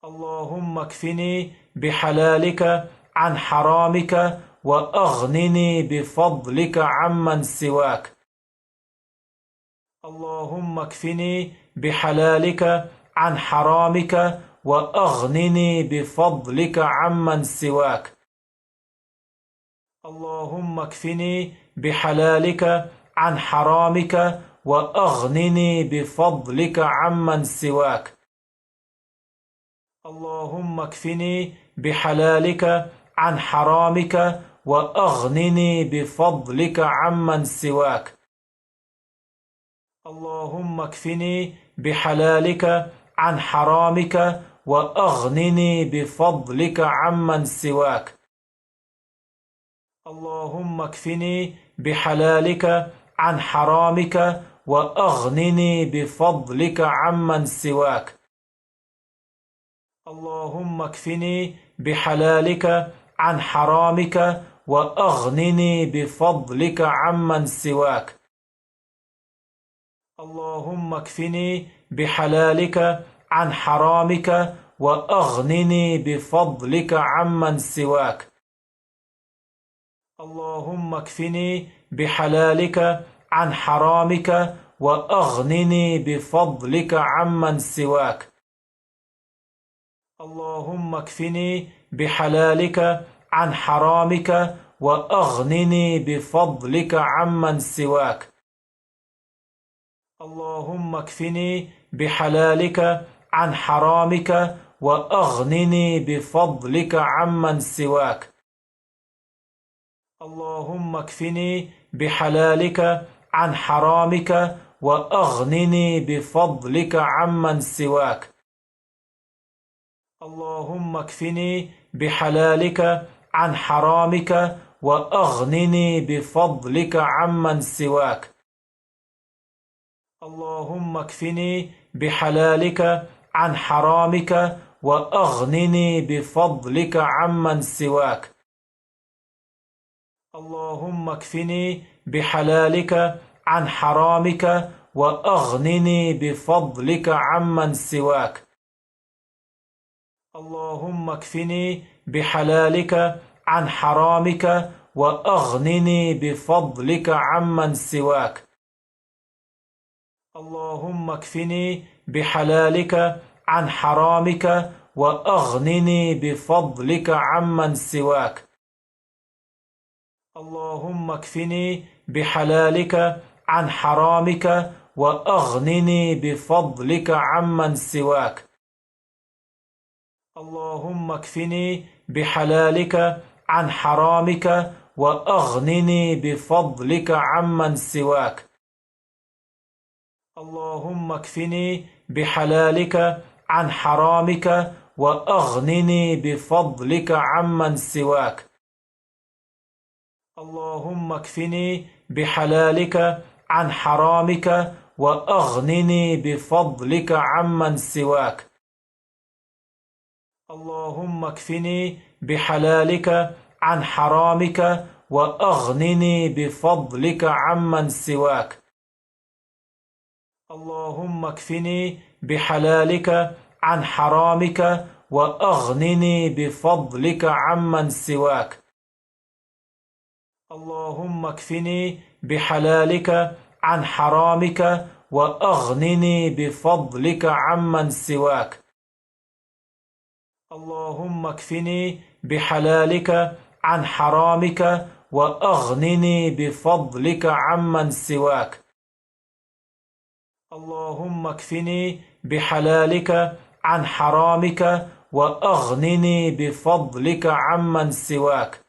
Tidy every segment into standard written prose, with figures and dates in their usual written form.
اللهم اكفني بحلالك عن حرامك وأغنني بفضلك عمن سواك. اللهم اكفني بحلالك عن حرامك وأغنني بفضلك عمن سواك. اللهم اكفني بحلالك عن حرامك وأغنني بفضلك عمن سواك. اللهم اكفني بحلالك عن حرامك وأغنني بفضلك عمن سواك. اللهم اكفني بحلالك عن حرامك وأغنني بفضلك عمن سواك. اللهم اكفني بحلالك عن حرامك وأغنني بفضلك عمن سواك. اللهم اكفني بحلالك عن حرامك وأغنني بفضلك عمن سواك. اللهم اكفني بحلالك عن حرامك وأغنني بفضلك عمن سواك. اللهم اكفني بحلالك عن حرامك وأغنني بفضلك عمن سواك. اللهم اكفني بحلالك عن حرامك وأغنني بفضلك عمن سواك. اللهم اكفني بحلالك عن حرامك وأغنني بفضلك عمن سواك. اللهم اكفني بحلالك عن حرامك وأغنني بفضلك عمن سواك. اللهم اكفني بحلالك عن حرامك وأغنني بفضلك عمن سواك. اللهم اكفني بحلالك عن حرامك وأغنني بفضلك عمن سواك. اللهم اكفني بحلالك عن حرامك وأغنني بفضلك عمن سواك. اللهم اكفني بحلالك عن حرامك وأغنني بفضلك عمن سواك. اللهم اكفني بحلالك عن حرامك وأغنني بفضلك عمن سواك. اللهم اكفني بحلالك عن حرامك وأغنني بفضلك عمن سواك. اللهم اكفني بحلالك عن حرامك وأغنني بفضلك عمن سواك. اللهم اكفني بحلالك عن حرامك وأغنني بفضلك عمن سواك. اللهم اكفني بحلالك عن حرامك وأغنني بفضلك عمن سواك. اللهم اكفني بحلالك عن حرامك وأغنني بفضلك عمن سواك. اللهم اكفني بحلالك عن حرامك وأغنني بفضلك عمن سواك. اللهم اكفني بحلالك عن حرامك وأغنني بفضلك عمن سواك. اللهم اكفني بحلالك عن حرامك وأغنني بفضلك عمن سواك. اللهم اكفني بحلالك عن حرامك وأغنني بفضلك عمن سواك.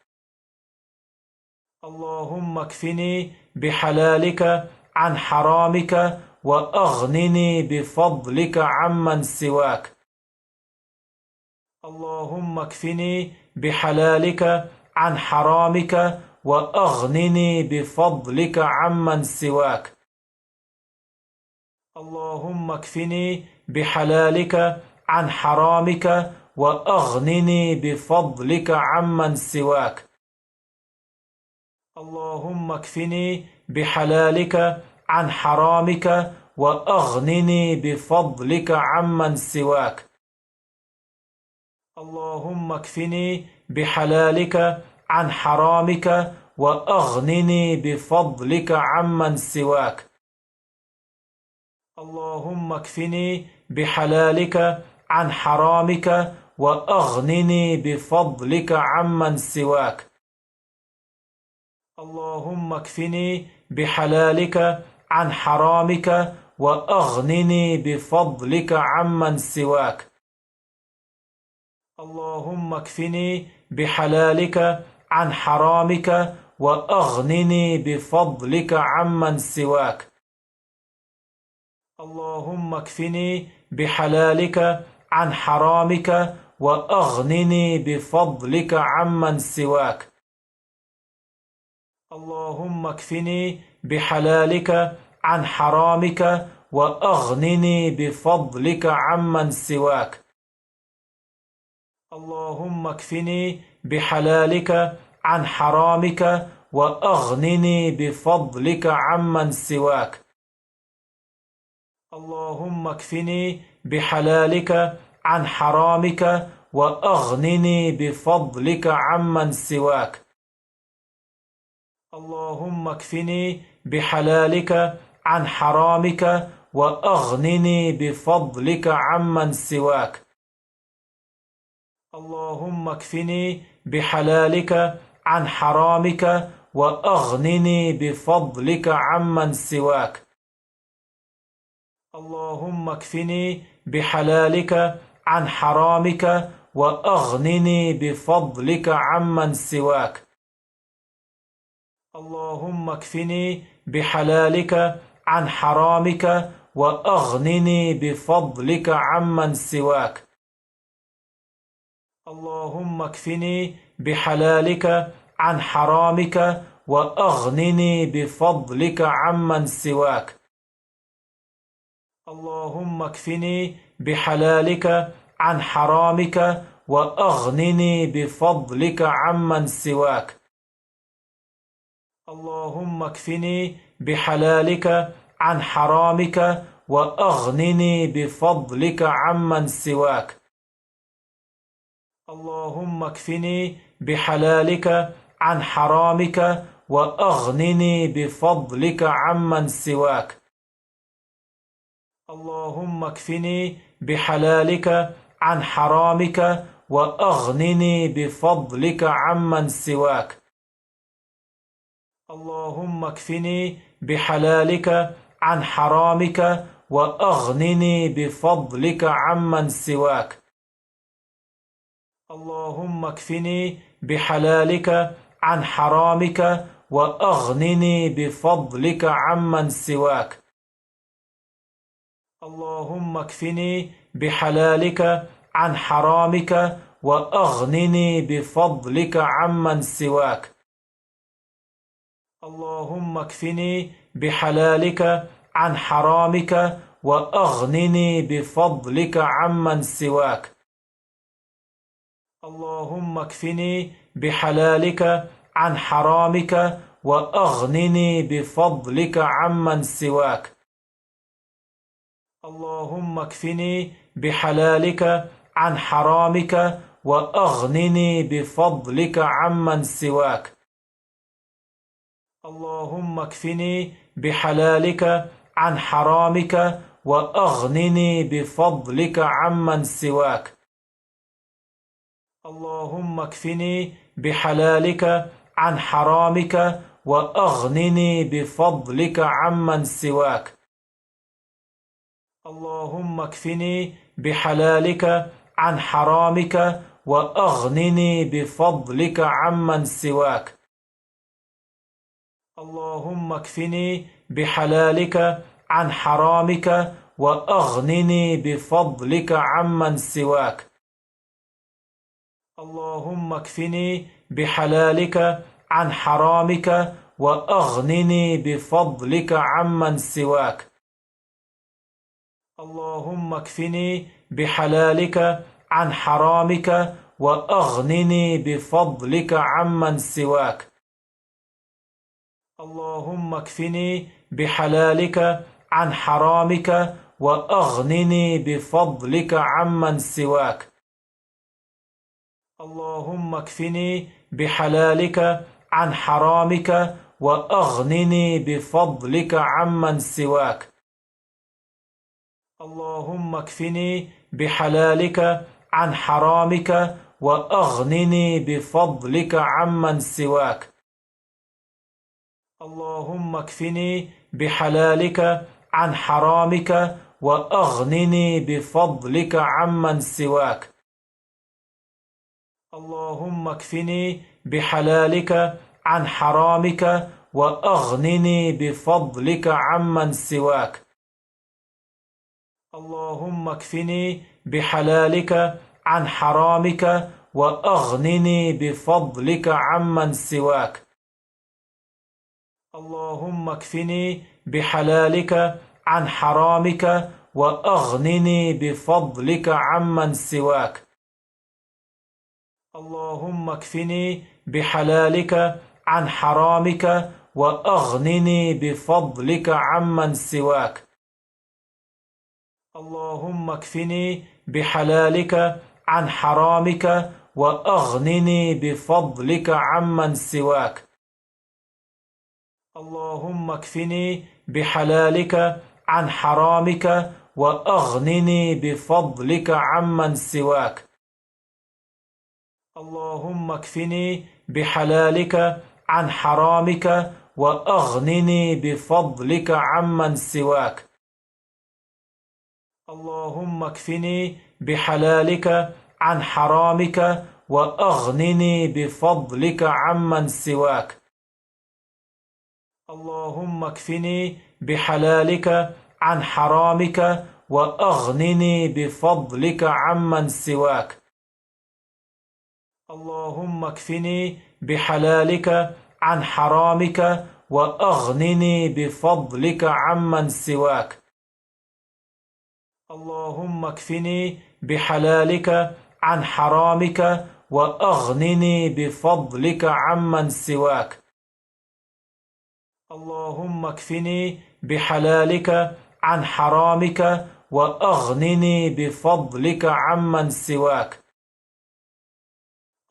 اللهم اكفني بحلالك عن حرامك وأغنني بفضلك عمن سواك. اللهم اكفني بحلالك عن حرامك وأغنني بفضلك عمن سواك. اللهم اكفني بحلالك عن حرامك وأغنني بفضلك عمن سواك. اللهم اكفني بحلالك عن حرامك وأغنني بفضلك عمن سواك. اللهم اكفني بحلالك عن حرامك وأغنني بفضلك عمن سواك. اللهم اكفني بحلالك عن حرامك وأغنني بفضلك عمن سواك. اللهم اكفني بحلالك عن حرامك وأغنني بفضلك عمن سواك. اللهم اكفني بحلالك عن حرامك وأغنني بفضلك عمن سواك. اللهم اكفني بحلالك عن حرامك وأغنني بفضلك عمن سواك. اللهم اكفني بحلالك عن حرامك وأغنني بفضلك عمن سواك. اللهم اكفني بحلالك عن حرامك وأغنني بفضلك عمن سواك. اللهم اكفني بحلالك عن حرامك وأغنني بفضلك عمن سواك. اللهم اكفني بحلالك عن حرامك وأغنني بفضلك عمن سواك. اللهم اكفني بحلالك عن حرامك وأغنني بفضلك عمن سواك. اللهم اكفني بحلالك عن حرامك وأغنني بفضلك عمن سواك. اللهم اكفني بحلالك عن حرامك وأغنني بفضلك عمن سواك. اللهم اكفني بحلالك عن حرامك وأغنني بفضلك عمن سواك. اللهم اكفني بحلالك عن حرامك وأغنني بفضلك عمن سواك. اللهم اكفني بحلالك عن حرامك وأغنني بفضلك عمن سواك. اللهم اكفني بحلالك عن حرامك وأغنني بفضلك عمن سواك. اللهم اكفني بحلالك عن حرامك وأغنني بفضلك عمن سواك. اللهم اكفني بحلالك عن حرامك وأغنني بفضلك عمن سواك. اللهم اكفني بحلالك عن حرامك وأغنني بفضلك عمن سواك. اللهم اكفني بحلالك عن حرامك وأغنني بفضلك عمن سواك. اللهم اكفني بحلالك عن حرامك وأغنني بفضلك عمن سواك. اللهم اكفني بحلالك عن حرامك وأغنني بفضلك عمن سواك. اللهم اكفني بحلالك عن حرامك وأغنني بفضلك عمن سواك. اللهم اكفني بحلالك عن حرامك وأغنني بفضلك عمن سواك. اللهم اكفني بحلالك عن حرامك وأغنني بفضلك عمن سواك. اللهم اكفني بحلالك عن حرامك وأغنني بفضلك عمن سواك. اللهم اكفني بحلالك عن حرامك وأغنني بفضلك عمن سواك. اللهم اكفني بحلالك عن حرامك وأغنني بفضلك عمن سواك. اللهم اكفني بحلالك عن حرامك وأغنني بفضلك عمن سواك. اللهم اكفني بحلالك عن حرامك وأغنني بفضلك عمن سواك. اللهم اكفني بحلالك عن حرامك وأغنني بفضلك عمن سواك. اللهم اكفني بحلالك عن حرامك وأغنني بفضلك عمن سواك. اللهم اكفني بحلالك عن حرامك وأغنني بفضلك عمن سواك. اللهم اكفني بحلالك عن حرامك وأغنني بفضلك عمن سواك. اللهم اكفني بحلالك عن حرامك وأغنني بفضلك عمن سواك. اللهم اكفني بحلالك عن حرامك وأغنني بفضلك عمن سواك. اللهم اكفني بحلالك عن حرامك وأغنني بفضلك عمن سواك. اللهم اكفني بحلالك عن حرامك وأغنني بفضلك عمن سواك. اللهم اكفني بحلالك عن حرامك وأغنني بفضلك عمن سواك. اللهم اكفني بحلالك عن حرامك وأغنني بفضلك عمن سواك. اللهم اكفني بحلالك عن حرامك وأغنني بفضلك عمن سواك. اللهم اكفني بحلالك عن حرامك وأغنني بفضلك عمن سواك. اللهم اكفني بحلالك عن حرامك وأغنني بفضلك عمن سواك. اللهم اكفني بحلالك عن حرامك وأغنني بفضلك عمن سواك. اللهم اكفني بحلالك عن حرامك وأغنني بفضلك عمن سواك.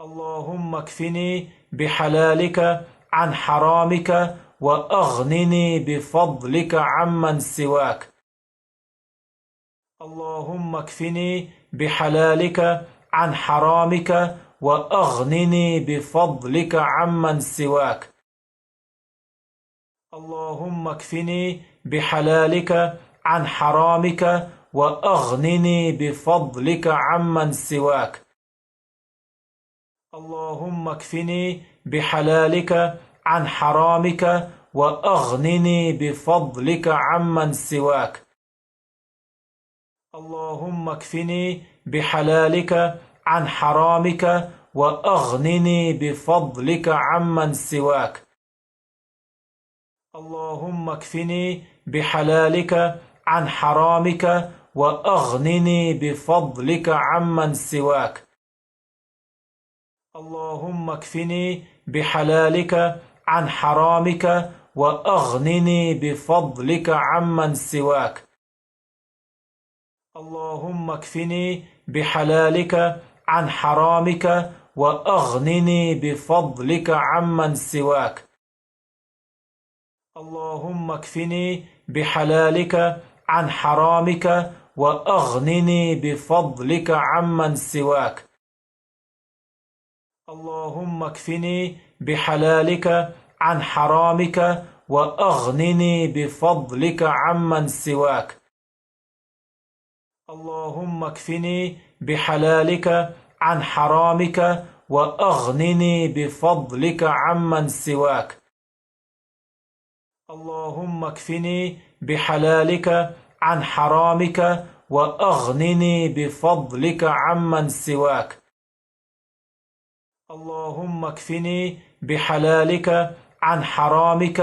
اللهم اكفني بحلالك عن حرامك وأغنني بفضلك عمن سواك. اللهم اكفني بحلالك عن حرامك وأغنني بفضلك عمن سواك. اللهم اكفني بحلالك عن حرامك وأغنني بفضلك عمن سواك. اللهم اكفني بحلالك عن حرامك وأغنني بفضلك عمن سواك. اللهم اكفني بحلالك عن حرامك وأغنني بفضلك عمن سواك. اللهم اكفني بحلالك عن حرامك وأغنني بفضلك عمن سواك. اللهم اكفني بحلالك عن حرامك وأغنني بفضلك عمن سواك. اللهم اكفني بحلالك عن حرامك وأغنني بفضلك عمن سواك. اللهم اكفني بحلالك عن حرامك وأغنني بفضلك عمن سواك. اللهم اكفني بحلالك عن حرامك وأغنني بفضلك عمن سواك. اللهم اكفني بحلالك عن حرامك وأغنني بفضلك عمن سواك. اللهم اكفني بحلالك عن حرامك وأغنني بفضلك عمن سواك. اللهم اكفني بحلالك عن حرامك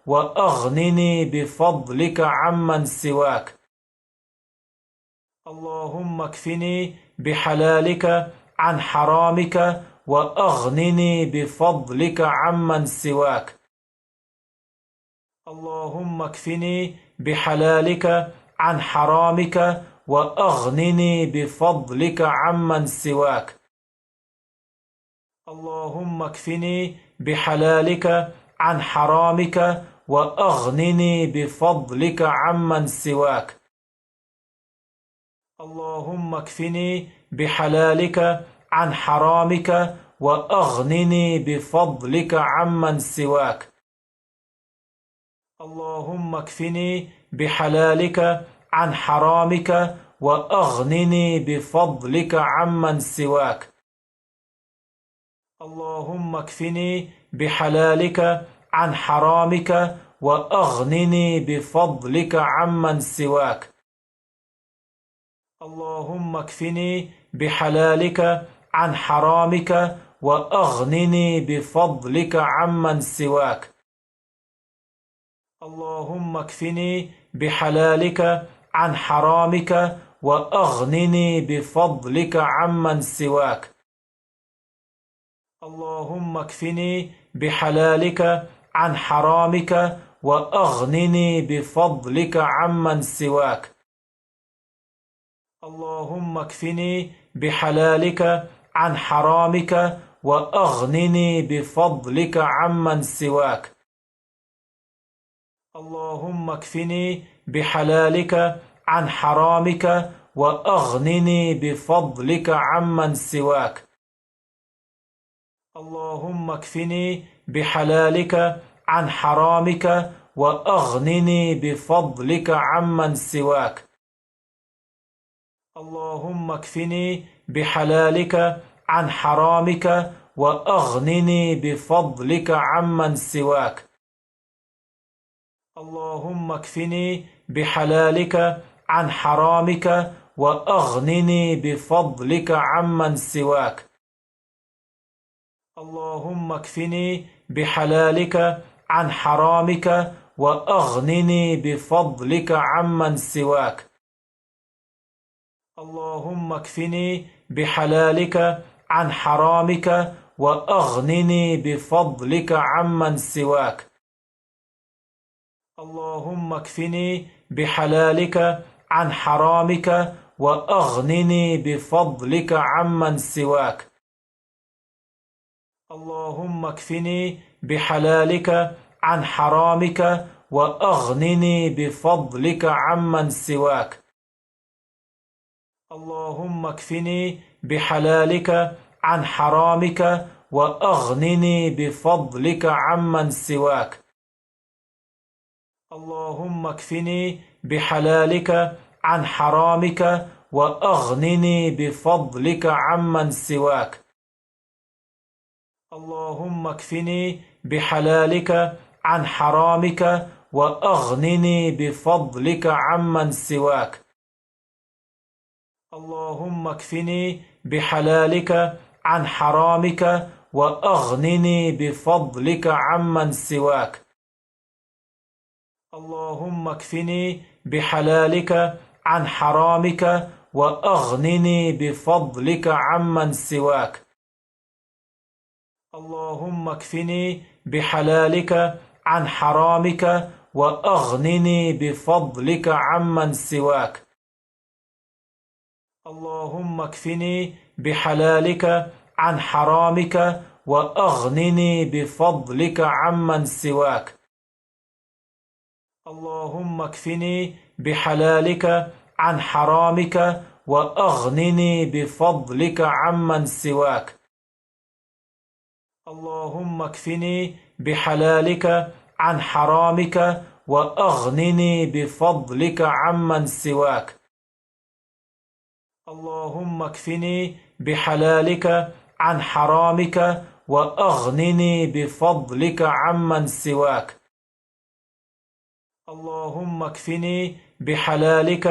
وأغنني بفضلك عمن سواك. اللهم اكفني بحلالك عن حرامك وأغنني بفضلك عمن سواك. اللهم اكفني بحلالك عن حرامك وأغنني بفضلك عمن سواك. اللهم اكفني بحلالك عن حرامك وأغنني بفضلك عمن سواك. اللهم اكفني بحلالك عن حرامك وأغنني بفضلك عمن سواك. اللهم اكفني بحلالك عن حرامك وأغنني بفضلك عمن سواك. اللهم اكفني بحلالك عن حرامك وأغنني بفضلك عمن سواك. اللهم اكفني بحلالك عن حرامك وأغنني بفضلك عمن سواك. اللهم اكفني بحلالك عن حرامك وأغنني بفضلك عمن سواك. اللهم اكفني بحلالك عن حرامك وأغنني بفضلك عمن سواك. اللهم اكفني بحلالك عن حرامك وأغنني بفضلك عمن سواك. اللهم اكفني بحلالك عن حرامك وأغنني بفضلك عمن سواك. اللهم اكفني بحلالك عن حرامك وأغنني بفضلك عمن سواك. اللهم اكفني بحلالك عن حرامك وأغنني بفضلك عمن سواك. اللهم اكفني بحلالك عن حرامك وأغنني بفضلك عمن سواك. اللهم اكفني بحلالك عن حرامك وأغنني بفضلك عمن سواك. اللهم اكفني بحلالك عن حرامك وأغنني بفضلك عمن سواك. اللهم اكفني بحلالك عن حرامك وأغنني بفضلك عمن سواك. اللهم اكفني بحلالك عن حرامك وأغنني بفضلك عمن سواك. اللهم اكفني بحلالك عن حرامك وأغنني بفضلك عمن سواك. اللهم اكفني بحلالك عن حرامك وأغنني بفضلك عمن سواك. اللهم اكفني بحلالك عن حرامك وأغنني بفضلك عمن سواك. اللهم اكفني بحلالك عن حرامك وأغنني بفضلك عمن سواك. اللهم اكفني بحلالك عن حرامك وأغنني بفضلك عمن سواك. اللهم اكفني بحلالك عن حرامك وأغنني بفضلك عمن سواك. اللهم اكفني بحلالك عن حرامك وأغنني بفضلك عمن سواك. اللهم اكفني بحلالك عن حرامك وأغنني بفضلك عمن سواك. اللهم اكفني بحلالك عن حرامك وأغنني بفضلك عمن سواك. اللهم اكفني بحلالك عن حرامك وأغنني بفضلك عمن سواك. اللهم اكفني بحلالك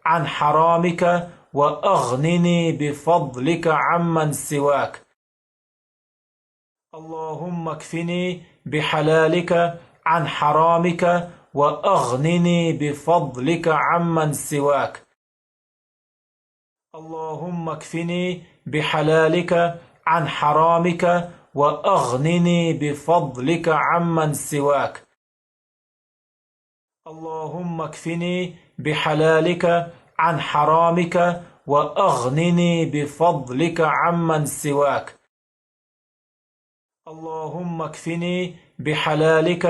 عن حرامك وأغنني بفضلك عمن سواك. اللهم اكفني بحلالك عن حرامك وأغنني بفضلك عمن سواك. اللهم اكفني بحلالك عن حرامك وأغنني بفضلك عمن سواك. اللهم اكفني بحلالك عن حرامك وأغنني بفضلك عمن سواك. اللهم اكفني بحلالك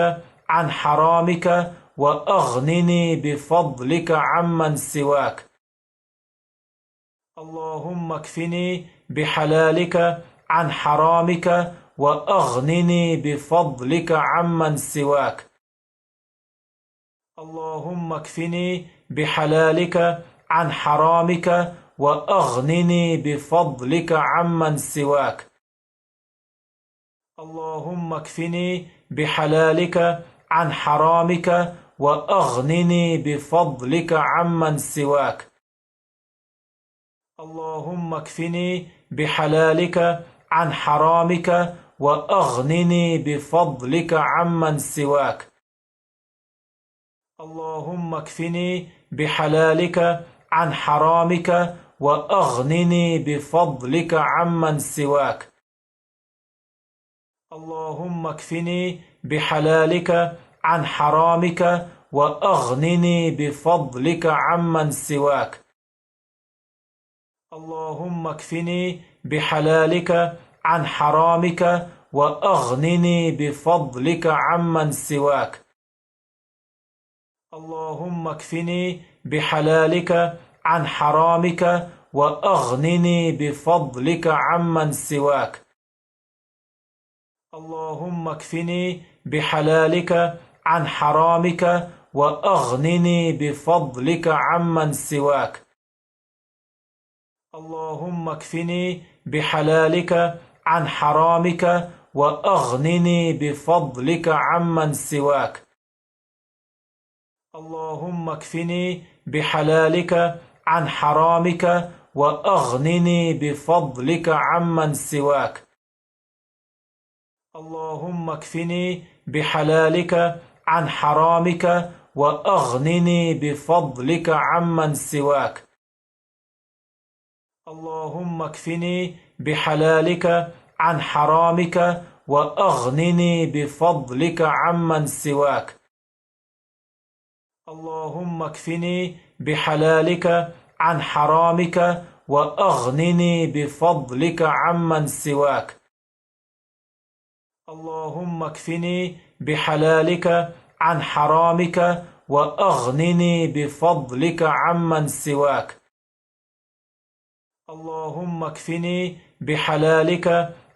عن حرامك وأغنني بفضلك عمن سواك. اللهم اكفني بحلالك عن حرامك وأغنني بفضلك عمن سواك. اللهم اكفني بحلالك عن حرامك وأغنني بفضلك عمن سواك. اللهم اكفني بحلالك عن حرامك وأغنني بفضلك عمن سواك. اللهم اكفني بحلالك عن حرامك وأغنني بفضلك عمن سواك. اللهم اكفني بحلالك عن حرامك وأغنني بفضلك عمن سواك. اللهم اكفني بحلالك عن حرامك وأغنني بفضلك عمن سواك. اللهم اكفني بحلالك عن حرامك وأغنني بفضلك عمن سواك. اللهم اكفني بحلالك عن حرامك وأغنني بفضلك عمن سواك. اللهم اكفني بحلالك عن حرامك وأغنني بفضلك عمن سواك. اللهم اكفني بحلالك عن حرامك وأغنني بفضلك عمن سواك. اللهم اكفني بحلالك عن حرامك وأغنني بفضلك عمن سواك. اللهم اكفني بحلالك عن حرامك وأغنني بفضلك عمن سواك. اللهم اكفني بحلالك عن حرامك وأغنني بفضلك عمن سواك. اللهم اكفني بحلالك عن حرامك وأغنني بفضلك عمن سواك. اللهم اكفني بحلالك عن حرامك وأغنني بفضلك عمن سواك. اللهم اكفني بحلالك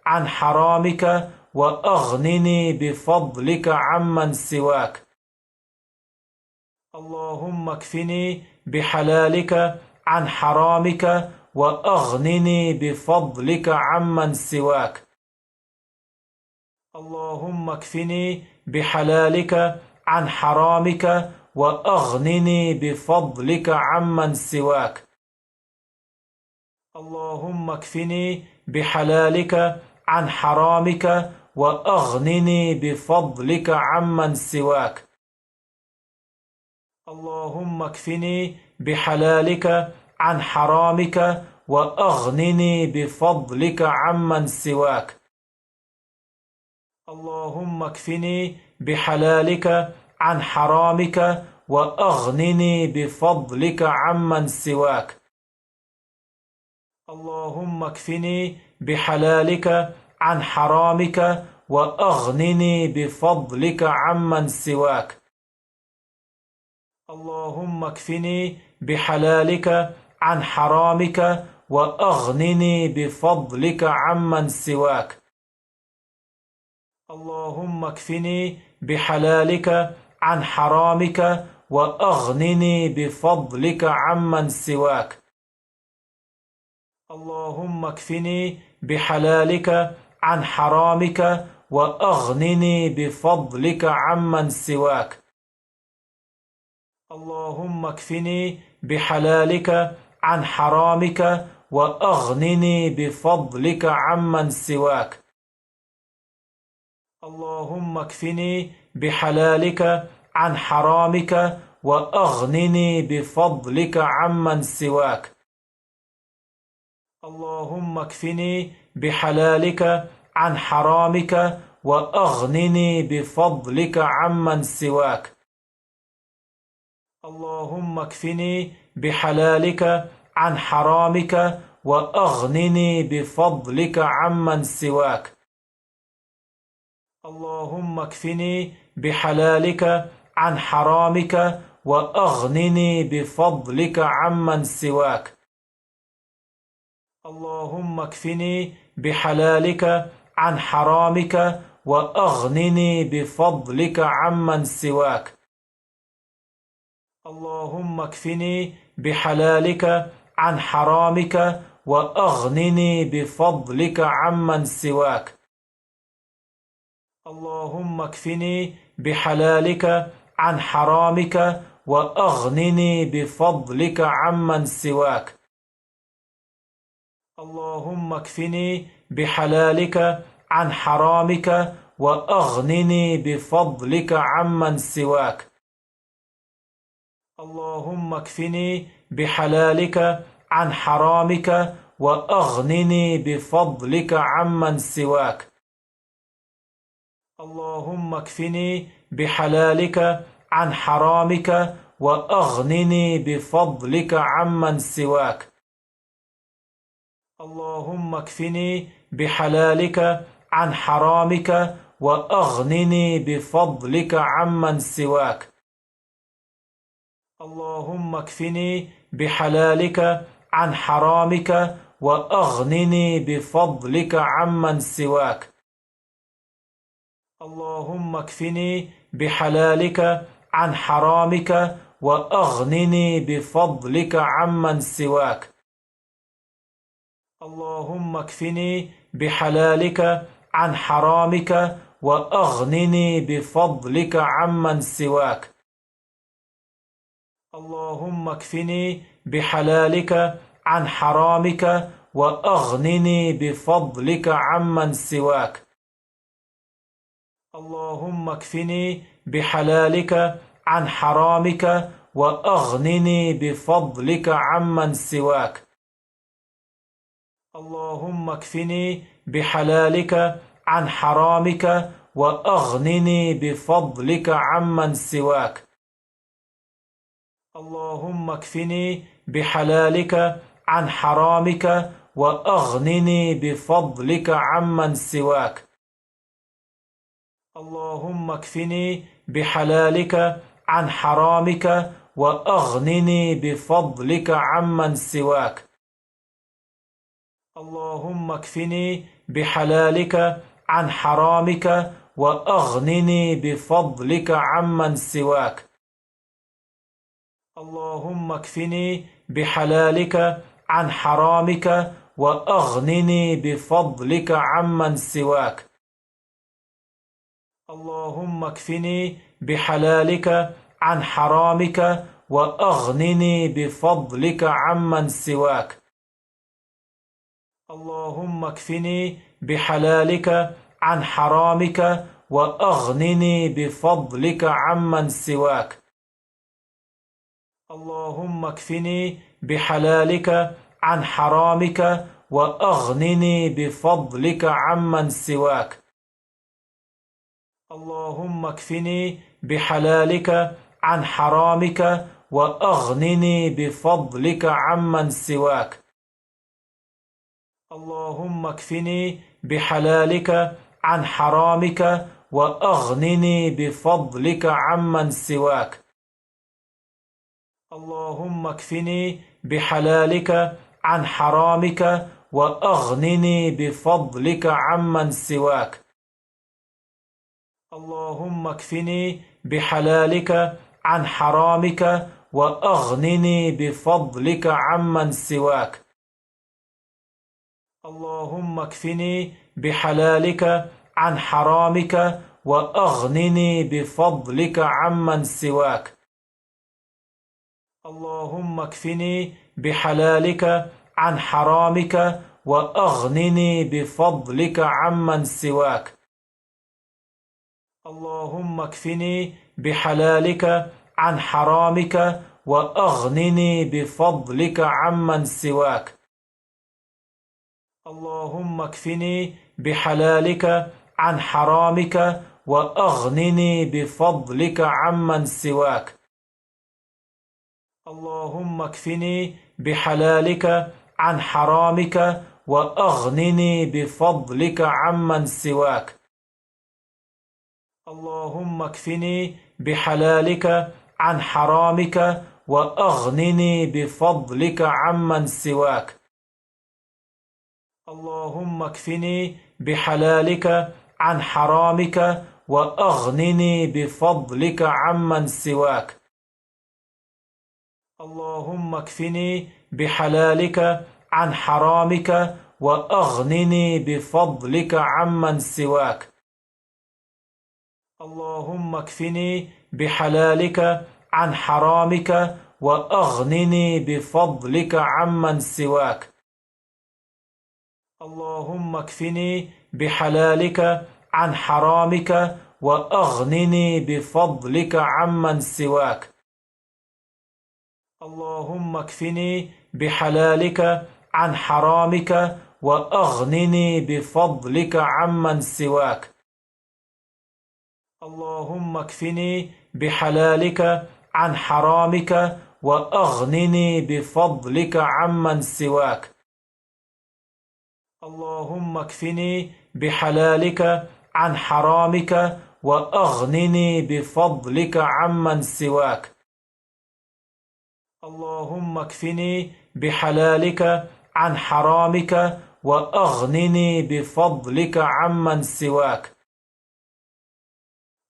عن حرامك وأغنني بفضلك عمن سواك. اللهم اكفني بحلالك عن حرامك وأغنني بفضلك عمن سواك. اللهم اكفني بحلالك عن حرامك وأغنني بفضلك عمن سواك. اللهم اكفني بحلالك عن حرامك وأغنني بفضلك عمن سواك. اللهم اكفني بحلالك عن حرامك وأغنني بفضلك عمن سواك. اللهم اكفني بحلالك عن حرامك وأغنني بفضلك عمن سواك. اللهم اكفني بحلالك عن حرامك وأغنني بفضلك عمن سواك. اللهم اكفني بحلالك عن حرامك وأغنني بفضلك عمن سواك. اللهم اكفني بحلالك عن حرامك وأغنني بفضلك عمن سواك. اللهم اكفني بحلالك عن حرامك وأغنني بفضلك عمن سواك. اللهم اكفني بحلالك عن حرامك وأغنني بفضلك عمن سواك. اللهم اكفني بحلالك عن حرامك وأغنني بفضلك عمن سواك. اللهم اكفني بحلالك عن حرامك وأغنني بفضلك عمن سواك. اللهم اكفني بحلالك عن حرامك وأغنني بفضلك عمن سواك. اللهم اكفني بحلالك عن حرامك وأغنني بفضلك عمن سواك. اللهم اكفني بحلالك عن حرامك وأغنني بفضلك عمن سواك. اللهم اكفني بحلالك عن حرامك وأغنني بفضلك عمن سواك. اللهم اكفني بحلالك عن حرامك وأغنني بفضلك عمن سواك. اللهم اكفني بحلالك عن حرامك وأغنني بفضلك عمن سواك. اللهم اكفني بحلالك عن حرامك وأغنني بفضلك عمن سواك. اللهم اكفني بحلالك عن حرامك وأغنني بفضلك عمن سواك. اللهم اكفني بحلالك عن حرامك وأغنني بفضلك عمن سواك. اللهم اكفني بحلالك عن حرامك وأغنني بفضلك عمن سواك. اللهم اكفني بحلالك عن حرامك وأغنني بفضلك عمن سواك. اللهم اكفني بحلالك عن حرامك وأغنني بفضلك عمن سواك. اللهم اكفني بحلالك عن حرامك وأغنني بفضلك عمن سواك. اللهم اكفني بحلالك عن حرامك وأغنني بفضلك عمن سواك. اللهم اكفني بحلالك عن حرامك وأغنني بفضلك عمن سواك. اللهم اكفني بحلالك عن حرامك وأغنني بفضلك عمن سواك. اللهم اكفني بحلالك عن حرامك وأغنني بفضلك عمن سواك. اللهم اكفني بحلالك عن حرامك وأغنني بفضلك عمن سواك. اللهم اكفني بحلالك عن حرامك وأغنني بفضلك عمن سواك. اللهم اكفني بحلالك عن حرامك وأغنني بفضلك عمن سواك. اللهم اكفني بحلالك عن حرامك وأغنني بفضلك عمن سواك. اللهم اكفني بحلالك عن حرامك وأغنني بفضلك عمن سواك. اللهم اكفني بحلالك عن حرامك وأغنني بفضلك عمن سواك. اللهم اكفني بحلالك عن حرامك وأغنني بفضلك عمن سواك. اللهم اكفني بحلالك عن حرامك وأغنني بفضلك عمن سواك. اللهم اكفني بحلالك عن حرامك وأغنني بفضلك عمن سواك. اللهم اكفني بحلالك عن حرامك وأغنني بفضلك عمن سواك. اللهم اكفني بحلالك عن حرامك وأغنني بفضلك عمن سواك. اللهم اكفني بحلالك عن حرامك وأغنني بفضلك عمن سواك. اللهم اكفني بحلالك عن حرامك وأغنني بفضلك عمن سواك. اللهم اكفني بحلالك عن حرامك وأغنني بفضلك عمن سواك. اللهم اكفني بحلالك عن حرامك وأغنني بفضلك عمن سواك. اللهم اكفني بحلالك عن حرامك وأغنني بفضلك عمن سواك. اللهم اكفني بحلالك عن حرامك وأغنني بفضلك عمن سواك. اللهم اكفني بحلالك عن حرامك وأغنني بفضلك عمن سواك. اللهم اكفني بحلالك عن حرامك وأغنني بفضلك عمن سواك. اللهم اكفني بحلالك عن حرامك وأغنني بفضلك عمن سواك. اللهم اكفني بحلالك عن حرامك وأغنني بفضلك عمن سواك. اللهم اكفني بحلالك عن حرامك وأغنني بفضلك عمن سواك. اللهم اكفني بحلالك عن حرامك وأغنني بفضلك عمن سواك.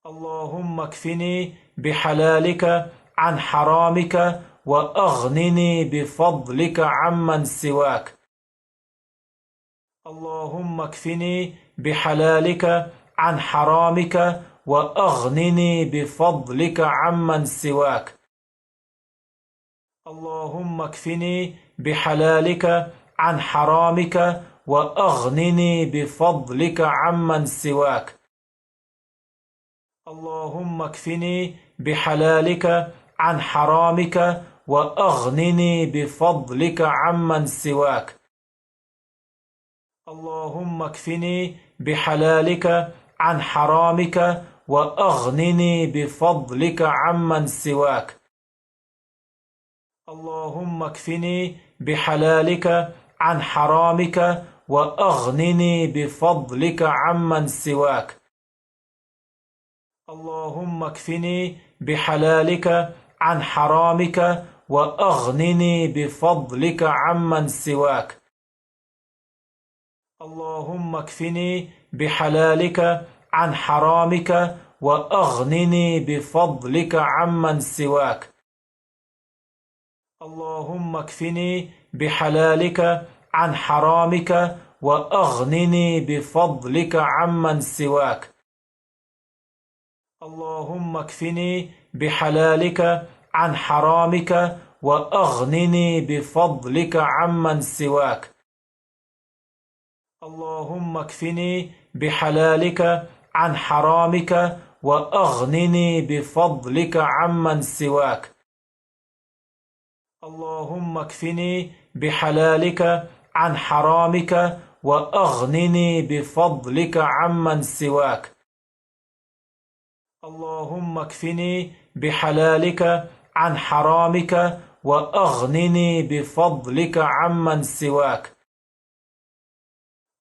اللهم اكفني بحلالك عن حرامك وأغنني بفضلك عمن سواك. اللهم اكفني بحلالك عن حرامك وأغنني بفضلك عمن سواك. اللهم اكفني بحلالك عن حرامك وأغنني بفضلك عمن سواك. اللهم اكفني بحلالك عن حرامك وأغنني بفضلك عمن سواك. اللهم اكفني بحلالك عن حرامك وأغنني بفضلك عمن سواك. اللهم اكفني بحلالك عن حرامك وأغنني بفضلك عمن سواك. اللهم اكفني بحلالك عن حرامك وأغنني بفضلك عمن سواك. اللهم اكفني بحلالك عن حرامك وأغنني بفضلك عمن سواك. اللهم اكفني بحلالك عن حرامك وأغنني بفضلك عمن سواك. اللهم اكفني بحلالك عن حرامك وأغنني بفضلك عمن سواك. اللهم اكفني بحلالك عن حرامك وأغنني بفضلك عمن سواك. اللهم اكفني بحلالك عن حرامك وأغنني بفضلك عمن سواك. اللهم اكفني بحلالك عن حرامك وأغنني بفضلك عمن سواك.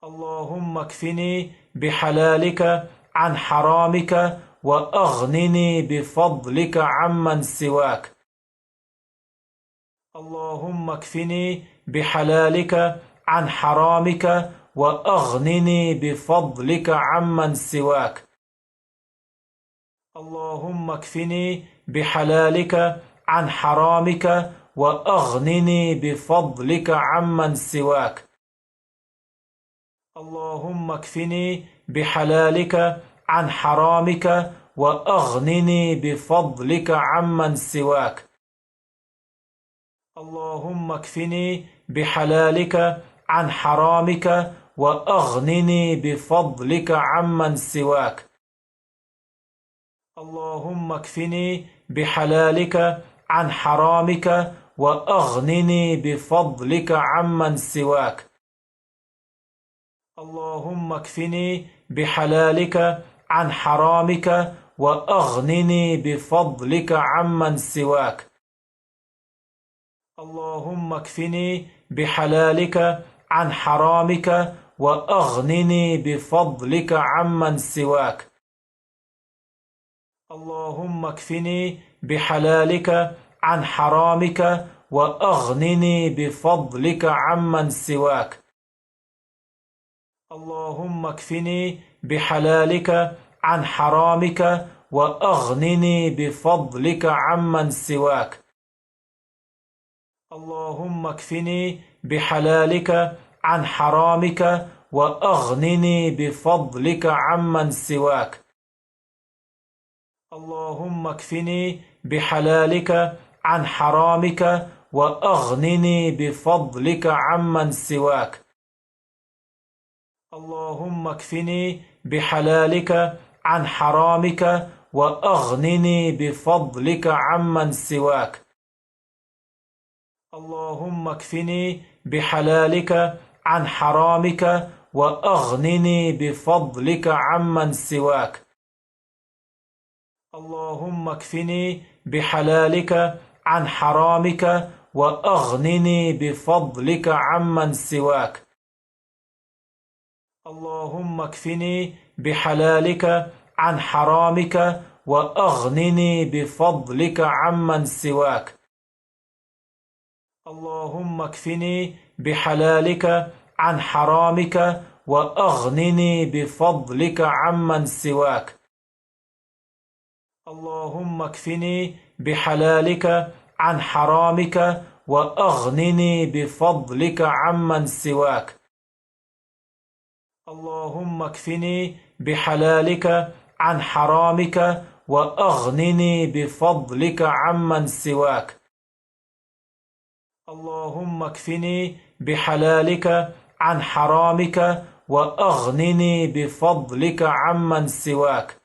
اللهم اكفني بحلالك عن حرامك وأغنني بفضلك عمن سواك. اللهم اكفني بحلالك عن حرامك وأغنني بفضلك عمن سواك. اللهم اكفني بحلالك عن حرامك وأغنني بفضلك عمن سواك. اللهم اكفني بحلالك عن حرامك وأغنني بفضلك عمن سواك. اللهم اكفني بحلالك عن حرامك وأغنني بفضلك عمن سواك. اللهم اكفني بحلالك عن حرامك وأغنني بفضلك عمن سواك. اللهم اكفني بحلالك عن حرامك وأغنني بفضلك عمن سواك. اللهم اكفني بحلالك عن حرامك وأغنني بفضلك عمن سواك. اللهم اكفني بحلالك عن حرامك وأغنني بفضلك عمن سواك. اللهم اكفني بحلالك عن حرامك وأغنني بفضلك عمن سواك. اللهم اكفني بحلالك عن حرامك وأغنني بفضلك عمن سواك. اللهم اكفني بحلالك عن حرامك وأغنني بفضلك عمن سواك. اللهم اكفني بحلالك عن حرامك وأغنني بفضلك عمن سواك. اللهم اكفني بحلالك عن حرامك وأغنني بفضلك عمن سواك. اللهم اكفني بحلالك عن حرامك وأغنني بفضلك عمن سواك. اللهم اكفني بحلالك عن حرامك وأغنني بفضلك عمن سواك. اللهم اكفني بحلالك عن حرامك وأغنني بفضلك عمن سواك. اللهم اكفني بحلالك عن حرامك وأغنني بفضلك عمن سواك. اللهم اكفني بحلالك عن حرامك وأغنني بفضلك عمن سواك. اللهم اكفني بحلالك عن حرامك وأغنني بفضلك عمن سواك.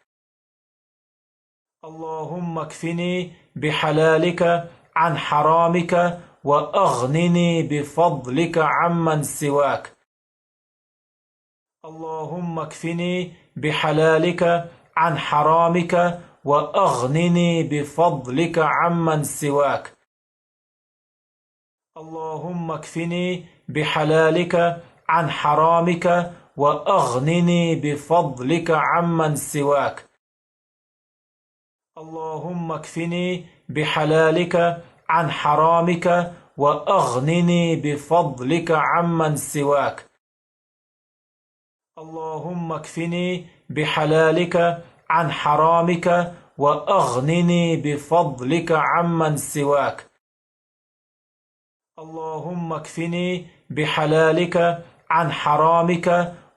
اللهم اكفني بحلالك عن حرامك وأغنني بفضلك عمن سواك. اللهم اكفني بحلالك عن حرامك وأغنني بفضلك عمن سواك. اللهم اكفني بحلالك عن حرامك وأغنني بفضلك عمن سواك. اللهم اكفني بحلالك عن حرامك وأغنني بفضلك عمن سواك. اللهم اكفني بحلالك عن حرامك وأغنني بفضلك عمن سواك. اللهم اكفني بحلالك عن حرامك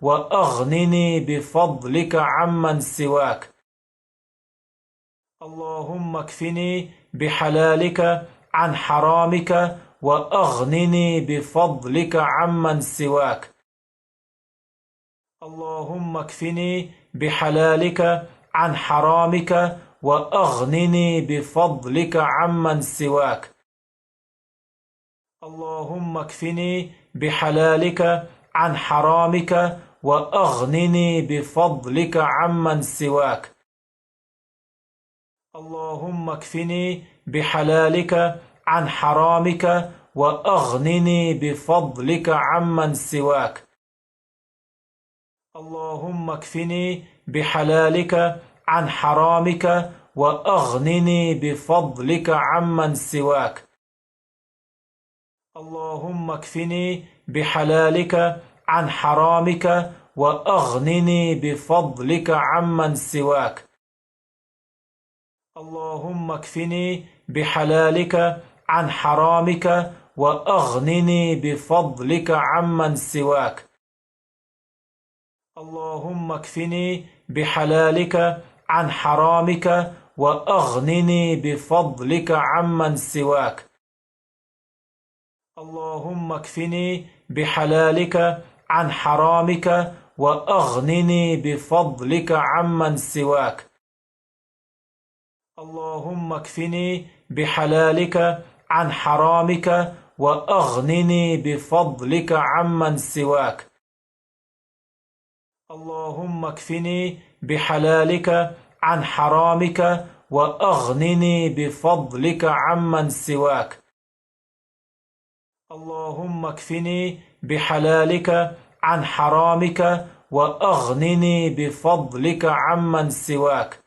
وأغنني بفضلك عمن سواك. اللهم اكفني بحلالك عن حرامك وأغنني بفضلك عمن سواك. اللهم اكفني بحلالك عن حرامك وأغنني بفضلك عمن سواك. اللهم اكفني بحلالك عن حرامك وأغنني بفضلك عمن سواك. اللهم اكفني بحلالك عن حرامك وأغنني بفضلك عمن سواك. اللهم اكفني بحلالك عن حرامك وأغنني بفضلك عمن سواك. اللهم اكفني بحلالك عن حرامك وأغنني بفضلك عمن سواك. اللهم اكفني بحلالك عن حرامك وأغنني بفضلك عمن سواك. اللهم اكفني بحلالك عن حرامك وأغنني بفضلك عمن سواك. اللهم اكفني بحلالك عن حرامك وأغنني بفضلك عمن سواك. اللهم اكفني بحلالك عن حرامك وأغنني بفضلك عمن سواك. اللهم اكفني بحلالك عن حرامك وأغنني بفضلك عمن سواك. اللهم اكفني بحلالك عن حرامك وأغنني بفضلك عمن سواك.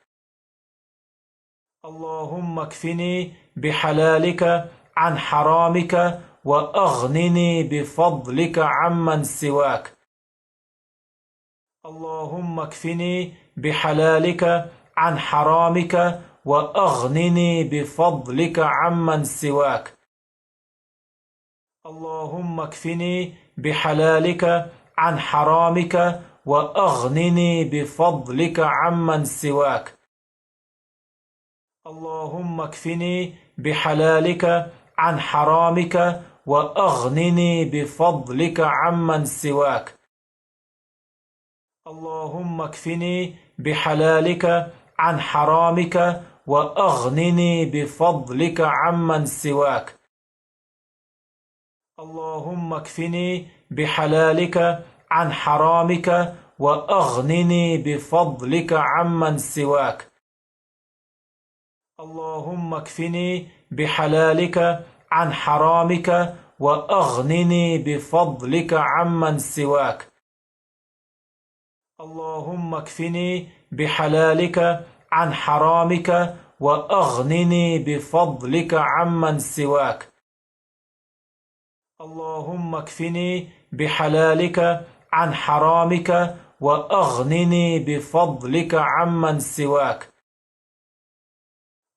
اللهم اكفني بحلالك عن حرامك وأغنني بفضلك عمن سواك. اللهم اكفني بحلالك عن حرامك وأغنني بفضلك عمن سواك. اللهم اكفني بحلالك عن حرامك وأغنني بفضلك عمن سواك. اللهم اكفني بحلالك عن حرامك وأغنني بفضلك عمن سواك. اللهم اكفني بحلالك عن حرامك وأغنني بفضلك عمن سواك. اللهم اكفني بحلالك عن حرامك وأغنني بفضلك عمن سواك. اللهم اكفني بحلالك عن حرامك وأغنني بفضلك عمن سواك. اللهم اكفني بحلالك عن حرامك وأغنني بفضلك عمن سواك. اللهم اكفني بحلالك عن حرامك وأغنني بفضلك عمن سواك.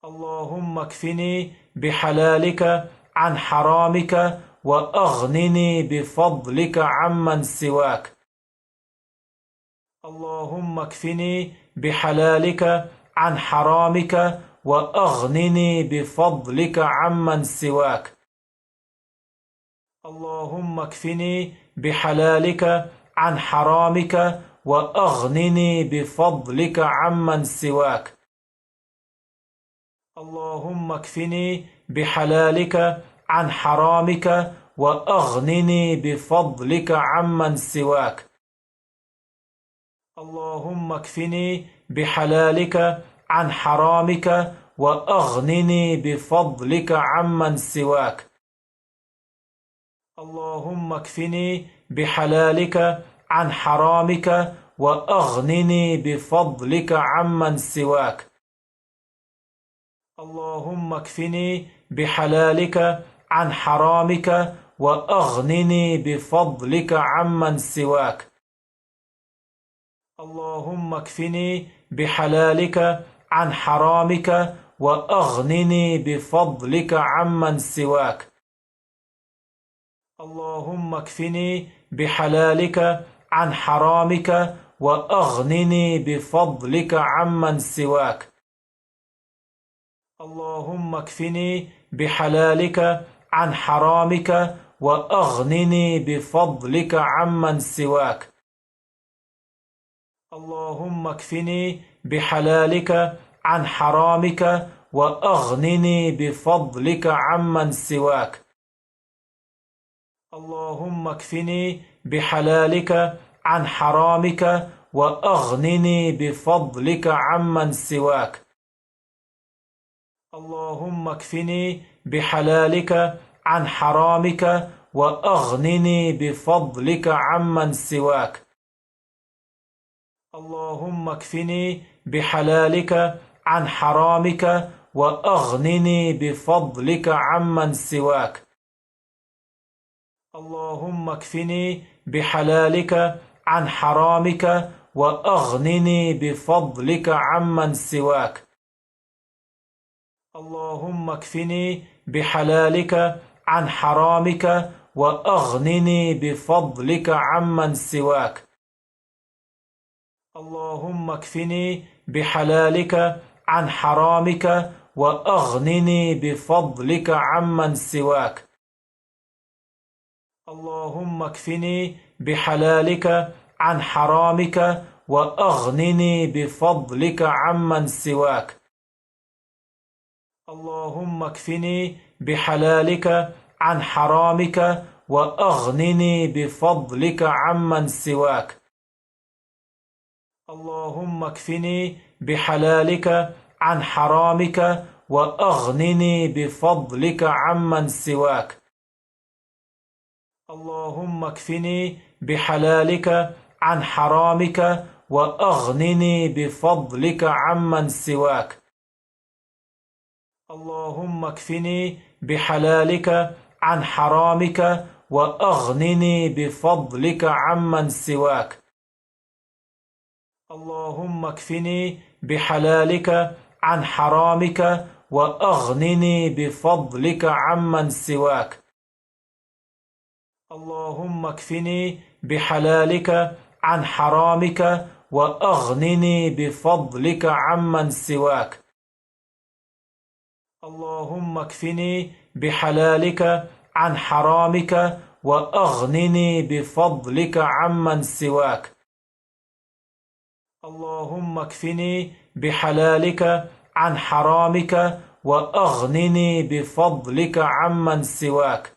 اللهم اكفني بحلالك عن حرامك وأغنني بفضلك عمن سواك. اللهم اكفني بحلالك عن حرامك وأغنني بفضلك عمن سواك. اللهم اكفني بحلالك عن حرامك وأغنني بفضلك عمن سواك. اللهم اكفني بحلالك عن حرامك وأغنني بفضلك عمن سواك. اللهم اكفني بحلالك عن حرامك وأغنني بفضلك عمن سواك. اللهم اكفني بحلالك عن حرامك وأغنني بفضلك عمن سواك. اللهم اكفني بحلالك عن حرامك وأغنني بفضلك عمن سواك. اللهم اكفني بحلالك عن حرامك وأغنني بفضلك عمن سواك. اللهم اكفني بحلالك عن حرامك وأغنني بفضلك عمن سواك. اللهم اكفني بحلالك عن حرامك وأغنني بفضلك عمن سواك. اللهم اكفني بحلالك عن حرامك وأغنني بفضلك عمن سواك. اللهم اكفني بحلالك عن حرامك وأغنني بفضلك عمن سواك. اللهم اكفني بحلالك عن حرامك وأغنني بفضلك عمن سواك. اللهم اكفني بحلالك عن حرامك وأغنني بفضلك عمن سواك. اللهم اكفني بحلالك عن حرامك وأغنني بفضلك عمن سواك. اللهم اكفني بحلالك عن حرامك وأغنني بفضلك عمن سواك. اللهم اكفني بحلالك عن حرامك وأغنني بفضلك عمن سواك. اللهم اكفني بحلالك عن حرامك وأغنني بفضلك عمن سواك. اللهم اكفني بحلالك عن حرامك وأغنني بفضلك عمن سواك. اللهم اكفني بحلالك عن حرامك وأغنني بفضلك عمن سواك. اللهم اكفني بحلالك عن حرامك وأغنني بفضلك عمن سواك. اللهم اكفني بحلالك عن حرامك وأغنني بفضلك عمن سواك. اللهم اكفني بحلالك عن حرامك وأغنني بفضلك عمن سواك. اللهم اكفني بحلالك عن حرامك وأغنني بفضلك عمن سواك. اللهم اكفني بحلالك عن حرامك وأغنني بفضلك عمن سواك. اللهم اكفني بحلالك عن حرامك وأغنني بفضلك عمن سواك.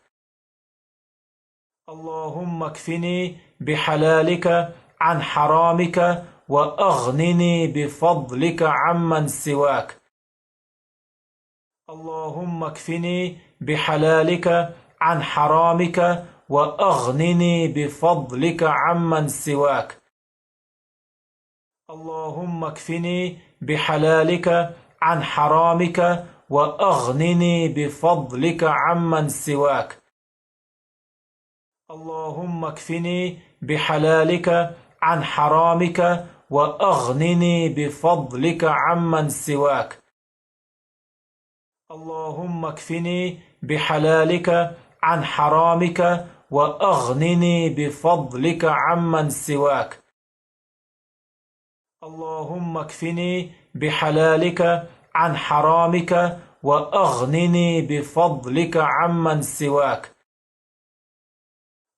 اللهم اكفني بحلالك عن حرامك وأغنني بفضلك عمن سواك. اللهم اكفني بحلالك عن حرامك وأغنني بفضلك عمن سواك. اللهم اكفني بحلالك عن حرامك وأغنني بفضلك عمن سواك. اللهم اكفني بحلالك عن حرامك وأغنني بفضلك عمن سواك. اللهم اكفني بحلالك عن حرامك وأغنني بفضلك عمن سواك. اللهم اكفني بحلالك عن حرامك وأغنني بفضلك عمن سواك.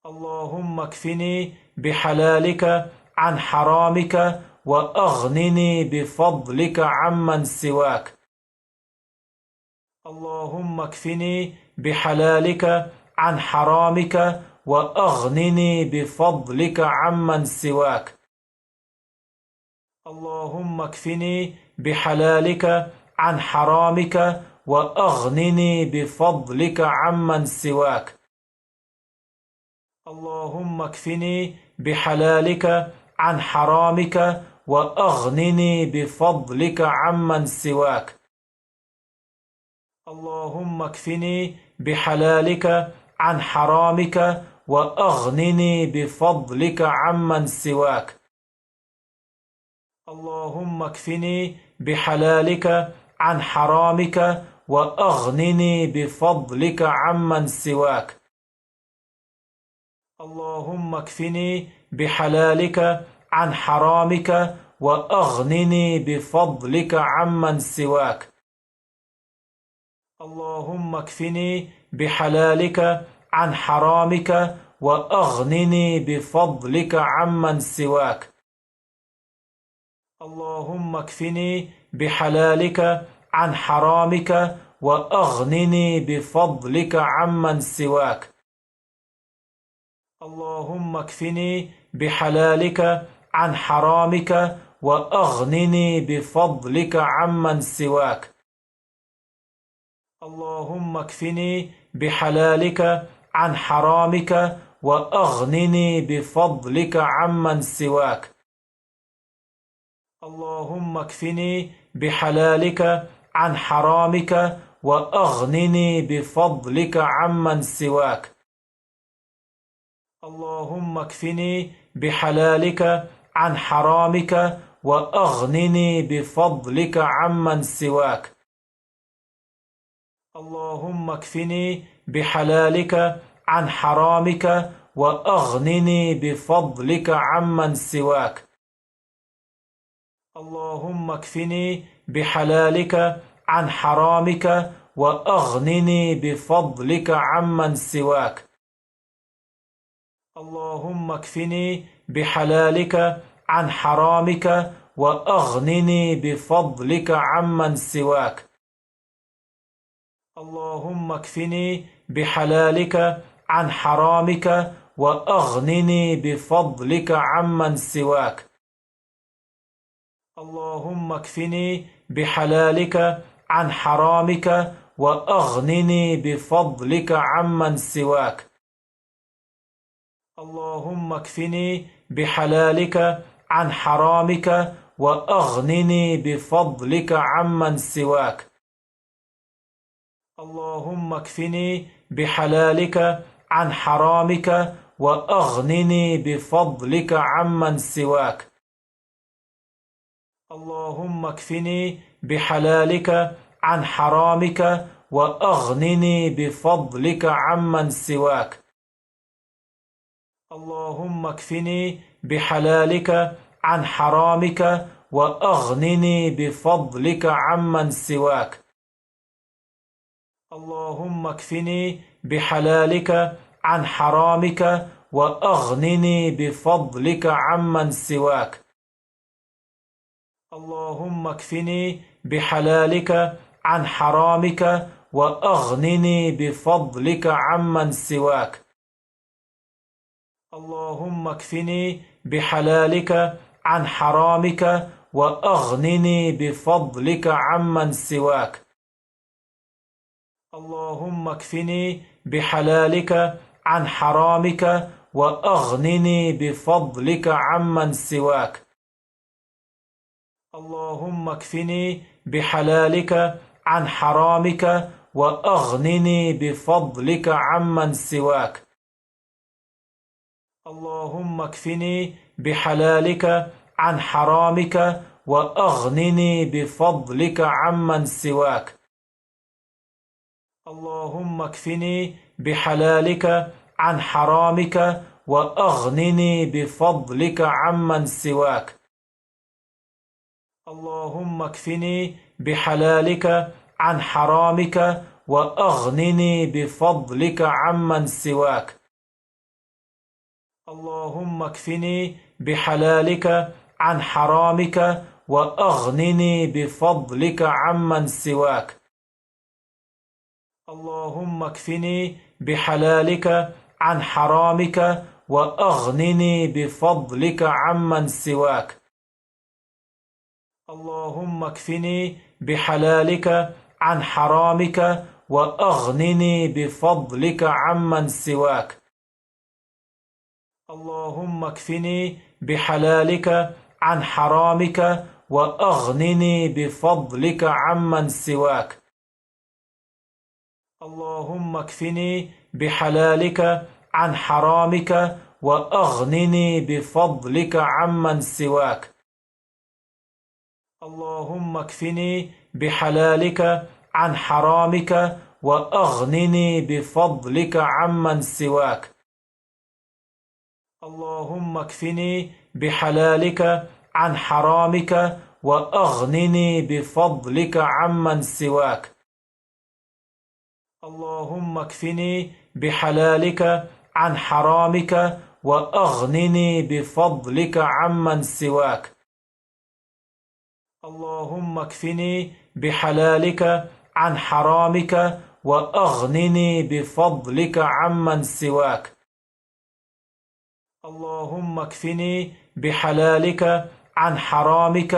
اللهم اكفني بحلالك عن حرامك وأغنني بفضلك عمن سواك. اللهم اكفني بحلالك عن حرامك وأغنني بفضلك عمن سواك. اللهم اكفني بحلالك عن حرامك وأغنني بفضلك عمن سواك. اللهم اكفني بحلالك عن حرامك وأغنني بفضلك عمن سواك. اللهم اكفني بحلالك عن حرامك وأغنني بفضلك عمن سواك. اللهم اكفني بحلالك عن حرامك وأغنني بفضلك عمن سواك. اللهم اكفني بحلالك عن حرامك وأغنني بفضلك عمن سواك. اللهم اكفني بحلالك عن حرامك وأغنني بفضلك عمن سواك. اللهم اكفني بحلالك عن حرامك وأغنني بفضلك عمن سواك. اللهم اكفني بحلالك عن حرامك وأغنني بفضلك عمن سواك. اللهم اكفني بحلالك عن حرامك وأغنني بفضلك عمن سواك. اللهم اكفني بحلالك عن حرامك وأغنني بفضلك عمن سواك. اللهم اكفني بحلالك عن حرامك وأغنني بفضلك عمن سواك. اللهم اكفني بحلالك عن حرامك وأغنني بفضلك عمن سواك. اللهم اكفني بحلالك عن حرامك وأغنني بفضلك عمن سواك. اللهم اكفني بحلالك عن حرامك وأغنني بفضلك عمن سواك. اللهم اكفني بحلالك عن حرامك وأغنني بفضلك عمن سواك. اللهم اكفني بحلالك عن حرامك وأغنني بفضلك عمن سواك. اللهم اكفني بحلالك عن حرامك وأغنني بفضلك عمن سواك. اللهم اكفني بحلالك عن حرامك وأغنني بفضلك عمن سواك. اللهم اكفني بحلالك عن حرامك وأغنني بفضلك عمن سواك. اللهم اكفني بحلالك عن حرامك وأغنني بفضلك عمن سواك. اللهم اكفني بحلالك عن حرامك وأغنني بفضلك عمن سواك. اللهم اكفني بحلالك عن حرامك وأغنني بفضلك عمن سواك. اللهم اكفني بحلالك عن حرامك وأغنني بفضلك عمن سواك. اللهم اكفني بحلالك عن حرامك وأغنني بفضلك عمن سواك. اللهم اكفني بحلالك عن حرامك وأغنني بفضلك عمن سواك. اللهم اكفني بحلالك عن حرامك وأغنني بفضلك عمن سواك. اللهم اكفني بحلالك عن حرامك وأغنني بفضلك عمن سواك. اللهم اكفني بحلالك عن حرامك وأغنني بفضلك عمن سواك. اللهم اكفني بحلالك عن حرامك وأغنني بفضلك عمن سواك. اللهم اكفني بحلالك عن حرامك وأغنني بفضلك عمن سواك. اللهم اكفني بحلالك عن حرامك وأغنني بفضلك عمن سواك. اللهم اكفني بحلالك عن حرامك وأغنني بفضلك عمن سواك. اللهم اكفني بحلالك عن حرامك وأغنني بفضلك عمن سواك. اللهم اكفني بحلالك عن حرامك وأغنني بفضلك عمن سواك. اللهم اكفني بحلالك عن حرامك وأغنني بفضلك عمن سواك. اللهم اكفني بحلالك عن حرامك وأغنني بفضلك عمن سواك. اللهم اكفني بحلالك عن حرامك وأغنني بفضلك عمن سواك. اللهم اكفني بحلالك عن حرامك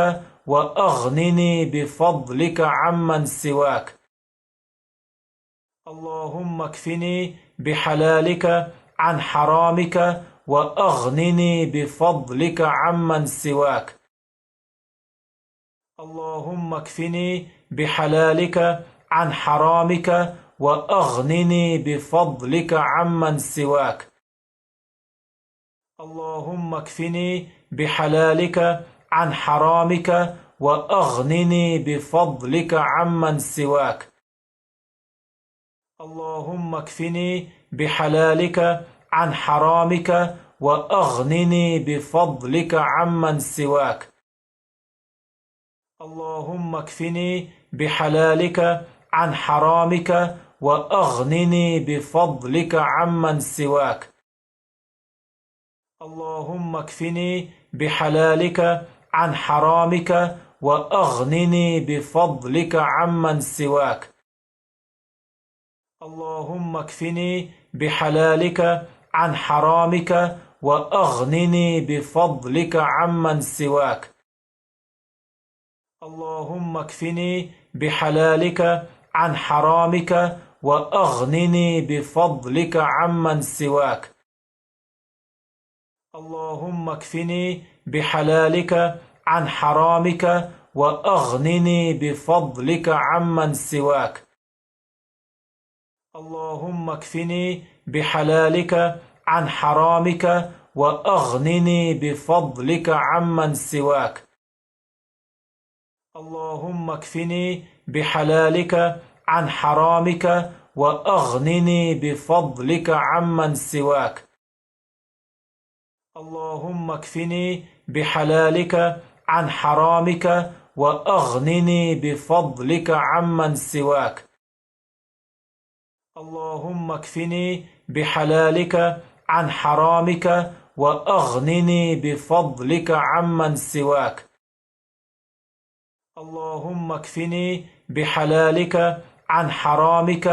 وأغنني بفضلك عمن سواك. اللهم اكفني بحلالك عن حرامك وأغنني بفضلك عمن سواك. اللهم اكفني بحلالك عن حرامك وأغنني بفضلك عمن سواك. اللهم اكفني بحلالك عن حرامك وأغنني بفضلك عمن سواك. اللهم اكفني بحلالك عن حرامك وأغنني بفضلك عمن سواك. اللهم اكفني بحلالك عن حرامك وأغنني بفضلك عمن سواك. اللهم اكفني بحلالك عن حرامك وأغنني بفضلك عمن سواك. اللهم اكفني بحلالك عن حرامك وأغنني بفضلك عمن سواك. اللهم اكفني بحلالك عن حرامك وأغنني بفضلك عمن سواك. اللهم اكفني بحلالك عن حرامك وأغنني بفضلك عمن سواك. اللهم اكفني بحلالك عن حرامك وأغنني بفضلك عمن سواك. اللهم اكفني بحلالك عن حرامك وأغنني بفضلك عمن سواك. اللهم اكفني بحلالك عن حرامك وأغنني بفضلك عمن سواك. اللهم اكفني بحلالك عن حرامك وأغنني بفضلك عمن سواك. اللهم اكفني بحلالك عن حرامك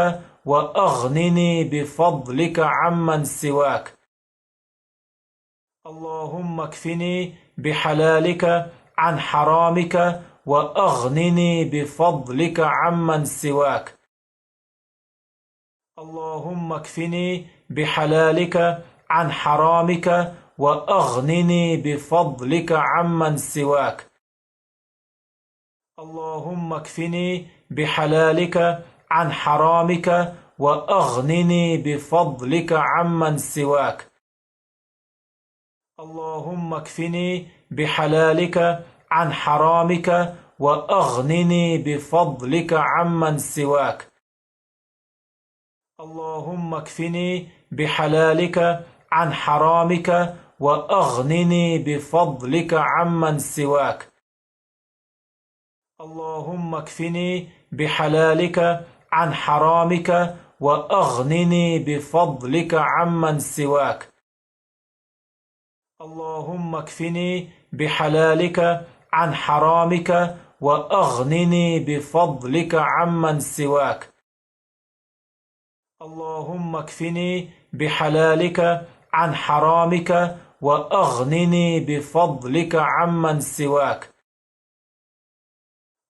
وأغنني بفضلك عمن سواك. اللهم اكفني بحلالك عن حرامك وأغنني بفضلك عمن سواك. اللهم اكفني بحلالك عن حرامك وأغنني بفضلك عمن سواك. اللهم اكفني بحلالك عن حرامك وأغنني بفضلك عمن سواك. اللهم اكفني بحلالك عن حرامك وأغنني بفضلك عمن سواك. اللهم اكفني بحلالك عن حرامك وأغنني بفضلك عمن سواك. اللهم اكفني بحلالك عن حرامك وأغنني بفضلك عمن سواك. اللهم اكفني بحلالك عن حرامك وأغنني بفضلك عمن سواك. اللهم اكفني بحلالك عن حرامك وأغنني بفضلك عمن سواك.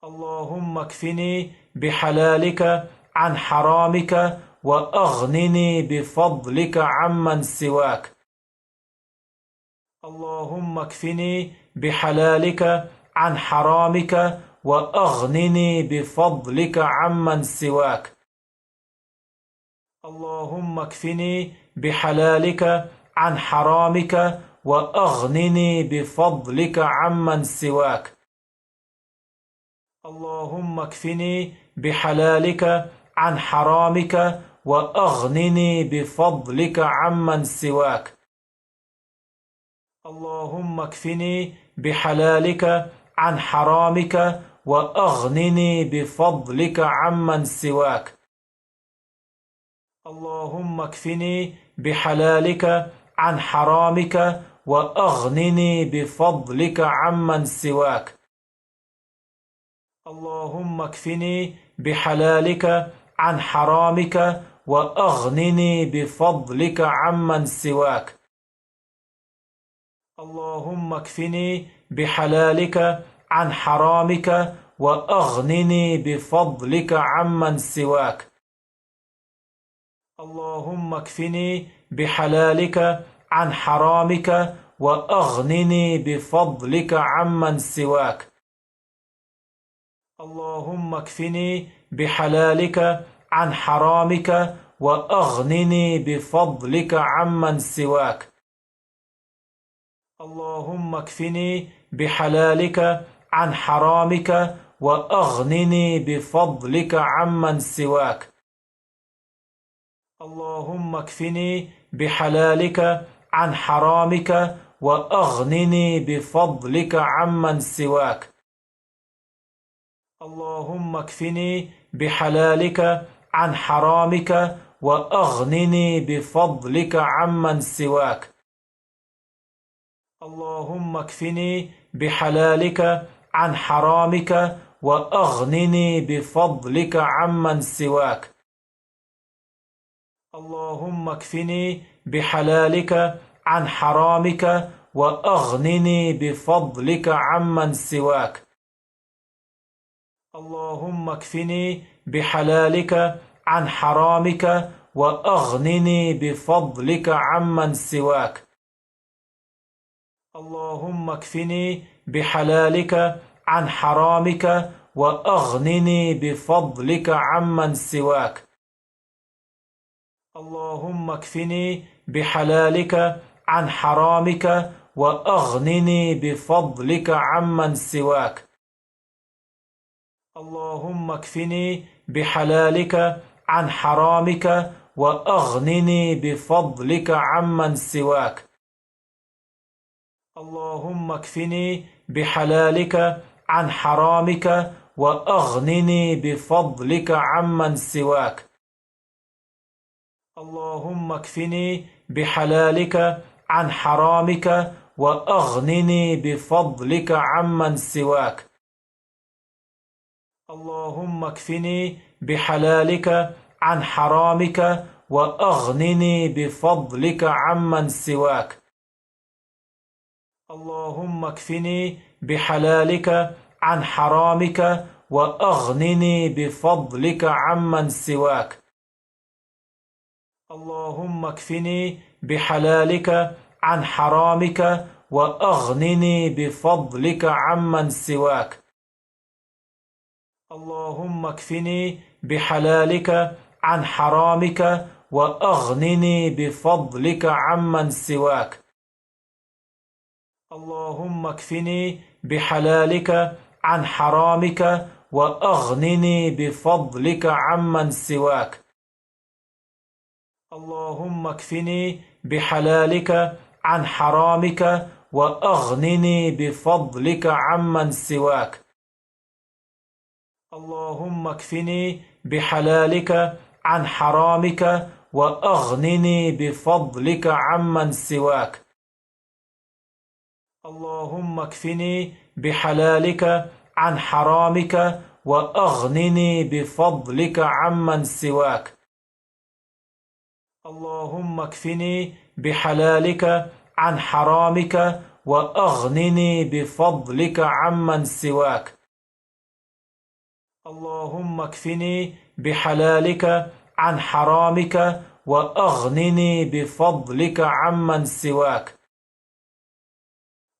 اللهم اكفني بحلالك عن حرامك وأغنني بفضلك عمن سواك. اللهم اكفني بحلالك عن حرامك وأغنني بفضلك عمن سواك. اللهم اكفني بحلالك عن حرامك وأغنني بفضلك عمن سواك. اللهم اكفني بحلالك عن حرامك وأغنني بفضلك عمن سواك. اللهم اكفني بحلالك عن حرامك وأغنني بفضلك عمن سواك. اللهم اكفني بحلالك عن حرامك وأغنني بفضلك عمن سواك. اللهم اكفني بحلالك عن حرامك وأغنني بفضلك عمن سواك. اللهم اكفني بحلالك عن حرامك وأغنني بفضلك عمن سواك. اللهم اكفني بحلالك عن حرامك وأغنني بفضلك عمن سواك. اللهم اكفني بحلالك عن حرامك وأغنني بفضلك عمن سواك. اللهم اكفني بحلالك عن حرامك وأغنني بفضلك عمن سواك. اللهم اكفني بحلالك عن حرامك وأغنني بفضلك عمن سواك. اللهم اكفني بحلالك عن حرامك وأغنني بفضلك عمن سواك. اللهم اكفني بحلالك عن حرامك وأغنني بفضلك عمن سواك. اللهم اكفني بحلالك عن حرامك وأغنني بفضلك عمن سواك. اللهم اكفني بحلالك عن حرامك وأغنني بفضلك عمن سواك. اللهم اكفني بحلالك عن حرامك وأغنني بفضلك عمن سواك. اللهم اكفني بحلالك عن حرامك وأغنني بفضلك عمن سواك. اللهم اكفني بحلالك عن حرامك وأغنني بفضلك عمن سواك. اللهم اكفني بحلالك عن حرامك وأغنني بفضلك عمن سواك. اللهم اكفني بحلالك عن حرامك وأغنني بفضلك عمن سواك. اللهم اكفني بحلالك عن حرامك وأغنني بفضلك عمن سواك. اللهم اكفني بحلالك عن حرامك وأغنني بفضلك عمن سواك. اللهم اكفني بحلالك عن حرامك وأغنني بفضلك عمن سواك. اللهم اكفني بحلالك عن حرامك وأغنني بفضلك عمن سواك. اللهم اكفني بحلالك عن حرامك وأغنني بفضلك عمن سواك. اللهم اكفني بحلالك عن حرامك وأغنني بفضلك عمن سواك. اللهم اكفني بحلالك عن حرامك وأغنني بفضلك عمن سواك. اللهم اكفني بحلالك عن حرامك وأغنني بفضلك عمن سواك. اللهم اكفني بحلالك عن حرامك وأغنني بفضلك عمن سواك. اللهم اكفني بحلالك عن حرامك وأغنني بفضلك عمن سواك.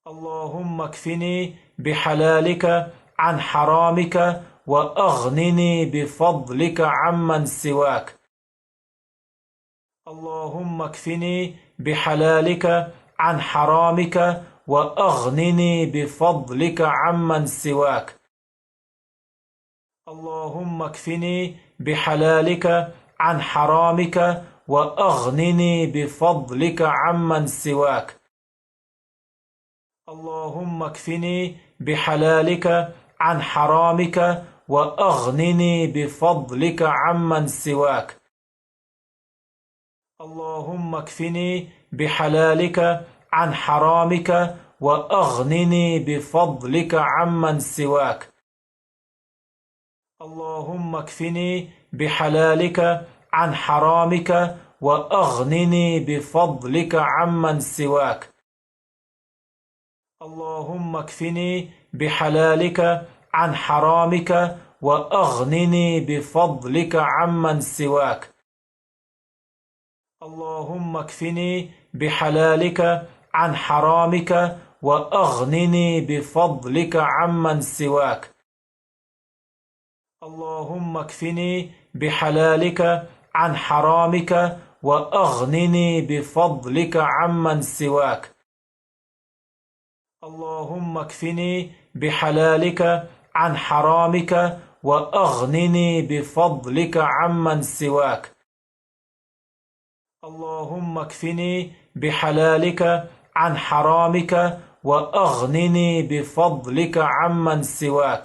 اللهم اكفني بحلالك عن حرامك وأغنني بفضلك عمن سواك. اللهم اكفني بحلالك عن حرامك وأغنني بفضلك عمن سواك. اللهم اكفني بحلالك عن حرامك وأغنني بفضلك عمن سواك. اللهم اكفني بحلالك عن حرامك وأغنني بفضلك عمن سواك. اللهم اكفني بحلالك عن حرامك وأغنني بفضلك عمن سواك. اللهم اكفني بحلالك عن حرامك وأغنني بفضلك عمن سواك. اللهم اكفني بحلالك عن حرامك وأغنني بفضلك عمن سواك. اللهم اكفني بحلالك عن حرامك وأغنني بفضلك عمن سواك. اللهم اكفني بحلالك عن حرامك وأغنني بفضلك عمن سواك. اللهم اكفني بحلالك عن حرامك وأغنني بفضلك عمن سواك. اللهم اكفني بحلالك عن حرامك وأغنني بفضلك عمن سواك.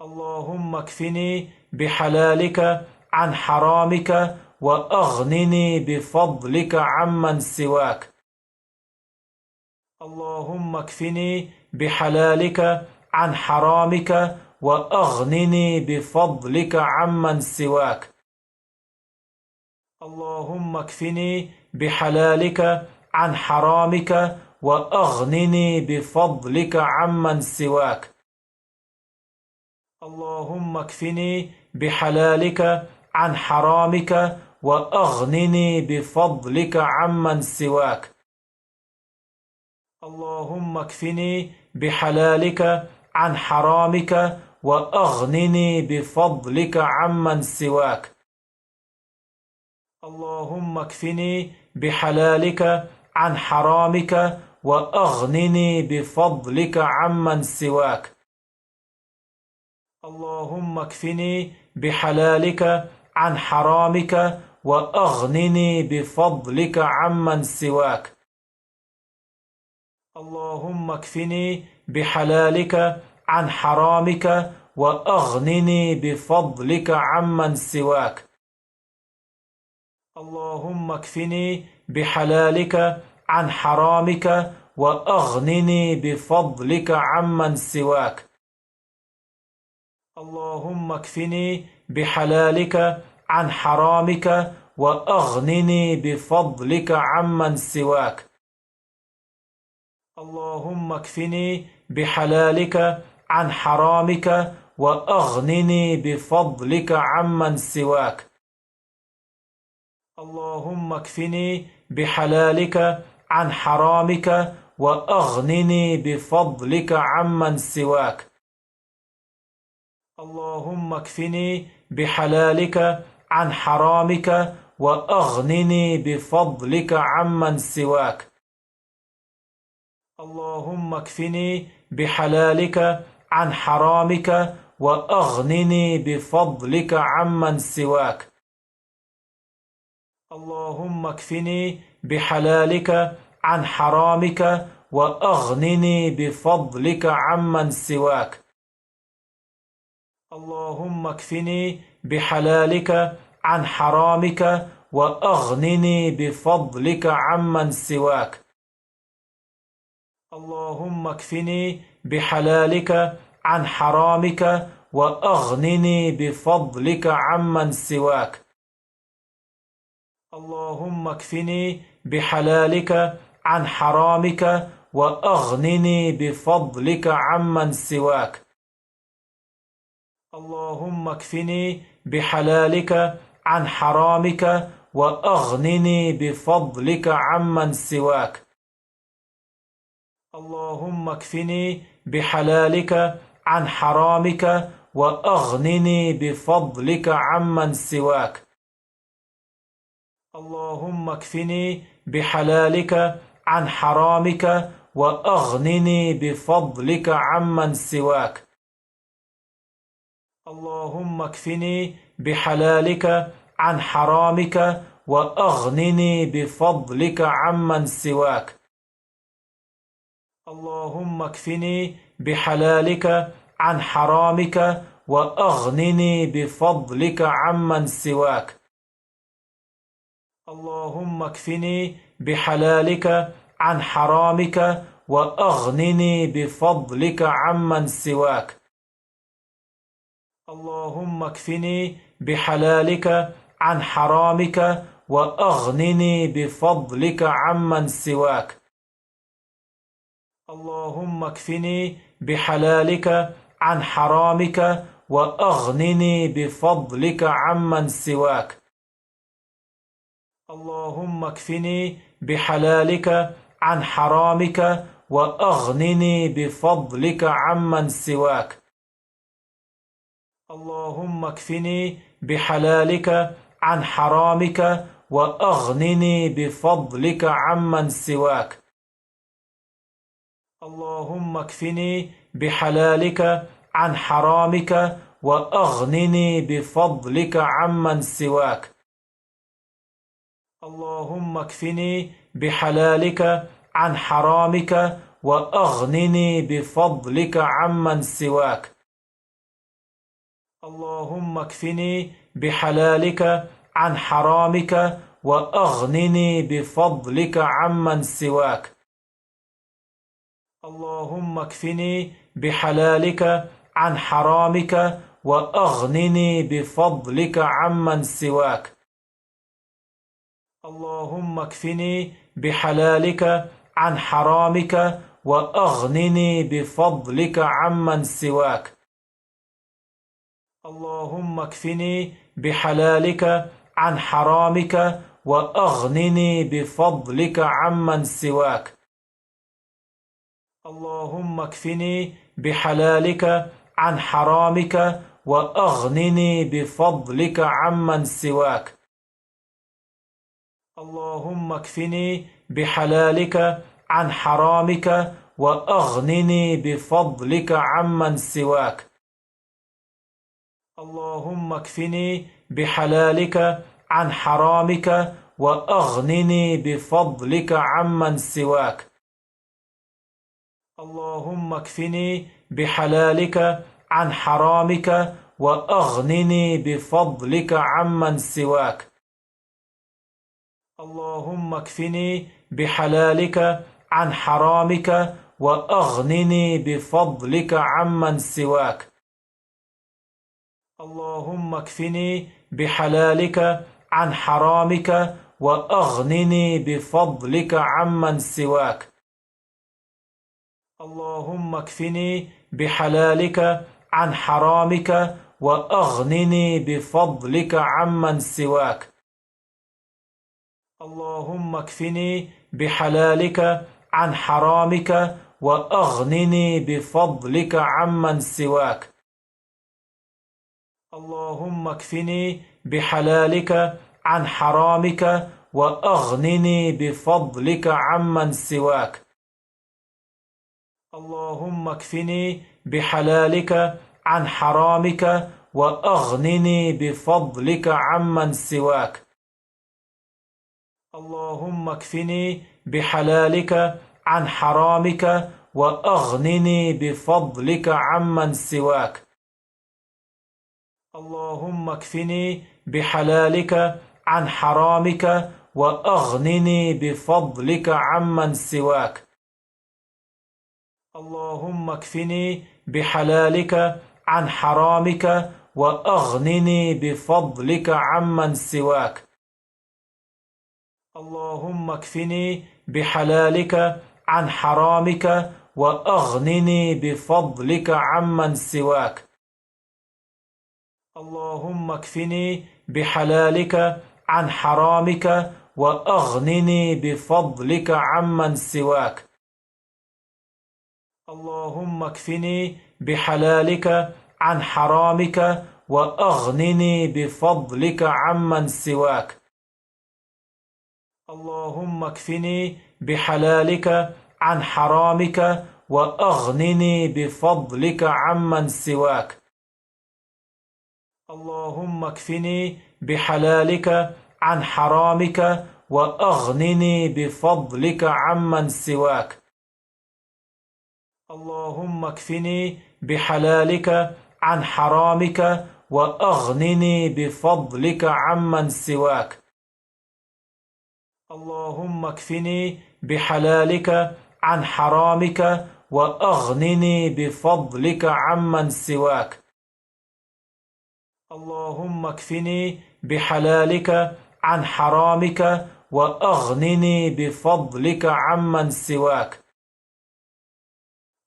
اللهم اكفني بحلالك عن حرامك وأغنني بفضلك عمن سواك. اللهم اكفني بحلالك عن حرامك وأغنني بفضلك عمن سواك. اللهم اكفني بحلالك عن حرامك وأغنني بفضلك عمن سواك. اللهم اكفني بحلالك عن حرامك وأغنني بفضلك عمن سواك. اللهم اكفني بحلالك عن حرامك وأغنني بفضلك عمن سواك. اللهم اكفني بحلالك عن حرامك وأغنني بفضلك عمن سواك. اللهم اكفني بحلالك عن حرامك وأغنني بفضلك عمن سواك. اللهم اكفني بحلالك عن حرامك وأغنني بفضلك عمن سواك. اللهم اكفني بحلالك عن حرامك وأغنني بفضلك عمن سواك. اللهم اكفني بحلالك عن حرامك وأغنني بفضلك عمن سواك. اللهم اكفني بحلالك عن حرامك وأغنني بفضلك عمن سواك. اللهم اكفني بحلالك عن حرامك وأغنني بفضلك عمن سواك. اللهم اكفني بحلالك عن حرامك وأغنني بفضلك عمن سواك. اللهم اكفني بحلالك عن حرامك وأغنني بفضلك عمن سواك. اللهم اكفني بحلالك عن حرامك وأغنني بفضلك عمن سواك. اللهم اكفني بحلالك عن حرامك وأغنني بفضلك عمن سواك. اللهم اكفني بحلالك عن حرامك وأغنني بفضلك عمن سواك. اللهم اكفني بحلالك عن حرامك وأغنني بفضلك عمن سواك. اللهم اكفني بحلالك عن حرامك وأغنني بفضلك عمن سواك. اللهم اكفني بحلالك عن حرامك وأغنني بفضلك عمن سواك. اللهم اكفني بحلالك عن حرامك وأغنني بفضلك عمن سواك. اللهم اكفني بحلالك عن حرامك وأغنني بفضلك عمن سواك. اللهم اكفني بحلالك عن حرامك وأغنني بفضلك عمن سواك. اللهم اكفني بحلالك عن حرامك وأغنني بفضلك عمن سواك. اللهم اكفني بحلالك عن حرامك وأغنني بفضلك عمن سواك. اللهم اكفني بحلالك عن حرامك وأغنني بفضلك عمن سواك. اللهم اكفني بحلالك عن حرامك وأغنني بفضلك عمن سواك. اللهم اكفني بحلالك عن حرامك وأغنني بفضلك عمن سواك. اللهم اكفني بحلالك عن حرامك وأغنني بفضلك عمن سواك. اللهم اكفني بحلالك عن حرامك وأغنني بفضلك عمن سواك. اللهم اكفني بحلالك عن حرامك وأغنني بفضلك عمن سواك. اللهم اكفني بحلالك عن حرامك وأغنني بفضلك عمن سواك. اللهم اكفني بحلالك عن حرامك وأغنني بفضلك عمن سواك. اللهم اكفني بحلالك عن حرامك وأغنني بفضلك عمن سواك. اللهم اكفني بحلالك عن حرامك وأغنني بفضلك عمن سواك. اللهم اكفني بحلالك عن حرامك وأغنني بفضلك عمن سواك. اللهم اكفني بحلالك عن حرامك وأغنني بفضلك عمن سواك. اللهم اكفني بحلالك عن حرامك وأغنني بفضلك عمن سواك. اللهم اكفني بحلالك عن حرامك وأغنني بفضلك عمن سواك. اللهم اكفني بحلالك عن حرامك وأغنني بفضلك عمن سواك. اللهم اكفني بحلالك عن حرامك وأغنني بفضلك عمن سواك. اللهم اكفني بحلالك عن حرامك وأغنني بفضلك عمن سواك. اللهم اكفني بحلالك عن حرامك وأغنني بفضلك عمن سواك. اللهم اكفني بحلالك عن حرامك وأغنني بفضلك عمن سواك. اللهم اكفني بحلالك عن حرامك وأغنني بفضلك عمن سواك. اللهم اكفني بحلالك عن حرامك وأغنني بفضلك عمن سواك. اللهم اكفني بحلالك عن حرامك وأغنني بفضلك عمن سواك. اللهم اكفني بحلالك عن حرامك وأغنني بفضلك عمن سواك. اللهم اكفني بحلالك عن حرامك وأغنني بفضلك عمن سواك. اللهم اكفني بحلالك عن حرامك وأغنني بفضلك عمن سواك. اللهم اكفني بحلالك عن حرامك وأغنني بفضلك عمن سواك. اللهم اكفني بحلالك عن حرامك وأغنني بفضلك عمن سواك. اللهم اكفني بحلالك عن حرامك وأغنني بفضلك عمن سواك. اللهم اكفني بحلالك عن حرامك وأغنني بفضلك عمن سواك. اللهم اكفني بحلالك عن حرامك وأغنني بفضلك عمن سواك.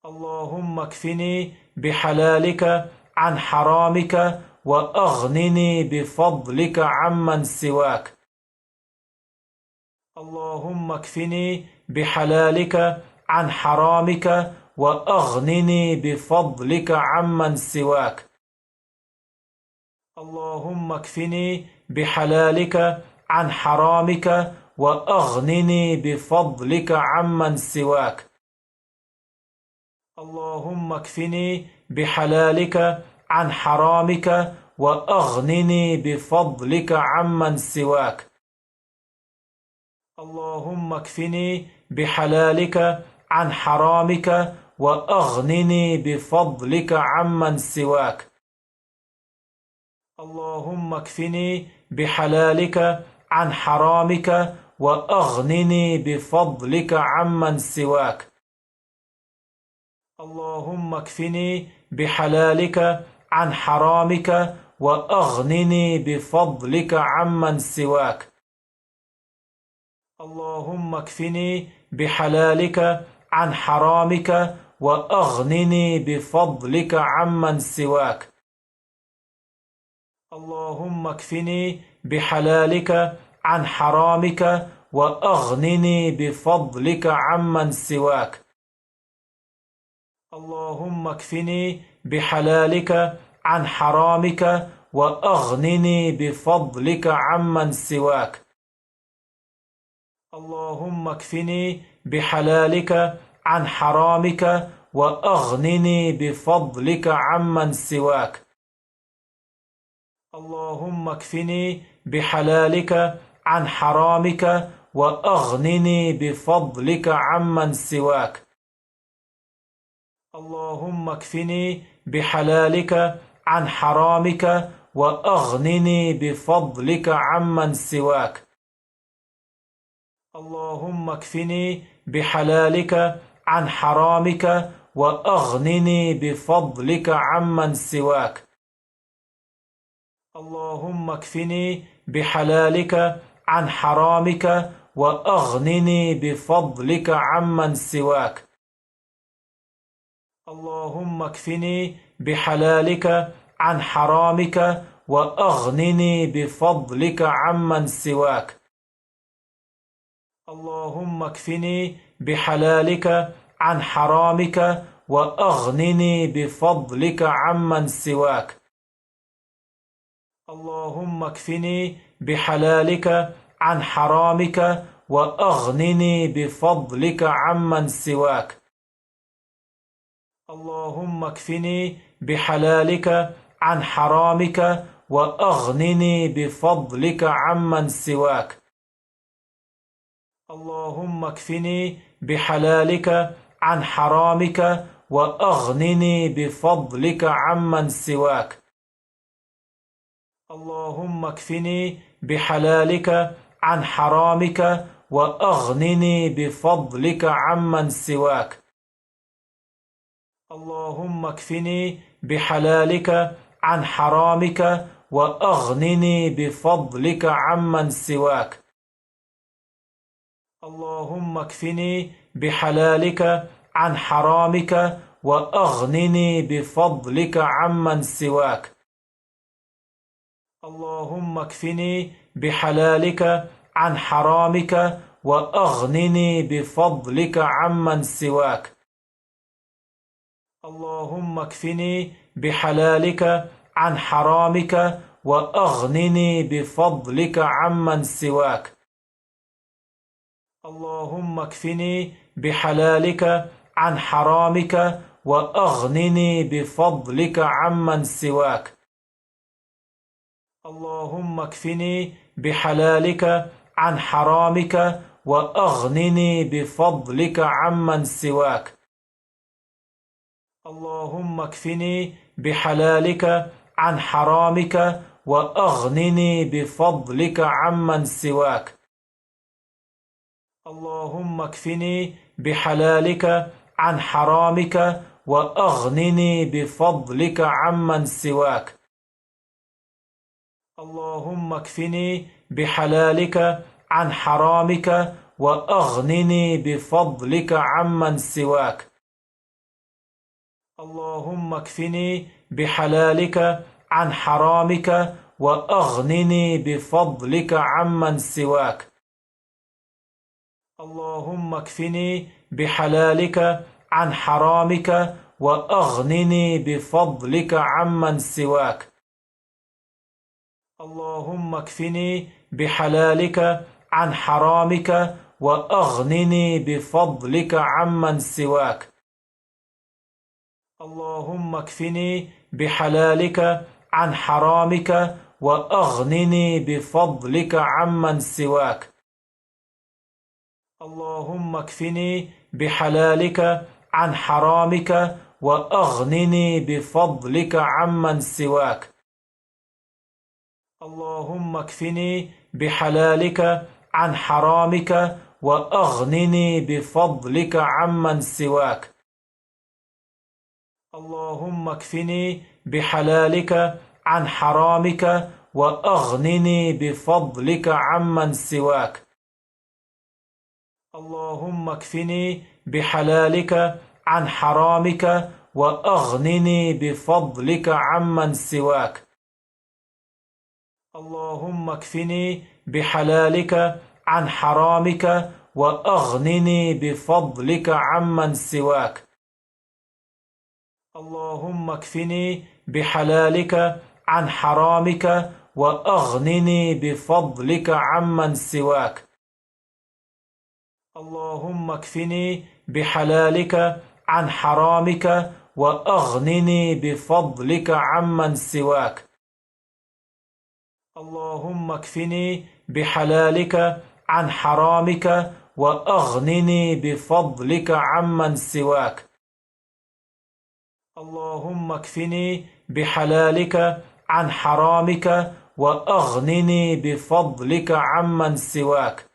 اللهم اكفني بحلالك عن حرامك وأغنني بفضلك عمن سواك. اللهم اكفني بحلالك عن حرامك وأغنني بفضلك عمن سواك. اللهم اكفني بحلالك عن حرامك وأغنني بفضلك عمن سواك. اللهم اكفني بحلالك عن حرامك وأغنني بفضلك عمن سواك. اللهم اكفني بحلالك عن حرامك وأغنني بفضلك عمن سواك. اللهم اكفني بحلالك عن حرامك وأغنني بفضلك عمن سواك. اللهم اكفني بحلالك عن حرامك وأغنني بفضلك عمن سواك. اللهم اكفني بحلالك عن حرامك وأغنني بفضلك عمن سواك. اللهم اكفني بحلالك عن حرامك وأغنني بفضلك عمن سواك. اللهم اكفني بحلالك عن حرامك وأغنني بفضلك عمن سواك. اللهم اكفني بحلالك عن حرامك وأغنني بفضلك عمن سواك. اللهم اكفني بحلالك عن حرامك وأغنني بفضلك عمن سواك. اللهم اكفني بحلالك عن حرامك وأغنني بفضلك عمن سواك. اللهم اكفني بحلالك عن حرامك وأغنني بفضلك عمن سواك. اللهم اكفني بحلالك عن حرامك وأغنني بفضلك عمن سواك. اللهم اكفني بحلالك عن حرامك وأغنني بفضلك عمن سواك. اللهم اكفني بحلالك عن حرامك وأغنني بفضلك عمن سواك. اللهم اكفني بحلالك عن حرامك وأغنني بفضلك عمن سواك. اللهم اكفني بحلالك عن حرامك وأغنني بفضلك عمن سواك. اللهم اكفني بحلالك عن حرامك وأغنني بفضلك عمن سواك. اللهم اكفني بحلالك عن حرامك وأغنني بفضلك عمن سواك. اللهم اكفني بحلالك عن حرامك وأغنني بفضلك عمن سواك. اللهم اكفني بحلالك عن حرامك وأغنني بفضلك عمن سواك. اللهم اكفني بحلالك عن حرامك وأغنني بفضلك عمن سواك. اللهم اكفني بحلالك عن حرامك وأغنني بفضلك عمن سواك. اللهم اكفني بحلالك عن حرامك وأغنني بفضلك عمن سواك. اللهم اكفني بحلالك عن حرامك وأغنني بفضلك عمن سواك. اللهم اكفني بحلالك عن حرامك وأغنني بفضلك عمن سواك. اللهم اكفني بحلالك عن حرامك وأغنني بفضلك عمن سواك. اللهم اكفني بحلالك عن حرامك وأغنني بفضلك عمن سواك. اللهم اكفني بحلالك عن حرامك وأغنني بفضلك عمن سواك. اللهم اكفني بحلالك عن حرامك وأغنني بفضلك عمن سواك. اللهم اكفني بحلالك عن حرامك وأغنني بفضلك عمن سواك. اللهم اكفني بحلالك عن حرامك وأغنني بفضلك عمن سواك. اللهم اكفني بحلالك عن حرامك وأغنني بفضلك عمن سواك. اللهم اكفني بحلالك عن حرامك وأغنني بفضلك عمن سواك. اللهم اكفني بحلالك عن حرامك وأغنني بفضلك عمن سواك. اللهم اكفني بحلالك عن حرامك وأغنني بفضلك عمن سواك. اللهم اكفني بحلالك عن حرامك وأغنني بفضلك عمن سواك. اللهم اكفني بحلالك عن حرامك وأغنني بفضلك عمن سواك. اللهم اكفني بحلالك عن حرامك وأغنني بفضلك عمن سواك. اللهم اكفني بحلالك عن حرامك وأغنني بفضلك عمن سواك. اللهم اكفني بحلالك عن حرامك وأغنني بفضلك عمن سواك.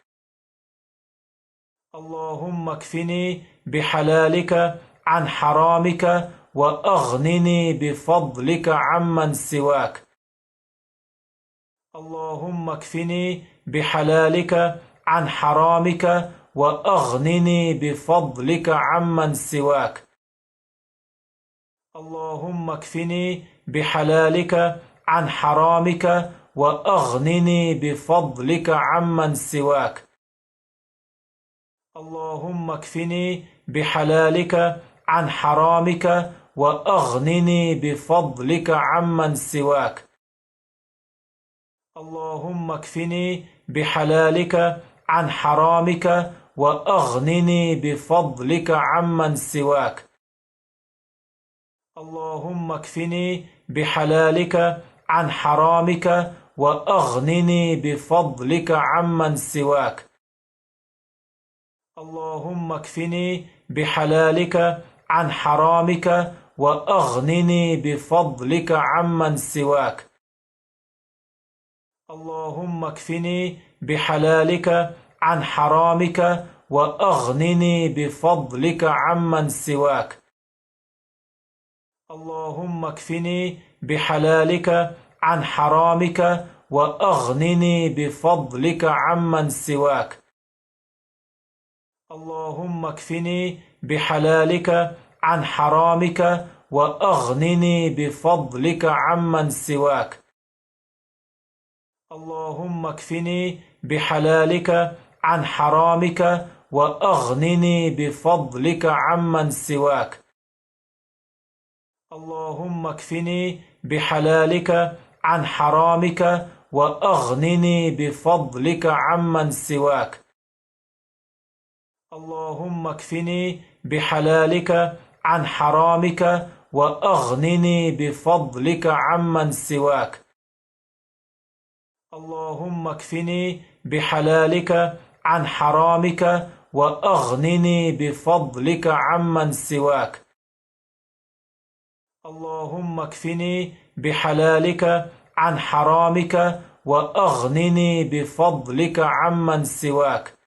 اللهم اكفني بحلالك عن حرامك وأغنني بفضلك عمن سواك. اللهم اكفني بحلالك عن حرامك وأغنني بفضلك عمن سواك. اللهم اكفني بحلالك عن حرامك وأغنني بفضلك عمن سواك. اللهم اكفني بحلالك عن حرامك وأغنني بفضلك عمن سواك. اللهم اكفني بحلالك عن حرامك وأغنني بفضلك عمن سواك. اللهم اكفني بحلالك عن حرامك وأغنني بفضلك عمن سواك. اللهم اكفني بحلالك عن حرامك وأغنني بفضلك عمن سواك. اللهم اكفني بحلالك عن حرامك وأغنني بفضلك عمن سواك. اللهم اكفني بحلالك عن حرامك وأغنني بفضلك عمن سواك. اللهم اكفني بحلالك عن حرامك وأغنني بفضلك عمن سواك. اللهم اكفني بحلالك عن حرامك وأغنني بفضلك عمن سواك. اللهم اكفني بحلالك عن حرامك وأغنني بفضلك عمن سواك. اللهم اكفني بحلالك عن حرامك وأغنني بفضلك عمن سواك. اللهم اكفني بحلالك عن حرامك وأغنني بفضلك عمن سواك. اللهم اكفني بحلالك عن حرامك وأغنني بفضلك عمن سواك.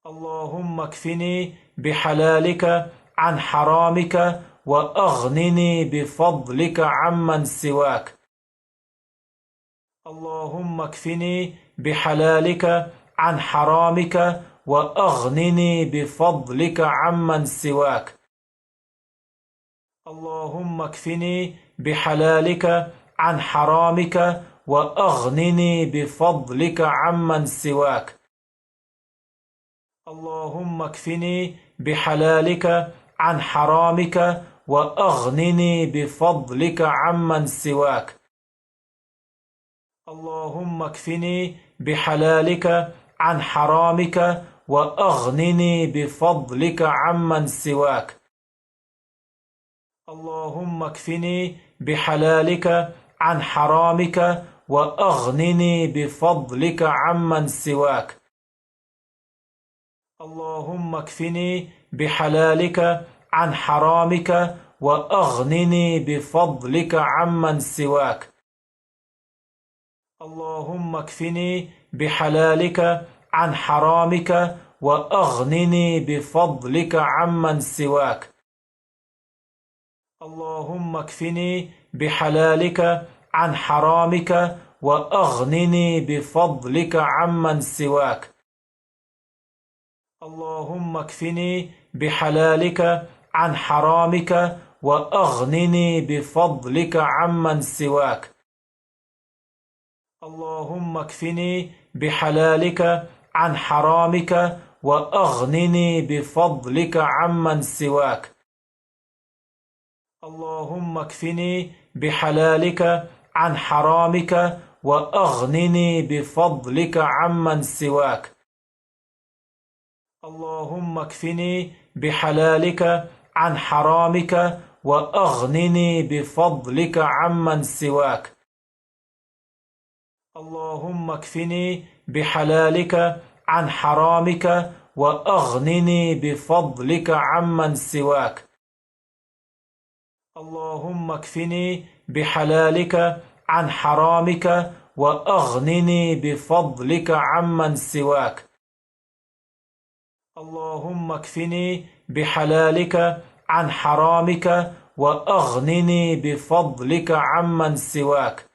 اللهم اكفني بحلالك عن حرامك وأغنني بفضلك عمن سواك. اللهم اكفني بحلالك عن حرامك وأغنني بفضلك عمن سواك. اللهم اكفني بحلالك عن حرامك وأغنني بفضلك عمن سواك. اللهم اكفني بحلالك عن حرامك وأغنني بفضلك عمن سواك. اللهم اكفني بحلالك عن حرامك وأغنني بفضلك عمن سواك. اللهم اكفني بحلالك عن حرامك وأغنني بفضلك عمن سواك. اللهم اكفني بحلالك عن حرامك وأغنني بفضلك عمن سواك. اللهم اكفني بحلالك عن حرامك وأغنني بفضلك عمن سواك. اللهم اكفني بحلالك عن حرامك وأغنني بفضلك عمن سواك. اللهم اكفني بحلالك عن حرامك وأغنني بفضلك عمن سواك. اللهم اكفني بحلالك عن حرامك وأغنني بفضلك عمن سواك. اللهم اكفني بحلالك عن حرامك وأغنني بفضلك عمن سواك. اللهم اكفني بحلالك عن حرامك وأغنني بفضلك عمن سواك. اللهم اكفني بحلالك عن حرامك وأغنني بفضلك عمن سواك. اللهم اكفني بحلالك عن حرامك وأغنني بفضلك عمن سواك. اللهم اكفني بحلالك عن حرامك وأغنني بفضلك عمن سواك.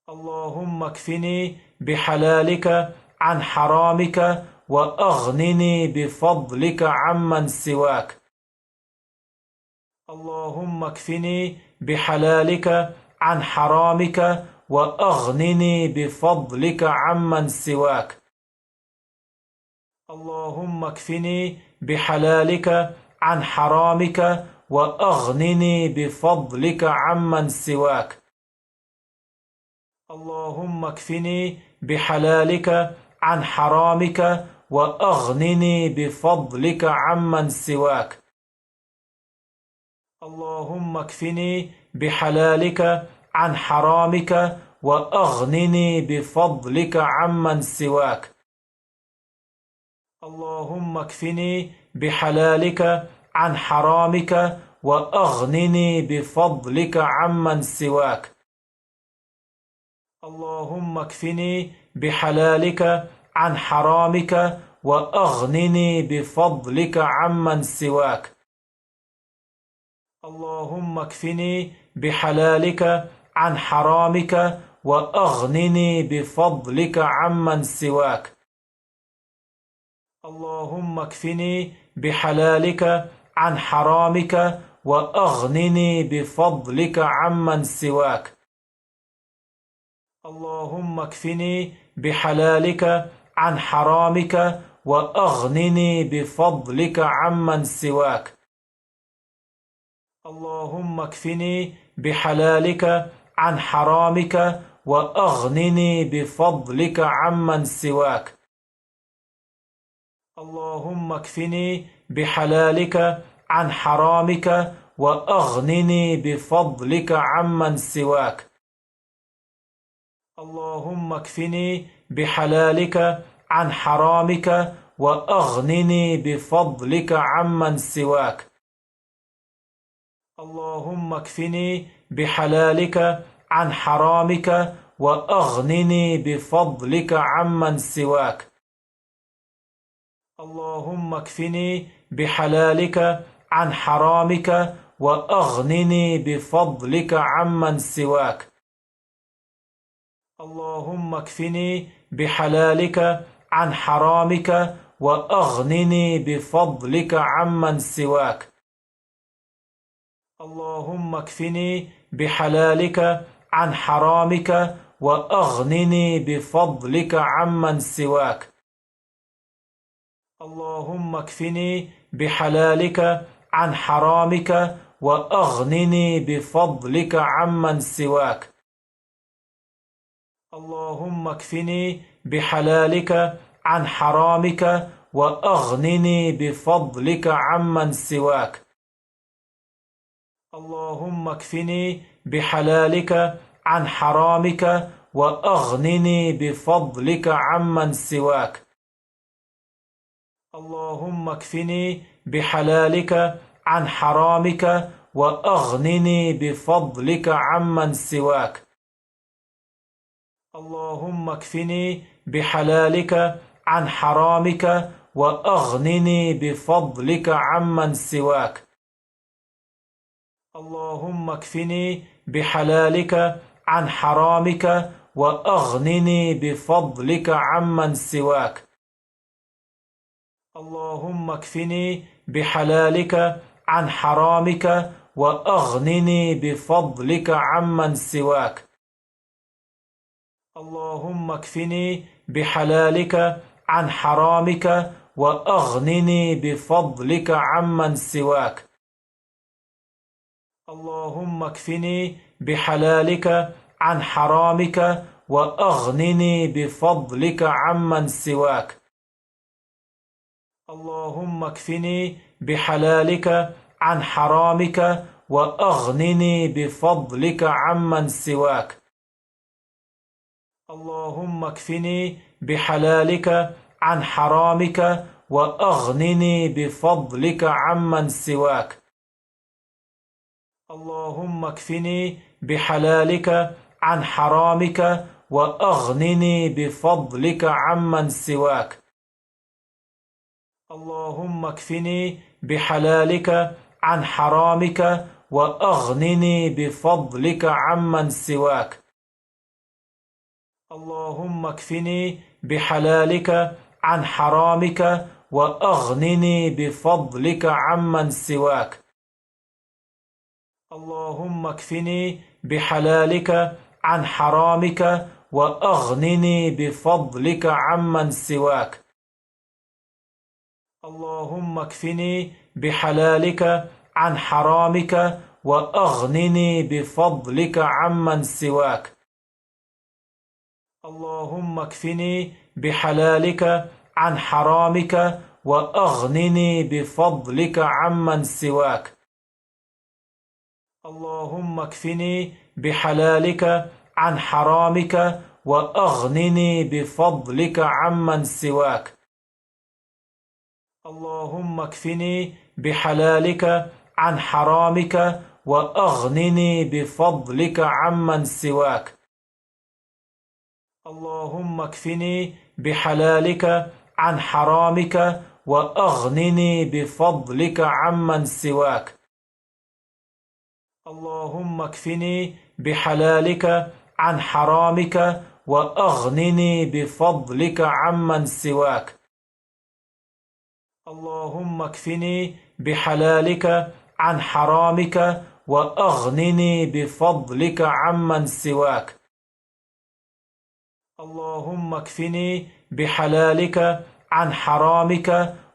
اللهم اكفني بحلالك عن حرامك وأغنني بفضلك عمن سواك. اللهم اكفني بحلالك عن حرامك وأغنني بفضلك عمن سواك. اللهم اكفني بحلالك عن حرامك وأغنني بفضلك عمن سواك. اللهم اكفني بحلالك عن حرامك وأغنني بفضلك عمن سواك. اللهم اكفني بحلالك عن حرامك وأغنني بفضلك عمن سواك. اللهم اكفني بحلالك عن حرامك وأغنني بفضلك عمن سواك. اللهم اكفني بحلالك عن حرامك وأغنني بفضلك عمن سواك. اللهم اكفني بحلالك عن حرامك وأغنني بفضلك عمن سواك. اللهم اكفني بحلالك عن حرامك وأغنني بفضلك عمن سواك. اللهم اكفني بحلالك عن حرامك وأغنني بفضلك عمن سواك. اللهم اكفني بحلالك عن حرامك وأغنني بفضلك عمن سواك. اللهم اكفني بحلالك عن حرامك وأغنني بفضلك عمن سواك. اللهم اكفني بحلالك عن حرامك وأغنني بفضلك عمن سواك. اللهم اكفني بحلالك عن حرامك وأغنني بفضلك عمن سواك. اللهم اكفني بحلالك عن حرامك وأغنني بفضلك عمن سواك. اللهم اكفني بحلالك عن حرامك وأغنني بفضلك عمن سواك. اللهم اكفني بحلالك عن حرامك وأغنني بفضلك عمن سواك. اللهم اكفني بحلالك عن حرامك وأغنني بفضلك عمن سواك. اللهم اكفني بحلالك عن حرامك وأغنني بفضلك عمن سواك. اللهم اكفني بحلالك عن حرامك وأغنني بفضلك عمن سواك. اللهم اكفني بحلالك عن حرامك وأغنني بفضلك عمن سواك. اللهم اكفني بحلالك عن حرامك وأغنني بفضلك عمن سواك. اللهم اكفني بحلالك عن حرامك وأغنني بفضلك عمن سواك. اللهم اكفني بحلالك عن حرامك وأغنني بفضلك عمن سواك. اللهم اكفني بحلالك عن حرامك وأغنني بفضلك عمن سواك. اللهم اكفني بحلالك عن حرامك وأغنني بفضلك عمن سواك. اللهم اكفني بحلالك عن حرامك وأغنني بفضلك عمن سواك. اللهم اكفني بحلالك عن حرامك وأغنني بفضلك عمن سواك. اللهم اكفني بحلالك عن حرامك وأغنني بفضلك عمن سواك. اللهم اكفني بحلالك عن حرامك وأغنني بفضلك عمن سواك. اللهم اكفني بحلالك عن حرامك وأغنني بفضلك عمن سواك. اللهم اكفني بحلالك عن حرامك وأغنني بفضلك عمن سواك. اللهم اكفني بحلالك عن حرامك وأغنني بفضلك عمن سواك. اللهم اكفني بحلالك عن حرامك وأغنني بفضلك عمن سواك. اللهم اكفني بحلالك عن حرامك وأغنني بفضلك عمن سواك. اللهم اكفني بحلالك عن حرامك وأغنني بفضلك عمن سواك. اللهم اكفني بحلالك عن حرامك وأغنني بفضلك عمن سواك. اللهم اكفني بحلالك عن حرامك وأغنني بفضلك عمن سواك. اللهم اكفني بحلالك عن حرامك وأغنني بفضلك عمن سواك. اللهم اكفني بحلالك عن حرامك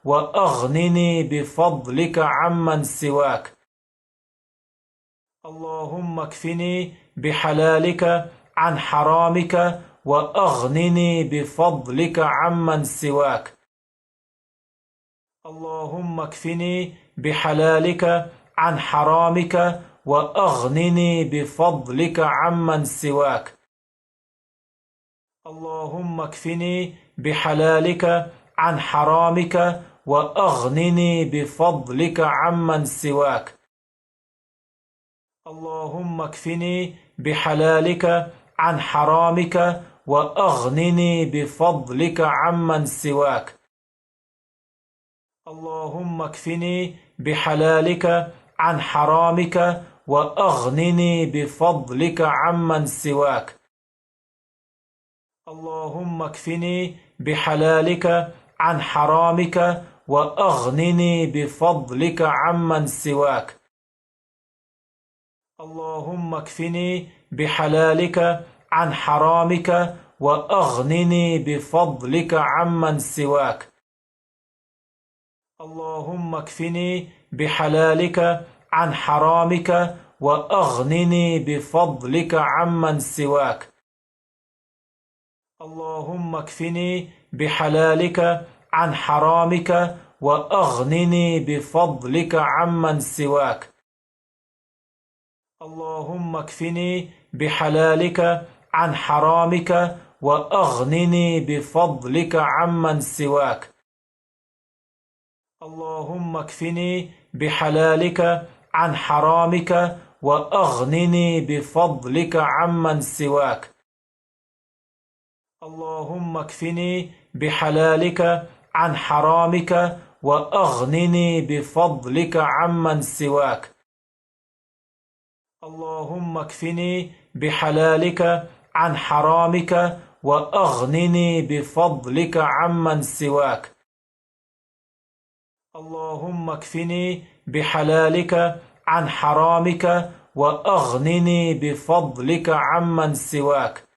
وأغنني بفضلك عمن سواك. اللهم اكفني بحلالك عن حرامك وأغنني بفضلك عمن سواك. اللهم اكفني بحلالك عن حرامك وأغنني بفضلك عمن سواك. اللهم اكفني بحلالك عن حرامك وأغنني بفضلك عمن سواك. اللهم اكفني بحلالك عن حرامك وأغنني بفضلك عمن سواك. اللهم اكفني بحلالك عن حرامك وأغنني بفضلك عمن سواك. اللهم اكفني بحلالك عن حرامك وأغنني بفضلك عمن سواك. اللهم اكفني بحلالك عن حرامك وأغنني بفضلك عمن سواك. اللهم اكفني بحلالك عن حرامك وأغنني بفضلك عمن سواك. اللهم اكفني بحلالك عن حرامك وأغنني بفضلك عمن سواك. اللهم اكفني بحلالك عن حرامك وأغنني بفضلك عمن سواك. اللهم اكفني بحلالك عن حرامك وأغنني بفضلك عمن سواك. اللهم اكفني بحلالك عن حرامك وأغنني بفضلك عمن سواك. اللهم اكفني بحلالك عن حرامك وأغنني بفضلك عمن سواك. اللهم اكفني بحلالك عن حرامك وأغنني بفضلك عمن سواك.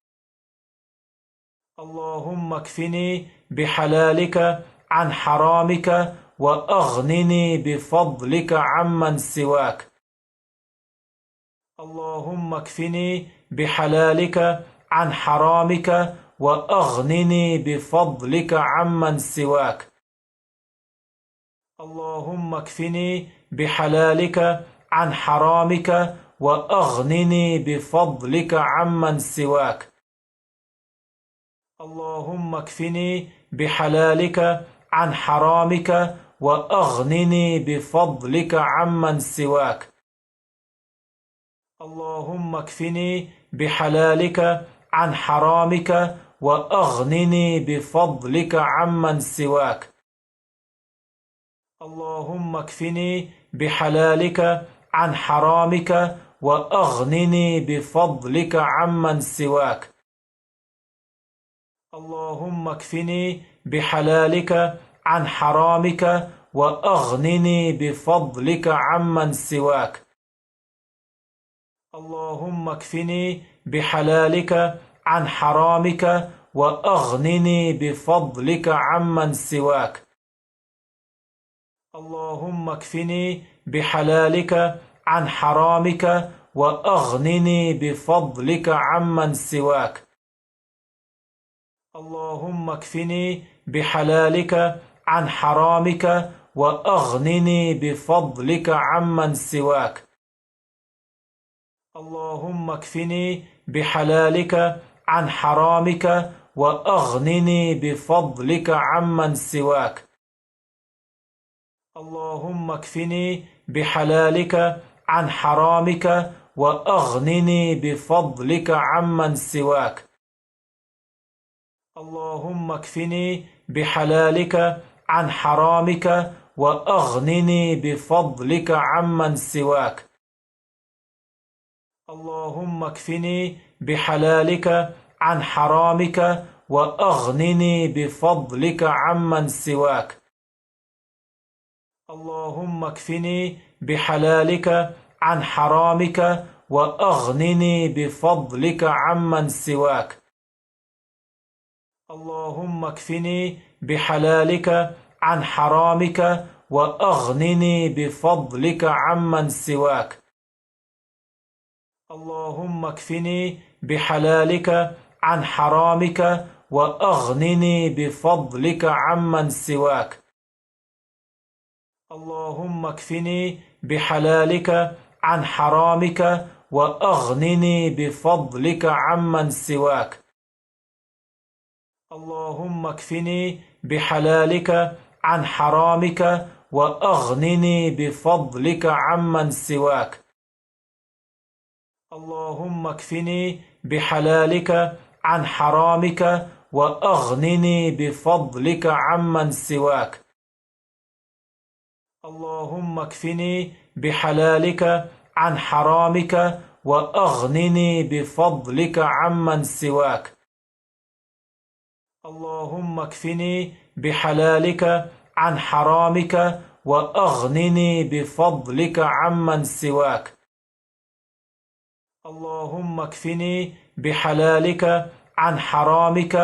اللهم اكفني بحلالك عن حرامك وأغنني بفضلك عمن سواك. اللهم اكفني بحلالك عن حرامك وأغنني بفضلك عمن سواك. اللهم اكفني بحلالك عن حرامك وأغنني بفضلك عمن سواك. اللهم اكفني بحلالك عن حرامك وأغنني بفضلك عمن سواك. اللهم اكفني بحلالك عن حرامك وأغنني بفضلك عمن سواك. اللهم اكفني بحلالك عن حرامك وأغنني بفضلك عمن سواك. اللهم اكفني بحلالك عن حرامك وأغنني بفضلك عمن سواك. اللهم اكفني بحلالك عن حرامك وأغنني بفضلك عمن سواك. اللهم اكفني بحلالك عن حرامك وأغنني بفضلك عمن سواك. اللهم اكفني بحلالك عن حرامك وأغنني بفضلك عمن سواك. اللهم اكفني بحلالك عن حرامك وأغنني بفضلك عمن سواك. اللهم اكفني بحلالك عن حرامك وأغنني بفضلك عمن سواك. اللهم اكفني بحلالك عن حرامك وأغنني بفضلك عمن سواك. اللهم اكفني بحلالك عن حرامك وأغنني بفضلك عمن سواك. اللهم اكفني بحلالك عن حرامك وأغنني بفضلك عمن سواك. اللهم اكفني بحلالك عن حرامك وأغنني بفضلك عمن سواك. اللهم اكفني بحلالك عن حرامك وأغنني بفضلك عمن سواك. اللهم اكفني بحلالك عن حرامك وأغنني بفضلك عمن سواك. اللهم اكفني بحلالك عن حرامك وأغنني بفضلك عمن سواك. اللهم اكفني بحلالك عن حرامك وأغنني بفضلك عمن سواك. اللهم اكفني بحلالك عن حرامك وأغنني بفضلك عمن سواك. اللهم اكفني بحلالك عن حرامك وأغنني بفضلك عمن سواك. اللهم اكفني بحلالك عن حرامك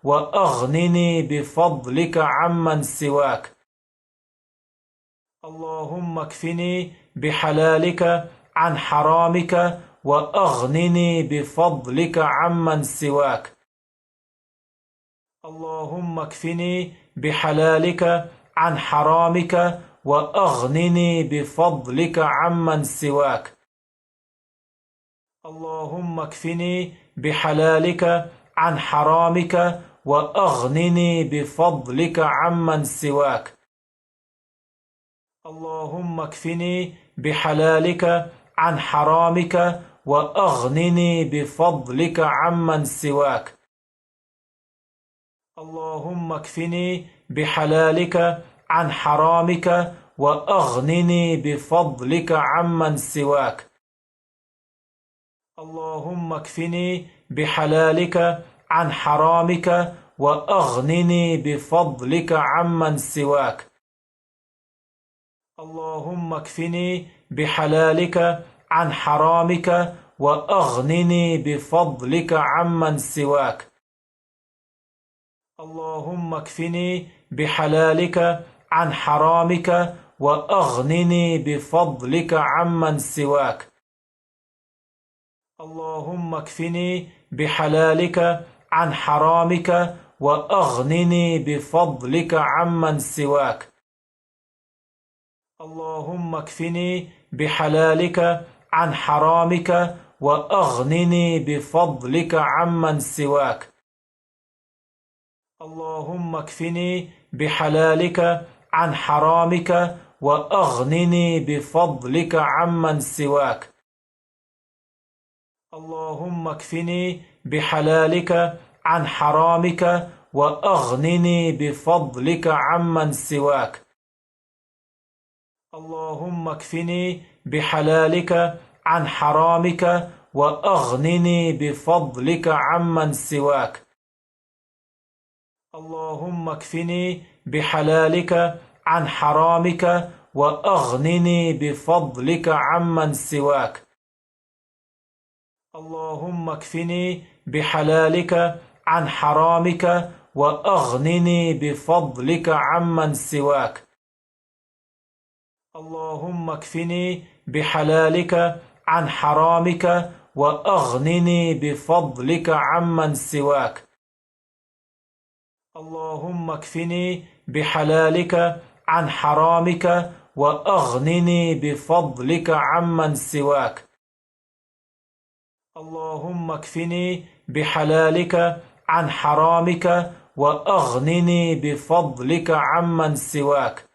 وأغنني بفضلك عمن سواك. اللهم اكفني بحلالك عن حرامك وأغنني بفضلك عمن سواك. اللهم اكفني بحلالك عن حرامك وأغنني بفضلك عمن سواك. اللهم اكفني بحلالك عن حرامك وأغنني بفضلك عمن سواك. اللهم اكفني بحلالك عن حرامك وأغنني بفضلك عمن سواك. اللهم اكفني بحلالك عن حرامك وأغنني بفضلك عمن سواك. اللهم اكفني بحلالك عن حرامك وأغنني بفضلك عمن سواك. اللهم اكفني بحلالك عن حرامك وأغنني بفضلك عمن سواك. اللهم اكفني بحلالك عن حرامك وأغنني بفضلك عمن سواك. اللهم اكفني بحلالك عن حرامك وأغنني بفضلك عمن سواك. اللهم اكفني بحلالك عن حرامك وأغنني بفضلك عمن سواك. اللهم اكفني بحلالك عن حرامك وأغنني بفضلك عمن سواك. اللهم اكفني بحلالك عن حرامك وأغنني بفضلك عمن سواك. اللهم اكفني بحلالك عن حرامك وأغنني بفضلك عمن سواك. اللهم اكفني بحلالك عن حرامك وأغنني بفضلك عمن سواك. اللهم اكفني بحلالك عن حرامك وأغنني بفضلك عمن سواك. اللهم اكفني بحلالك عن حرامك وأغنني بفضلك عمن سواك. اللهم اكفني بحلالك عن حرامك وأغنني بفضلك عمن سواك. اللهم اكفني بحلالك عن حرامك وأغنني بفضلك عمن سواك.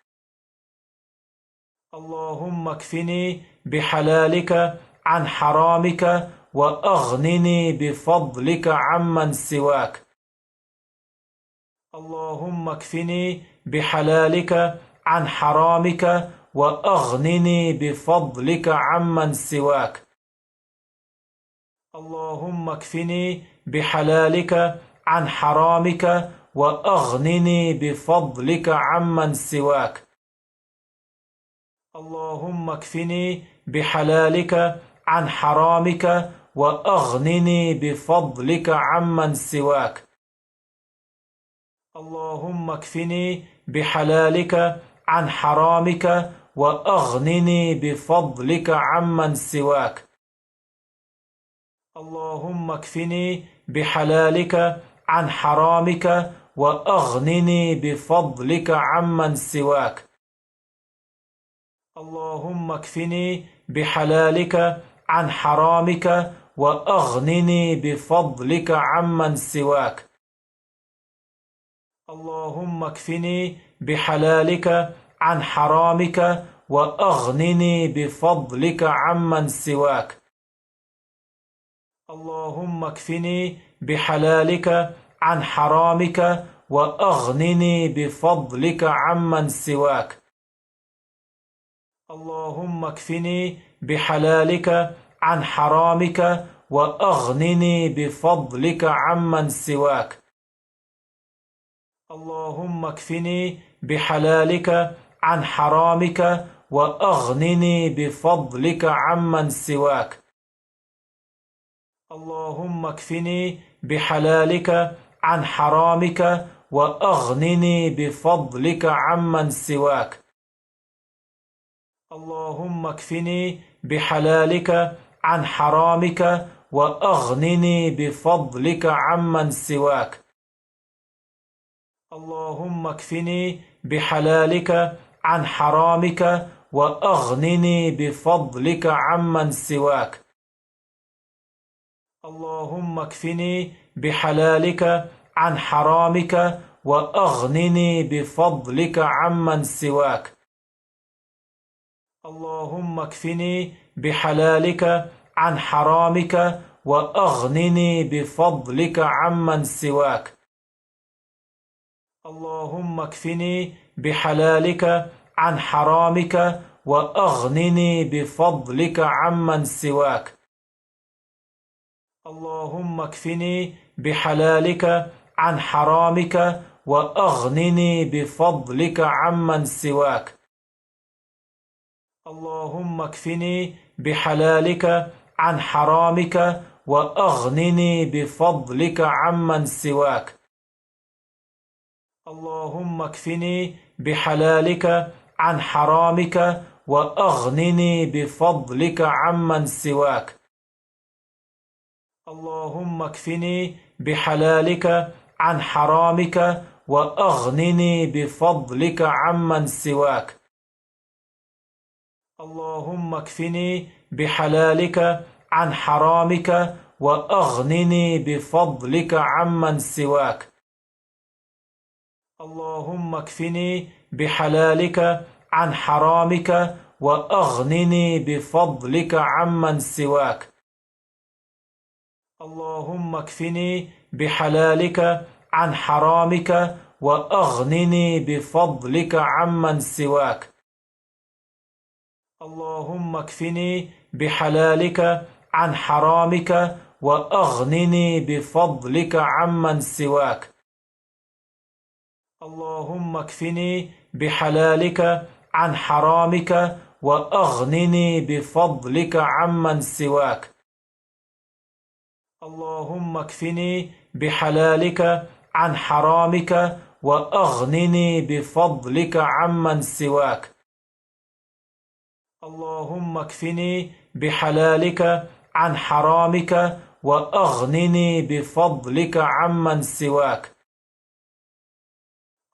اللهم اكفني بحلالك عن حرامك وأغنني بفضلك عمن سواك. اللهم اكفني بحلالك عن حرامك وأغنني بفضلك عمن سواك. اللهم اكفني بحلالك عن حرامك وأغنني بفضلك عمن سواك. اللهم اكفني بحلالك عن حرامك وأغنني بفضلك عمن سواك. اللهم اكفني بحلالك عن حرامك وأغنني بفضلك عمن سواك. اللهم اكفني بحلالك عن حرامك وأغنني بفضلك عمن سواك. اللهم اكفني بحلالك عن حرامك وأغنني بفضلك عمن سواك. اللهم اكفني بحلالك عن حرامك وأغنني بفضلك عمن سواك. اللهم اكفني بحلالك عن حرامك وأغنني بفضلك عمن سواك. اللهم اكفني بحلالك عن حرامك وأغنني بفضلك عمن سواك. اللهم اكفني بحلالك عن حرامك وأغنني بفضلك عمن سواك. اللهم اكفني بحلالك عن حرامك وأغنني بفضلك عمن سواك. اللهم اكفني بحلالك عن حرامك وأغنني بفضلك عمن سواك. اللهم اكفني بحلالك عن حرامك وأغنني بفضلك عمن سواك. اللهم اكفني بحلالك عن حرامك وأغنني بفضلك عمن سواك. اللهم اكفني بحلالك عن حرامك وأغنني بفضلك عمن سواك. اللهم اكفني بحلالك عن حرامك وأغنني بفضلك عمن سواك. اللهم اكفني بحلالك عن حرامك وأغنني بفضلك عمن سواك. اللهم اكفني بحلالك عن حرامك وأغنني بفضلك عمن سواك. اللهم اكفني بحلالك عن حرامك وأغنني بفضلك عمن سواك. اللهم اكفني بحلالك عن حرامك وأغنني بفضلك عمن سواك. اللهم اكفني بحلالك عن حرامك وأغنني بفضلك عمن سواك. اللهم اكفني بحلالك عن حرامك وأغنني بفضلك عمن سواك. اللهم اكفني بحلالك عن حرامك وأغنني بفضلك عمن سواك. اللهم اكفني بحلالك عن حرامك وأغنني بفضلك عمن سواك. اللهم اكفني بحلالك عن حرامك وأغنني بفضلك عمن سواك. اللهم اكفني بحلالك عن حرامك وأغنني بفضلك عمن سواك. اللهم اكفني بحلالك عن حرامك وأغنني بفضلك عمن سواك.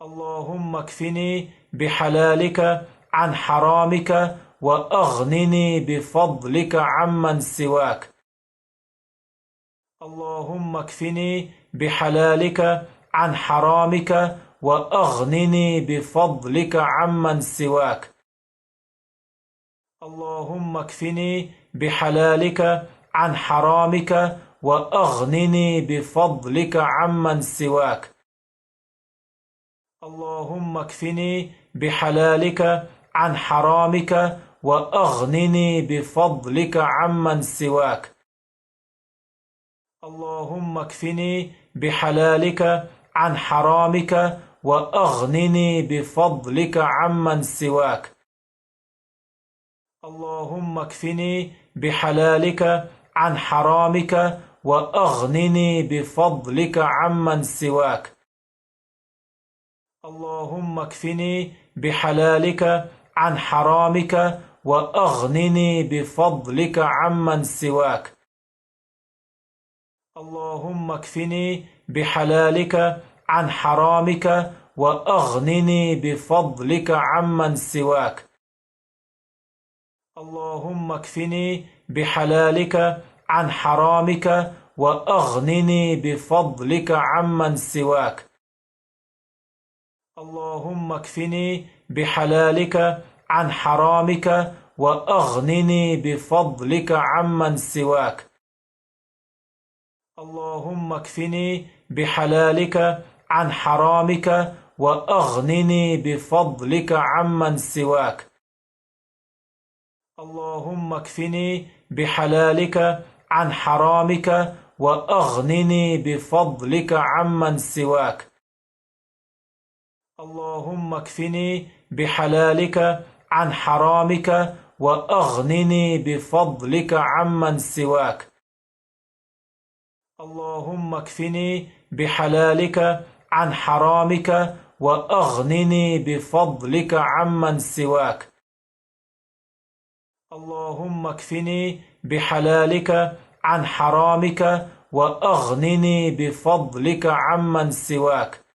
اللهم اكفني بحلالك عن حرامك وأغنني بفضلك عمن سواك. اللهم اكفني بحلالك عن حرامك وأغنني بفضلك عمن سواك. اللهم اكفني بحلالك عن حرامك وأغنني بفضلك عمن سواك. اللهم اكفني بحلالك عن حرامك وأغنني بفضلك عمن سواك. اللهم اكفني بحلالك عن حرامك وأغنني بفضلك عمن سواك. اللهم اكفني بحلالك عن حرامك وأغنني بفضلك عمن سواك. اللهم اكفني بحلالك عن حرامك وأغنني بفضلك عمن سواك. اللهم اكفني بحلالك عن حرامك وأغنني بفضلك عمن سواك. اللهم اكفني بحلالك عن حرامك وأغنني بفضلك عمن سواك. اللهم اكفني بحلالك عن حرامك وأغنني بفضلك عمن سواك. اللهم اكفني بحلالك عن حرامك وأغنني بفضلك عمن سواك. اللهم اكفني بحلالك عن حرامك وأغنني بفضلك عمن سواك. اللهم اكفني بحلالك عن حرامك وأغنني بفضلك عمن سواك. اللهم اكفني بحلالك عن حرامك وأغنني بفضلك عمن سواك. اللهم اكفني بحلالك عن حرامك وأغنني بفضلك عمن سواك.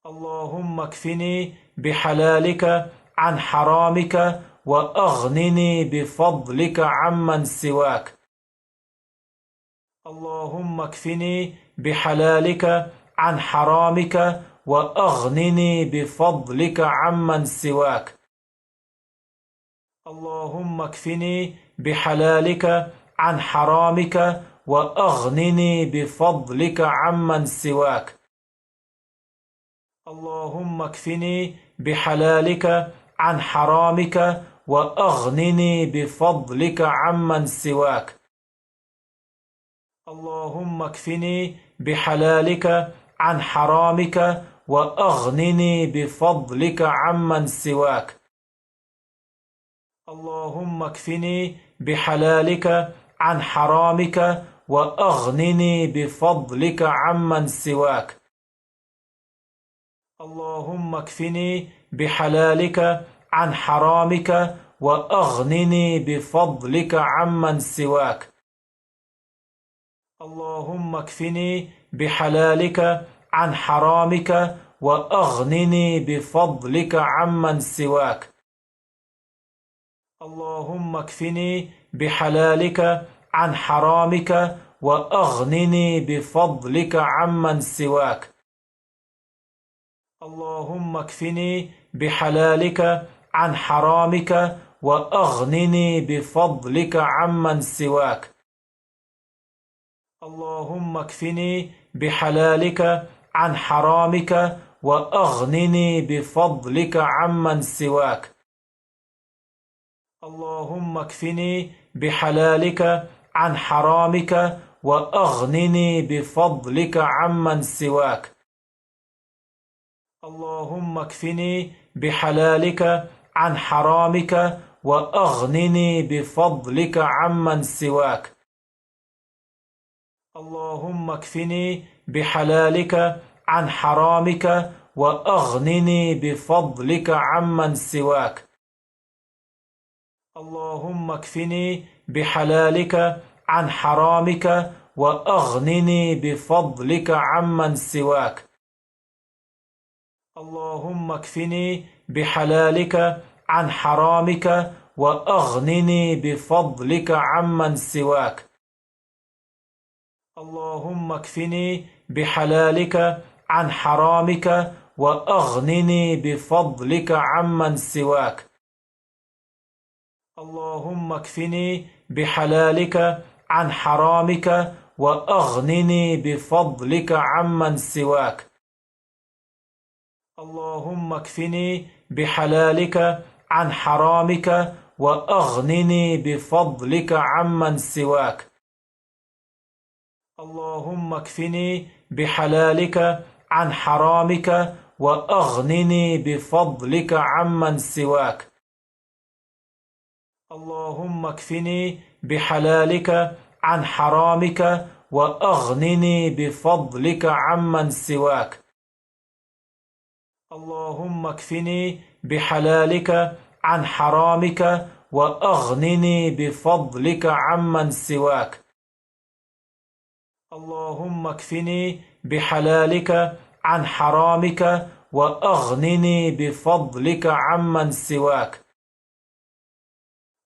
اللهم اكفني بحلالك عن حرامك وأغنني بفضلك عمن سواك. اللهم اكفني بحلالك عن حرامك وأغنني بفضلك عمن سواك. اللهم اكفني بحلالك عن حرامك وأغنني بفضلك عمن سواك. اللهم اكفني بحلالك عن حرامك وأغنني بفضلك عمن سواك. اللهم اكفني بحلالك عن حرامك وأغنني بفضلك عمن سواك. اللهم اكفني بحلالك عن حرامك وأغنني بفضلك عمن سواك. اللهم اكفني بحلالك عن حرامك وأغنني بفضلك عمن سواك. اللهم اكفني بحلالك عن حرامك وأغنني بفضلك عمن سواك. اللهم اكفني بحلالك عن حرامك وأغنني بفضلك عمن سواك. اللهم اكفني بحلالك عن حرامك وأغنني بفضلك عمن سواك. اللهم اكفني بحلالك عن حرامك وأغنني بفضلك عمن سواك. اللهم اكفني بحلالك عن حرامك وأغنني بفضلك عمن سواك. اللهم اكفني بحلالك عن حرامك وأغنني بفضلك عمن سواك. اللهم اكفني بحلالك عن حرامك وأغنني بفضلك عمن سواك. اللهم اكفني بحلالك عن حرامك وأغنني بفضلك عمن سواك. اللهم اكفني بحلالك عن حرامك وأغنني بفضلك عمن سواك. اللهم اكفني بحلالك عن حرامك وأغنني بفضلك عمن سواك. اللهم اكفني بحلالك عن حرامك وأغنني بفضلك عمن سواك. اللهم اكفني بحلالك عن حرامك وأغنني بفضلك عمن سواك. اللهم اكفني بحلالك عن حرامك وأغنني بفضلك عمن سواك. اللهم اكفني بحلالك عن حرامك وأغنني بفضلك عمن سواك. اللهم اكفني بحلالك عن حرامك وأغنني بفضلك عمن سواك. اللهم اكفني بحلالك عن حرامك وأغنني بفضلك عمن سواك.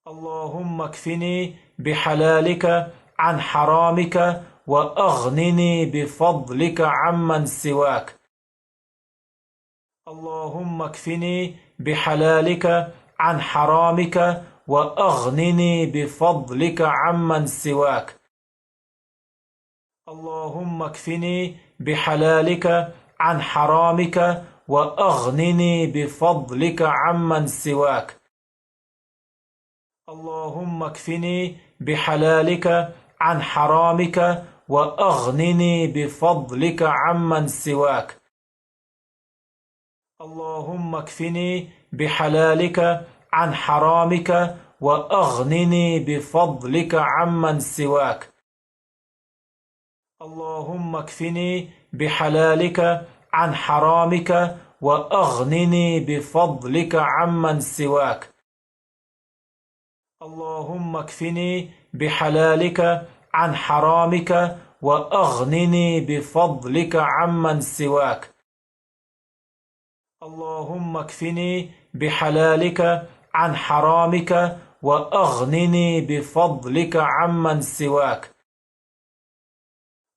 اللهم اكفني بحلالك عن حرامك وأغنني بفضلك عمن سواك. اللهم اكفني بحلالك عن حرامك وأغنني بفضلك عمن سواك. اللهم اكفني بحلالك عن حرامك وأغنني بفضلك عمن سواك. اللهم اكفني بحلالك عن حرامك وأغنني بفضلك عمن سواك. اللهم اكفني بحلالك عن حرامك وأغنني بفضلك عمن سواك. اللهم اكفني بحلالك عن حرامك وأغنني بفضلك عمن سواك. اللهم اكفني بحلالك عن حرامك وأغنني بفضلك عمن سواك. اللهم اكفني بحلالك عن حرامك وأغنني بفضلك عمن سواك.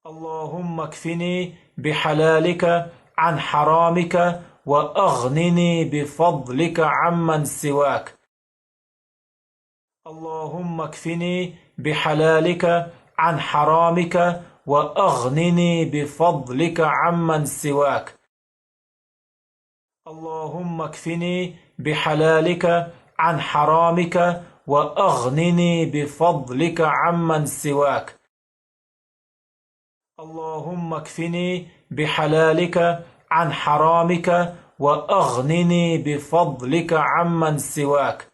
اللهم اكفني بحلالك عن حرامك وأغنني بفضلك عمن سواك. اللهم اكفني بحلالك عن حرامك وأغنني بفضلك عمن سواك. اللهم اكفني بحلالك عن حرامك وأغنني بفضلك عمن سواك. اللهم اكفني بحلالك عن حرامك وأغنني بفضلك عمن سواك.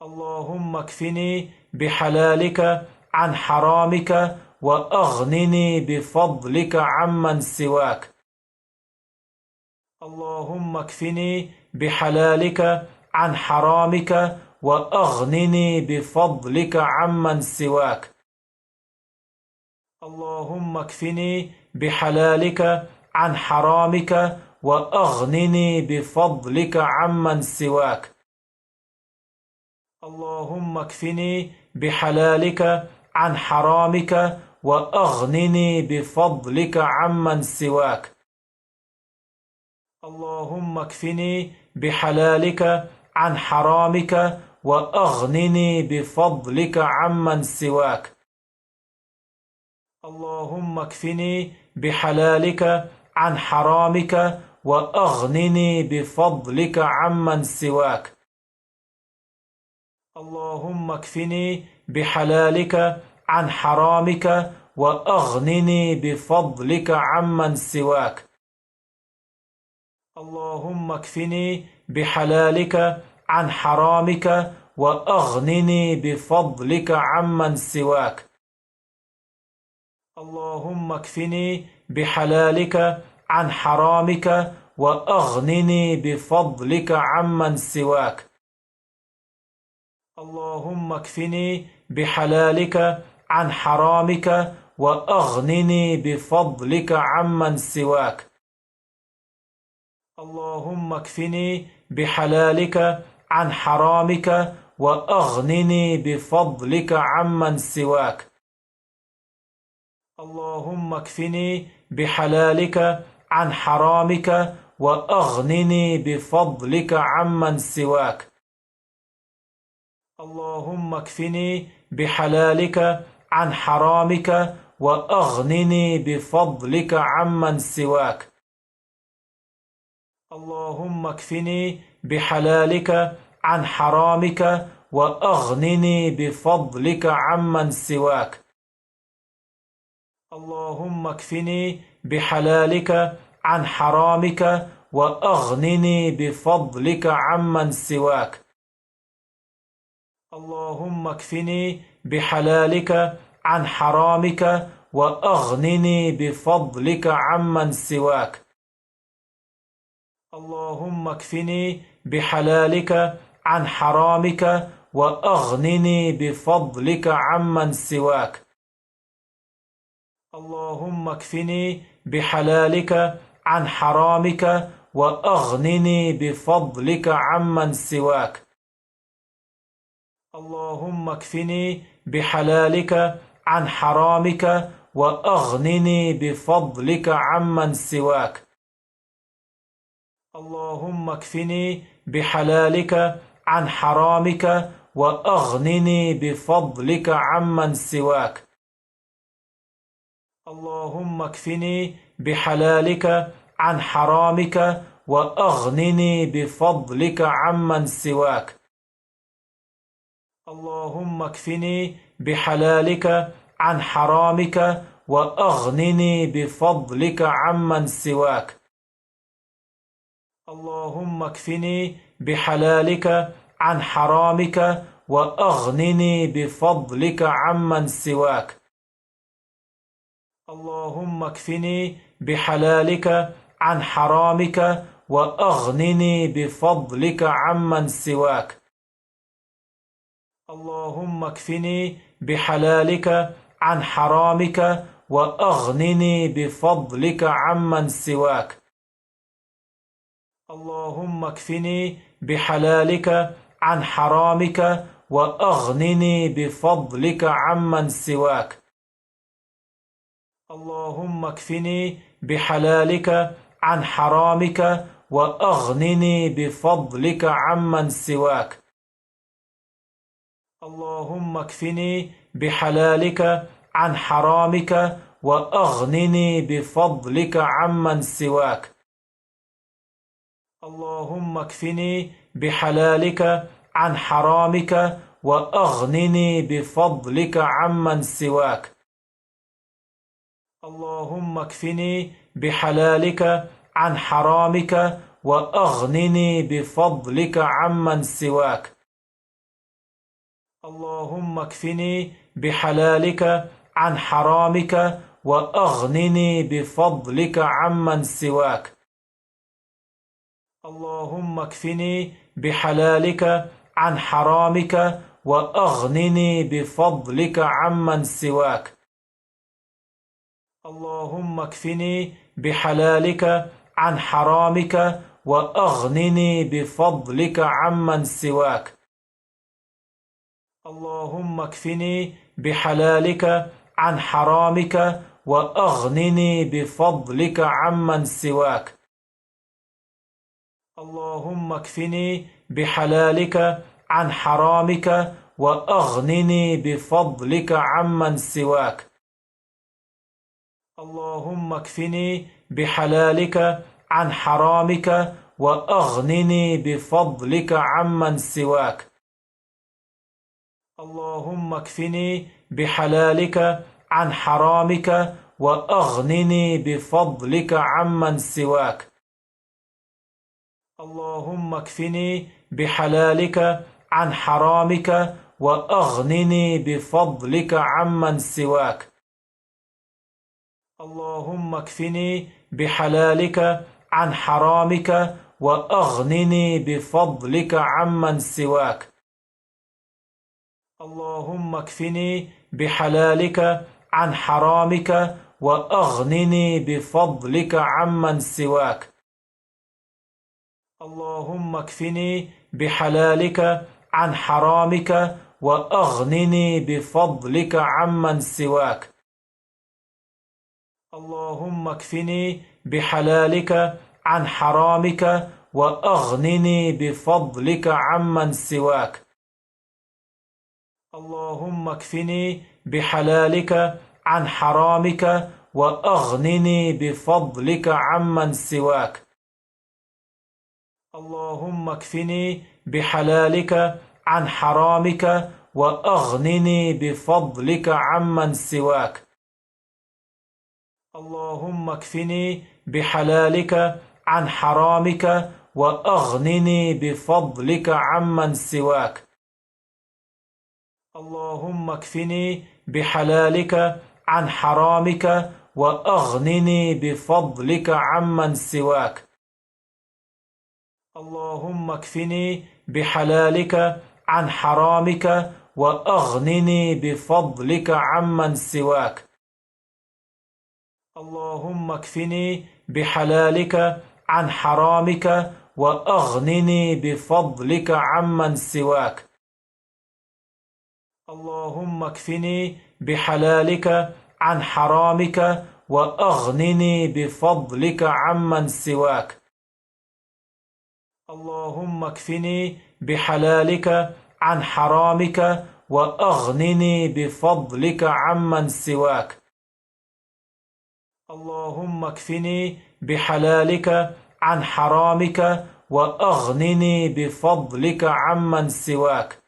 اللهم اكفني بحلالك عن حرامك وأغنني بفضلك عمن سواك. اللهم اكفني بحلالك عن حرامك وأغنني بفضلك عمن سواك. اللهم اكفني بحلالك عن حرامك وأغنني بفضلك عمن سواك. اللهم اكفني بحلالك عن حرامك وأغنني بفضلك عمن سواك. اللهم اكفني بحلالك عن حرامك وأغنني بفضلك عمن سواك. اللهم اكفني بحلالك عن حرامك وأغنني بفضلك عمن سواك. اللهم اكفني بحلالك عن حرامك وأغنني بفضلك عمن سواك. اللهم اكفني بحلالك عن حرامك وأغنني بفضلك عمن سواك. اللهم اكفني بحلالك عن حرامك وأغنني بفضلك عمن سواك. اللهم اكفني بحلالك عن حرامك وأغنني بفضلك عمن سواك. اللهم اكفني بحلالك عن حرامك وأغنني بفضلك عمن سواك. اللهم اكفني بحلالك عن حرامك وأغنني بفضلك عمن سواك. اللهم اكفني بحلالك عن حرامك وأغنني بفضلك عمن سواك. اللهم اكفني بحلالك عن حرامك وأغنني بفضلك عمن سواك. اللهم اكفني بحلالك عن حرامك وأغنني بفضلك عمن سواك. اللهم اكفني بحلالك عن حرامك وأغنني بفضلك عمن سواك. اللهم اكفني بحلالك عن حرامك وأغنني بفضلك عمن سواك. اللهم اكفني بحلالك عن حرامك وأغنني بفضلك عمن سواك. اللهم اكفني بحلالك عن حرامك وأغنني بفضلك عمن سواك. اللهم اكفني بحلالك عن حرامك وأغنني بفضلك عمن سواك. اللهم اكفني بحلالك عن حرامك وأغنني بفضلك عمن سواك. اللهم اكفني بحلالك عن حرامك وأغنني بفضلك عمن سواك. اللهم اكفني بحلالك عن حرامك وأغنني بفضلك عمن سواك. اللهم اكفني بحلالك عن حرامك وأغنني بفضلك عمن سواك. اللهم اكفني بحلالك عن حرامك وأغنني بفضلك عمن سواك. اللهم اكفني بحلالك عن حرامك وأغنني بفضلك عمن سواك. اللهم اكفني بحلالك عن حرامك وأغنني بفضلك عمن سواك. اللهم اكفني بحلالك عن حرامك وأغنني بفضلك عمن سواك. اللهم اكفني بحلالك عن حرامك وأغنني بفضلك عمن سواك. اللهم اكفني بحلالك عن حرامك وأغنني بفضلك عمن سواك. اللهم اكفني بحلالك عن حرامك وأغنني بفضلك عمن سواك. اللهم اكفني بحلالك عن حرامك وأغنني بفضلك عمن سواك. اللهم اكفني بحلالك عن حرامك وأغنني بفضلك عمن سواك. اللهم اكفني بحلالك عن حرامك وأغنني بفضلك عمن سواك. اللهم اكفني بحلالك عن حرامك وأغنني بفضلك عمن سواك. اللهم اكفني بحلالك عن حرامك وأغنني بفضلك عمن سواك. اللهم اكفني بحلالك عن حرامك وأغنني بفضلك عمن سواك. اللهم اكفني بحلالك عن حرامك وأغنني بفضلك عمن سواك. اللهم اكفني بحلالك عن حرامك وأغنني بفضلك عمن سواك. اللهم اكفني بحلالك عن حرامك وأغنني بفضلك عمن سواك. اللهم اكفني بحلالك عن حرامك وأغنني بفضلك عمن سواك. اللهم اكفني بحلالك عن حرامك وأغنني بفضلك عمن سواك. اللهم اكفني بحلالك عن حرامك وأغنني بفضلك عمن سواك. اللهم اكفني بحلالك عن حرامك وأغنني بفضلك عمن سواك. اللهم اكفني بحلالك عن حرامك وأغنني بفضلك عمن سواك. اللهم اكفني بحلالك عن حرامك وأغنني بفضلك عمن سواك. اللهم اكفني بحلالك عن حرامك وأغنني بفضلك عمن سواك. اللهم اكفني بحلالك عن حرامك وأغنني بفضلك عمن سواك. اللهم اكفني بحلالك عن حرامك وأغنني بفضلك عمن سواك. اللهم اكفني بحلالك عن حرامك وأغنني بفضلك عمن سواك. اللهم اكفني بحلالك عن حرامك وأغنني بفضلك عمن سواك.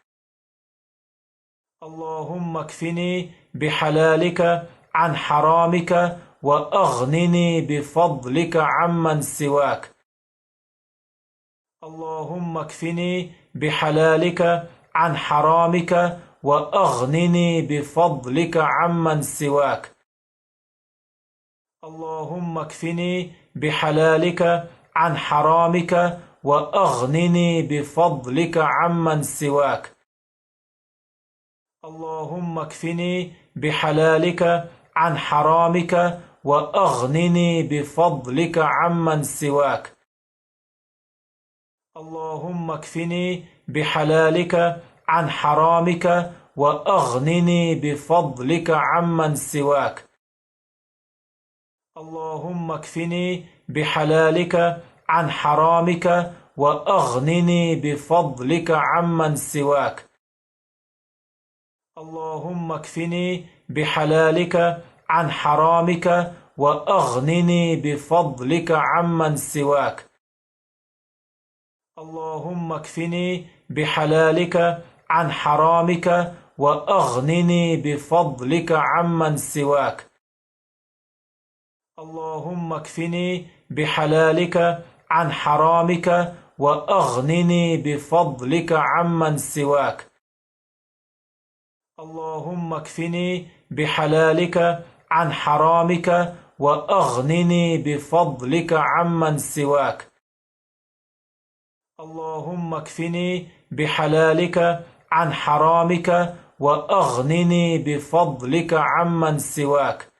اللهم اكفني بحلالك عن حرامك وأغنني بفضلك عمن سواك. اللهم اكفني بحلالك عن حرامك وأغنني بفضلك عمن سواك. اللهم اكفني بحلالك عن حرامك وأغنني بفضلك عمن سواك. اللهم اكفني بحلالك عن حرامك وأغنني بفضلك عمن سواك. اللهم اكفني بحلالك عن حرامك وأغنني بفضلك عمن سواك. اللهم اكفني بحلالك عن حرامك وأغنني بفضلك عمن سواك. اللهم اكفني بحلالك عن حرامك وأغنني بفضلك عمن سواك. اللهم اكفني بحلالك عن حرامك وأغنني بفضلك عمن سواك. اللهم اكفني بحلالك عن حرامك وأغنني بفضلك عمن سواك. اللهم اكفني بحلالك عن حرامك وأغنني بفضلك عمن سواك. اللهم اكفني بحلالك عن حرامك وأغنني بفضلك عمن سواك.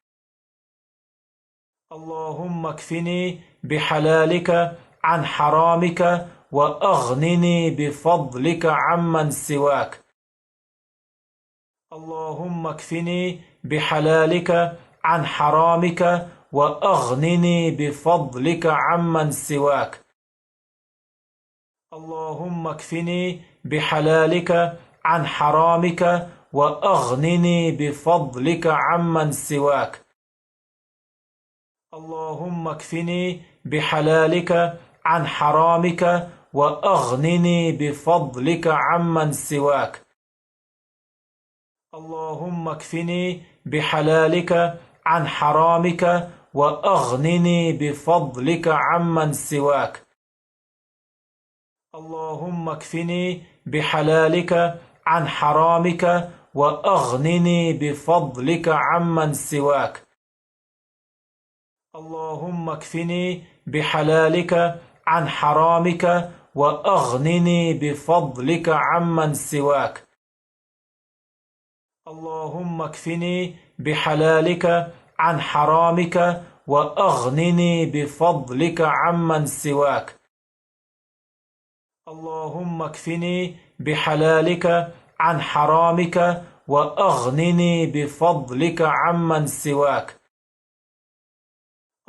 اللهم اكفني بحلالك عن حرامك وأغنني بفضلك عمن سواك. اللهم اكفني بحلالك عن حرامك وأغنني بفضلك عمن سواك. اللهم اكفني بحلالك عن حرامك وأغنني بفضلك عمن سواك. اللهم اكفني بحلالك عن حرامك وأغنني بفضلك عمن سواك. اللهم اكفني بحلالك عن حرامك وأغنني بفضلك عمن سواك. اللهم اكفني بحلالك عن حرامك وأغنني بفضلك عمن سواك. اللهم اكفني بحلالك عن حرامك وأغنني بفضلك عمن سواك. اللهم اكفني بحلالك عن حرامك وأغنني بفضلك عمن سواك. اللهم اكفني بحلالك عن حرامك وأغنني بفضلك عمن سواك.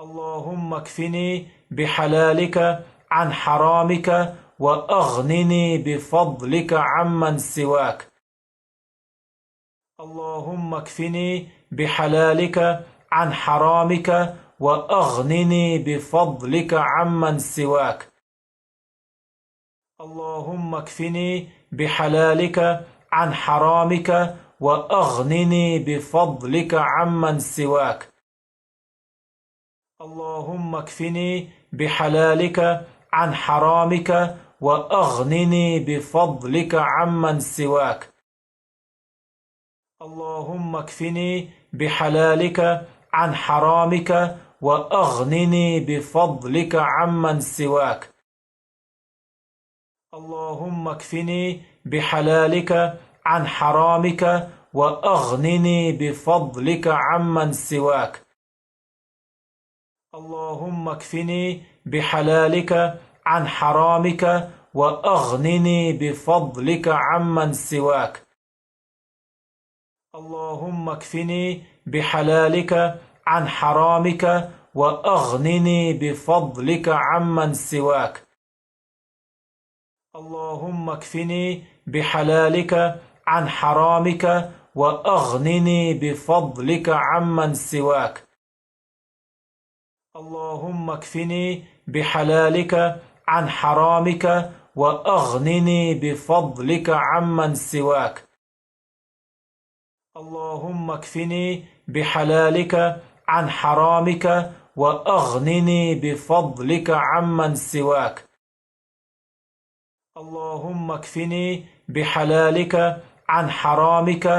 اللهم اكفني بحلالك عن حرامك وأغنني بفضلك عمن سواك. اللهم اكفني بحلالك عن حرامك وأغنني بفضلك عمن سواك. اللهم اكفني بحلالك عن حرامك وأغنني بفضلك عمن سواك. اللهم اكفني بحلالك عن حرامك وأغنني بفضلك عمن سواك. اللهم اكفني بحلالك عن حرامك وأغنني بفضلك عمن سواك. اللهم اكفني بحلالك عن حرامك وأغنني بفضلك عمن سواك. اللهم اكفني بحلالك عن حرامك وأغنني بفضلك عمن سواك. اللهم اكفني بحلالك عن حرامك وأغنني بفضلك عمن سواك. اللهم اكفني بحلالك عن حرامك وأغنني بفضلك عمن سواك. اللهم اكفني بحلالك عن حرامك وأغنني بفضلك عمن سواك. اللهم اكفني بحلالك عن حرامك وأغنني بفضلك عمن سواك. اللهم اكفني بحلالك عن حرامك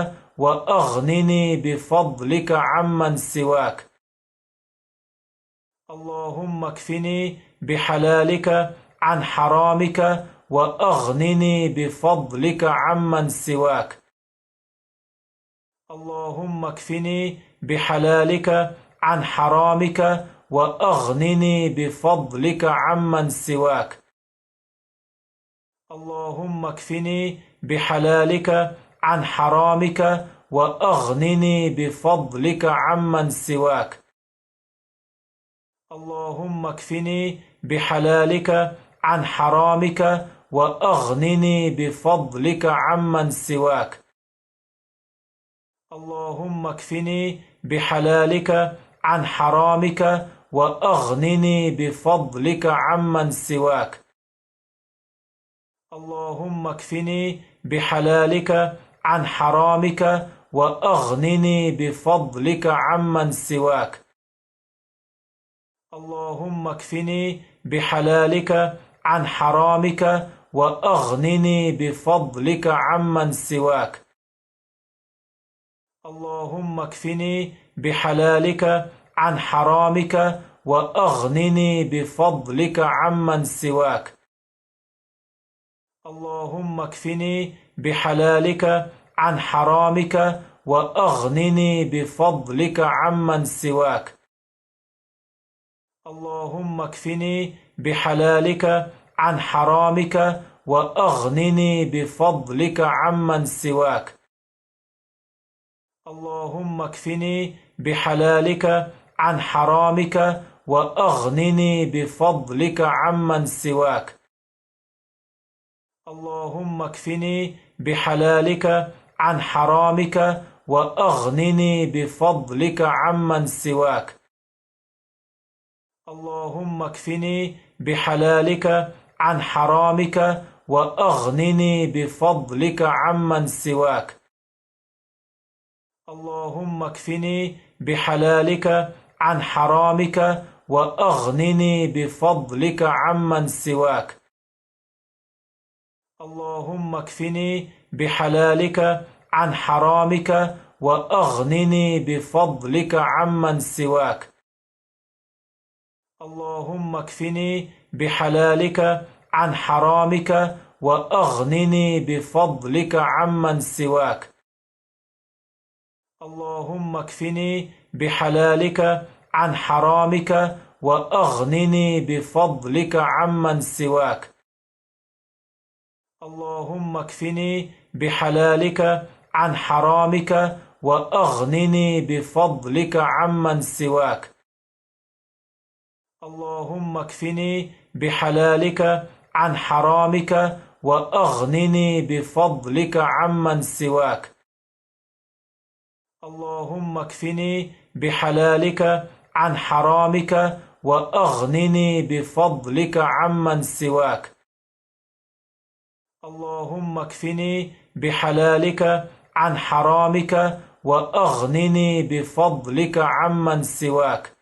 وأغنني بفضلك عمن سواك. اللهم اكفني بحلالك عن حرامك وأغنني بفضلك عمن سواك. اللهم اكفني بحلالك عن حرامك وأغنني بفضلك عمن سواك. اللهم اكفني بحلالك عن حرامك وأغنني بفضلك عمن سواك. اللهم اكفني بحلالك عن حرامك وأغنني بفضلك عمن سواك. اللهم اكفني بحلالك عن حرامك وأغنني بفضلك عمن سواك. اللهم اكفني بحلالك عن حرامك وأغنني بفضلك عمن سواك. اللهم اكفني بحلالك عن حرامك وأغنني بفضلك عمن سواك. اللهم اكفني بحلالك عن حرامك وأغنني بفضلك عمن سواك. اللهم اكفني بحلالك عن حرامك وأغنني بفضلك عمن سواك. اللهم اكفني بحلالك عن حرامك وأغنني بفضلك عمن سواك. اللهم اكفني بحلالك عن حرامك وأغنني بفضلك عمن سواك. اللهم اكفني بحلالك عن حرامك وأغنني بفضلك عمن سواك. اللهم اكفني بحلالك عن حرامك وأغنني بفضلك عمن سواك. اللهم اكفني بحلالك عن حرامك وأغنني بفضلك عمن سواك. اللهم اكفني بحلالك عن حرامك وأغنني بفضلك عمن سواك. اللهم اكفني بحلالك عن حرامك وأغنني بفضلك عمن سواك. اللهم اكفني بحلالك عن حرامك وأغنني بفضلك عمن سواك. اللهم اكفني بحلالك عن حرامك وأغنني بفضلك عمن سواك. اللهم اكفني بحلالك عن حرامك وأغنني بفضلك عمن سواك. اللهم اكفني بحلالك عن حرامك وأغنني بفضلك عمن سواك. اللهم اكفني بحلالك عن حرامك وأغنني بفضلك عمن سواك.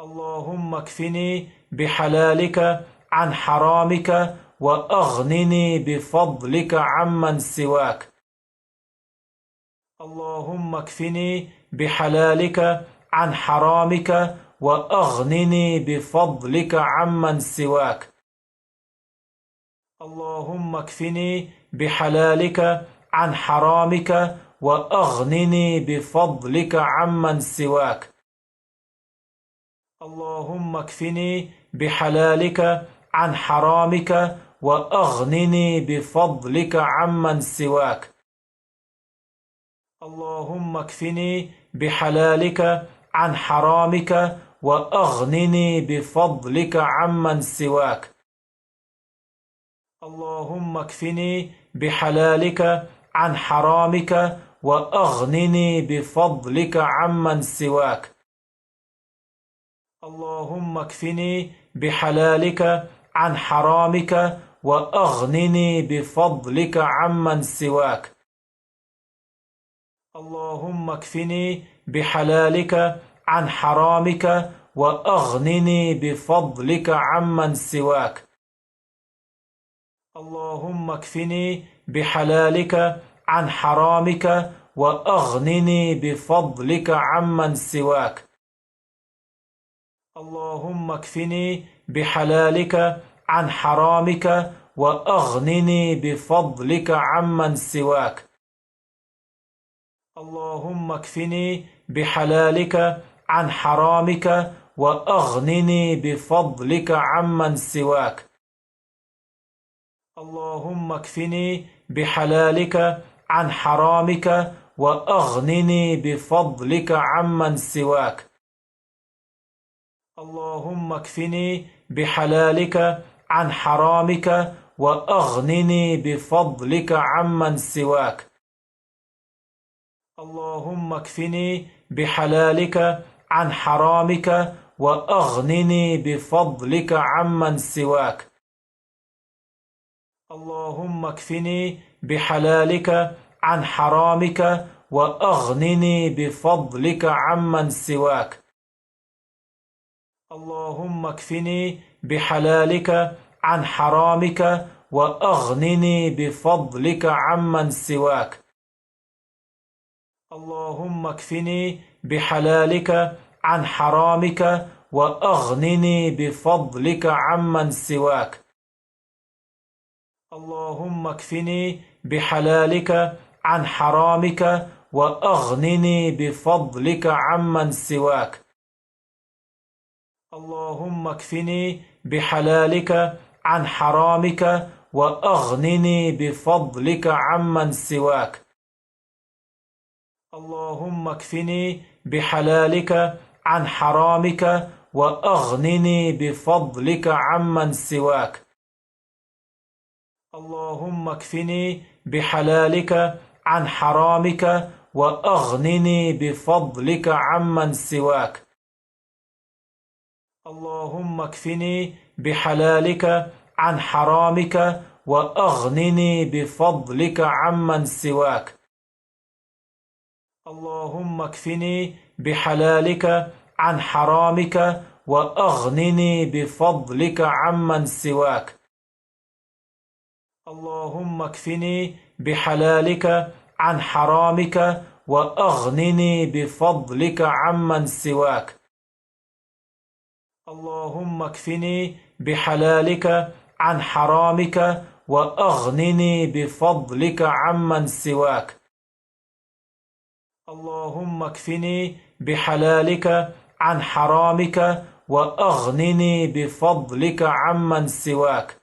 اللهم اكفني بحلالك عن حرامك وأغنني بفضلك عمن سواك. اللهم اكفني بحلالك عن حرامك وأغنني بفضلك عمن سواك. اللهم اكفني بحلالك عن حرامك وأغنني بفضلك عمن سواك. اللهم اكفني بحلالك عن حرامك وأغنني بفضلك عمن سواك. اللهم اكفني بحلالك عن حرامك وأغنني بفضلك عمن سواك. اللهم اكفني بحلالك عن حرامك وأغنني بفضلك عمن سواك. اللهم اكفني بحلالك عن حرامك وأغنني بفضلك عمن سواك. اللهم اكفني بحلالك عن حرامك وأغنني بفضلك عمن سواك. اللهم اكفني بحلالك عن حرامك وأغنني بفضلك عمن سواك. اللهم اكفني بحلالك عن حرامك وأغنني بفضلك عمن سواك. اللهم اكفني بحلالك عن حرامك وأغنني بفضلك عمن سواك. اللهم اكفني بحلالك عن حرامك وأغنني بفضلك عمن سواك. اللهم اكفني بحلالك عن حرامك وأغنني بفضلك عمن سواك. اللهم اكفني بحلالك عن حرامك وأغنني بفضلك عمن سواك. اللهم اكفني بحلالك عن حرامك وأغنني بفضلك عمن سواك. اللهم اكفني بحلالك عن حرامك وأغنني بفضلك عمن سواك. اللهم اكفني بحلالك عن حرامك وأغنني بفضلك عمن سواك. اللهم اكفني بحلالك عن حرامك وأغنني بفضلك عمن سواك. اللهم اكفني بحلالك عن حرامك وأغنني بفضلك عمن سواك. اللهم اكفني بحلالك عن حرامك وأغنني بفضلك عمن سواك. اللهم اكفني بحلالك عن حرامك وأغنني بفضلك عمن سواك. اللهم اكفني بحلالك عن حرامك وأغنني بفضلك عمن سواك. اللهم اكفني بحلالك عن حرامك وأغنني بفضلك عمن سواك. اللهم اكفني بحلالك عن حرامك وأغنني بفضلك عمن سواك. اللهم اكفني بحلالك عن حرامك وأغنني بفضلك عمن سواك. اللهم اكفني بحلالك عن حرامك وأغنني بفضلك عمن سواك.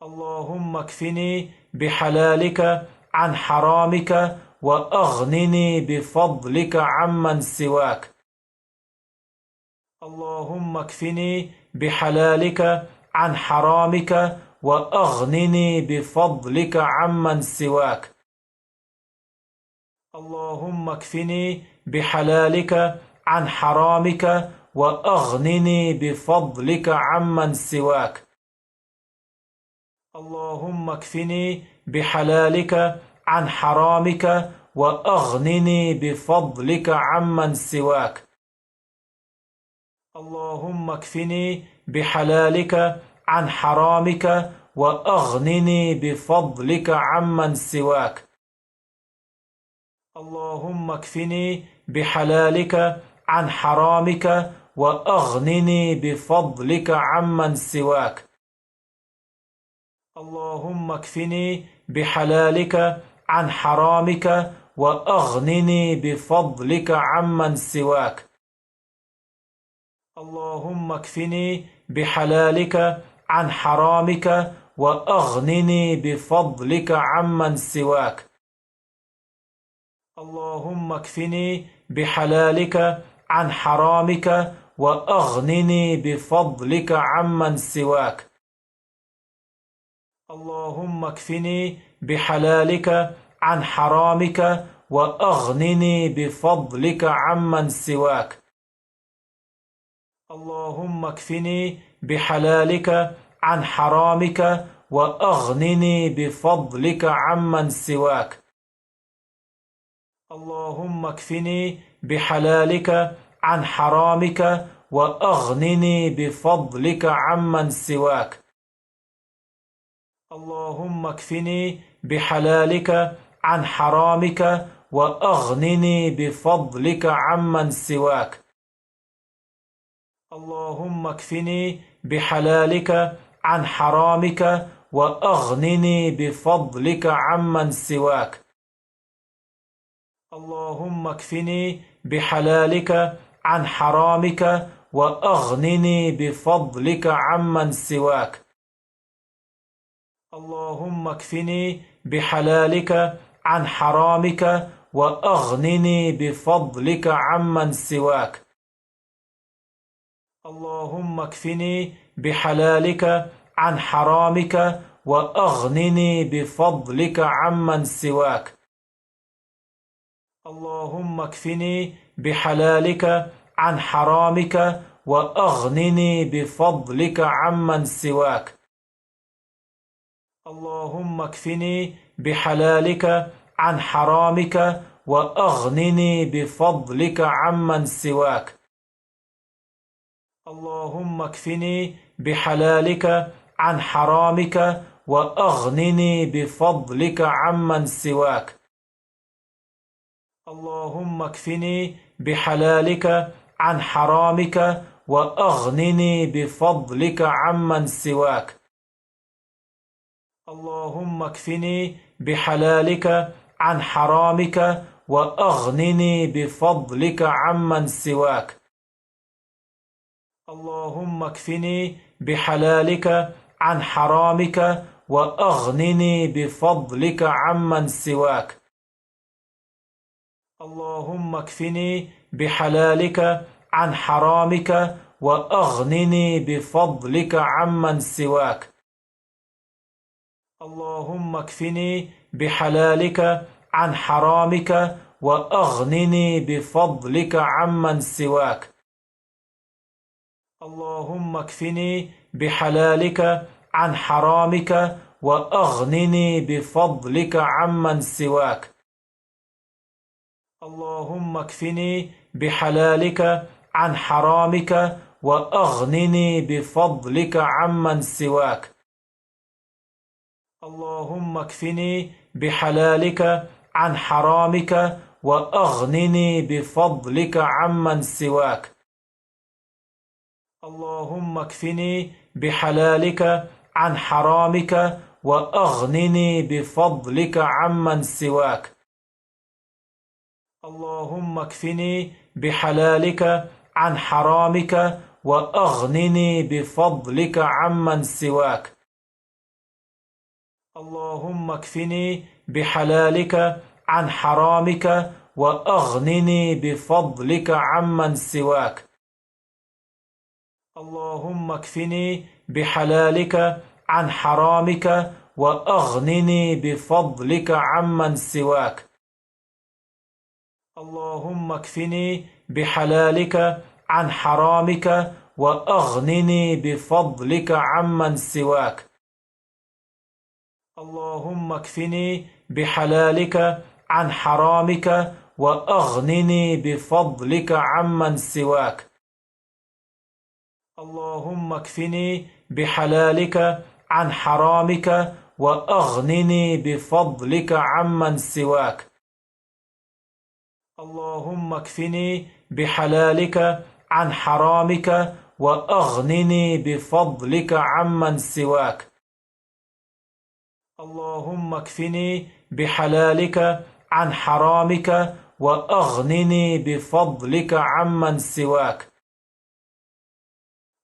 اللهم اكفني بحلالك عن حرامك وأغنني بفضلك عمن سواك. اللهم اكفني بحلالك عن حرامك وأغنني بفضلك عمن سواك. اللهم اكفني بحلالك عن حرامك وأغنني بفضلك عمن سواك. اللهم اكفني بحلالك عن حرامك وأغنني بفضلك عمن سواك. اللهم اكفني بحلالك عن حرامك وأغنني بفضلك عمن سواك. اللهم اكفني بحلالك عن حرامك وأغنني بفضلك عمن سواك. اللهم اكفني بحلالك عن حرامك وأغنني بفضلك عمن سواك. اللهم اكفني بحلالك عن حرامك وأغنني بفضلك عمن سواك. اللهم اكفني بحلالك عن حرامك وأغنني بفضلك عمن سواك. اللهم اكفني بحلالك عن حرامك وأغنني بفضلك عمن سواك. اللهم اكفني بحلالك عن حرامك وأغنني بفضلك عمن سواك. اللهم اكفني بحلالك عن حرامك وأغنني بفضلك عمن سواك. اللهم اكفني بحلالك عن حرامك وأغنني بفضلك عمن سواك. اللهم اكفني بحلالك عن حرامك وأغنني بفضلك عمن سواك. اللهم اكفني بحلالك عن حرامك وأغنني بفضلك عمن سواك. اللهم اكفني بحلالك عن حرامك وأغنني بفضلك عمن سواك. اللهم اكفني بحلالك عن حرامك وأغنني بفضلك عمن سواك. اللهم اكفني بحلالك عن حرامك وأغنني بفضلك عمن سواك. اللهم اكفني بحلالك عن حرامك وأغنني بفضلك عمن سواك. اللهم اكفني بحلالك عن حرامك وأغنني بفضلك عمن سواك. اللهم اكفني بحلالك عن حرامك وأغنني بفضلك عمن سواك. اللهم اكفني بحلالك عن حرامك وأغنني بفضلك عمن سواك. اللهم اكفني بحلالك عن حرامك وأغنني بفضلك عمن سواك. اللهم اكفني بحلالك عن حرامك وأغنني بفضلك عمن سواك. اللهم اكفني بحلالك عن حرامك وأغنني بفضلك عمن سواك. اللهم اكفني بحلالك عن حرامك وأغنني بفضلك عمن سواك. اللهم اكفني بحلالك عن حرامك وأغنني بفضلك عمن سواك. اللهم اكفني بحلالك عن حرامك وأغنني بفضلك عمن سواك. اللهم اكفني بحلالك عن حرامك وأغنني بفضلك عمن سواك. اللهم اكفني بحلالك عن حرامك وأغنني بفضلك عمن سواك. اللهم اكفني بحلالك عن حرامك وأغنني بفضلك عمن سواك. اللهم اكفني بحلالك عن حرامك وأغنني بفضلك عمن سواك. اللهم اكفني بحلالك عن حرامك وأغنني بفضلك عمن سواك. اللهم اكفني بحلالك عن حرامك وأغنني بفضلك عمن سواك. اللهم اكفني بحلالك عن حرامك وأغنني بفضلك عمن سواك. اللهم اكفني بحلالك عن حرامك وأغنني بفضلك عمن سواك. اللهم اكفني بحلالك عن حرامك وأغنني بفضلك عمن سواك.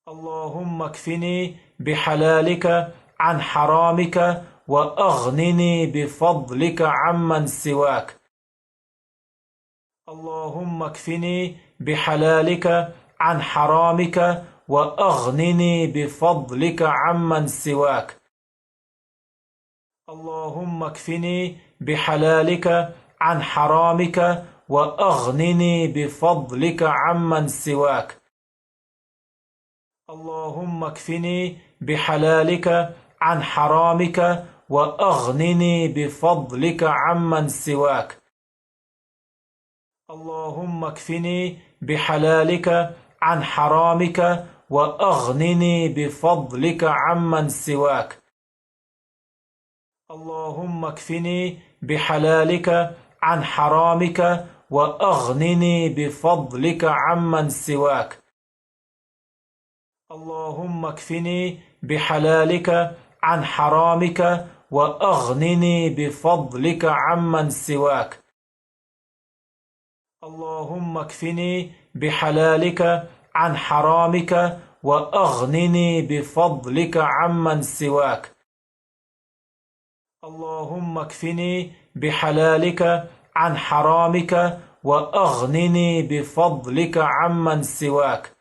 اللهم اكفني بحلالك عن حرامك وأغنني بفضلك عمن سواك. اللهم اكفني بحلالك عن حرامك وأغنني بفضلك عمن سواك. اللهم اكفني بحلالك عن حرامك وأغنني بفضلك عمن سواك. اللهم اكفني بحلالك عن حرامك وأغنني بفضلك عمن سواك. اللهم اكفني بحلالك عن حرامك وأغنني بفضلك عمن سواك. اللهم اكفني بحلالك عن حرامك وأغنني بفضلك عمن سواك. اللهم اكفني بحلالك عن حرامك وأغنني بفضلك عمن سواك. اللهم اكفني بحلالك عن حرامك وأغنني بفضلك عمن سواك. اللهم اكفني بحلالك عن حرامك وأغنني بفضلك عمن سواك.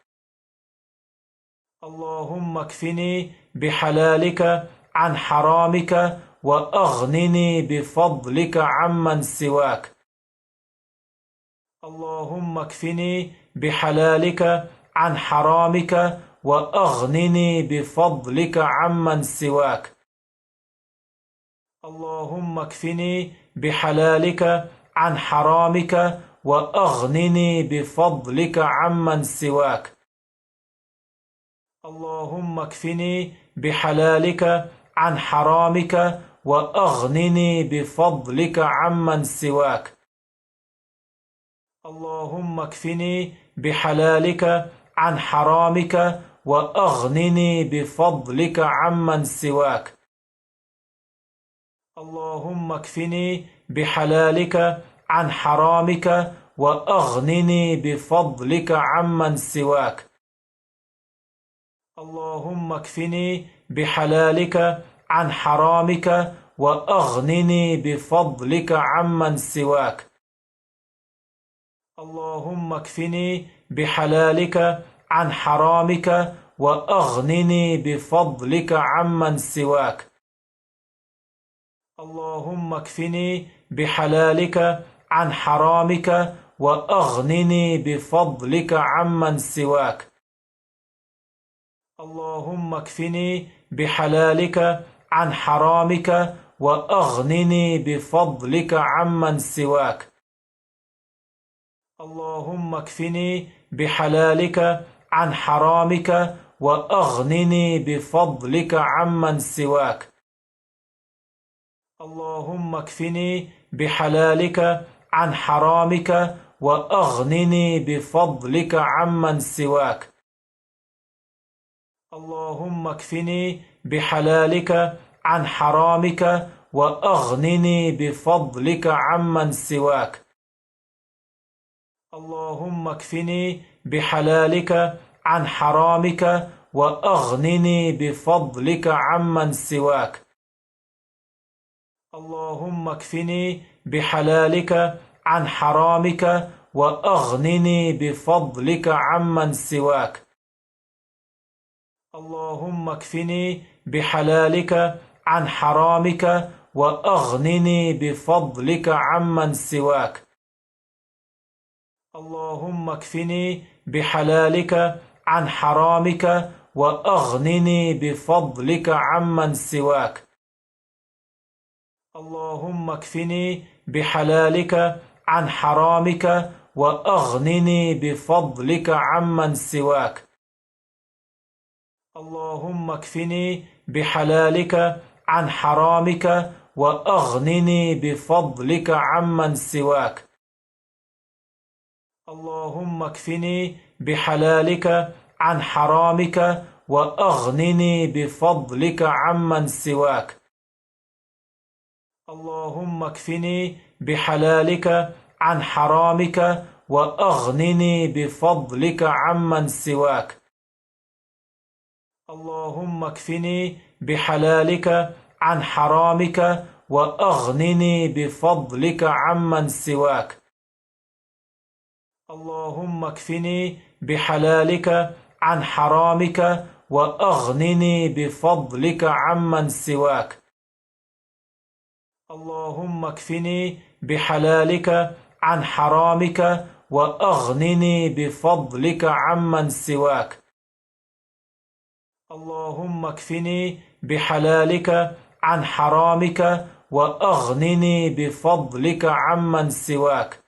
اللهم اكفني بحلالك عن حرامك وأغنني بفضلك عمن سواك. اللهم اكفني بحلالك عن حرامك وأغنني بفضلك عمن سواك. اللهم اكفني بحلالك عن حرامك وأغنني بفضلك عمن سواك. اللهم اكفني بحلالك عن حرامك وأغنني بفضلك عمن سواك. اللهم اكفني بحلالك عن حرامك وأغنني بفضلك عمن سواك. اللهم اكفني بحلالك عن حرامك وأغنني بفضلك عمن سواك. اللهم اكفني بحلالك عن حرامك وأغنني بفضلك عمن سواك. اللهم اكفني بحلالك عن حرامك وأغنني بفضلك عمن سواك. اللهم اكفني بحلالك عن حرامك وأغنني بفضلك عمن سواك. اللهم اكفني بحلالك عن حرامك وأغنني بفضلك عمن سواك. اللهم اكفني بحلالك عن حرامك وأغنني بفضلك عمن سواك. اللهم اكفني بحلالك عن حرامك وأغنني بفضلك عمن سواك. اللهم اكفني بحلالك عن حرامك وأغنني بفضلك عمن سواك. اللهم اكفني بحلالك عن حرامك وأغنني بفضلك عمن سواك. اللهم اكفني بحلالك عن حرامك وأغنني بفضلك عمن سواك. اللهم اكفني بحلالك عن حرامك وأغنني بفضلك عمن سواك. اللهم اكفني بحلالك عن حرامك وأغنني بفضلك عمن سواك. اللهم اكفني بحلالك عن حرامك وأغنني بفضلك عمن سواك. اللهم اكفني بحلالك عن حرامك وأغنني بفضلك عمن سواك. اللهم اكفني بحلالك عن حرامك وأغنني بفضلك عمن سواك. اللهم اكفني بحلالك عن حرامك وأغنني بفضلك عمن سواك. اللهم اكفني بحلالك عن حرامك وأغنني بفضلك عمن سواك. اللهم اكفني بحلالك عن حرامك وأغنني بفضلك عمن سواك. اللهم اكفني بحلالك عن حرامك وأغنني بفضلك عمن سواك. اللهم اكفني بحلالك عن حرامك وأغنني بفضلك عمن سواك.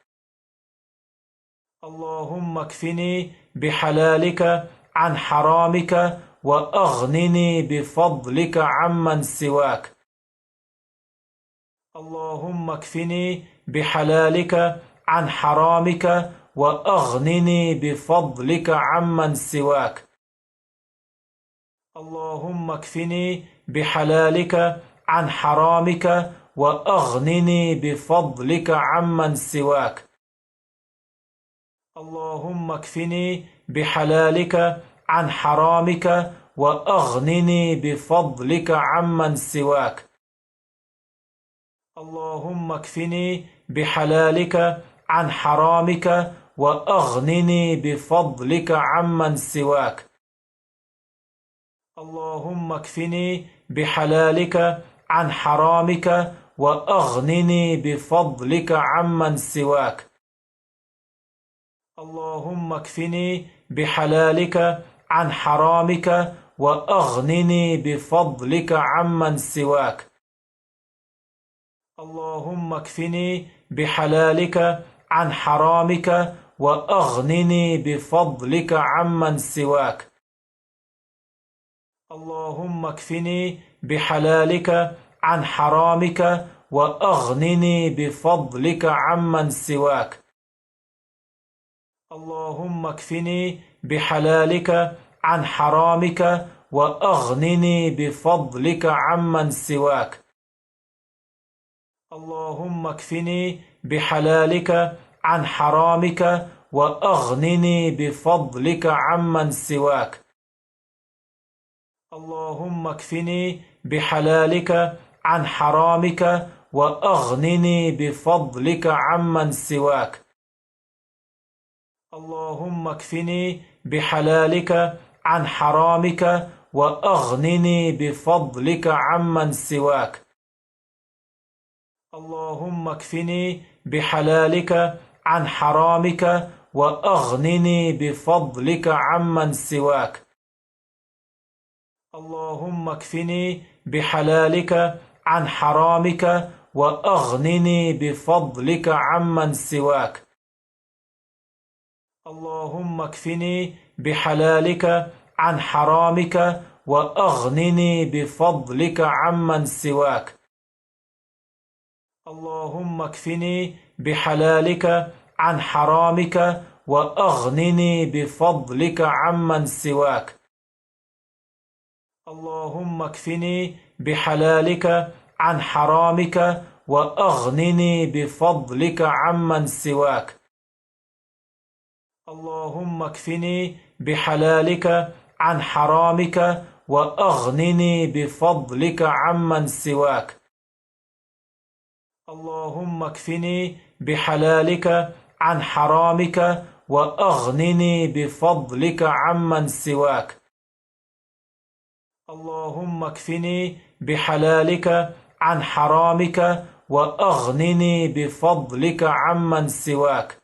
اللهم اكفني بحلالك عن حرامك وأغنني بفضلك عمن سواك. اللهم اكفني بحلالك عن حرامك وأغنني بفضلك عمن سواك. اللهم اكفني بحلالك عن حرامك وأغنني بفضلك عمن سواك. اللهم اكفني بحلالك عن حرامك وأغنني بفضلك عمن سواك. اللهم اكفني بحلالك عن حرامك وأغنني بفضلك عمن سواك. اللهم اكفني بحلالك عن حرامك وأغنني بفضلك عمن سواك. اللهم اكفني بحلالك عن حرامك وأغنني بفضلك عمن سواك. اللهم اكفني بحلالك عن حرامك وأغنني بفضلك عمن سواك. اللهم اكفني بحلالك عن حرامك وأغنني بفضلك عمن سواك. اللهم اكفني بحلالك عن حرامك وأغنني بفضلك عمن سواك. اللهم اكفني بحلالك عن حرامك وأغنني بفضلك عمن سواك. اللهم اكفني بحلالك عن حرامك وأغنني بفضلك عمن سواك. اللهم اكفني بحلالك عن حرامك وأغنني بفضلك عمن سواك. اللهم اكفني بحلالك عن حرامك وأغنني بفضلك عمن سواك. اللهم اكفني بحلالك عن حرامك وأغنني بفضلك عمن سواك. اللهم اكفني بحلالك عن حرامك وأغنني بفضلك عمن سواك. اللهم اكفني بحلالك عن حرامك وأغنني بفضلك عمن سواك. اللهم اكفني بحلالك عن حرامك وأغنني بفضلك عمن سواك. اللهم اكفني بحلالك عن حرامك وأغنني بفضلك عمن سواك. اللهم اكفني بحلالك عن حرامك وأغنني بفضلك عمن سواك. اللهم اكفني بحلالك عن حرامك وأغنني بفضلك عمن سواك.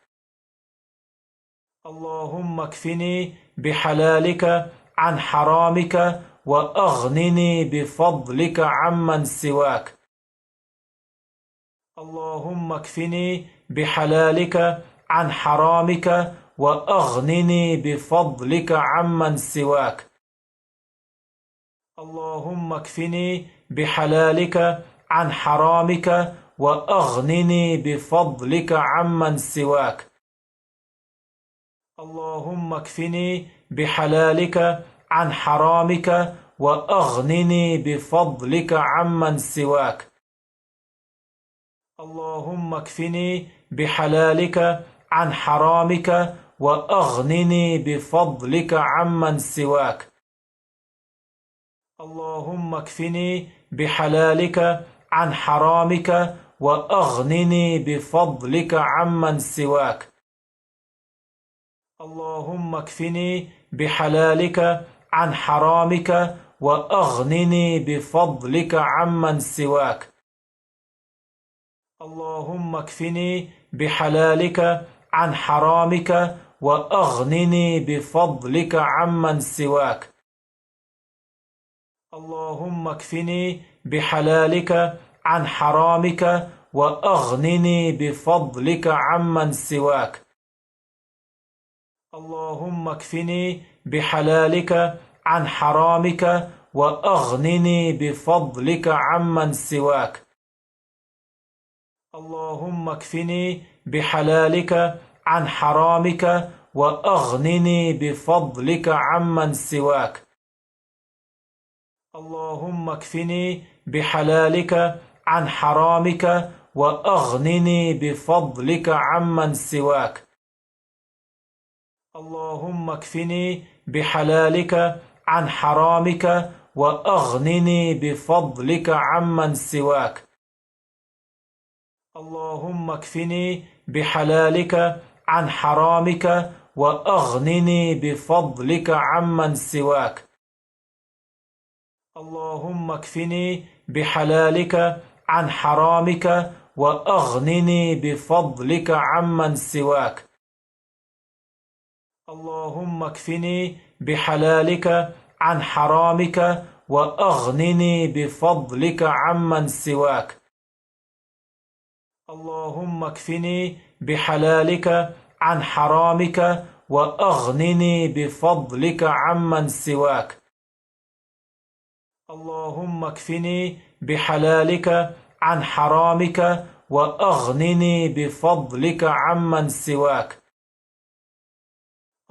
اللهم اكفني بحلالك عن حرامك وأغنني بفضلك عمن سواك. اللهم اكفني بحلالك عن حرامك وأغنني بفضلك عمن سواك. اللهم اكفني بحلالك عن حرامك وأغنني بفضلك عمن سواك. اللهم اكفني بحلالك عن حرامك وأغنني بفضلك عمن سواك. اللهم اكفني بحلالك عن حرامك وأغنني بفضلك عمن سواك. اللهم اكفني بحلالك عن حرامك وأغنني بفضلك عمن سواك. اللهم اكفني بحلالك عن حرامك وأغنني بفضلك عمن سواك. اللهم اكفني بحلالك عن حرامك وأغنني بفضلك عمن سواك. اللهم اكفني بحلالك عن حرامك وأغنني بفضلك عمن سواك. اللهم اكفني بحلالك عن حرامك وأغنني بفضلك عمن سواك. اللهم اكفني بحلالك عن حرامك وأغنني بفضلك عمن سواك. اللهم اكفني بحلالك عن حرامك وأغنني بفضلك عمن سواك. اللهم اكفني بحلالك عن حرامك وأغنني بفضلك عمن سواك. اللهم اكفني بحلالك عن حرامك وأغنني بفضلك عمن سواك. اللهم اكفني بحلالك عن حرامك وأغنني بفضلك عمن سواك. اللهم اكفني بحلالك عن حرامك وأغنني بفضلك عمن سواك. اللهم اكفني بحلالك عن حرامك وأغنني بفضلك عمن سواك. اللهم اكفني بحلالك عن حرامك وأغنني بفضلك عمن سواك.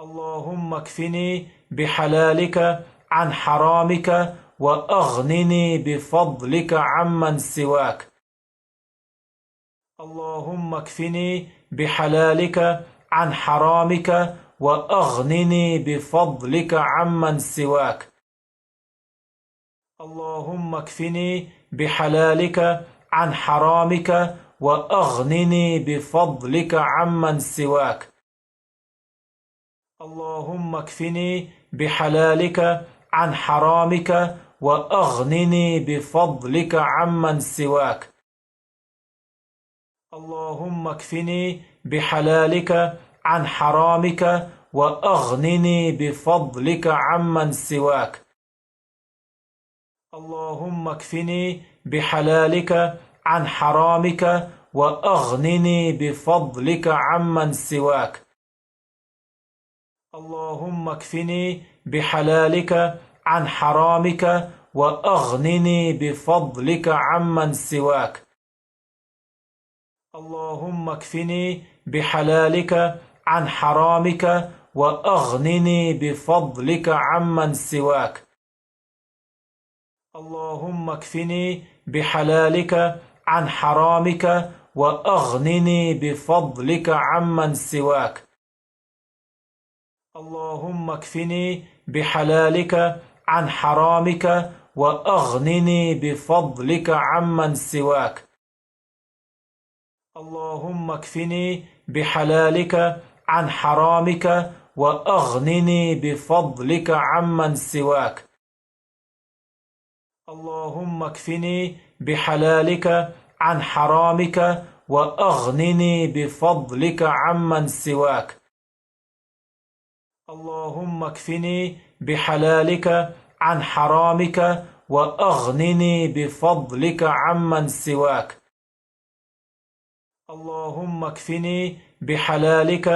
اللهم اكفني بحلالك عن حرامك وأغنني بفضلك عمن سواك. اللهم اكفني بحلالك عن حرامك وأغنني بفضلك عمن سواك. اللهم اكفني بحلالك عن حرامك وأغنني بفضلك عمن سواك. اللهم اكفني بحلالك عن حرامك وأغنني بفضلك عمن سواك. اللهم اكفني بحلالك عن حرامك وأغنني بفضلك عمن سواك. اللهم اكفني بحلالك عن حرامك وأغنني بفضلك عمن سواك. اللهم اكفني بحلالك عن حرامك وأغنني بفضلك عمن سواك. اللهم اكفني بحلالك عن حرامك وأغنني بفضلك عمن سواك. اللهم اكفني بحلالك عن حرامك وأغنني بفضلك عمن سواك. اللهم اكفني بحلالك عن حرامك وأغنني بفضلك عمن سواك. اللهم اكفني بحلالك عن حرامك وأغنني بفضلك عمن سواك. اللهم اكفني بحلالك عن حرامك وأغنني بفضلك عمن سواك. اللهم اكفني بحلالك عن حرامك وأغنني بفضلك عمن سواك. اللهم اكفني بحلالك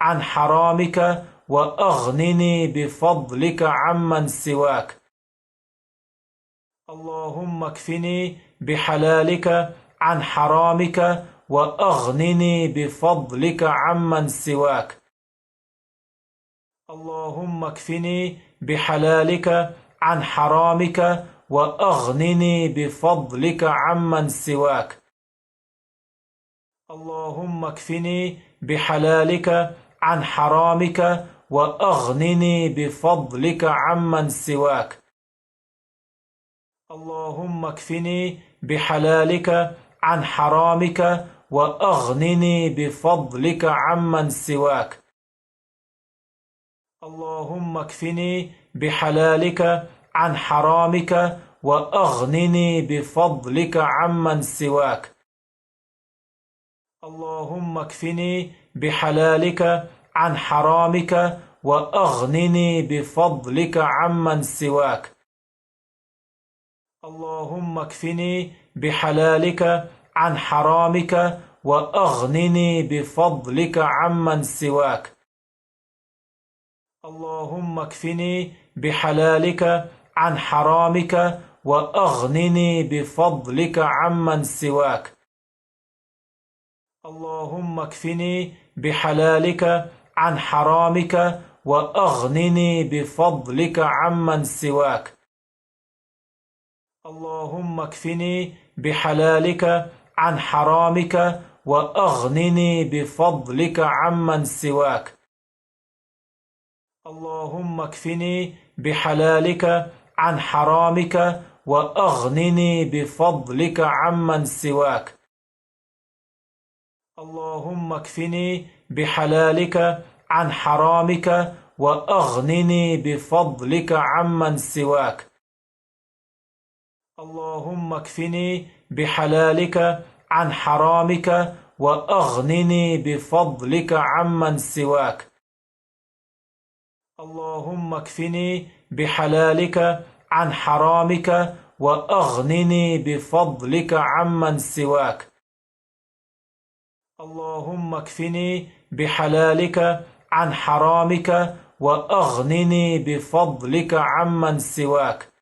عن حرامك وأغنني بفضلك عمن سواك. اللهم اكفني بحلالك عن حرامك وأغنني بفضلك عمن سواك. اللهم اكفني بحلالك عن حرامك وأغنني بفضلك عمن سواك. اللهم اكفني بحلالك عن حرامك وأغنني بفضلك عمن سواك. اللهم اكفني بحلالك عن حرامك وأغنني بفضلك عمن سواك. اللهم اكفني بحلالك عن حرامك وأغنني بفضلك عمن سواك. اللهم اكفني بحلالك عن حرامك وأغنني بفضلك عمن سواك. اللهم اكفني بحلالك عن حرامك وأغنني بفضلك عمن سواك. اللهم اكفني بحلالك عن حرامك وأغنني بفضلك عمن سواك. اللهم اكفني بحلالك عن حرامك وأغنني بفضلك عمن سواك. اللهم اكفني بحلالك عن حرامك وأغنني بفضلك عمن سواك. اللهم اكفني بحلالك عن حرامك وأغنني بفضلك عمن سواك. اللهم اكفني بحلالك عن حرامك وأغنني بفضلك عمن سواك. اللهم اكفني بحلالك عن حرامك وأغنني بفضلك عمن سواك. اللهم اكفني بحلالك عن حرامك وأغنني بفضلك عمن سواك. اللهم اكفني بحلالك عن حرامك وأغنني بفضلك عمن سواك.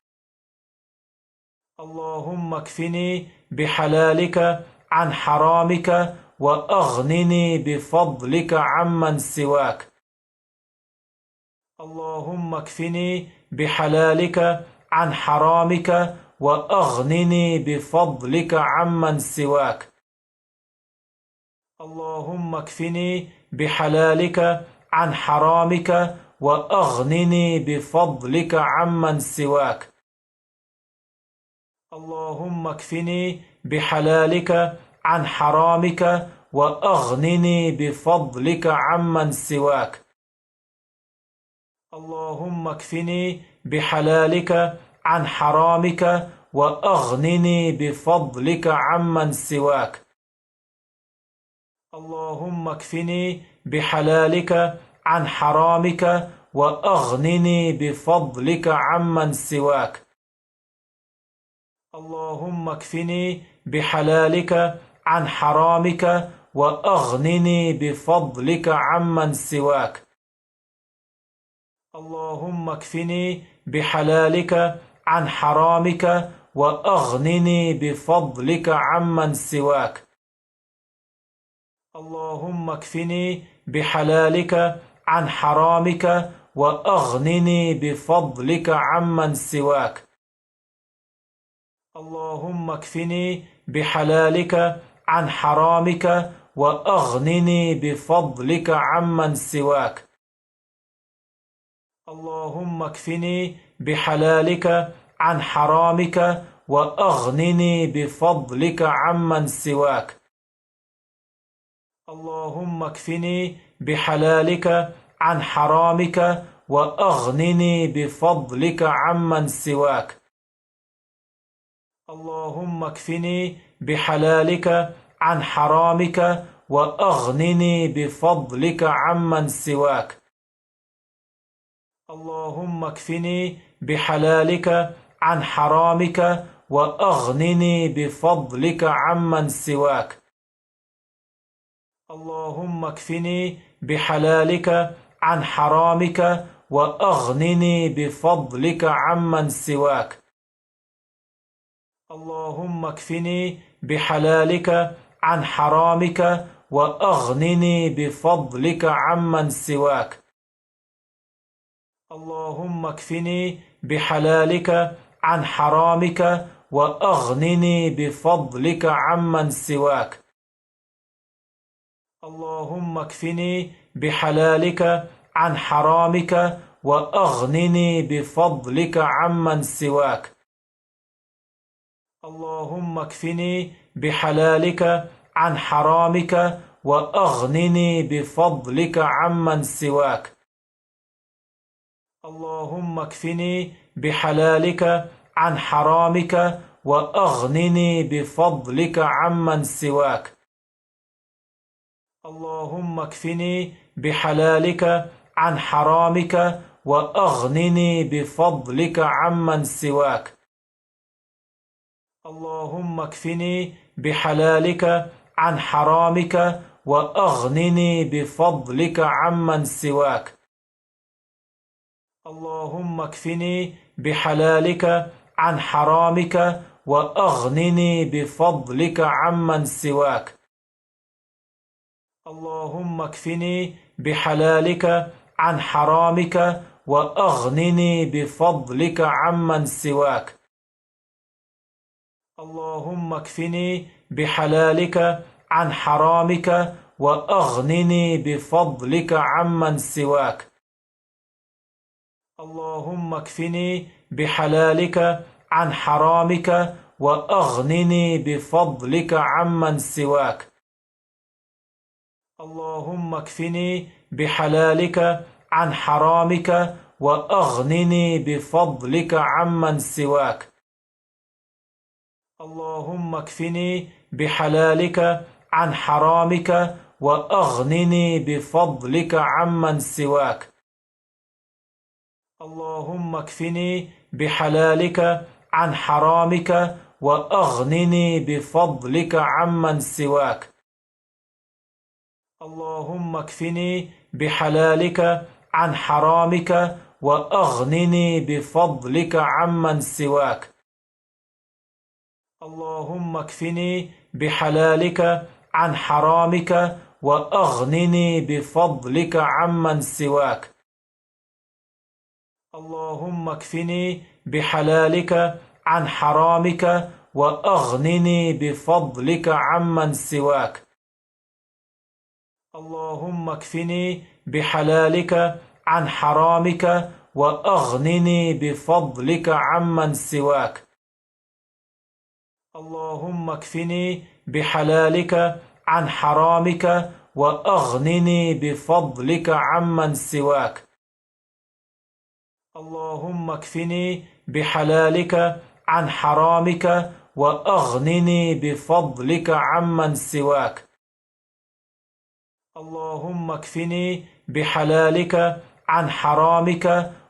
اللهم اكفني بحلالك عن حرامك وأغنني بفضلك عمن سواك. اللهم اكفني بحلالك عن حرامك وأغنني بفضلك عمن سواك. اللهم اكفني بحلالك عن حرامك وأغنني بفضلك عمن سواك. اللهم اكفني بحلالك عن حرامك وأغنني بفضلك عمن سواك. اللهم اكفني بحلالك عن حرامك وأغنني بفضلك عمن سواك. اللهم اكفني بحلالك عن حرامك وأغنني بفضلك عمن سواك. اللهم اكفني بحلالك عن حرامك وأغنني بفضلك عمن سواك. اللهم اكفني بحلالك عن حرامك وأغنني بفضلك عمن سواك. اللهم اكفني بحلالك عن حرامك وأغنني بفضلك عمن سواك. اللهم اكفني بحلالك عن حرامك وأغنني بفضلك عمن سواك. اللهم اكفني بحلالك عن حرامك وأغنني بفضلك عمن سواك. اللهم اكفني بحلالك عن حرامك وأغنني بفضلك عمن سواك. اللهم اكفني بحلالك عن حرامك وأغنني بفضلك عمن سواك. اللهم اكفني بحلالك عن حرامك وأغنني بفضلك عمن سواك. اللهم اكفني بحلالك عن حرامك وأغنني بفضلك عمن سواك. اللهم اكفني بحلالك عن حرامك وأغنني بفضلك عمن سواك. اللهم اكفني بحلالك عن حرامك وأغنني بفضلك عمن سواك. اللهم اكفني بحلالك عن حرامك وأغنني بفضلك عمن سواك. اللهم اكفني بحلالك عن حرامك وأغنني بفضلك عمن سواك. اللهم اكفني بحلالك عن حرامك وأغنني بفضلك عمن سواك. اللهم اكفني بحلالك عن حرامك وأغنني بفضلك عمن سواك. اللهم اكفني بحلالك عن حرامك وأغنني بفضلك عمن سواك. اللهم اكفني بحلالك عن حرامك وأغنني بفضلك عمن سواك. اللهم اكفني بحلالك عن حرامك وأغنني بفضلك عمن سواك. اللهم اكفني بحلالك عن حرامك وأغنني بفضلك عمن سواك. اللهم اكفني بحلالك عن حرامك وأغنني بفضلك عمن سواك. اللهم اكفني بحلالك عن حرامك وأغنني بفضلك عمن سواك. اللهم اكفني بحلالك عن حرامك وأغنني بفضلك عمن سواك. اللهم اكفني بحلالك عن حرامك وأغنني بفضلك عمن سواك. اللهم اكفني بحلالك عن حرامك وأغنني بفضلك عمن سواك. اللهم اكفني بحلالك عن حرامك وأغنني بفضلك عمن سواك. اللهم اكفني بحلالك عن حرامك وأغنني بفضلك عمن سواك. اللهم اكفني بحلالك عن حرامك وأغنني بفضلك عمن سواك. اللهم اكفني بحلالك عن حرامك وأغنني بفضلك عمن سواك. اللهم اكفني بحلالك عن حرامك وأغنني بفضلك عمن سواك. اللهم اكفني بحلالك عن حرامك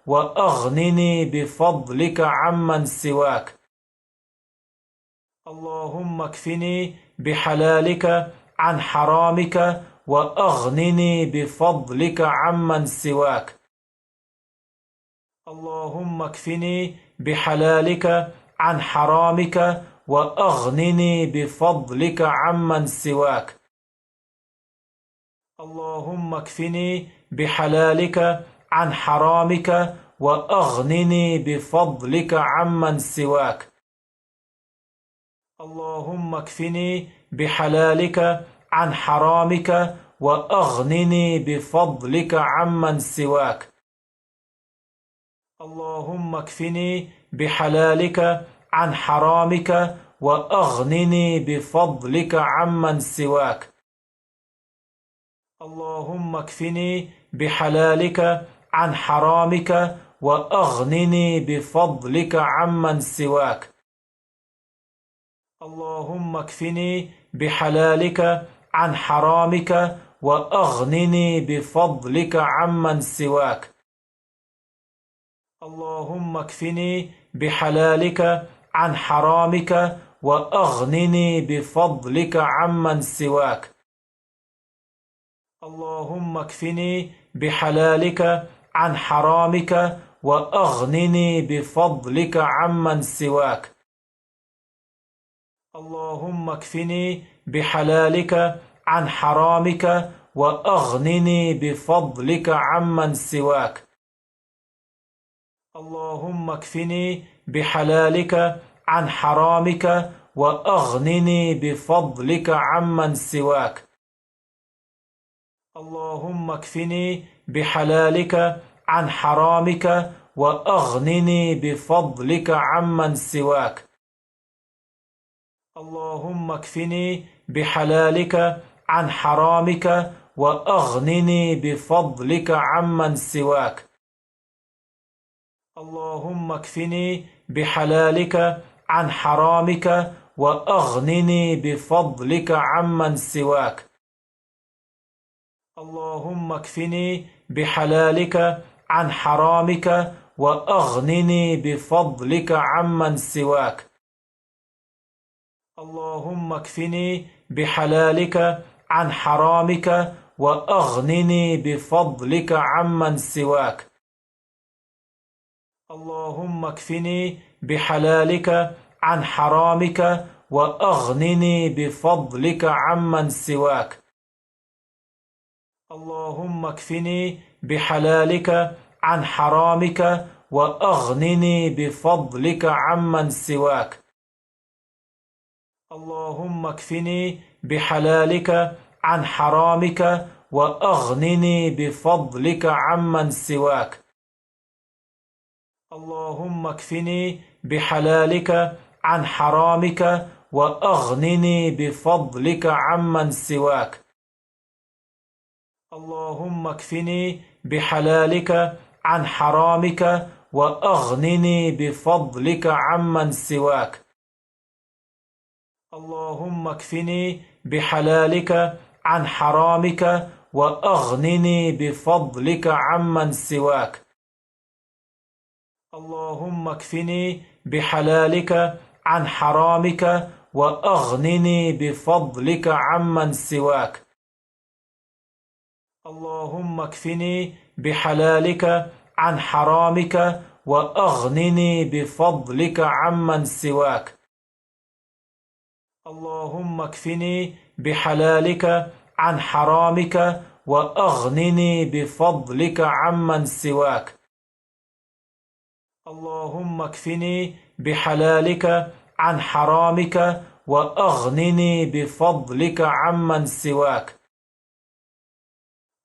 وأغنني بفضلك عمن سواك. اللهم اكفني بحلالك عن حرامك وأغنني بفضلك عمن سواك. اللهم اكفني بحلالك عن حرامك وأغنني بفضلك عمن سواك. اللهم اكفني بحلالك عن حرامك وأغنني بفضلك عمن سواك. اللهم اكفني بحلالك عن حرامك وأغنني بفضلك عمن سواك. اللهم اكفني بحلالك عن حرامك وأغنني بفضلك عمن سواك. اللهم اكفني بحلالك عن حرامك وأغنني بفضلك عمن سواك. اللهم اكفني بحلالك عن حرامك وأغنني بفضلك عمن سواك. اللهم اكفني بحلالك عن حرامك وأغنني بفضلك عمن سواك. اللهم اكفني بحلالك عن حرامك وأغنني بفضلك عمن سواك. اللهم اكفني بحلالك عن حرامك وأغنني بفضلك عمن سواك. اللهم اكفني بحلالك عن حرامك وأغنني بفضلك عمن سواك. اللهم اكفني بحلالك عن حرامك وأغنني بفضلك عمن سواك. اللهم اكفني بحلالك عن حرامك وأغنني بفضلك عمن سواك. اللهم اكفني بحلالك عن حرامك وأغنني بفضلك عمن سواك. اللهم اكفني بحلالك عن حرامك وأغنني بفضلك عمن سواك. اللهم اكفني بحلالك عن حرامك وأغنني بفضلك عمن سواك. اللهم اكفني بحلالك عن حرامك وأغنني بفضلك عمن سواك. اللهم اكفني بحلالك عن حرامك وأغنني بفضلك عمن سواك. اللهم اكفني بحلالك عن حرامك وأغنني بفضلك عمن سواك. اللهم اكفني بحلالك عن حرامك وأغنني بفضلك عمن سواك. اللهم اكفني بحلالك عن حرامك وأغنني بفضلك عمن سواك. اللهم اكفني بحلالك عن حرامك وأغنني بفضلك عمن سواك. اللهم اكفني بحلالك عن حرامك وأغنني بفضلك عمن سواك. اللهم اكفني بحلالك عن حرامك وأغنني بفضلك عمن سواك. اللهم اكفني بحلالك عن حرامك وأغنني بفضلك عمن سواك. اللهم اكفني بحلالك عن حرامك وأغنني بفضلك عمن سواك.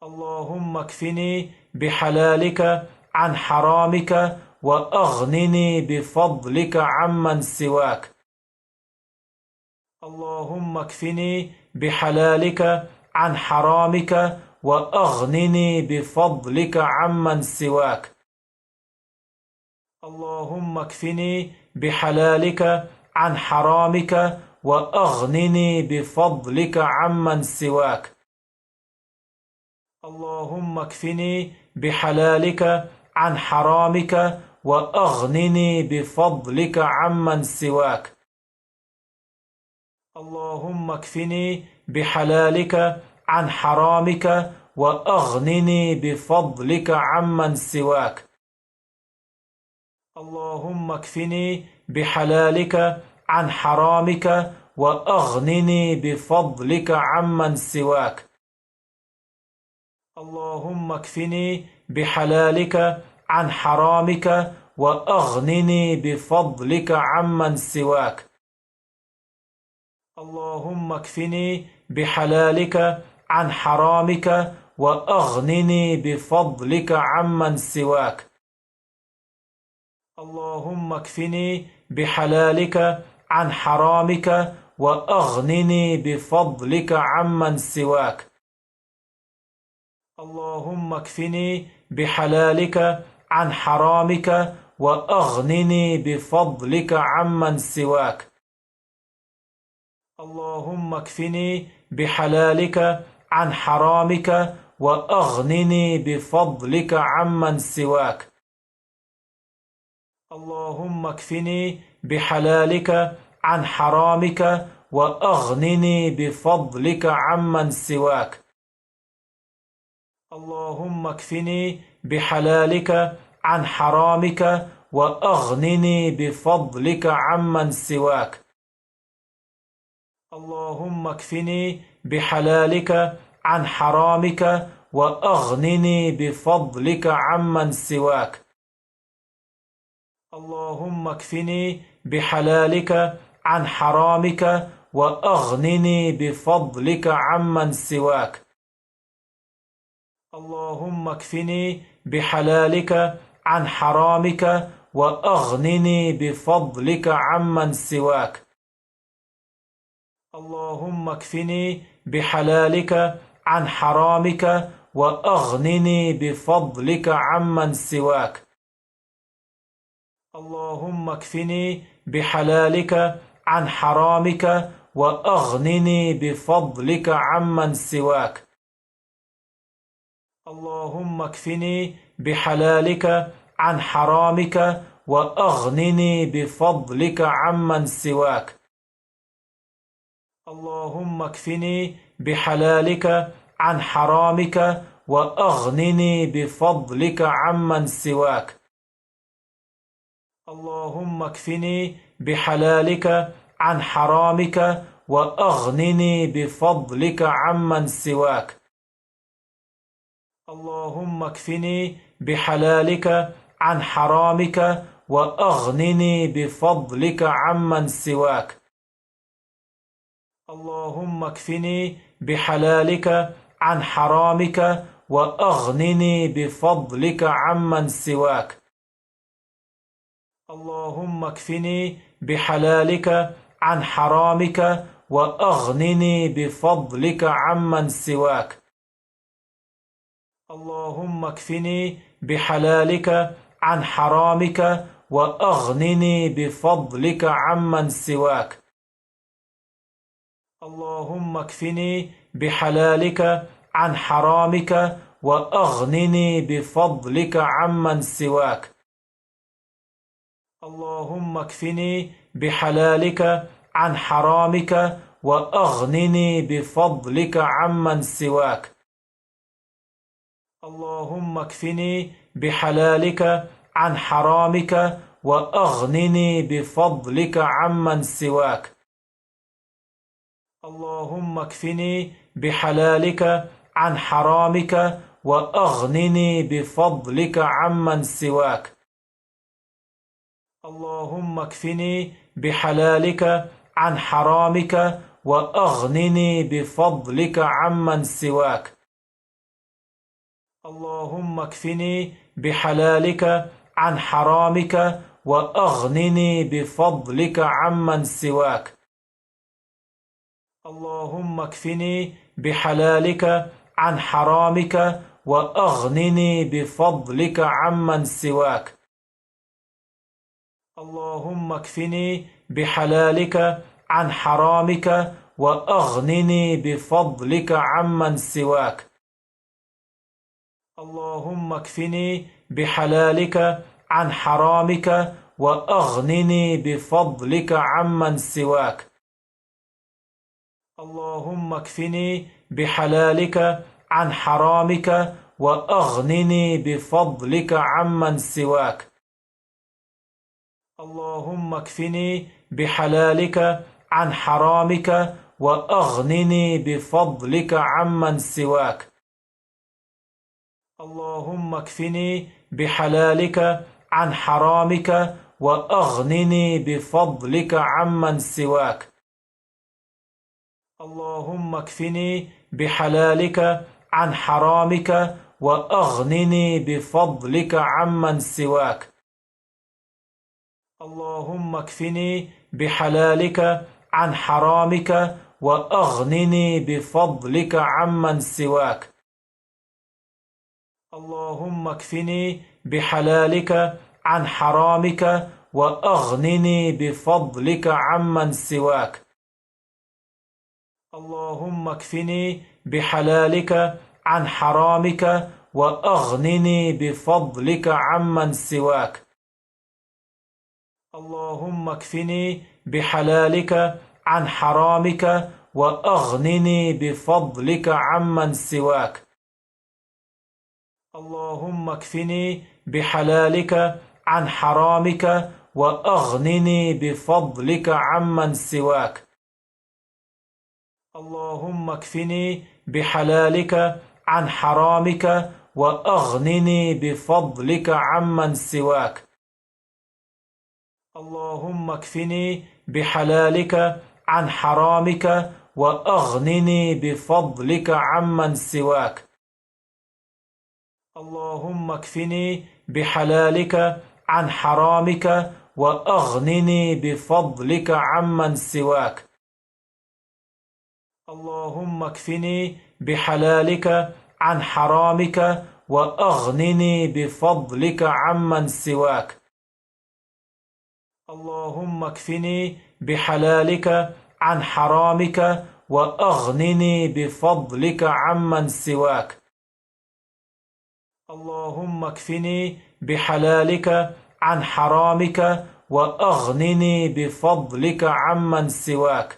اللهم اكفني بحلالك عن حرامك وأغنني بفضلك عمن سواك. اللهم اكفني بحلالك عن حرامك وأغنني بفضلك عمن سواك. اللهم اكفني بحلالك عن حرامك وأغنني بفضلك عمن سواك. اللهم اكفني بحلالك عن حرامك وأغنني بفضلك عمن سواك. اللهم اكفني بحلالك عن حرامك وأغنني بفضلك عمن سواك. اللهم اكفني بحلالك عن حرامك وأغنني بفضلك عمن سواك. اللهم اكفني بحلالك عن حرامك وأغنني بفضلك عمن سواك. اللهم اكفني بحلالك عن حرامك وأغنني بفضلك عمن سواك. اللهم اكفني بحلالك عن حرامك وأغنني بفضلك عمن سواك. اللهم اكفني بحلالك عن حرامك وأغنني بفضلك عمن سواك. اللهم اكفني بحلالك عن حرامك وأغنني بفضلك عمن سواك. اللهم اكفني بحلالك عن حرامك وأغنني بفضلك عمن سواك. اللهم اكفني بحلالك عن حرامك وأغنني بفضلك عمن سواك. اللهم اكفني بحلالك عن حرامك وأغنني بفضلك عمن سواك. اللهم اكفني بحلالك عن حرامك وأغنني بفضلك عمن سواك. اللهم اكفني بحلالك عن حرامك وأغنني بفضلك عمن سواك. اللهم اكفني بحلالك عن حرامك وأغنني بفضلك عمن سواك. اللهم اكفني بحلالك عن حرامك وأغنني بفضلك عمن سواك. اللهم اكفني بحلالك عن حرامك وأغنني بفضلك عمن سواك. اللهم اكفني بحلالك عن حرامك وأغنني بفضلك عمن سواك. اللهم اكفني بحلالك عن حرامك وأغنني بفضلك عمن سواك. اللهم اكفني بحلالك عن حرامك وأغنني بفضلك عمن سواك. اللهم اكفني بحلالك عن حرامك وأغنني بفضلك عمن سواك. اللهم اكفني بحلالك عن حرامك وأغنني بفضلك عمن سواك. اللهم اكفني بحلالك عن حرامك وأغنني بفضلك عمن سواك. اللهم اكفني بحلالك عن حرامك وأغنني بفضلك عمن سواك. اللهم اكفني بحلالك عن حرامك وأغنني بفضلك عمن سواك. اللهم اكفني بحلالك عن حرامك وأغنني بفضلك عمن سواك. اللهم اكفني بحلالك عن حرامك وأغنني بفضلك عمن سواك. اللهم اكفني بحلالك عن حرامك وأغنني بفضلك عمن سواك. اللهم اكفني بحلالك عن حرامك وأغنني بفضلك عمن سواك. اللهم اكفني بحلالك عن حرامك وأغنني بفضلك عمن سواك. اللهم اكفني بحلالك عن حرامك وأغنني بفضلك عمن سواك. اللهم اكفني بحلالك عن حرامك وأغنني بفضلك عمن سواك. اللهم اكفني بحلالك عن حرامك وأغنني بفضلك عمن سواك. اللهم اكفني بحلالك عن حرامك وأغنني بفضلك عمن سواك. اللهم اكفني بحلالك عن حرامك وأغنني بفضلك عمن سواك. اللهم اكفني بحلالك عن حرامك وأغنني بفضلك عمن سواك. اللهم اكفني بحلالك عن حرامك وأغنني بفضلك عمن سواك. اللهم اكفني بحلالك عن حرامك وأغنني بفضلك عمن سواك. اللهم اكفني بحلالك عن حرامك وأغنني بفضلك عمن سواك. اللهم اكفني بحلالك عن حرامك وأغنني بفضلك عمن سواك. اللهم اكفني بحلالك عن حرامك وأغنني بفضلك عمن سواك. اللهم اكفني بحلالك عن حرامك وأغنني بفضلك عمن سواك. اللهم اكفني بحلالك عن حرامك وأغنني بفضلك عمن سواك. اللهم اكفني بحلالك عن حرامك وأغنني بفضلك عمن سواك. اللهم اكفني بحلالك عن حرامك وأغنني بفضلك عمن سواك. اللهم اكفني بحلالك عن حرامك وأغنني بفضلك عمن سواك. اللهم اكفني بحلالك عن حرامك وأغنني بفضلك عمن سواك.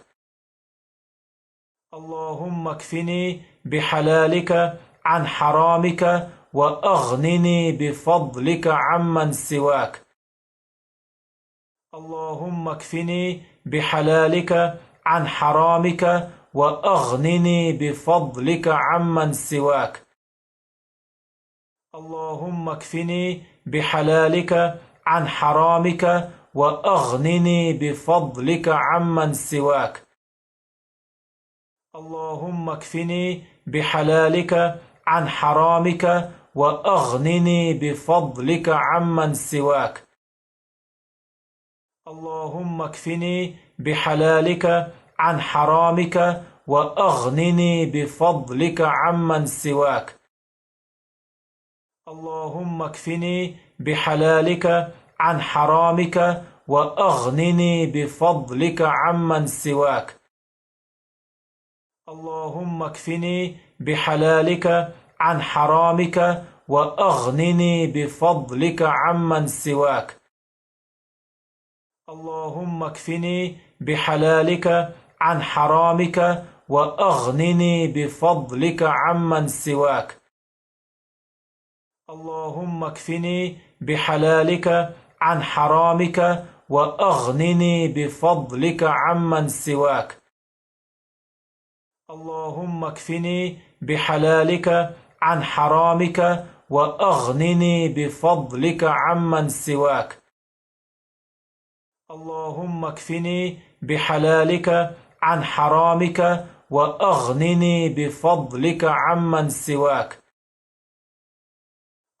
اللهم اكفني بحلالك عن حرامك وأغنني بفضلك عمن سواك. اللهم اكفني بحلالك عن حرامك وأغنني بفضلك عمن سواك. اللهم اكفني بحلالك عن حرامك وأغنني بفضلك عمن سواك. اللهم اكفني بحلالك عن حرامك وأغنني بفضلك عمن سواك. اللهم اكفني بحلالك عن حرامك وأغنني بفضلك عمن سواك. اللهم اكفني بحلالك عن حرامك وأغنني بفضلك عمن سواك. اللهم اكفني بحلالك عن حرامك وأغنني بفضلك عمن سواك. اللهم اكفني بحلالك عن حرامك وأغنني بفضلك عمن سواك. اللهم اكفني بحلالك عن حرامك وأغنني بفضلك عمن سواك. اللهم اكفني بحلالك عن حرامك وأغنني بفضلك عمن سواك. اللهم اكفني بحلالك عن حرامك وأغنني بفضلك عمن سواك.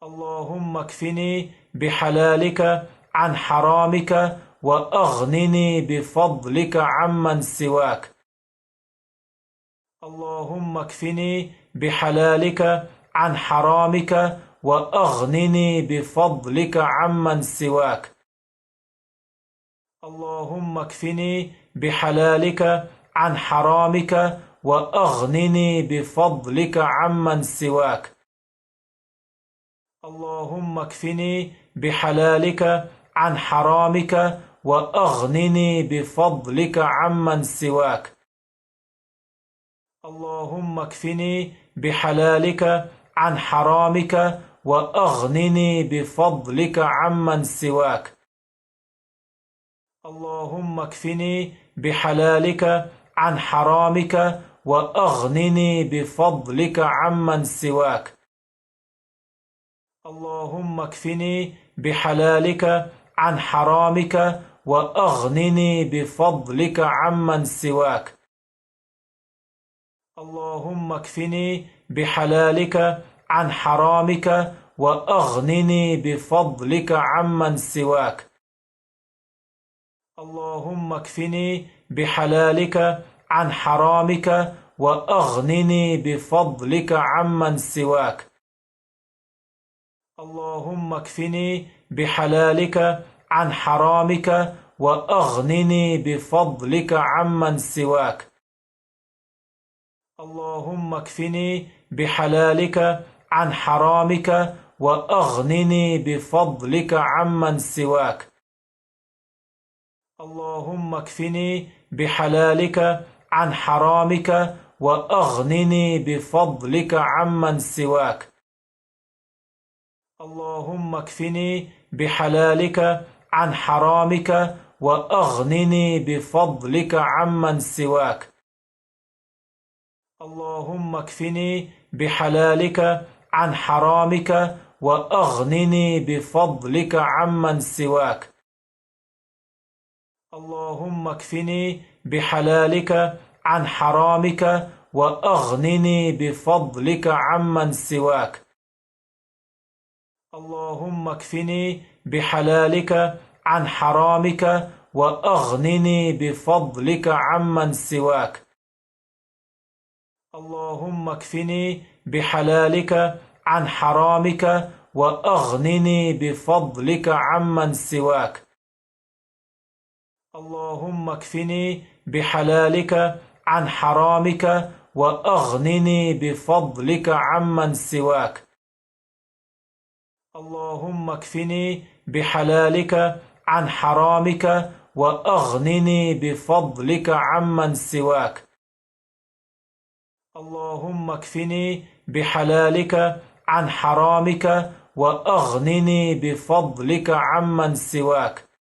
اللهم اكفني بحلالك عن حرامك وأغنني بفضلك عمن سواك. اللهم اكفني بحلالك عن حرامك وأغنني بفضلك عمن سواك. اللهم اكفني بحلالك عن حرامك وأغنني بفضلك عمن سواك. اللهم اكفني بحلالك عن حرامك وأغنني بفضلك عمن سواك. اللهم اكفني بحلالك عن حرامك وأغنني بفضلك عمن سواك. اللهم اكفني بحلالك عن حرامك وأغنني بفضلك عمن سواك. اللهم اكفني بحلالك عن حرامك وأغنني بفضلك عمن سواك. اللهم اكفني بحلالك عن حرامك وأغنني بفضلك عمن سواك. اللهم اكفني بحلالك عن حرامك وأغنني بفضلك عمن سواك. اللهم اكفني بحلالك عن حرامك وأغنني بفضلك عمن سواك. اللهم اكفني بحلالك عن حرامك وأغنني بفضلك عمن سواك. اللهم اكفني بحلالك عن حرامك وأغنني بفضلك عمن سواك. اللهم اكفني بحلالك عن حرامك وأغنني بفضلك عمن سواك. اللهم اكفني بحلالك عن حرامك وأغنني بفضلك عمن سواك. اللهم اكفني بحلالك عن حرامك وأغنني بفضلك عمن سواك. اللهم اكفني بحلالك عن حرامك وأغنني بفضلك عمن سواك. اللهم اكفني بحلالك عن حرامك وأغنني بفضلك عمن سواك. اللهم اكفني بحلالك عن حرامك وأغنني بفضلك عمن سواك. اللهم اكفني بحلالك عن حرامك وأغنني بفضلك عمن سواك. اللهم اكفني بحلالك عن حرامك وأغنني بفضلك عمن سواك.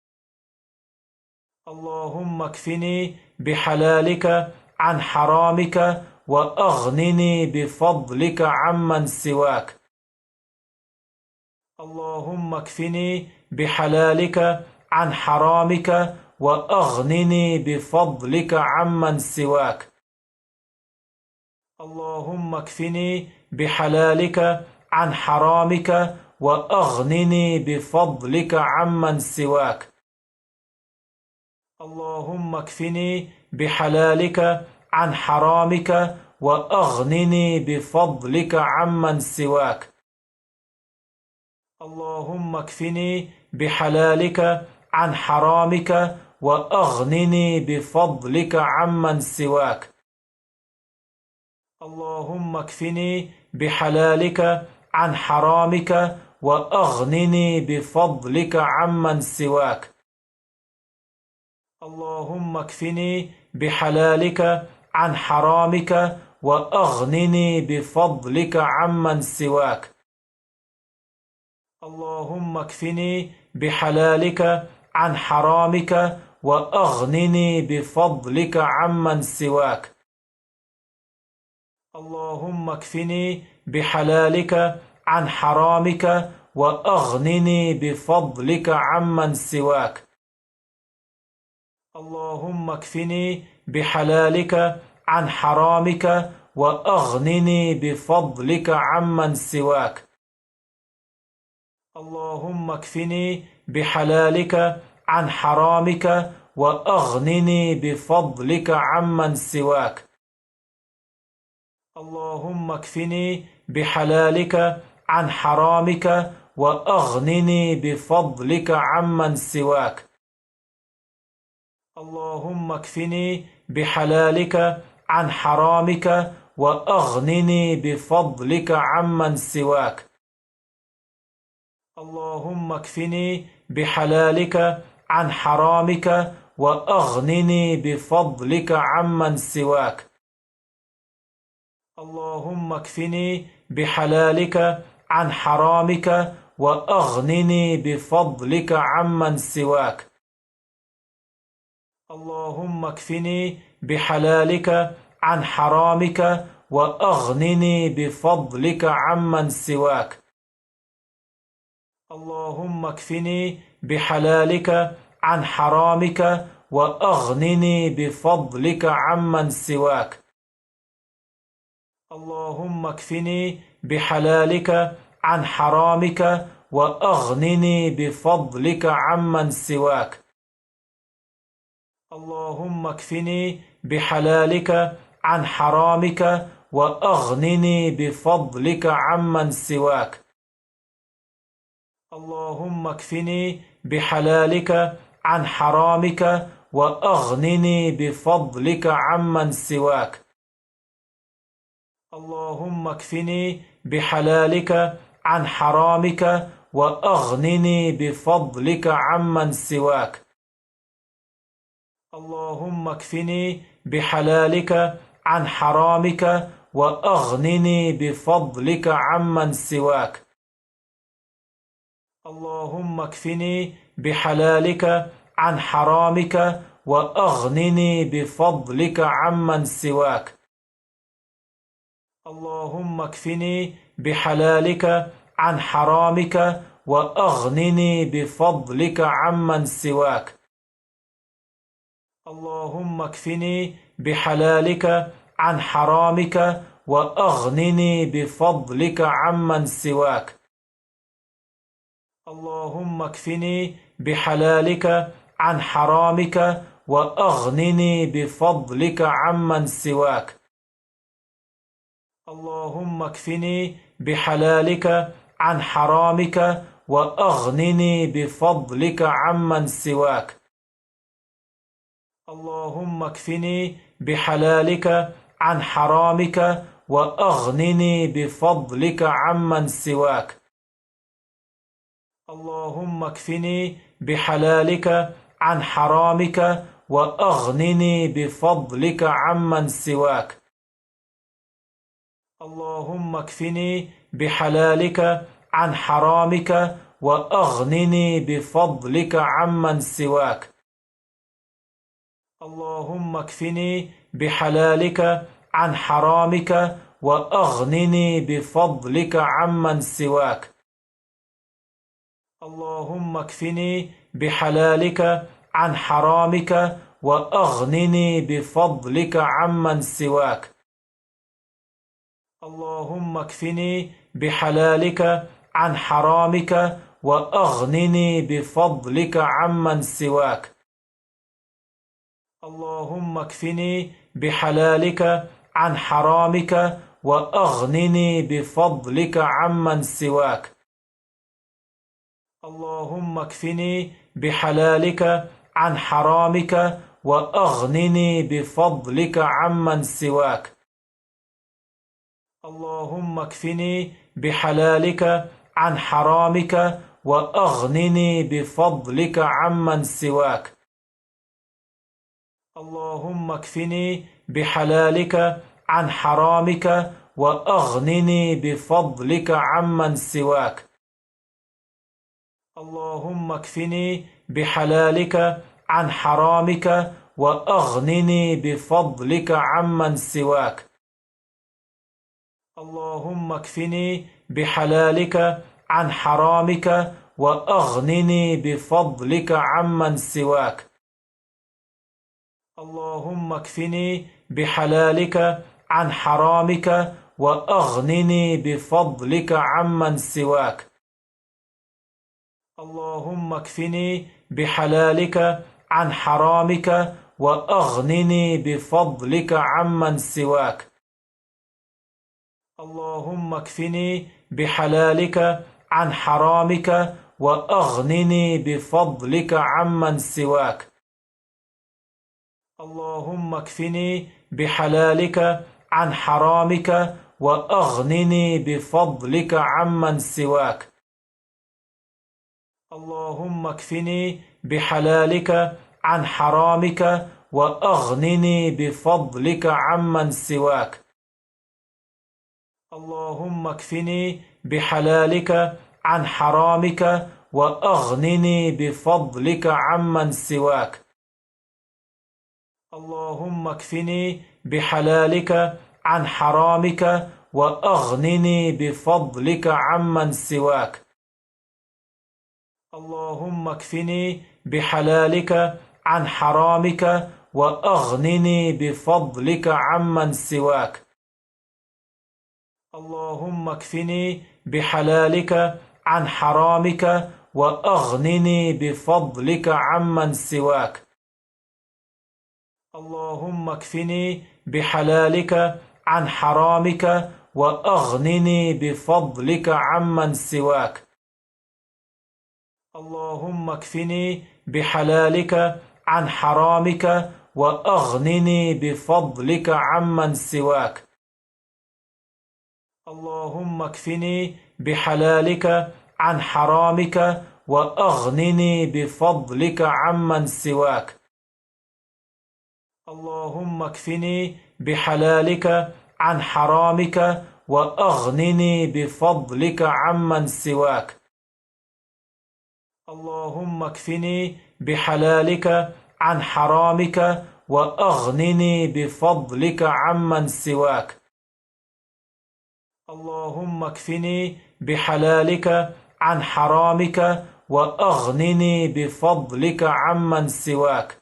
اللهم اكفني بحلالك عن حرامك وأغنني بفضلك عمن سواك. اللهم اكفني بحلالك عن حرامك وأغنني بفضلك عمن سواك. اللهم اكفني بحلالك عن حرامك وأغنني بفضلك عمن سواك. اللهم اكفني بحلالك عن حرامك وأغنني بفضلك عمن سواك. اللهم اكفني بحلالك عن حرامك وأغنني بفضلك عمن سواك. اللهم اكفني بحلالك عن حرامك وأغنني بفضلك عمن سواك. اللهم اكفني بحلالك عن حرامك وأغنني بفضلك عمن سواك. اللهم اكفني بحلالك عن حرامك وأغنني بفضلك عمن سواك. اللهم اكفني بحلالك عن حرامك وأغنني بفضلك عمن سواك. اللهم اكفني بحلالك عن حرامك وأغنني بفضلك عمن سواك. اللهم اكفني بحلالك عن حرامك وأغنني بفضلك عمن سواك. اللهم اكفني بحلالك عن حرامك وأغنني بفضلك عمن سواك. اللهم اكفني بحلالك عن حرامك وأغنني بفضلك عمن سواك. اللهم اكفني بحلالك عن حرامك وأغنني بفضلك عمن سواك. اللهم اكفني بحلالك عن حرامك وأغنني بفضلك عمن سواك. اللهم اكفني بحلالك عن حرامك وأغنني بفضلك عمن سواك. اللهم اكفني بحلالك عن حرامك وأغنني بفضلك عمن سواك. اللهم اكفني بحلالك عن حرامك وأغنني بفضلك عمن سواك. اللهم اكفني بحلالك عن حرامك وأغنني بفضلك عمن سواك. اللهم اكفني بحلالك عن حرامك وأغنني بفضلك عمن سواك. اللهم اكفني بحلالك عن حرامك وأغنني بفضلك عمن سواك. اللهم اكفني بحلالك عن حرامك وأغنني بفضلك عمن سواك. اللهم اكفني بحلالك عن حرامك وأغنني بفضلك عمن سواك. اللهم اكفني بحلالك عن حرامك وأغنني بفضلك عمن سواك. اللهم اكفني بحلالك عن حرامك وأغنني بفضلك عمن سواك. اللهم اكفني بحلالك عن حرامك وأغنني بفضلك عمن سواك. اللهم اكفني بحلالك عن حرامك وأغنني بفضلك عمن سواك. اللهم اكفني بحلالك عن حرامك وأغنني بفضلك عمن سواك. اللهم اكفني بحلالك عن حرامك وأغنني بفضلك عمن سواك. اللهم اكفني بحلالك عن حرامك وأغنني بفضلك عمن سواك. اللهم اكفني بحلالك عن حرامك وأغنني بفضلك عمن سواك. اللهم اكفني بحلالك عن حرامك وأغنني بفضلك عمن سواك. اللهم اكفني بحلالك عن حرامك وأغنني بفضلك عمن سواك. اللهم اكفني بحلالك عن حرامك وأغنني بفضلك عمن سواك. اللهم اكفني بحلالك عن حرامك وأغنني بفضلك عمن سواك. اللهم اكفني بحلالك عن حرامك وأغنني بفضلك عمن سواك. اللهم اكفني بحلالك عن حرامك وأغنني بفضلك عمن سواك. اللهم اكفني بحلالك عن حرامك وأغنني بفضلك عمن سواك. اللهم اكفني بحلالك عن حرامك وأغنني بفضلك عمن سواك. اللهم اكفني بحلالك عن حرامك وأغنني بفضلك عمن سواك. اللهم اكفني بحلالك عن حرامك وأغنني بفضلك عمن سواك. اللهم اكفني بحلالك عن حرامك وأغنني بفضلك عمن سواك. اللهم اكفني بحلالك عن حرامك وأغنني بفضلك عمن سواك. اللهم اكفني بحلالك عن حرامك وأغنني بفضلك عمن سواك. اللهم اكفني بحلالك عن حرامك وأغنني بفضلك عمن سواك. اللهم اكفني بحلالك عن حرامك وأغنني بفضلك عمن سواك. اللهم اكفني بحلالك عن حرامك وأغنني بفضلك عمن سواك. اللهم اكفني بحلالك عن حرامك وأغنني بفضلك عمن سواك. اللهم اكفني بحلالك عن حرامك وأغنني بفضلك عمن سواك. اللهم اكفني بحلالك عن حرامك وأغنني بفضلك عمن سواك. اللهم اكفني بحلالك عن حرامك وأغنني بفضلك عمن سواك. اللهم اكفني بحلالك عن حرامك وأغنني بفضلك عمن سواك. اللهم اكفني بحلالك عن حرامك وأغنني بفضلك عمن سواك. اللهم اكفني بحلالك عن حرامك وأغنني بفضلك عمن سواك.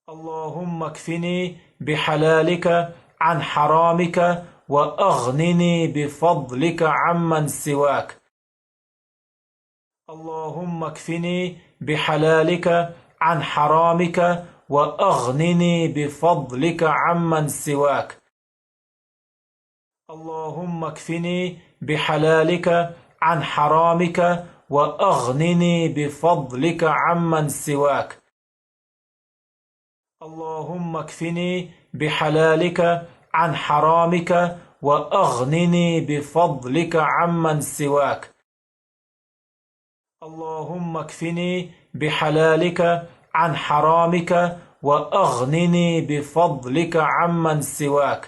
اللهم اكفني بحلالك عن حرامك وأغنني بفضلك عمن سواك. اللهم اكفني بحلالك عن حرامك وأغنني بفضلك عمن سواك. اللهم اكفني بحلالك عن حرامك وأغنني بفضلك عمن سواك. اللهم اكفني بحلالك عن حرامك وأغنني بفضلك عمن سواك. اللهم اكفني بحلالك عن حرامك وأغنني بفضلك عمن سواك.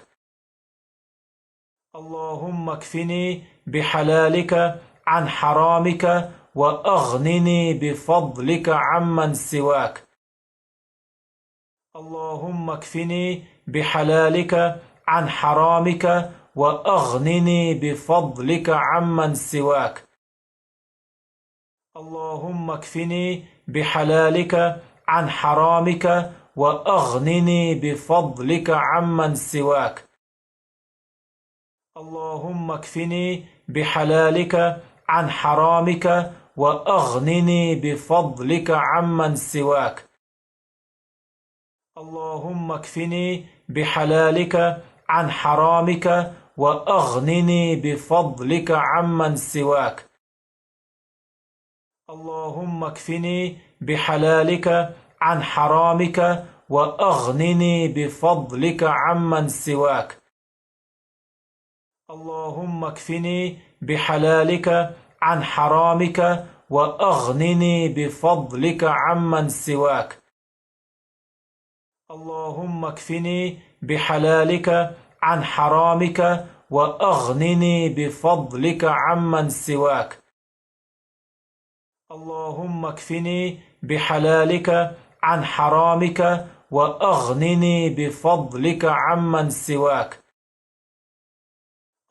اللهم اكفني بحلالك عن حرامك وأغنني بفضلك عمن سواك. اللهم اكفني بحلالك عن حرامك وأغنني بفضلك عمن سواك. اللهم اكفني بحلالك عن حرامك وأغنني بفضلك عمن سواك. اللهم اكفني بحلالك عن حرامك وأغنني بفضلك عمن سواك. اللهم اكفني بحلالك عن حرامك وأغنني بفضلك عمن سواك. اللهم اكفني بحلالك عن حرامك وأغنني بفضلك عمن سواك. اللهم اكفني بحلالك عن حرامك وأغنني بفضلك عمن سواك. اللهم اكفني بحلالك عن حرامك وأغنني بفضلك عمن سواك. اللهم اكفني بحلالك عن حرامك وأغنني بفضلك عمن سواك.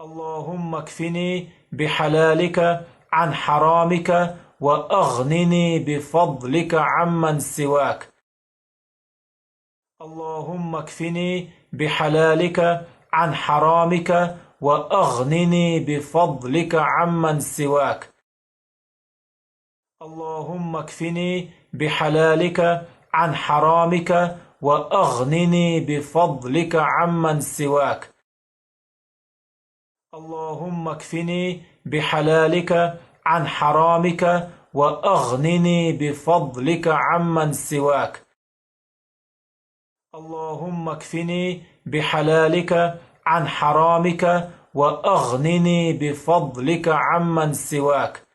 اللهم اكفني بحلالك عن حرامك وأغنني بفضلك عمن سواك. اللهم اكفني بحلالك عن حرامك وأغنني بفضلك عمن سواك. اللهم اكفني بحلالك عن حرامك وأغنني بفضلك عمن سواك. اللهم اكفني بحلالك عن حرامك وأغنني بفضلك عمن سواك. اللهم اكفني بحلالك عن حرامك وأغنني بفضلك عمن سواك.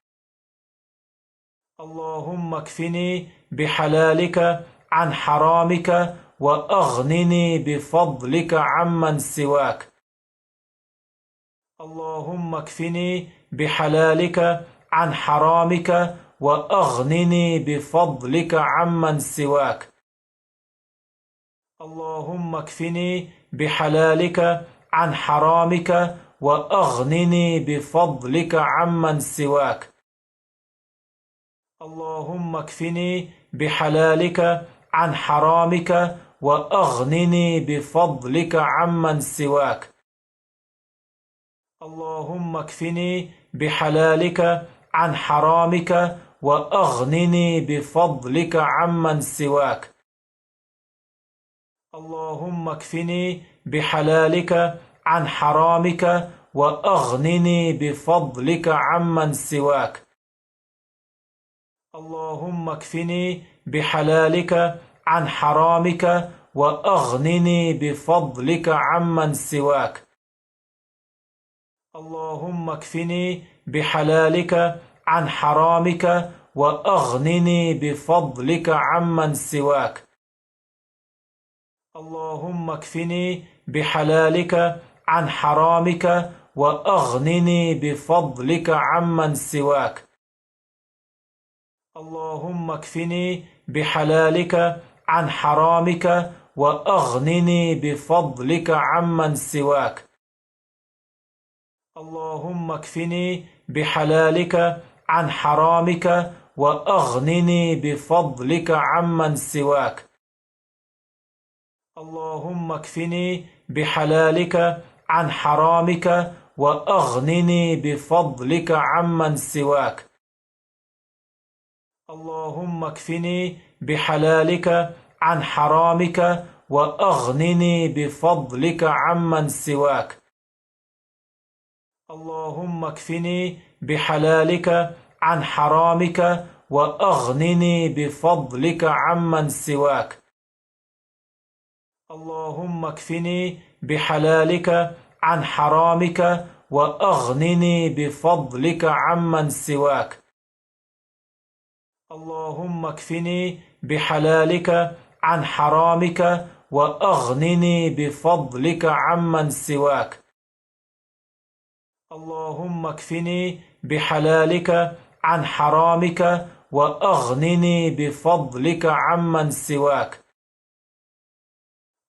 اللهم اكفني بحلالك عن حرامك وأغنني بفضلك عمن سواك. اللهم اكفني بحلالك عن حرامك وأغنني بفضلك عمن سواك. اللهم اكفني بحلالك عن حرامك وأغنني بفضلك عمن سواك. اللهم اكفني بحلالك عن حرامك وأغنني بفضلك عمن سواك. اللهم اكفني بحلالك عن حرامك وأغنني بفضلك عمن سواك. اللهم اكفني بحلالك عن حرامك وأغنني بفضلك عمن سواك. اللهم اكفني بحلالك عن حرامك وأغنني بفضلك عمن سواك. اللهم اكفني بحلالك عن حرامك وأغنني بفضلك عمن سواك. اللهم اكفني بحلالك عن حرامك وأغنني بفضلك عمن سواك. اللهم اكفني بحلالك عن حرامك وأغنني بفضلك عمن سواك. اللهم اكفني بحلالك عن حرامك وأغنني بفضلك عمن سواك. اللهم اكفني بحلالك عن حرامك وأغنني بفضلك عمن سواك. اللهم اكفني بحلالك عن حرامك وأغنني بفضلك عمن سواك. اللهم اكفني بحلالك عن حرامك وأغنني بفضلك عمن سواك. اللهم اكفني بحلالك عن حرامك وأغنني بفضلك عمن سواك. اللهم اكفني بحلالك عن حرامك وأغنني بفضلك عمن سواك. اللهم اكفني بحلالك عن حرامك وأغنني بفضلك عمن سواك.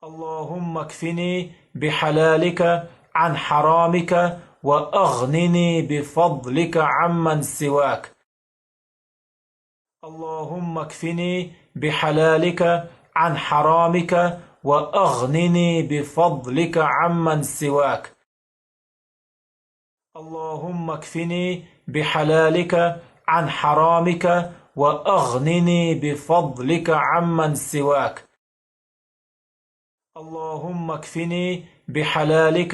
اللهم اكفني بحلالك عن حرامك وأغنني بفضلك عمن سواك. اللهم اكفني بحلالك عن حرامك وأغنني بفضلك عمن سواك. اللهم اكفني بحلالك عن حرامك وأغنني بفضلك عمن سواك. اللهم اكفني بحلالك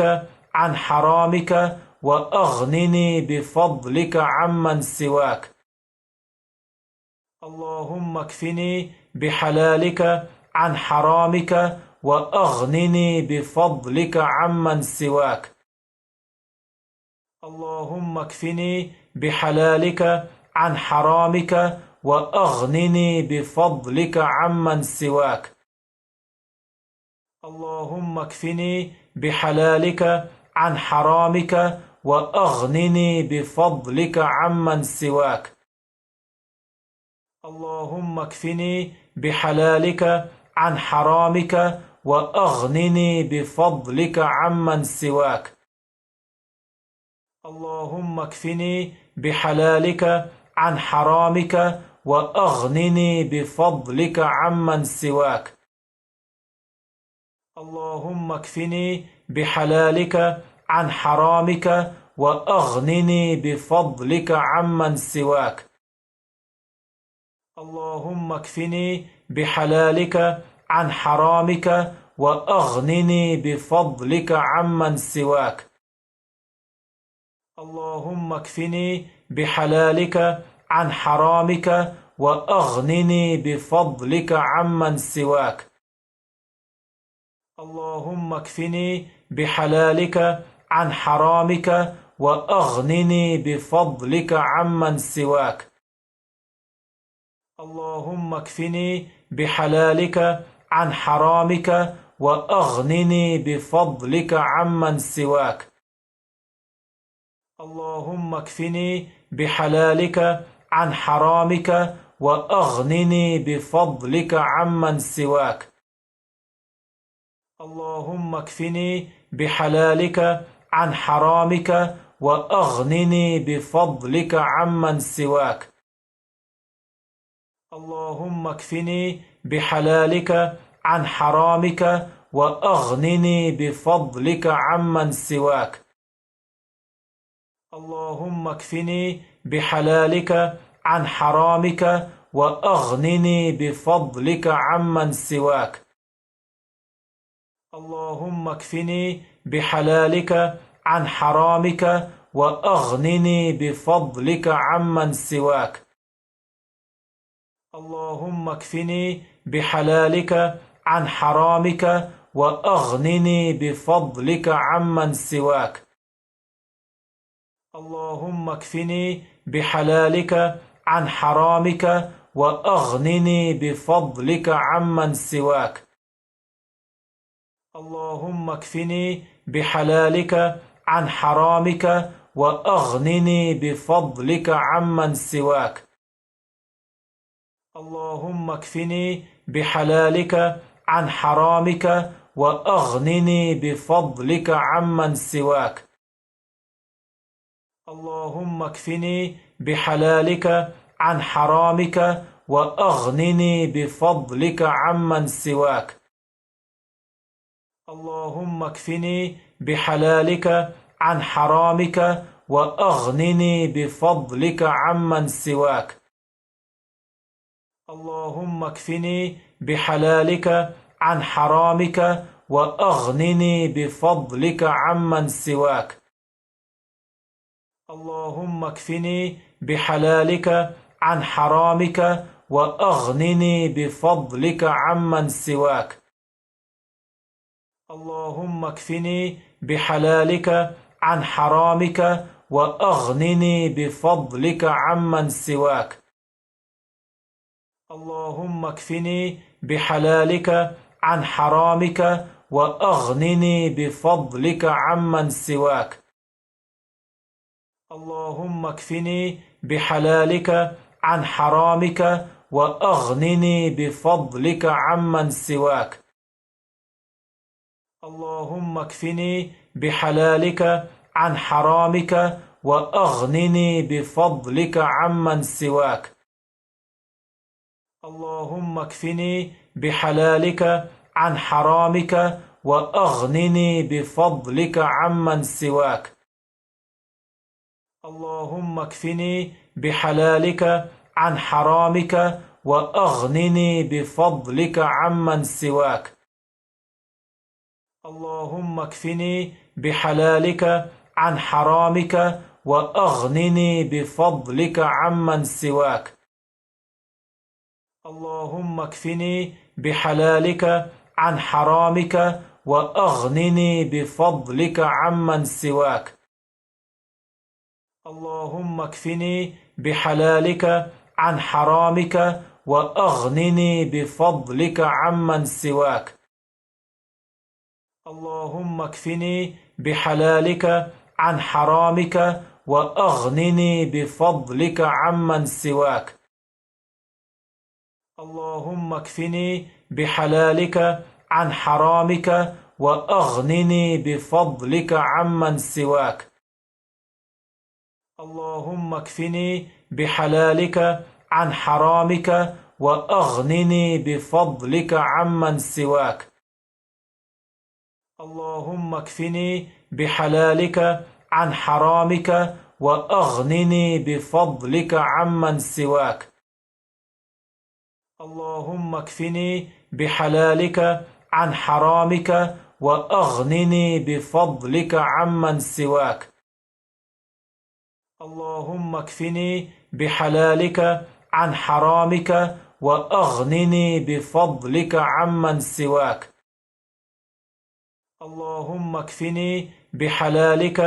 عن حرامك وأغنني بفضلك عمن سواك. اللهم اكفني بحلالك عن حرامك وأغنني بفضلك عمن سواك. اللهم اكفني بحلالك عن حرامك وأغنني بفضلك عمن سواك. اللهم اكفني بحلالك عن حرامك وأغنني بفضلك عمن سواك. اللهم اكفني بحلالك عن حرامك وأغنني بفضلك عمن سواك. اللهم اكفني بحلالك عن حرامك وأغنني بفضلك عمن سواك. اللهم اكفني بحلالك عن حرامك وأغنني بفضلك عمن سواك. اللهم اكفني بحلالك عن حرامك وأغنني بفضلك عمن سواك. اللهم اكفني بحلالك عن حرامك وأغنني بفضلك عمن سواك. اللهم اكفني بحلالك عن حرامك وأغنني بفضلك عمن سواك. اللهم اكفني بحلالك عن حرامك وأغنني بفضلك عمن سواك. اللهم اكفني بحلالك عن حرامك وأغنني بفضلك عمن سواك. اللهم اكفني بحلالك عن حرامك وأغنني بفضلك عمن سواك. اللهم اكفني بحلالك عن حرامك وأغنني بفضلك عمن سواك. اللهم اكفني بحلالك عن حرامك وأغنني بفضلك عمن سواك. اللهم اكفني بحلالك عن حرامك وأغنني بفضلك عمن سواك. اللهم اكفني بحلالك عن حرامك وأغنني بفضلك عمن سواك. اللهم اكفني بحلالك عن حرامك وأغنني بفضلك عمن سواك. اللهم اكفني بحلالك عن حرامك وأغنني بفضلك عمن سواك. اللهم اكفني بحلالك عن حرامك وأغنني بفضلك عمن سواك. اللهم اكفني بحلالك عن حرامك وأغنني بفضلك عمن سواك. اللهم اكفني بحلالك عن حرامك وأغنني بفضلك عمن سواك. اللهم اكفني بحلالك عن حرامك وأغنني بفضلك عمن سواك. اللهم اكفني بحلالك عن حرامك وأغنني بفضلك عمن سواك. اللهم اكفني بحلالك عن حرامك وأغنني بفضلك عمن سواك. اللهم اكفني بحلالك عن حرامك وأغنني بفضلك عمن سواك. اللهم اكفني بحلالك عن حرامك وأغنني بفضلك عمن سواك. اللهم اكفني بحلالك عن حرامك وأغنني بفضلك عمن سواك. اللهم اكفني بحلالك عن حرامك وأغنني بفضلك عمن سواك. اللهم اكفني بحلالك عن حرامك وأغنني بفضلك عمن سواك. اللهم اكفني بحلالك عن حرامك وأغنني بفضلك عمن سواك. اللهم اكفني بحلالك عن حرامك وأغنني بفضلك عمن سواك. اللهم اكفني بحلالك عن حرامك وأغنني بفضلك عمن سواك. اللهم اكفني بحلالك عن حرامك وأغنني بفضلك عمن سواك. اللهم اكفني بحلالك عن حرامك وأغنني بفضلك عمن سواك. اللهم اكفني بحلالك عن حرامك وأغنني بفضلك عمن سواك. اللهم اكفني بحلالك عن حرامك وأغنني بفضلك عمن سواك. اللهم اكفني بحلالك عن حرامك وأغنني بفضلك عمن سواك. اللهم اكفني بحلالك عن حرامك وأغنني بفضلك عمن سواك. اللهم اكفني بحلالك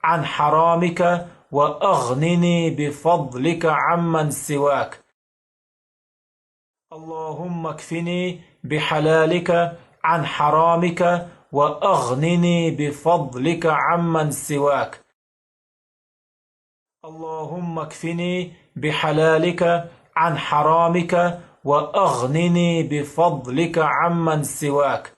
عن حرامك وأغنني بفضلك عمن سواك. اللهم اكفني بحلالك عن حرامك وأغنني بفضلك عمن سواك. اللهم اكفني بحلالك عن حرامك وأغنني بفضلك عمن سواك.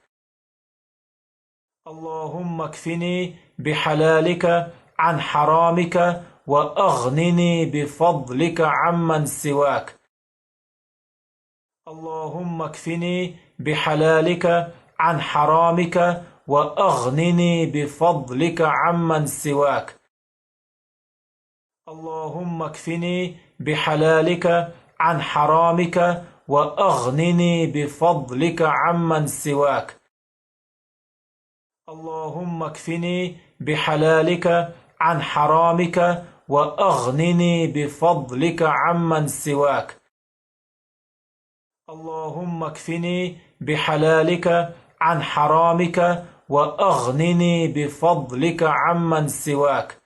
اللهم اكفني بحلالك عن حرامك وأغنني بفضلك عمن سواك. اللهم اكفني بحلالك عن حرامك وأغنني بفضلك عمن سواك. اللهم اكفني بحلالك عن حرامك وأغنني بفضلك عمن سواك. اللهم اكفني بحلالك عن حرامك وأغنني بفضلك عمن سواك. اللهم اكفني بحلالك عن حرامك وأغنني بفضلك عمن سواك.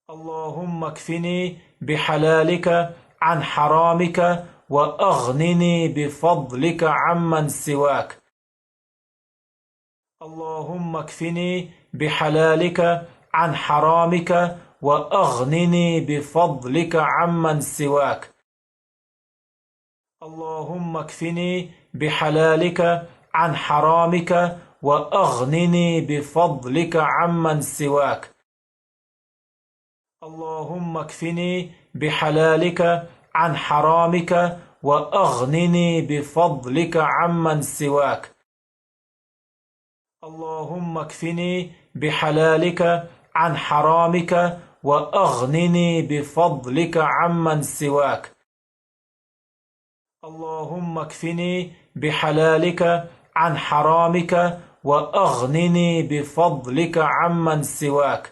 اللهم اكفني بحلالك عن حرامك وأغنني بفضلك عمن سواك. اللهم اكفني بحلالك عن حرامك وأغنني بفضلك عمن سواك. اللهم اكفني بحلالك عن حرامك وأغنني بفضلك عمن سواك. اللهم اكفني بحلالك عن حرامك وأغنني بفضلك عمن سواك. اللهم اكفني بحلالك عن حرامك وأغنني بفضلك عمن سواك. اللهم اكفني بحلالك عن حرامك وأغنني بفضلك عمن سواك.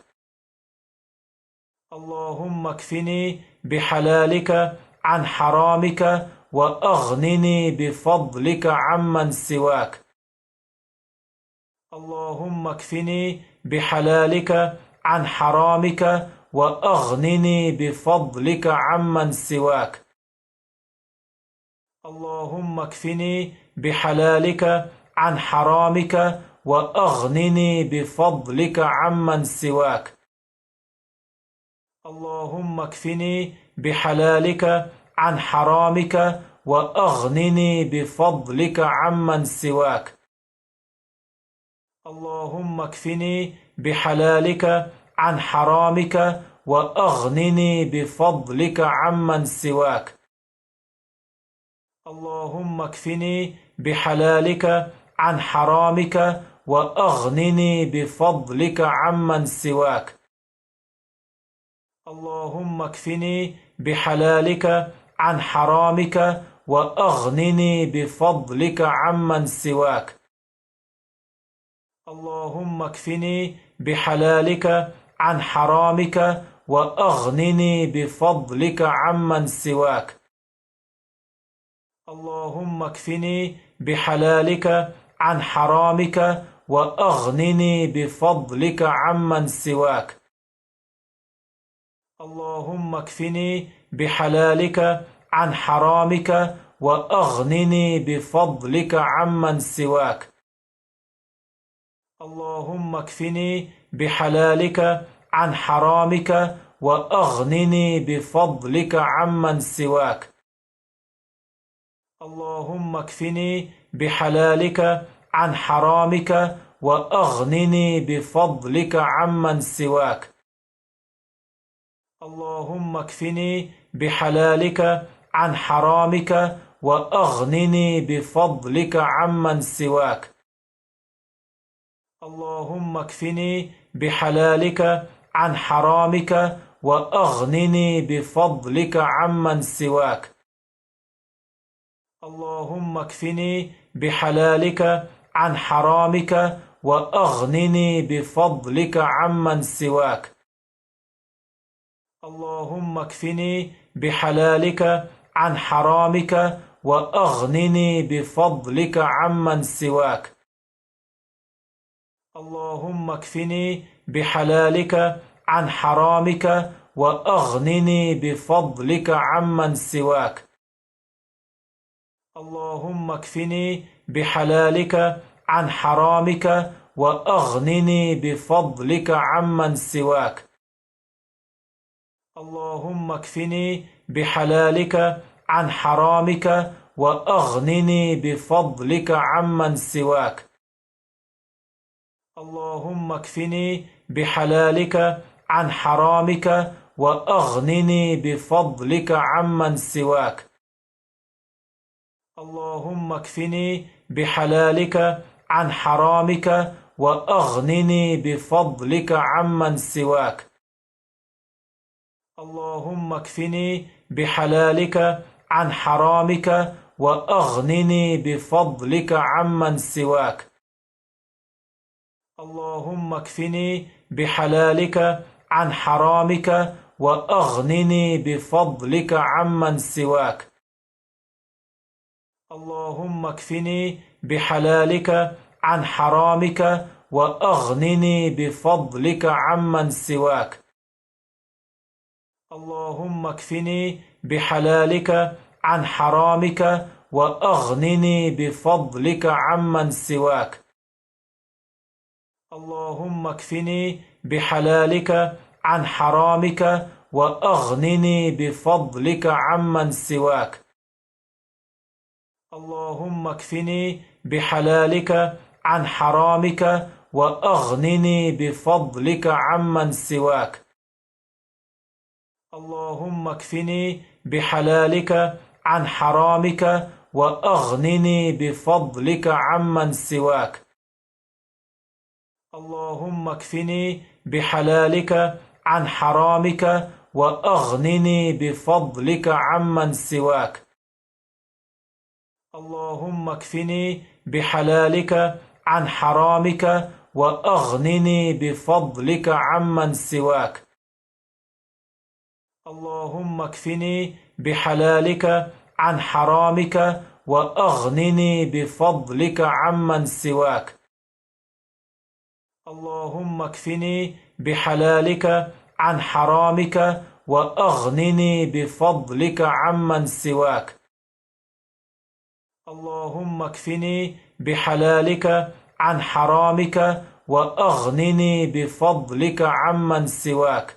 اللهم اكفني بحلالك عن حرامك وأغنني بفضلك عمن سواك. اللهم اكفني بحلالك عن حرامك وأغنني بفضلك عمن سواك. اللهم اكفني بحلالك عن حرامك وأغنني بفضلك عمن سواك. اللهم اكفني بحلالك عن حرامك وأغنني بفضلك عمن سواك. اللهم اكفني بحلالك عن حرامك وأغنني بفضلك عمن سواك. اللهم اكفني بحلالك عن حرامك وأغنني بفضلك عمن سواك. اللهم اكفني بحلالك عن حرامك وأغنني بفضلك عمن سواك. اللهم اكفني بحلالك عن حرامك وأغنني بفضلك عمن سواك. اللهم اكفني بحلالك عن حرامك وأغنني بفضلك عمن سواك. اللهم اكفني بحلالك عن حرامك وأغنني بفضلك عمن سواك. اللهم اكفني بحلالك عن حرامك وأغنني بفضلك عمن سواك. اللهم اكفني بحلالك عن حرامك وأغنني بفضلك عمن سواك. اللهم اكفني بحلالك عن حرامك وأغنني بفضلك عمن سواك. اللهم اكفني بحلالك عن حرامك وأغنني بفضلك عمن سواك. اللهم اكفني بحلالك عن حرامك وأغنني بفضلك عمن سواك. اللهم اكفني بحلالك عن حرامك وأغنني بفضلك عمن سواك. اللهم اكفني بحلالك عن حرامك وأغنني بفضلك عمن سواك. اللهم اكفني بحلالك عن حرامك وأغنني بفضلك عمن سواك. اللهم اكفني بحلالك عن حرامك وأغنني بفضلك عمن سواك. اللهم اكفني بحلالك عن حرامك وأغنني بفضلك عمن سواك. اللهم اكفني بحلالك عن حرامك وأغنني بفضلك عمن سواك. اللهم اكفني بحلالك عن حرامك وأغنني بفضلك عمن سواك. اللهم اكفني بحلالك عن حرامك وأغنني بفضلك عمن سواك. اللهم اكفني بحلالك عن حرامك وأغنني بفضلك عمن سواك. اللهم اكفني بحلالك عن حرامك وأغنني بفضلك عمن سواك. اللهم اكفني بحلالك عن حرامك وأغنني بفضلك عمن سواك. اللهم اكفني بحلالك عن حرامك وأغنني بفضلك عمن سواك. اللهم اكفني بحلالك عن حرامك وأغنني بفضلك عمن سواك. اللهم اكفني بحلالك عن حرامك وأغنني بفضلك عمن سواك. اللهم اكفني بحلالك عن حرامك وأغنني بفضلك عمن سواك. اللهم اكفني بحلالك عن حرامك وأغنني بفضلك عمن سواك. اللهم اكفني بحلالك عن حرامك وأغنني بفضلك عمن سواك. اللهم اكفني بحلالك عن حرامك وأغنني بفضلك عمن سواك.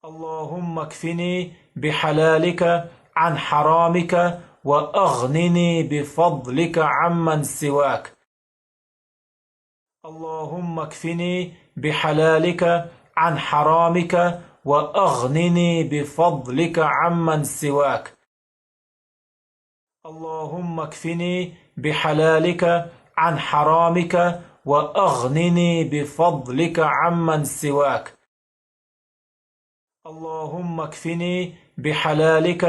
اللهم اكفني بحلالك عن حرامك وأغنني بفضلك عمن سواك. اللهم اكفني بحلالك عن حرامك وأغنني بفضلك عمن سواك. اللهم اكفني بحلالك عن حرامك وأغنني بفضلك عمن سواك. اللهم اكفني بحلالك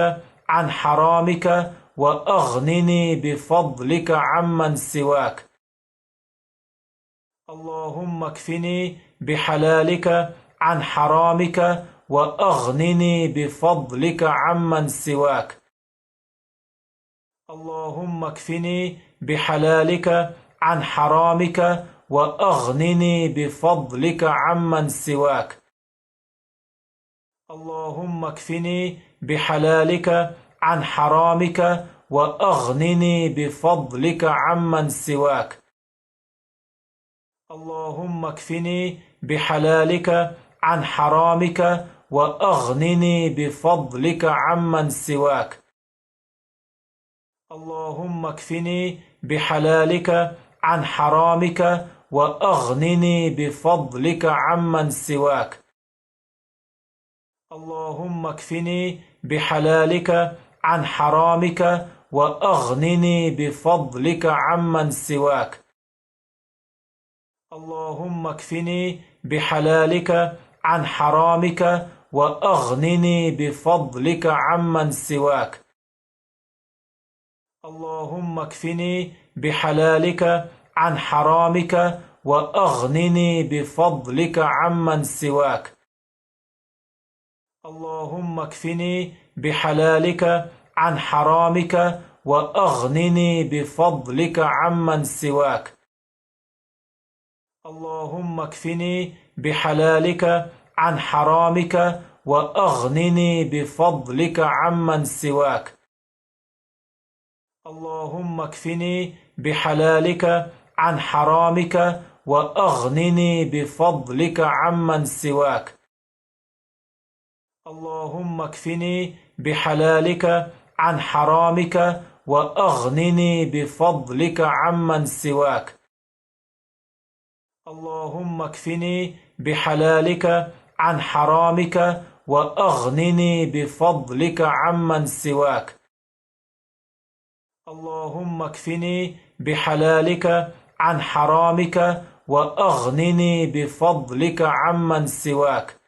عن حرامك وأغنني بفضلك عمن سواك. اللهم اكفني بحلالك عن حرامك وأغنني بفضلك عمن سواك. اللهم اكفني بحلالك عن حرامك وأغنني بفضلك عمن سواك. اللهم اكفني بحلالك عن حرامك وأغنني بفضلك عمن سواك. اللهم اكفني بحلالك عن حرامك وأغنني بفضلك عمن سواك. اللهم اكفني بحلالك عن حرامك وأغنني بفضلك عمن سواك. اللهم اكفني بحلالك عن حرامك وأغنني بفضلك عمن سواك. اللهم اكفني بحلالك عن حرامك وأغنني بفضلك عمن سواك. اللهم اكفني بحلالك عن حرامك وأغنني بفضلك عمن سواك. اللهم اكفني بحلالك عن حرامك وأغنني بفضلك عمن سواك. اللهم اكفني بحلالك عن حرامك وأغنني بفضلك عمن سواك. اللهم اكفني بحلالك عن حرامك وأغنني بفضلك عمن سواك. اللهم اكفني بحلالك عن حرامك وأغنني بفضلك عمن سواك. اللهم اكفني بحلالك عن حرامك وأغنني بفضلك عمن سواك. اللهم اكفني بحلالك عن حرامك وأغنني بفضلك عمن سواك.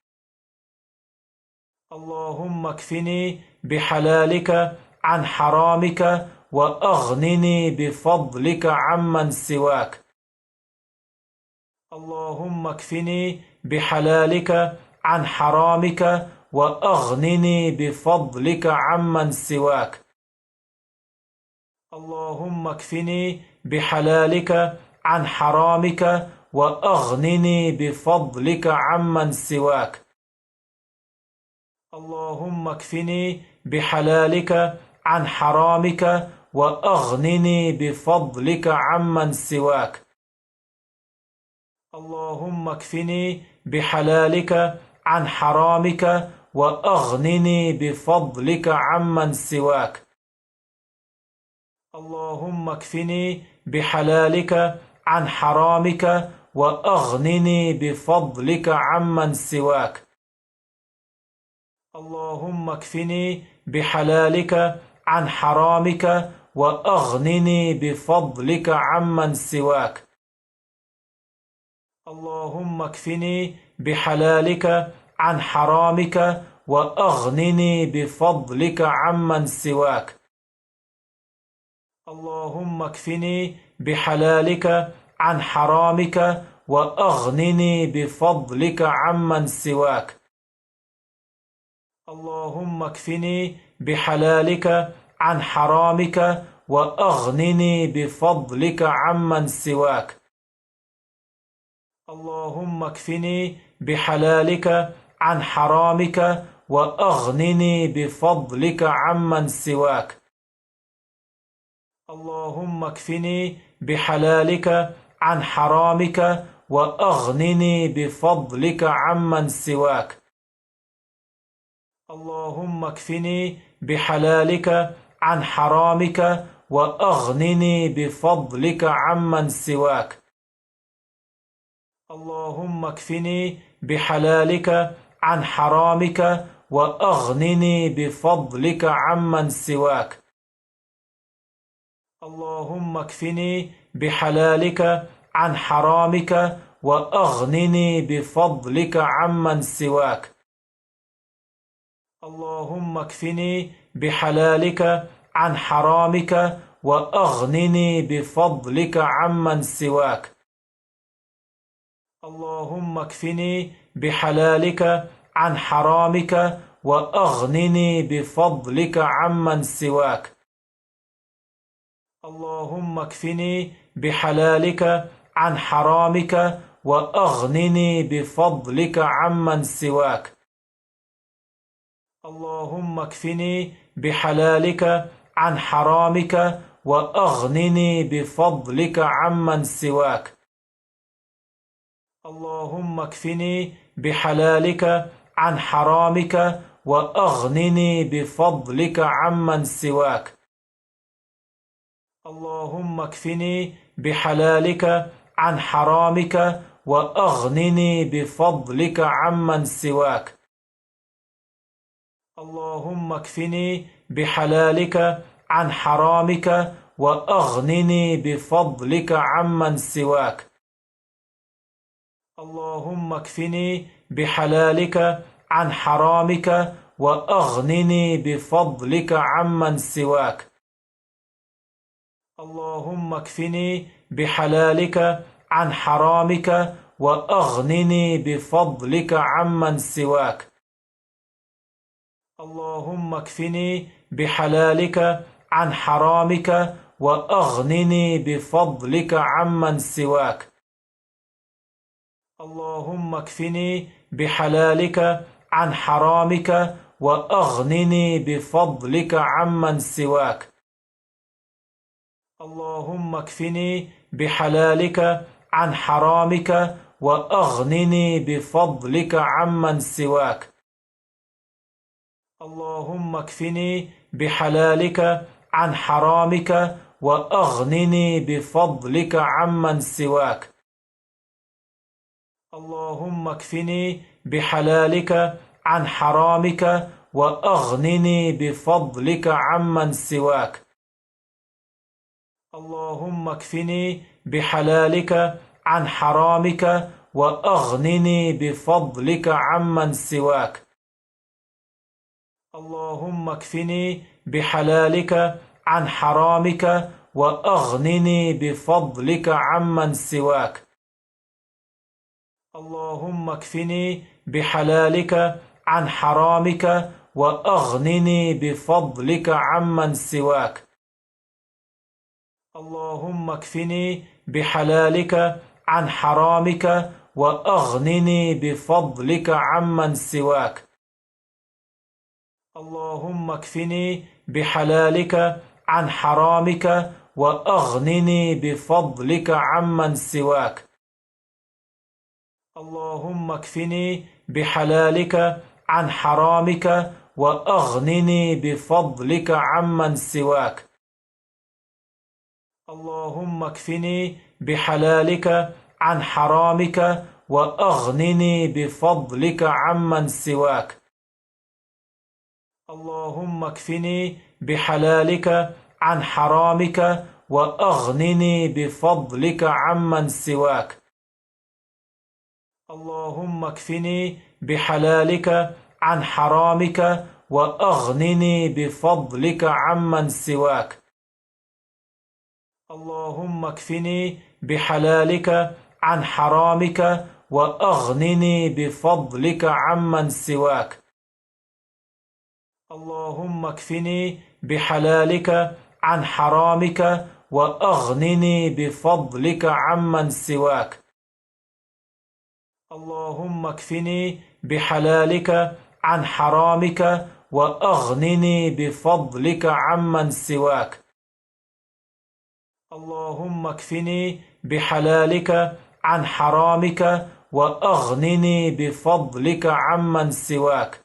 اللهم اكفني بحلالك عن حرامك وأغنني بفضلك عمن سواك. اللهم اكفني بحلالك عن حرامك وأغنني بفضلك عمن سواك. اللهم اكفني بحلالك عن حرامك وأغنني بفضلك عمن سواك. اللهم اكفني بحلالك عن حرامك وأغنني بفضلك عمن سواك. اللهم اكفني بحلالك عن حرامك وأغنني بفضلك عمن سواك. اللهم اكفني بحلالك عن حرامك وأغنني بفضلك عمن سواك. اللهم اكفني بحلالك عن حرامك وأغنني بفضلك عمن سواك. اللهم اكفني بحلالك عن حرامك وأغنني بفضلك عمن سواك. اللهم اكفني بحلالك عن حرامك وأغنني بفضلك عمن سواك. اللهم اكفني بحلالك عن حرامك وأغنني بفضلك عمن سواك. اللهم اكفني بحلالك عن حرامك وأغنني بفضلك عمن سواك. اللهم اكفني بحلالك عن حرامك وأغنني بفضلك عمن سواك. اللهم اكفني بحلالك عن حرامك وأغنني بفضلك عمن سواك. اللهم اكفني بحلالك عن حرامك وأغنني بفضلك عمن سواك. اللهم اكفني بحلالك عن حرامك وأغنني بفضلك عمن سواك. اللهم اكفني بحلالك عن حرامك وأغنني بفضلك عمن سواك. اللهم اكفني بحلالك عن حرامك وأغنني بفضلك عمن سواك. اللهم اكفني بحلالك عن حرامك وأغنني بفضلك عمن سواك. اللهم اكفني بحلالك عن حرامك وأغنني بفضلك عمن سواك. اللهم اكفني بحلالك عن حرامك وأغنني بفضلك عمن سواك. اللهم اكفني بحلالك عن حرامك وأغنني بفضلك عمن سواك. اللهم اكفني بحلالك عن حرامك وأغنني بفضلك عمن سواك. اللهم اكفني بحلالك عن حرامك وأغنني بفضلك عمن سواك. اللهم اكفني بحلالك عن حرامك وأغنني بفضلك عمن سواك. اللهم اكفني بحلالك عن حرامك وأغنني بفضلك عمن سواك. اللهم اكفني بحلالك عن حرامك وأغنني بفضلك عمن سواك. اللهم اكفني بحلالك عن حرامك وأغنني بفضلك عمن سواك. اللهم اكفني بحلالك عن حرامك وأغنني بفضلك عمن سواك. اللهم اكفني بحلالك عن حرامك وأغنني بفضلك عمن سواك. اللهم اكفني بحلالك عن حرامك وأغنني بفضلك عمن سواك. اللهم اكفني بحلالك عن حرامك وأغنني بفضلك عمن سواك. اللهم اكفني بحلالك عن حرامك وأغنني بفضلك عمن سواك. اللهم اكفني بحلالك عن حرامك وأغنني بفضلك عمن سواك. اللهم اكفني بحلالك عن حرامك وأغنني بفضلك عمن سواك. اللهم اكفني بحلالك عن حرامك وأغنني بفضلك عمن سواك. اللهم اكفني بحلالك عن حرامك وأغنني بفضلك عمن سواك. اللهم اكفني بحلالك عن حرامك وأغنني بفضلك عمن سواك. اللهم اكفني بحلالك عن حرامك وأغنني بفضلك عمن سواك. اللهم اكفني بحلالك عن حرامك وأغنني بفضلك عمن سواك. اللهم اكفني بحلالك عن حرامك وأغنني بفضلك عمن سواك. اللهم اكفني بحلالك عن حرامك وأغنني بفضلك عمن سواك. اللهم اكفني بحلالك عن حرامك وأغنني بفضلك عمن سواك.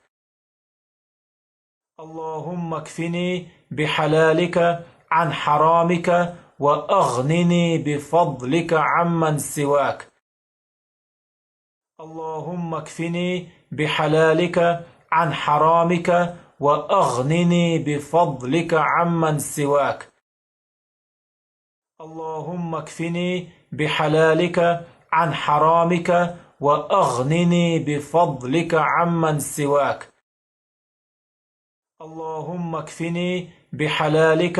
اللهم اكفني بحلالك عن حرامك وأغنني بفضلك عمن سواك. اللهم اكفني بحلالك عن حرامك وأغنني بفضلك عمن سواك. اللهم اكفني بحلالك عن حرامك وأغنني بفضلك عمن سواك. اللهم اكفني بحلالك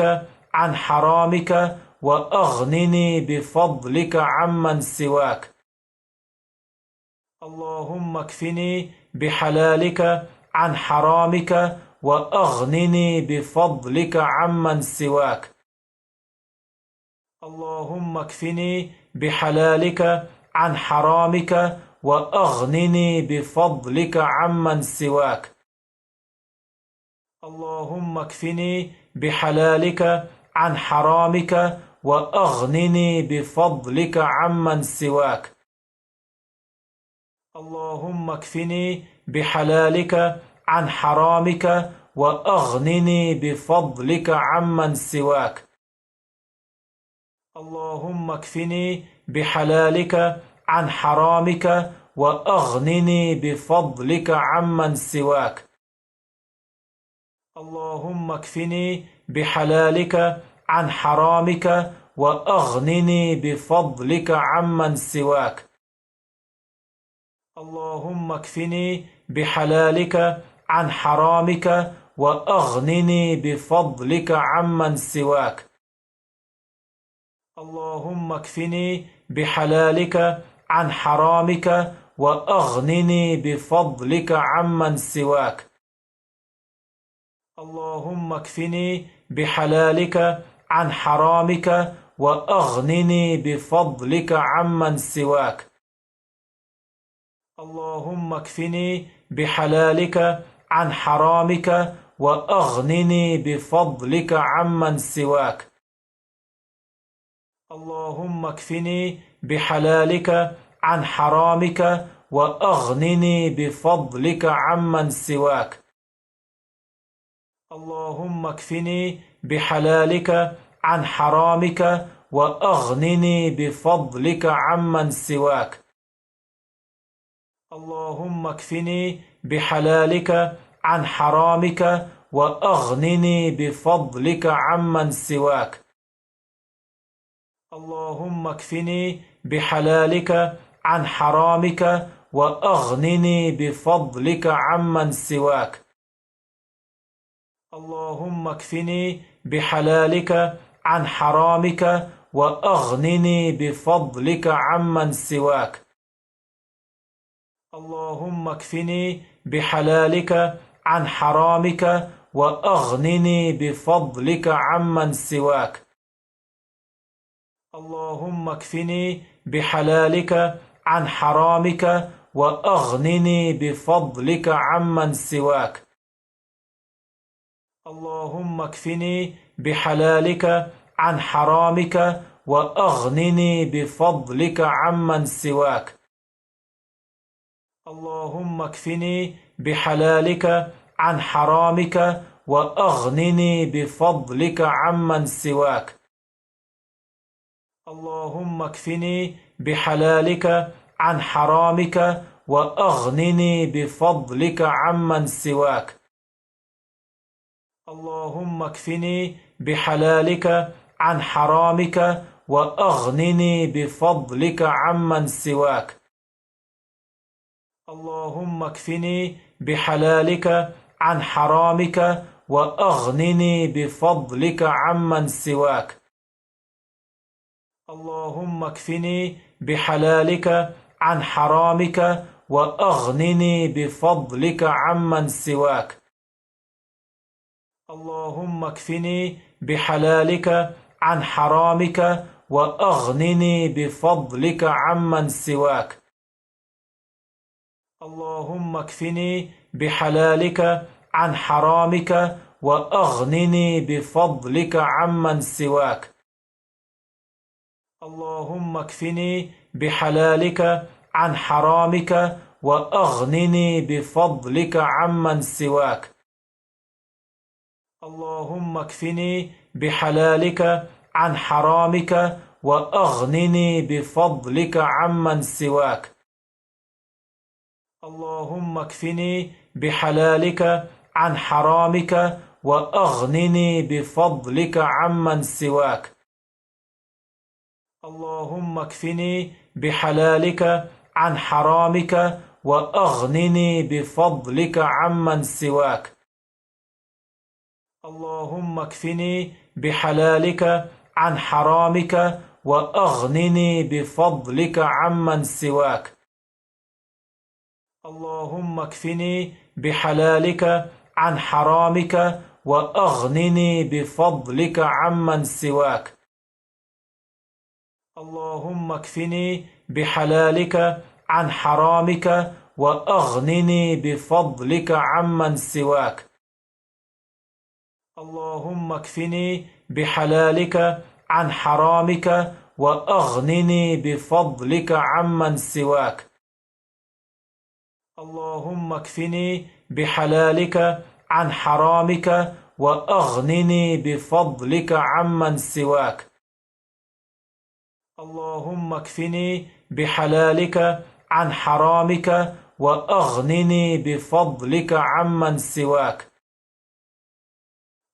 عن حرامك وأغنني بفضلك عمن سواك. اللهم اكفني بحلالك عن حرامك وأغنني بفضلك عمن سواك. اللهم اكفني بحلالك عن حرامك وأغنني بفضلك عمن سواك. اللهم اكفني بحلالك عن حرامك وأغنني بفضلك عمن سواك. اللهم اكفني بحلالك عن حرامك وأغنني بفضلك عمن سواك. اللهم اكفني بحلالك عن حرامك وأغنني بفضلك عمن سواك. اللهم اكفني بحلالك عن حرامك وأغنني بفضلك عمن سواك. اللهم اكفني بحلالك عن حرامك وأغنني بفضلك عمن سواك. اللهم اكفني بحلالك عن حرامك وأغنني بفضلك عمن سواك. اللهم اكفني بحلالك عن حرامك وأغنني بفضلك عمن سواك. اللهم اكفني بحلالك عن حرامك وأغنني بفضلك عمن سواك. اللهم اكفني بحلالك عن حرامك وأغنني بفضلك عمن سواك. اللهم اكفني بحلالك عن حرامك وأغنني بفضلك عمن سواك. اللهم اكفني بحلالك عن حرامك وأغنني بفضلك عمن سواك. اللهم اكفني بحلالك عن حرامك وأغنني بفضلك عمن سواك. اللهم اكفني بحلالك عن حرامك وأغنني بفضلك عمن سواك. اللهم اكفني بحلالك عن حرامك وأغنني بفضلك عمن سواك. اللهم اكفني بحلالك عن حرامك وأغنني بفضلك عمن سواك. اللهم اكفني بحلالك عن حرامك وأغنني بفضلك عمن سواك. اللهم اكفني بحلالك عن حرامك وأغنني بفضلك عمن سواك. اللهم اكفني بحلالك عن حرامك وأغنني بفضلك عمن سواك. اللهم اكفني بحلالك عن حرامك وأغنني بفضلك عمن سواك. اللهم اكفني بحلالك عن حرامك وأغنني بفضلك عمن سواك. اللهم اكفني بحلالك عن حرامك وأغنني بفضلك عمن سواك. اللهم اكفني بحلالك عن حرامك وأغنني بفضلك عمن سواك. اللهم اكفني بحلالك عن حرامك وأغنني بفضلك عمن سواك. اللهم اكفني بحلالك عن حرامك وأغنني بفضلك عمن سواك. اللهم اكفني بحلالك عن حرامك وأغنني بفضلك عمن سواك. اللهم اكفني بحلالك عن حرامك وأغنني بفضلك عمن سواك. اللهم اكفني بحلالك عن حرامك وأغنني بفضلك عمن سواك. اللهم اكفني بحلالك عن حرامك وأغنني بفضلك عمن سواك. اللهم اكفني بحلالك عن حرامك وأغنني بفضلك عمن سواك. اللهم اكفني بحلالك عن حرامك وأغنني بفضلك عمن سواك. اللهم اكفني بحلالك عن حرامك وأغنني بفضلك عمن سواك. اللهم اكفني بحلالك عن حرامك وأغنني بفضلك عمن سواك. اللهم اكفني بحلالك عن حرامك وأغنني بفضلك عمن سواك.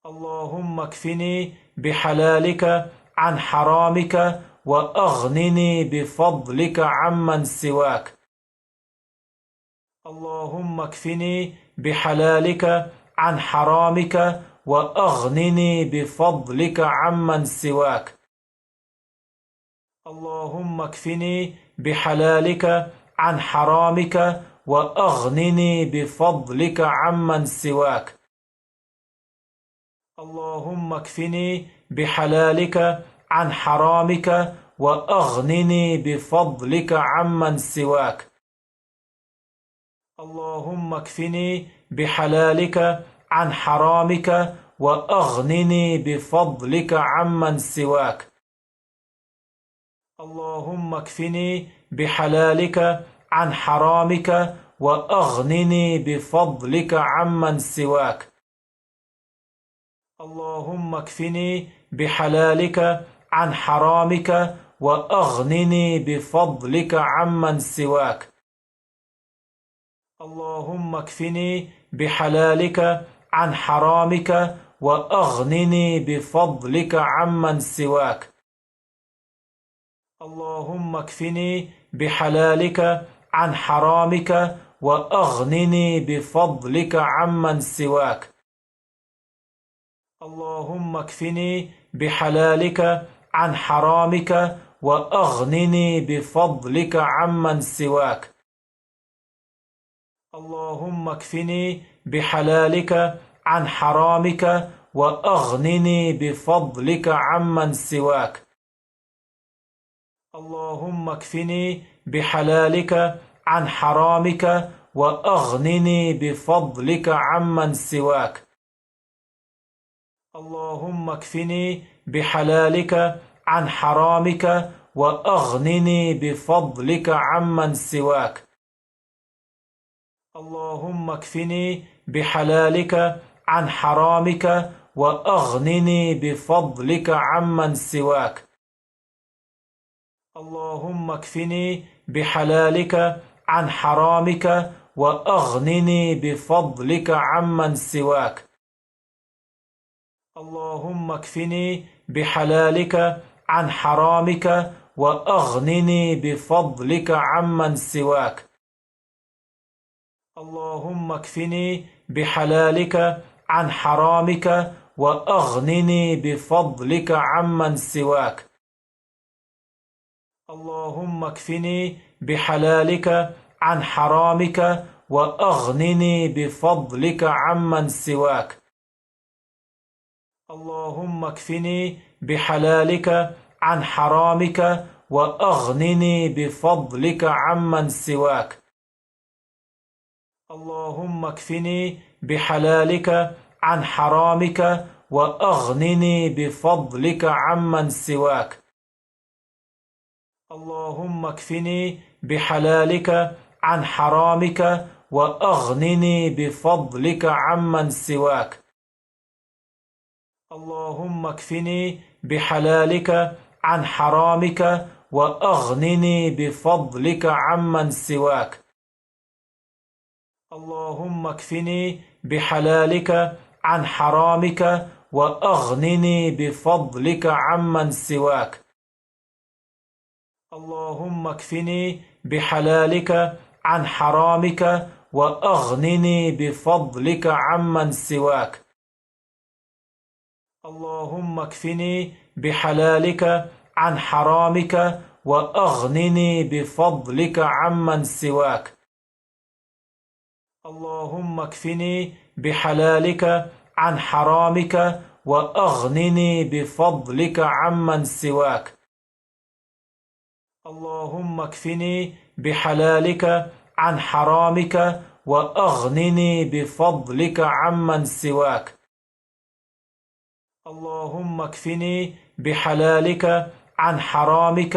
اللهم اكفني بحلالك عن حرامك وأغنني بفضلك عمن سواك. اللهم اكفني بحلالك عن حرامك وأغنني بفضلك عمن سواك. اللهم اكفني بحلالك عن حرامك وأغنني بفضلك عمن سواك. اللهم اكفني بحلالك عن حرامك وأغنني بفضلك عمن سواك. اللهم اكفني بحلالك عن حرامك وأغنني بفضلك عمن سواك. اللهم اكفني بحلالك عن حرامك وأغنني بفضلك عمن سواك. اللهم اكفني بحلالك عن حرامك وأغنني بفضلك عمن سواك. اللهم اكفني بحلالك عن حرامك وأغنني بفضلك عمن سواك. اللهم اكفني بحلالك عن حرامك وأغنني بفضلك عمن سواك. اللهم اكفني بحلالك عن حرامك وأغنني بفضلك عمن سواك. اللهم اكفني بحلالك عن حرامك وأغنني بفضلك عمن سواك. اللهم اكفني بحلالك عن حرامك وأغنني بفضلك عمن سواك. اللهم اكفني بحلالك عن حرامك وأغنني بفضلك عمن سواك. اللهم اكفني بحلالك عن حرامك وأغنني بفضلك عمن سواك. اللهم اكفني بحلالك عن حرامك وأغنني بفضلك عمن سواك. اللهم اكفني بحلالك عن حرامك وأغنني بفضلك عمن سواك. اللهم اكفني بحلالك عن حرامك وأغنني بفضلك عمن سواك. اللهم اكفني بحلالك عن حرامك وأغنني بفضلك عمن سواك. اللهم اكفني بحلالك عن حرامك وأغنني بفضلك عمن سواك. اللهم اكفني بحلالك عن حرامك وأغنني بفضلك عمن سواك. اللهم اكفني بحلالك عن حرامك وأغنني بفضلك عمن سواك. اللهم اكفني بحلالك عن حرامك وأغنني بفضلك عمن سواك. اللهم اكفني بحلالك عن حرامك وأغنني بفضلك عمن سواك. اللهم اكفني بحلالك عن حرامك وأغنني بفضلك عمن سواك. اللهم اكفني بحلالك عن حرامك وأغنني بفضلك عمن سواك. اللهم اكفني بحلالك عن حرامك وأغنني بفضلك عمن سواك. اللهم اكفني بحلالك عن حرامك وأغنني بفضلك عمن سواك. اللهم اكفني بحلالك عن حرامك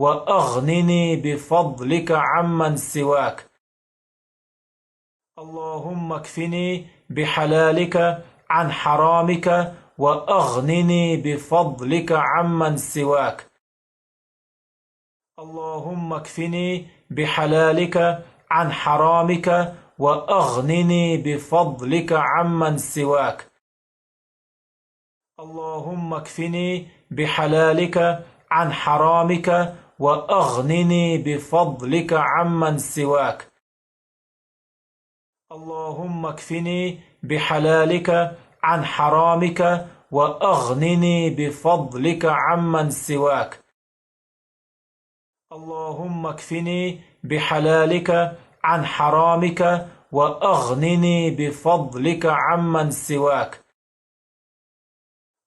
وأغنني بفضلك عمن سواك. اللهم اكفني بحلالك عن حرامك وأغنني بفضلك عمن سواك. اللهم اكفني بحلالك عن حرامك وأغنني بفضلك عمن سواك. اللهم اكفني بحلالك عن حرامك وأغنني بفضلك عمن سواك. اللهم اكفني بحلالك عن حرامك وأغنني بفضلك عمن سواك. اللهم اكفني بحلالك عن حرامك وأغنني بفضلك عمن سواك.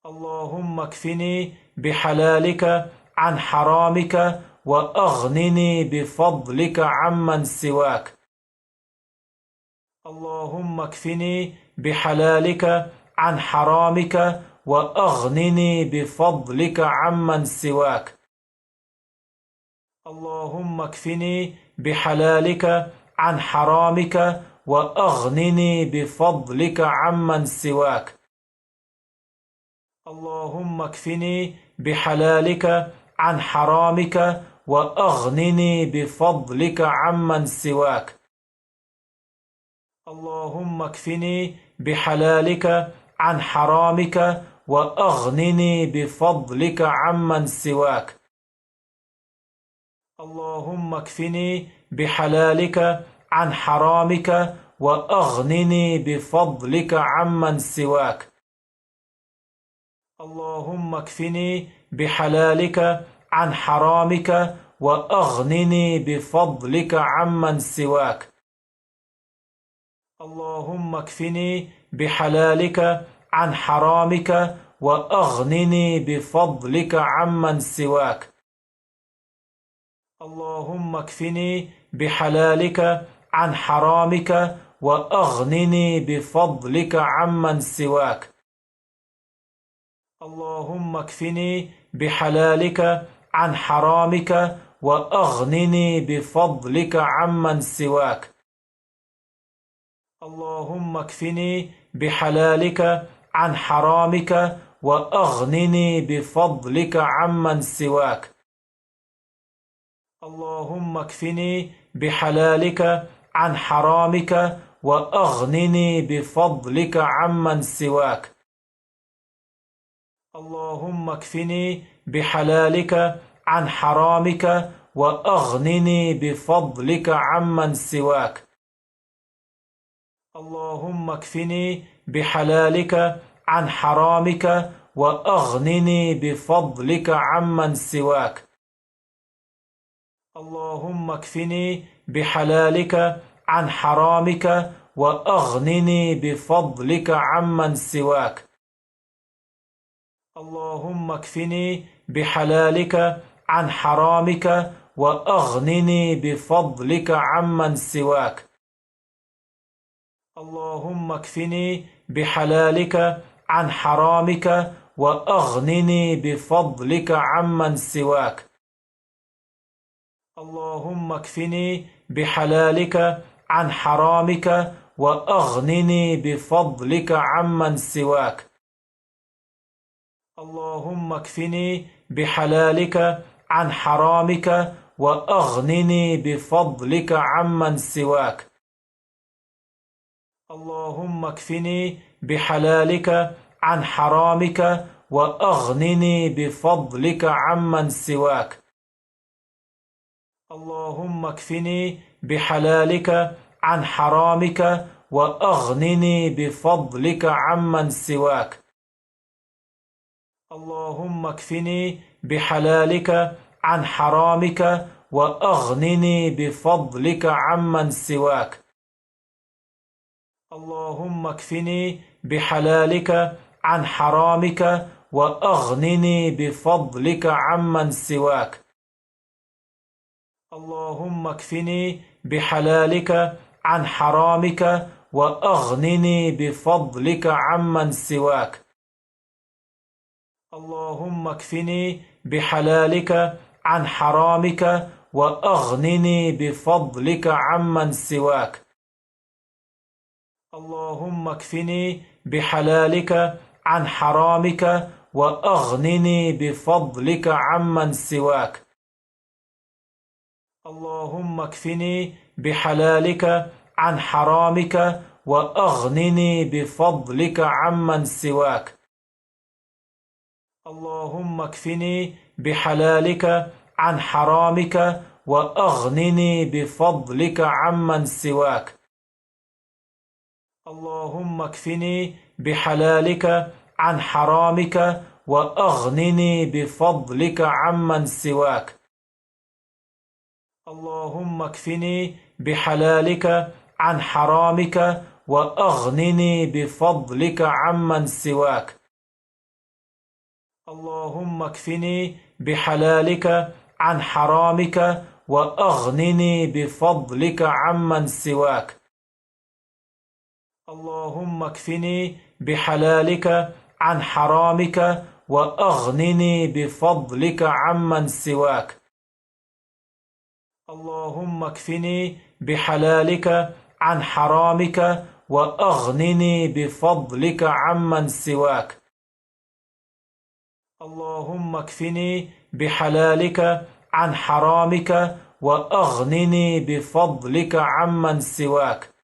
اللهم اكفني بحلالك عن حرامك وأغنني بفضلك عمن سواك. اللهم اكفني بحلالك عن حرامك وأغنني بفضلك عمن سواك. اللهم اكفني بحلالك عن حرامك وأغنني بفضلك عمن سواك. اللهم اكفني بحلالك عن حرامك وأغنني بفضلك عمن سواك. اللهم اكفني بحلالك عن حرامك وأغنني بفضلك عمن سواك. اللهم اكفني بحلالك عن حرامك وأغنني بفضلك عمن سواك. اللهم اكفني بحلالك عن حرامك وأغنني بفضلك عمن سواك. اللهم اكفني بحلالك عن حرامك وأغنني بفضلك عمن سواك. اللهم اكفني بحلالك عن حرامك وأغنني بفضلك عمن سواك. اللهم اكفني بحلالك عن حرامك وأغنني بفضلك عمن سواك. اللهم اكفني بحلالك عن حرامك وأغنني بفضلك عمن سواك. اللهم اكفني بحلالك عن حرامك وأغنني بفضلك عمن سواك. اللهم اكفني بحلالك عن حرامك وأغنني بفضلك عمن سواك. اللهم اكفني بحلالك عن حرامك وأغنني بفضلك عمن سواك. اللهم اكفني بحلالك عن حرامك وأغنني بفضلك عمن سواك. اللهم اكفني بحلالك عن حرامك وأغنني بفضلك عمن سواك. اللهم اكفني بحلالك عن حرامك وأغنني بفضلك عمن سواك. اللهم اكفني بحلالك عن حرامك وأغنني بفضلك عمن سواك. اللهم اكفني بحلالك عن حرامك وأغنني بفضلك عمن سواك. اللهم اكفني بحلالك عن حرامك وأغنني بفضلك عمن سواك. اللهم اكفني بحلالك عن حرامك وأغنني بفضلك عمن سواك. اللهم اكفني بحلالك عن حرامك وأغنني بفضلك عمن سواك. اللهم اكفني بحلالك عن حرامك وأغنني بفضلك عمن سواك. اللهم اكفني بحلالك عن حرامك وأغنني بفضلك عمن سواك. اللهم اكفني بحلالك عن حرامك وأغنني بفضلك عمن سواك. اللهم اكفني بحلالك عن حرامك وأغنني بفضلك عمن سواك. اللهم اكفني بحلالك عن حرامك وأغنني بفضلك عمن سواك. اللهم اكفني بحلالك عن حرامك وأغنني بفضلك عمن سواك. اللهم اكفني بحلالك عن حرامك وأغنني بفضلك عمن سواك. اللهم اكفني بحلالك عن حرامك وأغنني بفضلك عمن سواك. اللهم اكفني بحلالك عن حرامك وأغنني بفضلك عمن سواك. اللهم اكفني بحلالك عن حرامك وأغنني بفضلك عمن سواك. اللهم اكفني بحلالك عن حرامك وأغنني بفضلك عمن سواك. اللهم اكفني بحلالك عن حرامك وأغنني بفضلك عمن سواك.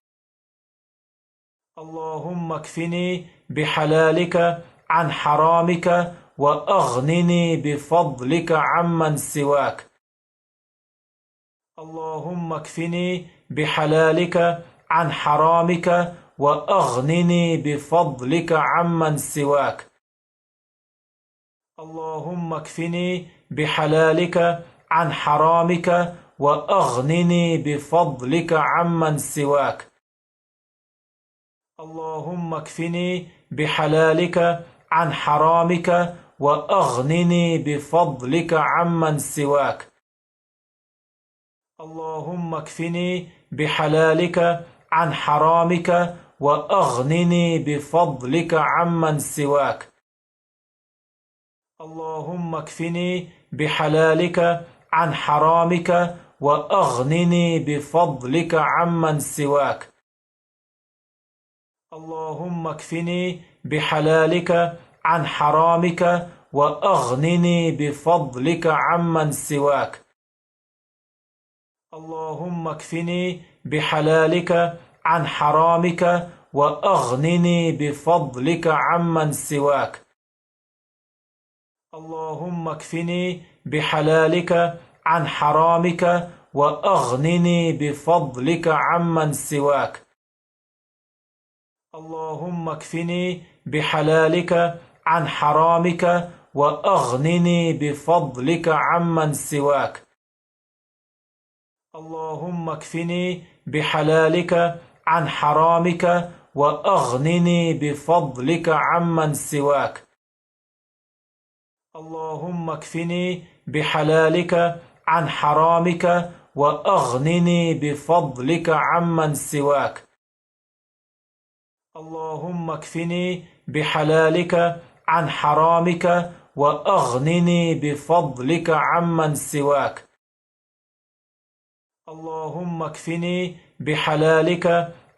اللهم اكفني بحلالك عن حرامك وأغنني بفضلك عمن سواك. اللهم اكفني بحلالك عن حرامك وأغنني بفضلك عمن سواك. اللهم اكفني بحلالك عن حرامك وأغنني بفضلك عمن سواك. اللهم اكفني بحلالك عن حرامك وأغنني بفضلك عمن سواك. اللهم اكفني بحلالك عن حرامك وأغنني بفضلك عمن سواك. اللهم اكفني بحلالك عن حرامك وأغنني بفضلك عمن سواك. اللهم اكفني بحلالك عن حرامك وأغنني بفضلك عمن سواك. اللهم اكفني بحلالك عن حرامك وأغنني بفضلك عمن سواك. اللهم اكفني بحلالك عن حرامك وأغنني بفضلك عمن سواك. اللهم اكفني بحلالك عن حرامك وأغنني بفضلك عمن سواك. اللهم اكفني بحلالك عن حرامك وأغنني بفضلك عمن سواك. اللهم اكفني بحلالك عن حرامك وأغنني بفضلك عمن سواك. اللهم اكفني بحلالك عن حرامك وأغنني بفضلك عمن سواك. اللهم اكفني بحلالك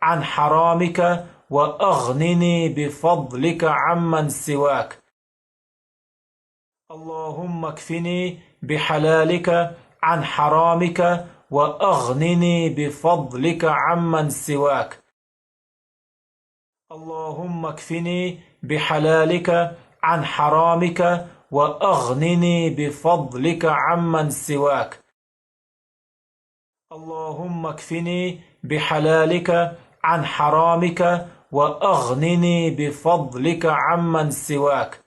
عن حرامك وأغنني بفضلك عمن سواك. اللهم اكفني بحلالك عن حرامك وأغنني بفضلك عمن سواك. اللهم اكفني بحلالك عن حرامك وأغنني بفضلك عمن سواك. اللهم اكفني بحلالك عن حرامك وأغنني بفضلك عمن سواك.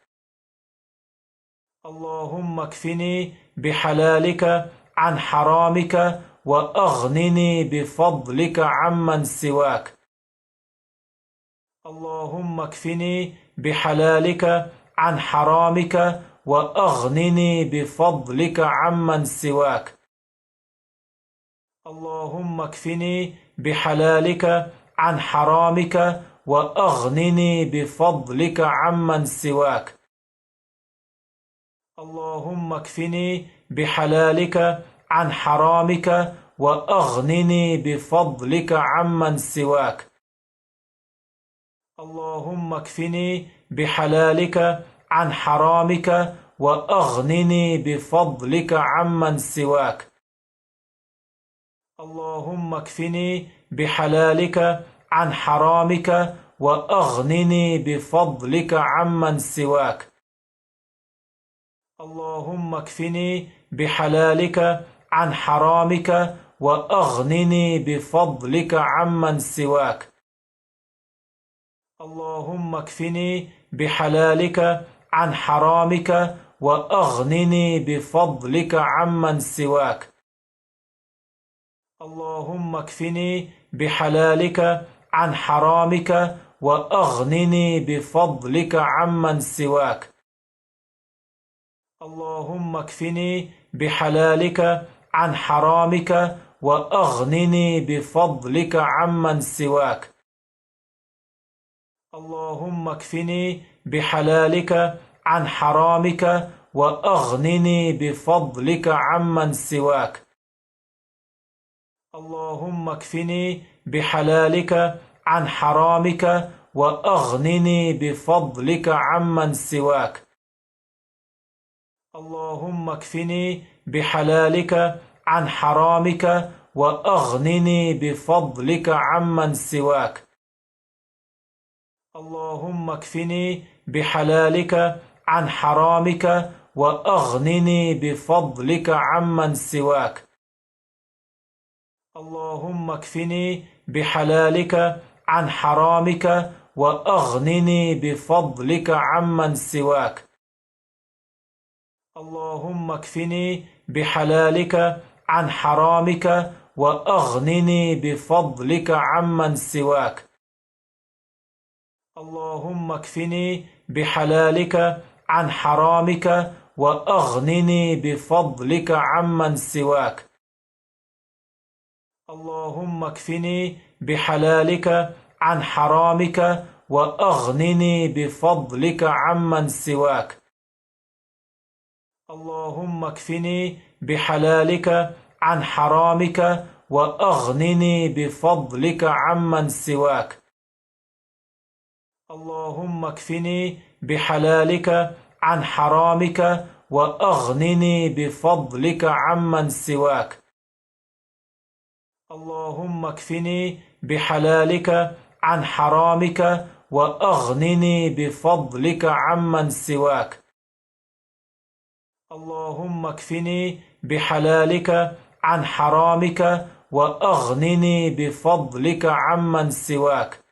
اللهم اكفني بحلالك عن حرامك وأغنني بفضلك عمن سواك. اللهم اكفني بحلالك عن حرامك وأغنني بفضلك عمن سواك. اللهم اكفني بحلالك عن حرامك وأغنني بفضلك عمن سواك. اللهم اكفني بحلالك عن حرامك وأغنني بفضلك عمن سواك. اللهم اكفني بحلالك عن حرامك وأغنني بفضلك عمن سواك. اللهم اكفني بحلالك عن حرامك وأغنني بفضلك عمن سواك. اللهم اكفني بحلالك عن حرامك وأغنني بفضلك عمن سواك. اللهم اكفني بحلالك عن حرامك وأغنني بفضلك عمن سواك. اللهم اكفني بحلالك عن حرامك وأغنني بفضلك عمن سواك. اللهم اكفني بحلالك عن حرامك وأغنني بفضلك عمن سواك. اللهم اكفني بحلالك عن حرامك وأغنني بفضلك عمن سواك. اللهم اكفني بحلالك عن حرامك وأغنني بفضلك عمن سواك. اللهم اكفني بحلالك عن حرامك وأغنني بفضلك عمن سواك. اللهم اكفني بحلالك عن حرامك وأغنني بفضلك عمن سواك. اللهم اكفني بحلالك عن حرامك وأغنني بفضلك عمن سواك. اللهم اكفني بحلالك عن حرامك وأغنني بفضلك عمن سواك. اللهم اكفني بحلالك عن حرامك وأغنني بفضلك عمن سواك. اللهم اكفني بحلالك عن حرامك وأغنني بفضلك عمن سواك. اللهم اكفني بحلالك عن حرامك وأغنني بفضلك عمن سواك. اللهم اكفني بحلالك عن حرامك وأغنني بفضلك عمن سواك. اللهم اكفني بحلالك عن حرامك وأغنني بفضلك عمن سواك. اللهم اكفني بحلالك عن حرامك وأغنني بفضلك عمن سواك.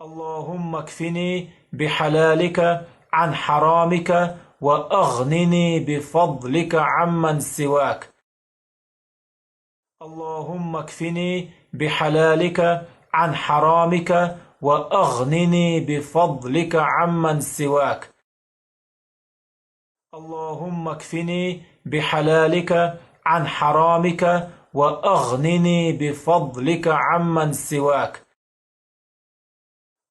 اللهم اكفني بحلالك عن حرامك وأغنني بفضلك عمن سواك. اللهم اكفني بحلالك عن حرامك وأغنني بفضلك عمن سواك. اللهم اكفني بحلالك عن حرامك وأغنني بفضلك عمن سواك.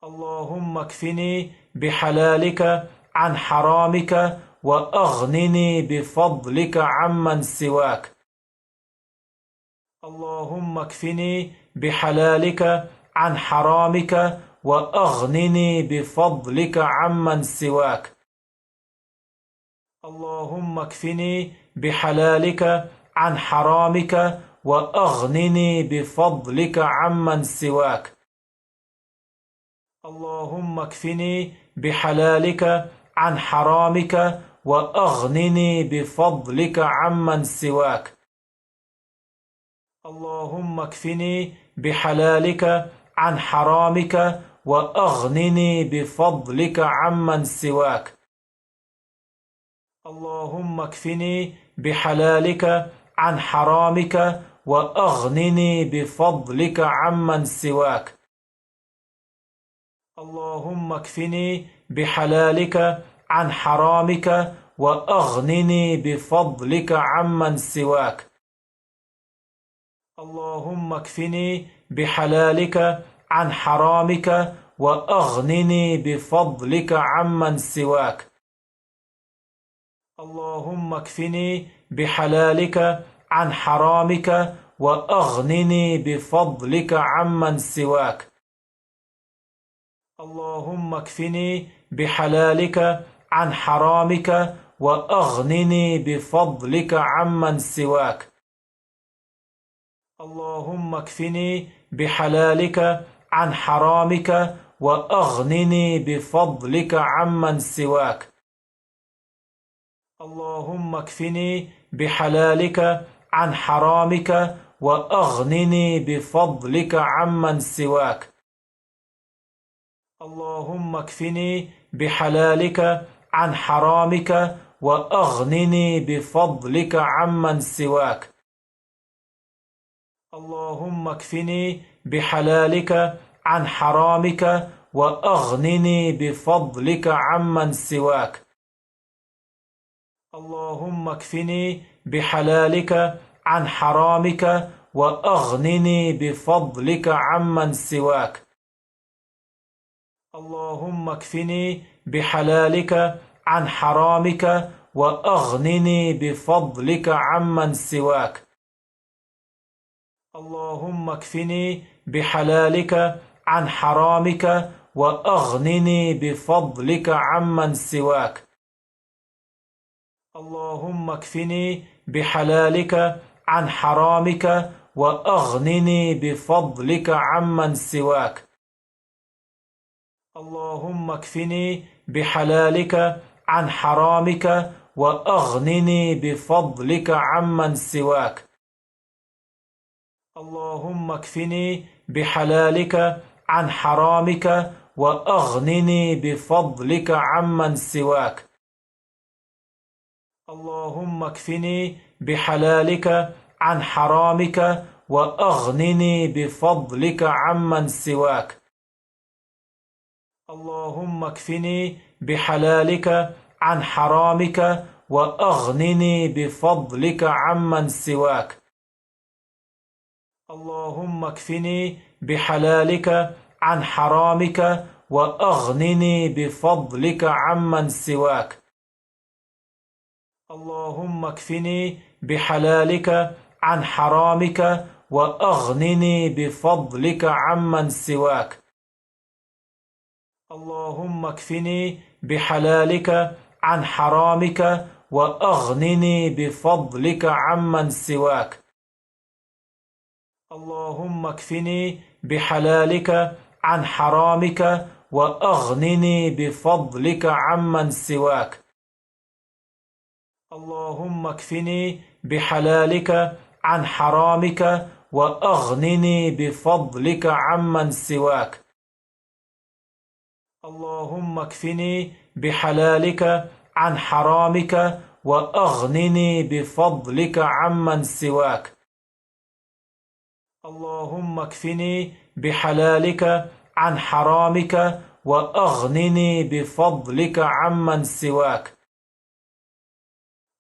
اللهم اكفني بحلالك عن حرامك وأغنني بفضلك عمن سواك. اللهم اكفني بحلالك عن حرامك وأغنني بفضلك عمن سواك. اللهم اكفني بحلالك عن حرامك وأغنني بفضلك عمن سواك. اللهم اكفني بحلالك عن حرامك وأغنني بفضلك عمن سواك. اللهم اكفني بحلالك عن حرامك وأغنني بفضلك عمن سواك. اللهم اكفني بحلالك عن حرامك وأغنني بفضلك عمن سواك. اللهم اكفني بحلالك عن حرامك وأغنني بفضلك عمن سواك. اللهم اكفني بحلالك عن حرامك وأغنني بفضلك عمن سواك. اللهم اكفني بحلالك عن حرامك وأغنني بفضلك عمن سواك. اللهم اكفني بحلالك عن حرامك وأغنني بفضلك عمن سواك. اللهم اكفني بحلالك عن حرامك وأغنني بفضلك عمن سواك. اللهم اكفني بحلالك عن حرامك وأغنني بفضلك عمن سواك. اللهم اكفني بحلالك عن حرامك وأغنني بفضلك عمن سواك. اللهم اكفني بحلالك عن حرامك وأغنني بفضلك عمن سواك. اللهم اكفني بحلالك عن حرامك وأغنني بفضلك عمن سواك. اللهم اكفني بحلالك عن حرامك وأغنني بفضلك عمن سواك. اللهم اكفني بحلالك عن حرامك وأغنني بفضلك عمن سواك. اللهم اكفني بحلالك عن حرامك وأغنني بفضلك عمن سواك. اللهم اكفني بحلالك عن حرامك وأغنني بفضلك عمن سواك. اللهم اكفني بحلالك عن حرامك وأغنني بفضلك عمن سواك. اللهم اكفني بحلالك عن حرامك وأغنني بفضلك عمن سواك. اللهم اكفني بحلالك عن حرامك وأغنني بفضلك عمن سواك. اللهم اكفني بحلالك عن حرامك وأغنني بفضلك عمن سواك. اللهم اكفني بحلالك عن حرامك وأغنني بفضلك عمن سواك. اللهم اكفني بحلالك عن حرامك وأغنني بفضلك عمن سواك. اللهم اكفني بحلالك عن حرامك وأغنني بفضلك عمن سواك. اللهم اكفني بحلالك عن حرامك وأغنني بفضلك عمن سواك. اللهم اكفني بحلالك عن حرامك وأغنني بفضلك عمن سواك. اللهم اكفني بحلالك عن حرامك وأغنني بفضلك عمن سواك.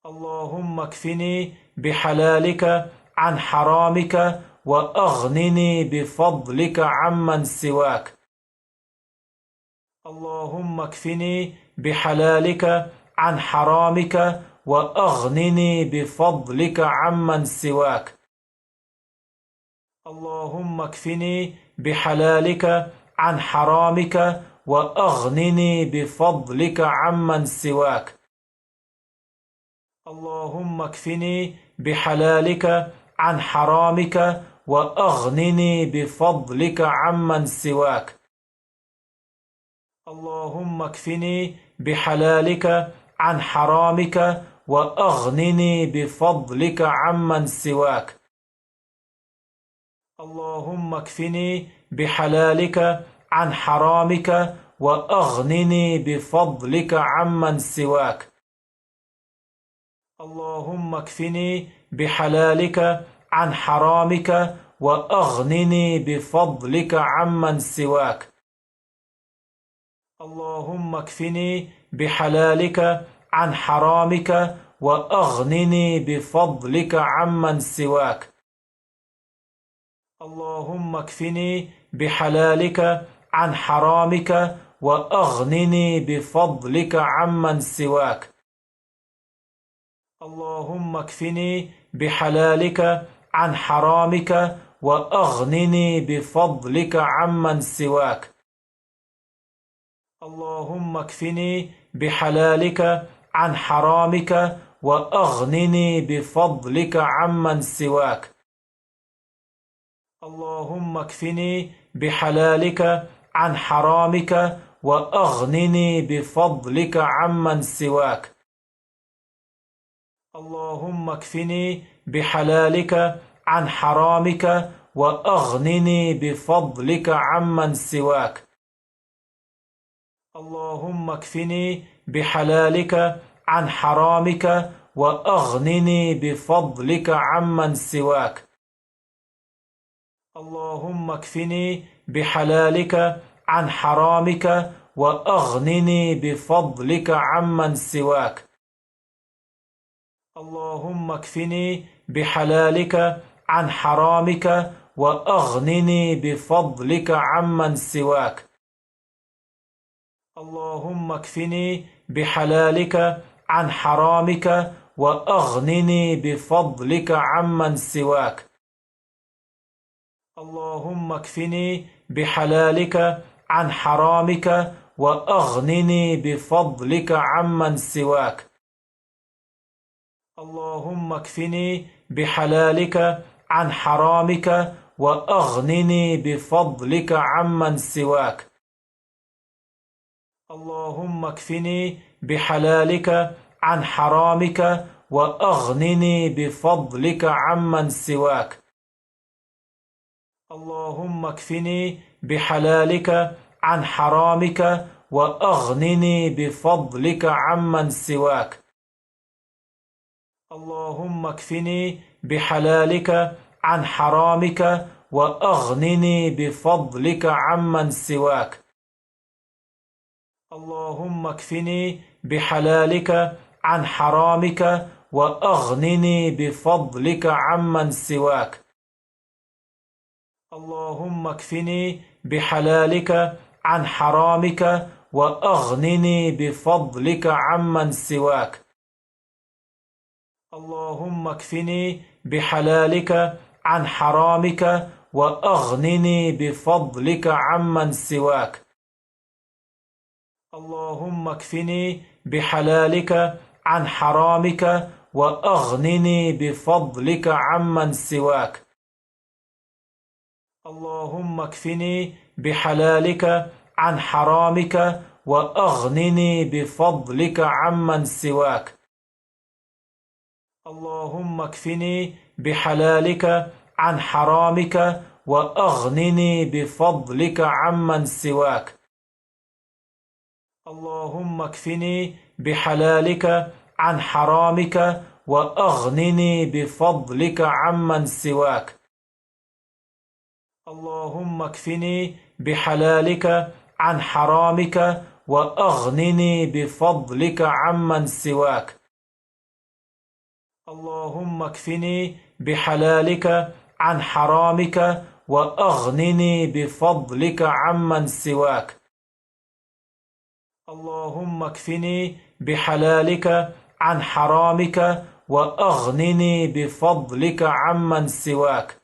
اللهم اكفني بحلالك عن حرامك وأغنني بفضلك عمن سواك. اللهم اكفني بحلالك عن حرامك وأغنني بفضلك عمن سواك. اللهم اكفني بحلالك عن حرامك وأغنني بفضلك عمن سواك. اللهم اكفني بحلالك عن حرامك وأغنني بفضلك عمن سواك. اللهم اكفني بحلالك عن حرامك وأغنني بفضلك عمن سواك. اللهم اكفني بحلالك عن حرامك وأغنني بفضلك عمن سواك. اللهم اكفني بحلالك عن حرامك وأغنني بفضلك عمن سواك. اللهم اكفني بحلالك عن حرامك وأغنني بفضلك عمن سواك. اللهم اكفني بحلالك عن حرامك وأغنني بفضلك عمن سواك. اللهم اكفني بحلالك عن حرامك وأغنني بفضلك عمن سواك. اللهم اكفني بحلالك عن حرامك وأغنني بفضلك عمن سواك. اللهم اكفني بحلالك عن حرامك وأغنني بفضلك عمن سواك. اللهم اكفني بحلالك عن حرامك وأغنني بفضلك عمن سواك. اللهم اكفني بحلالك عن حرامك وأغنني بفضلك عمن سواك. اللهم اكفني بحلالك عن حرامك وأغنني بفضلك عمن سواك. اللهم اكفني بحلالك عن حرامك وأغنني بفضلك عمن سواك. اللهم اكفني بحلالك عن حرامك وأغنني بفضلك عمن سواك. اللهم اكفني بحلالك عن حرامك وأغنني بفضلك عمن سواك. اللهم اكفني بحلالك عن حرامك وأغنني بفضلك عمن سواك. اللهم اكفني بحلالك عن حرامك وأغنني بفضلك عمن سواك. اللهم اكفني بحلالك عن حرامك وأغنني بفضلك عمن سواك. اللهم اكفني بحلالك عن حرامك وأغنني بفضلك عمن سواك. اللهم اكفني بحلالك عن حرامك وأغنني بفضلك عمن سواك. اللهم اكفني بحلالك عن حرامك وأغنني بفضلك عمن سواك. اللهم اكفني بحلالك عن حرامك وأغنني بفضلك عمن سواك. اللهم اكفني بحلالك عن حرامك وأغنني بفضلك عمن سواك. اللهم اكفني بحلالك عن حرامك وأغنني بفضلك عمن سواك. اللهم اكفني بحلالك عن حرامك وأغنني بفضلك عمن سواك. اللهم اكفني بحلالك عن حرامك وأغنني بفضلك عمن سواك. اللهم اكفني بحلالك عن حرامك وأغنني بفضلك عمن سواك. اللهم اكفني بحلالك عن حرامك وأغنني بفضلك عمن سواك. اللهم اكفني بحلالك عن حرامك وأغنني بفضلك عمن سواك.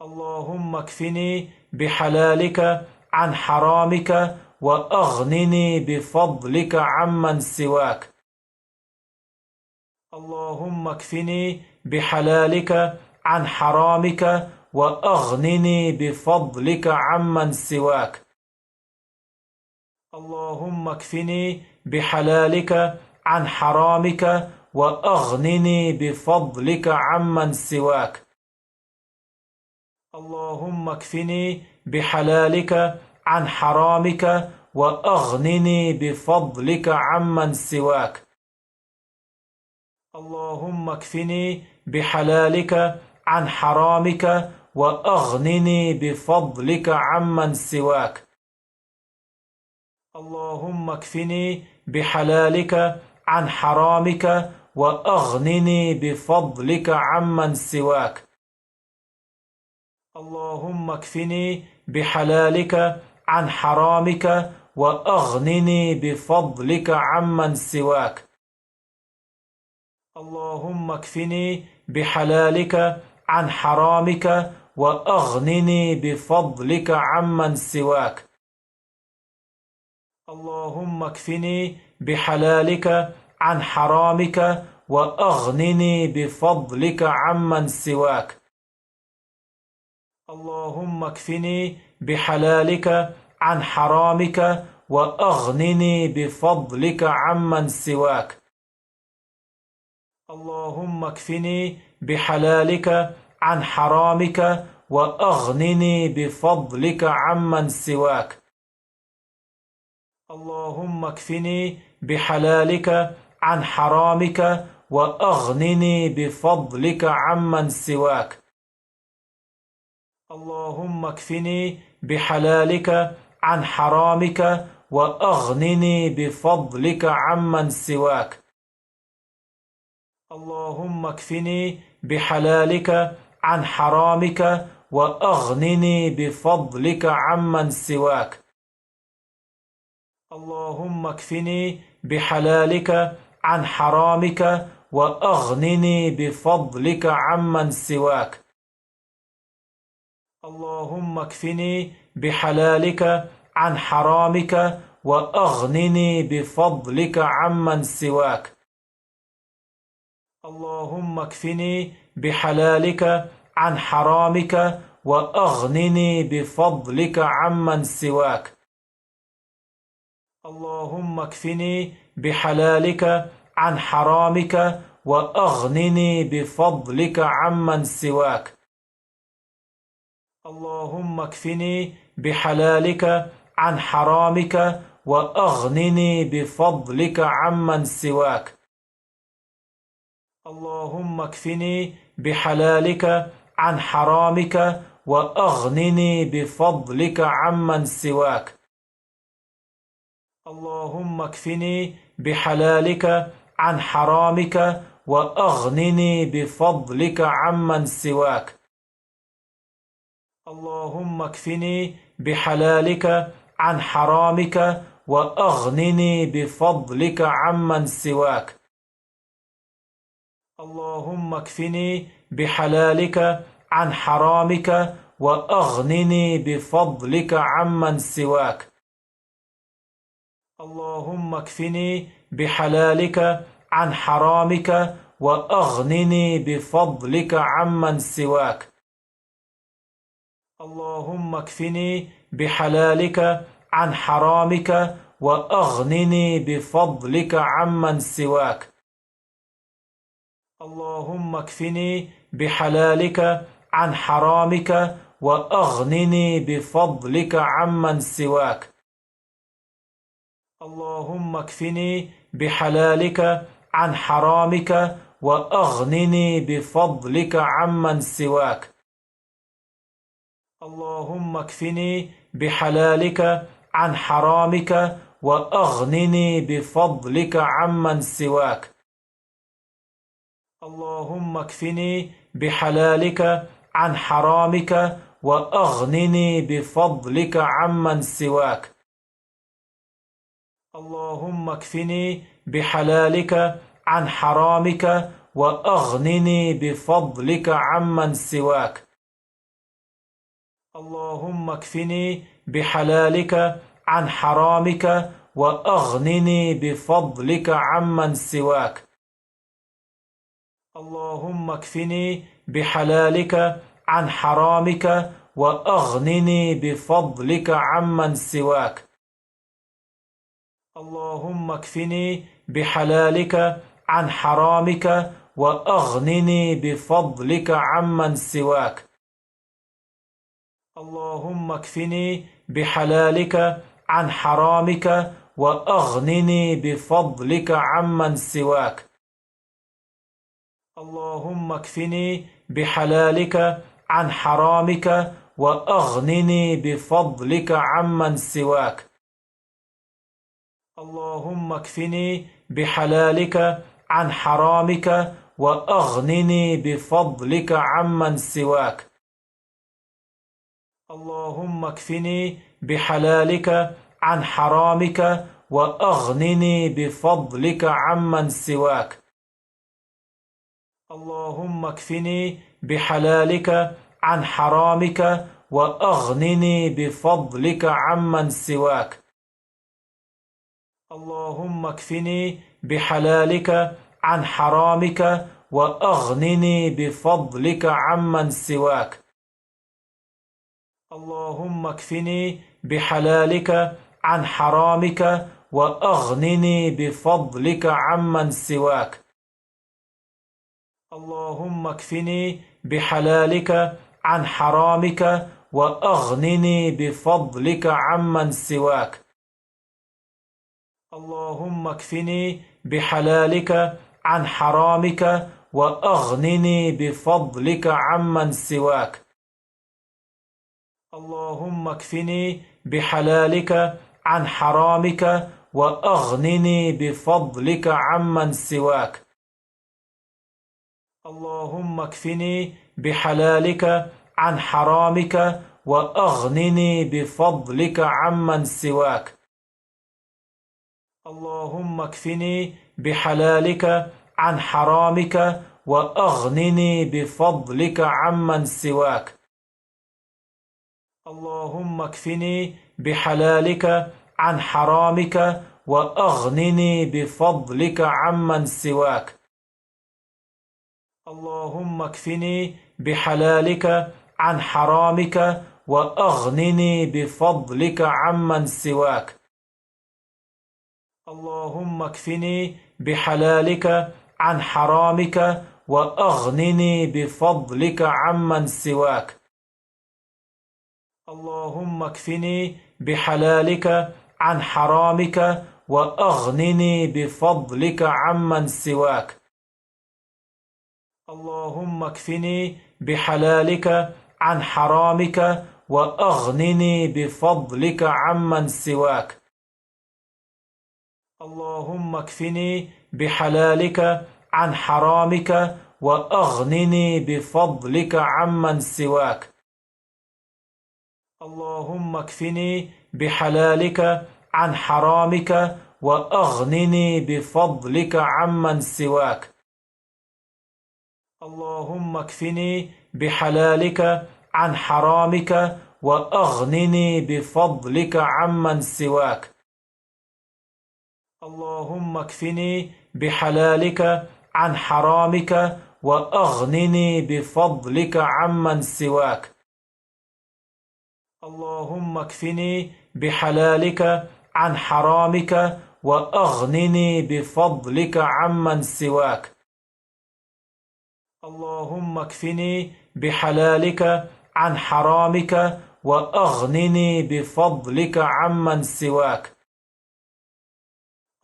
اللهم اكفني بحلالك عن حرامك وأغنني بفضلك عمن سواك. اللهم اكفني بحلالك عن حرامك وأغنني بفضلك عمن سواك. اللهم اكفني بحلالك عن حرامك وأغنني بفضلك عمن سواك. اللهم اكفني بحلالك عن حرامك وأغنني بفضلك عمن سواك. اللهم اكفني بحلالك عن حرامك وأغنني بفضلك عمن سواك. اللهم اكفني بحلالك عن حرامك وأغنني بفضلك عمن سواك. اللهم اكفني بحلالك عن حرامك وأغنني بفضلك عمن سواك. اللهم اكفني بحلالك عن حرامك وأغنني بفضلك عمن سواك. اللهم اكفني بحلالك عن حرامك وأغنني بفضلك عمن سواك. اللهم اكفني بحلالك عن حرامك وأغنني بفضلك عمن سواك. اللهم اكفني بحلالك عن حرامك وأغنني بفضلك عمن سواك. اللهم اكفني بحلالك عن حرامك وأغنني بفضلك عمن سواك. اللهم اكفني بحلالك عن حرامك وأغنني بفضلك عمن سواك. اللهم اكفني بحلالك عن حرامك وأغنني بفضلك عمن سواك. اللهم اكفني بحلالك عن حرامك وأغنني بفضلك عمن سواك. اللهم اكفني بحلالك عن حرامك وأغنني بفضلك عمن سواك. اللهم اكفني بحلالك عن حرامك وأغنني بفضلك عمن سواك. اللهم اكفني بحلالك عن حرامك وأغنني بفضلك عمن سواك. اللهم اكفني بحلالك عن حرامك وأغنني بفضلك عمن سواك. اللهم اكفني بحلالك عن حرامك وأغنني بفضلك عمن سواك. اللهم اكفني بحلالك عن حرامك وأغنني بفضلك عمن سواك. اللهم اكفني بحلالك عن حرامك وأغنني بفضلك عمن سواك. اللهم اكفني بحلالك عن حرامك وأغنني بفضلك عمن سواك. اللهم اكفني بحلالك عن حرامك وأغنني بفضلك عمن سواك. اللهم اكفني بحلالك عن حرامك وأغنني بفضلك عمن سواك. اللهم اكفني بحلالك عن حرامك وأغنني بفضلك عمن سواك. اللهم اكفني بحلالك عن حرامك وأغنني بفضلك عمن سواك. اللهم اكفني بحلالك عن حرامك وأغنني بفضلك عمن سواك. اللهم اكفني بحلالك عن حرامك وأغنني بفضلك عمن سواك. اللهم اكفني بحلالك عن حرامك وأغنني بفضلك عمن سواك. اللهم اكفني بحلالك عن حرامك وأغنني بفضلك عمن سواك. اللهم اكفني بحلالك عن حرامك وأغنني بفضلك عمن سواك. اللهم اكفني بحلالك عن حرامك وأغنني بفضلك عمن سواك. اللهم اكفني بحلالك عن حرامك وأغنني بفضلك عمن سواك. اللهم اكفني بحلالك عن حرامك وأغنني بفضلك عمن سواك. اللهم اكفني بحلالك عن حرامك وأغنني بفضلك عمن سواك. اللهم اكفني بحلالك عن حرامك وأغنني بفضلك عمن سواك. اللهم اكفني بحلالك عن حرامك وأغنني بفضلك عمن سواك. اللهم اكفني بحلالك عن حرامك وأغنني بفضلك عمن سواك. اللهم اكفني بحلالك عن حرامك وأغنني بفضلك عمن سواك. اللهم اكفني بحلالك عن حرامك وأغنني بفضلك عمن سواك. اللهم اكفني بحلالك عن حرامك وأغنني بفضلك عمن سواك. اللهم اكفني بحلالك عن حرامك وأغنني بفضلك عمن سواك. اللهم اكفني بحلالك عن حرامك وأغنني بفضلك عمن سواك. اللهم اكفني بحلالك عن حرامك وأغنني بفضلك عمن سواك. اللهم اكفني بحلالك عن حرامك وأغنني بفضلك عمن سواك. اللهم اكفني بحلالك عن حرامك وأغنني بفضلك عمن سواك. اللهم اكفني بحلالك عن حرامك وأغنني بفضلك عمن سواك. اللهم اكفني بحلالك عن حرامك وأغنني بفضلك عمن سواك. اللهم اكفني بحلالك عن حرامك وأغنني بفضلك عمن سواك. اللهم اكفني بحلالك عن حرامك وأغنني بفضلك عمن سواك. اللهم اكفني بحلالك عن حرامك وأغنني بفضلك عمن سواك. اللهم اكفني بحلالك عن حرامك وأغنني بفضلك عمن سواك. اللهم اكفني بحلالك عن حرامك وأغنني بفضلك عمن سواك. اللهم اكفني بحلالك عن حرامك وأغنني بفضلك عمن سواك. اللهم اكفني بحلالك عن حرامك وأغنني بفضلك عمن سواك.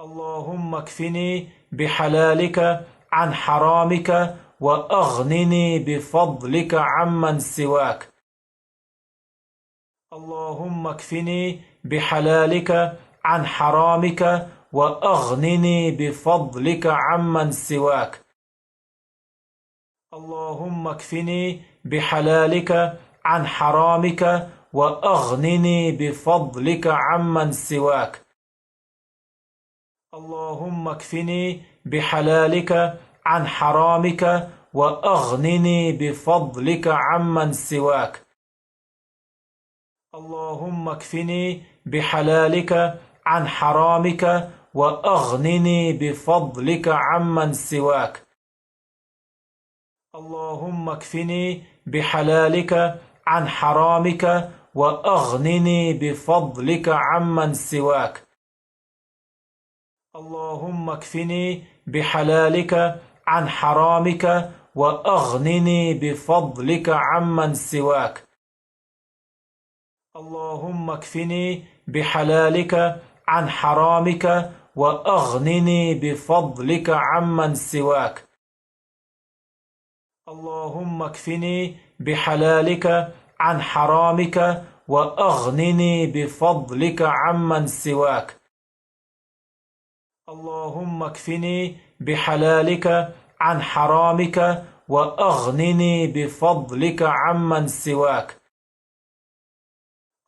اللهم اكفني بحلالك عن حرامك وأغنني بفضلك عمن سواك. اللهم اكفني بحلالك عن حرامك وأغنني بفضلك عمن سواك. اللهم اكفني بحلالك عن حرامك وأغنني بفضلك عمن سواك. اللهم اكفني بحلالك عن حرامك وأغنني بفضلك عمن سواك. اللهم اكفني بحلالك عن حرامك وأغنني بفضلك عمن سواك. اللهم اكفني بحلالك عن حرامك وأغنني بفضلك عمن سواك. اللهم اكفني بحلالك عن حرامك وأغنني بفضلك عمن سواك. اللهم اكفني بحلالك عن حرامك وأغنني بفضلك عمن سواك. اللهم اكفني بحلالك عن حرامك وأغنني بفضلك عمن سواك. اللهم اكفني بحلالك عن حرامك وأغنني بفضلك عمن سواك.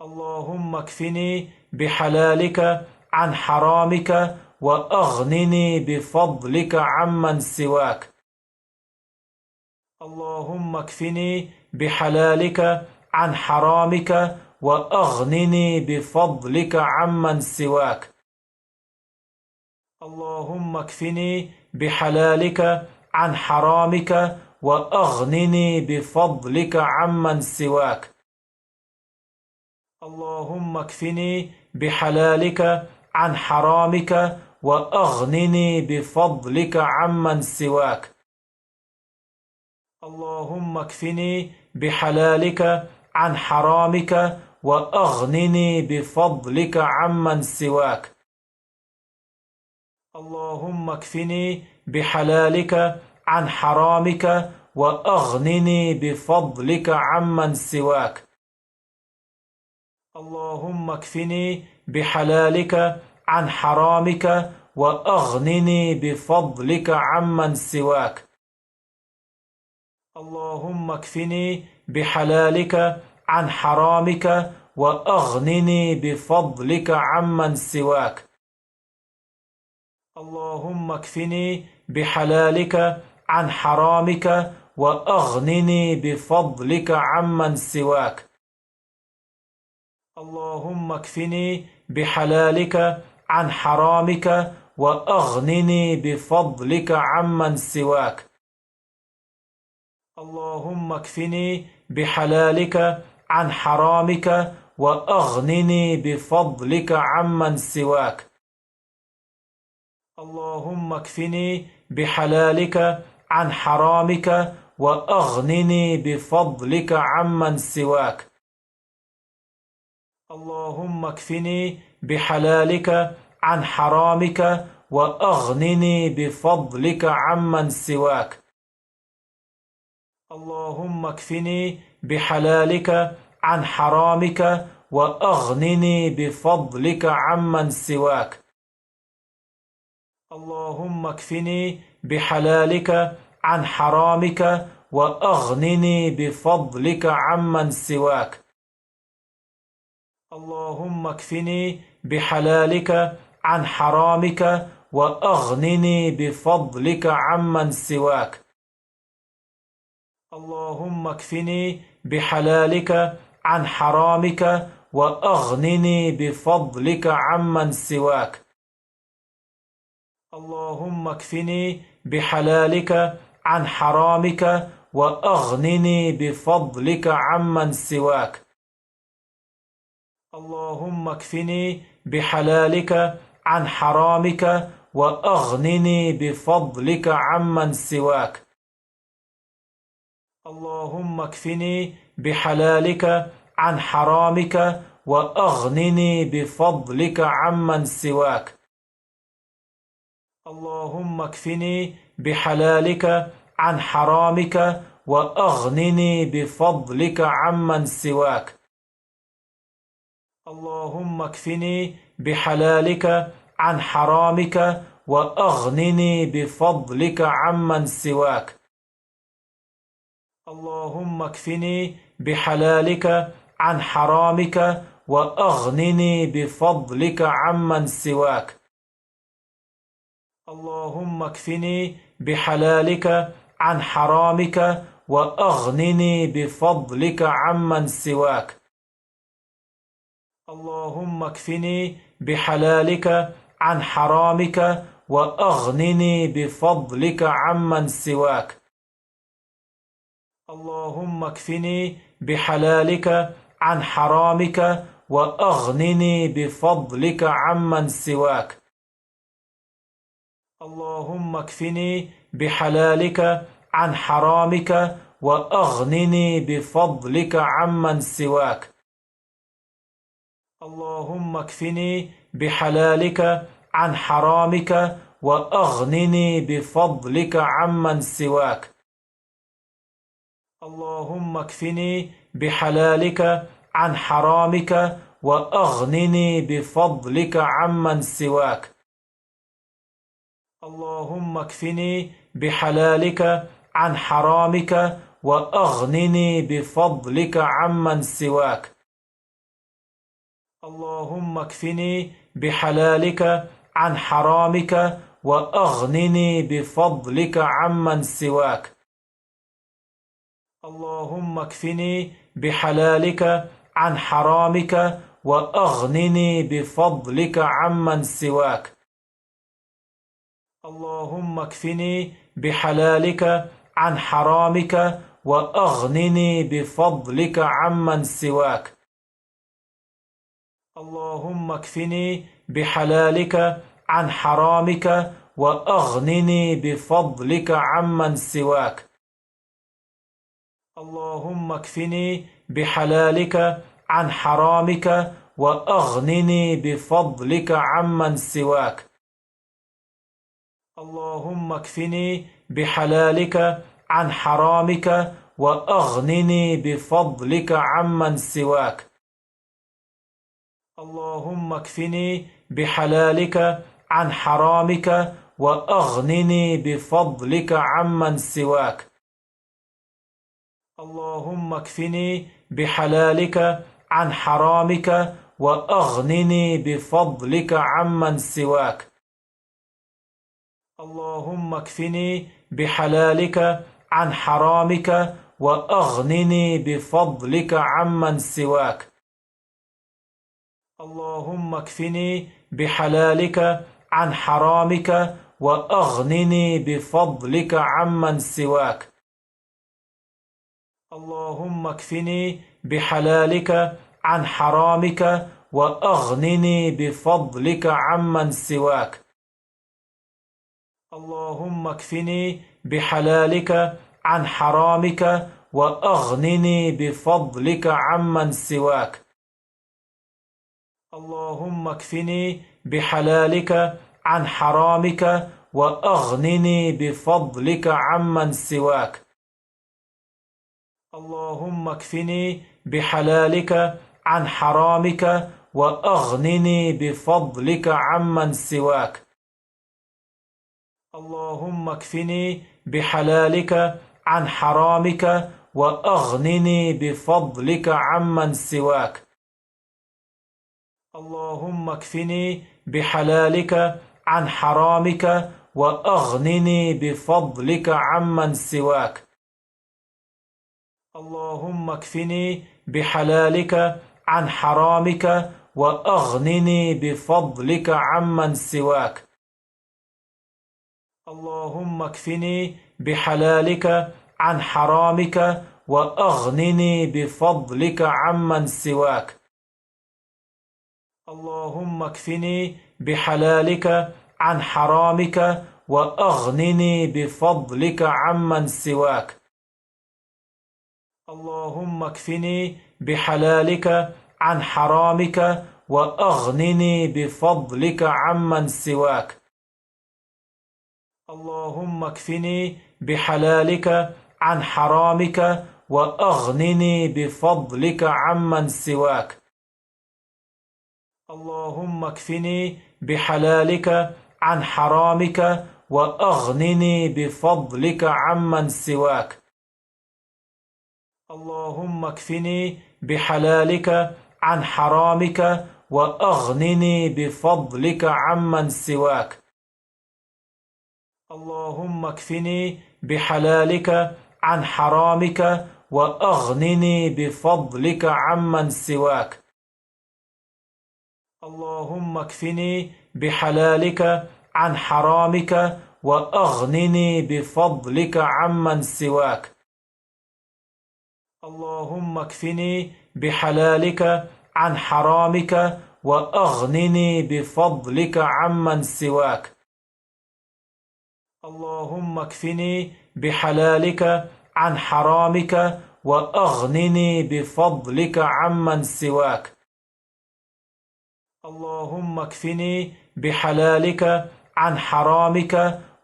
اللهم اكفني بحلالك عن حرامك وأغنني بفضلك عمن سواك. اللهم اكفني بحلالك عن حرامك وأغنني بفضلك عمن سواك. اللهم اكفني بحلالك عن حرامك وأغنني بفضلك عمن سواك. اللهم اكفني بحلالك عن حرامك وأغنني بفضلك عمن سواك. اللهم اكفني بحلالك عن حرامك وأغنني بفضلك عمن سواك. اللهم اكفني بحلالك عن حرامك وأغنني بفضلك عمن سواك. اللهم اكفني بحلالك عن حرامك وأغنني بفضلك عمن سواك. اللهم اكفني بحلالك عن حرامك وأغنني بفضلك عمن سواك. اللهم اكفني بحلالك عن حرامك وأغنني بفضلك عمن سواك. اللهم اكفني بحلالك عن حرامك وأغنني بفضلك عمن سواك. اللهم اكفني بحلالك عن حرامك وأغنني بفضلك عمن سواك. اللهم اكفني بحلالك عن حرامك وأغنني بفضلك عمن سواك. اللهم اكفني بحلالك عن حرامك وأغنني بفضلك عمن سواك. اللهم اكفني بحلالك عن حرامك وأغنني بفضلك عمن سواك. اللهم اكفني بحلالك عن حرامك وأغنني بفضلك عمن سواك. اللهم اكفني بحلالك عن حرامك وأغنني بفضلك عمن سواك. اللهم اكفني بحلالك عن حرامك وأغنني بفضلك عمن سواك. اللهم اكفني بحلالك عن حرامك وأغنني بفضلك عمن سواك. اللهم اكفني بحلالك عن حرامك وأغنني بفضلك عمن سواك. اللهم اكفني بحلالك عن حرامك وأغنني بفضلك عمن سواك. اللهم اكفني بحلالك عن حرامك وأغنني بفضلك عمن سواك. اللهم اكفني بحلالك عن حرامك وأغنني بفضلك عمن سواك. اللهم اكفني بحلالك عن حرامك وأغنني بفضلك عمن سواك. اللهم اكفني بحلالك عن حرامك وأغنني بفضلك عمن سواك. اللهم اكفني بحلالك عن حرامك وأغنني بفضلك عمن سواك. اللهم اكفني بحلالك عن حرامك وأغنني بفضلك عمن سواك. اللهم اكفني بحلالك عن حرامك وأغنني بفضلك عمن سواك. اللهم اكفني بحلالك عن حرامك وأغنني بفضلك عمن سواك. اللهم اكفني بحلالك عن حرامك وأغنني بفضلك عمن سواك. اللهم اكفني بحلالك عن حرامك وأغنني بفضلك عمن سواك. اللهم اكفني بحلالك عن حرامك وأغنني بفضلك عمن سواك. اللهم اكفني بحلالك عن حرامك وأغنني بفضلك عمن سواك. اللهم اكفني بحلالك عن حرامك وأغنني بفضلك عمن سواك. اللهم اكفني بحلالك عن حرامك وأغنني بفضلك عمن سواك. اللهم اكفني بحلالك عن حرامك وأغنني بفضلك عمن سواك. اللهم اكفني بحلالك عن حرامك وأغنني بفضلك عمن سواك. اللهم اكفني بحلالك عن حرامك وأغنني بفضلك عمن سواك. اللهم اكفني بحلالك عن حرامك وأغنني بفضلك عمن سواك. اللهم اكفني بحلالك عن حرامك وأغنني بفضلك عمن سواك. اللهم اكفني بحلالك عن حرامك وأغنني بفضلك عمن سواك. اللهم اكفني بحلالك عن حرامك وأغنني بفضلك عمن سواك. اللهم اكفني بحلالك عن حرامك وأغنني بفضلك عمن سواك. اللهم اكفني بحلالك عن حرامك وأغنني بفضلك عمن سواك. اللهم اكفني بحلالك عن حرامك وأغنني بفضلك عمن سواك. اللهم اكفني بحلالك عن حرامك وأغنني بفضلك عمن سواك. اللهم اكفني بحلالك عن حرامك وأغنني بفضلك عمن سواك. اللهم اكفني بحلالك عن حرامك وأغنني بفضلك عمن سواك. اللهم اكفني بحلالك عن حرامك وأغنني بفضلك عمن سواك. اللهم اكفني بحلالك عن حرامك وأغنني بفضلك عمن سواك. اللهم اكفني بحلالك عن حرامك وأغنني بفضلك عمن سواك. اللهم اكفني بحلالك عن حرامك وأغنني بفضلك عمن سواك. اللهم اكفني بحلالك عن حرامك وأغنني بفضلك عمن سواك. اللهم اكفني بحلالك عن حرامك وأغنني بفضلك عمن سواك. اللهم اكفني بحلالك عن حرامك وأغنني بفضلك عمن سواك. اللهم اكفني بحلالك عن حرامك وأغنني بفضلك عمن سواك. اللهم اكفني بحلالك عن حرامك وأغنني بفضلك عمن سواك. اللهم اكفني بحلالك عن حرامك وأغنني بفضلك عمن سواك. اللهم اكفني بحلالك عن حرامك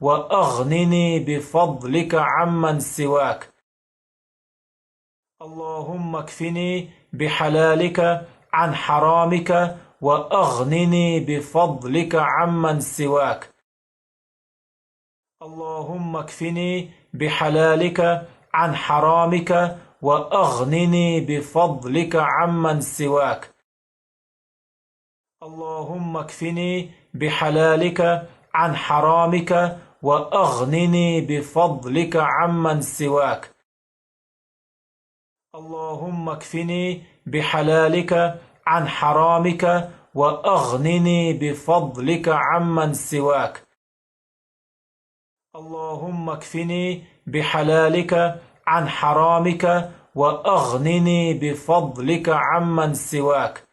وأغنني بفضلك عمن سواك. اللهم اكفني بحلالك عن حرامك وأغنني بفضلك عمن سواك. اللهم اكفني بحلالك عن حرامك وأغنني بفضلك عمن سواك. اللهم اكفني بحلالك عن حرامك وأغنني بفضلك عمن سواك. اللهم اكفني بحلالك عن حرامك وأغنني بفضلك عمن سواك. اللهم اكفني بحلالك عن حرامك وأغنني بفضلك عمن سواك.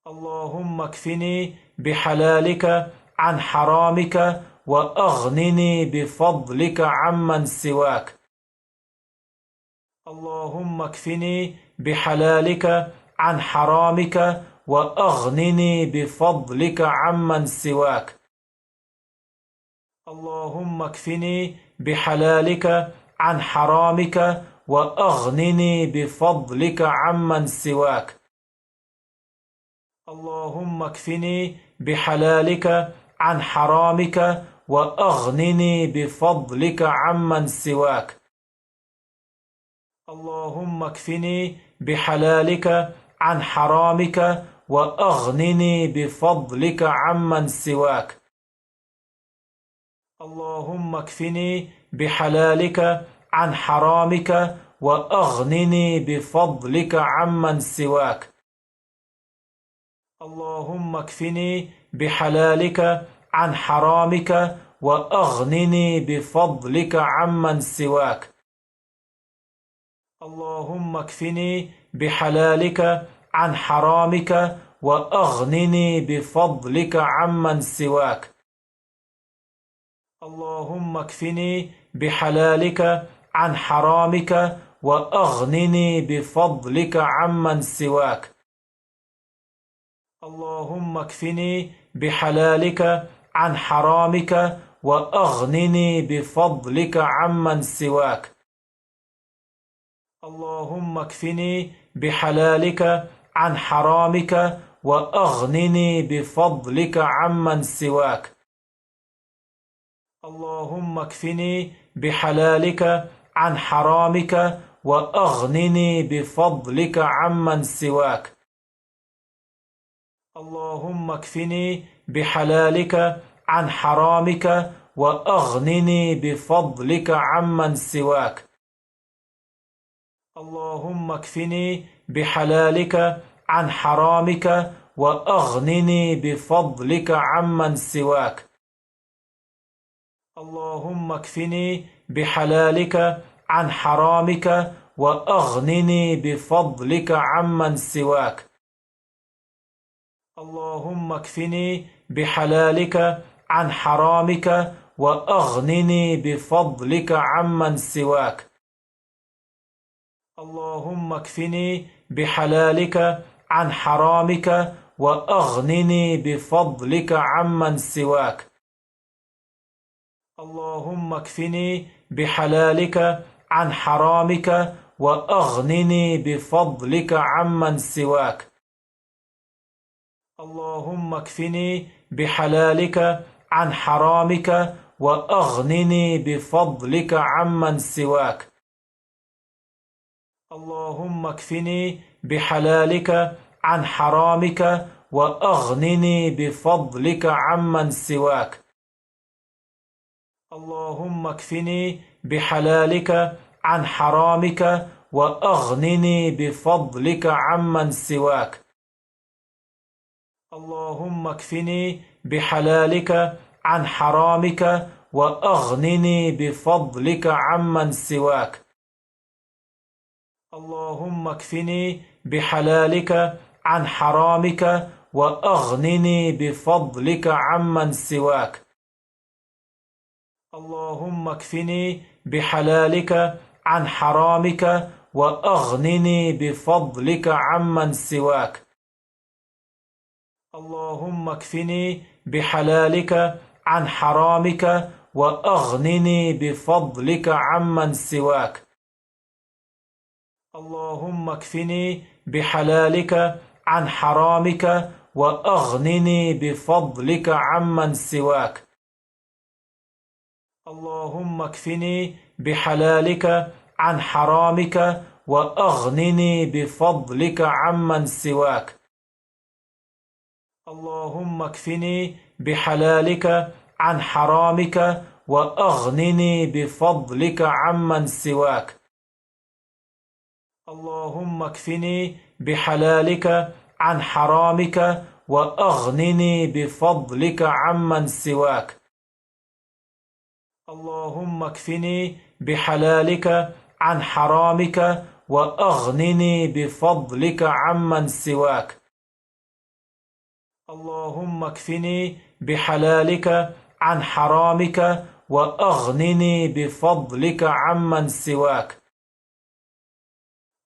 اللهم اكفني بحلالك عن حرامك وأغنني بفضلك عمن سواك. اللهم اكفني بحلالك عن حرامك وأغنني بفضلك عمن سواك. اللهم اكفني بحلالك عن حرامك وأغنني بفضلك عمن سواك. اللهم اكفني بحلالك عن حرامك وأغنني بفضلك عمن سواك. اللهم اكفني بحلالك عن حرامك وأغنني بفضلك عمن سواك. اللهم اكفني بحلالك عن حرامك وأغنني بفضلك عمن سواك. اللهم اكفني بحلالك عن حرامك وأغنني بفضلك عمن سواك. اللهم اكفني بحلالك عن حرامك وأغنني بفضلك عمن سواك. اللهم اكفني بحلالك عن حرامك وأغنني بفضلك عمن سواك. اللهم اكفني بحلالك عن حرامك وأغنني بفضلك عمن سواك. اللهم اكفني بحلالك عن حرامك وأغنني بفضلك عمن سواك. اللهم اكفني بحلالك عن حرامك وأغنني بفضلك عمن سواك. اللهم اكفني بحلالك عن حرامك وأغنني بفضلك عمن سواك. اللهم اكفني بحلالك عن حرامك وأغنني بفضلك عمن سواك. اللهم اكفني بحلالك عن حرامك وأغنني بفضلك عمن سواك. اللهم اكفني بحلالك عن حرامك وأغنني بفضلك عمن سواك. اللهم اكفني بحلالك عن حرامك وأغنني بفضلك عمن سواك. اللهم اكفني بحلالك عن حرامك وأغنني بفضلك عمن سواك. اللهم اكفني بحلالك عن حرامك وأغنني بفضلك عمن سواك. اللهم اكفني بحلالك عن حرامك وأغنني بفضلك عمن سواك. اللهم اكفني بحلالك عن حرامك وأغنني بفضلك عمن سواك. اللهم اكفني بحلالك عن حرامك وأغنني بفضلك عمن سواك. اللهم اكفني بحلالك عن حرامك وأغنني بفضلك عمن سواك. اللهم اكفني بحلالك عن حرامك وأغنني بفضلك عمن سواك. اللهم اكفني بحلالك عن حرامك وأغنني بفضلك عمن سواك. اللهم اكفني بحلالك عن حرامك وأغنني بفضلك عمن سواك. اللهم اكفني بحلالك عن حرامك وأغنني بفضلك عمن سواك. اللهم اكفني بحلالك عن حرامك وأغنني بفضلك عمن سواك. اللهم اكفني بحلالك عن حرامك وأغنني بفضلك عمن سواك. اللهم اكفني بحلالك عن حرامك وأغنني بفضلك عمن سواك. اللهم اكفني بحلالك عن حرامك وأغنني بفضلك عمن سواك.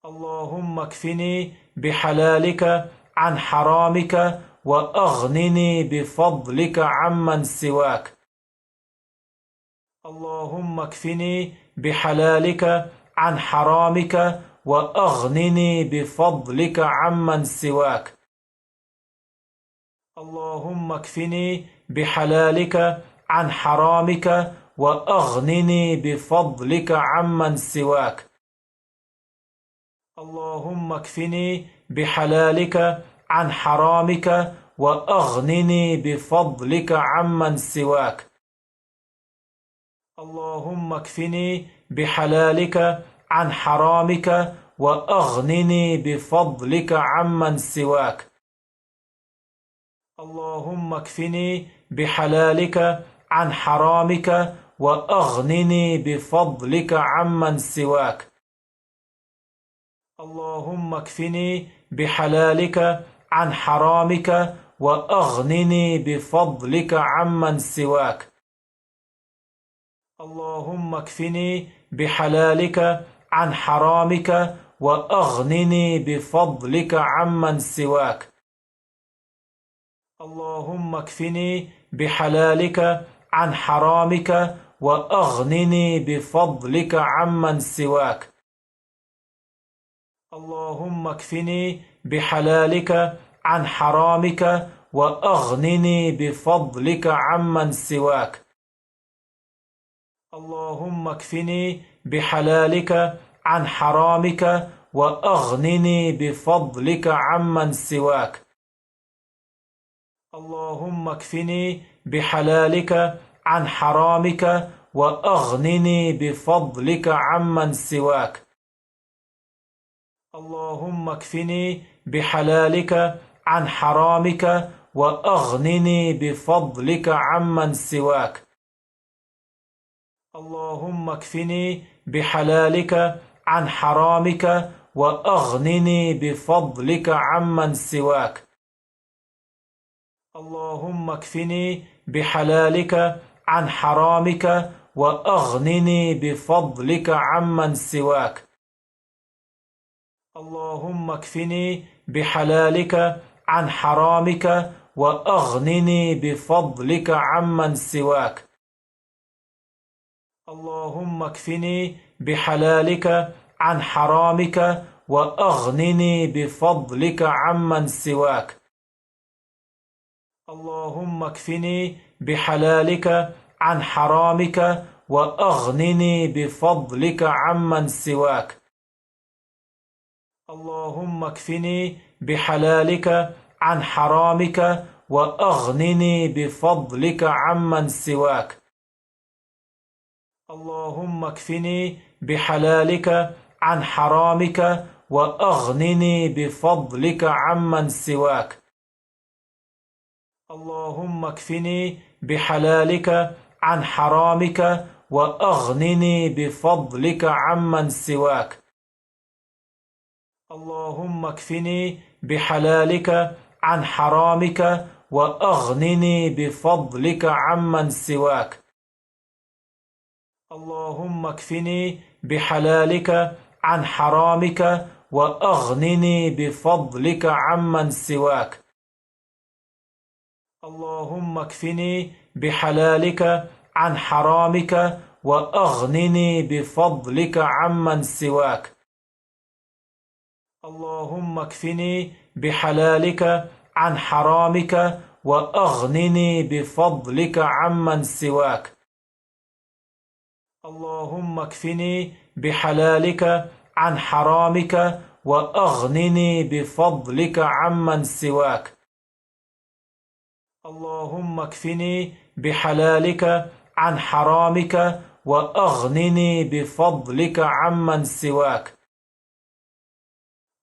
اللهم اكفني بحلالك عن حرامك وأغنني بفضلك عمن سواك. اللهم اكفني بحلالك عن حرامك وأغنني بفضلك عمن سواك. اللهم اكفني بحلالك عن حرامك وأغنني بفضلك عمن سواك. اللهم اكفني بحلالك عن حرامك وأغنني بفضلك عمن سواك. اللهم اكفني بحلالك عن حرامك وأغنني بفضلك عمن سواك. اللهم اكفني بحلالك عن حرامك وأغنني بفضلك عمن سواك. اللهم اكفني بحلالك عن حرامك وأغنني بفضلك عمن سواك. اللهم اكفني بحلالك عن حرامك وأغنني بفضلك عمن سواك. اللهم اكفني بحلالك عن حرامك وأغنني بفضلك عمن سواك. اللهم اكفني بحلالك عن حرامك وأغنني بفضلك عمن سواك. اللهم اكفني بحلالك عن حرامك وأغنني بفضلك عمن سواك. اللهم اكفني بحلالك عن حرامك وأغنني بفضلك عمن سواك. اللهم اكفني بحلالك عن حرامك وأغنني بفضلك عمن سواك. اللهم اكفني بحلالك عن حرامك وأغنني بفضلك عمن سواك. اللهم اكفني بحلالك عن حرامك وأغنني بفضلك عمن سواك. اللهم اكفني بحلالك عن حرامك وأغنني بفضلك عمن سواك. اللهم اكفني بحلالك عن حرامك وأغنني بفضلك عمن سواك. اللهم اكفني بحلالك عن حرامك وأغنني بفضلك عمن سواك. اللهم اكفني بحلالك عن حرامك وأغنني بفضلك عمن سواك. اللهم اكفني بحلالك عن حرامك وأغنني بفضلك عمن سواك. اللهم اكفني بحلالك عن حرامك وأغنني بفضلك عمن سواك. اللهم اكفني بحلالك عن حرامك وأغنني بفضلك عمن سواك. اللهم اكفني بحلالك عن حرامك وأغنني بفضلك عمن سواك. اللهم اكفني بحلالك عن حرامك وأغنني بفضلك عمن سواك. اللهم اكفني بحلالك عن حرامك وأغنني بفضلك عمن سواك. اللهم اكفني بحلالك عن حرامك وأغنني بفضلك عمن سواك. اللهم اكفني بحلالك عن حرامك وأغنني بفضلك عمن سواك.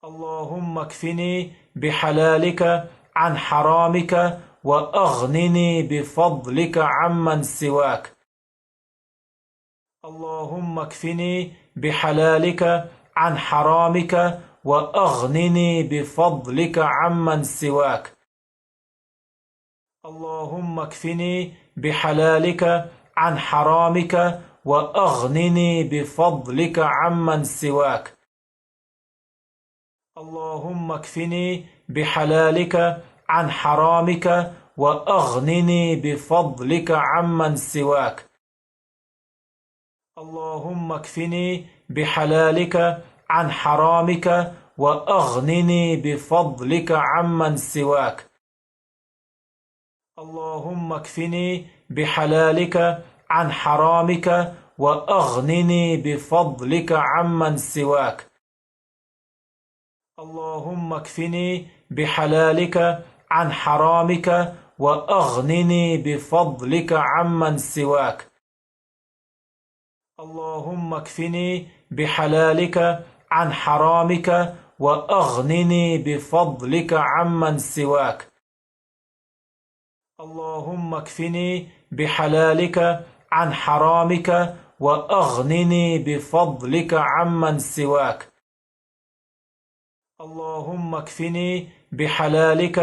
اللهم اكفني بحلالك عن حرامك وأغنني بفضلك عمن سواك. اللهم اكفني بحلالك عن حرامك وأغنني بفضلك عمن سواك. اللهم اكفني بحلالك عن حرامك وأغنني بفضلك عمن سواك. اللهم اكفني بحلالك عن حرامك وأغنني بفضلك عمن سواك. اللهم اكفني بحلالك عن حرامك وأغنني بفضلك عمن سواك. اللهم اكفني بحلالك عن حرامك وأغنني بفضلك عمن سواك. اللهم اكفني بحلالك عن حرامك وأغنني بفضلك عمن سواك. اللهم اكفني بحلالك عن حرامك وأغنني بفضلك عمن سواك. اللهم اكفني بحلالك عن حرامك وأغنني بفضلك عمن سواك. اللهم اكفني بحلالك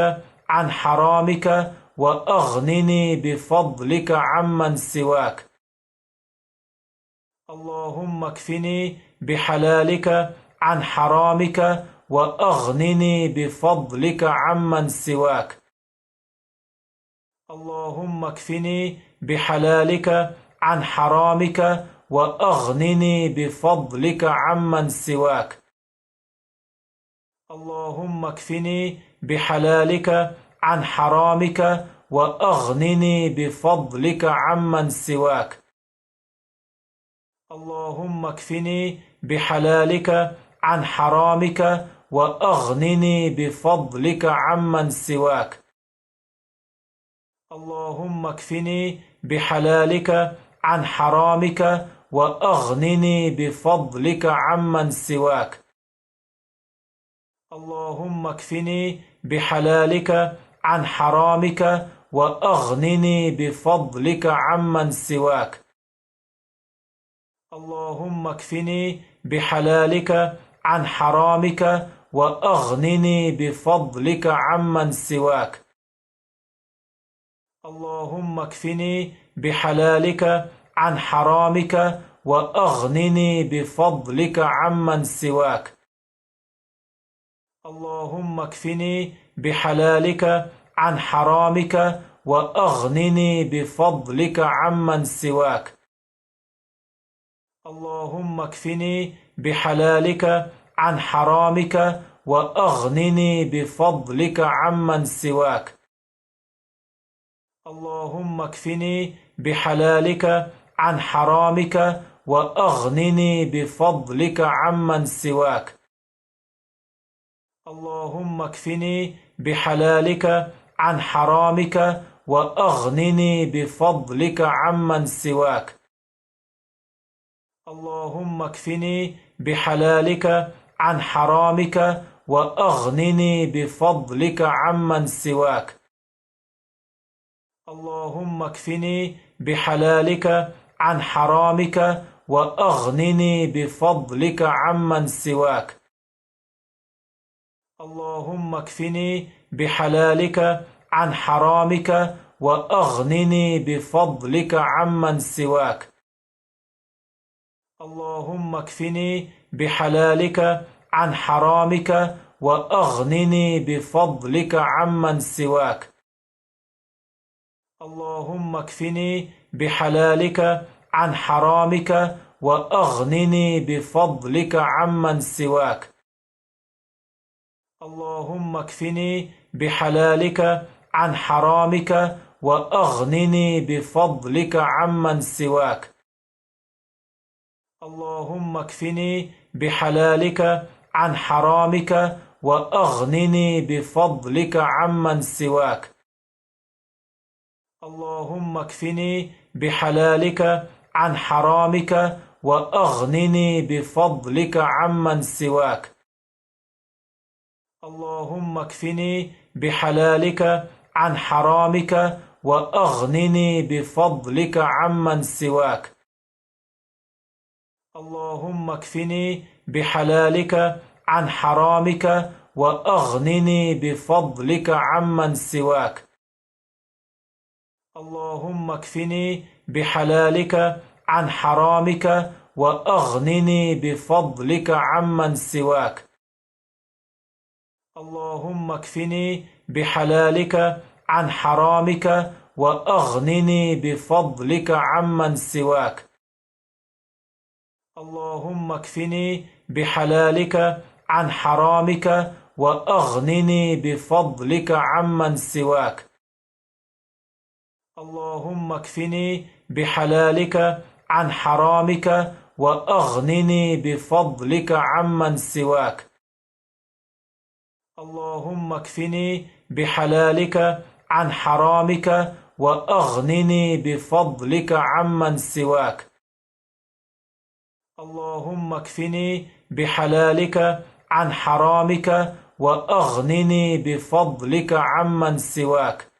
عن حرامك وأغنني بفضلك عمن سواك. اللهم اكفني بحلالك عن حرامك وأغنني بفضلك عمن سواك. اللهم اكفني بحلالك عن حرامك وأغنني بفضلك عمن سواك. اللهم اكفني بحلالك عن حرامك وأغنني بفضلك عمن سواك. اللهم اكفني بحلالك عن حرامك وأغنني بفضلك عمن سواك. اللهم اكفني بحلالك عن حرامك وأغنني بفضلك عمن سواك. اللهم اكفني بحلالك عن حرامك وأغنني بفضلك عمن سواك. اللهم اكفني بحلالك عن حرامك وأغنني بفضلك عمن سواك. اللهم اكفني بحلالك عن حرامك وأغنني بفضلك عمن سواك. اللهم اكفني بحلالك عن حرامك وأغنني بفضلك عمن سواك. اللهم اكفني بحلالك عن حرامك وأغنني بفضلك عمن سواك. اللهم اكفني بحلالك عن حرامك وأغنني بفضلك عمن سواك. اللهم اكفني بحلالك عن حرامك وأغنني بفضلك عمن سواك. اللهم اكفني بحلالك عن حرامك وأغنني بفضلك عمن سواك. اللهم اكفني بحلالك عن حرامك وأغنني بفضلك عمن سواك. اللهم اكفني بحلالك عن حرامك وأغنني بفضلك عمن سواك. اللهم اكفني بحلالك عن حرامك وأغنني بفضلك عمن سواك. اللهم اكفني بحلالك عن حرامك وأغنني بفضلك عمن سواك. اللهم اكفني بحلالك عن حرامك وأغنني بفضلك عمن سواك. اللهم اكفني بحلالك عن حرامك وأغنني بفضلك عمن سواك. اللهم اكفني بحلالك عن حرامك وأغنني بفضلك عمن سواك. اللهم اكفني بحلالك عن حرامك وأغنني بفضلك عمن سواك. اللهم اكفني بحلالك عن حرامك وأغنني بفضلك عمن سواك. اللهم اكفني بحلالك عن حرامك وأغنني بفضلك عمن سواك. اللهم اكفني بحلالك عن حرامك وأغنني بفضلك عمن سواك. اللهم اكفني بحلالك عن حرامك وأغنني بفضلك عمن سواك. اللهم اكفني بحلالك عن حرامك وأغنني بفضلك عمن سواك. اللهم اكفني بحلالك عن حرامك وأغنني بفضلك عمن سواك. اللهم اكفني بحلالك عن حرامك وأغنني بفضلك عمن سواك.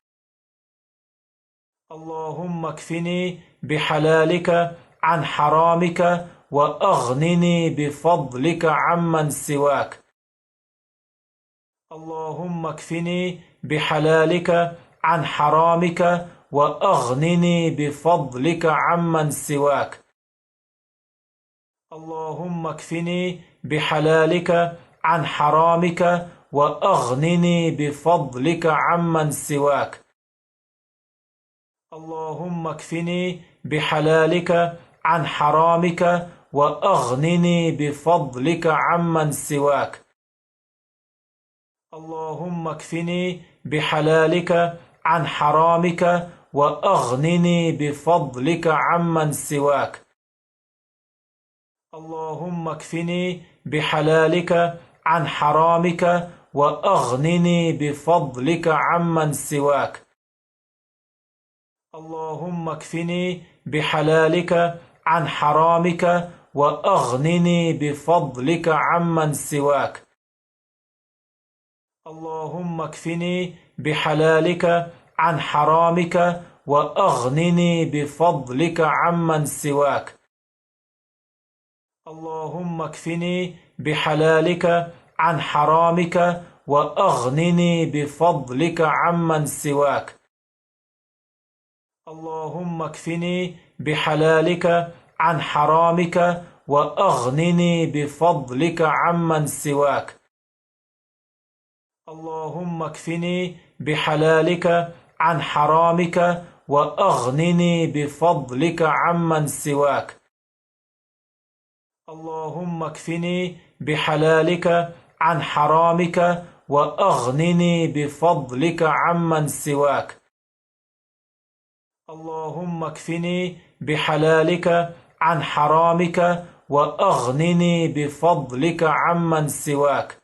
اللهم اكفني بحلالك عن حرامك وأغنني بفضلك عمن سواك. اللهم اكفني بحلالك عن حرامك وأغنني بفضلك عمن سواك. اللهم اكفني بحلالك عن حرامك وأغنني بفضلك عمن سواك. اللهم اكفني بحلالك عن حرامك وأغنني بفضلك عمن سواك. اللهم اكفني بحلالك عن حرامك وأغنني بفضلك عمن سواك. اللهم اكفني بحلالك عن حرامك وأغنني بفضلك عمن سواك. اللهم اكفني بحلالك عن حرامك وأغنني بفضلك عمن سواك. اللهم اكفني بحلالك عن حرامك وأغنني بفضلك عمن سواك. اللهم اكفني بحلالك عن حرامك وأغنني بفضلك عمن سواك. اللهم اكفني بحلالك عن حرامك وأغنني بفضلك عمن سواك. اللهم اكفني بحلالك عن حرامك وأغنني بفضلك عمن سواك. اللهم اكفني بحلالك عن حرامك وأغنني بفضلك عمن سواك. اللهم اكفني بحلالك عن حرامك وأغنني بفضلك عمن سواك.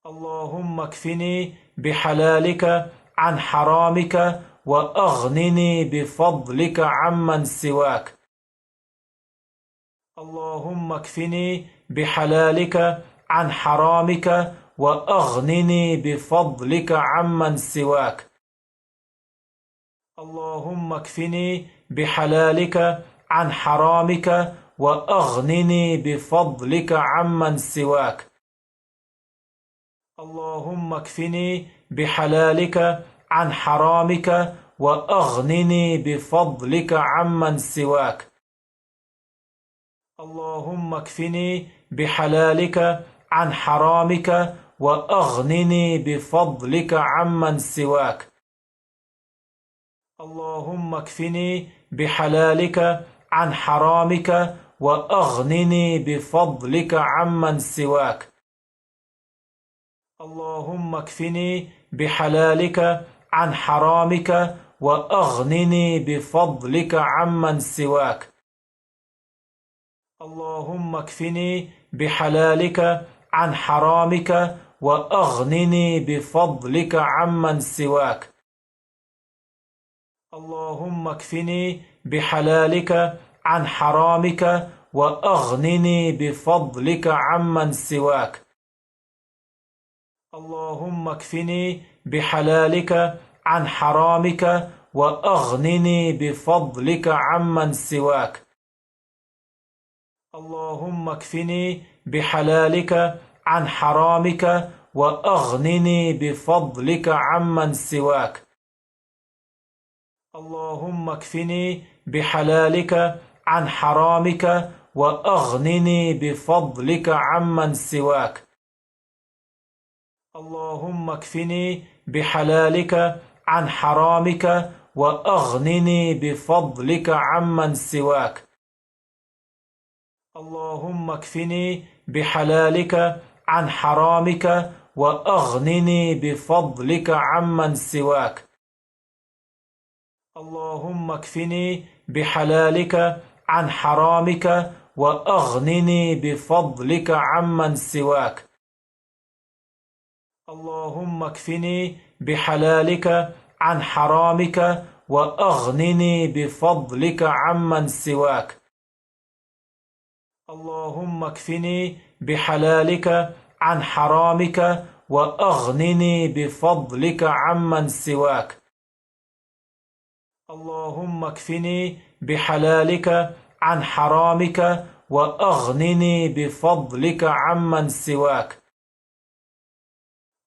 اللهم اكفني بحلالك عن حرامك وأغنني بفضلك عمن سواك. اللهم اكفني بحلالك عن حرامك وأغنني بفضلك عمن سواك. اللهم اكفني بحلالك عن حرامك وأغنني بفضلك عمن سواك. اللهم اكفني بحلالك عن حرامك وأغنني بفضلك عمن سواك. اللهم اكفني بحلالك عن حرامك وأغنني بفضلك عمن سواك. اللهم اكفني بحلالك عن حرامك وأغنني بفضلك عمن سواك. اللهم اكفني بحلالك عن حرامك وأغنني بفضلك عمن سواك. اللهم اكفني بحلالك عن حرامك وأغنني بفضلك عمن سواك. اللهم اكفني بحلالك عن حرامك وأغنني بفضلك عمن سواك. اللهم اكفني بحلالك عن حرامك وأغنني بفضلك عمن سواك. اللهم اكفني بحلالك عن حرامك وأغنني بفضلك عمن سواك. اللهم اكفني بحلالك عن حرامك وأغنني بفضلك عمن سواك. اللهم اكفني بحلالك عن حرامك وأغنني بفضلك عمن سواك. اللهم اكفني بحلالك عن حرامك وأغنني بفضلك عمن سواك. اللهم اكفني بحلالك عن حرامك وأغنني بفضلك عمن سواك. اللهم اكفني بحلالك عن حرامك وأغنني بفضلك عمن سواك. اللهم اكفني بحلالك عن حرامك وأغنني بفضلك عمن سواك. اللهم اكفني بحلالك عن حرامك وأغنني بفضلك عمن سواك.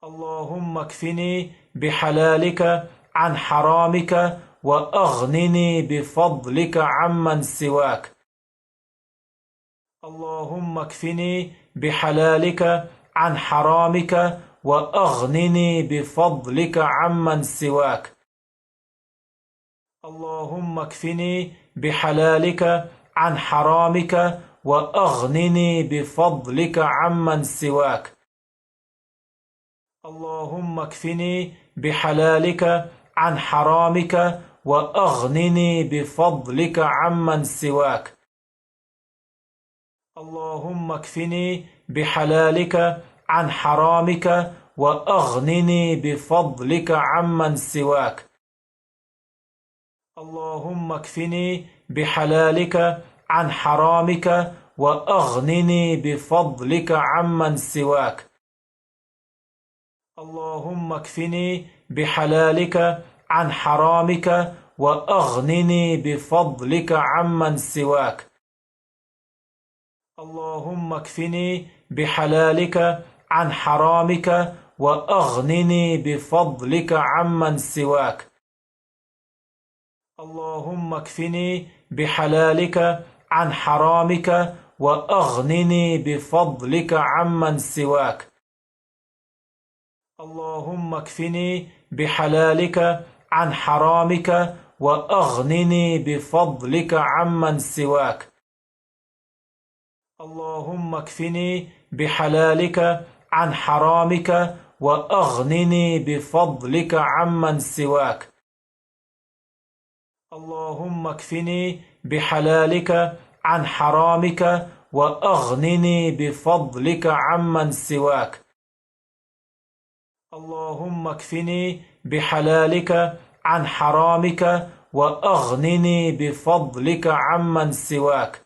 اللهم اكفني بحلالك عن حرامك وأغنني بفضلك عمن سواك. اللهم اكفني بحلالك عن حرامك وأغنني بفضلك عمن سواك. اللهم اكفني بحلالك عن حرامك وأغنني بفضلك عمن سواك. اللهم اكفني بحلالك عن حرامك وأغنني بفضلك عمن سواك. اللهم اكفني بحلالك عن حرامك وأغنني بفضلك عمن سواك. اللهم اكفني بحلالك عن حرامك وأغنني بفضلك عمن سواك. اللهم اكفني بحلالك عن حرامك وأغنني بفضلك عمن سواك. اللهم اكفني بحلالك عن حرامك وأغنني بفضلك عمن سواك. اللهم اكفني بحلالك عن حرامك وأغنني بفضلك عمن سواك. اللهم اكفني بحلالك عن حرامك وأغنني بفضلك عمن سواك. اللهم اكفني بحلالك عن حرامك وأغنني بفضلك عمن سواك. اللهم اكفني بحلالك عن حرامك وأغنني بفضلك عمن سواك. اللهم اكفني بحلالك عن حرامك وأغنني بفضلك عمن سواك.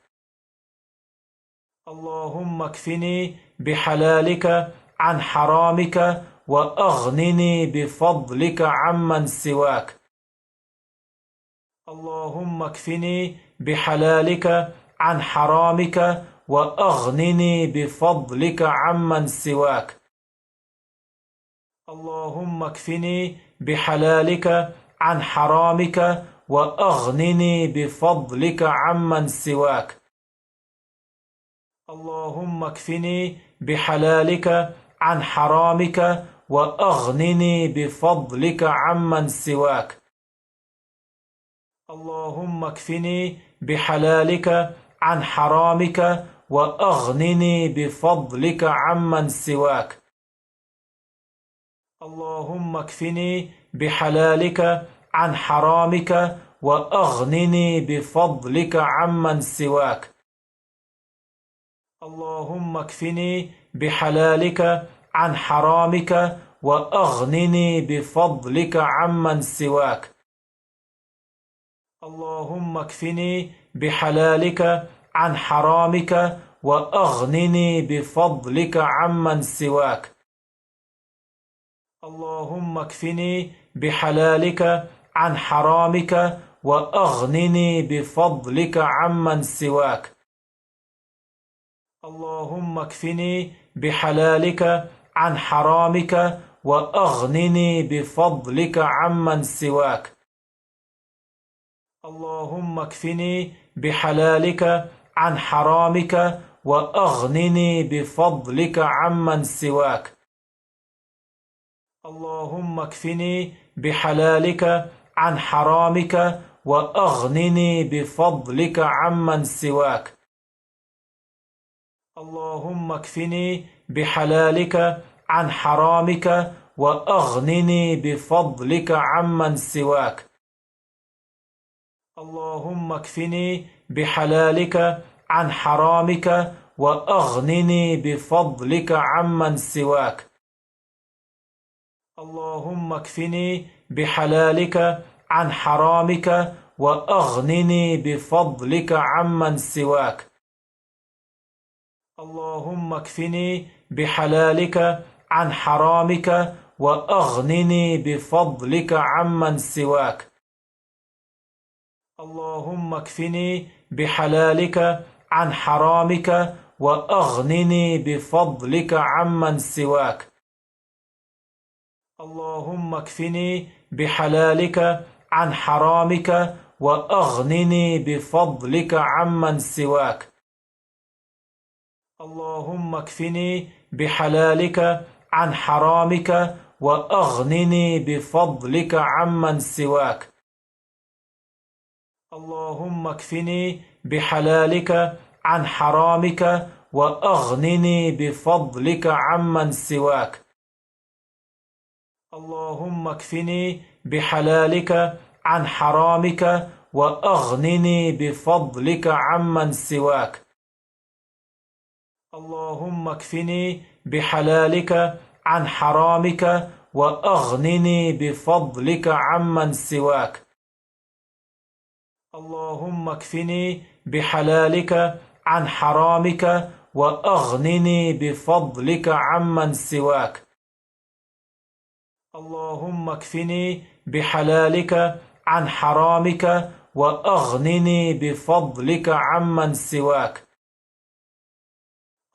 اللهم اكفني بحلالك عن حرامك وأغنني بفضلك عمن سواك. اللهم اكفني بحلالك عن حرامك وأغنني بفضلك عمن سواك. اللهم اكفني بحلالك عن حرامك وأغنني بفضلك عمن سواك. اللهم اكفني بحلالك عن حرامك وأغنني بفضلك عمن سواك. اللهم اكفني بحلالك عن حرامك وأغنني بفضلك عمن سواك. اللهم اكفني بحلالك عن حرامك وأغنني بفضلك عمن سواك. اللهم اكفني بحلالك عن حرامك وأغنني بفضلك عمن سواك. اللهم اكفني بحلالك عن حرامك وأغنني بفضلك عمن سواك. اللهم اكفني بحلالك عن حرامك وأغنني بفضلك عمن سواك. اللهم اكفني بحلالك عن حرامك وأغنني بفضلك عمن سواك. اللهم اكفني بحلالك عن حرامك وأغنني بفضلك عمن سواك. اللهم اكفني بحلالك عن حرامك وأغنني بفضلك عمن سواك. اللهم اكفني بحلالك عن حرامك وأغنني بفضلك عمن سواك. اللهم اكفني بحلالك عن حرامك وأغنني بفضلك عمن سواك. اللهم اكفني بحلالك عن حرامك وأغنني بفضلك عمن سواك. اللهم اكفني بحلالك عن حرامك وأغنني بفضلك عمن سواك. اللهم اكفني بحلالك عن حرامك وأغنني بفضلك عمن سواك. اللهم اكفني بحلالك عن حرامك وأغنني بفضلك عمن سواك. اللهم اكفني بحلالك عن حرامك وأغنني بفضلك عمن سواك. اللهم اكفني بحلالك عن حرامك وأغنني بفضلك عمن سواك. اللهم اكفني بحلالك عن حرامك وأغنني بفضلك عمن سواك. اللهم اكفني بحلالك عن حرامك وأغنني بفضلك عمن سواك. اللهم اكفني بحلالك عن حرامك وأغنني بفضلك عمن سواك. اللهم اكفني بحلالك عن حرامك وأغنني بفضلك عمن سواك.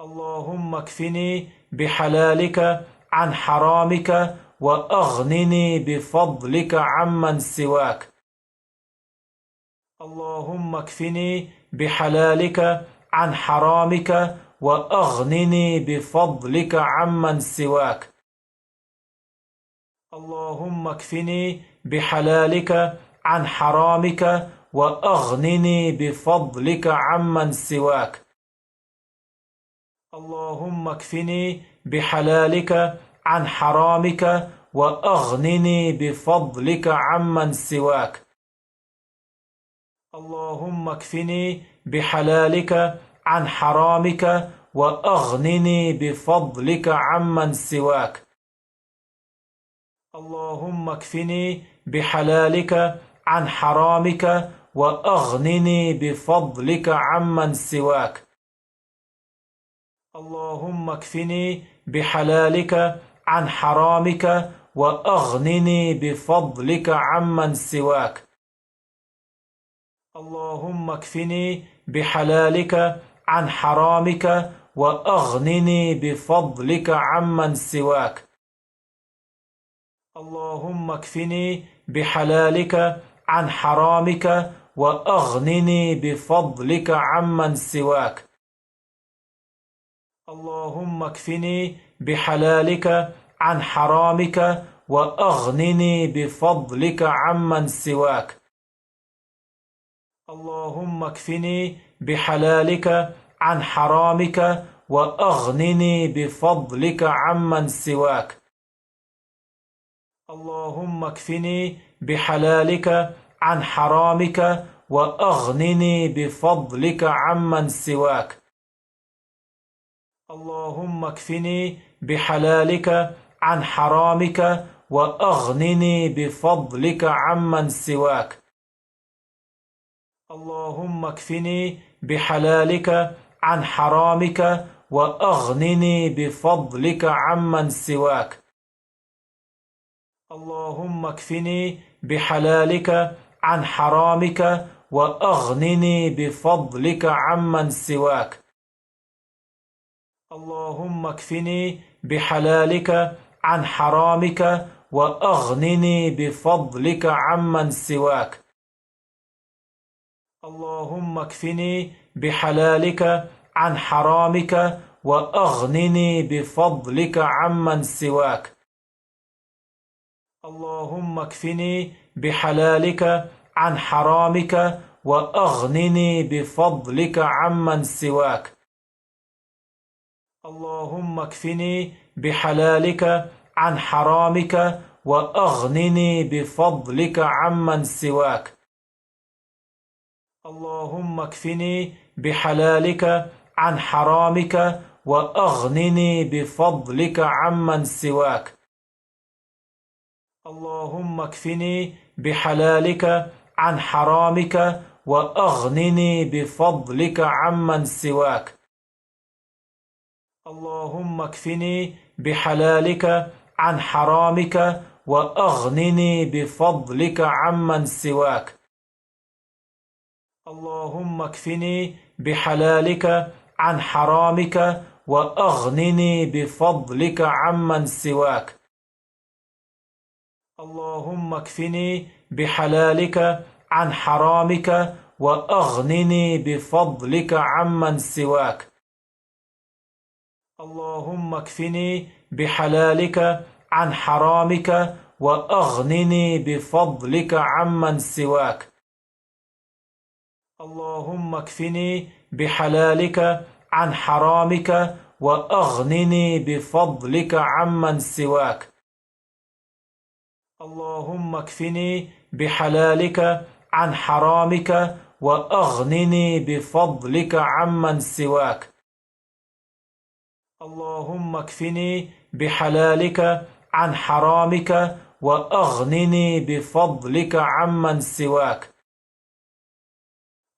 اللهم اكفني بحلالك عن حرامك وأغنني بفضلك عمن سواك. اللهم اكفني بحلالك عن حرامك وأغنني بفضلك عمن سواك. اللهم اكفني بحلالك عن حرامك وأغنني بفضلك عمن سواك. اللهم اكفني بحلالك عن حرامك وأغنني بفضلك عمن سواك. اللهم اكفني بحلالك عن حرامك وأغنني بفضلك عمن سواك. اللهم اكفني بحلالك عن حرامك وأغنني بفضلك عمن سواك. اللهم اكفني بحلالك عن حرامك وأغنني بفضلك عمن سواك. اللهم اكفني بحلالك عن حرامك وأغنني بفضلك عمن سواك. اللهم اكفني بحلالك عن حرامك وأغنني بفضلك عمن سواك. اللهم اكفني بحلالك عن حرامك وأغنني بفضلك عمن سواك. اللهم اكفني بحلالك عن حرامك وأغنني بفضلك عمن سواك. اللهم اكفني بحلالك عن حرامك وأغنني بفضلك عمن سواك. اللهم اكفني بحلالك عن حرامك وأغنني بفضلك عمن سواك. اللهم اكفني بحلالك عن حرامك وأغنني بفضلك عمن سواك. اللهم اكفني بحلالك عن حرامك وأغنني بفضلك عمن سواك. اللهم اكفني بحلالك عن حرامك وأغنني بفضلك عمن سواك. اللهم اكفني بحلالك عن حرامك وأغنني بفضلك عمن سواك. اللهم اكفني بحلالك عن حرامك وأغنني بفضلك عمن سواك. اللهم اكفني بحلالك عن حرامك وأغنني بفضلك عمن سواك. اللهم اكفني بحلالك عن حرامك وأغنني بفضلك عمن سواك. اللهم اكفني بحلالك عن حرامك وأغنني بفضلك عمن سواك. اللهم اكفني بحلالك عن حرامك وأغنني بفضلك عمن سواك. اللهم اكفني بحلالك عن حرامك وأغنني بفضلك عمن سواك. اللهم اكفني بحلالك عن حرامك وأغنني بفضلك عمن سواك. اللهم اكفني بحلالك عن حرامك وأغنني بفضلك عمن سواك. اللهم اكفني بحلالك عن حرامك وأغنني بفضلك عمن سواك. اللهم اكفني بحلالك عن حرامك وأغنني بفضلك عمن سواك. اللهم اكفني بحلالك عن حرامك وأغنني بفضلك عمن سواك.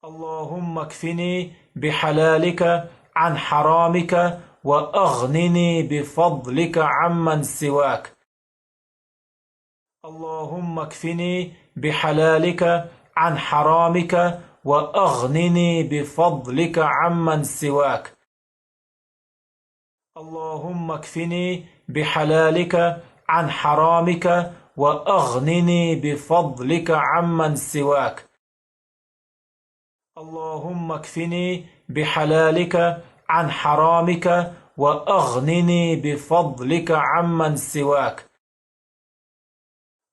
اللهم اكفني بحلالك عن حرامك وأغنني بفضلك عمن سواك. اللهم اكفني بحلالك عن حرامك وأغنني بفضلك عمن سواك. اللهم اكفني بحلالك عن حرامك وأغنني بفضلك عمن سواك. اللهم اكفني بحلالك عن حرامك وأغنني بفضلك عمن سواك.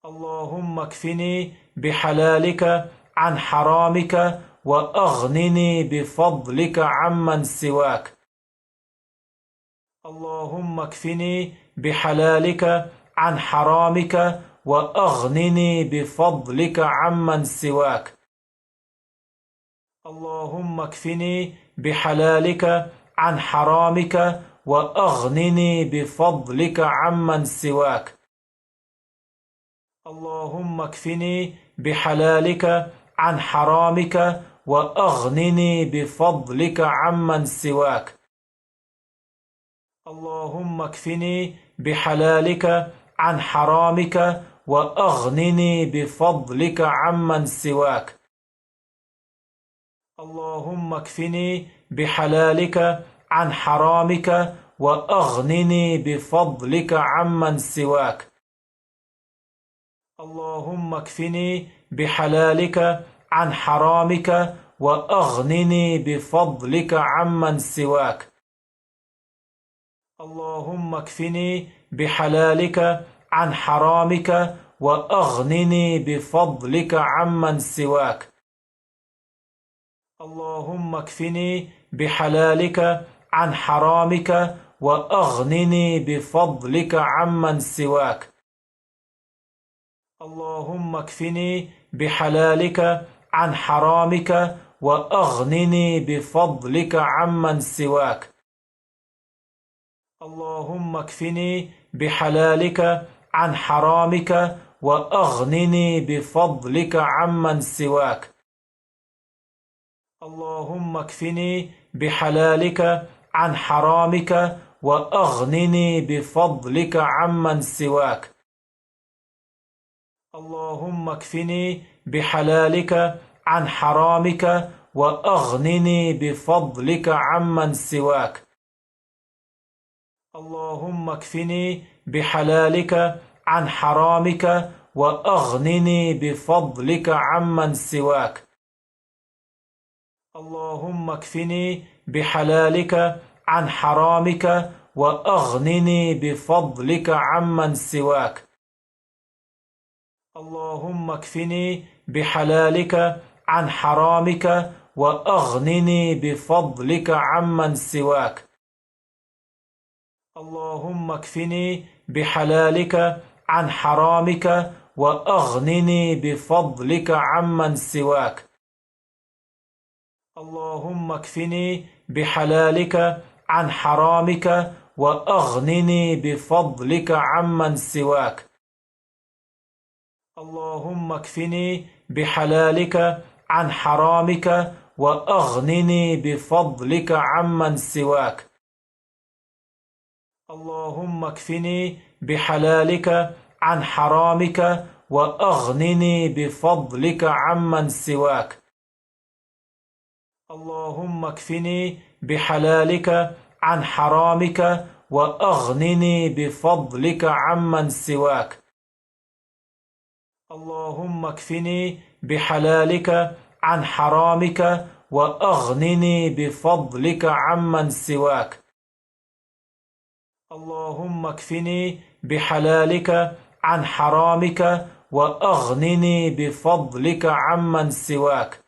اللهم اكفني بحلالك عن حرامك وأغنني بفضلك عمن سواك. اللهم اكفني بحلالك عن حرامك وأغنني بفضلك عمن سواك. اللهم اكفني بحلالك عن حرامك وأغنني بفضلك عمن سواك. اللهم اكفني بحلالك عن حرامك وأغنني بفضلك عمن سواك. اللهم اكفني بحلالك عن حرامك وأغنني بفضلك عمن سواك. اللهم اكفني بحلالك عن حرامك وأغنني بفضلك عمن سواك. اللهم اكفني بحلالك عن حرامك وأغنني بفضلك عمن سواك. اللهم اكفني بحلالك عن حرامك وأغنني بفضلك عمن سواك. اللهم اكفني بحلالك عن حرامك وأغنني بفضلك عمن سواك. اللهم اكفني بحلالك عن حرامك وأغنني بفضلك عمن سواك. اللهم اكفني بحلالك عن حرامك وأغنني بفضلك عمن سواك. اللهم اكفني بحلالك عن حرامك وأغنني بفضلك عمن سواك. اللهم اكفني بحلالك عن حرامك وأغنني بفضلك عمن سواك. اللهم اكفني بحلالك عن حرامك وأغنني بفضلك عمن سواك. اللهم اكفني بحلالك عن حرامك وأغنني بفضلك عمن سواك. اللهم اكفني بحلالك عن حرامك وأغنني بفضلك عمن سواك. اللهم اكفني بحلالك عن حرامك وأغنني بفضلك عمن سواك. اللهم اكفني بحلالك عن حرامك وأغنني بفضلك عمن سواك. اللهم اكفني بحلالك عن حرامك وأغنني بفضلك عمن سواك. اللهم اكفني بحلالك عن حرامك وأغنني بفضلك عمن سواك. اللهم اكفني بحلالك عن حرامك وأغنني بفضلك عمن سواك. اللهم اكفني بحلالك عن حرامك وأغنني بفضلك عمن سواك. اللهم اكفني بحلالك عن حرامك وأغنني بفضلك عمن سواك.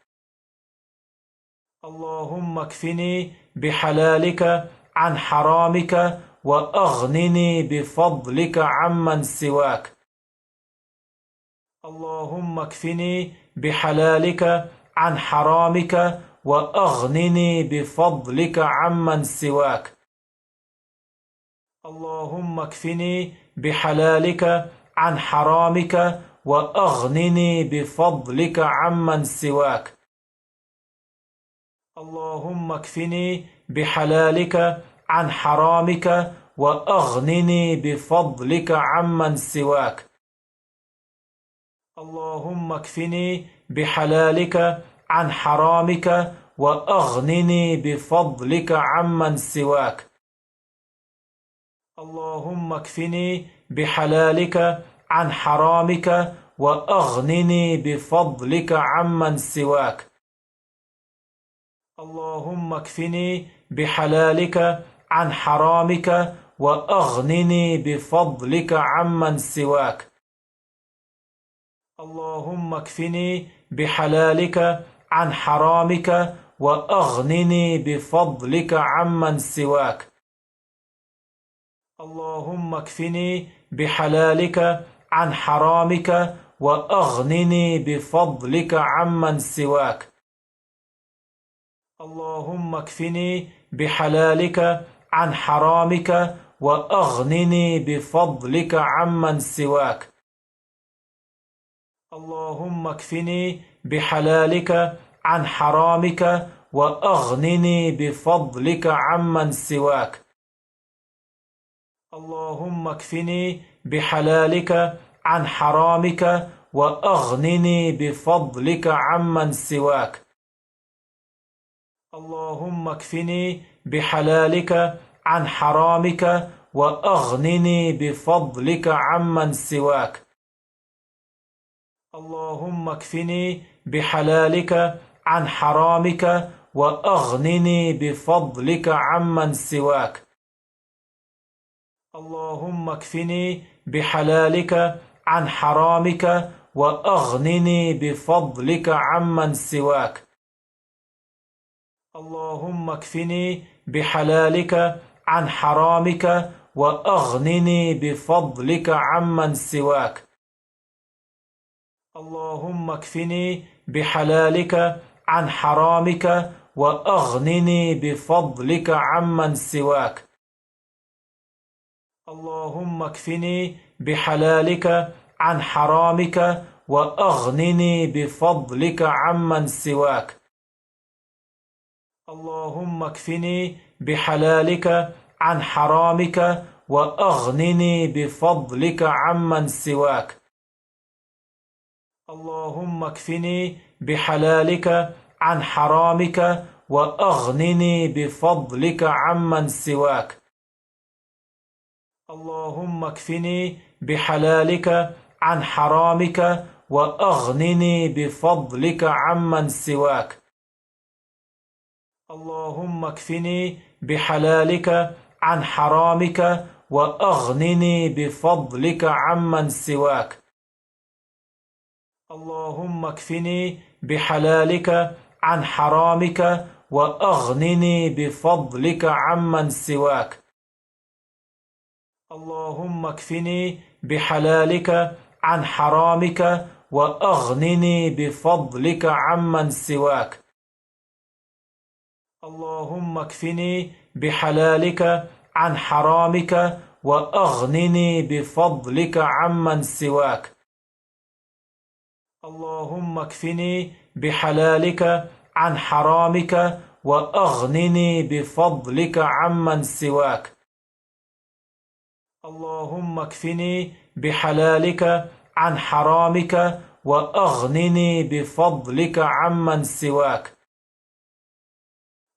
اللهم اكفني بحلالك عن حرامك وأغنني بفضلك عمن سواك. اللهم اكفني بحلالك عن حرامك وأغنني بفضلك عمن سواك. اللهم اكفني بحلالك عن حرامك وأغنني بفضلك عمن سواك. اللهم اكفني بحلالك عن حرامك وأغنني بفضلك عمن سواك. اللهم اكفني بحلالك عن حرامك وأغنني بفضلك عمن سواك. اللهم اكفني بحلالك عن حرامك وأغنني بفضلك عمن سواك. اللهم اكفني بحلالك عن حرامك وأغنني بفضلك عمن سواك. اللهم اكفني بحلالك عن حرامك وأغنني بفضلك عمن سواك. اللهم اكفني بحلالك عن حرامك وأغنني بفضلك عمن سواك. اللهم اكفني بحلالك عن حرامك وأغنني بفضلك عمن سواك. اللهم اكفني بحلالك عن حرامك وأغنني بفضلك عمن سواك. اللهم اكفني بحلالك عن حرامك وأغنني بفضلك عمن سواك. اللهم اكفني بحلالك عن حرامك وأغنني بفضلك عمن سواك. اللهم اكفني بحلالك عن حرامك وأغنني بفضلك عمن سواك. اللهم اكفني بحلالك عن حرامك وأغنني بفضلك عمن سواك. اللهم اكفني بحلالك عن حرامك وأغنني بفضلك عمن سواك. اللهم اكفني بحلالك عن حرامك وأغنني بفضلك عمن سواك. اللهم اكفني بحلالك عن حرامك وأغنني بفضلك عمن سواك. اللهم اكفني بحلالك عن حرامك وأغنني بفضلك عمن سواك. اللهم اكفني بحلالك عن حرامك وأغنني بفضلك عمن سواك. اللهم اكفني بحلالك عن حرامك وأغنني بفضلك عمن سواك. اللهم اكفني بحلالك عن حرامك وأغنني بفضلك عمن سواك. اللهم اكفني بحلالك عن حرامك وأغنني بفضلك عمن سواك. اللهم اكفني بحلالك عن حرامك وأغنني بفضلك عمن سواك. اللهم اكفني بحلالك عن حرامك وأغنني بفضلك عمن سواك. اللهم اكفني بحلالك عن حرامك وأغنني بفضلك عمن سواك. اللهم اكفني بحلالك عن حرامك وأغنني بفضلك عمن سواك.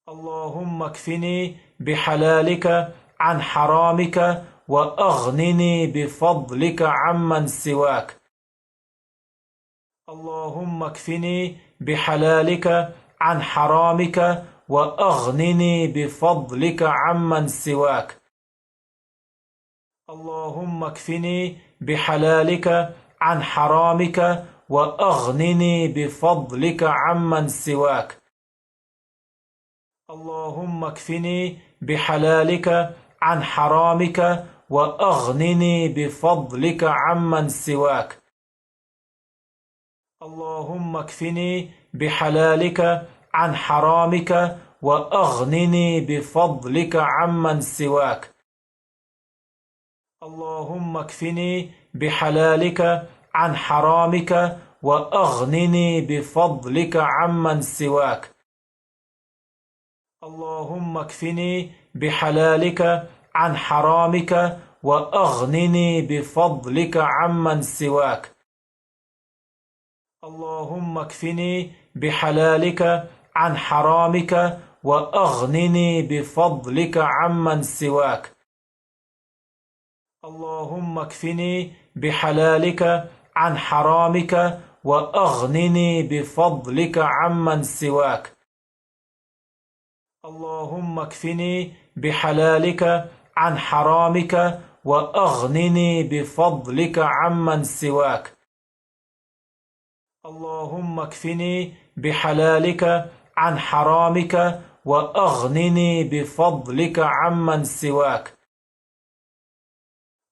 اللهم اكفني بحلالك عن حرامك وأغنني بفضلك عمن سواك. اللهم اكفني بحلالك عن حرامك وأغنني بفضلك عمن سواك. اللهم اكفني بحلالك عن حرامك وأغنني بفضلك عمن سواك. اللهم اكفني بحلالك عن حرامك وأغنني بفضلك عمن سواك. اللهم اكفني بحلالك عن حرامك وأغنني بفضلك عمن سواك. اللهم اكفني بحلالك عن حرامك وأغنني بفضلك عمن سواك. اللهم اكفني بحلالك عن حرامك وأغنني بفضلك عمن سواك. اللهم اكفني بحلالك عن حرامك وأغنني بفضلك عمن سواك. اللهم اكفني بحلالك عن حرامك وأغنني بفضلك عمن سواك. اللهم اكفني بحلالك عن حرامك وأغنني بفضلك عمن سواك. اللهم اكفني بحلالك عن حرامك وأغنني بفضلك عمن سواك.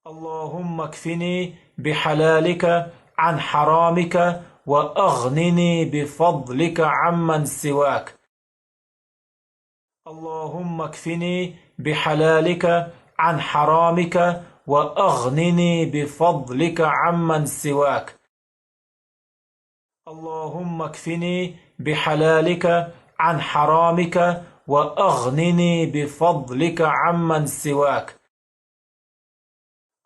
اللهم اكفني بحلالك عن حرامك وأغنني بفضلك عمن سواك. اللهم اكفني بحلالك عن حرامك وأغنني بفضلك عمن سواك. اللهم اكفني بحلالك عن حرامك وأغنني بفضلك عمن سواك.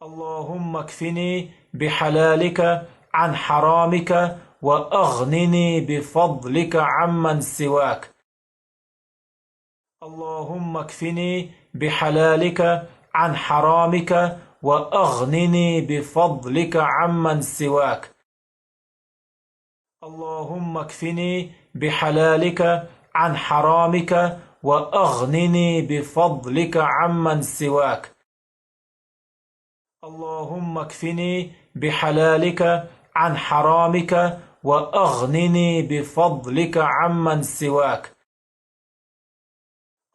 اللهم اكفني بحلالك عن حرامك وأغنني بفضلك عمن سواك. اللهم اكفني بحلالك عن حرامك وأغنني بفضلك عمن سواك. اللهم اكفني بحلالك عن حرامك وأغنني بفضلك عمن سواك. اللهم اكفني بحلالك عن حرامك وأغنني بفضلك عمن سواك.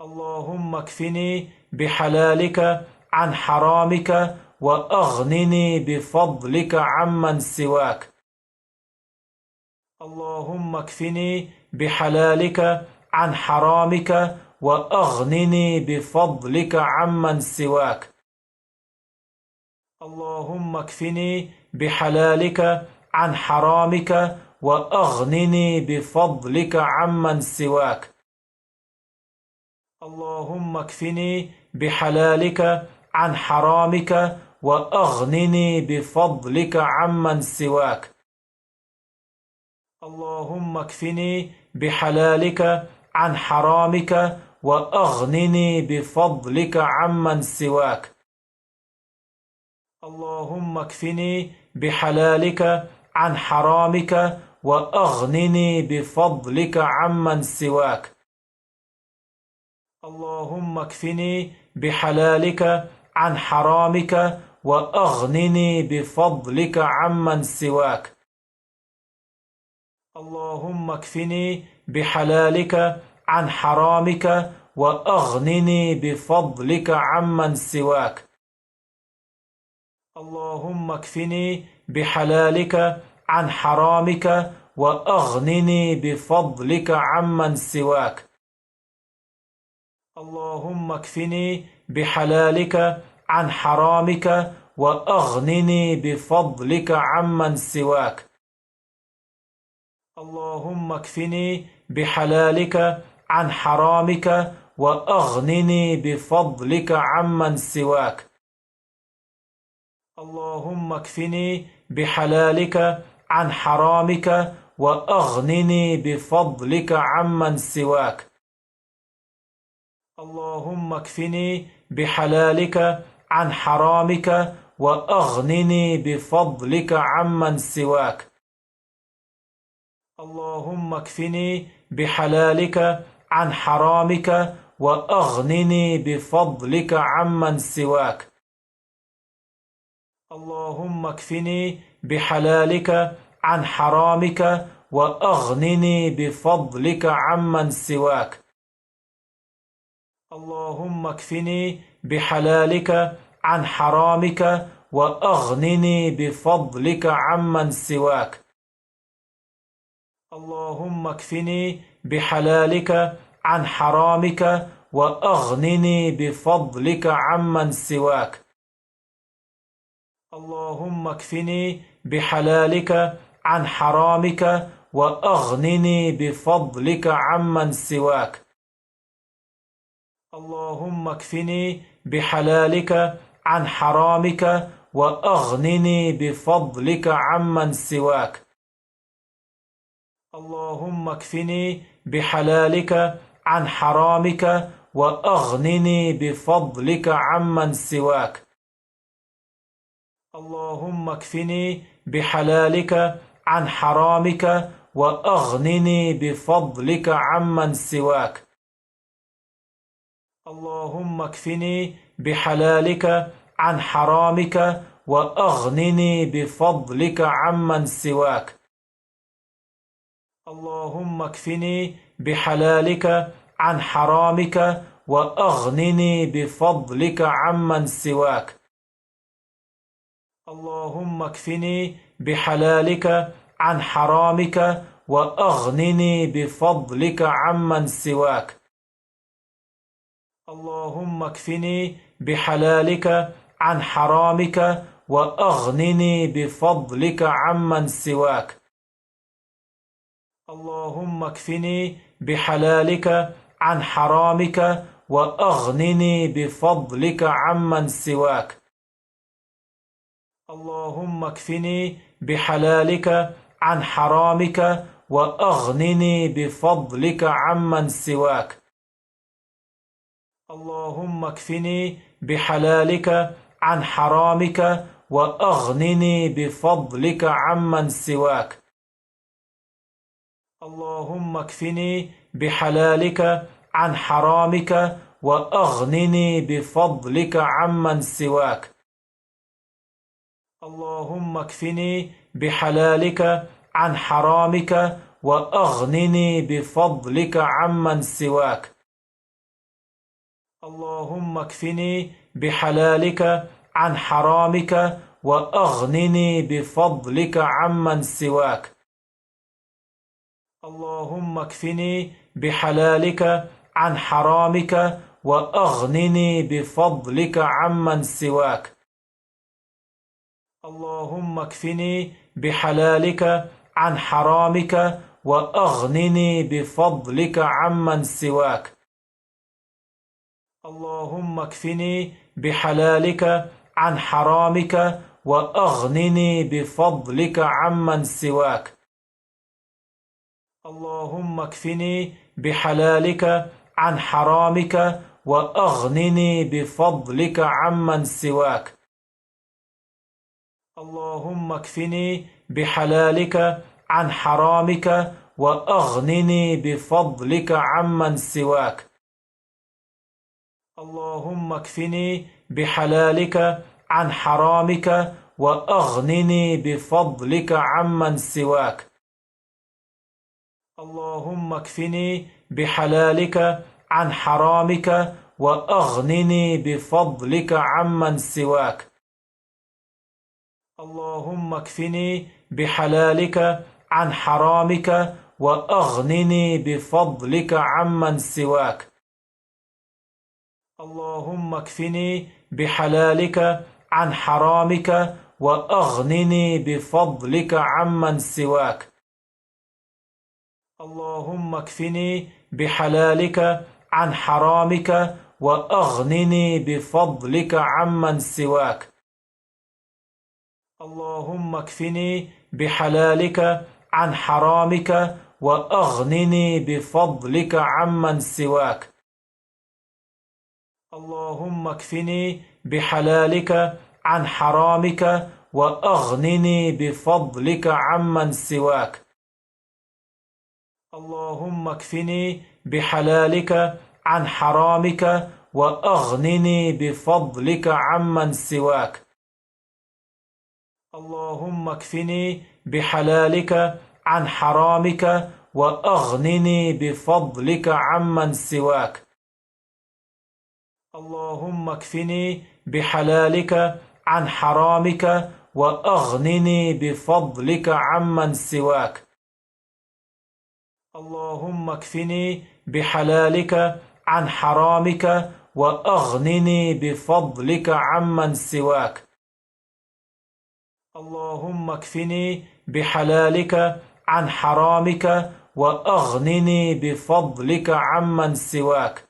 اللهم اكفني بحلالك عن حرامك وأغنني بفضلك عمن سواك. اللهم اكفني بحلالك عن حرامك وأغنني بفضلك عمن سواك. اللهم اكفني بحلالك عن حرامك وأغنني بفضلك عمن سواك. اللهم اكفني بحلالك عن حرامك وأغنني بفضلك عمن سواك. اللهم اكفني بحلالك عن حرامك وأغنني بفضلك عمن سواك. اللهم اكفني بحلالك عن حرامك وأغنني بفضلك عمن سواك. اللهم اكفني بحلالك عن حرامك وأغنني بفضلك عمن سواك. اللهم اكفني بحلالك عن حرامك وأغنني بفضلك عمن سواك. اللهم اكفني بحلالك عن حرامك وأغنني بفضلك عمن سواك. اللهم اكفني بحلالك عن حرامك وأغنني بفضلك عمن سواك. اللهم اكفني بحلالك عن حرامك وأغنني بفضلك عمن سواك. اللهم اكفني بحلالك عن حرامك وأغنني بفضلك عمن سواك. اللهم اكفني بحلالك عن حرامك وأغنني بفضلك عمن سواك. اللهم اكفني بحلالك عن حرامك وأغنني بفضلك عمن سواك. اللهم اكفني بحلالك عن حرامك وأغنني بفضلك عمن سواك. اللهم اكفني بحلالك عن حرامك وأغنني بفضلك عمن سواك. اللهم اكفني بحلالك عن حرامك وأغنني بفضلك عمن سواك. اللهم اكفني بحلالك عن حرامك وأغنني بفضلك عمن سواك. اللهم اكفني بحلالك عن حرامك وأغنني بفضلك عمن سواك. اللهم اكفني بحلالك عن حرامك وأغنني بفضلك عمن سواك. اللهم اكفني بحلالك عن حرامك وأغنني بفضلك عمن سواك. اللهم اكفني بحلالك عن حرامك وأغنني بفضلك عمن سواك. اللهم اكفني بحلالك عن حرامك وأغنني بفضلك عمن سواك. اللهم اكفني بحلالك عن حرامك وأغنني بفضلك عمن سواك. اللهم اكفني بحلالك عن حرامك وأغنني بفضلك عمن سواك. اللهم اكفني بحلالك عن حرامك وأغنني بفضلك عمن سواك. اللهم اكفني بحلالك عن حرامك وأغنني بفضلك عمن سواك. اللهم اكفني بحلالك عن حرامك وأغنني بفضلك عمن سواك. اللهم اكفني بحلالك عن حرامك وأغنني بفضلك عمن سواك. اللهم اكفني بحلالك عن حرامك وأغنني بفضلك عمن سواك. اللهم اكفني بحلالك عن حرامك وأغنني بفضلك عمن سواك. اللهم اكفني بحلالك عن حرامك وأغنني بفضلك عمن سواك. اللهم اكفني بحلالك عن حرامك وأغنني بفضلك عمن سواك. اللهم اكفني بحلالك عن حرامك وأغنني بفضلك عمن سواك. اللهم اكفني بحلالك عن حرامك وأغنني بفضلك عمن سواك. اللهم اكفني بحلالك عن حرامك وأغنني بفضلك عمن سواك. اللهم اكفني بحلالك عن حرامك وأغنني بفضلك عمن سواك. اللهم اكفني بحلالك عن حرامك وأغنني بفضلك عمن سواك. اللهم اكفني بحلالك عن حرامك وأغنني بفضلك عمن سواك. اللهم اكفني بحلالك عن حرامك وأغنني بفضلك عمن سواك. اللهم اكفني بحلالك عن حرامك وأغنني بفضلك عمن سواك. اللهم اكفني بحلالك عن حرامك وأغنني بفضلك عمن سواك. اللهم اكفني بحلالك عن حرامك وأغنني بفضلك عمن سواك. اللهم اكفني بحلالك عن حرامك وأغنني بفضلك عمن سواك. اللهم اكفني بحلالك عن حرامك وأغنني بفضلك عمن سواك. اللهم اكفني بحلالك عن حرامك وأغنني بفضلك عمن سواك. اللهم اكفني بحلالك عن حرامك وأغنني بفضلك عمن سواك. اللهم اكفني بحلالك عن حرامك وأغنني بفضلك عمن سواك.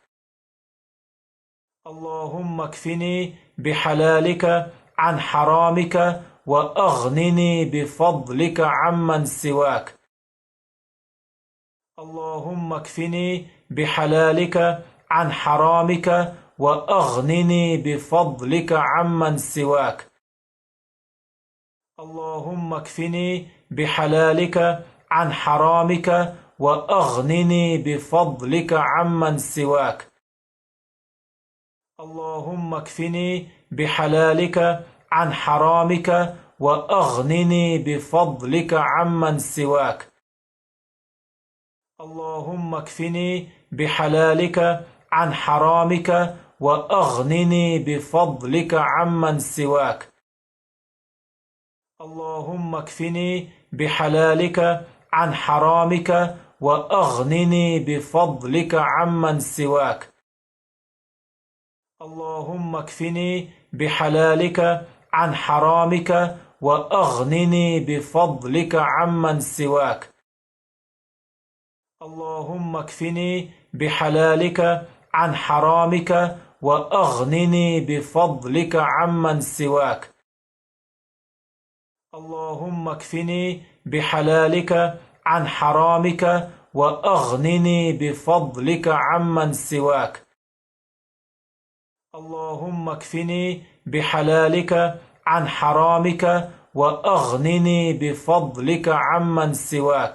اللهم اكفني بحلالك عن حرامك وأغنني بفضلك عمن سواك. اللهم اكفني بحلالك عن حرامك وأغنني بفضلك عمن سواك. اللهم اكفني بحلالك عن حرامك وأغنني بفضلك عمن سواك. اللهم اكفني بحلالك عن حرامك وأغنني بفضلك عمن سواك. اللهم اكفني بحلالك عن حرامك وأغنني بفضلك عمن سواك. اللهم اكفني بحلالك عن حرامك وأغنني بفضلك عمن سواك. اللهم اكفني بحلالك عن حرامك وأغنني بفضلك عمن سواك. اللهم اكفني بحلالك عن حرامك وأغنني بفضلك عمن سواك. اللهم اكفني بحلالك عن حرامك وأغنني بفضلك عمن سواك. اللهم اكفني بحلالك عن حرامك وأغنني بفضلك عمن سواك.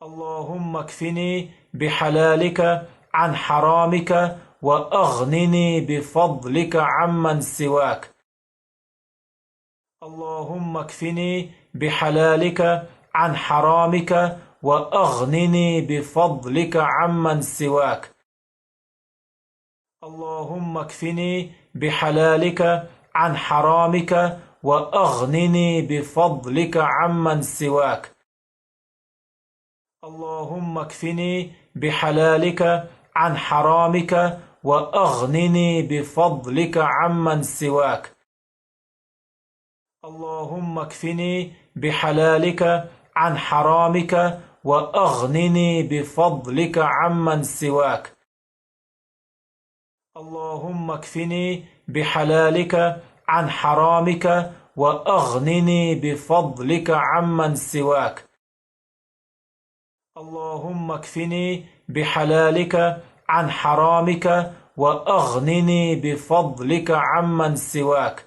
اللهم اكفني بحلالك عن حرامك وأغنني بفضلك عمن سواك. اللهم اكفني بحلالك عن حرامك وأغنني بفضلك عمن سواك. اللهم اكفني بحلالك عن حرامك وأغنني بفضلك عمن سواك. اللهم اكفني بحلالك عن حرامك وأغنني بفضلك عمن سواك. اللهم اكفني بحلالك عن حرامك وأغنني بفضلك عمن سواك. اللهم اكفني بحلالك عن حرامك وأغنني بفضلك عمن سواك. اللهم اكفني بحلالك عن حرامك وأغنني بفضلك عمن سواك.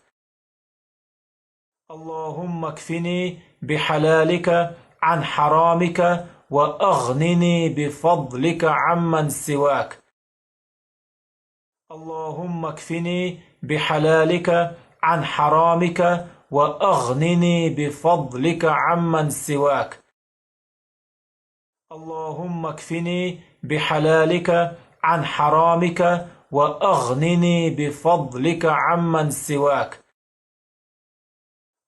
اللهم اكفني بحلالك عن حرامك وأغنني بفضلك عمن سواك. اللهم اكفني بحلالك عن حرامك وأغنني بفضلك عمن سواك. اللهم اكفني بحلالك عن حرامك وأغنني بفضلك عمن سواك.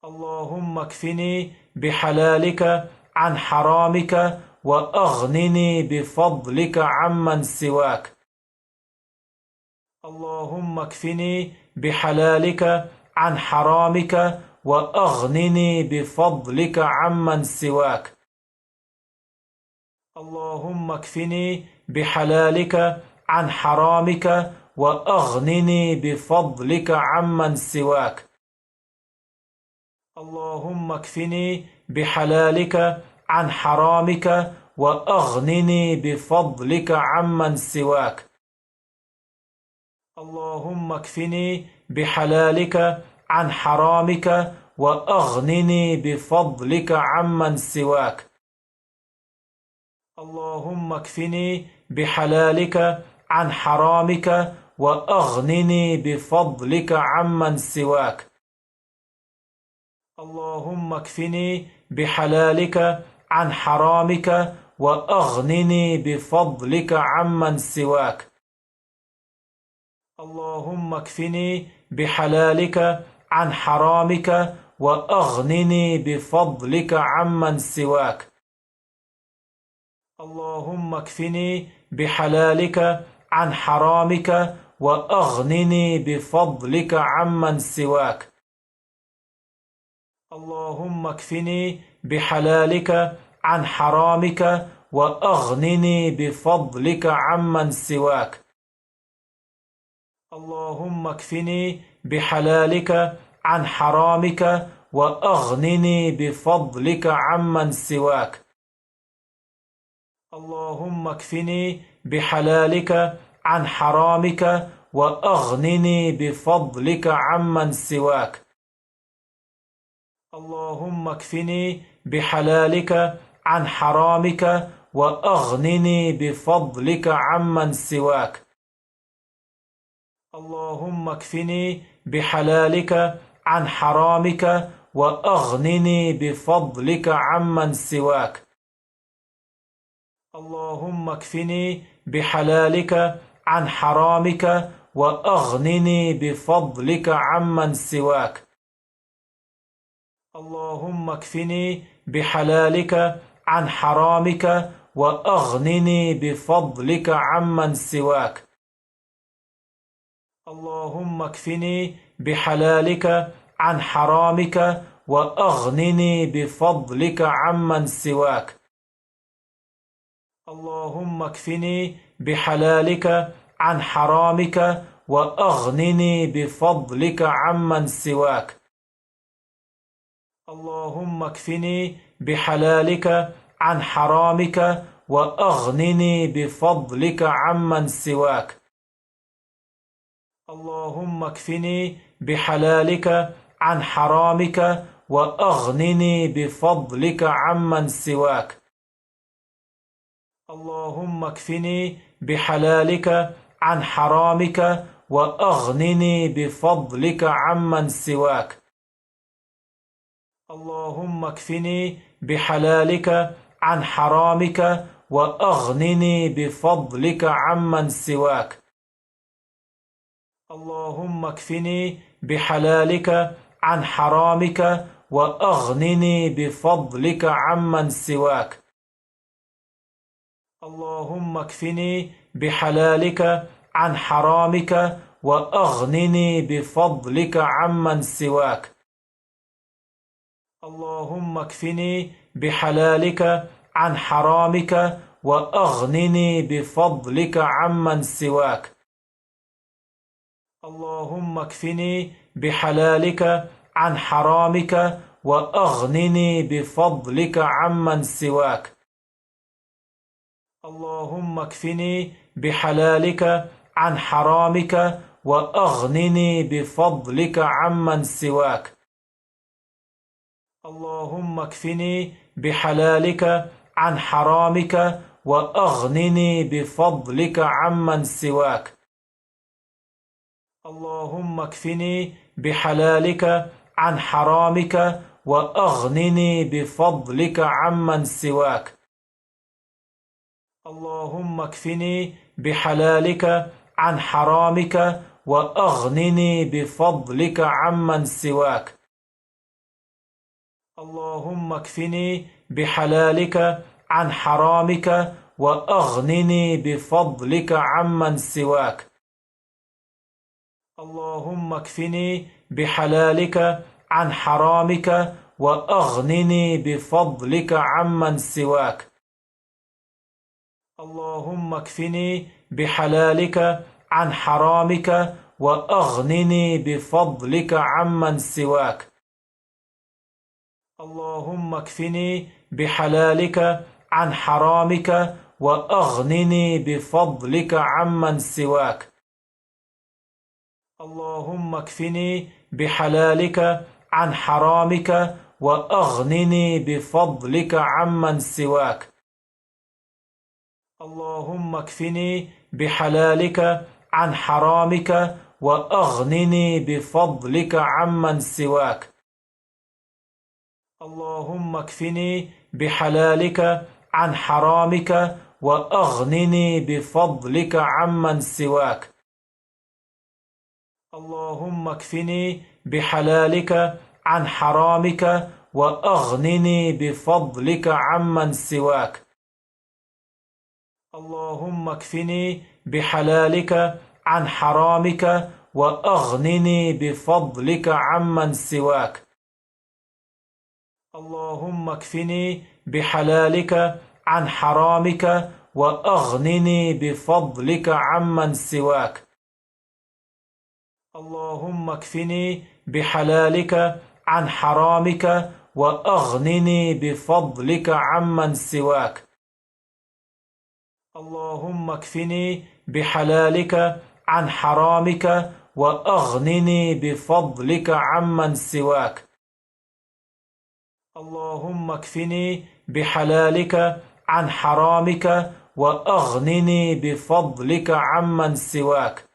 اللهم اكفني بحلالك عن حرامك وأغنني بفضلك عمن سواك. اللهم اكفني بحلالك عن حرامك وأغنني بفضلك عمن سواك. اللهم اكفني بحلالك عن حرامك وأغنني بفضلك عمن سواك. اللهم اكفني بحلالك عن حرامك وأغنني بفضلك عمن سواك. اللهم اكفني بحلالك عن حرامك وأغنني بفضلك عمن سواك. اللهم اكفني بحلالك عن حرامك وأغنني بفضلك عمن سواك. اللهم اكفني بحلالك عن حرامك وأغنني بفضلك عمن سواك. اللهم اكفني بحلالك عن حرامك وأغنني بفضلك عمن سواك. اللهم اكفني بحلالك عن حرامك وأغنني بفضلك عمن سواك. اللهم اكفني بحلالك عن حرامك وأغنني بفضلك عمن سواك. اللهم اكفني بحلالك عن حرامك وأغنني بفضلك عمن سواك. اللهم اكفني بحلالك عن حرامك وأغنني بفضلك عمن سواك. اللهم اكفني بحلالك عن حرامك وأغنني بفضلك عمن سواك. اللهم اكفني بحلالك عن حرامك وأغنني بفضلك عمن سواك. اللهم اكفني بحلالك عن حرامك وأغنني بفضلك عمن سواك. اللهم اكفني بحلالك عن حرامك وأغنني بفضلك عمن سواك. اللهم اكفني بحلالك عن حرامك وأغنني بفضلك عمن سواك. اللهم اكفني بحلالك عن حرامك وأغنني بفضلك عمن سواك. اللهم اكفني بحلالك عن حرامك وأغنني بفضلك عمن سواك. اللهم اكفني بحلالك عن حرامك وأغنني بفضلك عمن سواك. اللهم اكفني بحلالك عن حرامك وأغنني بفضلك عمن سواك. اللهم اكفني بحلالك عن حرامك وأغنني بفضلك عمن سواك. اللهم اكفني بحلالك عن حرامك وأغنني بفضلك عمن سواك. اللهم اكفني بحلالك عن حرامك وأغنني بفضلك عمن سواك. اللهم اكفني بحلالك عن حرامك وأغنني بفضلك عمن سواك. اللهم اكفني بحلالك عن حرامك وأغنني بفضلك عمن سواك. اللهم اكفني بحلالك عن حرامك وأغنني بفضلك عمن سواك. اللهم اكفني بحلالك عن حرامك وأغنني بفضلك عمن سواك. اللهم اكفني بحلالك عن حرامك وأغنني بفضلك عمن سواك. اللهم اكفني بحلالك عن حرامك وأغنني بفضلك عمن سواك. اللهم اكفني بحلالك عن حرامك وأغنني بفضلك عمن سواك. اللهم اكفني بحلالك عن حرامك وأغنني بفضلك عمن سواك. اللهم اكفني بحلالك عن حرامك وأغنني بفضلك عمن سواك. اللهم اكفني بحلالك عن حرامك وأغنني بفضلك عمن سواك. اللهم اكفني بحلالك عن حرامك وأغنني بفضلك عمن سواك. اللهم اكفني بحلالك عن حرامك وأغنني بفضلك عمن سواك. اللهم اكفني بحلالك عن حرامك وأغنني بفضلك عمن سواك. اللهم اكفني بحلالك عن حرامك وأغنني بفضلك عمن سواك. اللهم اكفني بحلالك عن حرامك وأغنني بفضلك عمن سواك. اللهم اكفني بحلالك عن حرامك وأغنني بفضلك عمن سواك. اللهم اكفني بحلالك عن حرامك وأغنني بفضلك عمن سواك. اللهم اكفني بحلالك عن حرامك وأغنني بفضلك عمن سواك. اللهم اكفني بحلالك عن حرامك وأغنني بفضلك عمن سواك.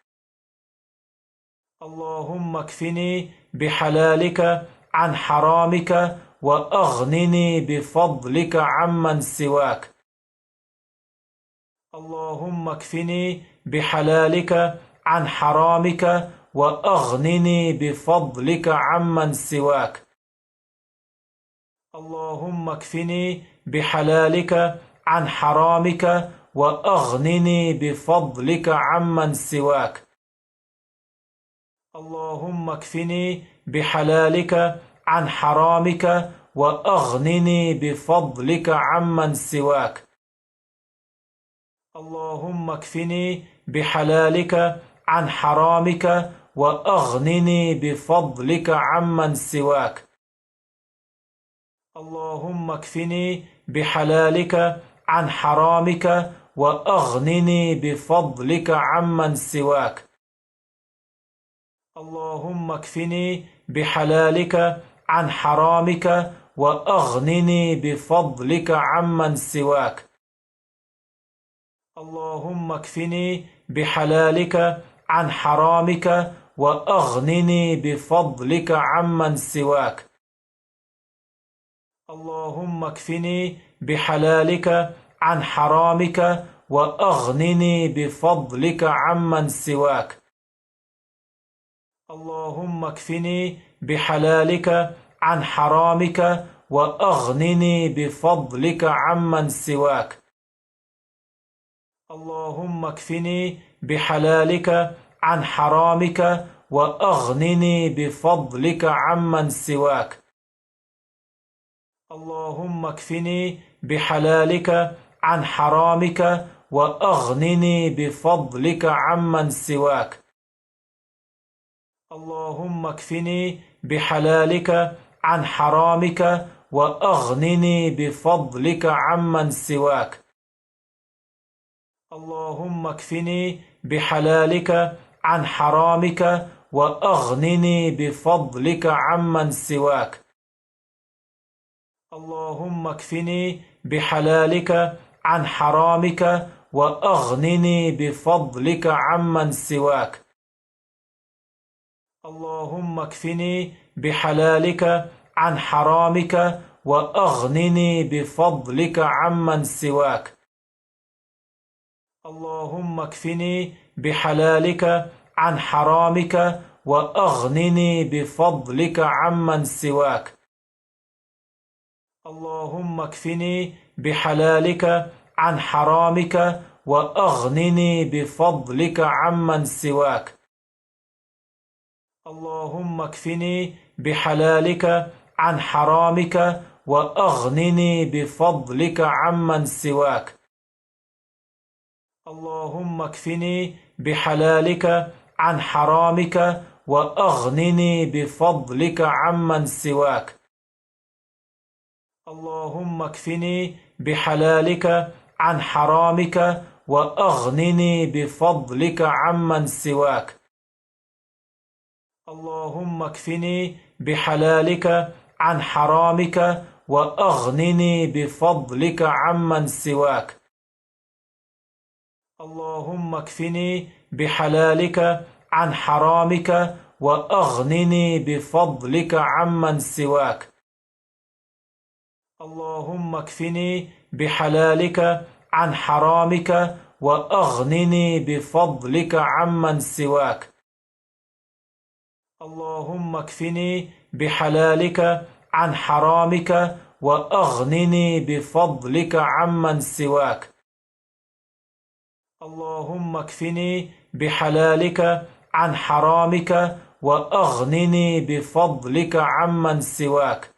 اللهم اكفني بحلالك عن حرامك وأغنني بفضلك عمن سواك. اللهم اكفني بحلالك عن حرامك وأغنني بفضلك عمن سواك. اللهم اكفني بحلالك عن حرامك وأغنني بفضلك عمن سواك. اللهم اكفني بحلالك عن حرامك وأغنني بفضلك عمن سواك. اللهم اكفني بحلالك عن حرامك وأغنني بفضلك عمن سواك. اللهم اكفني بحلالك عن حرامك وأغنني بفضلك عمن سواك. اللهم اكفني بحلالك عن حرامك وأغنني بفضلك عمن سواك. اللهم اكفني بحلالك عن حرامك وأغنني بفضلك عمن سواك. اللهم اكفني بحلالك عن حرامك وأغنني بفضلك عمن سواك. اللهم اكفني بحلالك عن حرامك وأغنني بفضلك عمن سواك. اللهم اكفني بحلالك عن حرامك وأغنني بفضلك عمن سواك. اللهم اكفني بحلالك عن حرامك وأغنني بفضلك عمن سواك. اللهم اكفني بحلالك عن حرامك وأغنني بفضلك عمن سواك. اللهم اكفني بحلالك عن حرامك وأغنني بفضلك عمن سواك. اللهم اكفني بحلالك عن حرامك وأغنني بفضلك عمن سواك. اللهم اكفني بحلالك عن حرامك وأغنني بفضلك عمن سواك. اللهم اكفني بحلالك عن حرامك وأغنني بفضلك عمن سواك. اللهم اكفني بحلالك عن حرامك وأغنني بفضلك عمن سواك. اللهم اكفني بحلالك عن حرامك وأغنني بفضلك عمن سواك. اللهم اكفني بحلالك عن حرامك وأغنني بفضلك عمن سواك. اللهم اكفني بحلالك عن حرامك وأغنني بفضلك عمن سواك. اللهم اكفني بحلالك عن حرامك وأغنني بفضلك عمن سواك. اللهم اكفني بحلالك عن حرامك وأغنني بفضلك عمن سواك. اللهم اكفني بحلالك عن حرامك وأغنني بفضلك عمن سواك. اللهم اكفني بحلالك عن حرامك وأغنني بفضلك عمن سواك. اللهم اكفني بحلالك عن حرامك وأغنني بفضلك عمن سواك.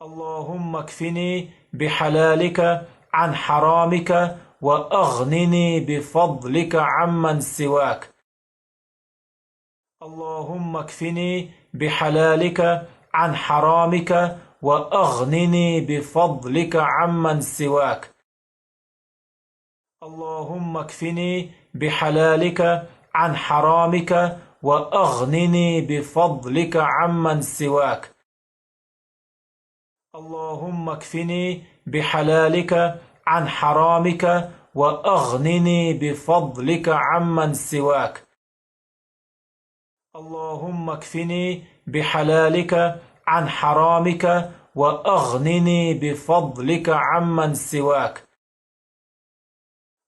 اللهم اكفني بحلالك عن حرامك وأغنني بفضلك عمن سواك. اللهم اكفني بحلالك عن حرامك وأغنني بفضلك عمن سواك. اللهم اكفني بحلالك عن حرامك وأغنني بفضلك عمن سواك. اللهم اكفني بحلالك عن حرامك وأغنني بفضلك عمن سواك. اللهم اكفني بحلالك عن حرامك وأغنني بفضلك عمن سواك.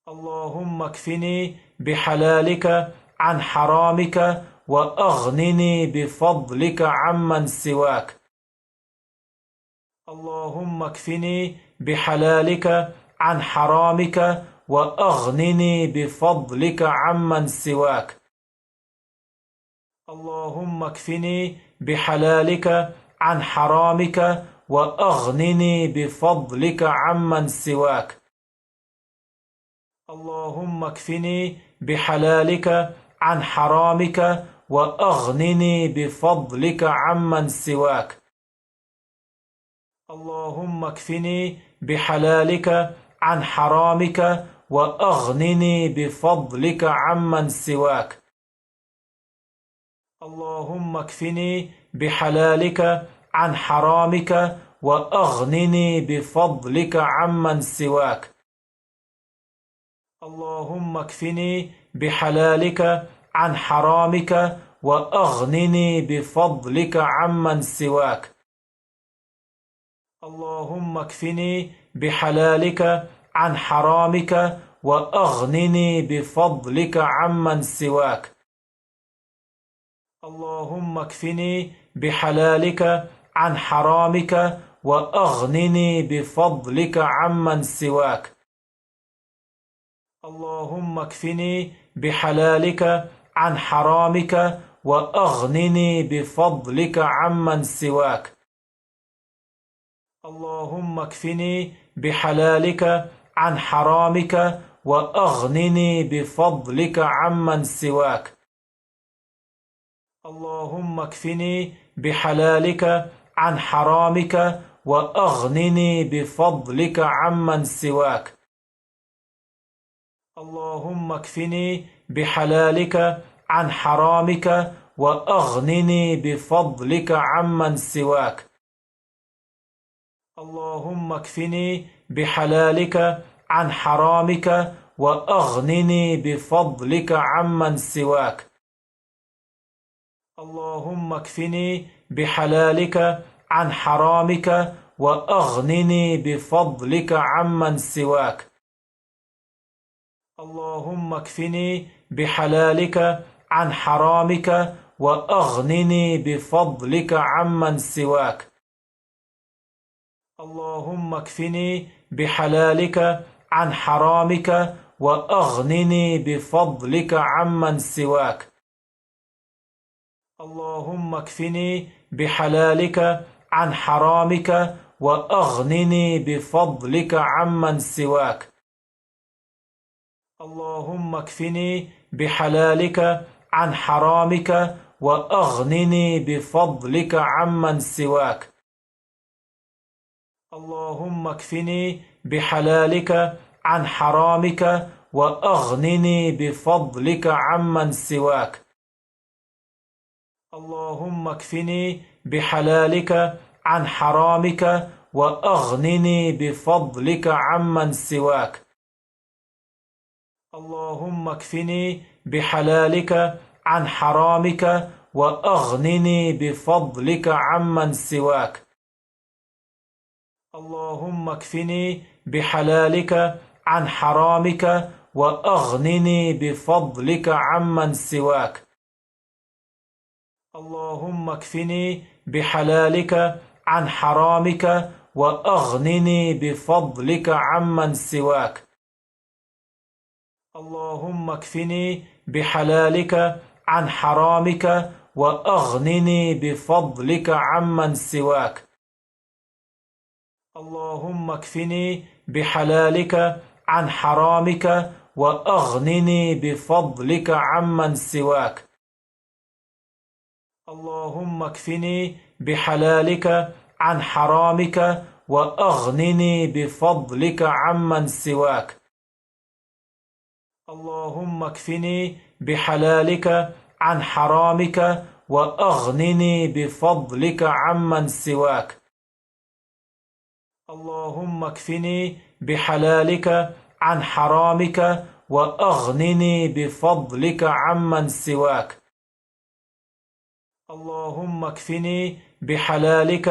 اللهم اكفني بحلالك عن حرامك وأغنني بفضلك عمن سواك. اللهم اكفني بحلالك عن حرامك وأغنني بفضلك عمن سواك. اللهم اكفني بحلالك عن حرامك وأغنني بفضلك عمن سواك. اللهم اكفني بحلالك عن حرامك وأغنني بفضلك عمن سواك. اللهم اكفني بحلالك عن حرامك وأغنني بفضلك عمن سواك. اللهم اكفني بحلالك عن حرامك وأغنني بفضلك عمن سواك. اللهم اكفني بحلالك عن حرامك وأغنني بفضلك عمن سواك. اللهم اكفني بحلالك عن حرامك وأغنني بفضلك عمن سواك. اللهم اكفني بحلالك عن حرامك وأغنني بفضلك عمن سواك. اللهم اكفني بحلالك عن حرامك وأغنني بفضلك عمن سواك. اللهم اكفني بحلالك عن حرامك وأغنني بفضلك عمن سواك. اللهم اكفني بحلالك عن حرامك وأغنني بفضلك عمن سواك. اللهم اكفني بحلالك عن حرامك وأغنني بفضلك عمن سواك. اللهم اكفني بحلالك عن حرامك وأغنني بفضلك عمن سواك. اللهم اكفني بحلالك عن حرامك وأغنني بفضلك عمن سواك. اللهم اكفني بحلالك عن حرامك وأغنني بفضلك عمن سواك. اللهم اكفني بحلالك عن حرامك وأغنني بفضلك عمن سواك. اللهم اكفني بحلالك عن حرامك وأغنني بفضلك عمن سواك. اللهم اكفني بحلالك عن حرامك وأغنني بفضلك عمن سواك. اللهم اكفني بحلالك عن حرامك وأغنني بفضلك عمن سواك. اللهم اكفني بحلالك عن حرامك وأغنني بفضلك عمن سواك. اللهم اكفني بحلالك عن حرامك وأغنني بفضلك عمن سواك. اللهم اكفني بحلالك عن حرامك وأغنني بفضلك عمن سواك. اللهم اكفني بحلالك عن حرامك وأغنني بفضلك عمن سواك. اللهم اكفني بحلالك عن حرامك وأغنني بفضلك عمن سواك. اللهم اكفني بحلالك عن حرامك وأغنني بفضلك عمن سواك. اللهم اكفني بحلالك عن حرامك وأغنني بفضلك عمن سواك. اللهم اكفني بحلالك عن حرامك وأغنني بفضلك عمن سواك. اللهم اكفني بحلالك عن حرامك وأغنني بفضلك عمن سواك. اللهم اكفني بحلالك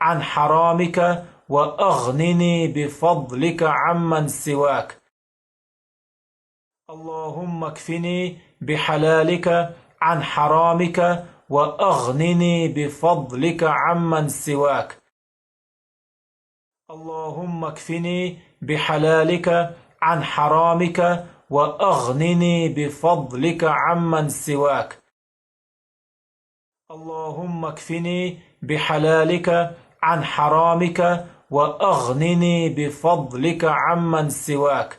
عن حرامك وأغنني بفضلك عمن سواك. اللهم اكفني بحلالك عن حرامك وأغنني بفضلك عمن سواك. اللهم اكفني بحلالك عن حرامك وأغنني بفضلك عمن سواك. اللهم اكفني بحلالك عن حرامك وأغنني بفضلك عمن سواك.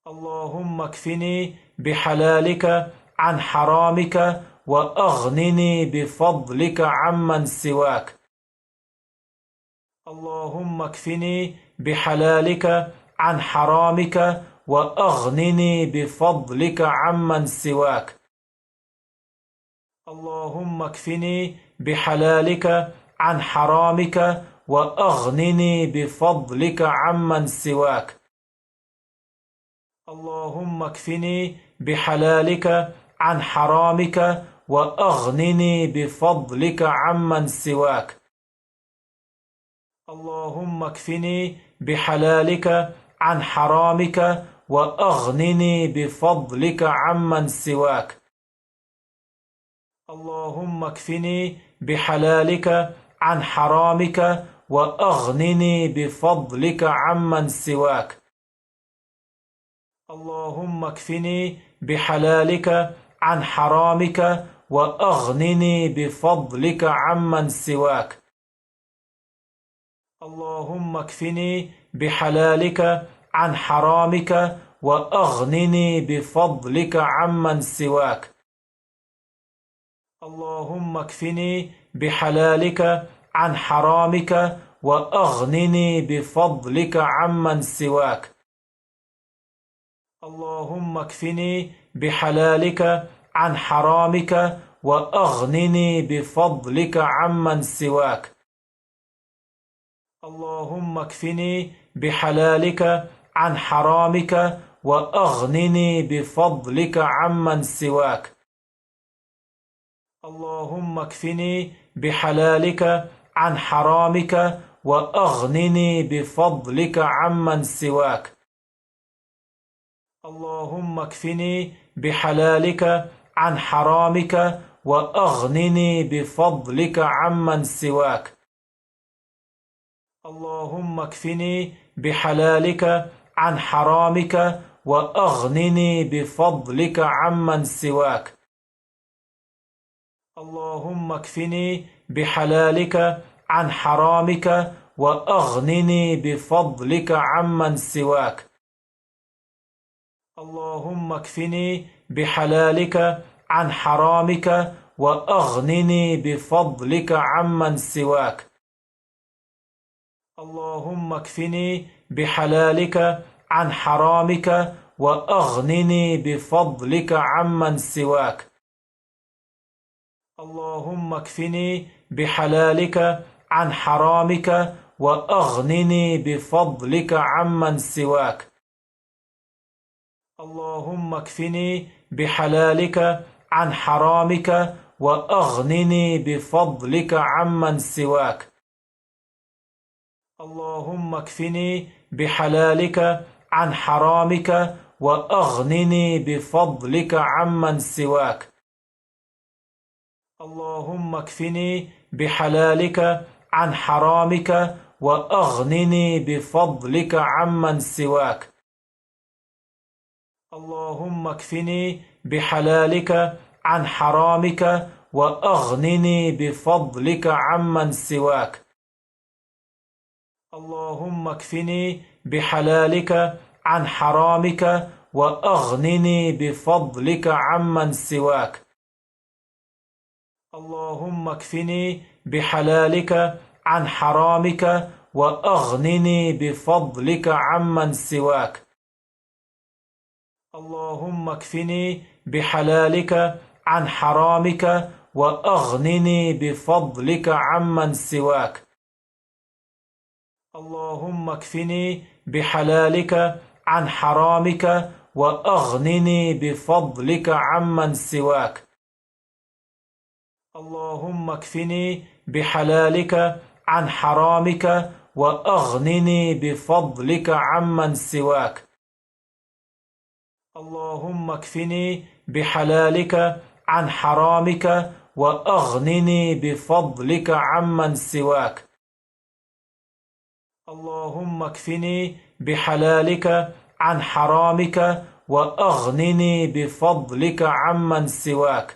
اللهم اكفني بحلالك عن حرامك وأغنني بفضلك عمن سواك. اللهم اكفني بحلالك عن حرامك وأغنني بفضلك عمن سواك. اللهم اكفني بحلالك عن حرامك وأغنني بفضلك عمن سواك. اللهم اكفني بحلالك عن حرامك وأغنني بفضلك عمن سواك. اللهم اكفني بحلالك عن حرامك وأغنني بفضلك عمن سواك. اللهم اكفني بحلالك عن حرامك وأغنني بفضلك عمن سواك. اللهم اكفني بحلالك عن حرامك وأغنني بفضلك عمن سواك. اللهم اكفني بحلالك عن حرامك وأغنني بفضلك عمن سواك. اللهم اكفني بحلالك عن حرامك وأغنني بفضلك عمن سواك. اللهم اكفني بحلالك عن حرامك وأغنني بفضلك عمن سواك. اللهم اكفني بحلالك عن حرامك وأغنني بفضلك عمن سواك. اللهم اكفني بحلالك عن حرامك وأغنني بفضلك عمن سواك. اللهم اكفني بحلالك عن حرامك وأغنني بفضلك عمن سواك. اللهم اكفني بحلالك عن حرامك وأغنني بفضلك عمن سواك. اللهم اكفني بحلالك عن حرامك وأغنني بفضلك عمن سواك. اللهم اكفني بحلالك عن حرامك وأغنني بفضلك عمن سواك. اللهم اكفني بحلالك عن حرامك وأغنني بفضلك عمن سواك. اللهم اكفني بحلالك عن حرامك وأغنني بفضلك عمن سواك. اللهم اكفني بحلالك عن حرامك وأغنني بفضلك عمن سواك. اللهم اكفني بحلالك عن حرامك وأغنني بفضلك عمن سواك. اللهم اكفني بحلالك عن حرامك وأغنني بفضلك عمن سواك. اللهم اكفني بحلالك عن حرامك وأغنني بفضلك عمن سواك. اللهم اكفني بحلالك عن حرامك وأغنني بفضلك عمن سواك. اللهم اكفني بحلالك عن حرامك وأغنني بفضلك عمن سواك. اللهم اكفني بحلالك عن حرامك وأغنني بفضلك عمن سواك. اللهم اكفني بحلالك عن حرامك وأغنني بفضلك عمن سواك. اللهم اكفني بحلالك عن حرامك وأغنني بفضلك عمن سواك. اللهم اكفني بحلالك عن حرامك وأغنني بفضلك عمن سواك. اللهم اكفني بحلالك عن حرامك وأغنني بفضلك عمن سواك.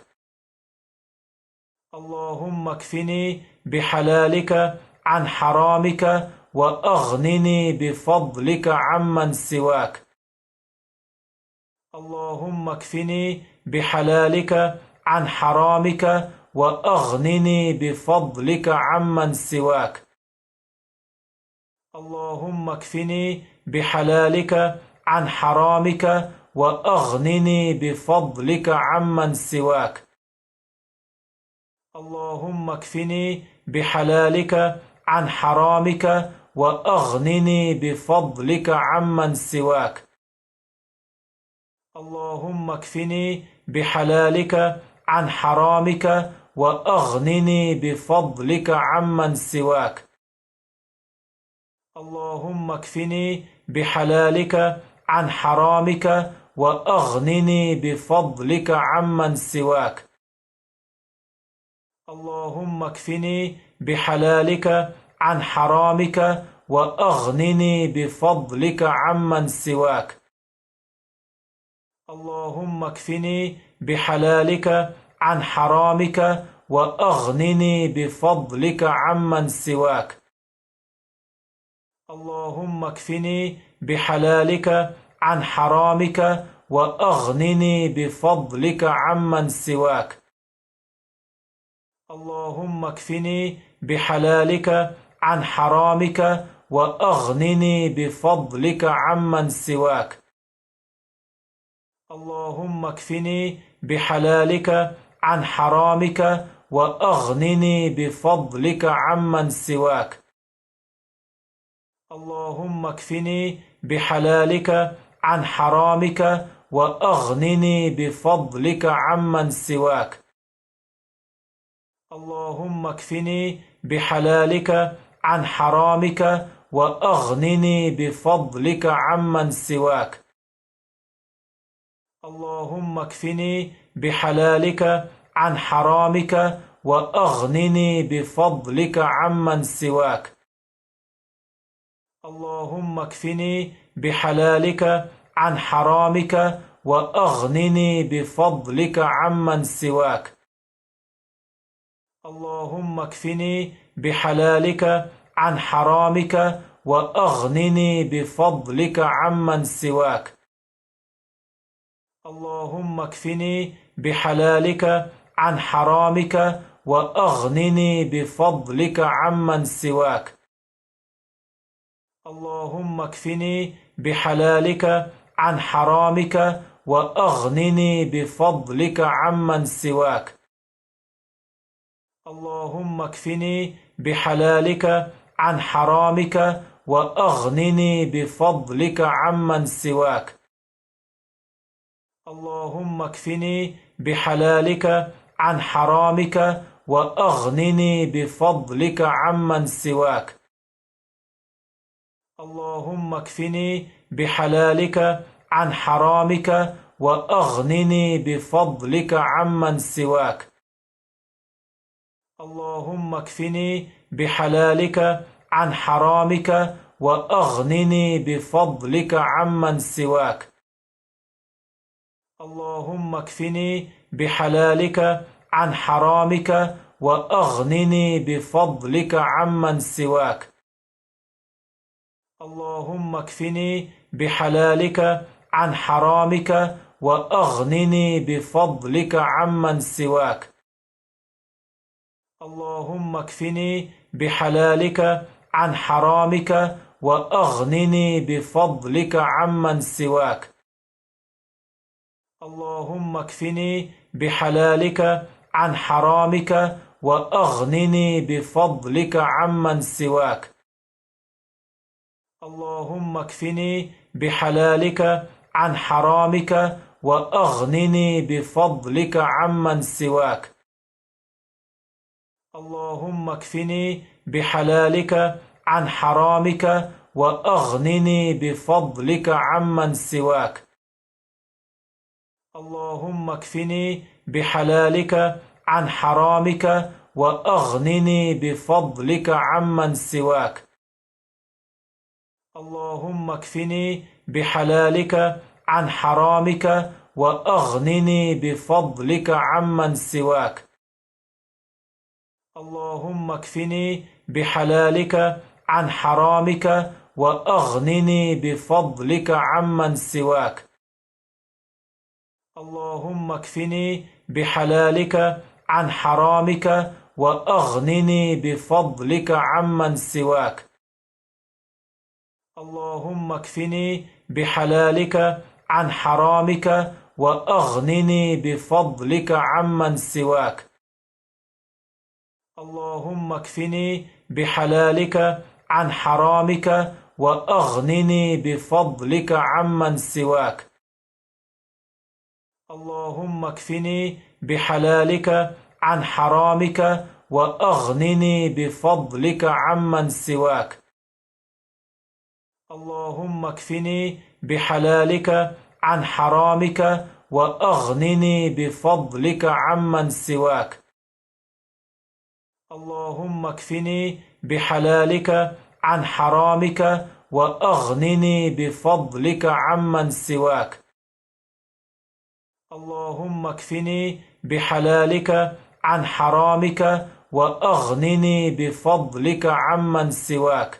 اللهم اكفني بحلالك عن حرامك وأغنني بفضلك عمن سواك. اللهم اكفني بحلالك عن حرامك وأغنني بفضلك عمن سواك. اللهم اكفني بحلالك عن حرامك وأغنني بفضلك عمن سواك. اللهم اكفني بحلالك عن حرامك وأغنني بفضلك عمن سواك. اللهم اكفني بحلالك عن حرامك وأغنني بفضلك عمن سواك. اللهم اكفني بحلالك عن حرامك وأغنني بفضلك عمن سواك. اللهم اكفني بحلالك عن حرامك وأغنني بفضلك عمن سواك. اللهم اكفني بحلالك عن حرامك وأغنني بفضلك عمن سواك. اللهم اكفني بحلالك عن حرامك وأغنني بفضلك عمن سواك. اللهم اكفني بحلالك عن حرامك وأغنني بفضلك عمن سواك. اللهم اكفني بحلالك عن حرامك وأغنني بفضلك عمن سواك. اللهم اكفني بحلالك عن حرامك وأغنني بفضلك عمن سواك. اللهم اكفني بحلالك عن حرامك وأغنني بفضلك عمن سواك. اللهم اكفني بحلالك عن حرامك وأغنني بفضلك عمن سواك. اللهم اكفني بحلالك عن حرامك وأغنني بفضلك عمن سواك. اللهم اكفني بحلالك عن حرامك وأغنني بفضلك عمن سواك. اللهم اكفني بحلالك عن حرامك وأغنني بفضلك عمن سواك. اللهم اكفني بحلالك عن حرامك وأغنني بفضلك عمن سواك. اللهم اكفني بحلالك عن حرامك وأغنني بفضلك عمن سواك. اللهم اكفني بحلالك عن حرامك وأغنني بفضلك عمن سواك. اللهم اكفني بحلالك عن حرامك وأغنني بفضلك عمن سواك. اللهم اكفني بحلالك عن حرامك وأغنني بفضلك عمن سواك. اللهم اكفني بحلالك عن حرامك وأغنني بفضلك عمن سواك. اللهم اكفني بحلالك عن حرامك وأغنني بفضلك عمن سواك. اللهم اكفني بحلالك عن حرامك وأغنني بفضلك عمن سواك. اللهم اكفني بحلالك عن حرامك وأغنني بفضلك عمن سواك. اللهم اكفني بحلالك عن حرامك وأغنني بفضلك عمن سواك. اللهم اكفني بحلالك عن حرامك وأغنني بفضلك عمن سواك. اللهم اكفني بحلالك عن حرامك وأغنني بفضلك عمن سواك. اللهم اكفني بحلالك عن حرامك وأغنني بفضلك عمن سواك. اللهم اكفني بحلالك عن حرامك وأغنني بفضلك عمن سواك. اللهم اكفني بحلالك عن حرامك وأغنني بفضلك عمن سواك. اللهم اكفني بحلالك عن حرامك وأغنني بفضلك عمن سواك. اللهم اكفني بحلالك عن حرامك وأغنني بفضلك عمن سواك. اللهم اكفني بحلالك عن حرامك وأغنني بفضلك عمن سواك. اللهم اكفني بحلالك عن حرامك وأغنني بفضلك عمن سواك. اللهم اكفني بحلالك عن حرامك وأغنني بفضلك عمن سواك. اللهم اكفني بحلالك عن حرامك وأغنني بفضلك عمن سواك.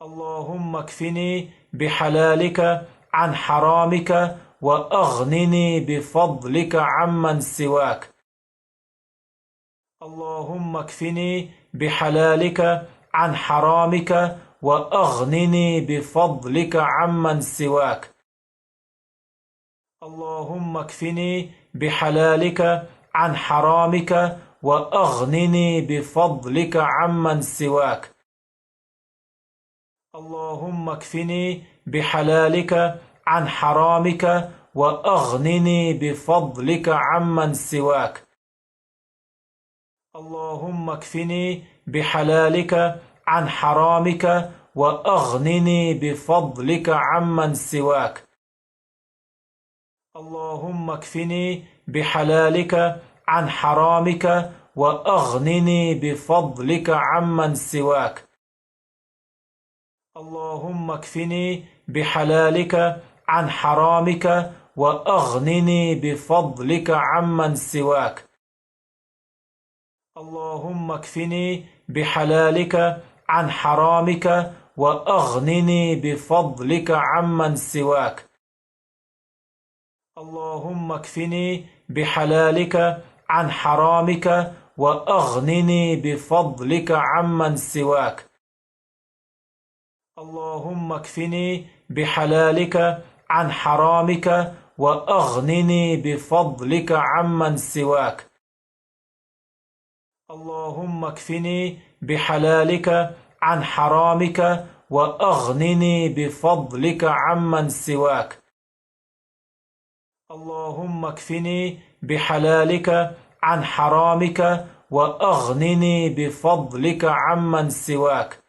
اللهم اكفني بحلالك عن حرامك وأغنني بفضلك عمن سواك. اللهم اكفني بحلالك عن حرامك وأغنني بفضلك عمن سواك. اللهم اكفني بحلالك عن حرامك وأغنني بفضلك عمن سواك. اللهم اكفني بحلالك عن حرامك وأغنني بفضلك عمن سواك. اللهم اكفني بحلالك عن حرامك وأغنني بفضلك عمن سواك. اللهم اكفني بحلالك عن حرامك وأغنني بفضلك عمن سواك. اللهم اكفني بحلالك عن حرامك وأغنني بفضلك عمن سواك. اللهم اكفني بحلالك عن حرامك وأغنني بفضلك عمن سواك. اللهم اكفني بحلالك عن حرامك وأغنني بفضلك عمن سواك. اللهم اكفني بحلالك عن حرامك وأغنني بفضلك عمن سواك. اللهم اكفني بحلالك عن حرامك وأغنني بفضلك عمن سواك. اللهم اكفني بحلالك عن حرامك وأغنني بفضلك عمن سواك.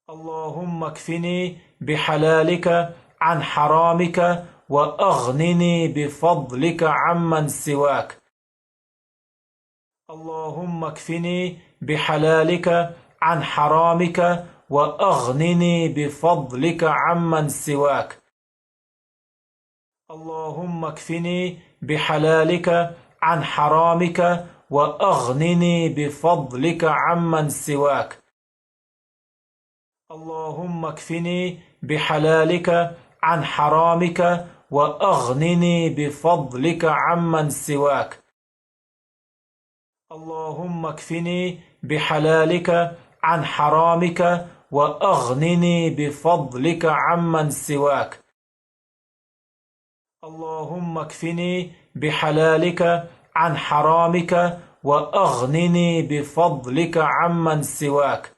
اللهم اكفني بحلالك عن حرامك وأغنني بفضلك عمن سواك. اللهم اكفني بحلالك عن حرامك وأغنني بفضلك عمن سواك. اللهم اكفني بحلالك عن حرامك وأغنني بفضلك عمن سواك. اللهم اكفني بحلالك عن حرامك وأغنني بفضلك عمن سواك. اللهم اكفني بحلالك عن حرامك وأغنني بفضلك عمن سواك. اللهم اكفني بحلالك عن حرامك وأغنني بفضلك عمن سواك.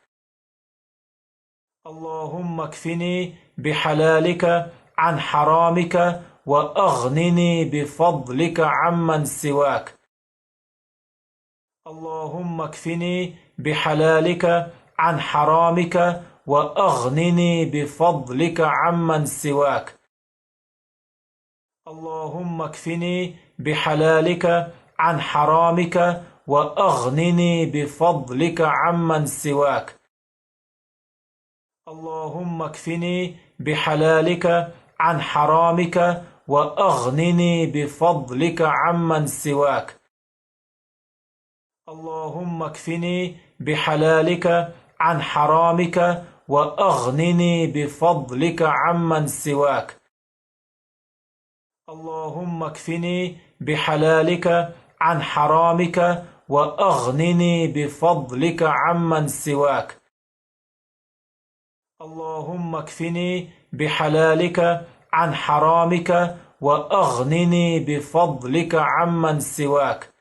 اللهم اكفني بحلالك عن حرامك وأغنني بفضلك عمن سواك. اللهم اكفني بحلالك عن حرامك وأغنني بفضلك عمن سواك. اللهم اكفني بحلالك عن حرامك وأغنني بفضلك عمن سواك. اللهم اكفني بحلالك عن حرامك وأغنني بفضلك عمن سواك. اللهم اكفني بحلالك عن حرامك وأغنني بفضلك عمن سواك. اللهم اكفني بحلالك عن حرامك وأغنني بفضلك عمن سواك. اللهم اكفني بحلالك عن حرامك وأغنني بفضلك عمن سواك.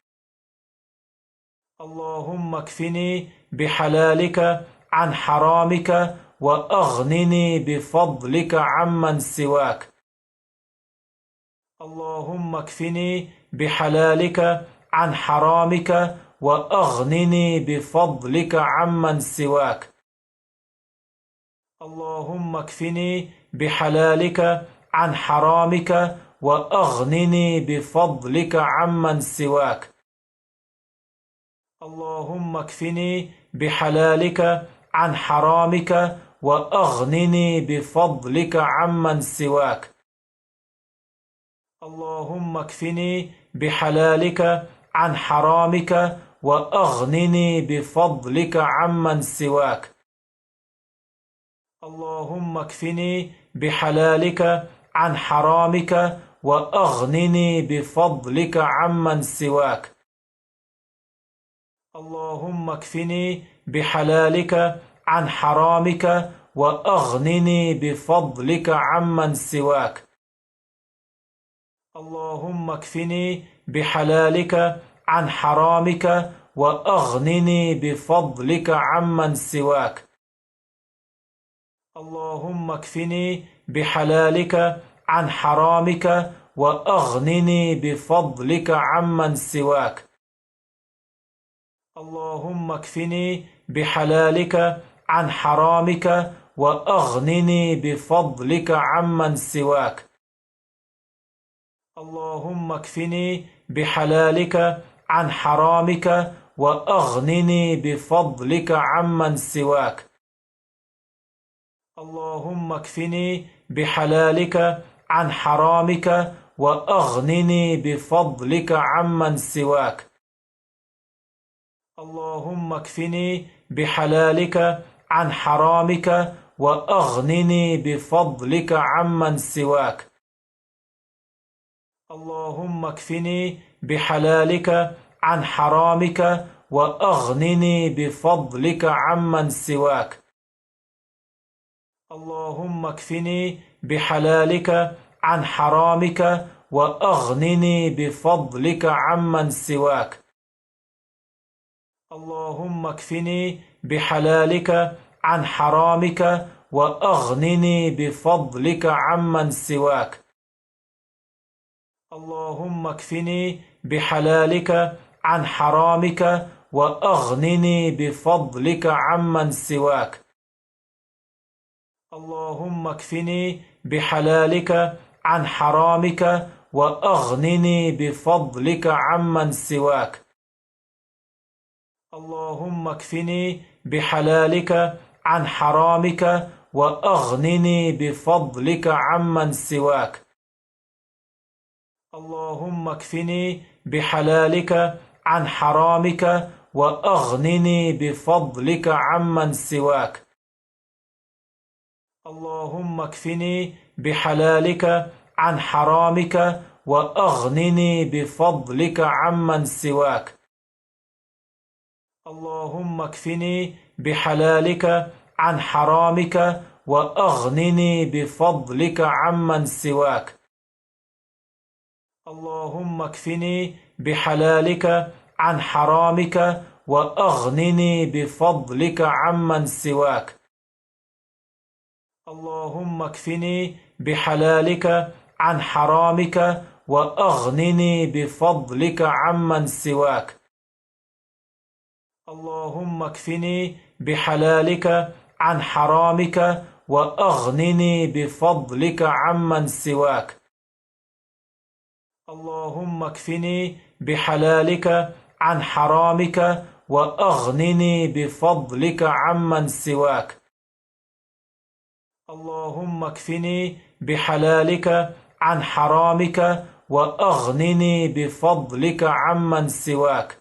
اللهم اكفني بحلالك عن حرامك وأغنني بفضلك عمن سواك. اللهم اكفني بحلالك عن حرامك وأغنني بفضلك عمن سواك. اللهم اكفني بحلالك عن حرامك وأغنني بفضلك عمن سواك. اللهم اكفني بحلالك عن حرامك وأغنني بفضلك عمن سواك. اللهم اكفني بحلالك عن حرامك وأغنني بفضلك عمن سواك. اللهم اكفني بحلالك عن حرامك وأغنني بفضلك عمن سواك. اللهم اكفني بحلالك عن حرامك وأغنني بفضلك عمن سواك. اللهم اكفني بحلالك عن حرامك وأغنني بفضلك عمن سواك. اللهم اكفني بحلالك عن حرامك وأغنني بفضلك عمن سواك. اللهم اكفني بحلالك عن حرامك وأغنني بفضلك عمن سواك. اللهم اكفني بحلالك عن حرامك وأغنني بفضلك عمن سواك. اللهم اكفني بحلالك عن حرامك وأغنني بفضلك عمن سواك. اللهم اكفني بحلالك عن حرامك وأغنني بفضلك عمن سواك. اللهم اكفني بحلالك عن حرامك وأغنني بفضلك عمن سواك. اللهم اكفني بحلالك عن حرامك وأغنني بفضلك عمن سواك. اللهم اكفني بحلالك عن حرامك وأغنني بفضلك عمن سواك. اللهم اكفني بحلالك عن حرامك وأغنني بفضلك عمن سواك. اللهم اكفني بحلالك عن حرامك وأغنني بفضلك عمن سواك. اللهم اكفني بحلالك عن حرامك وأغنني بفضلك عمن سواك. اللهم اكفني بحلالك عن حرامك وأغنني بفضلك عمن سواك. اللهم اكفني بحلالك عن حرامك وأغنني بفضلك عمن سواك. اللهم اكفني بحلالك عن حرامك وأغنني بفضلك عمن سواك. اللهم اكفني بحلالك عن حرامك وأغنني بفضلك عمن سواك. اللهم اكفني بحلالك عن حرامك وأغنني بفضلك عمن سواك. اللهم اكفني بحلالك عن حرامك وأغنني بفضلك عمن سواك. اللهم اكفني بحلالك عن حرامك وأغنني بفضلك عمن سواك. اللهم اكفني بحلالك عن حرامك وأغنني بفضلك عمن سواك.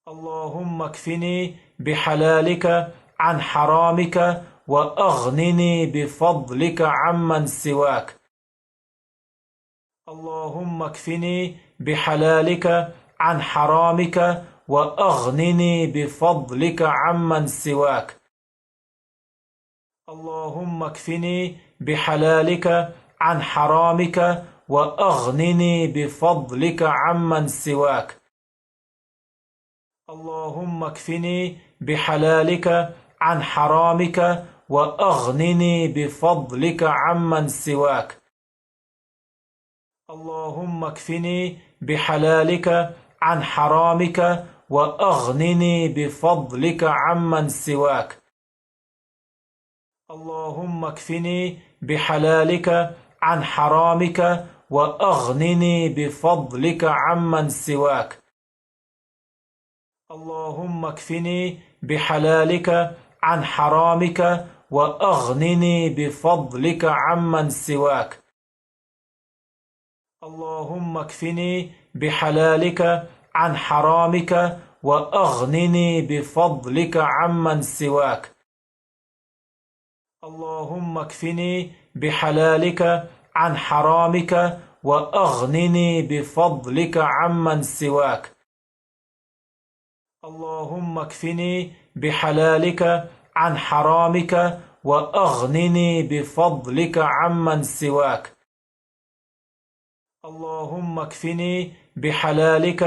اللهم اكفني بحلالك عن حرامك وأغنني بفضلك عمن سواك. اللهم اكفني بحلالك عن حرامك وأغنني بفضلك عمن سواك. اللهم اكفني بحلالك عن حرامك وأغنني بفضلك عمن سواك. اللهم اكفني بحلالك عن حرامك وأغنني بفضلك عمن سواك. اللهم اكفني بحلالك عن حرامك وأغنني بفضلك عمن سواك. اللهم اكفني بحلالك عن حرامك وأغنني بفضلك عمن سواك. اللهم اكفني بحلالك عن حرامك وأغنني بفضلك عمن سواك. اللهم اكفني بحلالك عن حرامك وأغنني بفضلك عمن سواك. اللهم اكفني بحلالك عن حرامك وأغنني بفضلك عمن سواك. اللهم اكفني بحلالك عن حرامك وأغنني بفضلك عمن سواك. اللهم اكفني بحلالك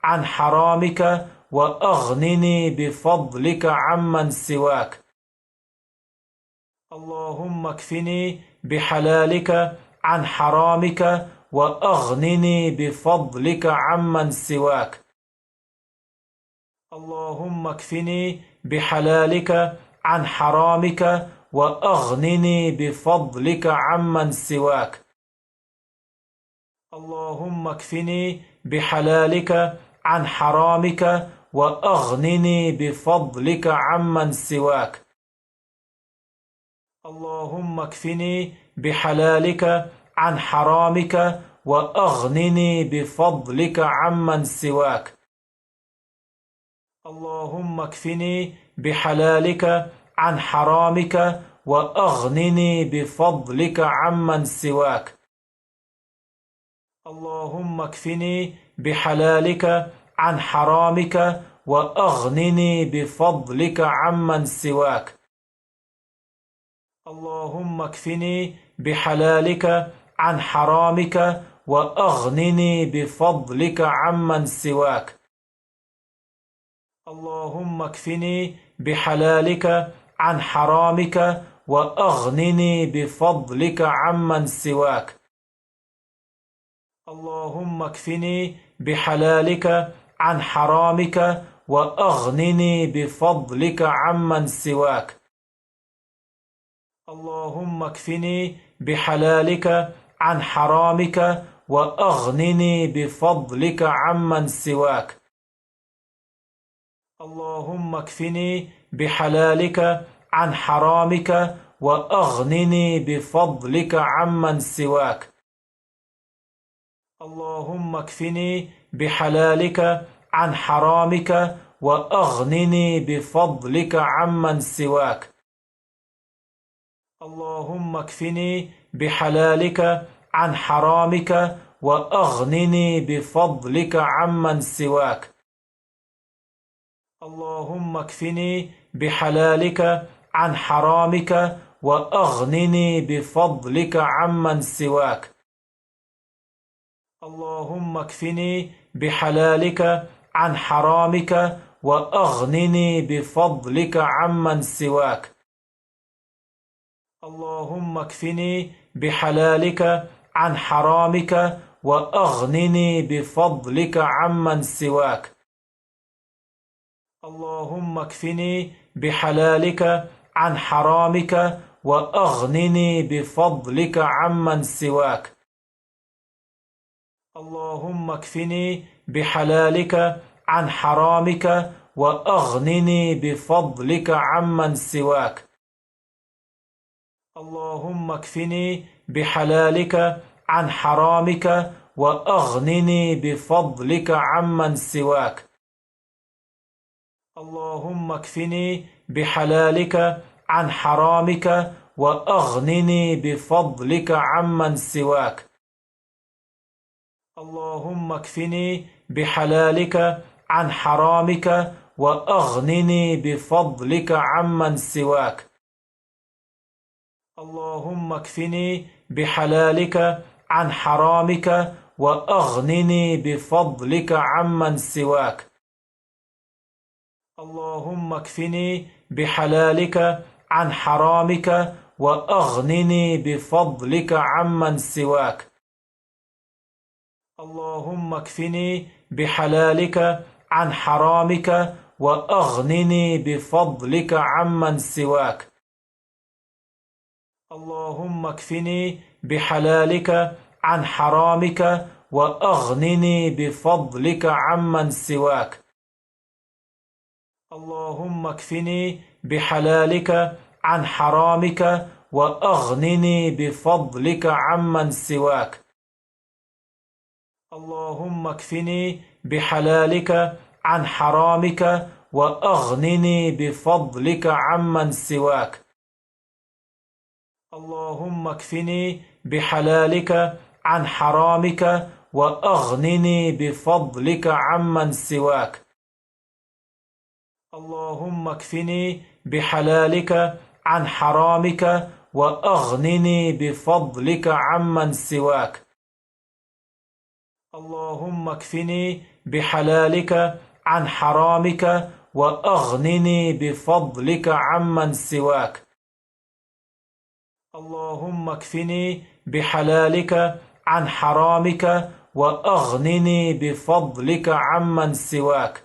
عن حرامك وأغنني بفضلك عمن سواك. اللهم اكفني بحلالك عن حرامك وأغنني بفضلك عمن سواك. اللهم اكفني بحلالك عن حرامك وأغنني بفضلك عمن سواك. اللهم اكفني بحلالك عن حرامك وأغنني بفضلك عمن سواك. اللهم اكفني بحلالك عن حرامك وأغنني بفضلك عمن سواك. اللهم اكفني بحلالك عن حرامك وأغنني بفضلك عمن سواك. اللهم اكفني بحلالك عن حرامك وأغنني بفضلك عمن سواك. اللهم اكفني بحلالك عن حرامك وأغنني بفضلك عمن سواك. اللهم اكفني بحلالك عن حرامك وأغنني بفضلك عمن سواك. اللهم اكفني بحلالك عن حرامك وأغنني بفضلك عمن سواك. اللهم اكفني بحلالك عن حرامك وأغنني بفضلك عمن سواك. اللهم اكفني بحلالك عن حرامك وأغنني بفضلك عمن سواك. اللهم اكفني بحلالك عن حرامك وأغنني بفضلك عمن سواك. اللهم اكفني بحلالك عن حرامك وأغنني بفضلك عمن سواك. اللهم اكفني بحلالك عن حرامك وأغنني بفضلك عمن سواك. اللهم اكفني بحلالك عن حرامك وأغنني بفضلك عمن سواك. اللهم اكفني بحلالك عن حرامك وأغنني بفضلك عمن سواك. اللهم اكفني بحلالك عن حرامك وأغنني بفضلك عمن سواك. اللهم اكفني بحلالك عن حرامك وأغنني بفضلك عمن سواك. اللهم اكفني بحلالك عن حرامك وأغنني بفضلك عمن سواك. اللهم اكفني بحلالك عن حرامك وأغنني بفضلك عمن سواك. اللهم اكفني بحلالك عن حرامك وأغنني بفضلك عمن سواك. اللهم اكفني بحلالك عن حرامك وأغنني بفضلك عمن سواك. اللهم اكفني بحلالك عن حرامك وأغنني بفضلك عمن سواك. اللهم اكفني بحلالك عن حرامك وأغنني بفضلك عمن سواك. اللهم اكفني بحلالك عن حرامك وأغنني بفضلك عمن سواك. اللهم اكفني بحلالك عن حرامك وأغنني بفضلك عمن سواك. اللهم اكفني بحلالك عن حرامك وأغنني بفضلك عمن سواك. اللهم اكفني بحلالك عن حرامك وأغنني بفضلك عمن سواك. اللهم اكفني بحلالك عن حرامك وأغنني بفضلك عمن سواك. اللهم اكفني بحلالك عن حرامك وأغنني بفضلك عمن سواك. اللهم اكفني بحلالك عن حرامك وأغنني بفضلك عمن سواك.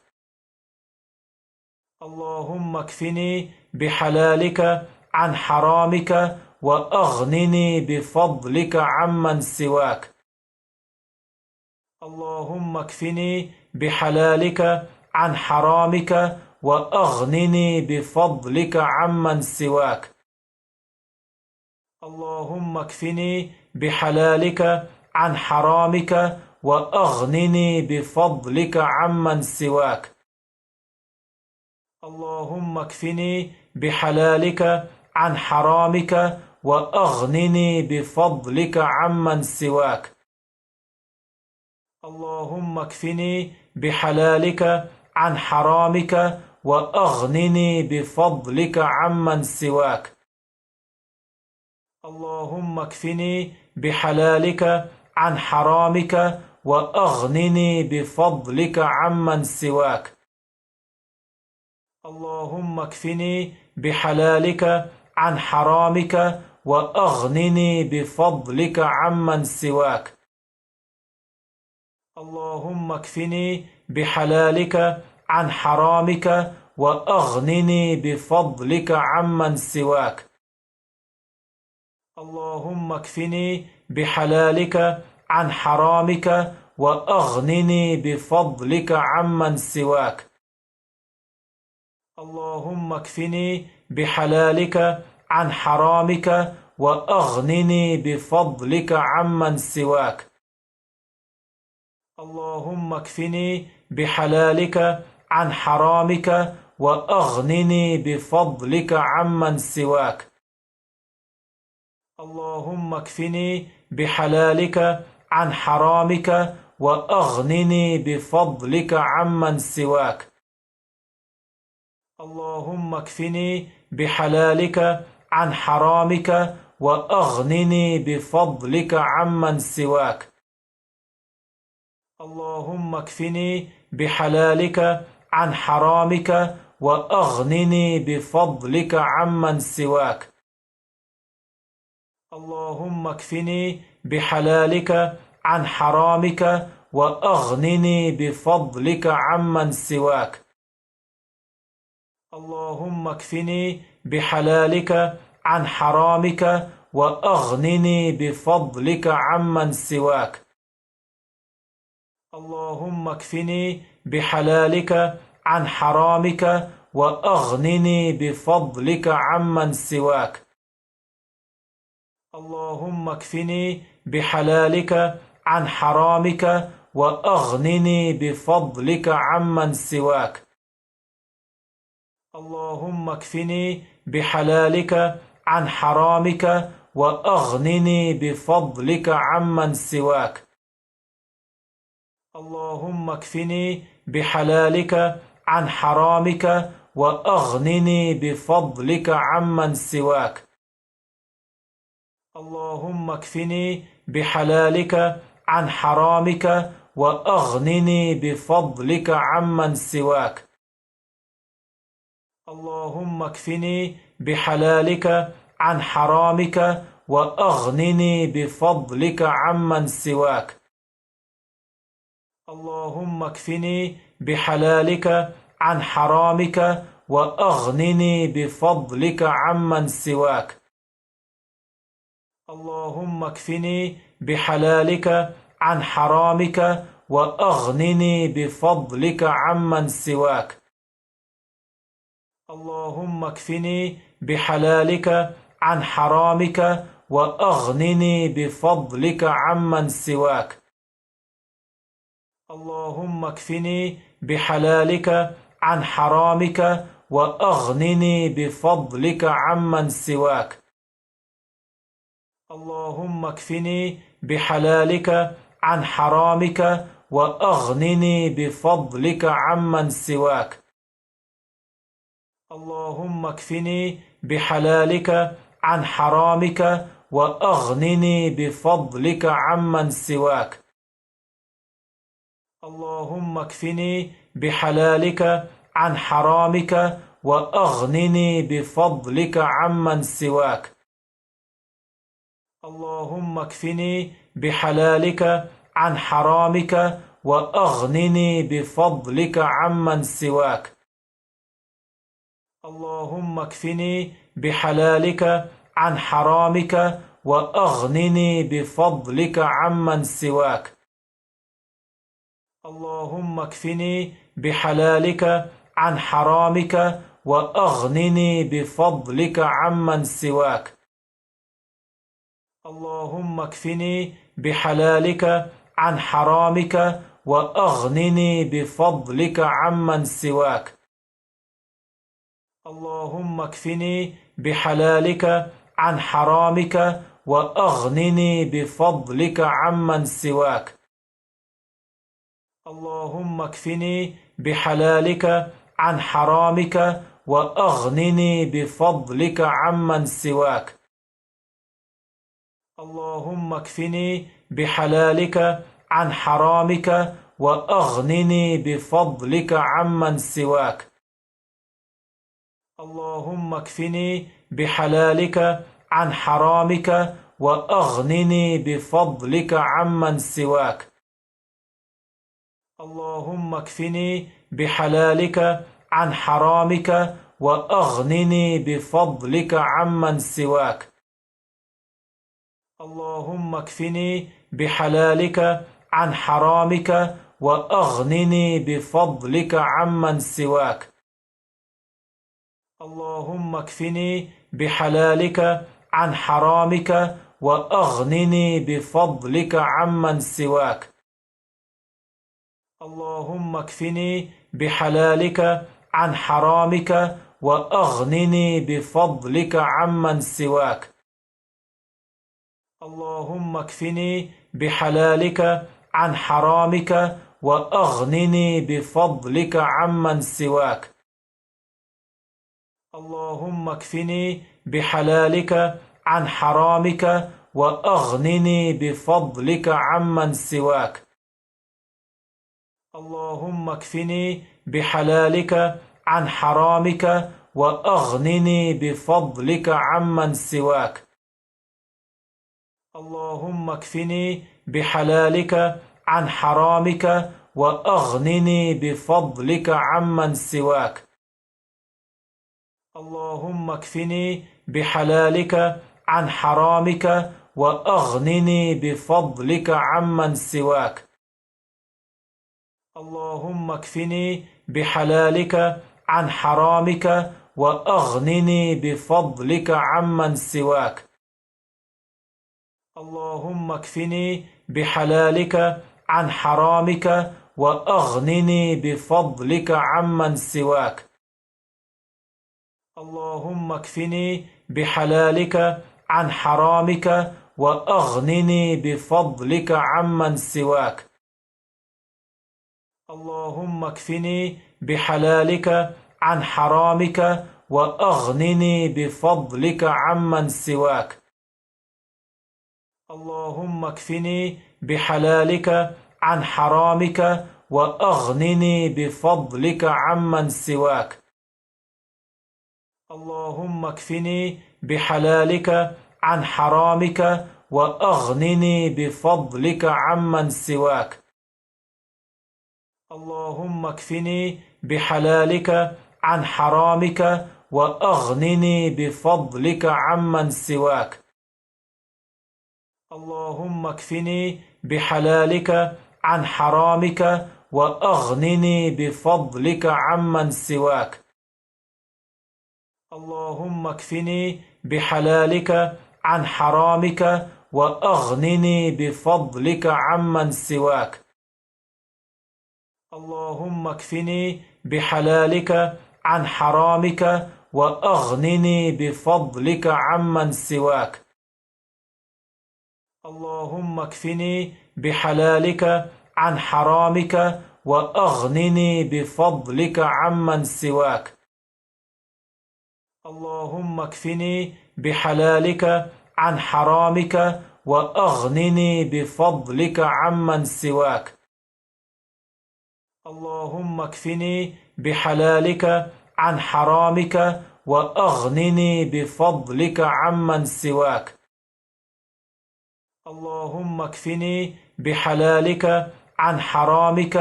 اللهم اكفني بحلالك عن حرامك وأغنني بفضلك عمن سواك. اللهم اكفني بحلالك عن حرامك وأغنني بفضلك عمن سواك. اللهم اكفني بحلالك عن حرامك وأغنني بفضلك عمن سواك. اللهم اكفني بحلالك عن حرامك وأغنني بفضلك عمن سواك. اللهم اكفني بحلالك عن حرامك وأغنني بفضلك عمن سواك. اللهم اكفني بحلالك عن حرامك وأغنني بفضلك عمن سواك. اللهم اكفني بحلالك عن حرامك وأغنني بفضلك عمن سواك. اللهم اكفني بحلالك عن حرامك وأغنني بفضلك عمن سواك. اللهم اكفني بحلالك عن حرامك وأغنني بفضلك عمن سواك. اللهم اكفني بحلالك عن حرامك وأغنني بفضلك عمن سواك. اللهم اكفني بحلالك عن حرامك وأغنني بفضلك عمن سواك. اللهم اكفني بحلالك عن حرامك وأغنني بفضلك عمن سواك. اللهم اكفني بحلالك عن حرامك وأغنني بفضلك عمن سواك. اللهم اكفني بحلالك عن حرامك وأغنني بفضلك عمن سواك. اللهم اكفني بحلالك عن حرامك وأغنني بفضلك عمن سواك. اللهم اكفني بحلالك عن حرامك وأغنني بفضلك عمن سواك. اللهم اكفني بحلالك عن حرامك وأغنني بفضلك عمن سواك. اللهم اكفني بحلالك عن حرامك وأغنني بفضلك عمن سواك. اللهم اكفني بحلالك عن حرامك وأغنني بفضلك عمن سواك. اللهم اكفني بحلالك عن حرامك وأغنني بفضلك عمن سواك. اللهم اكفني بحلالك عن حرامك وأغنني بفضلك عمن سواك. اللهم اكفني بحلالك عن حرامك وأغنني بفضلك عمن سواك. اللهم اكفني بحلالك عن حرامك وأغنني بفضلك عمن سواك. اللهم اكفني بحلالك عن حرامك وأغنني بفضلك عمن سواك. اللهم اكفني بحلالك عن حرامك وأغنني بفضلك عمن سواك. اللهم اكفني بحلالك عن حرامك وأغنني بفضلك عمن سواك. اللهم اكفني بحلالك عن حرامك وأغنني بفضلك عمن سواك. اللهم اكفني بحلالك عن حرامك وأغنني بفضلك عمن سواك. اللهم اكفني بحلالك عن حرامك وأغنني بفضلك عمن سواك. اللهم اكفني بحلالك عن حرامك وأغنني بفضلك عمن سواك. اللهم اكفني بحلالك عن حرامك وأغنني بفضلك عمن سواك. اللهم اكفني بحلالك عن حرامك وأغنني بفضلك عمن سواك. اللهم اكفني بحلالك عن حرامك وأغنني بفضلك عمن سواك. اللهم اكفني بحلالك عن حرامك وأغنني بفضلك عمن سواك. اللهم اكفني بحلالك عن حرامك وأغنني بفضلك عمن سواك. اللهم اكفني بحلالك عن حرامك وأغنني بفضلك عمن سواك. اللهم اكفني بحلالك عن حرامك وأغنني بفضلك عمن سواك. اللهم اكفني بحلالك عن حرامك وأغنني بفضلك عمن سواك. اللهم اكفني بحلالك عن حرامك وأغنني بفضلك عمن سواك. اللهم اكفني بحلالك عن حرامك وأغنني بفضلك عمن سواك. اللهم اكفني بحلالك عن حرامك وأغنني بفضلك عمن سواك. اللهم اكفني بحلالك عن حرامك وأغنني بفضلك عمن سواك. اللهم اكفني بحلالك عن حرامك وأغنني بفضلك عمن سواك. اللهم اكفني بحلالك عن حرامك وأغنني بفضلك عمن سواك. اللهم اكفني بحلالك عن حرامك وأغنني بفضلك عمن سواك. اللهم اكفني بحلالك عن حرامك وأغنني بفضلك عمن سواك. اللهم اكفني بحلالك عن حرامك وأغنني بفضلك عمن سواك. اللهم اكفني بحلالك عن حرامك وأغنني بفضلك عمن سواك. اللهم اكفني بحلالك عن حرامك وأغنني بفضلك عمن سواك. اللهم اكفني بحلالك عن حرامك وأغنني بفضلك عمن سواك. اللهم اكفني بحلالك عن حرامك وأغنني بفضلك عمن سواك. اللهم اكفني بحلالك عن حرامك وأغنني بفضلك عمن سواك. اللهم اكفني بحلالك عن حرامك وأغنني بفضلك عمن سواك. اللهم اكفني بحلالك عن حرامك وأغنني بفضلك عمن سواك. اللهم اكفني بحلالك عن حرامك وأغنني بفضلك عمن سواك. اللهم اكفني بحلالك عن حرامك وأغنني بفضلك عمن سواك. اللهم اكفني بحلالك عن حرامك وأغنني بفضلك عمن سواك. اللهم اكفني بحلالك عن حرامك وأغنني بفضلك عمن سواك. اللهم اكفني بحلالك عن حرامك وأغنني بفضلك عمن سواك. اللهم اكفني بحلالك عن حرامك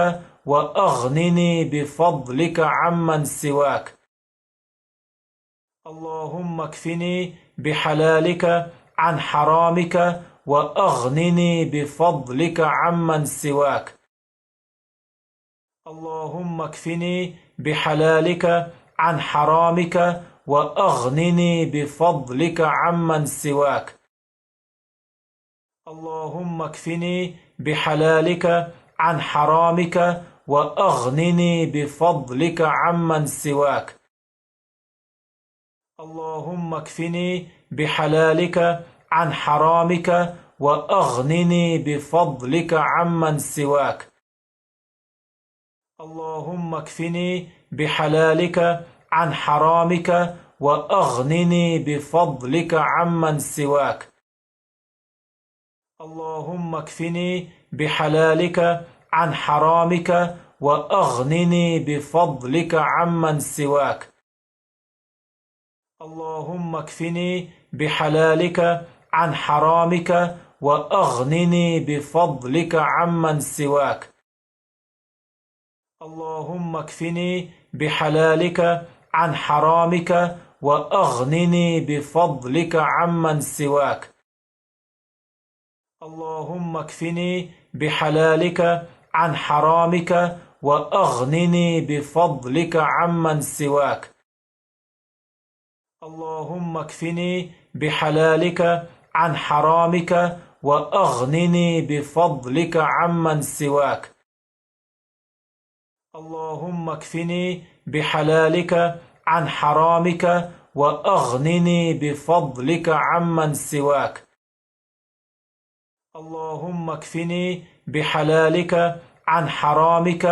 وأغنني بفضلك عمن سواك. اللهم اكفني بحلالك عن حرامك وأغنني بفضلك عمن سواك. اللهم اكفني بحلالك عن حرامك وأغنني بفضلك عمن سواك. اللهم اكفني بحلالك عن حرامك وأغنني بفضلك عمن سواك. اللهم اكفني بحلالك عن حرامك وأغنني بفضلك عمن سواك. اللهم اكفني بحلالك عن حرامك وأغنني بفضلك عمن سواك. اللهم اكفني بحلالك عن حرامك وأغنني بفضلك عمن سواك. اللهم اكفني بحلالك عن حرامك وأغنني بفضلك عمن سواك. اللهم اكفني بحلالك عن حرامك وأغنني بفضلك عمن سواك. اللهم اكفني بحلالك عن حرامك وأغنني بفضلك عمن سواك. اللهم اكفني بحلالك عن حرامك وأغنني بفضلك عمن سواك. اللهم اكفني بحلالك عن حرامك وأغنني بفضلك عمن سواك. اللهم اكفني بحلالك عن حرامك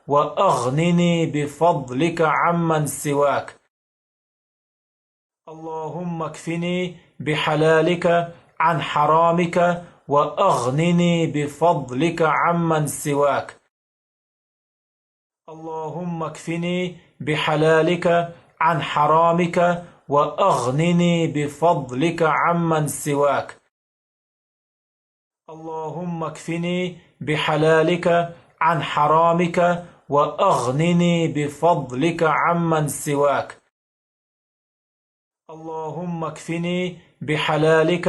وأغنني بفضلك عمن سواك. اللهم اكفني بحلالك عن حرامك وأغنني بفضلك عمن سواك. اللهم اكفني بحلالك عن حرامك وأغنني بفضلك عمن سواك. اللهم اكفني بحلالك عن حرامك وأغنني بفضلك عمن سواك. اللهم اكفني بحلالك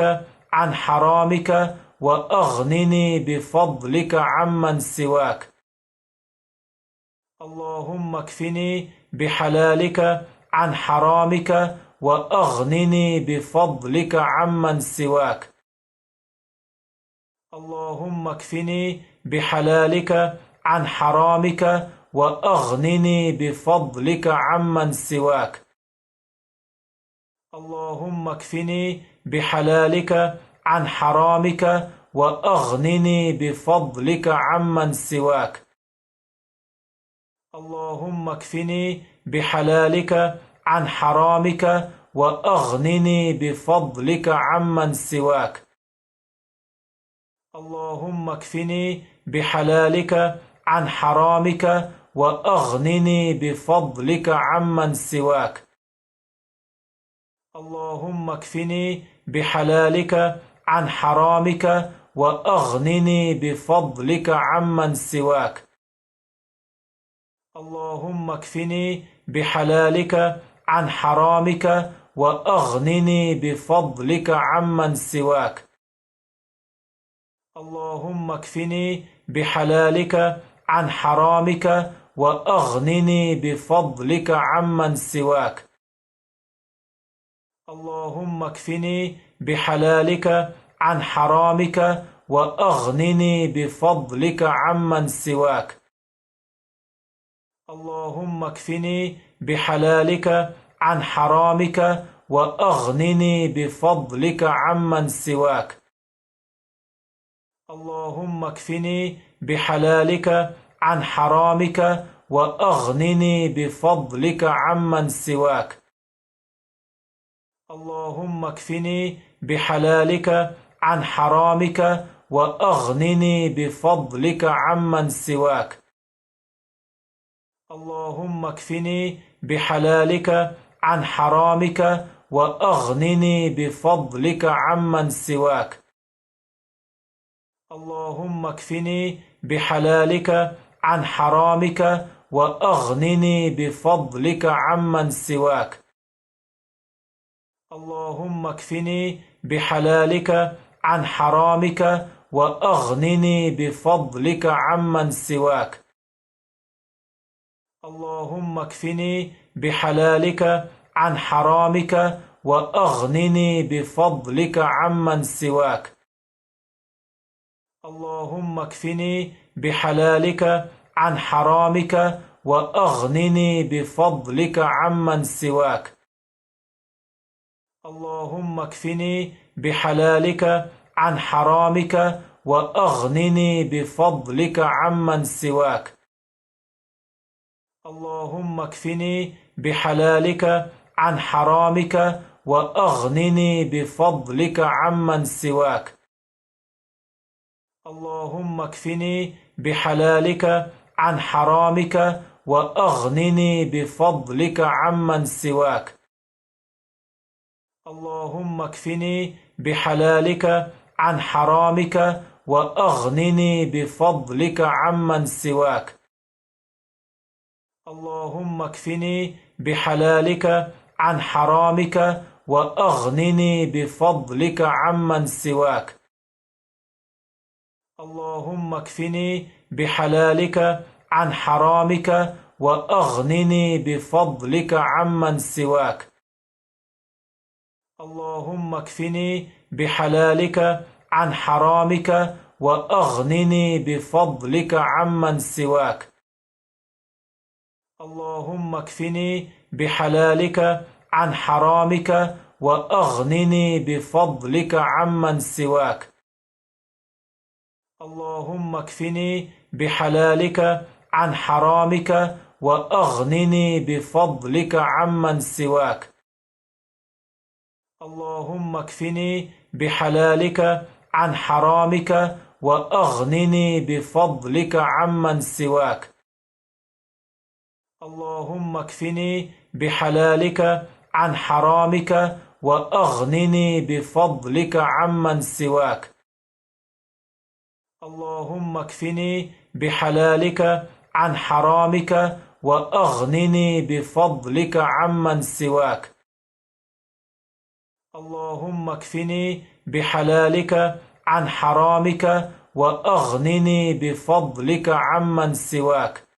عن حرامك وأغنني بفضلك عمن سواك. اللهم اكفني بحلالك عن حرامك وأغنني بفضلك عمن سواك. اللهم اكفني بحلالك عن حرامك وأغنني بفضلك عمن سواك. اللهم اكفني بحلالك عن حرامك وأغنني بفضلك عمن سواك. اللهم اكفني بحلالك عن حرامك وأغنني بفضلك عمن سواك. اللهم اكفني بحلالك عن حرامك وأغنني بفضلك عمن سواك. اللهم اكفني بحلالك عن حرامك وأغنني بفضلك عمن سواك. اللهم اكفني بحلالك عن حرامك وأغنني بفضلك عمن سواك. اللهم اكفني بحلالك عن حرامك وأغنني بفضلك عمن سواك. اللهم اكفني بحلالك عن حرامك وأغنني بفضلك عمن سواك. اللهم اكفني بحلالك عن حرامك وأغنني بفضلك عمن سواك. اللهم اكفني بحلالك عن حرامك وأغنني بفضلك عمن سواك. اللهم اكفني بحلالك عن حرامك وأغنني بفضلك عمن سواك. اللهم اكفني بحلالك عن حرامك وأغنني بفضلك عمن سواك. اللهم اكفني بحلالك عن حرامك وأغنني بفضلك عمن سواك. اللهم اكفني بحلالك عن حرامك وأغنني بفضلك عمن سواك. اللهم اكفني بحلالك عن حرامك وأغنني بفضلك عمن سواك. اللهم اكفني بحلالك عن حرامك وأغنني بفضلك عمن سواك. اللهم اكفني بحلالك عن حرامك وأغنني بفضلك عمن سواك. اللهم اكفني بحلالك عن حرامك وأغنني بفضلك عمن سواك. اللهم اكفني بحلالك عن حرامك وأغنني بفضلك عمن سواك. اللهم اكفني بحلالك عن حرامك وأغنني بفضلك عمن سواك. اللهم اكفني بحلالك عن حرامك وأغنني بفضلك عمن سواك. اللهم اكفني بحلالك عن حرامك وأغنني بفضلك عمن سواك. اللهم اكفني بحلالك عن حرامك وأغنني بفضلك عمن سواك. اللهم اكفني بحلالك عن حرامك وأغنني بفضلك عمن سواك. اللهم اكفني بحلالك عن حرامك وأغنني بفضلك عمن سواك. اللهم اكفني بحلالك عن حرامك وأغنني بفضلك عمن سواك. اللهم اكفني بحلالك عن حرامك وأغنني بفضلك عمن سواك. اللهم اكفني بحلالك عن حرامك وأغنني بفضلك عمن سواك. اللهم اكفني بحلالك عن حرامك وأغنني بفضلك عمن سواك.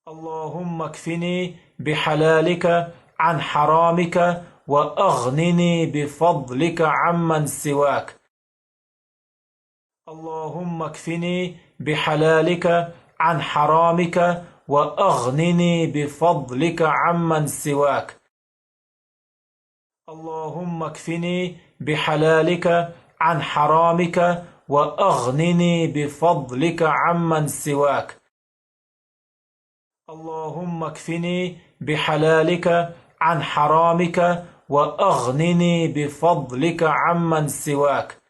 اللهم اكفني بحلالك عن حرامك وأغنني بفضلك عمن سواك. اللهم اكفني بحلالك عن حرامك وأغنني بفضلك عمن سواك. اللهم اكفني بحلالك عن حرامك وأغنني بفضلك عمن سواك. اللهم اكفني بحلالك عن حرامك وأغنني بفضلك عمن سواك.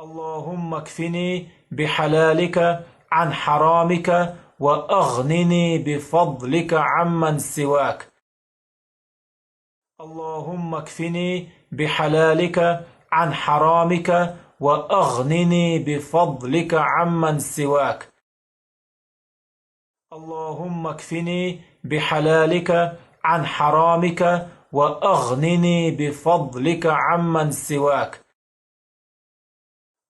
اللهم اكفني بحلالك عن حرامك وأغنني بفضلك عمن سواك. اللهم اكفني بحلالك عن حرامك وأغنني بفضلك عمن سواك. اللهم اكفني بحلالك عن حرامك وأغنني بفضلك عمن سواك.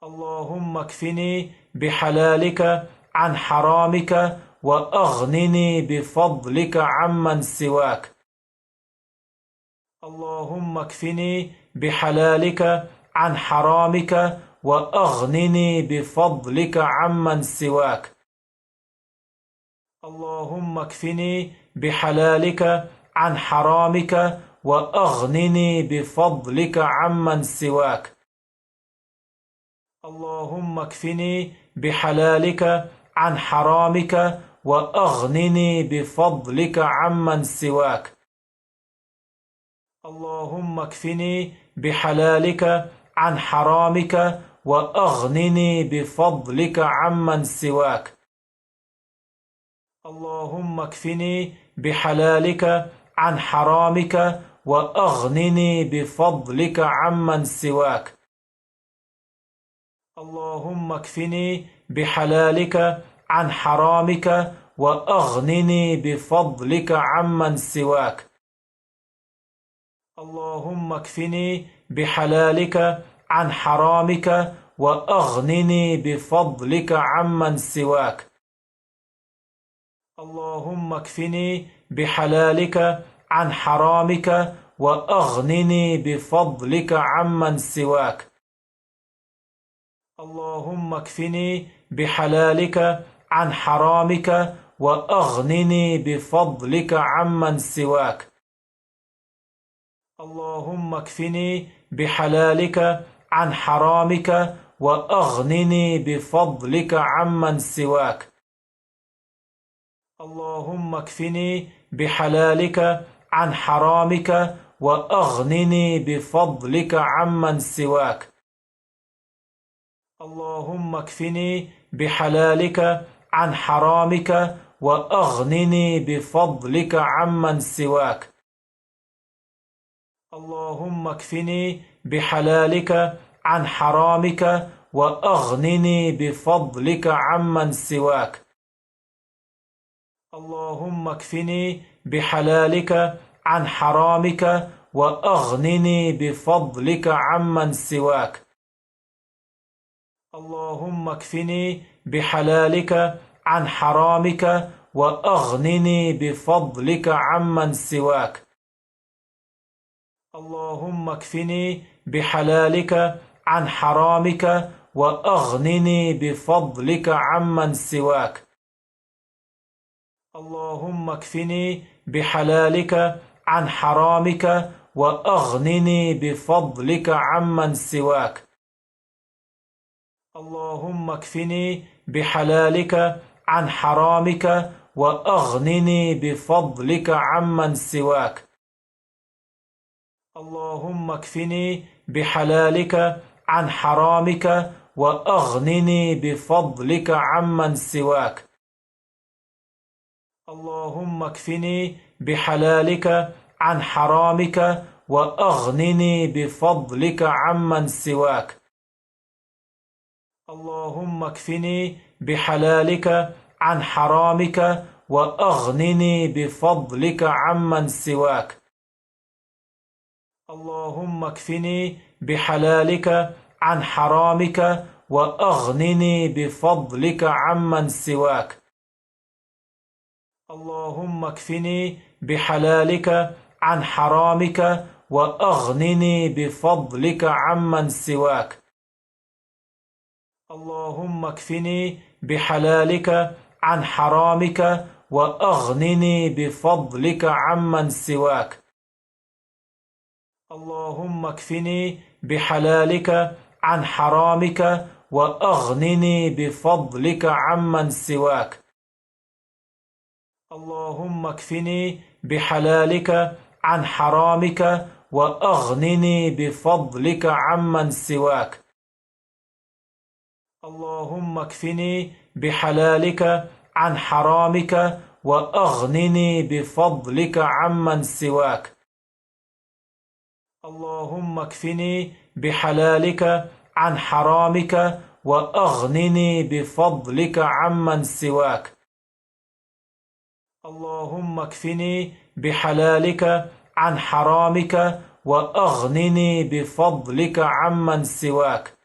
اللهم اكفني بحلالك عن حرامك وأغنني بفضلك عمن سواك. اللهم اكفني بحلالك عن حرامك وأغنني بفضلك عمن سواك. اللهم اكفني بحلالك عن حرامك وأغنني بفضلك عمن سواك. اللهم اكفني بحلالك عن حرامك وأغنني بفضلك عمن سواك. اللهم اكفني بحلالك عن حرامك وأغنني بفضلك عمن سواك. اللهم اكفني بحلالك عن حرامك وأغنني بفضلك عمن سواك. اللهم اكفني بحلالك عن حرامك وأغنني بفضلك عمن سواك. اللهم اكفني بحلالك عن حرامك وأغنني بفضلك عمن سواك. اللهم اكفني بحلالك عن حرامك وأغنني بفضلك عمن سواك. اللهم اكفني بحلالك عن حرامك وأغنني بفضلك عمن سواك. اللهم اكفني بحلالك عن حرامك وأغنني بفضلك عمن سواك. اللهم اكفني بحلالك عن حرامك وأغنني بفضلك عمن سواك. اللهم اكفني بحلالك عن حرامك وأغنني بفضلك عمن سواك. اللهم اكفني بحلالك عن حرامك وأغنني بفضلك عمن سواك. اللهم اكفني بحلالك عن حرامك وأغنني بفضلك عمن سواك. اللهم اكفني بحلالك عن حرامك وأغنني بفضلك عمن سواك. اللهم اكفني بحلالك عن حرامك وأغنني بفضلك عمن سواك. اللهم اكفني بحلالك عن حرامك وأغنني بفضلك عمن سواك. اللهم اكفني بحلالك عن حرامك وأغنني بفضلك عمن سواك. اللهم اكفني بحلالك عن حرامك وأغنني بفضلك عمن سواك. اللهم اكفني بحلالك عن حرامك وأغنني بفضلك عمن سواك. اللهم اكفني بحلالك عن حرامك وأغنني بفضلك عمن سواك. اللهم اكفني بحلالك عن حرامك وأغنني بفضلك عمن سواك. اللهم اكفني بحلالك عن حرامك وأغنني بفضلك عمن سواك. اللهم اكفني بحلالك عن حرامك وأغنني بفضلك عمن سواك. اللهم اكفني بحلالك عن حرامك وأغنني بفضلك عمن سواك. اللهم اكفني بحلالك عن حرامك وأغنني بفضلك عمن سواك. اللهم اكفني بحلالك عن حرامك وأغنني بفضلك عمن سواك. اللهم اكفني بحلالك عن حرامك وأغنني بفضلك عمن سواك. اللهم اكفني بحلالك عن حرامك وأغنني بفضلك عمن سواك.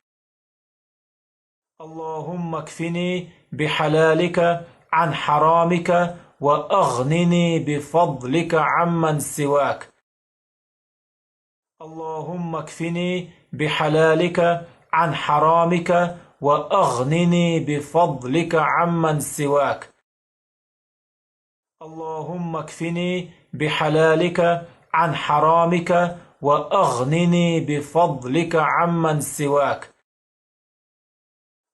اللهم اكفني بحلالك عن حرامك وأغنني بفضلك عمن سواك. اللهم اكفني بحلالك عن حرامك وأغنني بفضلك عمن سواك. اللهم اكفني بحلالك عن حرامك وأغنني بفضلك عمن سواك.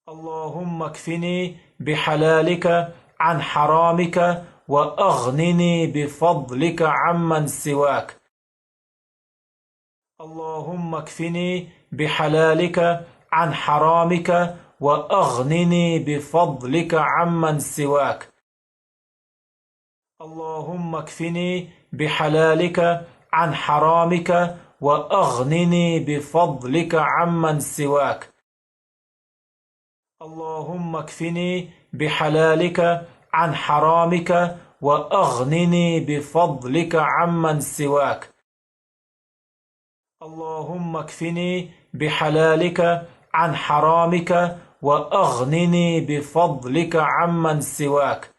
اللهم اكفني بحلالك عن حرامك وأغنني بفضلك عمن سواك. اللهم اكفني بحلالك عن حرامك وأغنني بفضلك عمن سواك. اللهم اكفني بحلالك عن حرامك وأغنني بفضلك عمن سواك. اللهم اكفني بحلالك عن حرامك وأغنني بفضلك عمن سواك. اللهم اكفني بحلالك عن حرامك وأغنني بفضلك عمن سواك.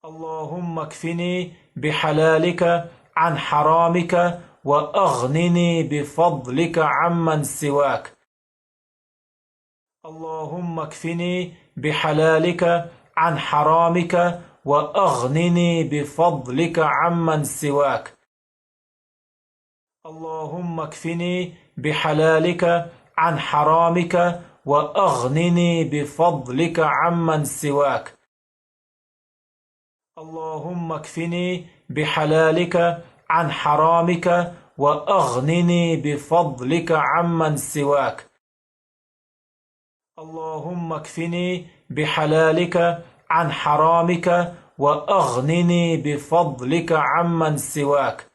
اللهم اكفني بحلالك عن حرامك وأغنني بفضلك عمن سواك. اللهم اكفني بحلالك عن حرامك وأغنني بفضلك عمن سواك. اللهم اكفني بحلالك عن حرامك وأغنني بفضلك عمن سواك. اللهم اكفني بحلالك عن حرامك وأغنني بفضلك عمن سواك. اللهم اكفني بحلالك عن حرامك وأغنني بفضلك عمن سواك.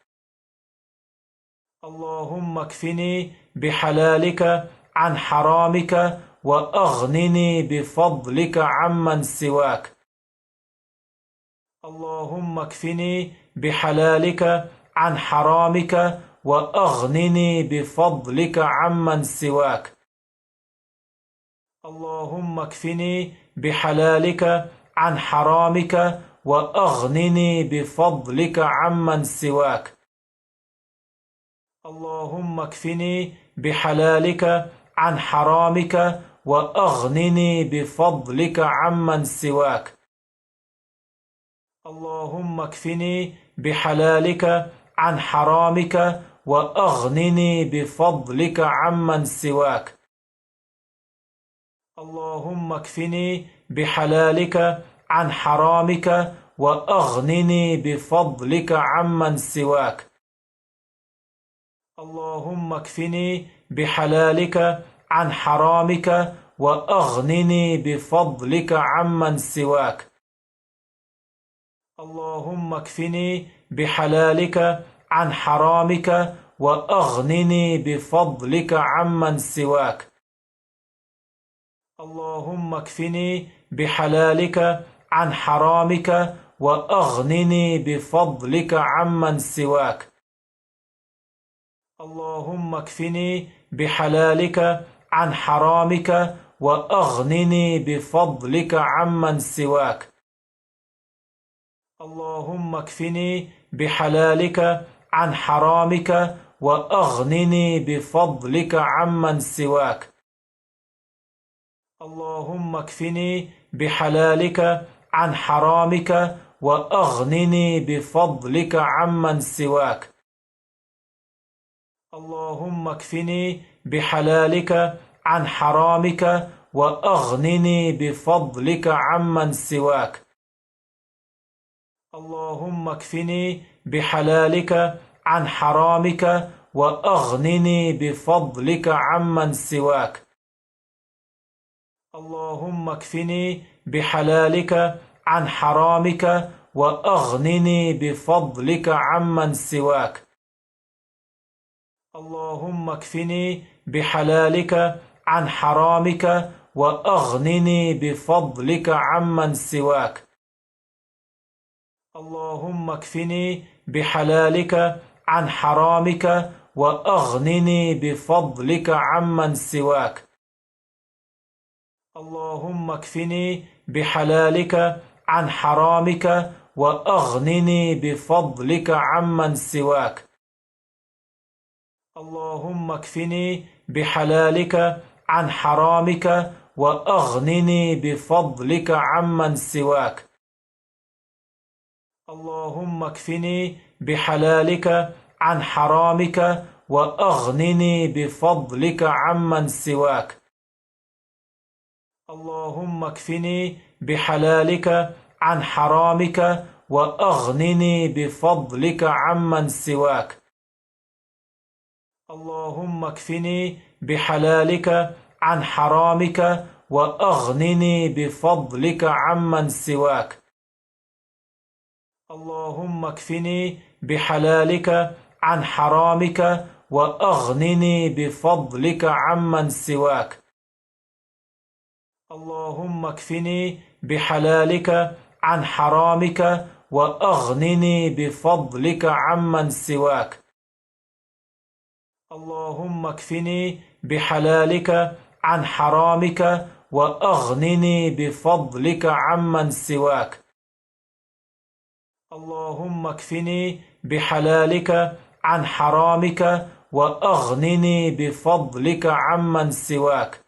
اللهم اكفني بحلالك عن حرامك وأغنني بفضلك عمن سواك. اللهم اكفني بحلالك عن حرامك وأغنني بفضلك عمن سواك. اللهم اكفني بحلالك عن حرامك وأغنني بفضلك عمن سواك. اللهم اكفني بحلالك عن حرامك وأغنني بفضلك عمن سواك. اللهم اكفني بحلالك عن حرامك وأغنني بفضلك عمن سواك. اللهم اكفني بحلالك عن حرامك وأغنني بفضلك عمن سواك. اللهم اكفني بحلالك عن حرامك وأغنني بفضلك عمن سواك. اللهم اكفني بحلالك عن حرامك وأغنني بفضلك عمن سواك. اللهم اكفني بحلالك عن حرامك وأغنني بفضلك عمن سواك. اللهم اكفني بحلالك عن حرامك وأغنني بفضلك عمن سواك. اللهم اكفني بحلالك عن حرامك وأغنني بفضلك عمن سواك. اللهم اكفني بحلالك عن حرامك وأغنني بفضلك عمن سواك. اللهم اكفني بحلالك عن حرامك وأغنني بفضلك عمن سواك. اللهم اكفني بحلالك عن حرامك وأغنني بفضلك عمن سواك. اللهم اكفني بحلالك عن حرامك وأغنني بفضلك عمن سواك. اللهم اكفني بحلالك عن حرامك وأغنني بفضلك عمن سواك. اللهم اكفني بحلالك عن حرامك وأغنني بفضلك عمن سواك. اللهم اكفني بحلالك عن حرامك وأغنني بفضلك عمن سواك. اللهم اكفني بحلالك عن حرامك وأغنني بفضلك عمن سواك. اللهم اكفني بحلالك عن حرامك وأغنني بفضلك عمن سواك. اللهم اكفني بحلالك عن حرامك وأغنني بفضلك عمن سواك. اللهم اكفني بحلالك عن حرامك وأغنني بفضلك عمن سواك. اللهم اكفني بحلالك عن حرامك وأغنني بفضلك عمن سواك. اللهم اكفني بحلالك عن حرامك وأغنني بفضلك عمن سواك. اللهم اكفني بحلالك عن حرامك وأغنني بفضلك عمن سواك. اللهم اكفني بحلالك عن حرامك وأغنني بفضلك عمن سواك.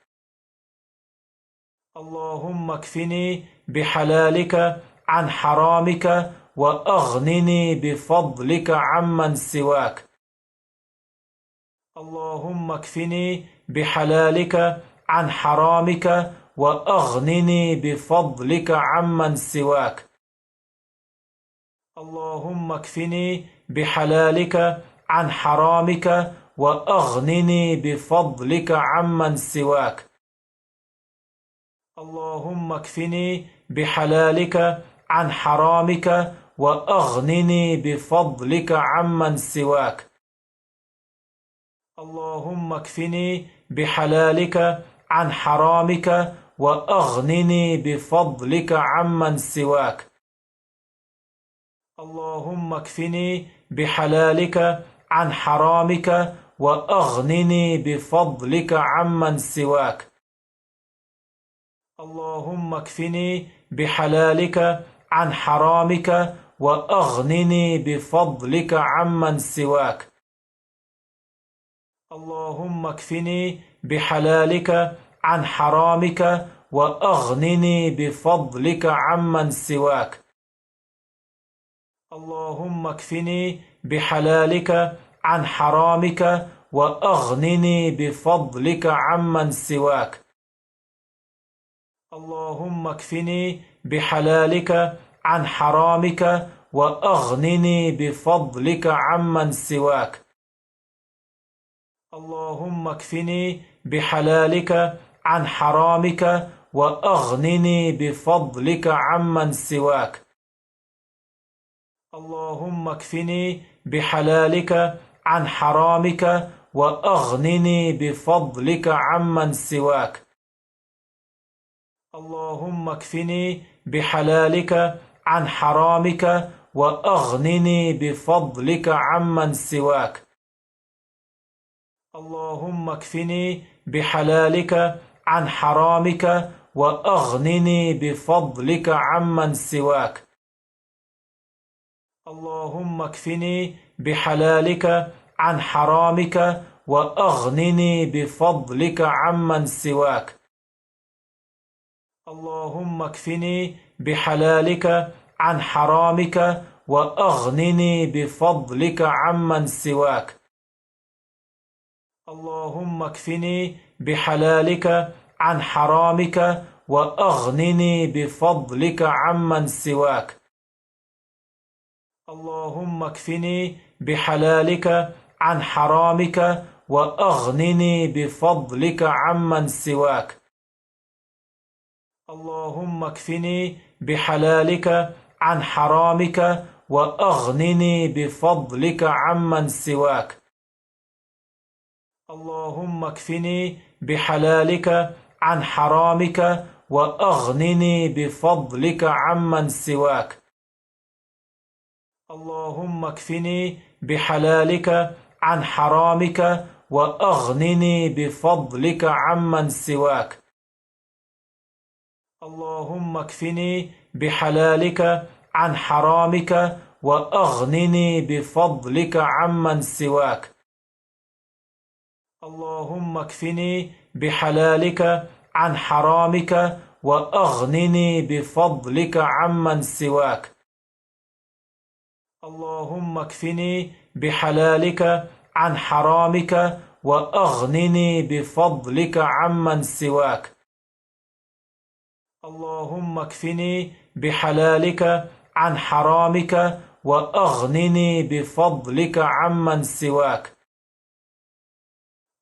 اللهم اكفني بحلالك عن حرامك وأغنني بفضلك عمن سواك. اللهم اكفني بحلالك عن حرامك وأغنني بفضلك عمن سواك. اللهم اكفني بحلالك عن حرامك وأغنني بفضلك عمن سواك. اللهم اكفني بحلالك عن حرامك وأغنني بفضلك عمن سواك. اللهم اكفني بحلالك عن حرامك وأغنني بفضلك عمن سواك. اللهم اكفني بحلالك عن حرامك وأغنني بفضلك عمن سواك. اللهم اكفني بحلالك عن حرامك وأغنني بفضلك عمن سواك. اللهم اكفني بحلالك عن حرامك وأغنني بفضلك عمن سواك. اللهم اكفني بحلالك عن حرامك وأغنني بفضلك عمن سواك. اللهم اكفني بحلالك عن حرامك وأغنني بفضلك عمن سواك. اللهم اكفني بحلالك عن حرامك وأغنني بفضلك عمن سواك. اللهم اكفني بحلالك عن حرامك وأغنني بفضلك عمن سواك. اللهم اكفني بحلالك عن حرامك وأغنني بفضلك عمن سواك. اللهم اكفني بحلالك عن حرامك وأغنني بفضلك عمن سواك. اللهم اكفني بحلالك عن حرامك وأغنني بفضلك عمن سواك. اللهم اكفني بحلالك عن حرامك وأغنني بفضلك عمن سواك. اللهم اكفني بحلالك عن حرامك وأغنني بفضلك عمن سواك. اللهم اكفني بحلالك عن حرامك وأغنني بفضلك عمن سواك. اللهم اكفني بحلالك عن حرامك وأغنني بفضلك عمن سواك. اللهم اكفني بحلالك عن حرامك وأغنني بفضلك عمن سواك. اللهم اكفني بحلالك عن حرامك وأغنني بفضلك عمن سواك. اللهم اكفني بحلالك عن حرامك وأغنني بفضلك عمن سواك. اللهم اكفني بحلالك عن حرامك وأغنني بفضلك عمن سواك. اللهم اكفني بحلالك عن حرامك وأغنني بفضلك عمن سواك. اللهم اكفني بحلالك عن حرامك وأغنني بفضلك عمن سواك.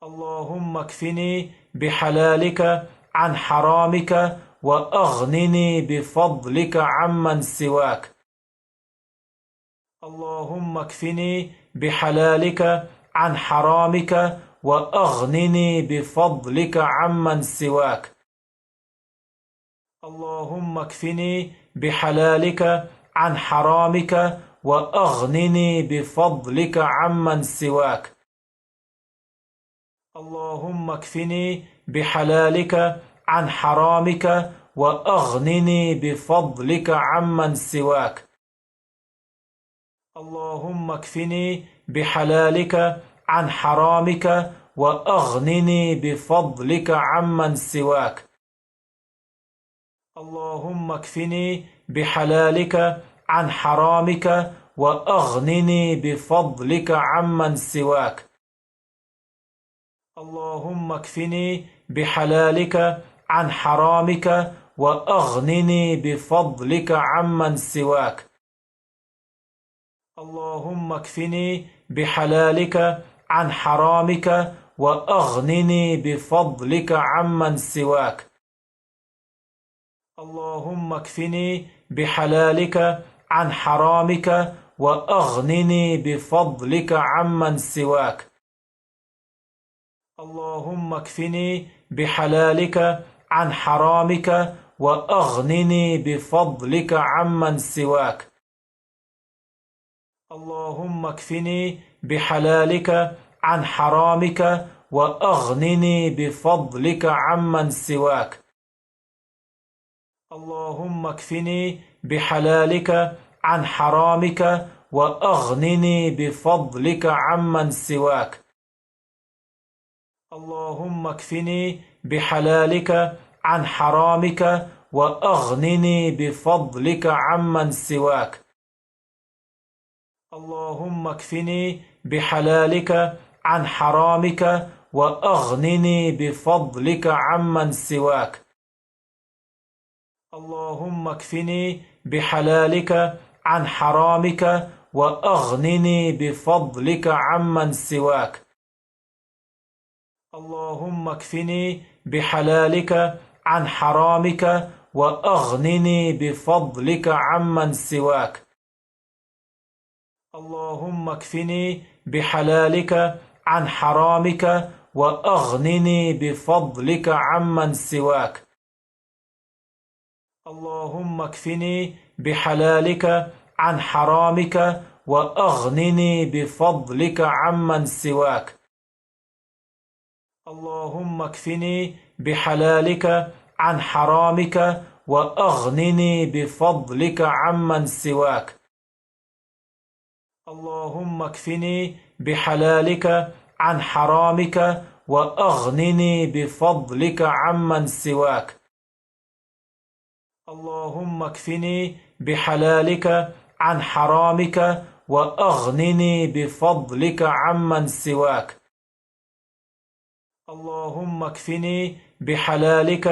اللهم اكفني بحلالك عن حرامك وأغنني بفضلك عمن سواك. اللهم اكفني بحلالك عن حرامك وأغنني بفضلك عمن سواك. اللهم اكفني بحلالك عن حرامك وأغنني بفضلك عمن سواك. اللهم اكفني بحلالك عن حرامك وأغنني بفضلك عمن سواك. اللهم اكفني بحلالك عن حرامك وأغنني بفضلك عمن سواك. اللهم اكفني بحلالك عن حرامك وأغنني بفضلك عمن سواك. اللهم اكفني بحلالك عن حرامك وأغنني بفضلك عمن سواك. اللهم اكفني بحلالك عن حرامك وأغنني بفضلك عمن سواك. اللهم اكفني بحلالك عن حرامك وأغنني بفضلك عمن سواك. اللهم اكفني بحلالك عن حرامك وأغنني بفضلك عمن سواك. اللهم اكفني بحلالك عن حرامك وأغنني بفضلك عمن سواك. اللهم اكفني بحلالك عن حرامك وأغنني بفضلك عمن سواك. اللهم اكفني بحلالك عن حرامك وأغنني بفضلك عمن سواك. اللهم اكفني بحلالك عن حرامك وأغنني بفضلك عمن سواك. اللهم اكفني بحلالك عن حرامك وأغنني بفضلك عمن سواك. اللهم اكفني بحلالك عن حرامك وأغنني بفضلك عمن سواك. اللهم اكفني بحلالك عن حرامك وأغنني بفضلك عمن سواك. اللهم اكفني بحلالك عن حرامك وأغنني بفضلك عمن سواك. اللهم اكفني بحلالك عن حرامك وأغنني بفضلك عمن سواك. اللهم اكفني بحلالك عن حرامك وأغنني بفضلك عمن سواك. اللهم اكفني بحلالك عن حرامك وأغنني بفضلك عمن سواك. اللهم اكفني بحلالك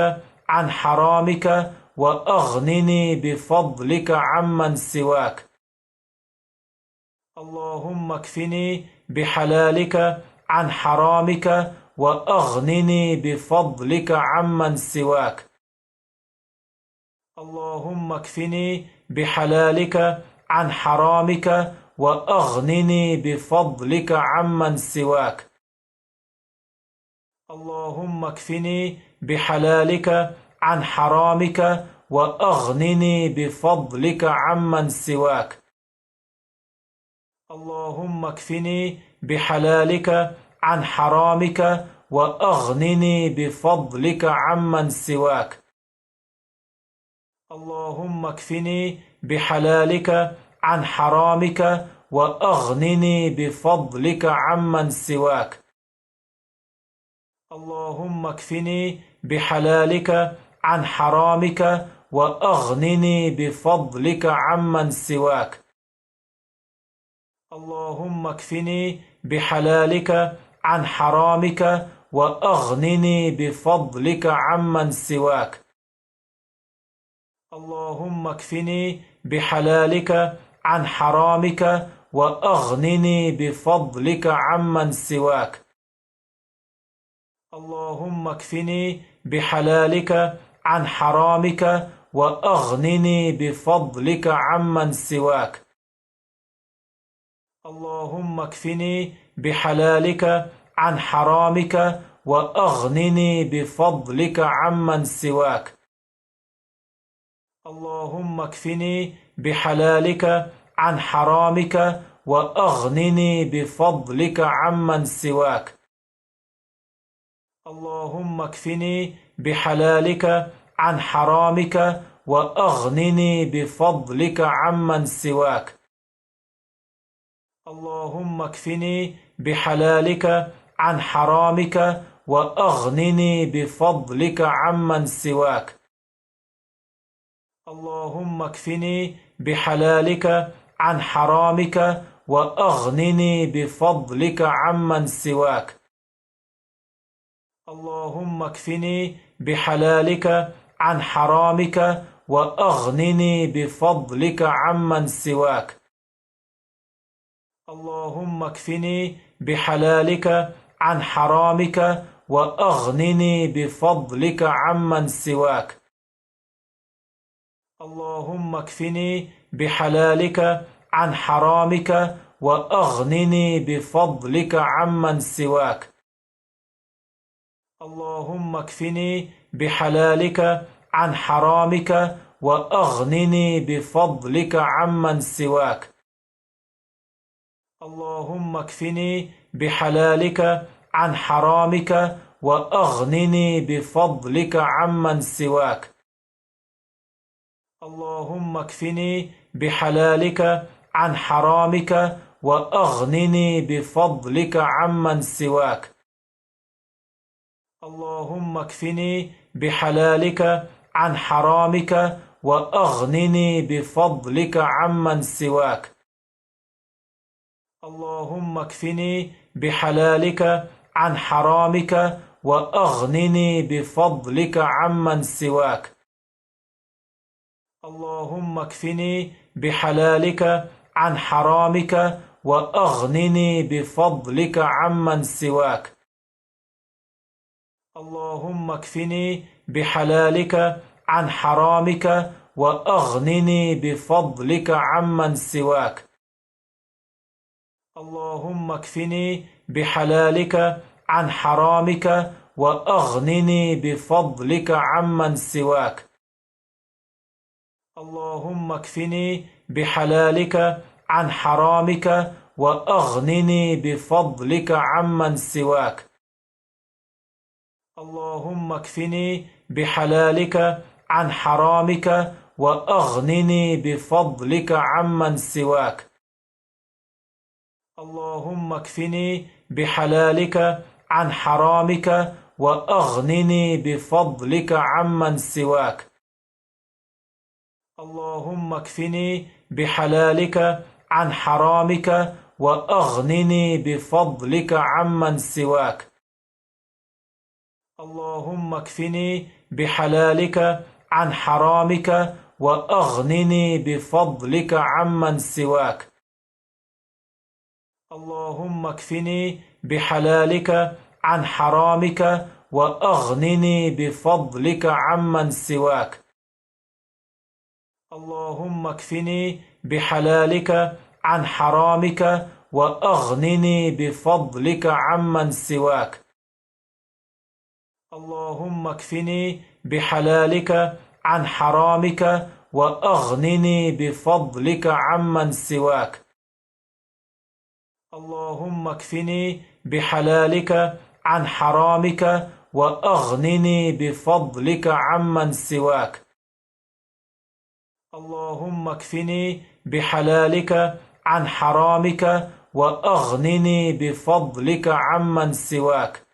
عن حرامك وأغنني بفضلك عمن سواك. اللهم اكفني بحلالك عن حرامك وأغنني بفضلك عمن سواك. اللهم اكفني بحلالك عن حرامك وأغنني بفضلك عمن سواك. اللهم اكفني بحلالك عن حرامك وأغنني بفضلك عمن سواك. اللهم اكفني بحلالك عن حرامك وأغنني بفضلك عمن سواك. اللهم اكفني بحلالك عن حرامك وأغنني بفضلك عمن سواك. اللهم اكفني بحلالك عن حرامك وأغنني بفضلك عمن سواك. اللهم اكفني بحلالك عن حرامك وأغنني بفضلك عمن سواك. اللهم اكفني بحلالك عن حرامك وأغنني بفضلك عمن سواك. اللهم اكفني بحلالك عن حرامك وأغنني بفضلك عمن سواك. اللهم اكفني بحلالك عن حرامك وأغنني بفضلك عمن سواك. اللهم اكفني بحلالك عن حرامك وأغنني بفضلك عمن سواك. اللهم اكفني بحلالك عن حرامك وأغنني بفضلك عمن سواك. اللهم اكفني بحلالك عن حرامك وأغنني بفضلك عمن سواك. اللهم اكفني بحلالك عن حرامك وأغنني بفضلك عمن سواك. اللهم اكفني بحلالك عن حرامك وأغنني بفضلك عمن سواك. اللهم اكفني بحلالك عن حرامك وأغنني بفضلك عمن سواك. اللهم اكفني بحلالك عن حرامك وأغنني بفضلك عمن سواك. اللهم اكفني بحلالك عن حرامك وأغنني بفضلك عمن سواك. اللهم اكفني بحلالك عن حرامك وأغنني بفضلك عمن سواك. اللهم اكفني بحلالك عن حرامك وأغنني بفضلك عمن سواك. اللهم اكفني بحلالك عن حرامك وأغنني بفضلك عمن سواك. اللهم اكفني بحلالك عن حرامك وأغنني بفضلك عمن سواك. اللهم اكفني بحلالك عن حرامك وأغنني بفضلك عمن سواك. اللهم اكفني بحلالك عن حرامك وأغنني بفضلك عمن سواك. اللهم اكفني بحلالك عن حرامك وأغنني بفضلك عمن سواك. اللهم اكفني بحلالك عن حرامك وأغنني بفضلك عمن سواك. اللهم اكفني بحلالك عن حرامك وأغنني بفضلك عمن سواك. اللهم اكفني بحلالك عن حرامك وأغنني بفضلك عمن سواك. اللهم اكفني بحلالك عن حرامك وأغنني بفضلك عمن سواك. اللهم اكفني بحلالك عن حرامك وأغنني بفضلك عمن سواك. اللهم اكفني بحلالك عن حرامك وأغنني بفضلك عمن سواك. اللهم اكفني بحلالك عن حرامك وأغنني بفضلك عمن سواك. اللهم اكفني بحلالك عن حرامك وأغنني بفضلك عمن سواك. اللهم اكفني بحلالك عن حرامك وأغنني بفضلك عمن سواك. اللهم اكفني بحلالك عن حرامك وأغنني بفضلك عمن سواك.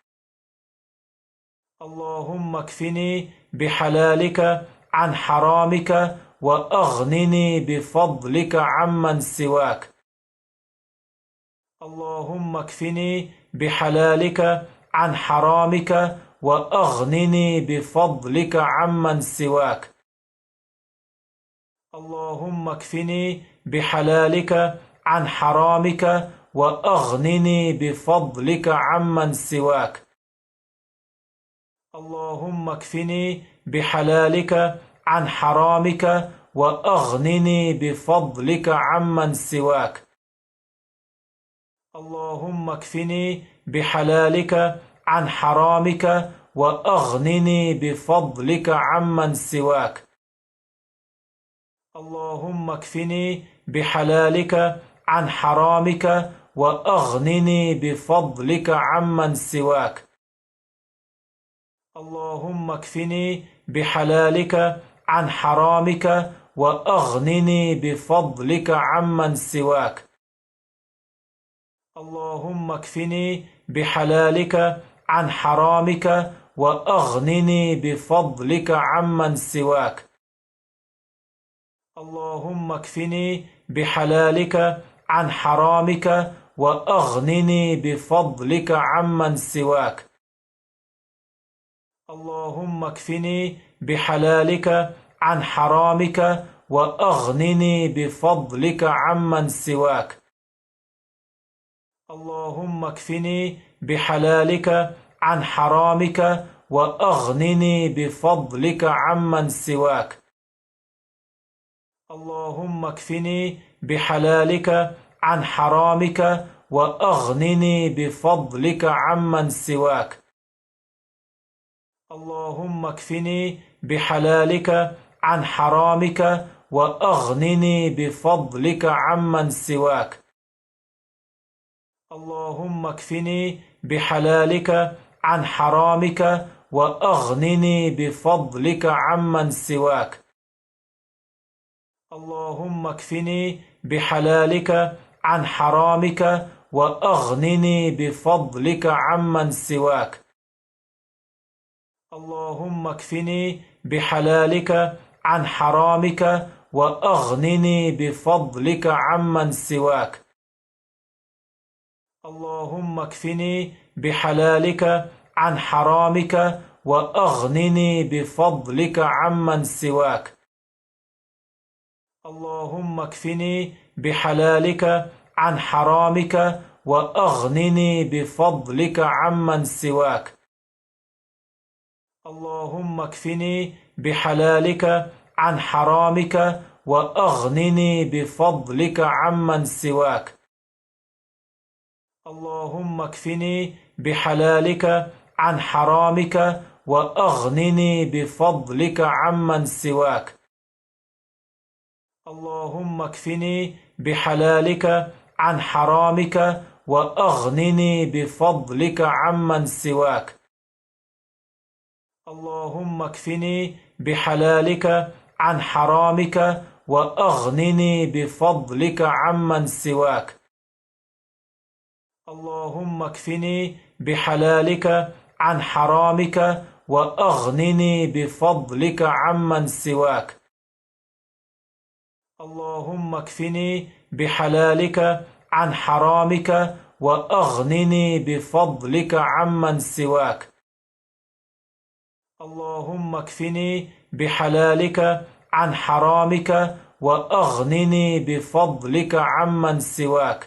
اللهم اكفني بحلالك عن حرامك وأغنني بفضلك عمن سواك. اللهم اكفني بحلالك عن حرامك وأغنني بفضلك عمن سواك. اللهم اكفني بحلالك عن حرامك وأغنني بفضلك عمن سواك. اللهم اكفني بحلالك عن حرامك وأغنني بفضلك عمن سواك. اللهم اكفني بحلالك عن حرامك وأغنني بفضلك عمن سواك. اللهم اكفني بحلالك عن حرامك وأغنني بفضلك عمن سواك. اللهم اكفني بحلالك عن حرامك وأغنني بفضلك عمن سواك. اللهم اكفني بحلالك عن حرامك وأغنني بفضلك عمن سواك. اللهم اكفني بحلالك عن حرامك وأغنني بفضلك عمن سواك. اللهم اكفني بحلالك عن حرامك وأغنني بفضلك عمن سواك. اللهم اكفني بحلالك عن حرامك وأغنني بفضلك عمن سواك. اللهم اكفني بحلالك عن حرامك وأغنني بفضلك عمن سواك. اللهم اكفني بحلالك عن حرامك وأغنني بفضلك عمن سواك. اللهم اكفني بحلالك عن حرامك وأغنني بفضلك عمن سواك. اللهم اكفني بحلالك عن حرامك وأغنني بفضلك عمن سواك. اللهم اكفني بحلالك عن حرامك وأغنني بفضلك عمن سواك. اللهم اكفني بحلالك عن حرامك وأغنني بفضلك عمن سواك. اللهم اكفني بحلالك عن حرامك وأغنني بفضلك عمن سواك. اللهم اكفني بحلالك عن حرامك وأغنني بفضلك عمن سواك. اللهم اكفني بحلالك عن حرامك وأغنني بفضلك عمن سواك. اللهم اكفني بحلالك عن حرامك وأغنني بفضلك عمن سواك. اللهم اكفني بحلالك عن حرامك وأغنني بفضلك عمن سواك. اللهم اكفني بحلالك عن حرامك وأغنني بفضلك عمن سواك. اللهم اكفني بحلالك عن حرامك وأغنني بفضلك عمن سواك. اللهم اكفني بحلالك عن حرامك وأغنني بفضلك عمن سواك.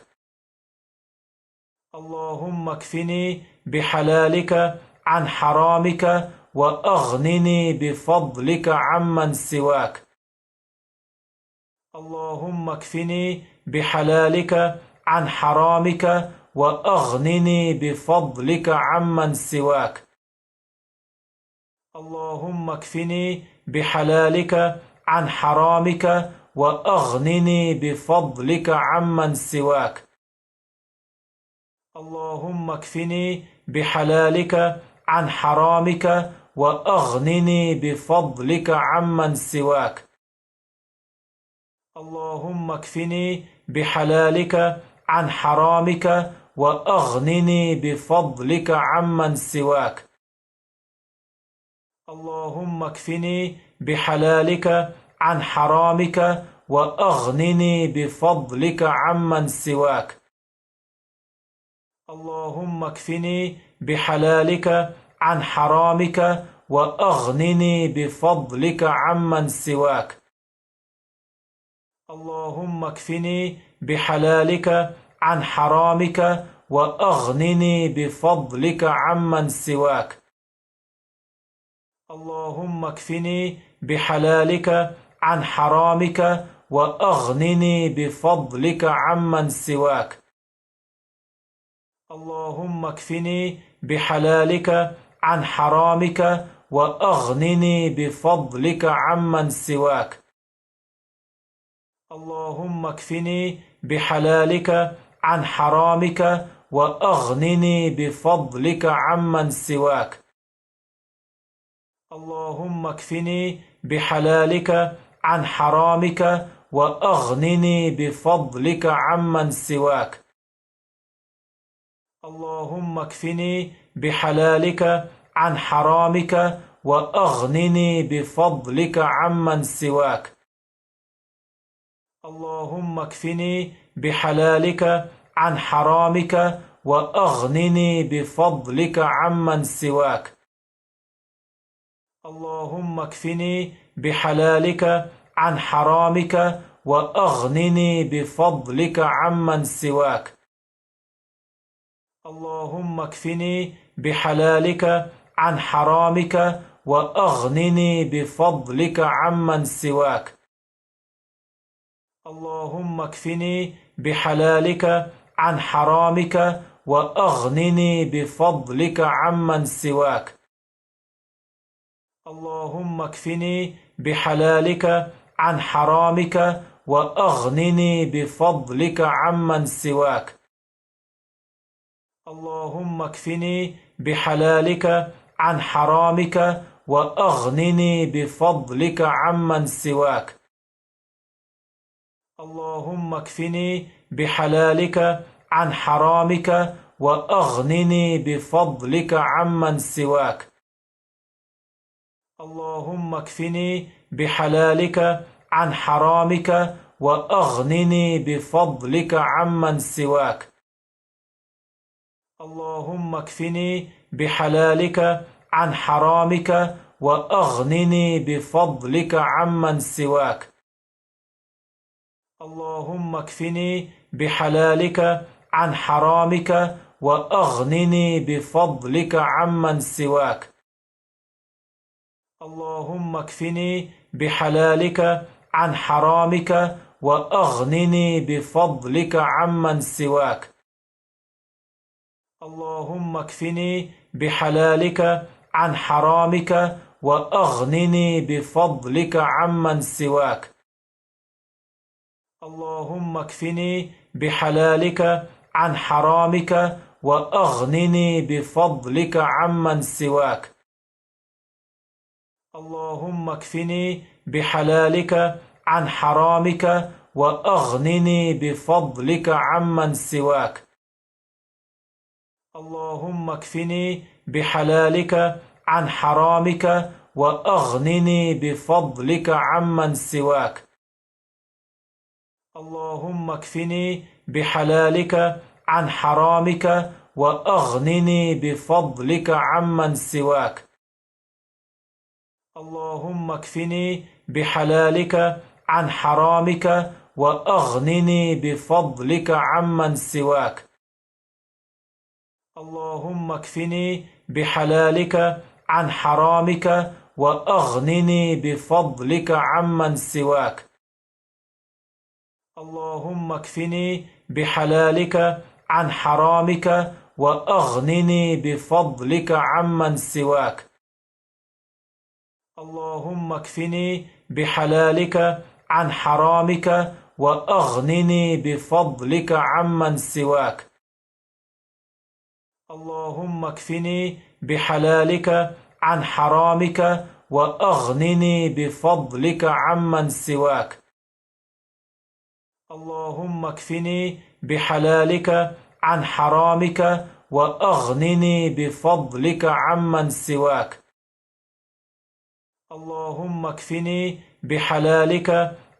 اللهم اكفني بحلالك عن حرامك وأغنني بفضلك عمن سواك. اللهم اكفني بحلالك عن حرامك وأغنني بفضلك عمن سواك. اللهم اكفني بحلالك عن حرامك وأغنني بفضلك عمن سواك. اللهم اكفني بحلالك عن حرامك وأغنني بفضلك عمن سواك. اللهم اكفني بحلالك عن حرامك وأغنني بفضلك عمن سواك. اللهم اكفني بحلالك عن حرامك وأغنني بفضلك عمن سواك. اللهم اكفني بحلالك عن حرامك وأغنني بفضلك عمن سواك. اللهم اكفني بحلالك عن حرامك وأغنني بفضلك عمن سواك. اللهم اكفني بحلالك عن حرامك وأغنني بفضلك عمن سواك. اللهم اكفني بحلالك عن حرامك وأغنني بفضلك عمن سواك. اللهم اكفني بحلالك عن حرامك وأغنني بفضلك عمن سواك. اللهم اكفني بحلالك عن حرامك وأغنني بفضلك عمن سواك. اللهم اكفني بحلالك عن حرامك وأغنني بفضلك عمن سواك. اللهم اكفني بحلالك عن حرامك وأغنني بفضلك عمن سواك. اللهم اكفني بحلالك عن حرامك وأغنني بفضلك عمن سواك. اللهم اكفني بحلالك عن حرامك وأغنني بفضلك عمن سواك. اللهم اكفني بحلالك عن حرامك وأغنني بفضلك عمن سواك. اللهم اكفني بحلالك عن حرامك وأغنني بفضلك عمن سواك. اللهم اكفني بحلالك عن حرامك وأغنني بفضلك عمن سواك. اللهم اكفني بحلالك عن حرامك وأغنني بفضلك عمن سواك. اللهم اكفني بحلالك عن حرامك وأغنني بفضلك عمن سواك. اللهم اكفني بحلالك عن حرامك وأغنني بفضلك عمن سواك. اللهم اكفني بحلالك عن حرامك وأغنني بفضلك عمن سواك. اللهم اكفني بحلالك عن حرامك وأغنني بفضلك عمن سواك. اللهم اكفني بحلالك عن حرامك وأغنني بفضلك عمن سواك. اللهم اكفني بحلالك عن حرامك وأغنني بفضلك عمن سواك. اللهم اكفني بحلالك عن حرامك وأغنني بفضلك عمن سواك. اللهم اكفني بحلالك عن حرامك وأغنني بفضلك عمن سواك. اللهم اكفني بحلالك عن حرامك وأغنني بفضلك عمن سواك. اللهم اكفني بحلالك عن حرامك وأغنني بفضلك عمن سواك. اللهم اكفني بحلالك عن حرامك وأغنني بفضلك عمن سواك. اللهم اكفني بحلالك عن حرامك وأغنني بفضلك عمن سواك. اللهم اكفني بحلالك عن حرامك وأغنني بفضلك عمن سواك. اللهم اكفني بحلالك عن حرامك وأغنني بفضلك عمن سواك. اللهم اكفني بحلالك عن حرامك وأغنني بفضلك عمن سواك. اللهم اكفني بحلالك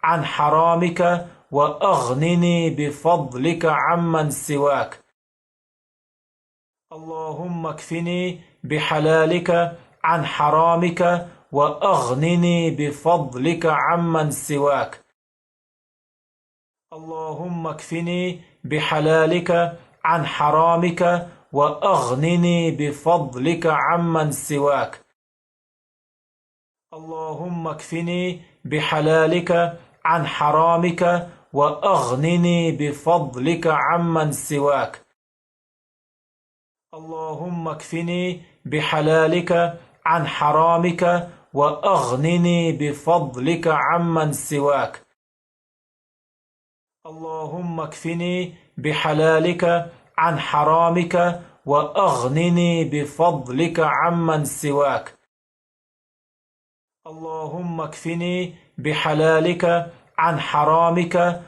عن حرامك وأغنني بفضلك عمن سواك. اللهم اكفني بحلالك عن حرامك وأغنني بفضلك عمن سواك. اللهم اكفني بحلالك عن حرامك وأغنني بفضلك عمن سواك. اللهم اكفني بحلالك عن حرامك وأغنني بفضلك عمن سواك. اللهم اكفني بحلالك عن حرامك وأغنني بفضلك عمن سواك. اللهم اكفني بحلالك عن حرامك وأغنني بفضلك عمن سواك. اللهم اكفني بحلالك عن حرامك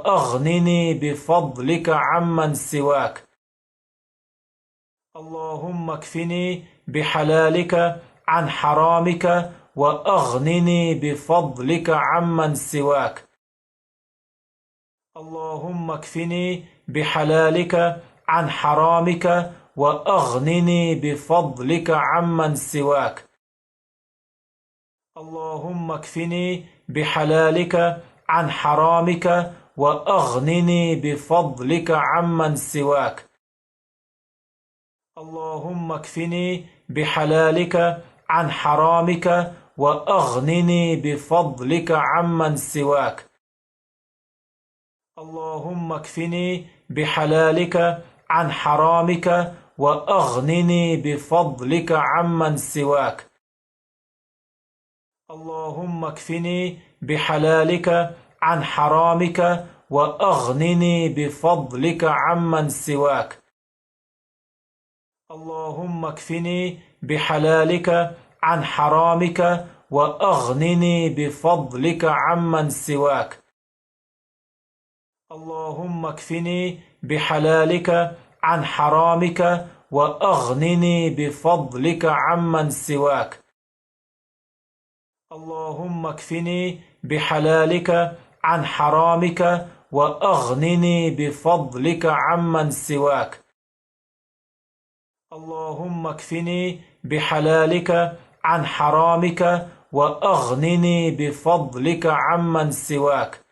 وأغنني بفضلك عمن سواك. اللهم اكفني بحلالك عن حرامك وأغنني بفضلك عمن سواك. اللهم اكفني بحلالك عن حرامك وأغنني بفضلك عمن سواك. اللهم اكفني بحلالك عن حرامك وأغنني بفضلك عمن سواك. اللهم اكفني بحلالك عن حرامك وأغنني بفضلك عمن سواك. اللهم اكفني بحلالك عن حرامك وأغنني بفضلك عمن سواك. اللهم اكفني بحلالك عن حرامك وأغنني بفضلك عمن سواك. اللهم اكفني بحلالك عن حرامك وأغنني بفضلك عمن سواك. اللهم اكفني بحلالك عن حرامك وأغنني بفضلك عمن سواك. اللهم اكفني بحلالك عن حرامك وأغنني بفضلك عمن سواك. اللهم اكفني بحلالك عن حرامك وأغنني بفضلك عمن سواك.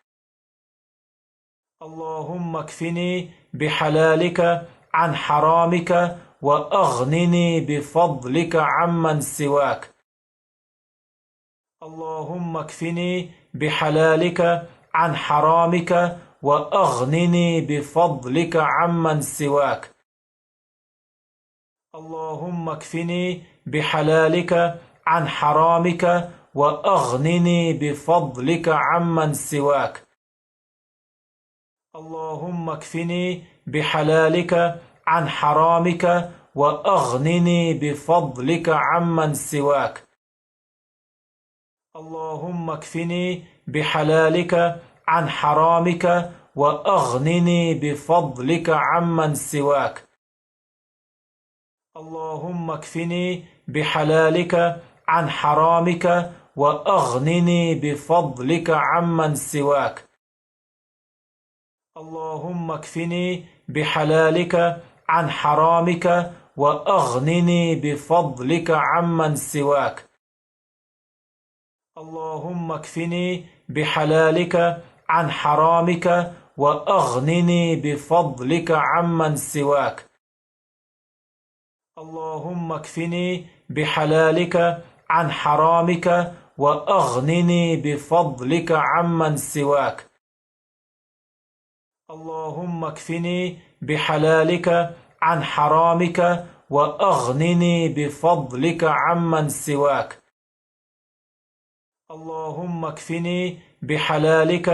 اللهم اكفني بحلالك عن حرامك وأغنني بفضلك عمن سواك. اللهم اكفني بحلالك عن حرامك وأغنني بفضلك عمن سواك. اللهم اكفني بحلالك عن حرامك وأغنني بفضلك عمن سواك. اللهم اكفني بحلالك عن حرامك وأغنني بفضلك عمن سواك. اللهم اكفني بحلالك عن حرامك وأغنني بفضلك عمن سواك. اللهم اكفني بحلالك عن حرامك وأغنني بفضلك عمن سواك. اللهم اكفني بحلالك عن حرامك وأغنني بفضلك عمن سواك. اللهم اكفني بحلالك عن حرامك وأغنني بفضلك عمن سواك. اللهم اكفني بحلالك عن حرامك وأغنني بفضلك عمن سواك. اللهم اكفني بحلالك عن حرامك وأغنني بفضلك عمن سواك. اللهم اكفني بحلالك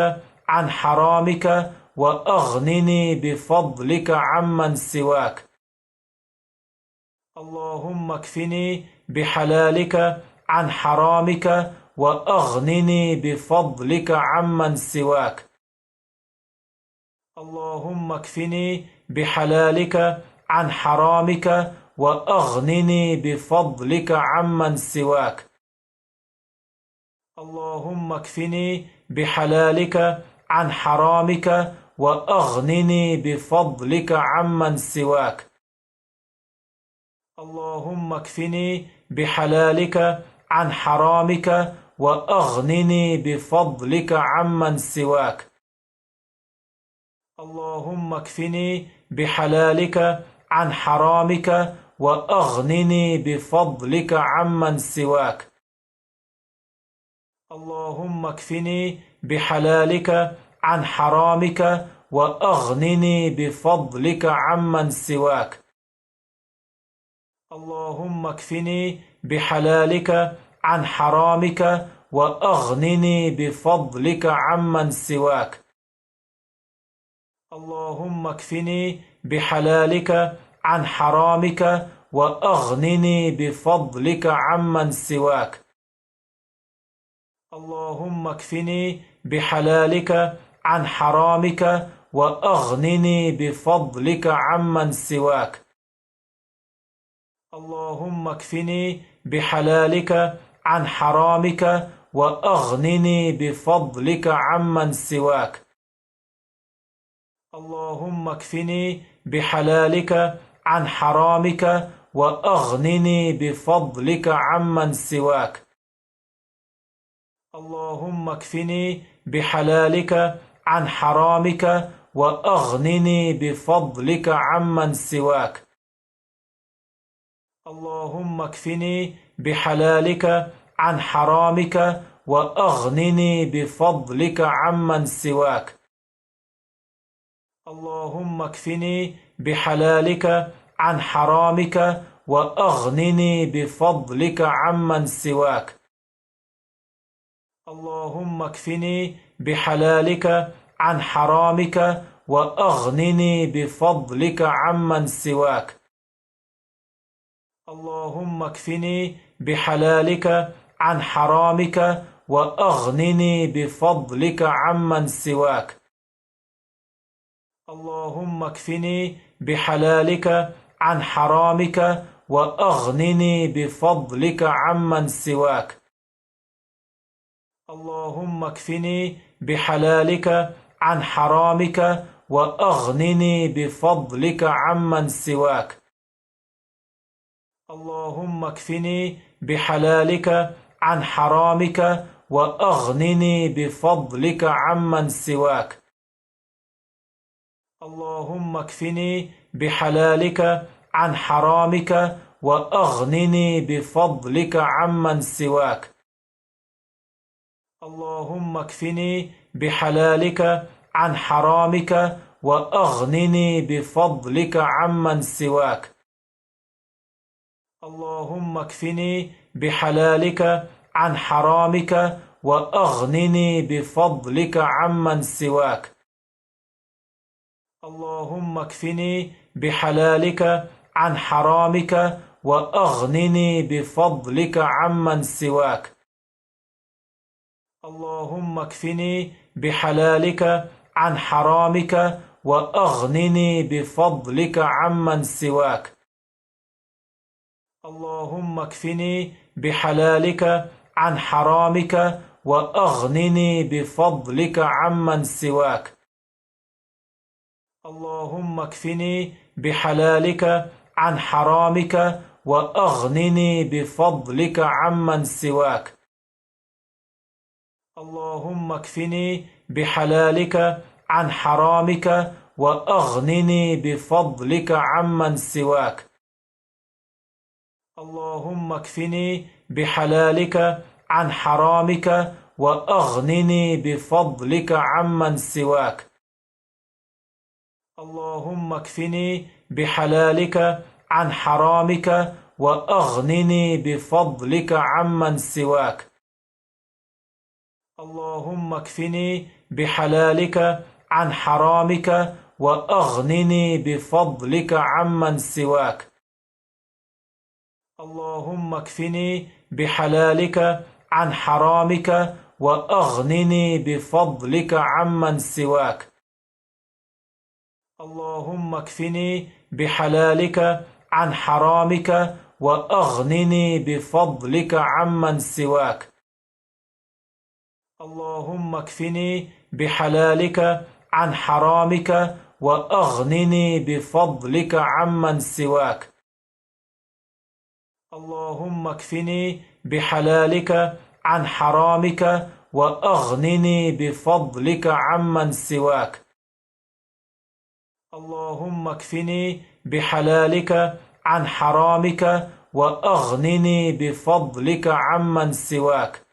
عن حرامك وأغنني بفضلك عمن سواك. اللهم اكفني بحلالك عن حرامك وأغنني بفضلك عمن سواك. اللهم اكفني بحلالك عن حرامك وأغنني بفضلك عمن سواك. اللهم اكفني بحلالك عن حرامك وأغنني بفضلك عمن سواك. اللهم اكفني بحلالك عن حرامك وأغنني بفضلك عمن سواك. اللهم اكفني بحلالك عن حرامك وأغنني بفضلك عمن سواك. اللهم اكفني بحلالك عن حرامك وأغنني بفضلك عمن سواك. اللهم اكفني بحلالك عن حرامك وأغنني بفضلك عمن سواك. اللهم اكفني بحلالك عن حرامك وأغنني بفضلك عمن سواك. اللهم اكفني بحلالك عن حرامك وأغنني بفضلك عمن سواك. اللهم اكفني بحلالك عن حرامك وأغنني بفضلك عمن سواك. اللهم اكفني بحلالك عن حرامك وأغنني بفضلك عمن سواك. اللهم اكفني بحلالك عن حرامك وأغنني بفضلك عمن سواك. اللهم اكفني بحلالك عن حرامك وأغنني بفضلك عمن سواك. اللهم اكفني بحلالك عن حرامك وأغنني بفضلك عمن سواك. اللهم اكفني بحلالك عن حرامك وأغنني بفضلك عمن سواك. اللهم اكفني بحلالك عن حرامك وأغنني بفضلك عمن سواك. اللهم اكفني بحلالك عن حرامك وأغنني بفضلك عمن سواك. اللهم اكفني بحلالك عن حرامك وأغنني بفضلك عمن سواك. اللهم اكفني بحلالك عن حرامك وأغنني بفضلك عمن سواك. اللهم اكفني بحلالك عن حرامك وأغنني بفضلك عمن سواك. اللهم اكفني بحلالك عن حرامك وأغنني بفضلك عمن سواك. اللهم اكفني بحلالك عن حرامك وأغنني بفضلك عمن سواك. اللهم اكفني بحلالك عن حرامك وأغنني بفضلك عمن سواك. اللهم اكفني بحلالك عن حرامك وأغنني بفضلك عمن سواك. اللهم اكفني بحلالك عن حرامك وأغنني بفضلك عمن سواك. اللهم اكفني بحلالك عن حرامك وأغنني بفضلك عمن سواك. اللهم اكفني بحلالك عن حرامك وأغنني بفضلك عمن سواك. اللهم اكفني بحلالك عن حرامك وأغنني بفضلك عمن سواك. اللهم اكفني بحلالك عن حرامك وأغنني بفضلك عمن سواك. اللهم اكفني بحلالك عن حرامك وأغنني بفضلك عمن سواك. اللهم اكفني بحلالك عن حرامك وأغنني بفضلك عمن سواك. اللهم اكفني بحلالك عن حرامك وأغنني بفضلك عمن سواك. اللهم اكفني بحلالك عن حرامك وأغنني بفضلك عمن سواك. اللهم اكفني بحلالك عن حرامك وأغنني بفضلك عمن سواك. اللهم اكفني بحلالك عن حرامك وأغنني بفضلك عمن سواك.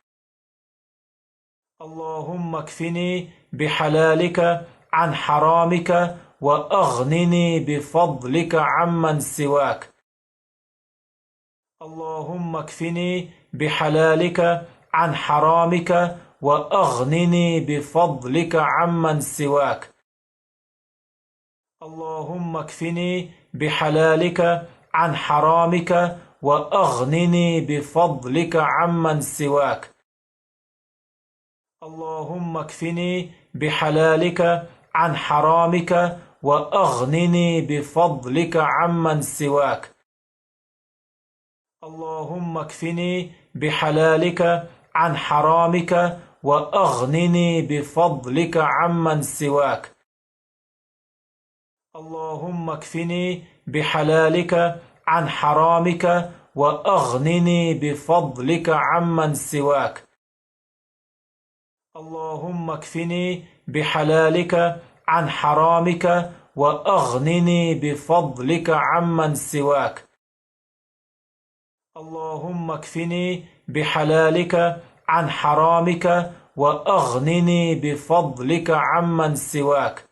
اللهم اكفني بحلالك عن حرامك وأغنني بفضلك عمن سواك. اللهم اكفني بحلالك عن حرامك وأغنني بفضلك عمن سواك. اللهم اكفني بحلالك عن حرامك وأغنني بفضلك عمن سواك. اللهم اكفني بحلالك عن حرامك وأغنني بفضلك عمن سواك. اللهم اكفني بحلالك عن حرامك وأغنني بفضلك عمن سواك. اللهم اكفني بحلالك عن حرامك وأغنني بفضلك عمن سواك. اللهم اكفني بحلالك عن حرامك وأغنني بفضلك عمن سواك. اللهم اكفني بحلالك عن حرامك وأغنني بفضلك عمن سواك.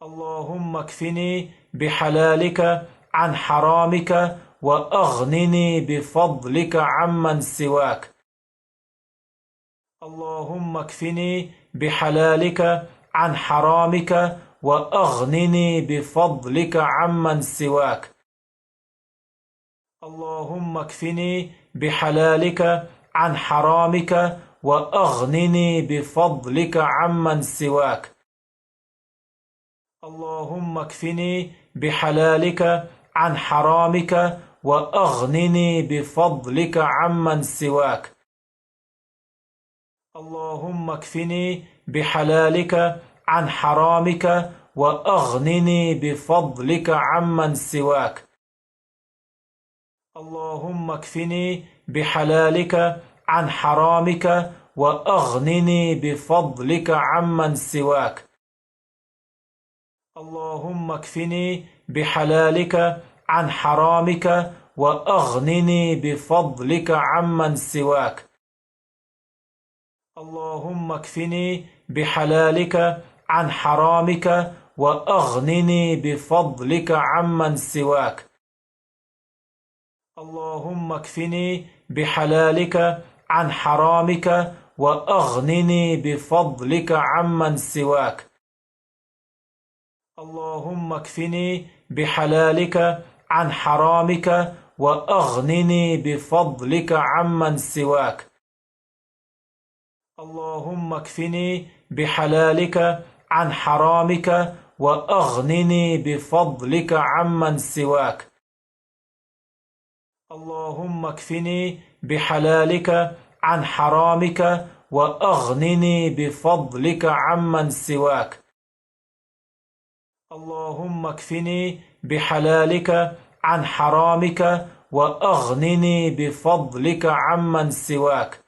اللهم اكفني بحلالك عن حرامك وأغنني بفضلك عمن سواك. اللهم اكفني بحلالك عن حرامك وأغنني بفضلك عمن سواك. اللهم اكفني بحلالك عن حرامك وأغنني بفضلك عمن سواك. اللهم اكفني بحلالك عن حرامك وأغنني بفضلك عمن سواك. اللهم اكفني بحلالك عن حرامك وأغنني بفضلك عمن سواك. اللهم اكفني بحلالك عن حرامك وأغنني بفضلك عمن سواك. اللهم اكفني بحلالك عن حرامك وأغنني بفضلك عمن سواك. اللهم اكفني بحلالك عن حرامك وأغنني بفضلك عمن سواك. اللهم اكفني بحلالك عن حرامك وأغنني بفضلك عمن سواك. اللهم اكفني بحلالك عن حرامك وأغنني بفضلك عمن سواك. اللهم اكفني بحلالك عن حرامك وأغنني بفضلك عمن سواك. اللهم اكفني بحلالك عن حرامك وأغنني بفضلك عمن سواك. اللهم اكفني بحلالك عن حرامك وأغنني بفضلك عمن سواك.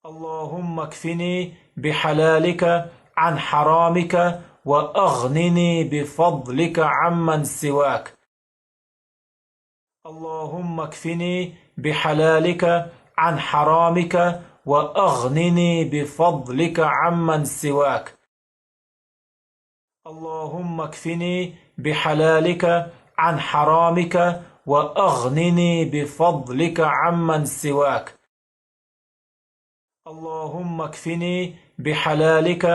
اللهم اكفني بحلالك عن حرامك وأغنني بفضلك عمن سواك. اللهم اكفني بحلالك عن حرامك وأغنني بفضلك عمن سواك. اللهم اكفني بحلالك عن حرامك وأغنني بفضلك عمن سواك. اللهم اكفني بحلالك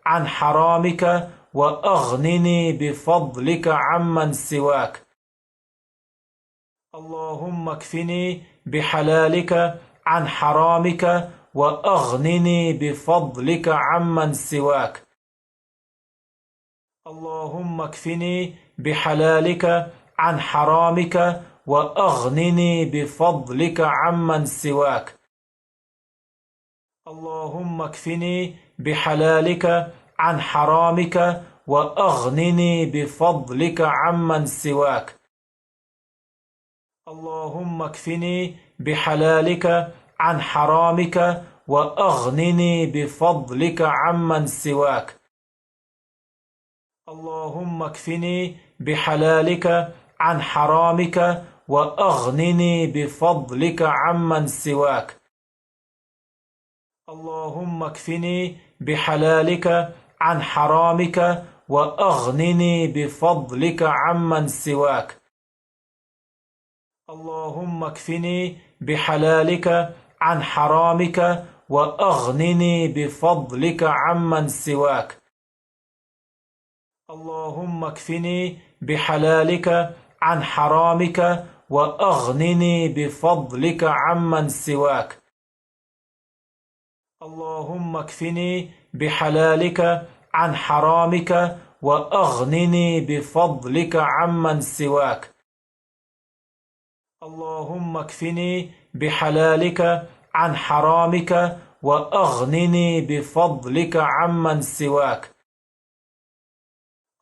عن حرامك وأغنني بفضلك عمن سواك. اللهم اكفني بحلالك عن حرامك وأغنني بفضلك عمن سواك. اللهم اكفني بحلالك عن حرامك وأغنني بفضلك عمن سواك. اللهم اكفني بحلالك عن حرامك وأغنني بفضلك عمن سواك. اللهم اكفني بحلالك عن حرامك وأغنني بفضلك عمن سواك. اللهم اكفني بحلالك عن حرامك وأغنني بفضلك عمن سواك. اللهم اكفني بحلالك عن حرامك وأغنني بفضلك عمن سواك. اللهم اكفني بحلالك عن حرامك وأغنني بفضلك عمن سواك. اللهم اكفني بحلالك عن حرامك وأغنني بفضلك عمن سواك. اللهم اكفني بحلالك عن حرامك وأغنني بفضلك عمن سواك. اللهم اكفني بحلالك عن حرامك وأغنني بفضلك عمن سواك.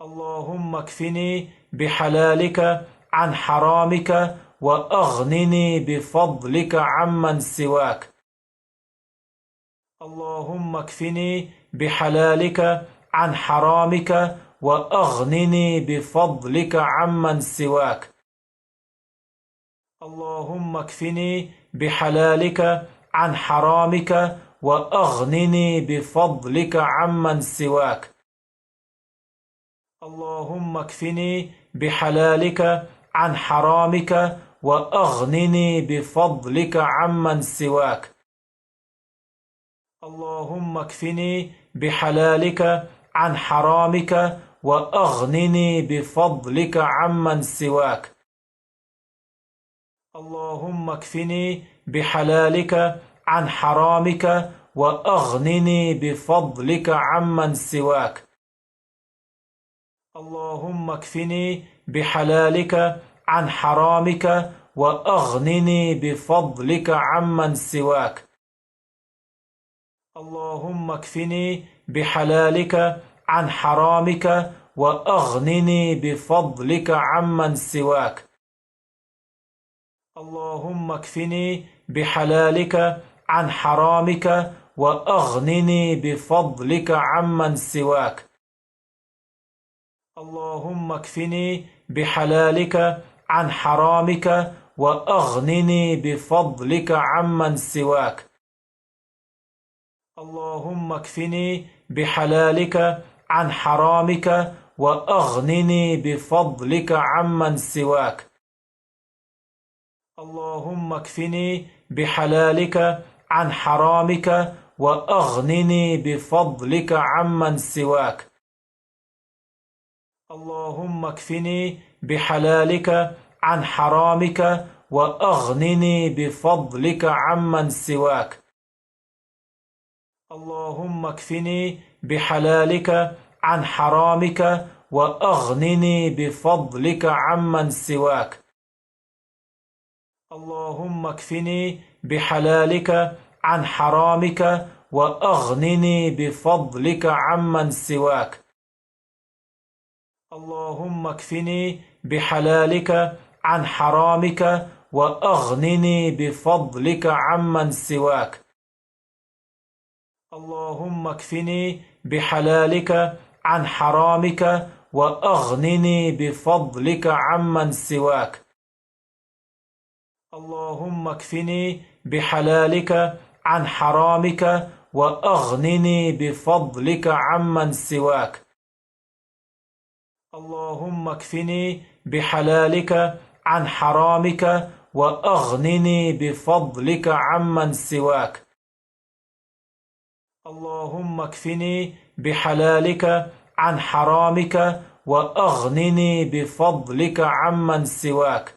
اللهم اكفني بحلالك عن حرامك وأغنني بفضلك عمن سواك. اللهم اكفني بحلالك عن حرامك وأغنني بفضلك عمن سواك. اللهم اكفني بحلالك عن حرامك وأغنني بفضلك عمن سواك. اللهم اكفني بحلالك عن حرامك وأغنني بفضلك عمن سواك. اللهم اكفني بحلالك عن حرامك وأغنني بفضلك عمن سواك. اللهم اكفني بحلالك عن حرامك وأغنني بفضلك عمن سواك. اللهم اكفني بحلالك عن حرامك وأغنني بفضلك عمن سواك. اللهم اكفني بحلالك عن حرامك وأغنني بفضلك عمن سواك. اللهم اكفني بحلالك عن حرامك وأغنني بفضلك عمن سواك. اللهم اكفني بحلالك عن حرامك وأغنني بفضلك عمن سواك. اللهم اكفني بحلالك عن حرامك وأغنني بفضلك عمن سواك. اللهم اكفني بحلالك عن حرامك وأغنني بفضلك عمن سواك. اللهم اكفني بحلالك عن حرامك وأغنني بفضلك عمن سواك. اللهم اكفني بحلالك عن حرامك وأغنني بفضلك عمن سواك. اللهم اكفني بحلالك عن حرامك وأغنني بفضلك عمن سواك. اللهم اكفني بحلالك عن حرامك وأغنني بفضلك عمن سواك. اللهم اكفني بحلالك عن حرامك وأغنني بفضلك عمن سواك. اللهم اكفني بحلالك عن حرامك وأغنني بفضلك عمن سواك. اللهم اكفني بحلالك عن حرامك وأغنني بفضلك عمن سواك. اللهم اكفني بحلالك عن حرامك وأغنني بفضلك عمن سواك.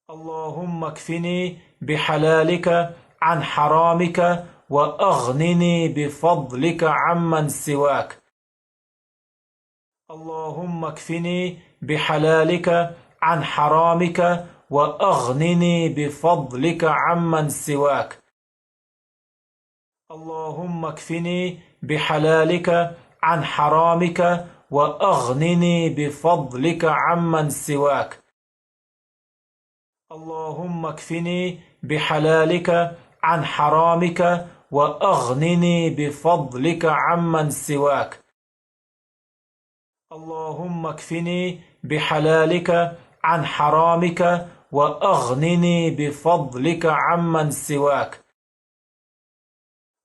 اللهم اكفني بحلالك عن حرامك وأغنني بفضلك عمن سواك. اللهم اكفني بحلالك عن حرامك وأغنني بفضلك عمن سواك. اللهم اكفني بحلالك عن حرامك وأغنني بفضلك عمن سواك. اللهم اكفني بحلالك عن حرامك وأغنني بفضلك عمن سواك. اللهم اكفني بحلالك عن حرامك وأغنني بفضلك عمن سواك.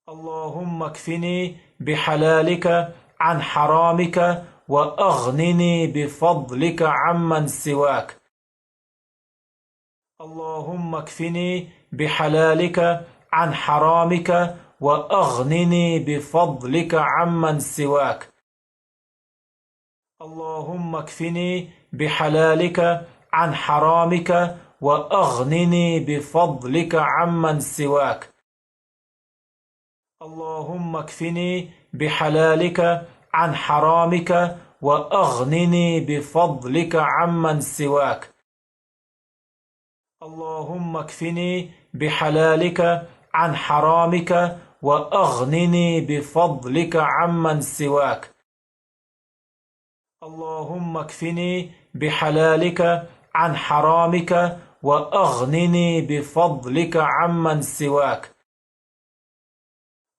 اللهم اكفني بحلالك عن حرامك وأغنني بفضلك عمن سواك. اللهم اكفني بحلالك عن حرامك وأغنني بفضلك عمن سواك. اللهم اكفني بحلالك عن حرامك وأغنني بفضلك عمن سواك. اللهم اكفني بحلالك عن حرامك وأغنني بفضلك عمن سواك. اللهم اكفني بحلالك عن حرامك وأغنني بفضلك عمن سواك. اللهم اكفني بحلالك عن حرامك وأغنني بفضلك عمن سواك.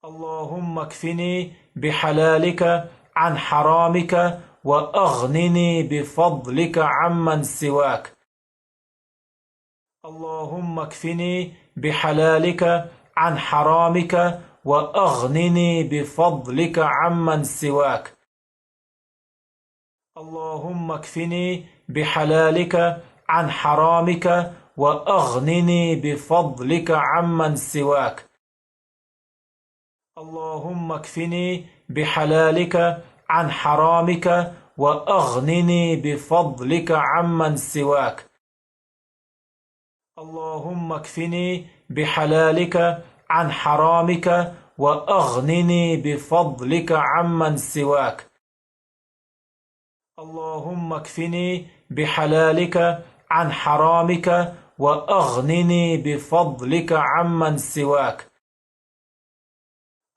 اللهم اكفني بحلالك عن حرامك وأغنني بفضلك عمن سواك. اللهم اكفني بحلالك عن حرامك وأغنني بفضلك عمن سواك. اللهم اكفني بحلالك عن حرامك وأغنني بفضلك عمن سواك. اللهم اكفني بحلالك عن حرامك وأغنني بفضلك عمن سواك. اللهم اكفني بحلالك عن حرامك وأغنني بفضلك عمن سواك. اللهم اكفني بحلالك عن حرامك وأغنني بفضلك عمن سواك.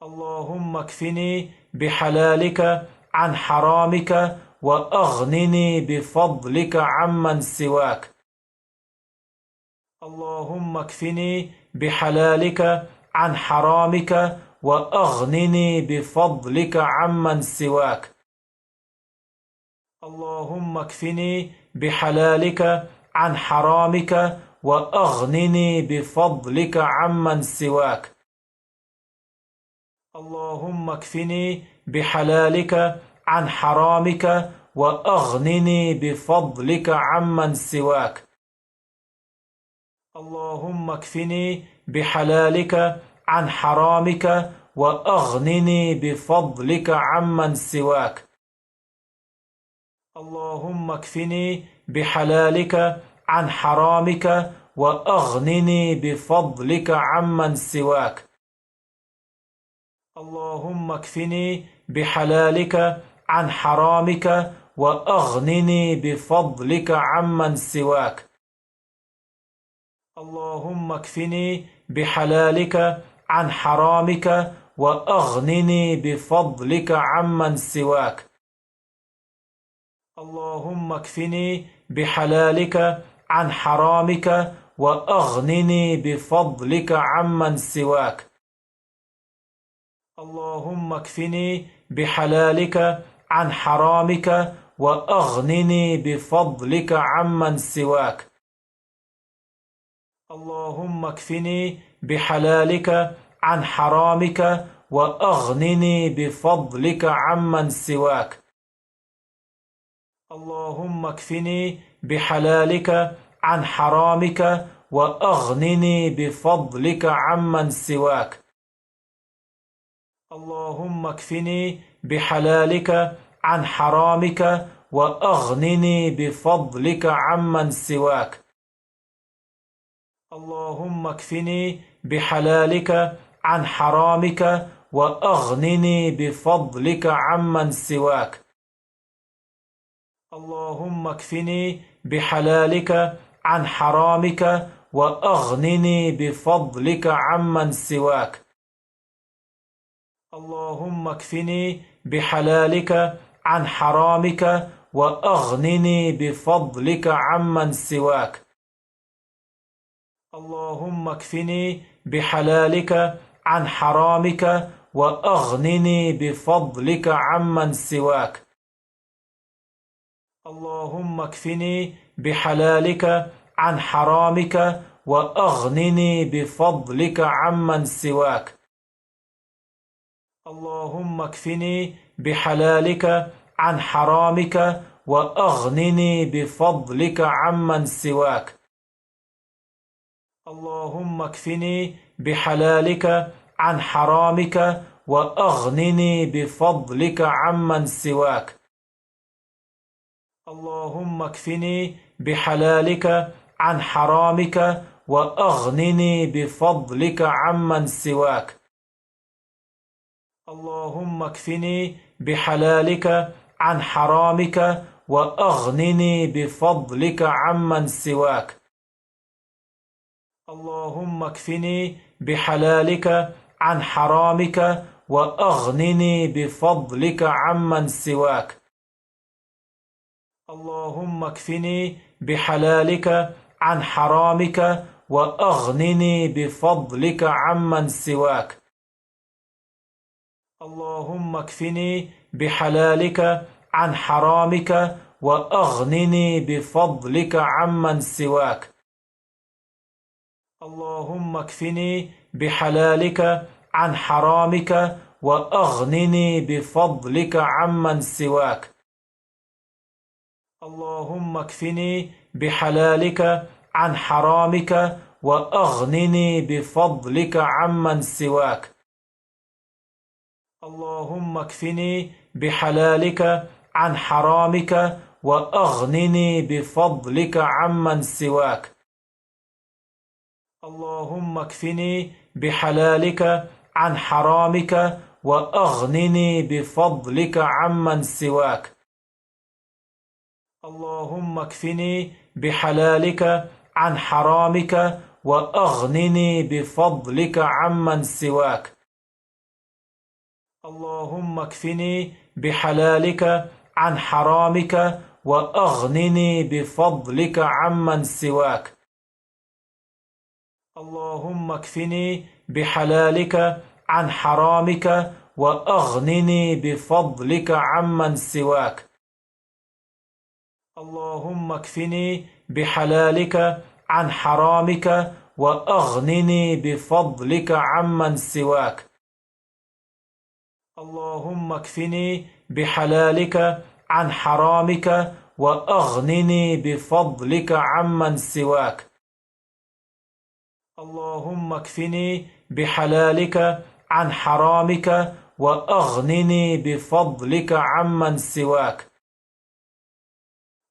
اللهم اكفني بحلالك عن حرامك وأغنني بفضلك عمن سواك. اللهم اكفني بحلالك عن حرامك وأغنني بفضلك عمن سواك. اللهم اكفني بحلالك عن حرامك وأغنني بفضلك عمن سواك. اللهم اكفني بحلالك عن حرامك وأغنني بفضلك عمن سواك. اللهم اكفني بحلالك عن حرامك وأغنني بفضلك عمن سواك. اللهم اكفني بحلالك عن حرامك وأغنني بفضلك عمن سواك. اللهم اكفني بحلالك عن حرامك وأغنني بفضلك عمن سواك. اللهم اكفني بحلالك عن حرامك وأغنني بفضلك عمن سواك. اللهم اكفني بحلالك عن حرامك وأغنني بفضلك عمن سواك. اللهم اكفني بحلالك عن حرامك وأغنني بفضلك عمن سواك. اللهم اكفني بحلالك عن حرامك وأغنني بفضلك عمن سواك. اللهم اكفني بحلالك عن حرامك وأغنني بفضلك عمن سواك. اللهم اكفني بحلالك عن حرامك وأغنني بفضلك عمن سواك. اللهم اكفني بحلالك عن حرامك وأغنني بفضلك عمن سواك. اللهم اكفني بحلالك عن حرامك وأغنني بفضلك عمن سواك. اللهم اكفني بحلالك عن حرامك وأغنني بفضلك عمن سواك. اللهم اكفني بحلالك عن حرامك وأغنني بفضلك عمن سواك. اللهم اكفني بحلالك عن حرامك وأغنني بفضلك عمن سواك. اللهم اكفني بحلالك عن حرامك وأغنني بفضلك عمن سواك. اللهم اكفني بحلالك عن حرامك وأغنني بفضلك عمن سواك. اللهم اكفني بحلالك عن حرامك وأغنني بفضلك عمن سواك. اللهم اكفني بحلالك عن حرامك وأغنني بفضلك عمن سواك. اللهم اكفني بحلالك عن حرامك وأغنني بفضلك عمن سواك. اللهم اكفني بحلالك عن حرامك وأغنني بفضلك عمن سواك. اللهم اكفني بحلالك عن حرامك وأغنني بفضلك عمن سواك. اللهم اكفني بحلالك عن حرامك وأغنني بفضلك عمن سواك. اللهم اكفني بحلالك عن حرامك وأغنني بفضلك عمن سواك. اللهم اكفني بحلالك عن حرامك وأغنني بفضلك عمن سواك. اللهم اكفني بحلالك عن حرامك وأغنني بفضلك عمن سواك. اللهم اكفني بحلالك عن حرامك وأغنني بفضلك عمن سواك. اللهم اكفني بحلالك عن حرامك وأغنني بفضلك عمن سواك. اللهم اكفني بحلالك عن حرامك وأغنني بفضلك عمن سواك. اللهم اكفني بحلالك عن حرامك وأغنني بفضلك عمن سواك. اللهم اكفني بحلالك عن حرامك وأغنني بفضلك عمن سواك. اللهم اكفني بحلالك عن حرامك وأغنني بفضلك عمن سواك.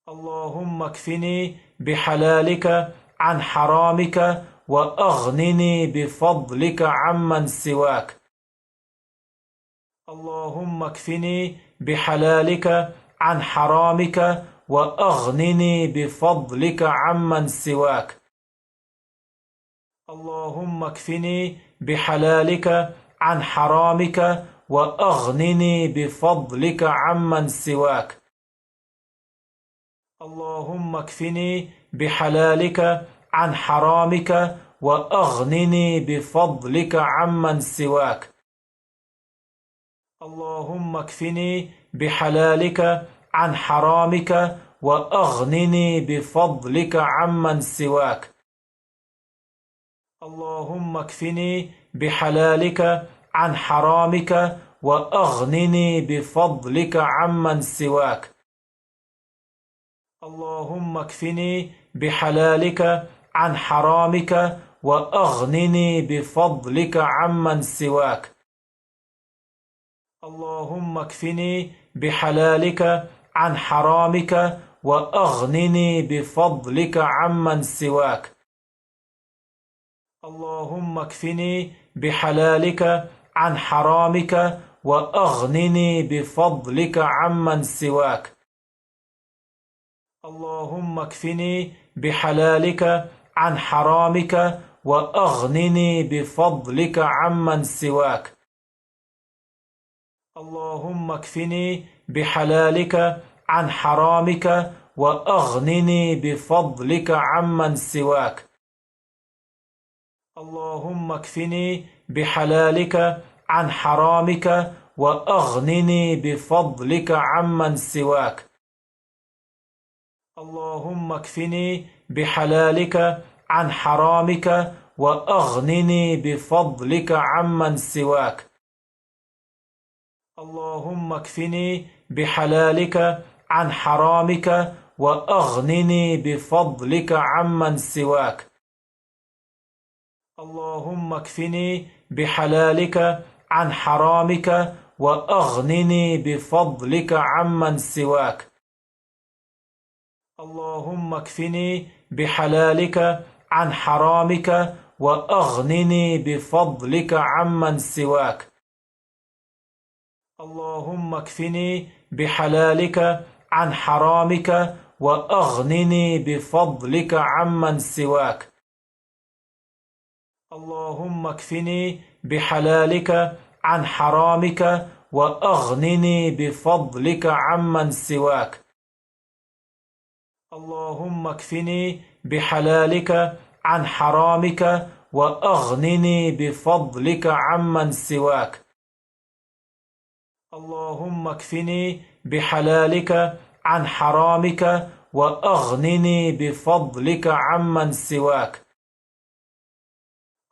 اللهم اكفني بحلالك عن حرامك وأغنني بفضلك عمن سواك. اللهم اكفني بحلالك عن حرامك وأغنني بفضلك عمن سواك. اللهم اكفني بحلالك عن حرامك وأغنني بفضلك عمن سواك. اللهم اكفني بحلالك عن حرامك وأغنني بفضلك عمن سواك. اللهم اكفني بحلالك عن حرامك وأغنني بفضلك عمن سواك. اللهم اكفني بحلالك عن حرامك وأغنني بفضلك عمن سواك. اللهم اكفني بحلالك عن حرامك وأغنني بفضلك عمن سواك. اللهم اكفني بحلالك عن حرامك وأغنني بفضلك عمن سواك. اللهم اكفني بحلالك عن حرامك وأغنني بفضلك عمن سواك. اللهم اكفني بحلالك عن حرامك وأغنني بفضلك عمن سواك. اللهم اكفني بحلالك عن حرامك وأغنني بفضلك عمن سواك. اللهم اكفني بحلالك عن حرامك وأغنني بفضلك عمن سواك. اللهم اكفني بحلالك عن حرامك وأغنني بفضلك عمن سواك. اللهم اكفني بحلالك عن حرامك وأغنني بفضلك عمن سواك. اللهم اكفني بحلالك عن حرامك وأغنني بفضلك عمن سواك. اللهم اكفني بحلالك عن حرامك وأغنني بفضلك عمن سواك. اللهم اكفني بحلالك عن حرامك وأغنني بفضلك عمن سواك. اللهم اكفني بحلالك عن حرامك وأغنني بفضلك عمن سواك. اللهم اكفني بحلالك عن حرامك وأغنني بفضلك عمن سواك. اللهم اكفني بحلالك عن حرامك وأغنني بفضلك عمن سواك.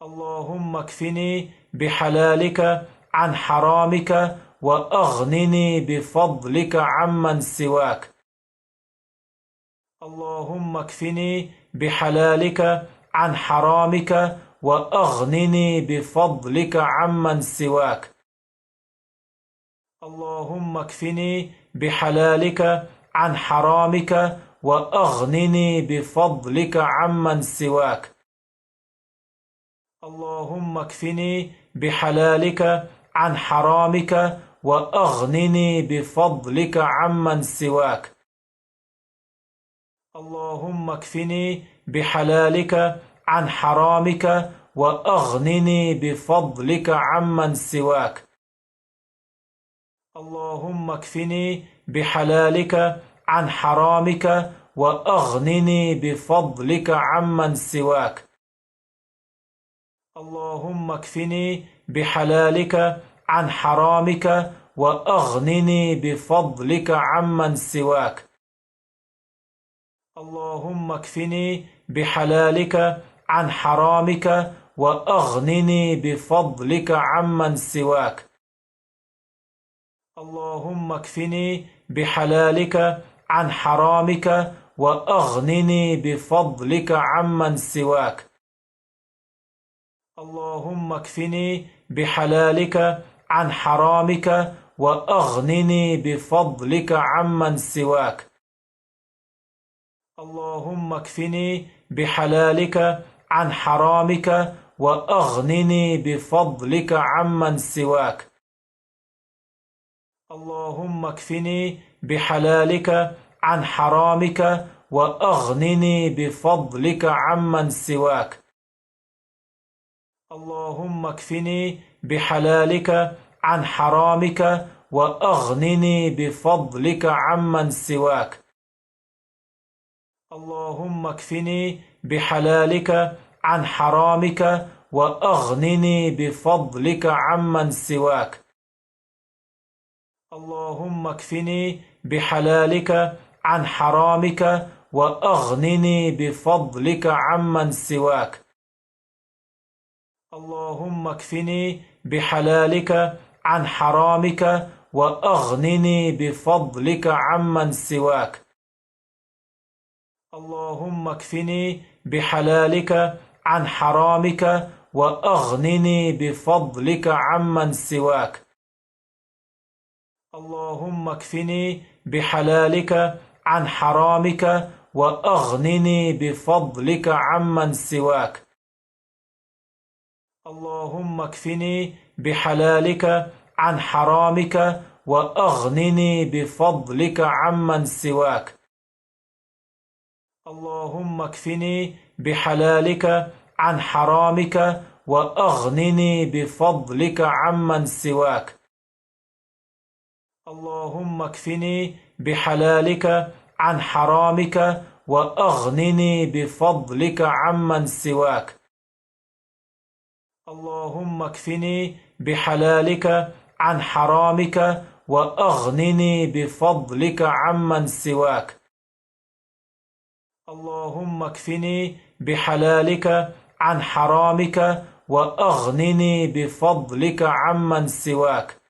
اللهم اكفني بحلالك عن حرامك وأغنني بفضلك عمن سواك. اللهم اكفني بحلالك عن حرامك وأغنني بفضلك عمن سواك. اللهم اكفني بحلالك عن حرامك وأغنني بفضلك عمن سواك. اللهم اكفني بحلالك عن حرامك وأغنني بفضلك عمن سواك. اللهم اكفني بحلالك عن حرامك وأغنني بفضلك عمن سواك. اللهم اكفني بحلالك عن حرامك وأغنني بفضلك عمن سواك. اللهم اكفني بحلالك عن حرامك وأغنني بفضلك عمن سواك. اللهم اكفني بحلالك عن حرامك وأغنني بفضلك عمن سواك. اللهم اكفني بحلالك عن حرامك وأغنني بفضلك عمن سواك. اللهم اكفني بحلالك عن حرامك وأغنني بفضلك عمن سواك. اللهم اكفني بحلالك عن حرامك وأغنني بفضلك عمن سواك. اللهم اكفني بحلالك عن حرامك وأغنني بفضلك عمن سواك. اللهم اكفني بحلالك عن حرامك وأغنني بفضلك عمن سواك. اللهم اكفني بحلالك عن حرامك وأغنني بفضلك عمن سواك. اللهم اكفني بحلالك عن حرامك وأغنني بفضلك عمن سواك. اللهم اكفني بحلالك عن حرامك وأغنني بفضلك عمن سواك. اللهم اكفني بحلالك عن حرامك وأغنني بفضلك عمن سواك. اللهم اكفني بحلالك عن حرامك وأغنني بفضلك عمن سواك. اللهم اكفني بحلالك عن حرامك وأغنني بفضلك عمن سواك. اللهم اكفني بحلالك عن حرامك وأغنني بفضلك عمن سواك. اللهم اكفني بحلالك عن حرامك وأغنني بفضلك عمن سواك. اللهم اكفني بحلالك عن حرامك وأغنني بفضلك عمن سواك. اللهم اكفني بحلالك عن حرامك وأغنني بفضلك عمن سواك.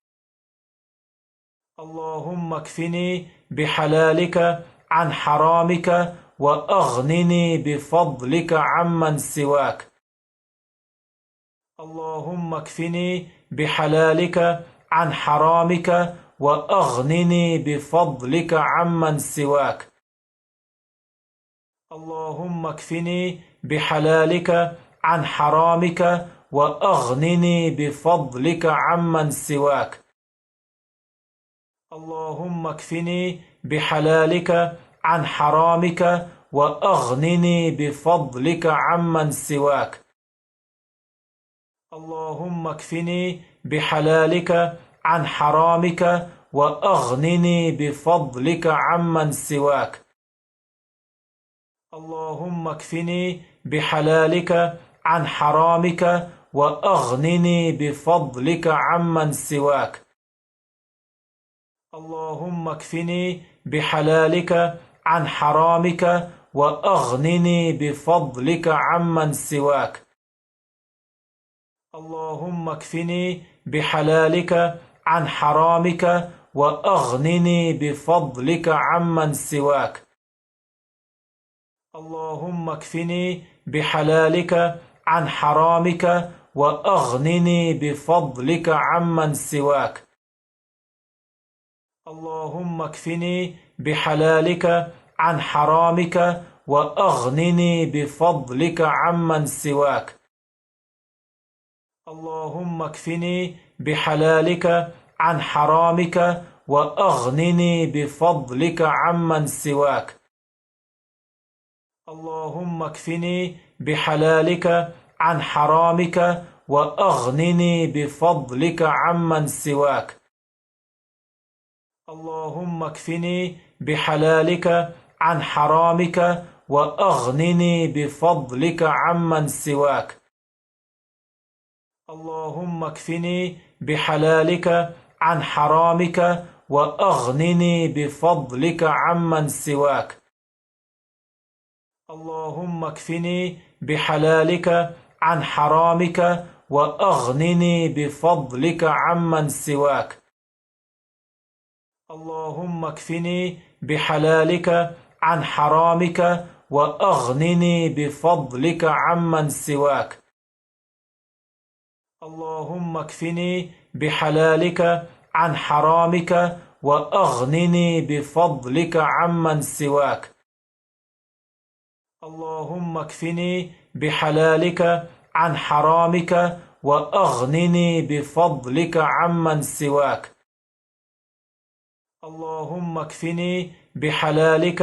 اللهم اكفني بحلالك عن حرامك وأغنني بفضلك عمن سواك. اللهم اكفني بحلالك عن حرامك وأغنني بفضلك عمن سواك. اللهم اكفني بحلالك عن حرامك وأغنني بفضلك عمن سواك. اللهم اكفني بحلالك عن حرامك وأغنني بفضلك عمن سواك. اللهم اكفني بحلالك عن حرامك وأغنني بفضلك عمن سواك. اللهم اكفني بحلالك عن حرامك وأغنني بفضلك عمن سواك. اللهم اكفني بحلالك عن حرامك وأغنني بفضلك عمن سواك. اللهم اكفني بحلالك عن حرامك وأغنني بفضلك عمن سواك. اللهم اكفني بحلالك عن حرامك وأغنني بفضلك عمن سواك. اللهم اكفني بحلالك عن حرامك وأغنني بفضلك عمن سواك. اللهم اكفني بحلالك عن حرامك وأغنني بفضلك عمن سواك. اللهم اكفني بحلالك عن حرامك وأغنني بفضلك عمن سواك. اللهم اكفني بحلالك عن حرامك وأغنني بفضلك عمن سواك. اللهم اكفني بحلالك عن حرامك وأغنني بفضلك عمن سواك. اللهم اكفني بحلالك عن حرامك وأغنني بفضلك عمن سواك. اللهم اكفني بحلالك عن حرامك وأغنني بفضلك عمن سواك. اللهم اكفني بحلالك عن حرامك وأغنني بفضلك عمن سواك. اللهم اكفني بحلالك عن حرامك وأغنني بفضلك عمن سواك. اللهم اكفني بحلالك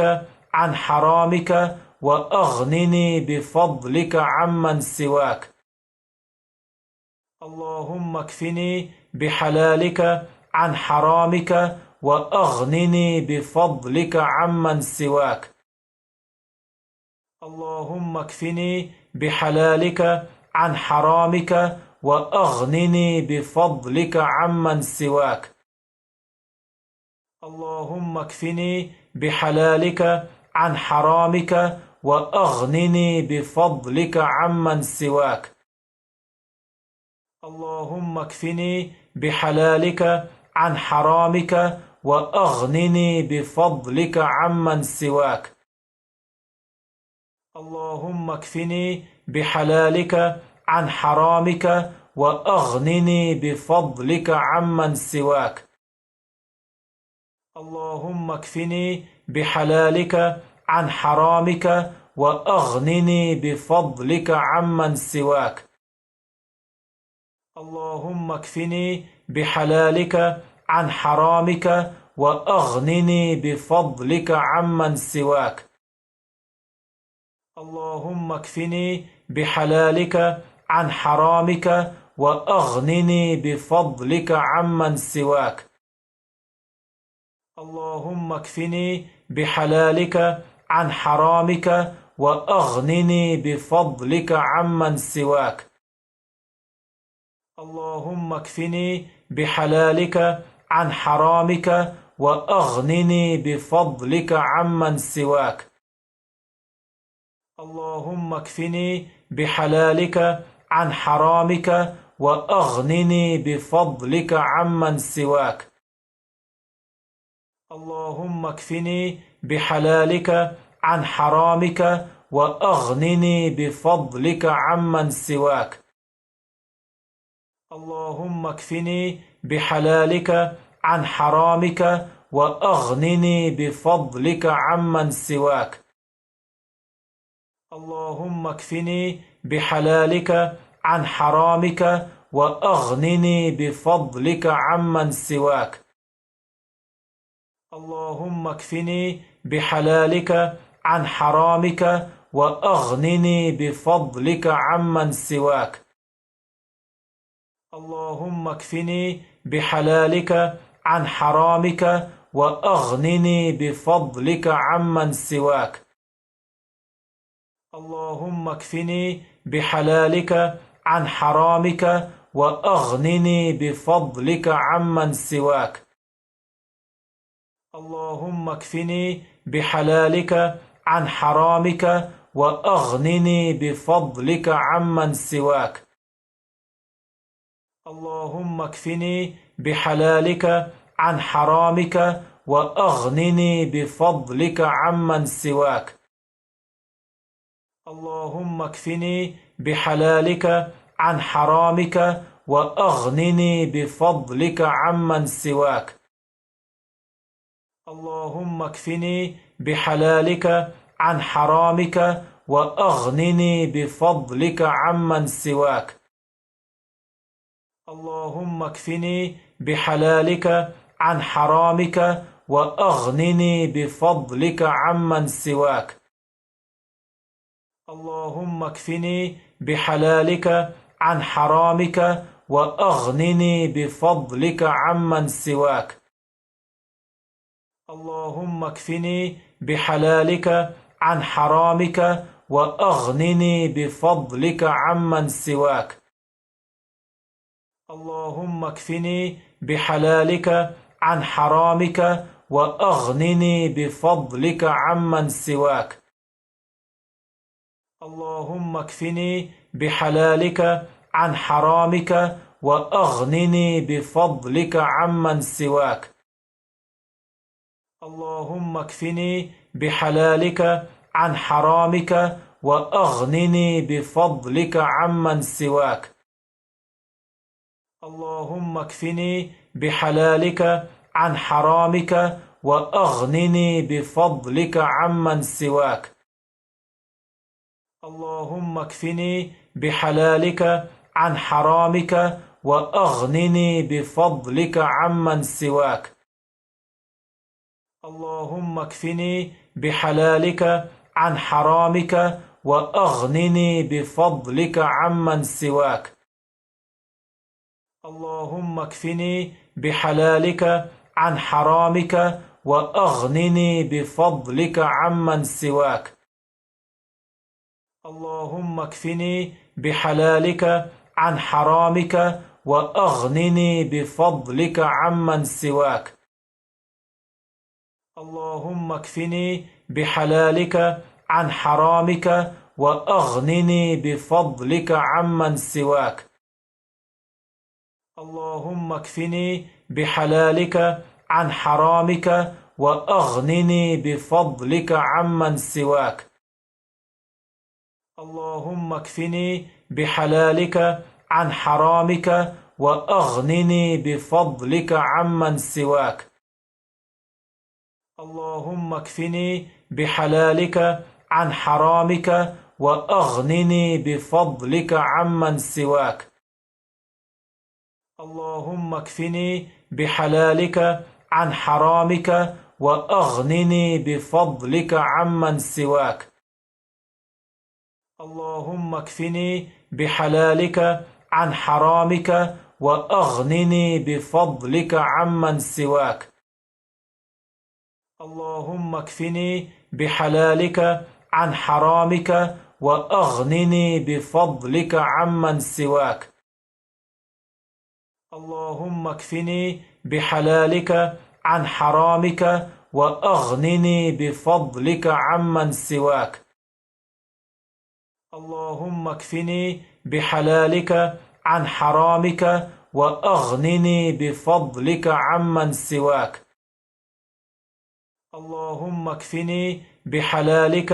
عن حرامك وأغنني بفضلك عمن سواك. اللهم اكفني بحلالك عن حرامك وأغنني بفضلك عمن سواك. اللهم اكفني بحلالك عن حرامك وأغنني بفضلك عمن سواك. اللهم اكفني بحلالك عن حرامك وأغنني بفضلك عمن سواك. اللهم اكفني بحلالك عن حرامك وأغنني بفضلك عمن سواك. اللهم اكفني بحلالك عن حرامك وأغنني بفضلك عمن سواك. اللهم اكفني بحلالك عن حرامك وأغنني بفضلك عمن سواك. اللهم اكفني بحلالك عن حرامك وأغنني بفضلك عمن سواك. اللهم اكفني بحلالك عن حرامك وأغنني بفضلك عمن سواك. اللهم اكفني بحلالك عن حرامك وأغنني بفضلك عمن سواك. اللهم اكفني بحلالك عن حرامك وأغنني بفضلك عمن سواك. اللهم اكفني بحلالك عن حرامك وأغنني بفضلك عمن سواك. اللهم اكفني بحلالك عن حرامك وأغنني بفضلك عمن سواك. اللهم اكفني بحلالك عن حرامك وأغنني بفضلك عمن سواك. اللهم اكفني بحلالك عن حرامك وأغنني بفضلك عمن سواك. اللهم اكفني بحلالك عن حرامك وأغنني بفضلك عمن سواك. اللهم اكفني بحلالك عن حرامك وأغنني بفضلك عمن سواك. اللهم اكفني بحلالك عن حرامك وأغنني بفضلك عمن سواك. اللهم اكفني بحلالك عن حرامك وأغنني بفضلك عمن سواك. اللهم اكفني بحلالك عن حرامك وأغنني بفضلك عمن سواك. اللهم اكفني بحلالك عن حرامك وأغنني بفضلك عمن سواك. اللهم اكفني بحلالك عن حرامك وأغنني بفضلك عمن سواك. اللهم اكفني بحلالك عن حرامك وأغنني بفضلك عمن سواك. اللهم اكفني بحلالك عن حرامك وأغنني بفضلك عمن سواك. اللهم اكفني بحلالك عن حرامك وأغنني بفضلك عمن سواك. اللهم اكفني بحلالك عن حرامك وأغنني بفضلك عمن سواك. اللهم اكفني بحلالك عن حرامك وأغنني بفضلك عمن سواك. اللهم اكفني بحلالك عن حرامك وأغنني بفضلك عمن سواك. اللهم اكفني بحلالك عن حرامك وأغنني بفضلك عمن سواك. اللهم اكفني بحلالك عن حرامك وأغنني بفضلك عمن سواك. اللهم اكفني بحلالك عن حرامك وأغنني بفضلك عمن سواك. اللهم اكفني بحلالك عن حرامك وأغنني بفضلك عمن سواك. اللهم اكفني بحلالك عن حرامك وأغنني بفضلك عمن سواك. اللهم اكفني بحلالك عن حرامك وأغنني بفضلك عمن سواك. اللهم اكفني بحلالك عن حرامك وأغنني بفضلك عمن سواك. اللهم اكفني بحلالك عن حرامك وأغنني بفضلك عمن سواك. اللهم اكفني بحلالك عن حرامك وأغنني بفضلك عمن سواك. اللهم اكفني بحلالك عن حرامك وأغنني بفضلك عمن سواك. اللهم اكفني بحلالك عن حرامك وأغنني بفضلك عمن سواك. اللهم اكفني بحلالك عن حرامك وأغنني بفضلك عمن سواك. اللهم اكفني بحلالك عن حرامك وأغنني بفضلك عمن سواك. اللهم اكفني بحلالك عن حرامك وأغنني بفضلك عمن سواك. اللهم اكفني بحلالك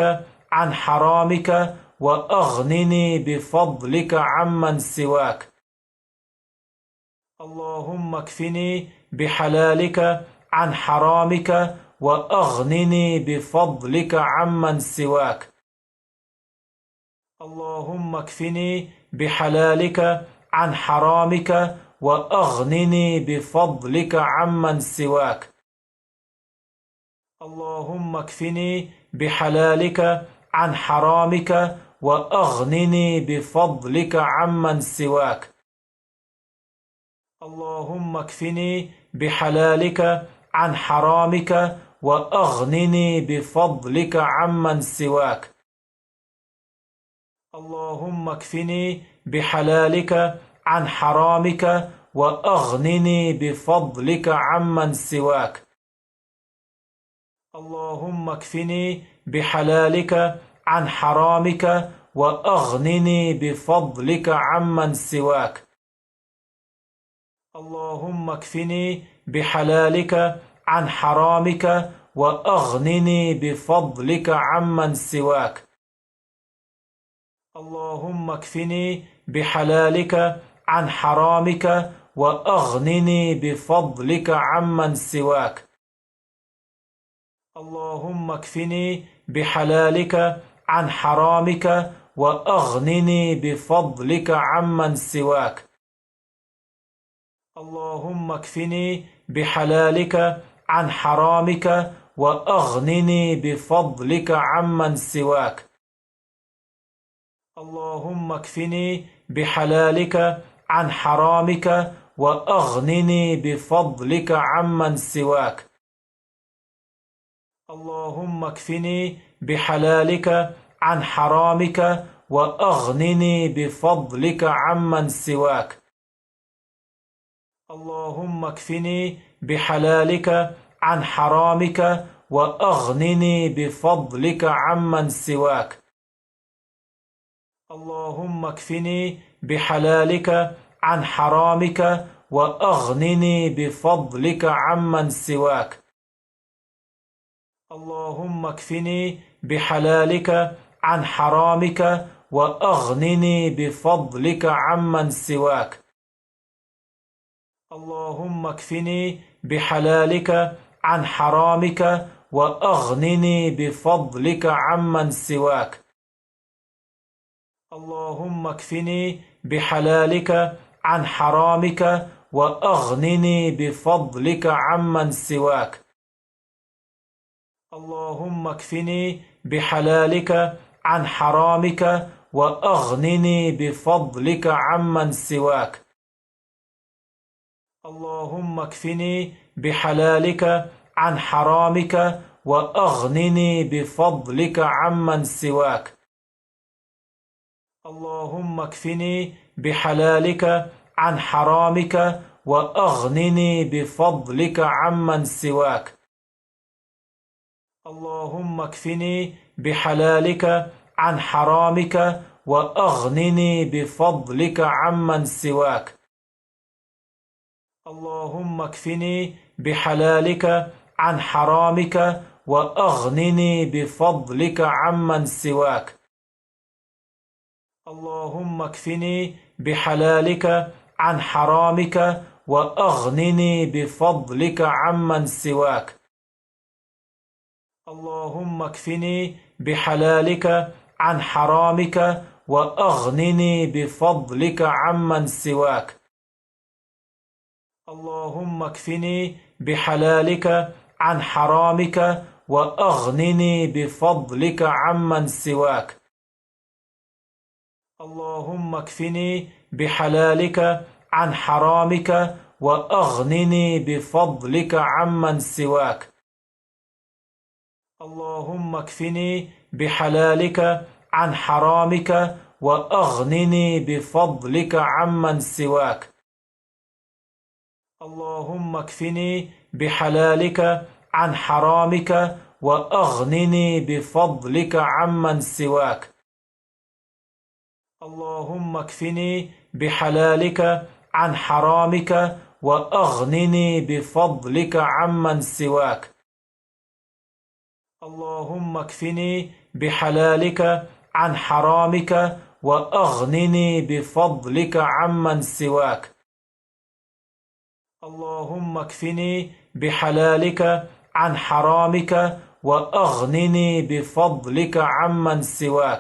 عن حرامك وأغنني بفضلك عمن سواك. اللهم اكفني بحلالك عن حرامك وأغنني بفضلك عمن سواك. اللهم اكفني بحلالك عن حرامك وأغنني بفضلك عمن سواك. اللهم اكفني بحلالك عن حرامك وأغنني بفضلك عمن سواك. اللهم اكفني بحلالك عن حرامك وأغنني بفضلك عمن سواك. اللهم اكفني بحلالك عن حرامك وأغنني بفضلك عمن سواك. اللهم اكفني بحلالك عن حرامك وأغنني بفضلك عمن سواك. اللهم اكفني بحلالك عن حرامك وأغنني بفضلك عمن سواك. اللهم اكفني بحلالك عن حرامك وأغنني بفضلك عمن سواك. اللهم اكفني بحلالك عن حرامك وأغنني بفضلك عمن سواك. اللهم اكفني بحلالك عن حرامك وأغنني بفضلك عمن سواك. اللهم اكفني بحلالك عن حرامك وأغنني بفضلك عمن سواك. اللهم اكفني بحلالك عن حرامك وأغنني بفضلك عمن سواك. اللهم اكفني بحلالك عن حرامك وأغنني بفضلك عمن سواك. اللهم اكفني بحلالك عن حرامك وأغنني بفضلك عمن سواك. اللهم اكفني بحلالك عن حرامك وأغنني بفضلك عمن سواك. اللهم اكفني بحلالك عن حرامك وأغنني بفضلك عمن سواك. اللهم اكفني بحلالك عن حرامك وأغنني بفضلك عمن سواك. اللهم اكفني بحلالك عن حرامك وأغنني بفضلك عمن سواك. اللهم اكفني بحلالك عن حرامك وأغنني بفضلك عمن سواك. اللهم اكفني بحلالك عن حرامك وأغنني بفضلك عمن سواك. اللهم اكفني بحلالك عن حرامك وأغنني بفضلك عمن سواك. اللهم اكفني بحلالك عن حرامك وأغنني بفضلك عمن سواك. اللهم اكفني بحلالك عن حرامك وأغنني بفضلك عمن سواك. اللهم اكفني بحلالك عن حرامك وأغنني بفضلك عمن سواك. اللهم اكفني بحلالك عن حرامك وأغنني بفضلك عمن سواك. اللهم اكفني بحلالك عن حرامك وأغنني بفضلك عمن سواك. اللهم اكفني بحلالك عن حرامك وأغنني بفضلك عمن سواك. اللهم اكفني بحلالك عن حرامك وأغنني بفضلك عمن سواك. اللهم اكفني بحلالك عن حرامك وأغنني بفضلك عمن سواك. اللهم اكفني بحلالك عن حرامك وأغنني بفضلك عمن سواك. اللهم اكفني بحلالك عن حرامك وأغنني بفضلك عمن سواك.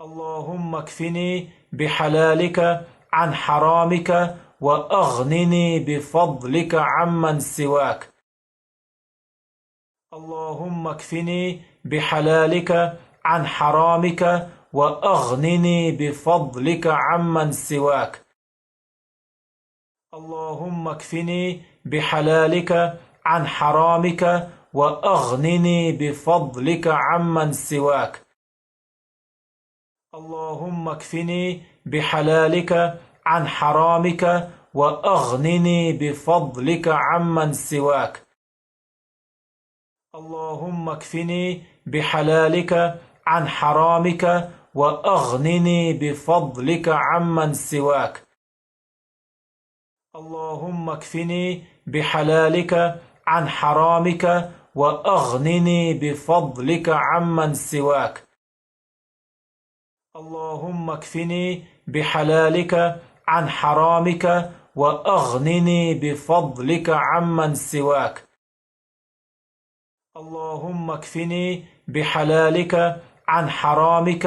اللهم اكفني بحلالك عن حرامك وأغنني بفضلك عمن سواك. اللهم اكفني بحلالك عن حرامك وأغنني بفضلك عمن سواك. اللهم اكفني بحلالك عن حرامك وأغنني بفضلك عمن سواك. اللهم اكفني بحلالك عن حرامك وأغنني بفضلك عمن سواك. اللهم اكفني بحلالك عن حرامك وأغنني بفضلك عمن سواك. اللهم اكفني بحلالك عن حرامك وأغنني بفضلك عمن سواك. اللهم اكفني بحلالك عن حرامك وأغنني بفضلك عمن سواك. اللهم اكفني بحلالك عن حرامك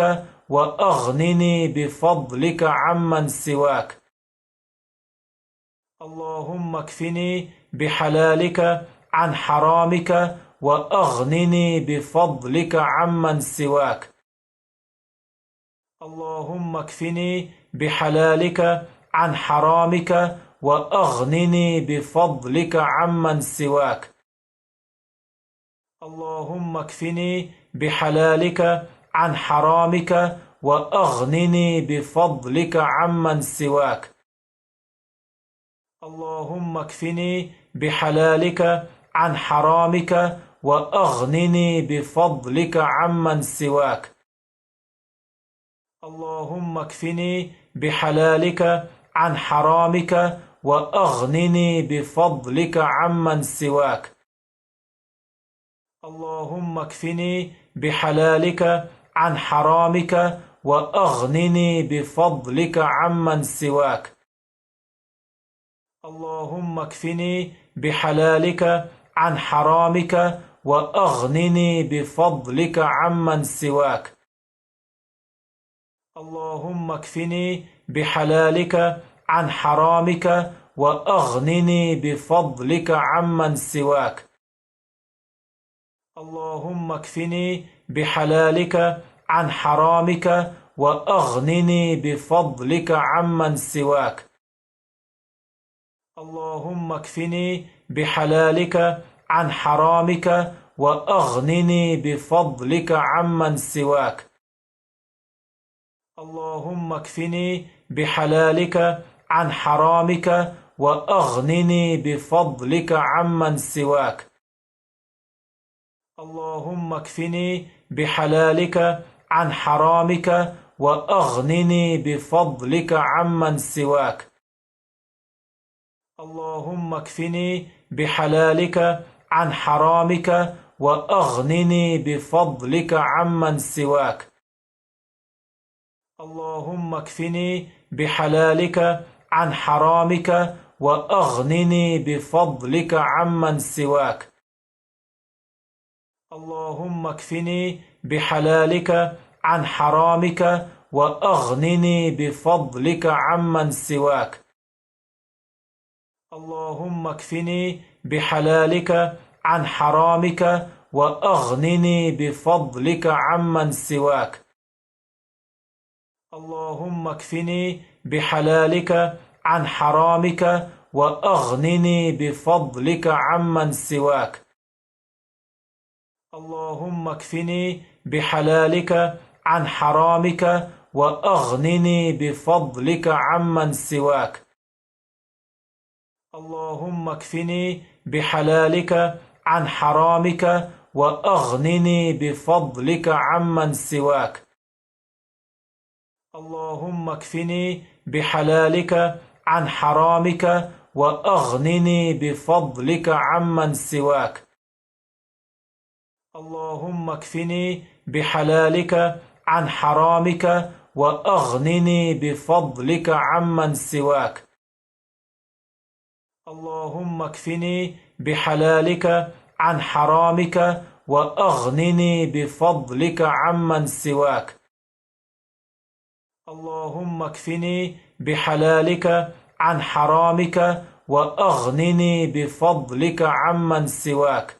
وأغنني بفضلك عمن سواك. اللهم اكفني بحلالك عن حرامك وأغنني بفضلك عمن سواك. اللهم اكفني بحلالك عن حرامك وأغنني بفضلك عمن سواك. اللهم اكفني بحلالك عن حرامك وأغنني بفضلك عمن سواك. اللهم اكفني بحلالك عن حرامك وأغنني بفضلك عمن سواك. اللهم اكفني بحلالك عن حرامك وأغنني بفضلك عمن سواك. اللهم اكفني بحلالك عن حرامك وأغنني بفضلك عمن سواك. اللهم اكفني بحلالك عن حرامك وأغنني بفضلك عمن سواك. اللهم اكفني بحلالك عن حرامك وأغنني بفضلك عمن سواك. اللهم اكفني بحلالك عن حرامك وأغنني بفضلك عمن سواك. اللهم اكفني بحلالك عن حرامك وأغنني بفضلك عمن سواك. اللهم اكفني بحلالك عن حرامك وأغنني بفضلك عمن سواك. اللهم اكفني بحلالك عن حرامك وأغنني بفضلك عمن سواك. اللهم اكفني بحلالك عن حرامك وأغنني بفضلك عمن سواك. اللهم اكفني بحلالك عن حرامك وأغنني بفضلك عمن سواك. اللهم اكفني بحلالك عن حرامك وأغنني بفضلك عمن سواك. اللهم اكفني بحلالك عن حرامك وأغنني بفضلك عمن سواك. اللهم اكفني بحلالك عن حرامك وأغنني بفضلك عمن سواك. اللهم اكفني بحلالك عن حرامك وأغنني بفضلك عمن سواك. اللهم اكفني بحلالك عن حرامك وأغنني بفضلك عمن سواك. اللهم اكفني بحلالك عن حرامك وأغنني بفضلك عمن سواك. اللهم اكفني بحلالك عن حرامك وأغنني بفضلك عمن سواك. اللهم اكفني بحلالك عن حرامك وأغنني بفضلك عمن سواك. اللهم اكفني بحلالك عن حرامك وأغنني بفضلك عمن سواك.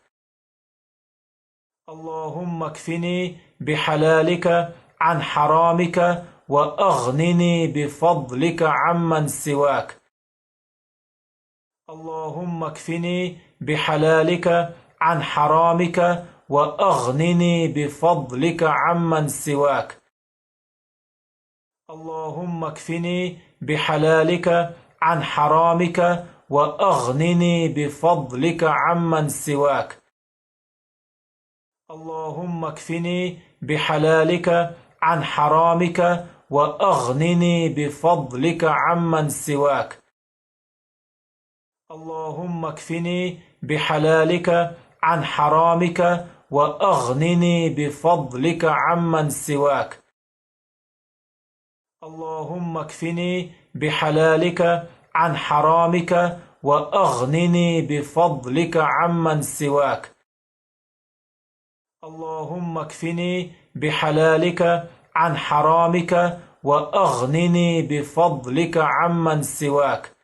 اللهم اكفني بحلالك عن حرامك وأغنني بفضلك عمن سواك. اللهم اكفني بحلالك عن حرامك وأغنني بفضلك عمن سواك. اللهم اكفني بحلالك عن حرامك وأغنني بفضلك عمن سواك. اللهم اكفني بحلالك عن حرامك وأغنني بفضلك عمن سواك. اللهم اكفني بحلالك عن حرامك وأغنني بفضلك عمن سواك. اللهم اكفني بحلالك عن حرامك وأغنني بفضلك عمن سواك. اللهم اكفني بحلالك عن حرامك وأغنني بفضلك عمن سواك.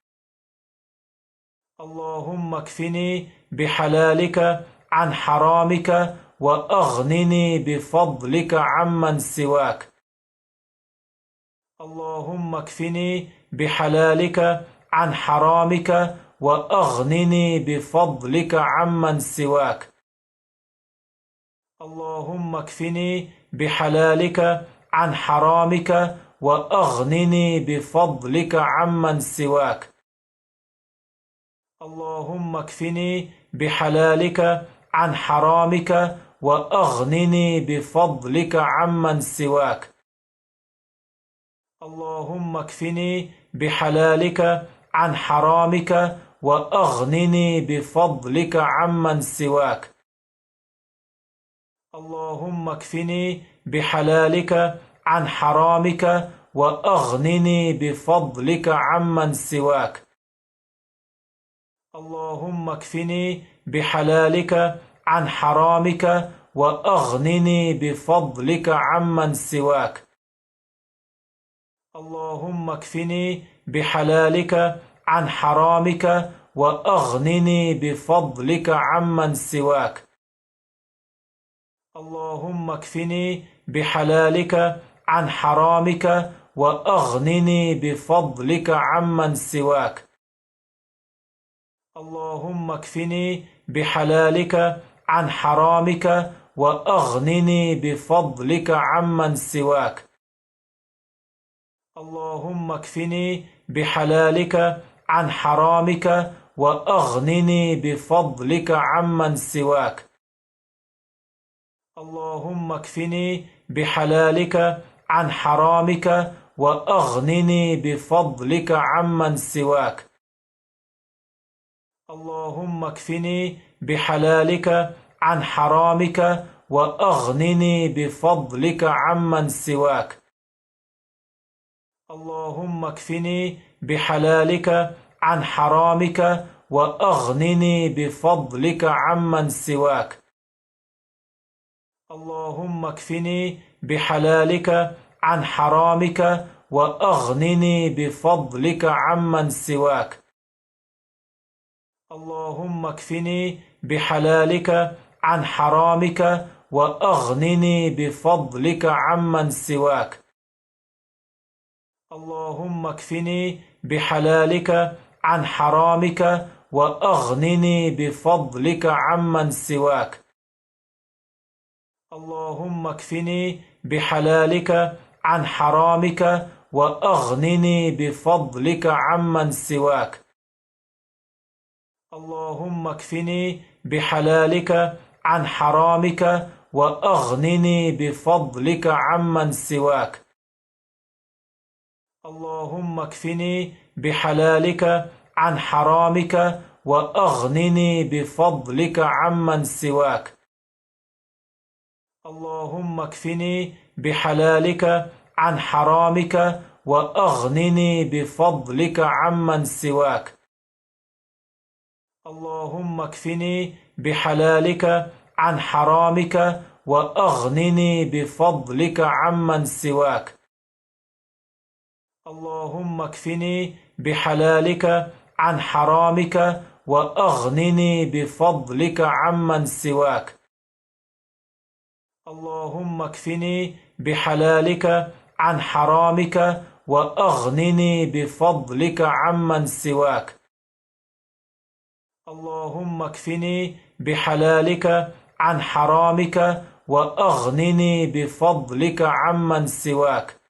اللهم اكفني بحلالك عن حرامك وأغنني بفضلك عمن سواك. اللهم اكفني بحلالك عن حرامك وأغنني بفضلك عمن سواك. اللهم اكفني بحلالك عن حرامك وأغنني بفضلك عمن سواك. اللهم اكفني بحلالك عن حرامك وأغنني بفضلك عمن سواك. اللهم اكفني بحلالك عن حرامك وأغنني بفضلك عمن سواك. اللهم اكفني بحلالك عن حرامك وأغنني بفضلك عمن سواك. اللهم اكفني بحلالك عن حرامك وأغنني بفضلك عمن سواك. اللهم اكفني بحلالك عن حرامك وأغنني بفضلك عمن سواك. اللهم اكفني بحلالك عن حرامك وأغنني بفضلك عمن سواك. اللهم اكفني بحلالك عن حرامك وأغنني بفضلك عمن سواك. اللهم اكفني بحلالك عن حرامك وأغنني بفضلك عمن سواك. اللهم اكفني بحلالك عن حرامك وأغنني بفضلك عمن سواك. اللهم اكفني بحلالك عن حرامك وأغنني بفضلك عمن سواك. اللهم اكفني بحلالك عن حرامك وأغنني بفضلك عمن سواك. اللهم اكفني بحلالك عن حرامك وأغنني بفضلك عمن سواك. اللهم اكفني بحلالك عن حرامك وأغنني بفضلك عمن سواك. اللهم اكفني بحلالك عن حرامك وأغنني بفضلك عمن سواك. اللهم اكفني بحلالك عن حرامك وأغنني بفضلك عمن سواك. اللهم اكفني بحلالك عن حرامك وأغنني بفضلك عمن سواك. اللهم اكفني بحلالك عن حرامك وأغنني بفضلك عمن سواك. اللهم اكفني بحلالك عن حرامك وأغنني بفضلك عمن سواك. اللهم اكفني بحلالك عن حرامك وأغنني بفضلك عمن سواك. اللهم اكفني بحلالك عن حرامك وأغنني بفضلك عمن سواك. اللهم اكفني بحلالك عن حرامك وأغنني بفضلك عمن سواك. اللهم اكفني بحلالك عن حرامك وأغنني بفضلك عمن سواك.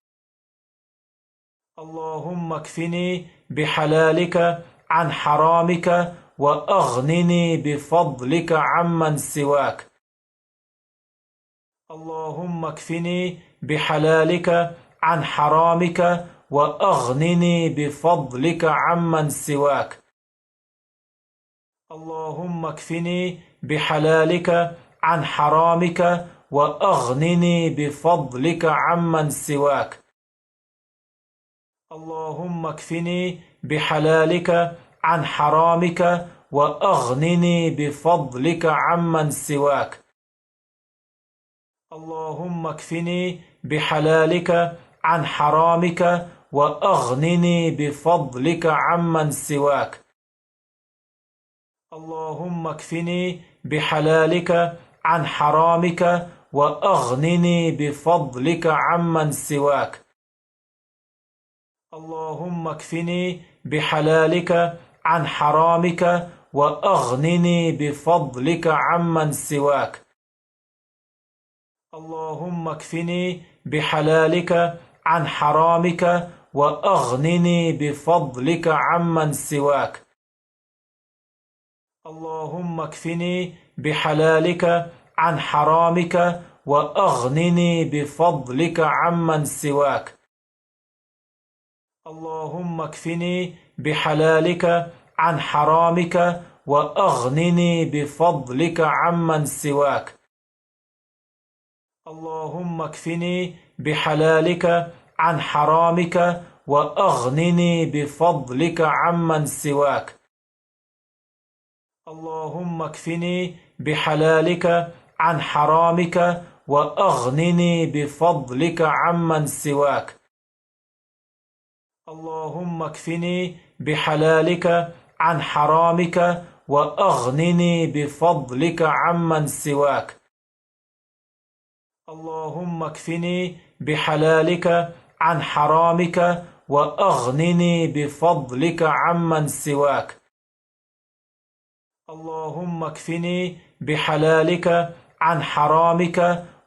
اللهم اكفني بحلالك عن حرامك وأغنني بفضلك عمن سواك. اللهم اكفني بحلالك عن حرامك وأغنني بفضلك عمن سواك. اللهم اكفني بحلالك عن حرامك وأغنني بفضلك عمن سواك. اللهم اكفني بحلالك عن حرامك وأغنني بفضلك عمن سواك. اللهم اكفني بحلالك عن حرامك وأغنني بفضلك عمن سواك. اللهم اكفني بحلالك عن حرامك وأغنني بفضلك عمن سواك. اللهم اكفني بحلالك عن حرامك وأغنني بفضلك عمن سواك. اللهم اكفني بحلالك عن حرامك وأغنني بفضلك عمن سواك. اللهم اكفني بحلالك عن حرامك وأغنني بفضلك عمن سواك. اللهم اكفني بحلالك عن حرامك وأغنني بفضلك عمن سواك. اللهم اكفني بحلالك عن حرامك وأغنني بفضلك عمن سواك. اللهم اكفني بحلالك عن حرامك وأغنني بفضلك عمن سواك. اللهم اكفني بحلالك عن حرامك وأغنني بفضلك عمن سواك. اللهم اكفني بحلالك عن حرامك وأغنني بفضلك عمن سواك. اللهم اكفني بحلالك عن حرامك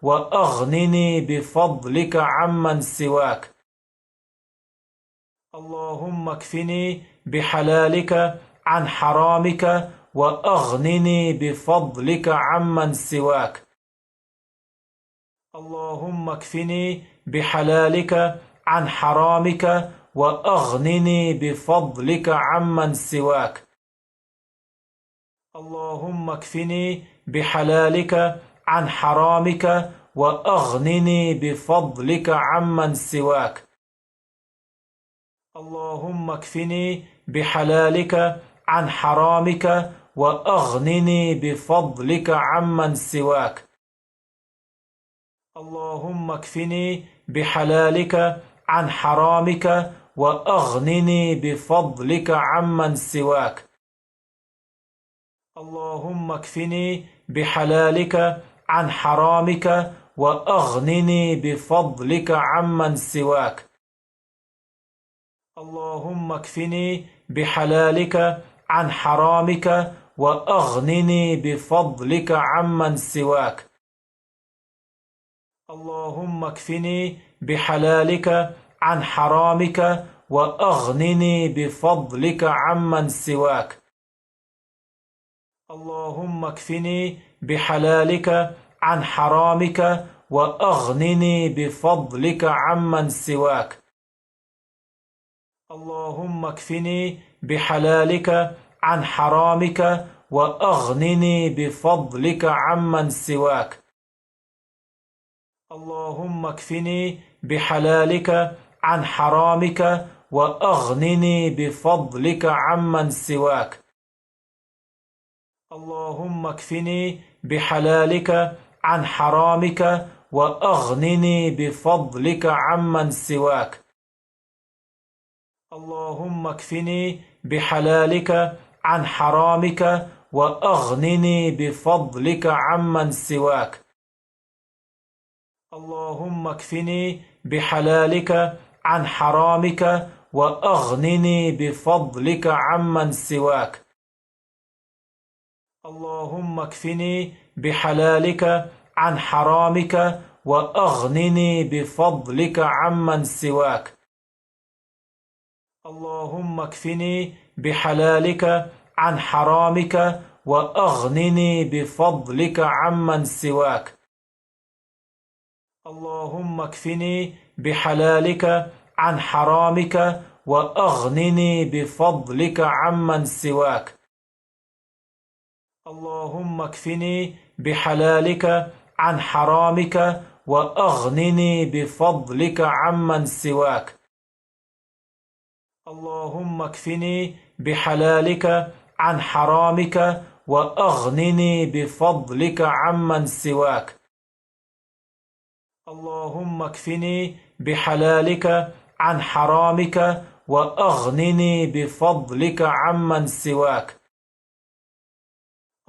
وأغنني بفضلك عمن سواك. اللهم اكفني بحلالك عن حرامك وأغنني بفضلك عمن سواك. اللهم اكفني بحلالك عن حرامك وأغنني بفضلك عمن سواك. اللهم اكفني بحلالك عن حرامك وأغنني بفضلك عمن سواك. اللهم اكفني بحلالك عن حرامك وأغنني بفضلك عمن سواك. اللهم اكفني بحلالك عن حرامك وأغنني بفضلك عمن سواك. اللهم اكفني بحلالك عن حرامك وأغنني بفضلك عمن سواك. اللهم اكفني بحلالك عن حرامك وأغنني بفضلك عمن سواك. اللهم اكفني بحلالك عن حرامك وأغنني بفضلك عمن سواك. اللهم اكفني بحلالك عن حرامك وأغنني بفضلك عمن سواك. اللهم اكفني بحلالك عن حرامك وأغنني بفضلك عمن سواك. اللهم اكفني بحلالك عن حرامك وأغنني بفضلك عمن سواك. اللهم اكفني بحلالك عن حرامك وأغنني بفضلك عمن سواك. اللهم اكفني بحلالك عن حرامك وأغنني بفضلك عمن سواك. اللهم اكفني بحلالك عن حرامك وأغنني بفضلك عمن سواك. اللهم اكفني بحلالك عن حرامك وأغنني بفضلك عمن سواك. اللهم اكفني بحلالك عن حرامك وأغنني بفضلك عمن سواك. اللهم اكفني بحلالك عن حرامك وأغنني بفضلك عمن سواك. اللهم اكفني بحلالك عن حرامك وأغنني بفضلك عمن سواك. اللهم اكفني بحلالك عن حرامك وأغنني بفضلك عمن سواك. اللهم اكفني بحلالك عن حرامك وأغنني بفضلك عمن سواك.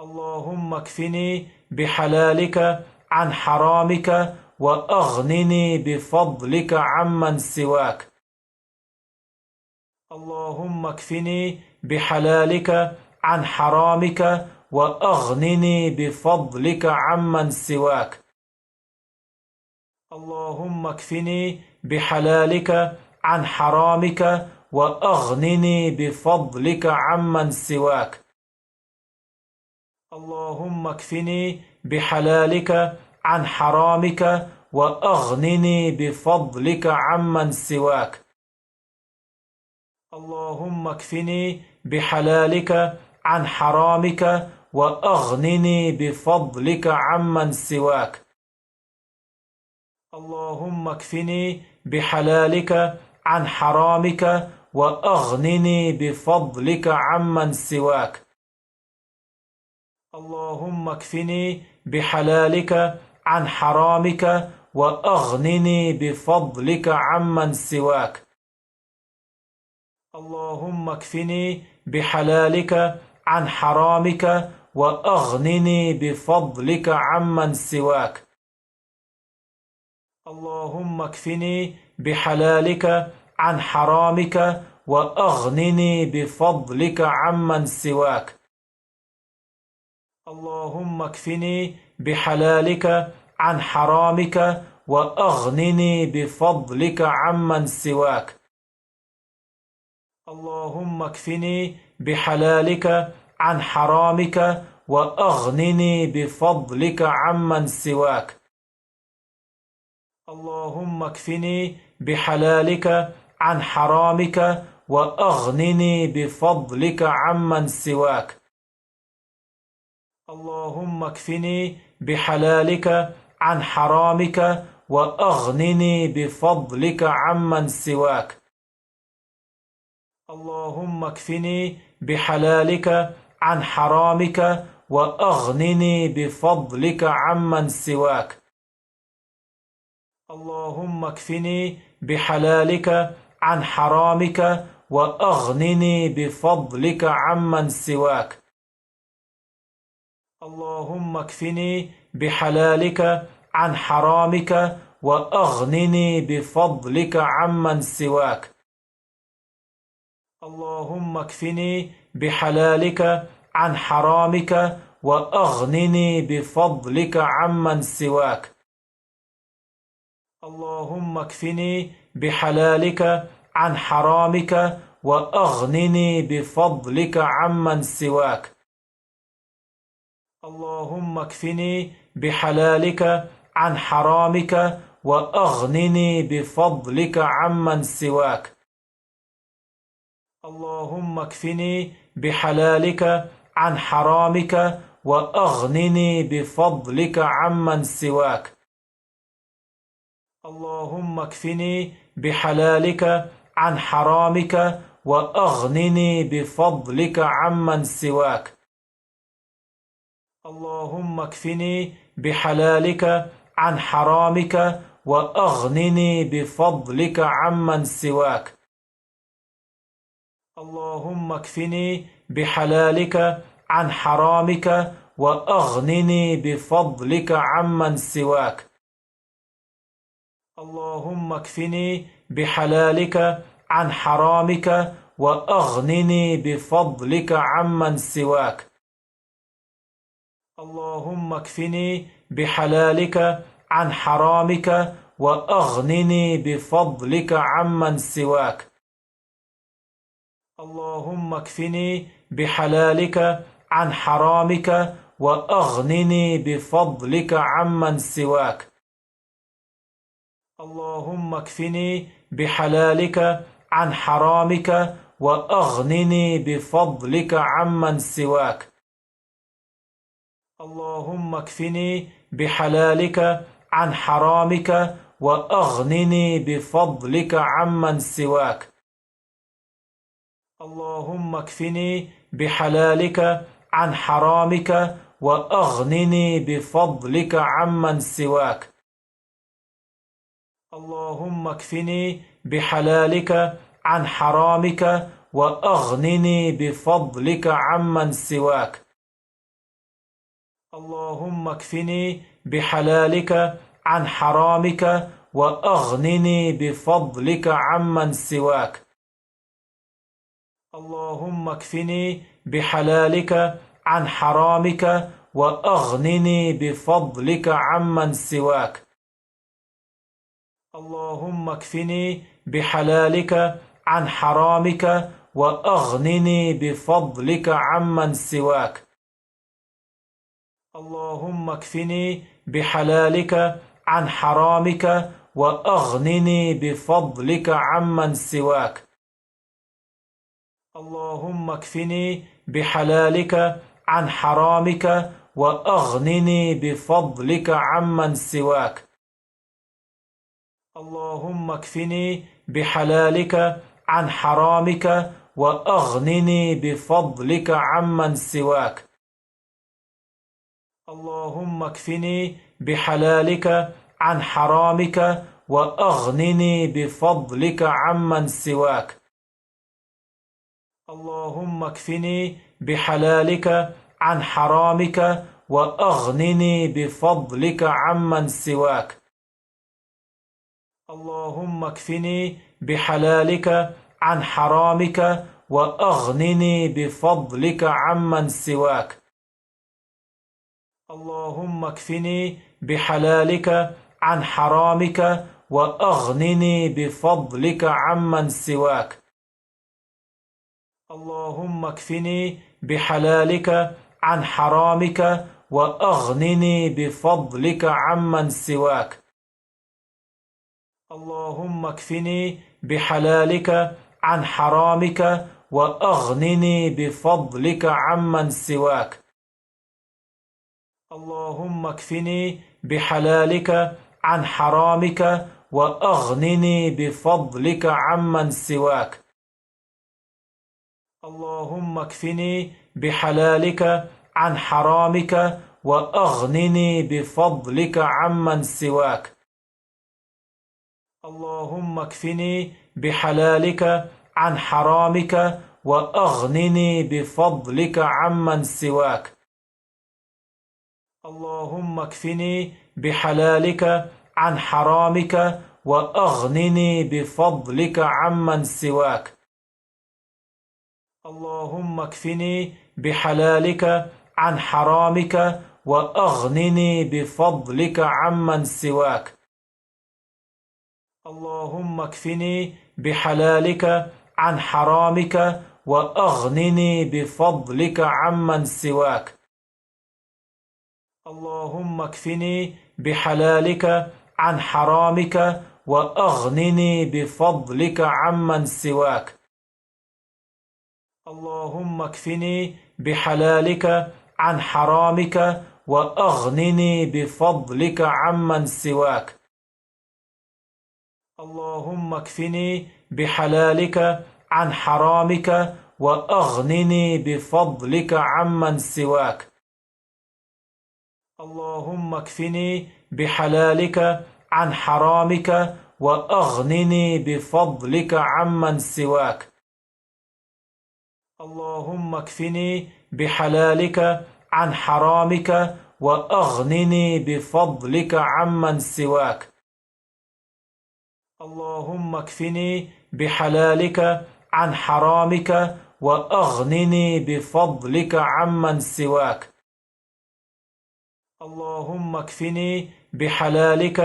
اللهم اكفني بحلالك عن حرامك وأغنني بفضلك عمن سواك. اللهم اكفني بحلالك عن حرامك وأغنني بفضلك عمن سواك. اللهم اكفني بحلالك عن حرامك وأغنني بفضلك عمن سواك. اللهم اكفني بحلالك عن حرامك وأغنني بفضلك عمن سواك. اللهم اكفني بحلالك عن حرامك وأغنني بفضلك عمن سواك. اللهم اكفني بحلالك عن حرامك وأغنني بفضلك عمن سواك. اللهم اكفني بحلالك عن حرامك وأغنني بفضلك عمن سواك. اللهم اكفني بحلالك عن حرامك وأغنني بفضلك عمن سواك. اللهم اكفني بحلالك عن حرامك وأغنني بفضلك عمن سواك. اللهم اكفني بحلالك عن حرامك وأغنني بفضلك عمن سواك. اللهم اكفني بحلالك عن حرامك وأغنني بفضلك عمن سواك. اللهم اكفني بحلالك عن حرامك وأغنني بفضلك عمن سواك. اللهم اكفني بحلالك عن حرامك وأغنني بفضلك عمن سواك. اللهم اكفني بحلالك عن حرامك وأغنني بفضلك عمن سواك. اللهم اكفني بحلالك عن حرامك وأغنني بفضلك عمن سواك. اللهم اكفني بحلالك عن حرامك وأغنني بفضلك عمن سواك. اللهم اكفني بحلالك عن حرامك وأغنني بفضلك عمن سواك. اللهم اكفني بحلالك عن حرامك وأغنني بفضلك عمن سواك. اللهم اكفني بحلالك عن حرامك وأغنني بفضلك عمن سواك. اللهم اكفني بحلالك عن حرامك وأغنني بفضلك عمن سواك. اللهم اكفني بحلالك عن حرامك وأغنني بفضلك عمن سواك. اللهم اكفني بحلالك عن حرامك وأغنني بفضلك عمن سواك. اللهم اكفني بحلالك عن حرامك وأغنني بفضلك عمن سواك. اللهم اكفني بحلالك عن حرامك وأغنني بفضلك عمن سواك. اللهم اكفني بحلالك عن حرامك وأغنني بفضلك عمن سواك. اللهم اكفني بحلالك عن حرامك وأغنني بفضلك عمن سواك. اللهم اكفني بحلالك عن حرامك وأغنني بفضلك عمن سواك. اللهم اكفني بحلالك عن حرامك وأغنني بفضلك عمن سواك. اللهم اكفني بحلالك عن حرامك وأغنني بفضلك عمن سواك. اللهم اكفني بحلالك عن حرامك وأغنني بفضلك عمن سواك. اللهم اكفني بحلالك عن حرامك وأغنني بفضلك عمن سواك. اللهم اكفني بحلالك عن حرامك وأغنني بفضلك عمن سواك. اللهم اكفني بحلالك عن حرامك وأغنني بفضلك عمن سواك. اللهم اكفني بحلالك عن حرامك وأغنني بفضلك عمن سواك. اللهم اكفني بحلالك عن حرامك وأغنني بفضلك عمن سواك. اللهم اكفني بحلالك عن حرامك وأغنني بفضلك عمن سواك. اللهم اكفني بحلالك عن حرامك وأغنني بفضلك عمن سواك. اللهم اكفني بحلالك عن حرامك وأغنني بفضلك عمن سواك. اللهم اكفني بحلالك عن حرامك وأغنني بفضلك عمن سواك. اللهم اكفني بحلالك عن حرامك وأغنني بفضلك عمن سواك. اللهم اكفني بحلالك عن حرامك وأغنني بفضلك عمن سواك. اللهم اكفني بحلالك عن حرامك وأغنني بفضلك عمن سواك. اللهم اكفني بحلالك عن حرامك وأغنني بفضلك عمن سواك. اللهم اكفني بحلالك عن حرامك وأغنني بفضلك عمن سواك. اللهم اكفني بحلالك عن حرامك وأغنني بفضلك عمن سواك. اللهم اكفني بحلالك عن حرامك وأغنني بفضلك عمن سواك. اللهم اكفني بحلالك عن حرامك وأغنني بفضلك عمن سواك. اللهم اكفني بحلالك عن حرامك وأغنني بفضلك عمن سواك. اللهم اكفني بحلالك عن حرامك وأغنني بفضلك عمن سواك. اللهم اكفني بحلالك عن حرامك وأغنني بفضلك عمن سواك. اللهم اكفني بحلالك عن حرامك وأغنني بفضلك عمن سواك. اللهم اكفني بحلالك عن حرامك وأغنني بفضلك عمن سواك. اللهم اكفني بحلالك عن حرامك وأغنني بفضلك عمن سواك. اللهم اكفني بحلالك عن حرامك وأغنني بفضلك عمن سواك. اللهم اكفني بحلالك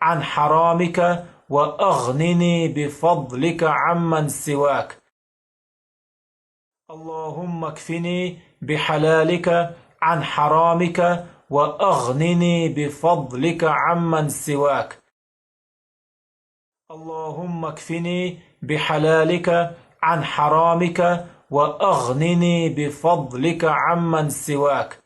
عن حرامك وأغنني بفضلك عمن سواك. اللهم اكفني بحلالك عن حرامك وأغنني بفضلك عمن سواك. اللهم اكفني بحلالك عن حرامك وأغنني بفضلك عمن سواك.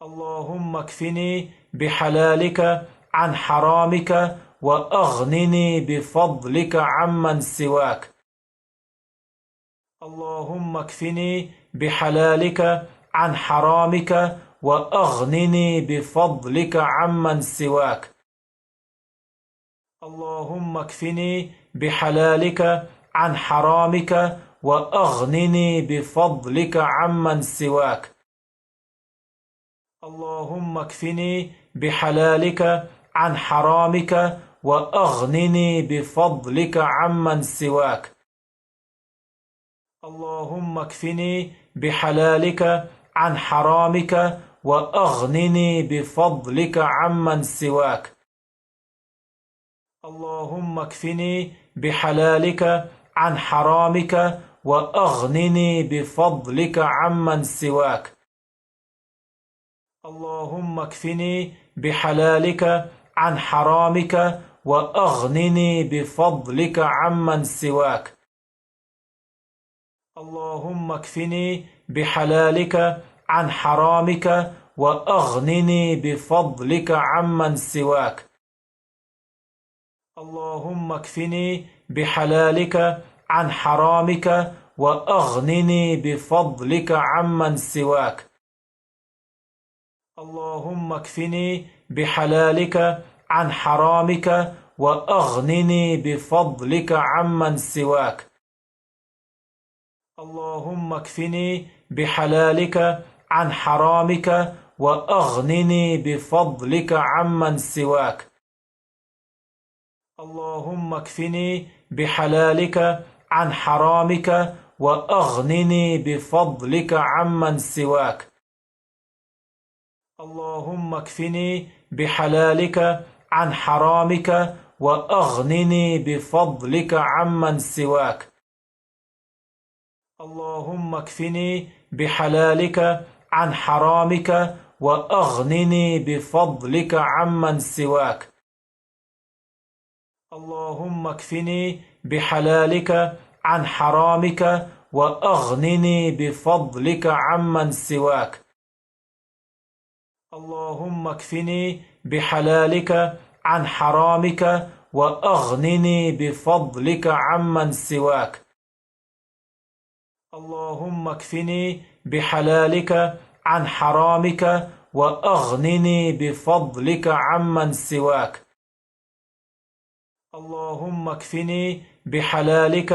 اللهم اكفني بحلالك عن حرامك وأغنني بفضلك عمن سواك. اللهم اكفني بحلالك عن حرامك وأغنني بفضلك عمن سواك. اللهم اكفني بحلالك عن حرامك وأغنني بفضلك عمن سواك. اللهم اكفني بحلالك عن حرامك وأغنني بفضلك عمن سواك. اللهم اكفني بحلالك عن حرامك وأغنني بفضلك عمن سواك. اللهم اكفني بحلالك عن حرامك وأغنني بفضلك عمن سواك. اللهم اكفني بحلالك عن حرامك وأغنني بفضلك عمن سواك. اللهم اكفني بحلالك عن حرامك وأغنني بفضلك عمن سواك. اللهم اكفني بحلالك عن حرامك وأغنني بفضلك عمن سواك. اللهم اكفني بحلالك عن حرامك وأغنني بفضلك عمن سواك. اللهم اكفني بحلالك عن حرامك وأغنني بفضلك عمن سواك. اللهم اكفني بحلالك عن حرامك وأغنني بفضلك عمن سواك. اللهم اكفني بحلالك عن حرامك وأغنني بفضلك عمن سواك. اللهم اكفني بحلالك عن حرامك وأغنني بفضلك عمن سواك. اللهم اكفني بحلالك عن حرامك وأغنني بفضلك عمن سواك. اللهم اكفني بحلالك عن حرامك وأغنني بفضلك عمن سواك. اللهم اكفني بحلالك عن حرامك وأغنني بفضلك عمن سواك. اللهم اكفني بحلالك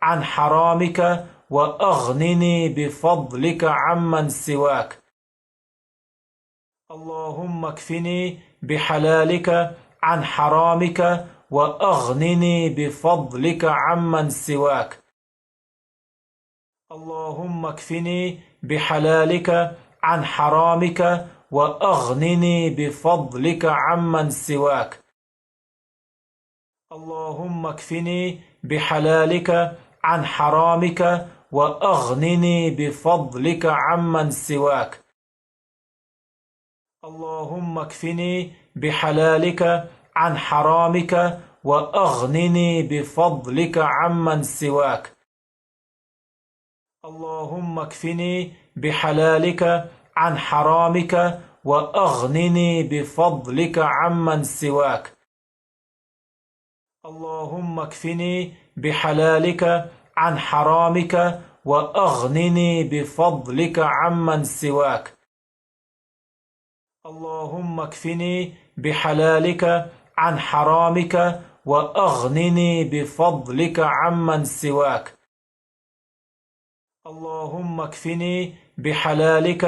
عن حرامك وأغنني بفضلك عمن سواك. اللهم اكفني بحلالك عن حرامك وأغنني بفضلك عمن سواك. اللهم اكفني بحلالك عن حرامك وأغنني بفضلك عمن سواك. اللهم اكفني بحلالك عن حرامك وأغنني بفضلك عمن سواك. اللهم اكفني بحلالك عن حرامك وأغنني بفضلك عمن سواك. اللهم اكفني بحلالك عن حرامك وأغنني بفضلك عمن سواك. اللهم اكفني بحلالك عن حرامك وأغنني بفضلك عمن سواك. اللهم اكفني بحلالك عن حرامك وأغنني بفضلك عمن سواك. اللهم اكفني بحلالك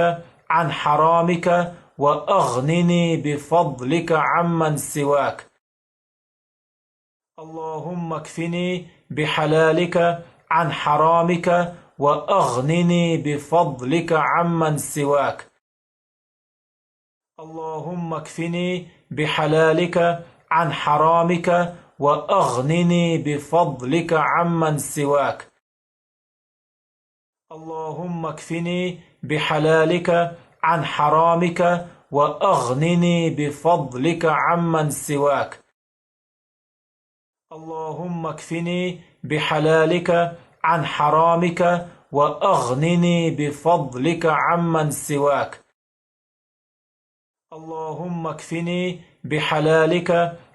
عن حرامك وأغنني بفضلك عمن سواك. اللهم اكفني بحلالك عن حرامك وأغنني بفضلك عمن سواك. اللهم اكفني بحلالك عن حرامك وأغنني بفضلك عمن سواك. اللهم اكفني بحلالك عن حرامك وأغنني بفضلك عمن سواك. اللهم اكفني بحلالك عن حرامك وأغنني بفضلك عمن سواك. اللهم اكفني بحلالك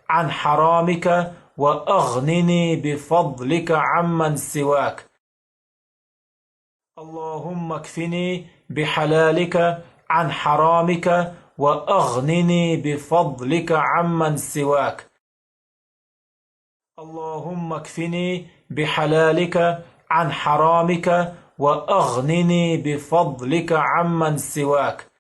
عن حرامك وأغنني بفضلك عمن سواك. اللهم اكفني بحلالك عن حرامك وأغنني بفضلك عمن سواك. اللهم اكفني بحلالك عن حرامك وأغنني بفضلك عمن سواك.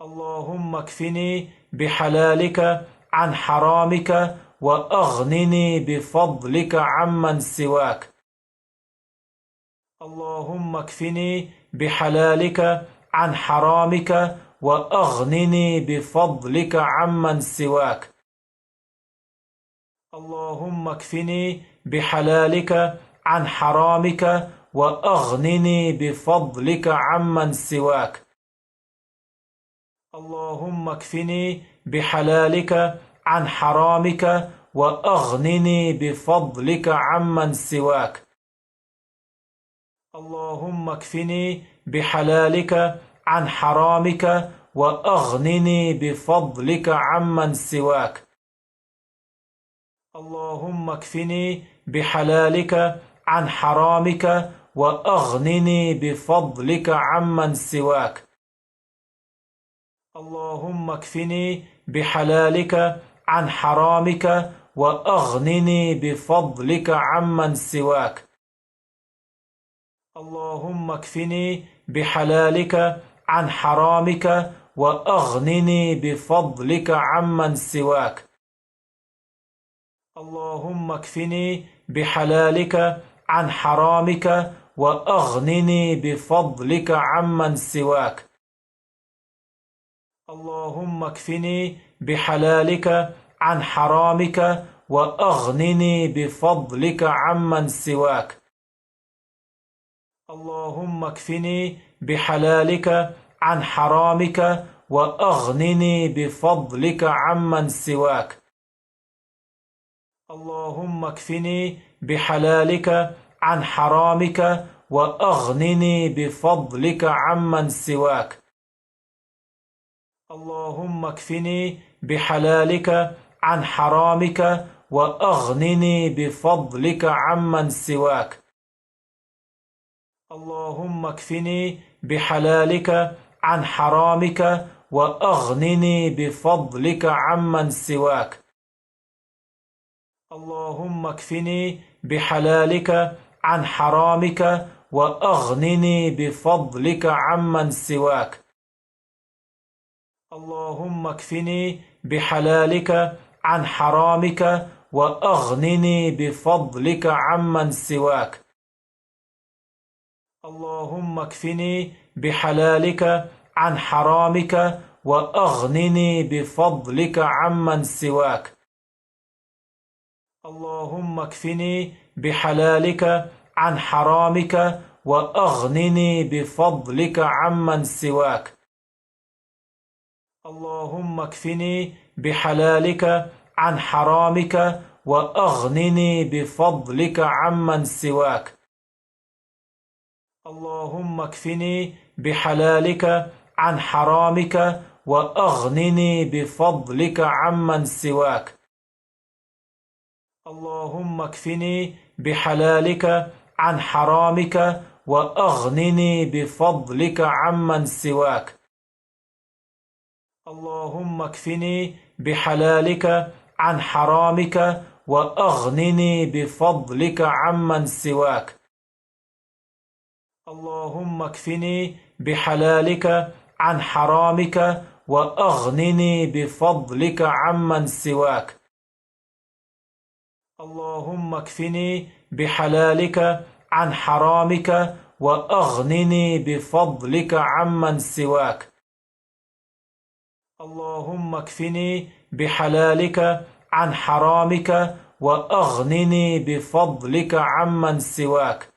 اللهم اكفني بحلالك عن حرامك وأغنني بفضلك عمن سواك. اللهم اكفني بحلالك عن حرامك وأغنني بفضلك عمن سواك. اللهم اكفني بحلالك عن حرامك وأغنني بفضلك عمن سواك. اللهم اكفني بحلالك عن حرامك وأغنني بفضلك عمن سواك. اللهم اكفني بحلالك عن حرامك وأغنني بفضلك عمن سواك. اللهم اكفني بحلالك عن حرامك وأغنني بفضلك عمن سواك. اللهم اكفني بحلالك عن حرامك وأغنني بفضلك عمن سواك. اللهم اكفني بحلالك عن حرامك وأغنني بفضلك عمن سواك. اللهم اكفني بحلالك عن حرامك وأغنني بفضلك عمن سواك. اللهم اكفني بحلالك عن حرامك وأغنني بفضلك عمن سواك. اللهم اكفني بحلالك عن حرامك وأغنني بفضلك عمن سواك. اللهم اكفني بحلالك عن حرامك وأغنني بفضلك عمن سواك. اللهم اكفني بحلالك عن حرامك وأغنني بفضلك عمن سواك. اللهم اكفني بحلالك عن حرامك وأغنني بفضلك عمن سواك. اللهم اكفني بحلالك عن حرامك وأغنني بفضلك عمن سواك. اللهم اكفني بحلالك عن حرامك وأغنني بفضلك عمن سواك. اللهم اكفني بحلالك عن حرامك وأغنني بفضلك عمن سواك. اللهم اكفني بحلالك عن حرامك وأغنني بفضلك عمن سواك. اللهم اكفني بحلالك عن حرامك وأغنني بفضلك عمن سواك. اللهم اكفني بحلالك عن حرامك وأغنني بفضلك عمن سواك. اللهم اكفني بحلالك عن حرامك وأغنني بفضلك عمن سواك. اللهم اكفني بحلالك عن حرامك وأغنني بفضلك عمن سواك. اللهم اكفني بحلالك عن حرامك وأغنني بفضلك عمن سواك. اللهم اكفني بحلالك عن حرامك وأغنني بفضلك عمن سواك. اللهم اكفني بحلالك عن حرامك وأغنني بفضلك عمن سواك.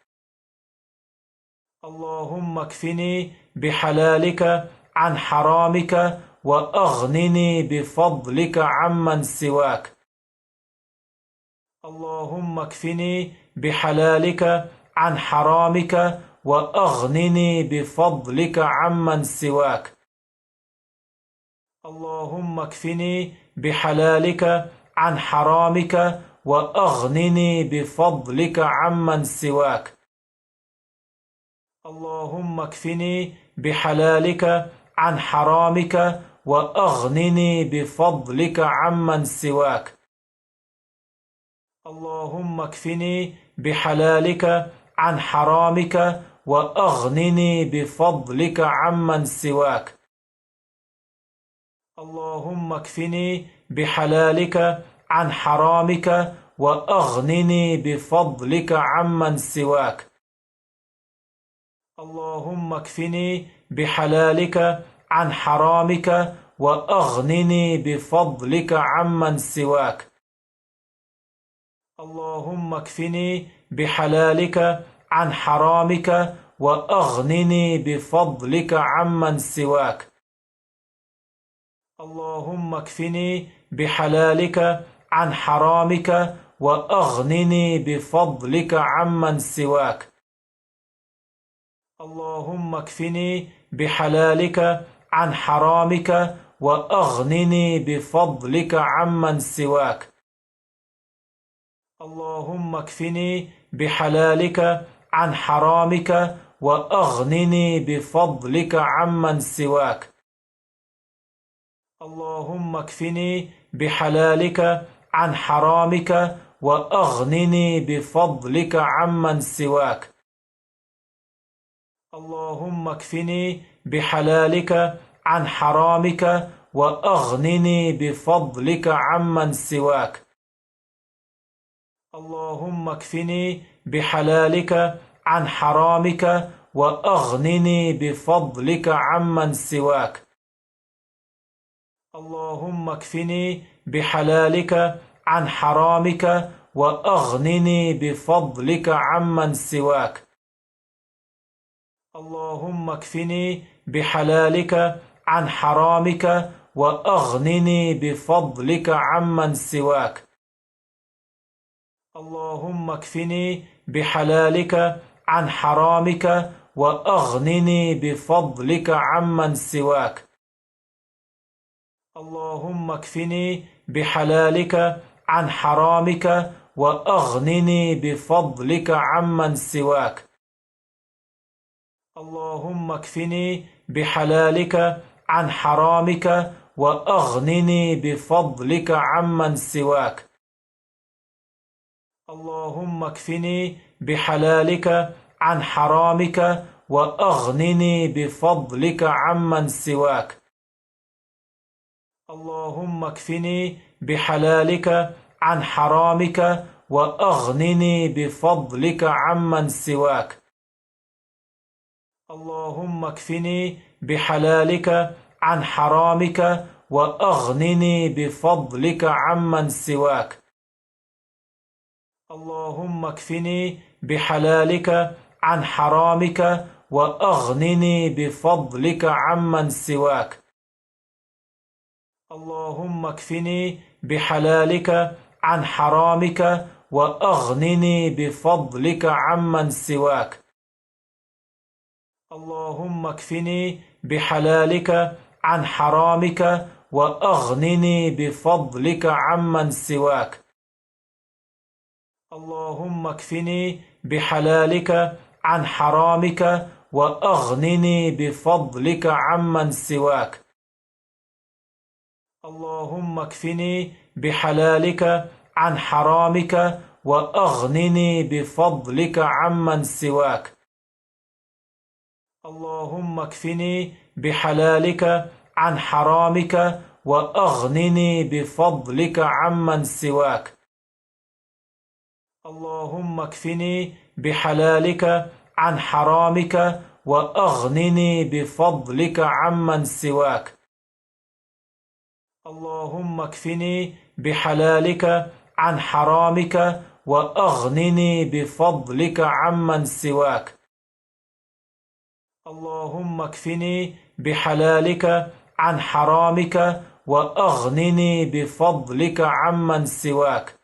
اللهم اكفني بحلالك عن حرامك وأغنني بفضلك عمن سواك. اللهم اكفني بحلالك عن حرامك وأغنني بفضلك عمن سواك. اللهم اكفني بحلالك عن حرامك وأغنني بفضلك عمن سواك. اللهم اكفني بحلالك عن حرامك وأغنني بفضلك عمن سواك. اللهم اكفني بحلالك عن حرامك وأغنني بفضلك عمن سواك. اللهم اكفني بحلالك عن حرامك وأغنني بفضلك عمن سواك. اللهم اكفني بحلالك عن حرامك وأغنني بفضلك عمن سواك. اللهم اكفني بحلالك عن حرامك وأغنني بفضلك عمن سواك. اللهم اكفني بحلالك عن حرامك وأغنني بفضلك عمن سواك. اللهم اكفني بحلالك عن حرامك وأغنني بفضلك عمن سواك. اللهم اكفني بحلالك عن حرامك وأغنني بفضلك عمن سواك. اللهم اكفني بحلالك عن حرامك وأغنني بفضلك عمن سواك. اللهم اكفني بحلالك عن حرامك وأغنني بفضلك عمن سواك. اللهم اكفني بحلالك عن حرامك وأغنني بفضلك عمن سواك. اللهم اكفني بحلالك عن حرامك وأغنني بفضلك عمن سواك. اللهم اكفني بحلالك عن حرامك وأغنني بفضلك عمن سواك. اللهم اكفني بحلالك عن حرامك وأغنني بفضلك عمن سواك. اللهم اكفني بحلالك عن حرامك وأغنني بفضلك عمن سواك. اللهم اكفني بحلالك عن حرامك وأغنني بفضلك عمن سواك. اللهم اكفني بحلالك عن حرامك وأغنني بفضلك عمن سواك. اللهم اكفني بحلالك عن حرامك وأغنني بفضلك عمن سواك. اللهم اكفني بحلالك عن حرامك وأغنني بفضلك عمن سواك. اللهم اكفني بحلالك عن حرامك وأغنني بفضلك عمن سواك. اللهم اكفني بحلالك عن حرامك وأغنني بفضلك عمن سواك. اللهم اكفني بحلالك عن حرامك وأغنني بفضلك عمن سواك. اللهم اكفني بحلالك عن حرامك وأغنني بفضلك عمن سواك. اللهم اكفني بحلالك عن حرامك وأغنني بفضلك عمن سواك. اللهم اكفني بحلالك عن حرامك وأغنني بفضلك عمن سواك. اللهم اكفني بحلالك عن حرامك وأغنني بفضلك عمن سواك. اللهم اكفني بحلالك عن حرامك وأغنني بفضلك عمن سواك. اللهم اكفني بحلالك عن حرامك وأغنني بفضلك عمن سواك.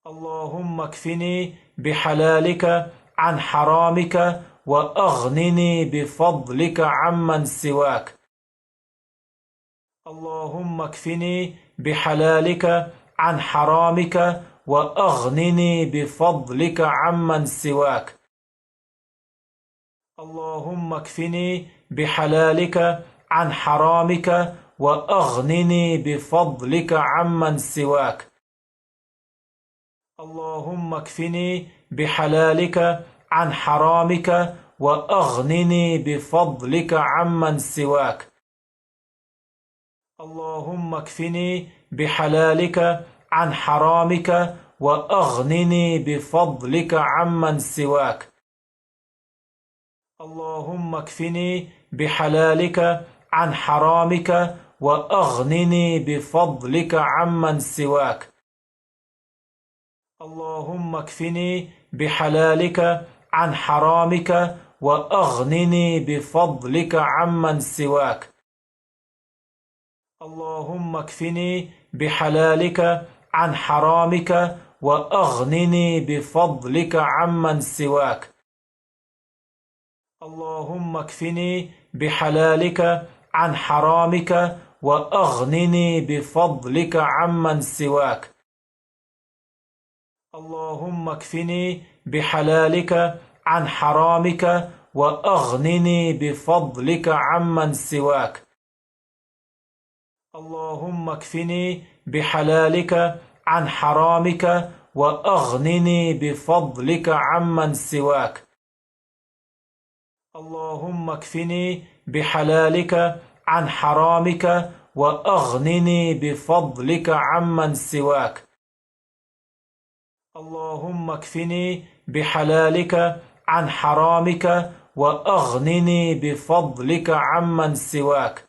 اللهم اكفني بحلالك عن حرامك وأغنني بفضلك عمن سواك. اللهم اكفني بحلالك عن حرامك وأغنني بفضلك عمن سواك. اللهم اكفني بحلالك عن حرامك وأغنني بفضلك عمن سواك. اللهم اكفني بحلالك عن حرامك وأغنني بفضلك عمن سواك. اللهم اكفني بحلالك عن حرامك وأغنني بفضلك عمن سواك. اللهم اكفني بحلالك عن حرامك وأغنني بفضلك عمن سواك. اللهم اكفني بحلالك عن حرامك وأغنني بفضلك عمن سواك. اللهم اكفني بحلالك عن حرامك وأغنني بفضلك عمن سواك. اللهم اكفني بحلالك عن حرامك وأغنني بفضلك عمن سواك. اللهم اكفني بحلالك عن حرامك وأغنني بفضلك عمن سواك. اللهم اكفني بحلالك عن حرامك وأغنني بفضلك عمن سواك. اللهم اكفني بحلالك عن حرامك وأغنني بفضلك عمن سواك. اللهم اكفني بحلالك عن حرامك وأغنني بفضلك عمن سواك.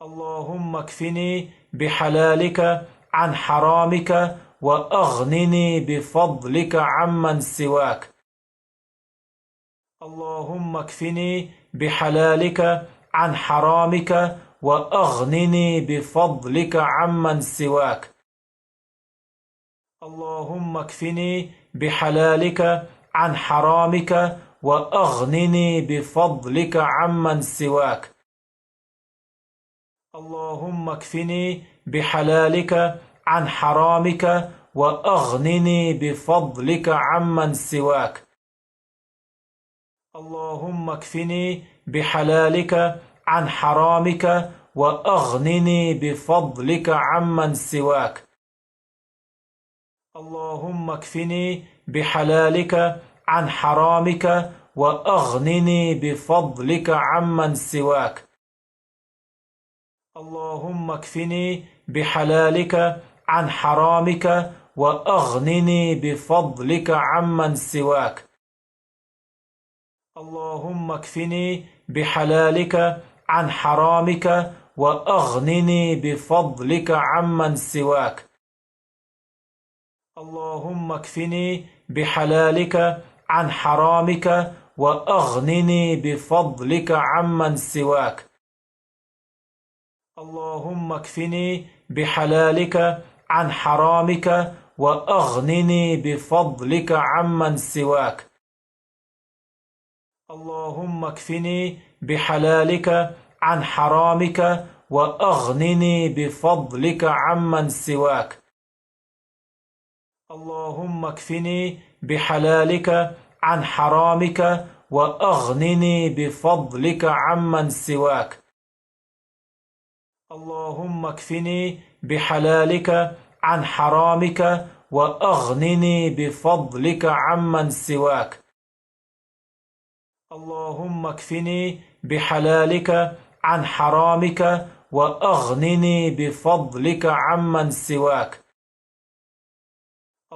اللهم اكفني بحلالك عن حرامك وأغنني بفضلك عمن سواك. اللهم اكفني بحلالك عن حرامك وأغنني بفضلك عمن سواك. اللهم اكفني بحلالك عن حرامك وأغنني بفضلك عمن سواك. اللهم اكفني بحلالك عن حرامك وأغنني بفضلك عمن سواك. اللهم اكفني بحلالك عن حرامك وأغنني بفضلك عمن سواك. اللهم اكفني بحلالك عن حرامك وأغنني بفضلك عمن سواك. اللهم اكفني بحلالك عن حرامك وأغنني بفضلك عمن سواك. اللهم اكفني بحلالك عن حرامك وأغنني بفضلك عمن سواك. اللهم اكفني بحلالك عن حرامك وأغنني بفضلك عمن سواك. اللهم اكفني بحلالك عن حرامك وأغنني بفضلك عمن سواك. اللهم اكفني بحلالك عن حرامك وأغنني بفضلك عمن سواك. اللهم اكفني بحلالك عن حرامك وأغنني بفضلك عمن سواك. اللهم اكفني بحلالك عن حرامك وأغنني بفضلك عمن سواك. اللهم اكفني بحلالك عن حرامك وأغنني بفضلك عمن سواك.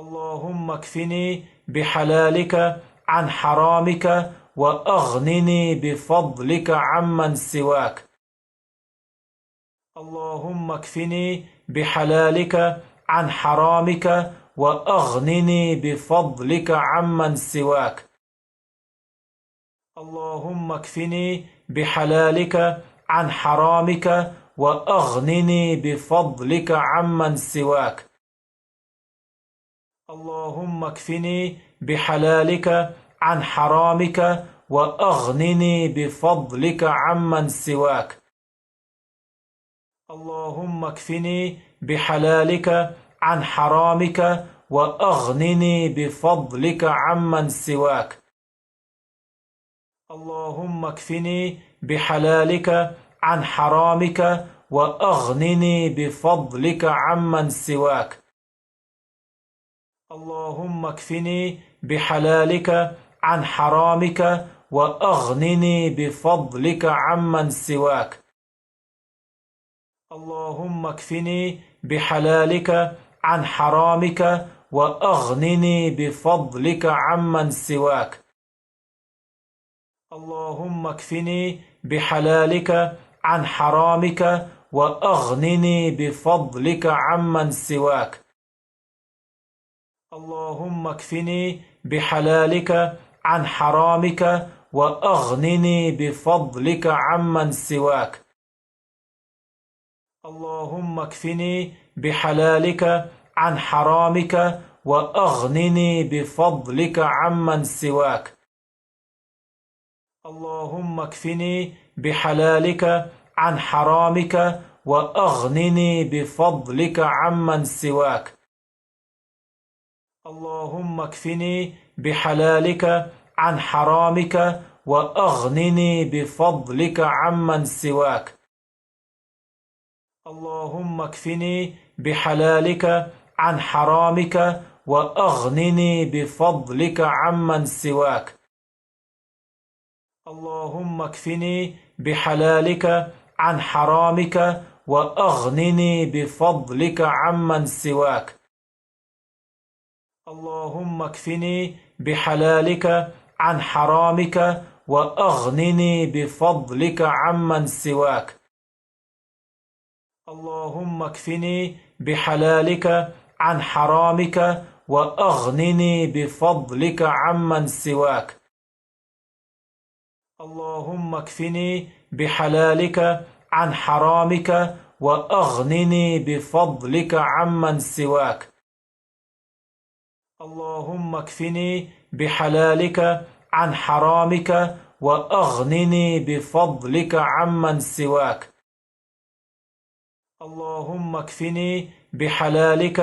اللهم اكفني بحلالك عن حرامك وأغنني بفضلك عمن سواك. اللهم اكفني بحلالك عن حرامك وأغنني بفضلك عمن سواك. اللهم اكفني بحلالك عن حرامك وأغنني بفضلك عمن سواك. اللهم اكفني بحلالك عن حرامك وأغنني بفضلك عمن سواك. اللهم اكفني بحلالك عن حرامك وأغنني بفضلك عمن سواك. اللهم اكفني بحلالك عن حرامك وأغنني بفضلك عمن سواك. اللهم اكفني بحلالك عن حرامك وأغنني بفضلك عمن سواك. اللهم اكفني بحلالك عن حرامك وأغنني بفضلك عمن سواك. اللهم اكفني بحلالك عن حرامك وأغنني بفضلك عمن سواك. اللهم اكفني بحلالك عن حرامك وأغنني بفضلك عمن سواك. اللهم اكفني بحلالك عن حرامك وأغنني بفضلك عمن سواك. اللهم اكفني بحلالك عن حرامك وأغنني بفضلك عمن سواك. اللهم اكفني بحلالك عن حرامك وأغنني بفضلك عمن سواك. اللهم اكفني بحلالك عن حرامك وأغنني بفضلك عمن سواك. اللهم اكفني بحلالك عن حرامك وأغنني بفضلك عمن سواك. اللهم اكفني بحلالك عن حرامك وأغنني بفضلك عمن سواك. اللهم اكفني بحلالك عن حرامك وأغنني بفضلك عمن سواك. اللهم اكفني بحلالك عن حرامك وأغنني بفضلك عمن سواك. اللهم اكفني بحلالك عن حرامك وأغنني بفضلك عمن سواك. اللهم اكفني بحلالك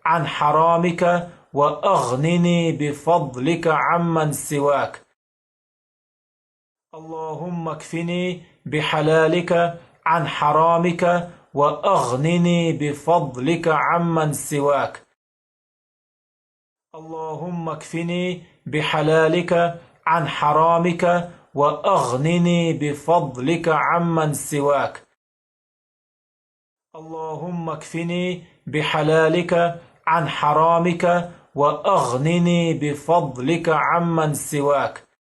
عن حرامك وأغنني بفضلك عمن سواك. اللهم اكفني بحلالك عن حرامك وأغنني بفضلك عمن سواك. اللهم اكفني بحلالك عن حرامك وأغنني بفضلك عمن سواك. اللهم اكفني بحلالك عن حرامك وأغنني بفضلك عمن سواك.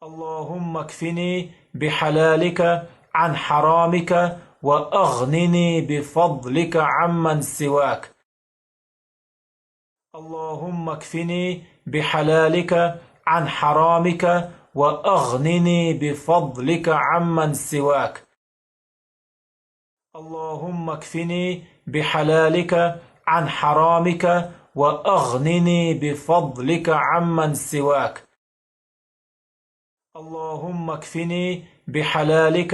اللهم اكفني بحلالك عن حرامك وأغنني بفضلك عمن سواك. اللهم اكفني بحلالك عن حرامك وأغنني بفضلك عمن سواك. اللهم اكفني بحلالك عن حرامك وأغنني بفضلك عمن سواك. اللهم اكفني بحلالك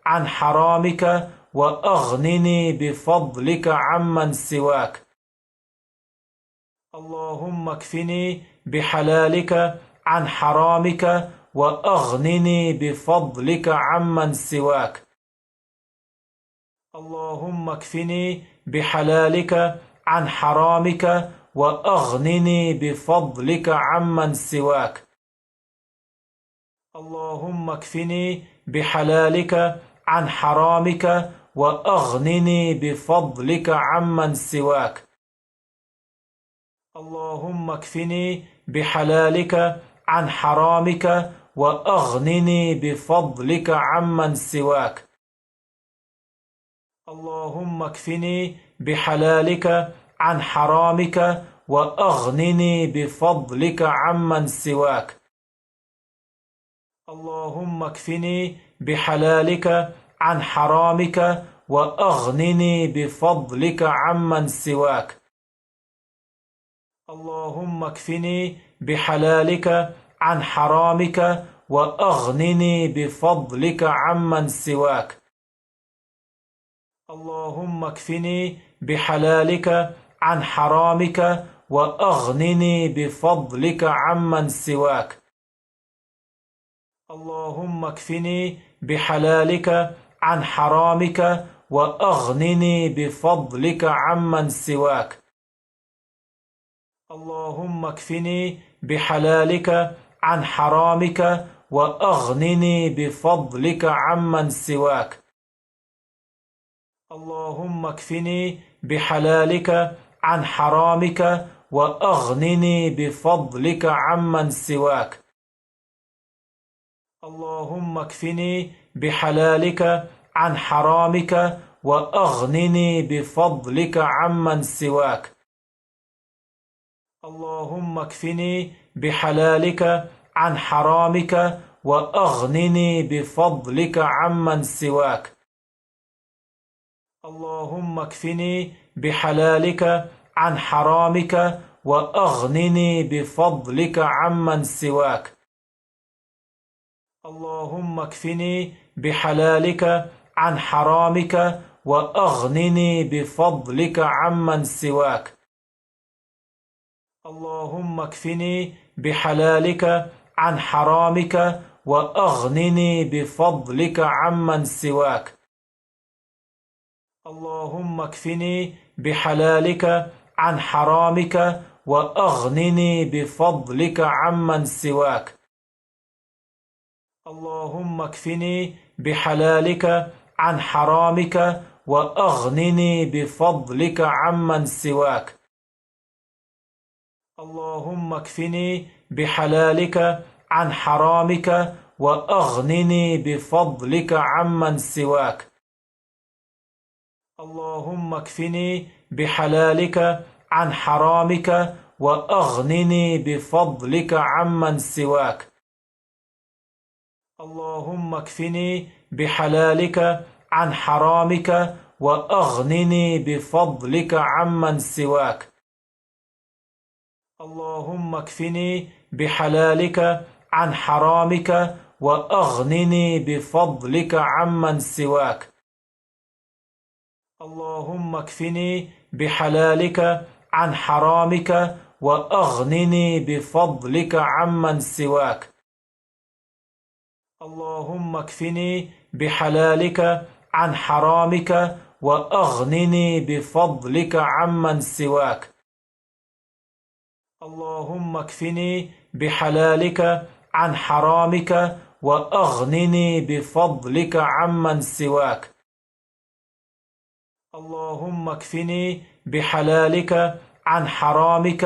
عن حرامك وأغنني بفضلك عمن سواك. اللهم اكفني بحلالك عن حرامك وأغنني بفضلك عمن سواك. اللهم اكفني بحلالك عن حرامك وأغنني بفضلك عمن سواك. اللهم اكفني بحلالك عن حرامك وأغنني بفضلك عمن سواك. اللهم اكفني بحلالك عن حرامك وأغنني بفضلك عمن سواك. اللهم اكفني بحلالك عن حرامك وأغنني بفضلك عمن سواك. اللهم اكفني بحلالك عن حرامك وأغنني بفضلك عمن سواك. اللهم اكفني بحلالك عن حرامك وأغنني بفضلك عمن سواك. اللهم اكفني بحلالك عن حرامك وأغنني بفضلك عمن سواك. اللهم اكفني بحلالك عن حرامك وأغنني بفضلك عمن سواك. اللهم اكفني بحلالك عن حرامك وأغنني بفضلك عمن سواك. اللهم اكفني بحلالك عن حرامك وأغنني بفضلك عمن سواك. اللهم اكفني بحلالك عن حرامك وأغنني بفضلك عمن سواك. اللهم اكفني بحلالك عن حرامك وأغنني بفضلك عمن سواك. اللهم اكفني بحلالك عن حرامك وأغنني بفضلك عمن سواك. اللهم اكفني بحلالك عن حرامك وأغنني بفضلك عمن سواك. اللهم اكفني بحلالك عن حرامك وأغنني بفضلك عمن سواك. اللهم اكفني بحلالك عن حرامك وأغنني بفضلك عمن سواك. اللهم اكفني بحلالك عن حرامك وأغنني بفضلك عمن سواك. اللهم اكفني بحلالك عن حرامك وأغنني بفضلك عمن سواك. اللهم اكفني بحلالك عن حرامك وأغنني بفضلك عمن سواك. اللهم اكفني بحلالك عن حرامك وأغنني بفضلك عمن سواك. اللهم اكفني بحلالك عن حرامك وأغنني بفضلك عمن سواك. اللهم اكفني بحلالك عن حرامك وأغنني بفضلك عمن سواك. اللهم اكفني بحلالك عن حرامك وأغنني بفضلك عمن سواك. اللهم اكفني بحلالك عن حرامك وأغنني بفضلك عمن سواك. اللهم اكفني بحلالك عن حرامك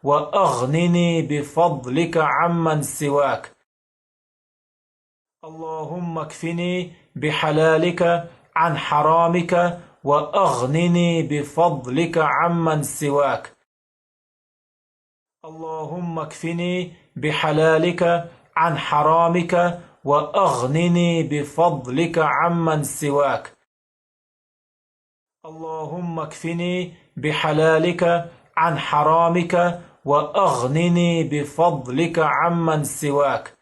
وأغنني بفضلك عمن سواك. اللهم اكفني بحلالك عن حرامك وأغنني بفضلك عمن سواك. اللهم اكفني بحلالك عن حرامك وأغنني بفضلك عمن سواك. اللهم اكفني بحلالك عن حرامك وأغنني بفضلك عمن سواك.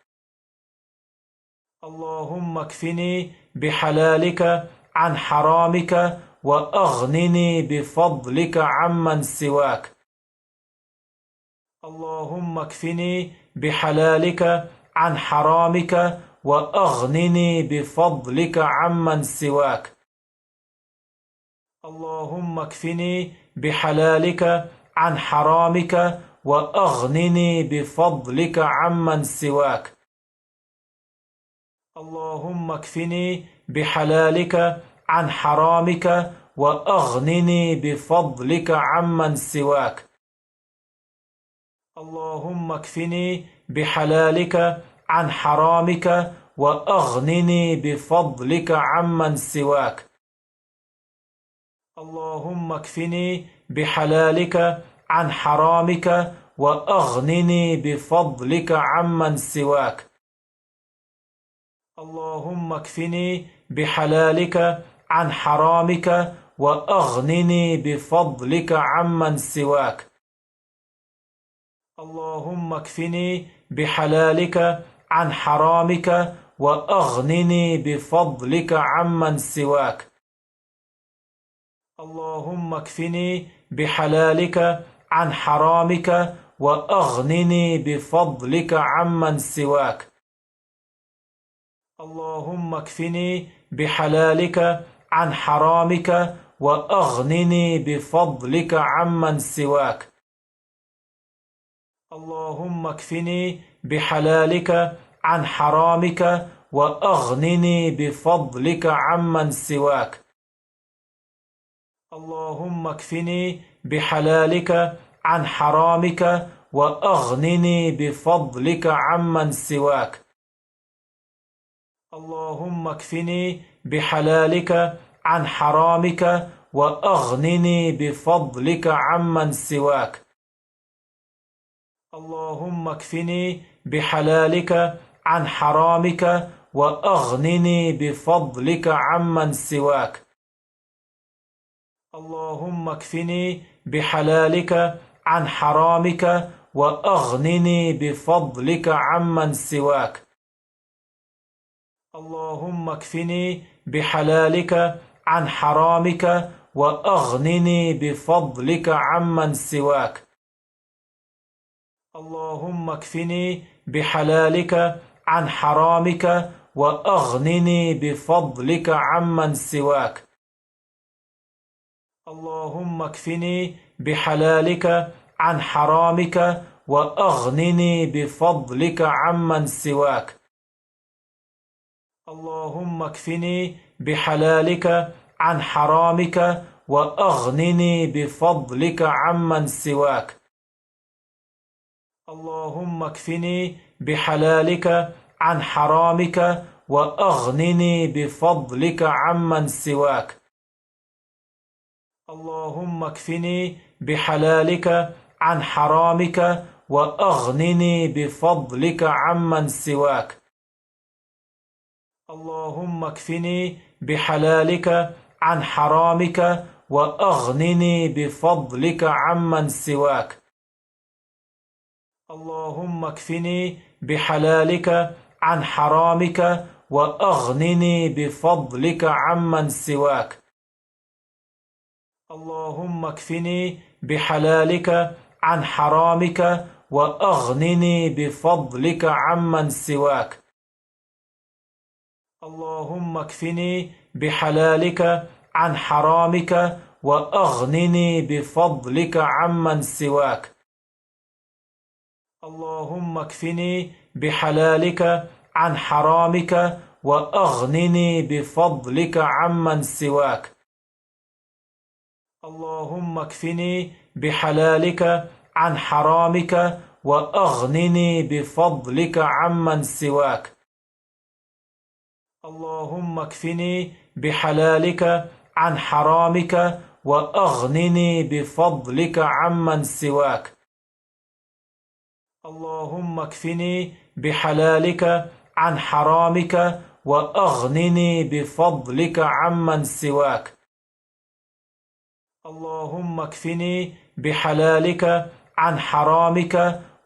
اللهم اكفني بحلالك عن حرامك وأغنني بفضلك عمن سواك. اللهم اكفني بحلالك عن حرامك وأغنني بفضلك عمن سواك. اللهم اكفني بحلالك عن حرامك وأغنني بفضلك عمن سواك. اللهم اكفني بحلالك عن حرامك وأغنني بفضلك عمن سواك. اللهم اكفني بحلالك عن حرامك وأغنني بفضلك عمن سواك. اللهم اكفني بحلالك عن حرامك وأغنني بفضلك عمن سواك. اللهم اكفني بحلالك عن حرامك وأغنني بفضلك عمن سواك. اللهم اكفني بحلالك عن حرامك وأغنني بفضلك عمن سواك. اللهم اكفني بحلالك عن حرامك وأغنني بفضلك عمن سواك. اللهم اكفني بحلالك عن حرامك وأغنني بفضلك عمن سواك. اللهم اكفني بحلالك عن حرامك وأغنني بفضلك عمن سواك. اللهم اكفني بحلالك عن حرامك وأغنني بفضلك عمن سواك. اللهم اكفني بحلالك عن حرامك وأغنني بفضلك عمن سواك. اللهم اكفني بحلالك عن حرامك وأغنني بفضلك عمن سواك. اللهم اكفني بحلالك عن حرامك وأغنني بفضلك عمن سواك. اللهم اكفني بحلالك عن حرامك وأغنني بفضلك عمن سواك. اللهم اكفني بحلالك عن حرامك وأغنني بفضلك عمن سواك. اللهم اكفني بحلالك عن حرامك وأغنني بفضلك عمن سواك. اللهم اكفني بحلالك عن حرامك وأغنني بفضلك عمن سواك. اللهم اكفني بحلالك عن حرامك وأغنني بفضلك عمن سواك. اللهم اكفني بحلالك عن حرامك وأغنني بفضلك عمن سواك. اللهم اكفني بحلالك عن حرامك وأغنني بفضلك عمن سواك. اللهم اكفني بحلالك عن حرامك وأغنني بفضلك عمن سواك. اللهم اكفني بحلالك عن حرامك وأغنني بفضلك عمن سواك. اللهم اكفني بحلالك عن حرامك وأغنني بفضلك عمن سواك. اللهم اكفني بحلالك عن حرامك وأغنني بفضلك عمن سواك. اللهم اكفني بحلالك عن حرامك وأغنني بفضلك عمن سواك. اللهم اكفني بحلالك عن حرامك وأغنني بفضلك عمن سواك. اللهم اكفني بحلالك عن حرامك وأغنني بفضلك عمن سواك. اللهم اكفني بحلالك عن حرامك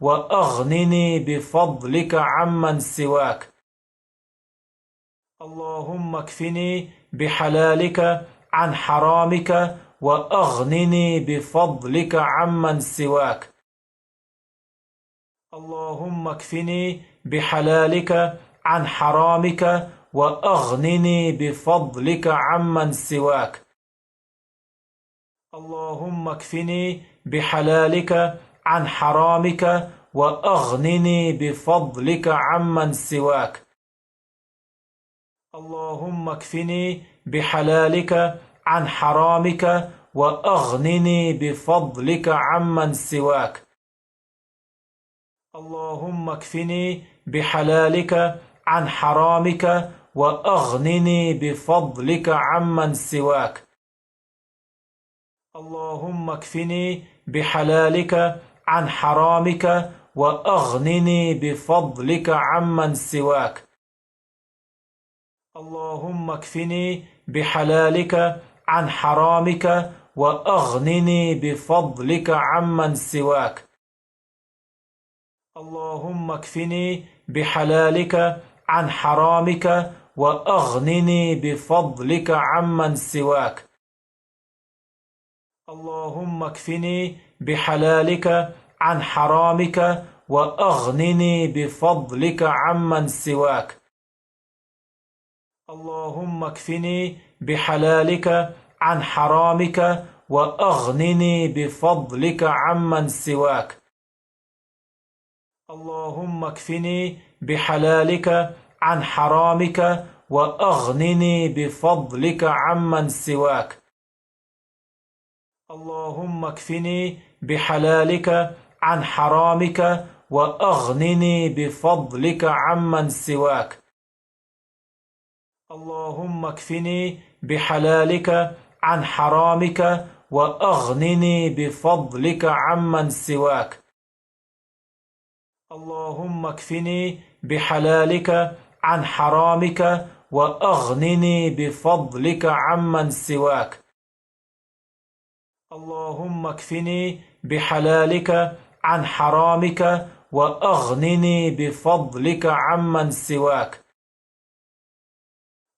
وأغنني بفضلك عمن سواك. اللهم اكفني بحلالك عن حرامك وأغنني بفضلك عمن سواك. اللهم اكفني بحلالك عن حرامك وأغنني بفضلك عمن سواك. اللهم اكفني بحلالك عن حرامك وأغنني بفضلك عمن سواك. اللهم اكفني بحلالك عن حرامك وأغنني بفضلك عمن سواك. اللهم اكفني بحلالك عن حرامك وأغنني بفضلك عمن سواك. اللهم اكفني بحلالك عن حرامك وأغنني بفضلك عمن سواك. اللهم اكفني بحلالك عن حرامك وأغنني بفضلك عمن سواك. اللهم اكفني بحلالك عن حرامك وأغنني بفضلك عمن سواك. اللهم اكفني بحلالك عن حرامك وأغنني بفضلك عمن سواك. اللهم اكفني بحلالك عن حرامك وأغنني بفضلك عمن سواك. اللهم اكفني بحلالك عن حرامك وأغنني بفضلك عمن سواك. اللهم اكفني بحلالك عن حرامك وأغنني بفضلك عمن سواك. اللهم اكفني بحلالك عن حرامك وأغنني بفضلك عمن سواك. اللهم اكفني بحلالك عن حرامك وأغنني بفضلك عمن سواك. اللهم اكفني بحلالك عن حرامك وأغنني بفضلك عمن سواك.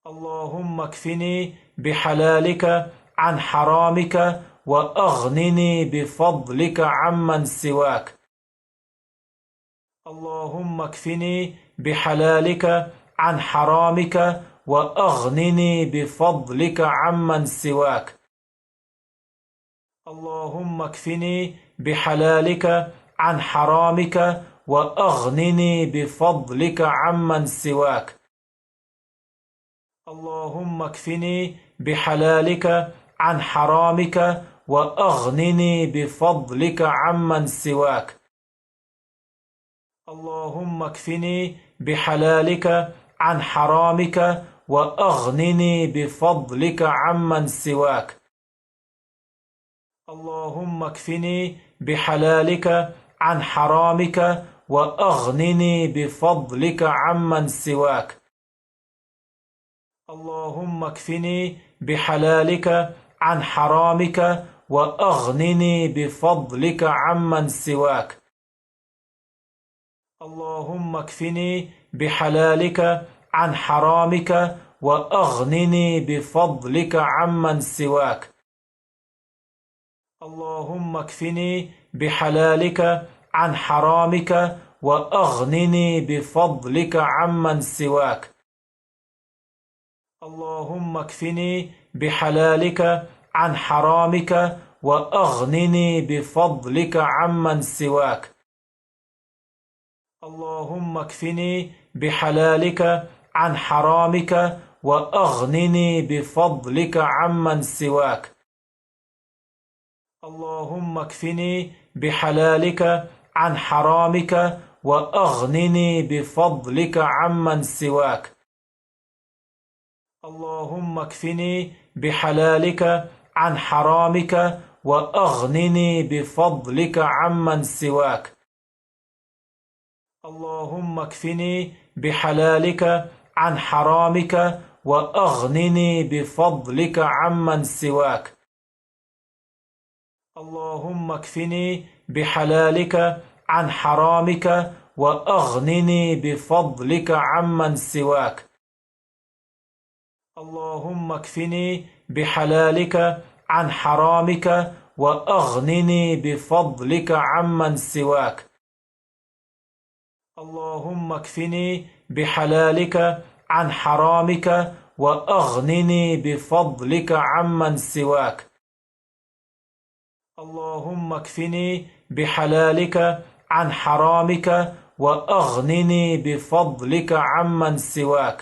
اللهم اكفني بحلالك عن حرامك وأغنني بفضلك عمن سواك. اللهم اكفني بحلالك عن حرامك وأغنني بفضلك عمن سواك. اللهم اكفني بحلالك عن حرامك وأغنني بفضلك عمن سواك. اللهم اكفني بحلالك عن حرامك وأغنني بفضلك عمن سواك. اللهم اكفني بحلالك عن حرامك وأغنني بفضلك عمن سواك. اللهم اكفني بحلالك عن حرامك وأغنني بفضلك عمن سواك. اللهم اكفني بحلالك عن حرامك وأغنني بفضلك عمن سواك. اللهم اكفني بحلالك عن حرامك وأغنني بفضلك عمن سواك. اللهم اكفني بحلالك عن حرامك وأغنني بفضلك عمن سواك. اللهم اكفني بحلالك عن حرامك وأغنني بفضلك عمن سواك. اللهم اكفني بحلالك عن حرامك وأغنني بفضلك عمن سواك. اللهم اكفني بحلالك عن حرامك وأغنني بفضلك عمن سواك. اللهم اكفني بحلالك عن حرامك وأغنني بفضلك عمن سواك. اللهم اكفني بحلالك عن حرامك وأغنني بفضلك عمن سواك. اللهم اكفني بحلالك عن حرامك وأغنني بفضلك عمن سواك. اللهم اكفني بحلالك عن حرامك وأغنني بفضلك عمن سواك. اللهم اكفني بحلالك عن حرامك وأغنني بفضلك عمن سواك. اللهم اكفني بحلالك عن حرامك وأغنني بفضلك عمن سواك.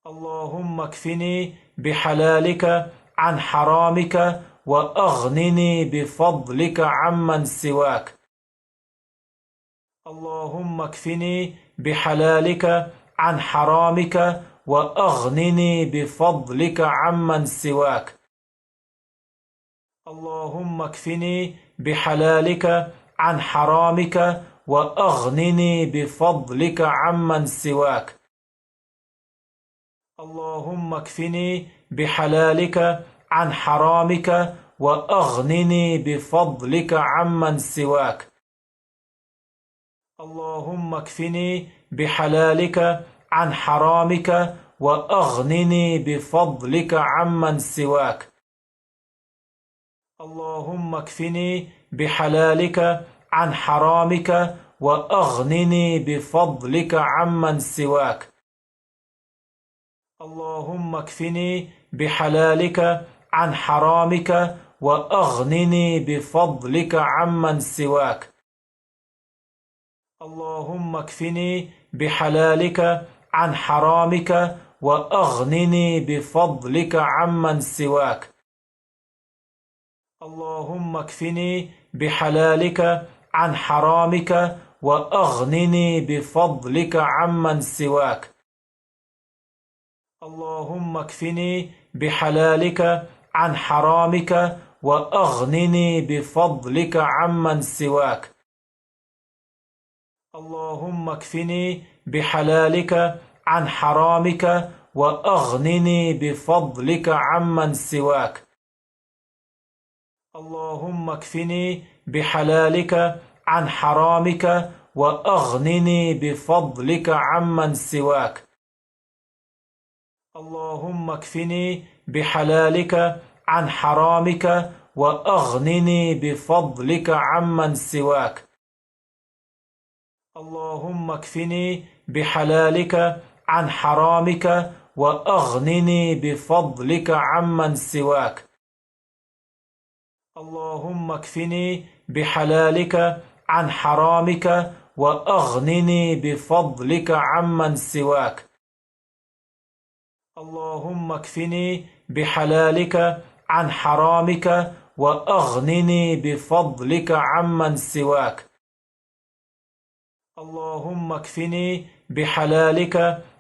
اللهم اكفني بحلالك عن حرامك وأغنني بفضلك عمن سواك. اللهم اكفني بحلالك عن حرامك وأغنني بفضلك عمن سواك. اللهم اكفني بحلالك عن حرامك وأغنني بفضلك عمن سواك. اللهم اكفني بحلالك عن حرامك وأغنني بفضلك عمن سواك. اللهم اكفني بحلالك عن حرامك وأغنني بفضلك عمن سواك. اللهم اكفني بحلالك عن حرامك وأغنني بفضلك عمن سواك. اللهم اكفني بحلالك عن حرامك وأغنني بفضلك عمن سواك. اللهم اكفني بحلالك عن حرامك وأغنني بفضلك عمن سواك. اللهم اكفني بحلالك عن حرامك وأغنني بفضلك عمن سواك. اللهم اكفني بحلالك عن حرامك وأغنني بفضلك عمن سواك. اللهم اكفني بحلالك عن حرامك وأغنني بفضلك عمن سواك. اللهم اكفني بحلالك عن حرامك وأغنني بفضلك عمن سواك. اللهم اكفني بحلالك عن حرامك وأغنني بفضلك عمن سواك. اللهم اكفني بحلالك عن حرامك وأغنني بفضلك عمن سواك. اللهم اكفني بحلالك عن حرامك وأغنني بفضلك عمن سواك. اللهم اكفني بحلالك عن حرامك وأغنني بفضلك عمن سواك. اللهم اكفني بحلالك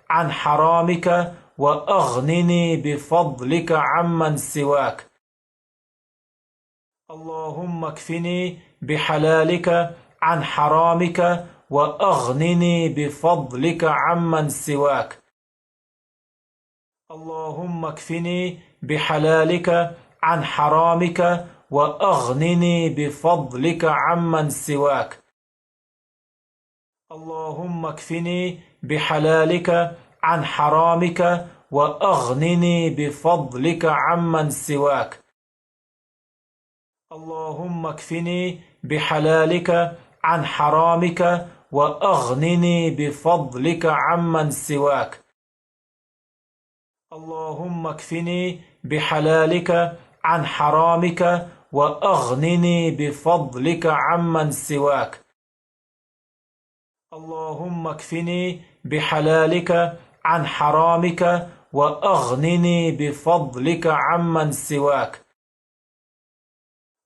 عن حرامك وأغنني بفضلك عمن سواك. اللهم اكفني بحلالك عن حرامك وأغنني بفضلك عمن سواك. اللهم اكفني بحلالك عن حرامك وأغنني بفضلك عمن سواك. اللهم اكفني بحلالك عن حرامك وأغنني بفضلك عمن سواك. اللهم اكفني بحلالك عن حرامك وأغنني بفضلك عمن سواك. اللهم اكفني بحلالك عن حرامك وأغنني بفضلك عمن سواك. اللهم اكفني بحلالك عن حرامك وأغنني بفضلك عمن سواك.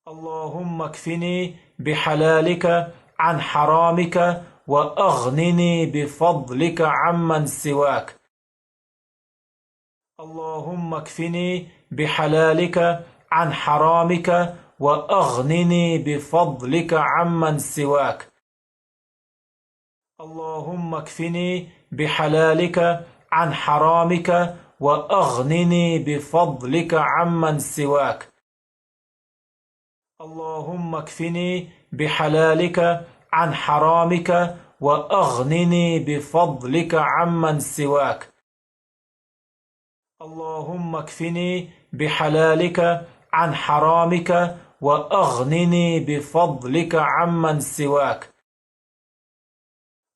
اللهم اكفني بحلالك عن حرامك وأغنني بفضلك عمن سواك. اللهم اكفني بحلالك عن حرامك وأغنني بفضلك عمن سواك. اللهم اكفني بحلالك عن حرامك وأغنني بفضلك عمن سواك. اللهم اكفني بحلالك عن حرامك وأغنني بفضلك عمن سواك. اللهم اكفني بحلالك عن حرامك وأغنني بفضلك عمن سواك.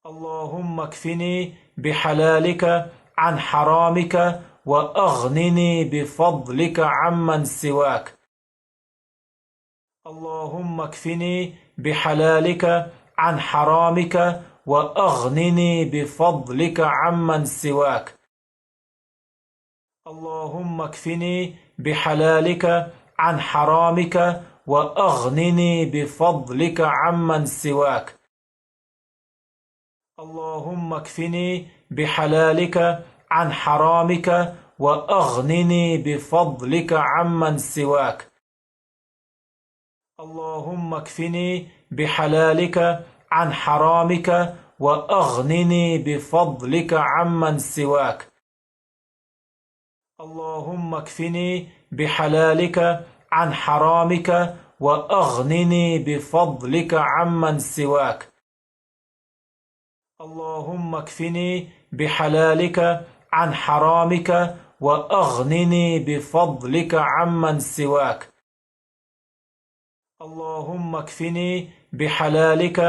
اللهم اكفني بحلالك عن حرامك وأغنني بفضلك عمن سواك. اللهم اكفني بحلالك عن حرامك وأغنني بفضلك عمن سواك. اللهم اكفني بحلالك عن حرامك وأغنني بفضلك عمن سواك. اللهم اكفني بحلالك عن حرامك وأغنني بفضلك عمن سواك. اللهم اكفني بحلالك عن حرامك وأغنني بفضلك عمن سواك. اللهم اكفني بحلالك عن حرامك وأغنني بفضلك عمن سواك. اللهم اكفني بحلالك عن حرامك وأغنني بفضلك عمن سواك. اللهم اكفني بحلالك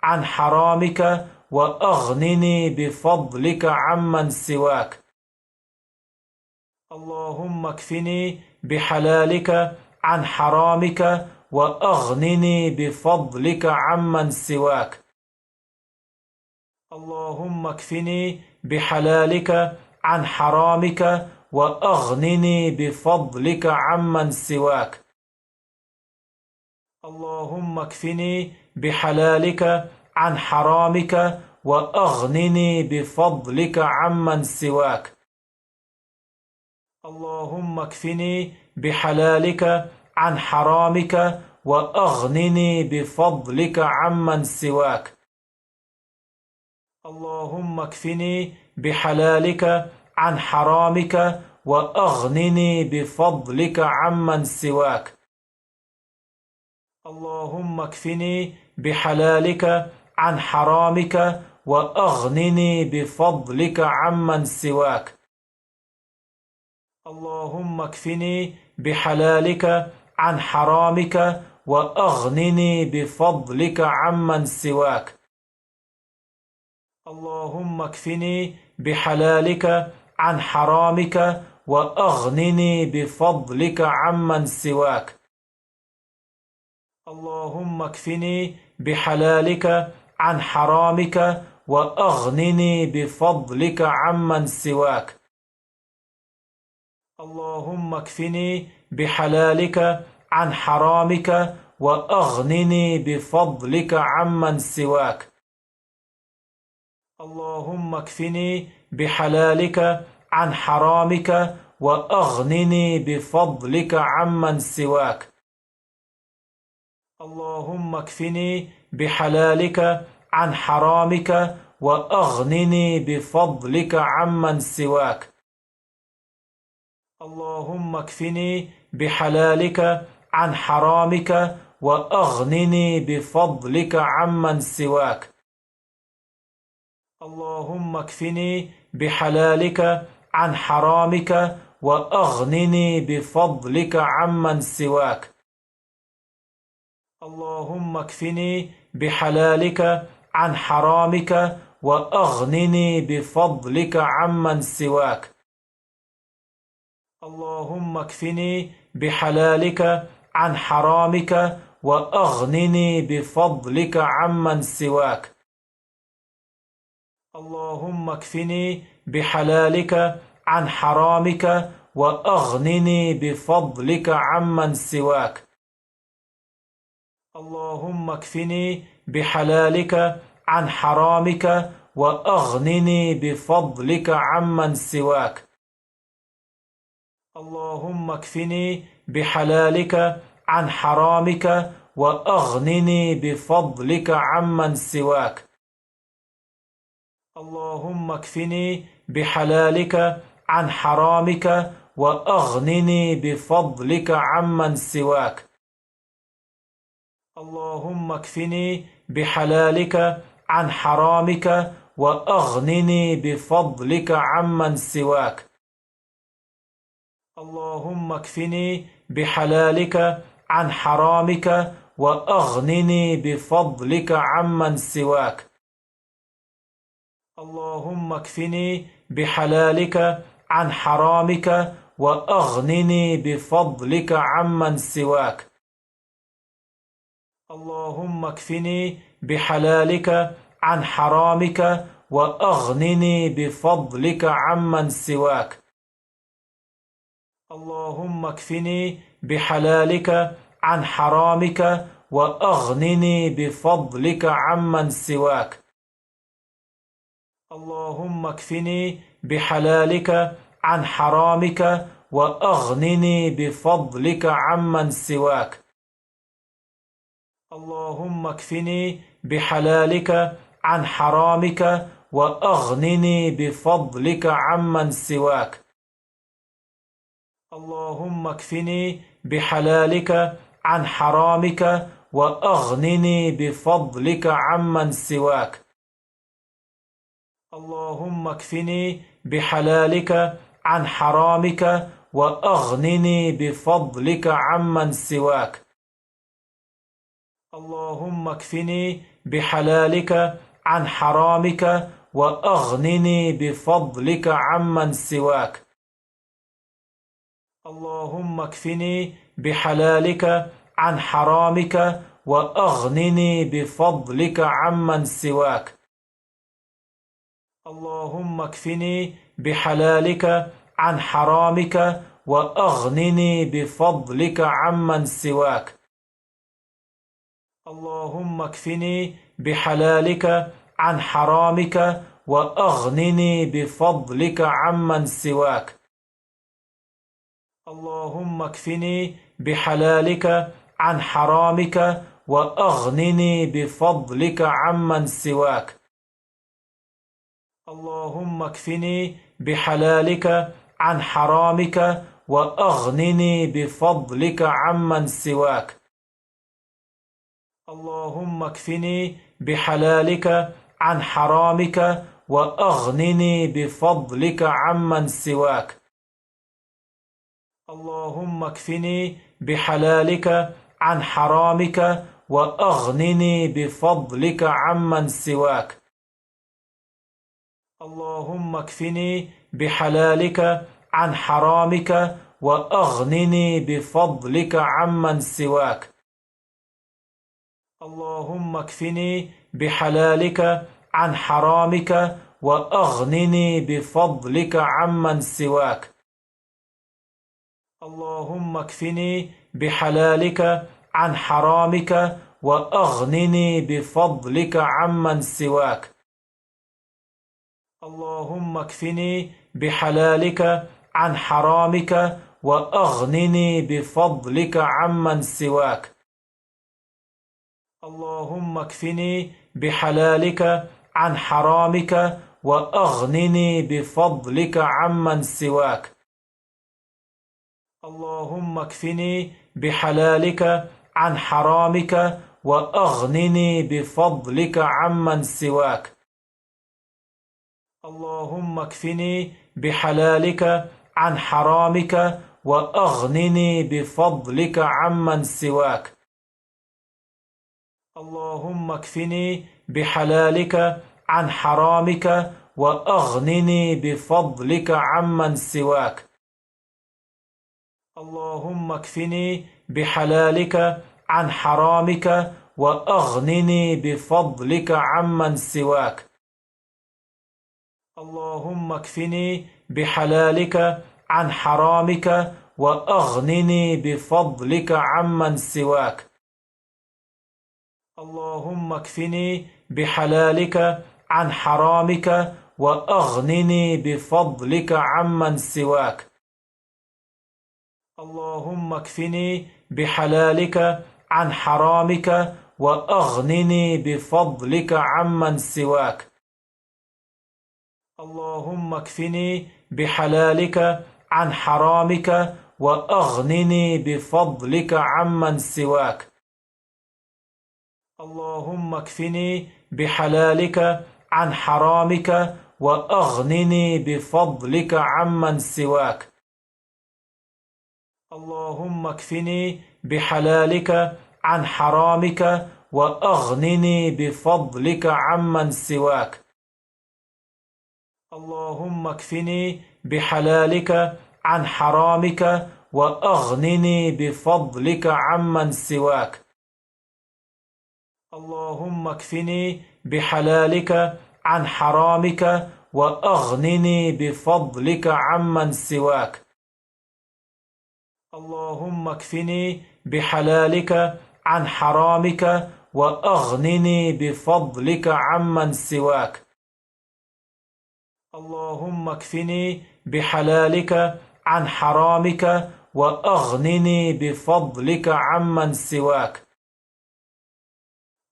عن حرامك وأغنني بفضلك عمن سواك. اللهم اكفني بحلالك عن حرامك وأغنني بفضلك عمن سواك. اللهم اكفني بحلالك عن حرامك وأغنني بفضلك عمن سواك. اللهم اكفني بحلالك عن حرامك وأغنني بفضلك عمن سواك. اللهم اكفني بحلالك عن حرامك وأغنني بفضلك عمن سواك. اللهم اكفني بحلالك عن حرامك وأغنني بفضلك عمن سواك. اللهم اكفني بحلالك عن حرامك وأغنني بفضلك عمن سواك. اللهم اكفني بحلالك عن حرامك وأغنني بفضلك عمن سواك. اللهم اكفني بحلالك عن حرامك وأغنني بفضلك عمن سواك. اللهم اكفني بحلالك عن حرامك وأغنني بفضلك عمن سواك. اللهم اكفني بحلالك عن حرامك وأغنني بفضلك عمن سواك. اللهم اكفني بحلالك عن حرامك وأغنني بفضلك عمن سواك. اللهم اكفني بحلالك عن حرامك وأغنني بفضلك عمن سواك. اللهم اكفني بحلالك عن حرامك وأغنني بفضلك عمن سواك. اللهم اكفني بحلالك عن حرامك وأغنني بفضلك عمن سواك. اللهم اكفني بحلالك عن حرامك وأغنني بفضلك عمن سواك. اللهم اكفني بحلالك عن حرامك وأغنني بفضلك عمن سواك. اللهم اكفني بحلالك عن حرامك وأغنني بفضلك عمن سواك. اللهم اكفني بحلالك عن حرامك وأغنني بفضلك عمن سواك. اللهم اكفني بحلالك عن حرامك وأغنني بفضلك عمن سواك. اللهم اكفني بحلالك عن حرامك وأغنني بفضلك عمن سواك. اللهم اكفني بحلالك عن حرامك وأغنني بفضلك عمن سواك. اللهم اكفني بحلالك عن حرامك وأغنني بفضلك عمن سواك. اللهم اكفني بحلالك عن حرامك وأغنني بفضلك عمن سواك. اللهم اكفني بحلالك عن حرامك وأغنني بفضلك عمن سواك. اللهم اكفني بحلالك عن حرامك وأغنني بفضلك عمن سواك. اللهم اكفني بحلالك عن حرامك وأغنني بفضلك عمن سواك. اللهم اكفني بحلالك عن حرامك وأغنني بفضلك عمن سواك. اللهم اكفني بحلالك عن حرامك وأغنني بفضلك عمن سواك. اللهم اكفني بحلالك عن حرامك وأغنني بفضلك عمن سواك. اللهم اكفني بحلالك عن حرامك وأغنني بفضلك عمن سواك. اللهم اكفني بحلالك عن حرامك وأغنني بفضلك عمن سواك. اللهم اكفني بحلالك عن حرامك وأغنني بفضلك عمن سواك. اللهم اكفني بحلالك عن حرامك وأغنني بفضلك عمن سواك. اللهم اكفني بحلالك عن حرامك وأغنني بفضلك عمن سواك. اللهم اكفني بحلالك عن حرامك وأغنني بفضلك عمن سواك. اللهم اكفني بحلالك عن حرامك وأغنني بفضلك عمن سواك. اللهم اكفني بحلالك عن حرامك وأغنني بفضلك عمن سواك. اللهم اكفني بحلالك عن حرامك وأغنني بفضلك عمن سواك. اللهم اكفني بحلالك عن حرامك وأغنني بفضلك عمن سواك. اللهم اكفني بحلالك عن حرامك وأغنني بفضلك عمن سواك. اللهم اكفني بحلالك عن حرامك وأغنني بفضلك عمن سواك. اللهم اكفني بحلالك عن حرامك وأغنني بفضلك عمن سواك. اللهم اكفني بحلالك عن حرامك وأغنني بفضلك عمن سواك. اللهم اكفني بحلالك عن حرامك وأغنني بفضلك عمن سواك. اللهم اكفني بحلالك عن حرامك وأغنني بفضلك عمن سواك. اللهم اكفني بحلالك عن حرامك وأغنني بفضلك عمن سواك. اللهم اكفني بحلالك عن حرامك وأغنني بفضلك عمن سواك. اللهم اكفني بحلالك عن حرامك وأغنني بفضلك عمن سواك. اللهم اكفني بحلالك عن حرامك وأغنني بفضلك عمن سواك. اللهم اكفني بحلالك عن حرامك وأغنني بفضلك عمن سواك. اللهم اكفني بحلالك عن حرامك وأغنني بفضلك عمن سواك. اللهم اكفني بحلالك عن حرامك وأغنني بفضلك عمن سواك. اللهم اكفني بحلالك عن حرامك وأغنني بفضلك عمن سواك. اللهم اكفني بحلالك عن حرامك وأغنني بفضلك عمن سواك. اللهم اكفني بحلالك عن حرامك وأغنني بفضلك عمن سواك. اللهم اكفني بحلالك عن حرامك وأغنني بفضلك عمن سواك.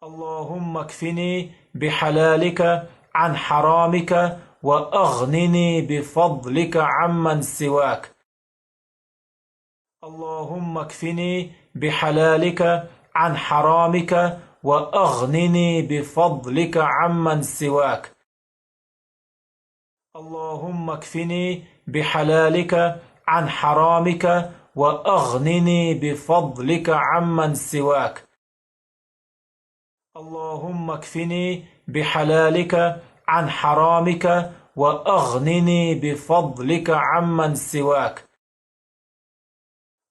اللهم اكفني بحلالك عن حرامك وأغنني بفضلك عمن سواك. اللهم اكفني بحلالك عن حرامك وأغنني بفضلك عمن سواك. اللهم اكفني بحلالك عن حرامك وأغنني بفضلك عمن سواك. اللهم اكفني بحلالك عن حرامك وأغنني بفضلك عمن سواك.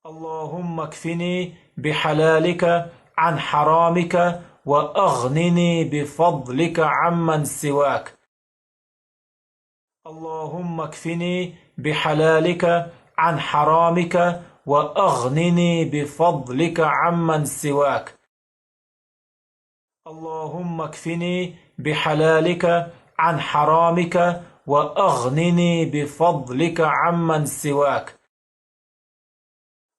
اللهم اكفني بحلالك عن حرامك وأغنني بفضلك عمن سواك. اللهم اكفني بحلالك عن حرامك وأغنني بفضلك عمن سواك. اللهم اكفني بحلالك عن حرامك وأغنني بفضلك عمن سواك.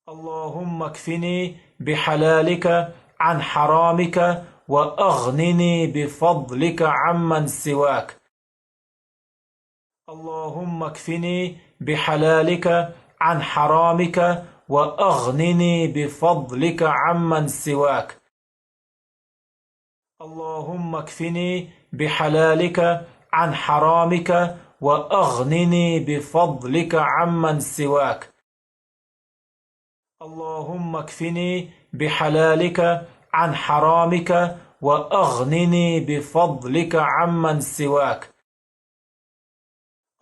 اللهم اكفني بحلالك عن حرامك وأغنني بفضلك عمن سواك. اللهم اكفني بحلالك عن حرامك وأغنني بفضلك عمن سواك. اللهم اكفني بحلالك عن حرامك وأغنني بفضلك عمن سواك. اللهم اكفني بحلالك عن حرامك وأغنني بفضلك عمن سواك.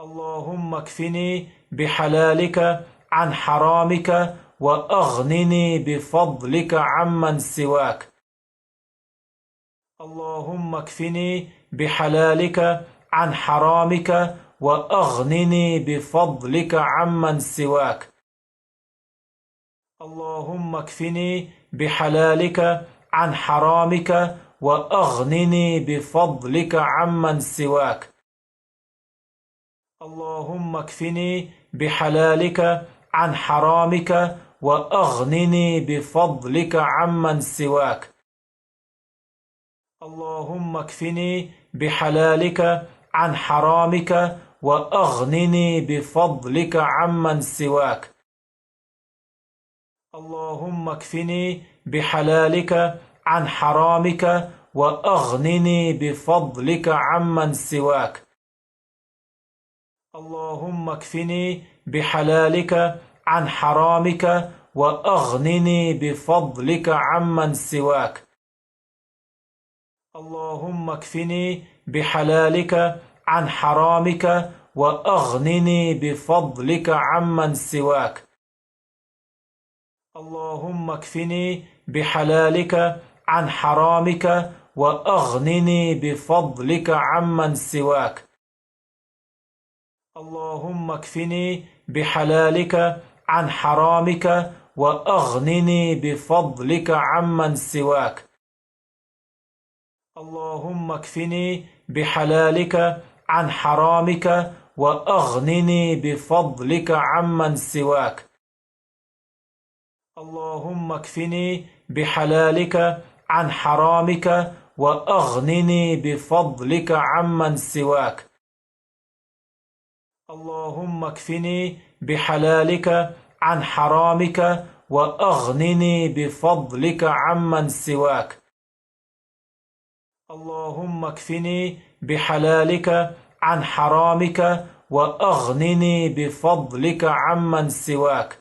اللهم اكفني بحلالك عن حرامك وأغنني بفضلك عمن سواك. اللهم اكفني بحلالك عن حرامك وأغنني بفضلك عمن سواك. اللهم اكفني بحلالك عن حرامك وأغنني بفضلك عمن سواك. اللهم اكفني بحلالك عن حرامك وأغنني بفضلك عمن سواك. اللهم اكفني بحلالك عن حرامك وأغنني بفضلك عمن سواك. اللهم اكفني بحلالك عن حرامك وأغنني بفضلك عمن سواك. اللهم اكفني بحلالك عن حرامك وأغنني بفضلك عمن سواك. اللهم اكفني بحلالك عن حرامك وأغنني بفضلك عمن سواك. اللهم اكفني بحلالك عن حرامك وأغنني بفضلك عمن سواك. اللهم اكفني بحلالك عن حرامك وأغنني بفضلك عمن سواك. اللهم اكفني بحلالك عن حرامك وأغنني بفضلك عمن سواك. اللهم اكفني بحلالك عن حرامك وأغنني بفضلك عمن سواك. اللهم اكفني بحلالك عن حرامك وأغنني بفضلك عمن سواك. اللهم اكفني بحلالك عن حرامك وأغنني بفضلك عمن سواك.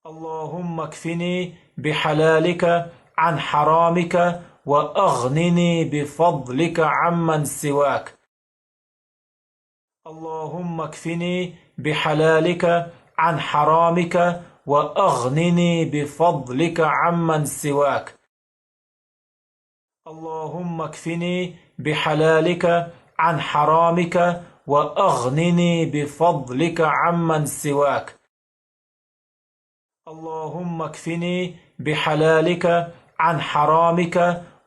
اللهم اكفني بحلالك عن حرامك وأغنني بفضلك عمن سواك. اللهم اكفني بحلالك عن حرامك وأغنني بفضلك عمن سواك. اللهم اكفني بحلالك عن حرامك وأغنني بفضلك عمن سواك. اللهم اكفني بحلالك عن حرامك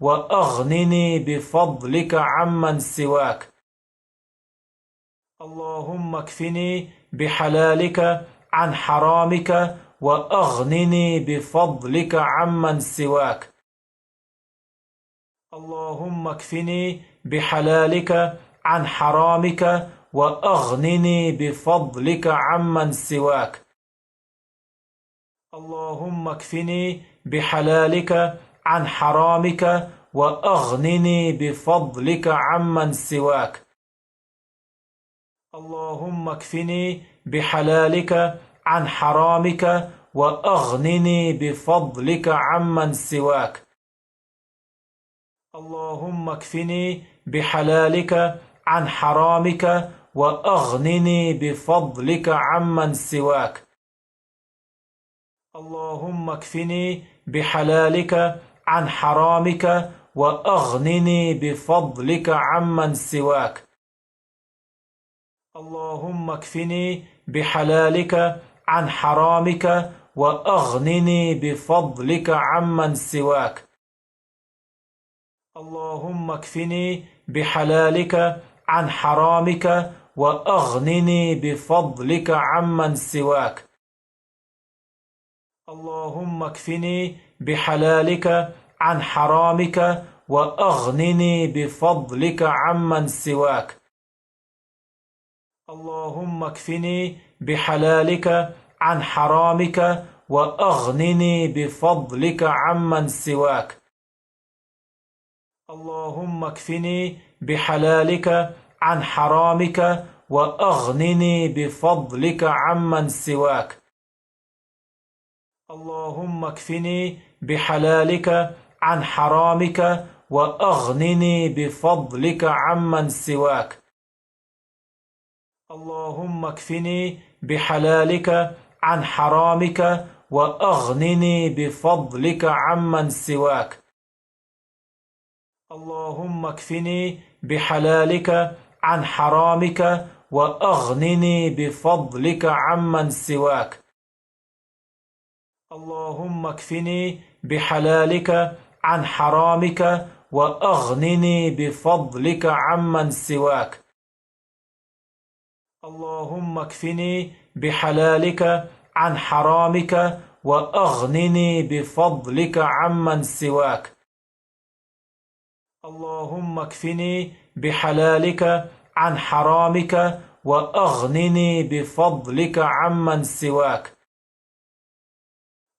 وأغنني بفضلك عمن سواك. اللهم اكفني بحلالك عن حرامك وأغنني بفضلك عمن سواك. اللهم اكفني بحلالك عن حرامك وأغنني بفضلك عمن سواك. اللهم اكفني بحلالك عن حرامك وأغنني بفضلك عمن سواك. اللهم اكفني بحلالك عن حرامك وأغنني بفضلك عمن سواك. اللهم اكفني بحلالك عن حرامك وأغنني بفضلك عمن سواك. اللهم اكفني بحلالك عن حرامك وأغنني بفضلك عمن سواك. اللهم اكفني بحلالك عن حرامك وأغنني بفضلك عمن سواك. اللهم اكفني بحلالك عن حرامك وأغنني بفضلك عمن سواك. اللهم اكفني بحلالك عن حرامك وأغنني بفضلك عمن سواك. اللهم اكفني بحلالك عن حرامك وأغنني بفضلك عمن سواك. اللهم اكفني بحلالك عن حرامك وأغنني بفضلك عمن سواك. اللهم اكفني بحلالك عن حرامك وأغنني بفضلك عمن سواك. اللهم اكفني بحلالك عن حرامك وأغنني بفضلك عمن سواك. اللهم اكفني بحلالك عن حرامك وأغنني بفضلك عمن سواك. اللهم اكفني بحلالك عن حرامك وأغنني بفضلك عمن سواك. اللهم اكفني بحلالك عن حرامك وأغنني بفضلك عمن سواك. اللهم اكفني بحلالك عن حرامك وأغنني بفضلك عمن سواك.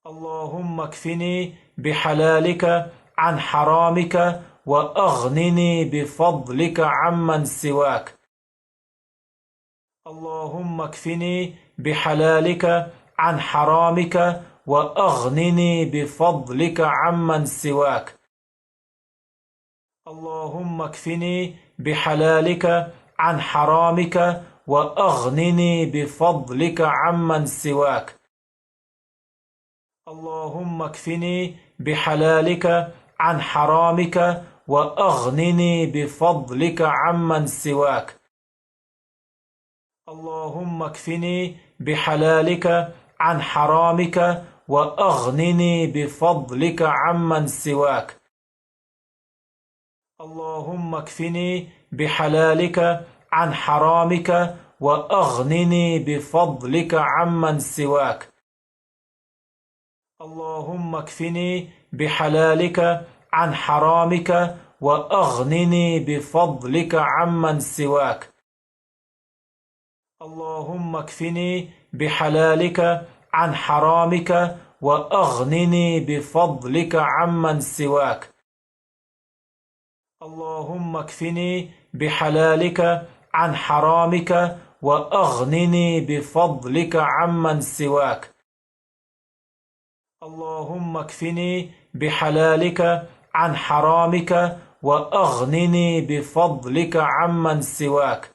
اللهم اكفني بحلالك عن حرامك وأغنني بفضلك عمن سواك. اللهم اكفني بحلالك عن حرامك وأغنني بفضلك عمن سواك. اللهم اكفني بحلالك عن حرامك وأغنني بفضلك عمن سواك. اللهم اكفني بحلالك عن حرامك وأغنني بفضلك عمن سواك. اللهم اكفني بحلالك عن حرامك وأغنني بفضلك عمن سواك. اللهم اكفني بحلالك عن حرامك وأغنني بفضلك عمن سواك. اللهم اكفني بحلالك عن حرامك وأغنني بفضلك عمن سواك. اللهم اكفني بحلالك عن حرامك وأغنني بفضلك عمن سواك. اللهم اكفني بحلالك عن حرامك وأغنني بفضلك عمن سواك. اللهم اكفني بحلالك عن حرامك وأغنني بفضلك عمن سواك.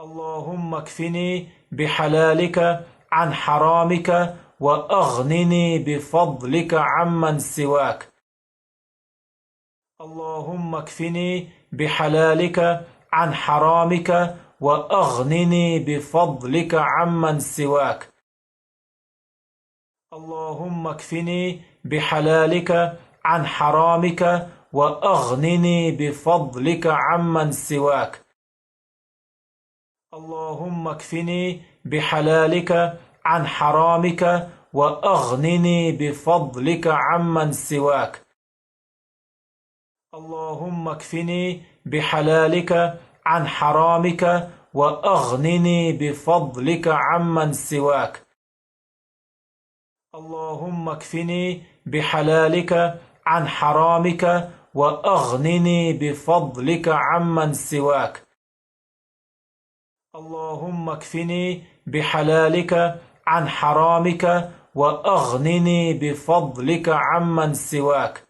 اللهم اكفني بحلالك عن حرامك وأغنني بفضلك عمن سواك. اللهم اكفني بحلالك عن حرامك وأغنني بفضلك عمن سواك. اللهم اكفني بحلالك عن حرامك وأغنني بفضلك عمن سواك. اللهم اكفني بحلالك عن حرامك وأغنني بفضلك عمن سواك. اللهم اكفني بحلالك عن حرامك وأغنني بفضلك عمن سواك. اللهم اكفني بحلالك عن حرامك وأغنني بفضلك عمن سواك. اللهم اكفني بحلالك عن حرامك وأغنني بفضلك عمن سواك.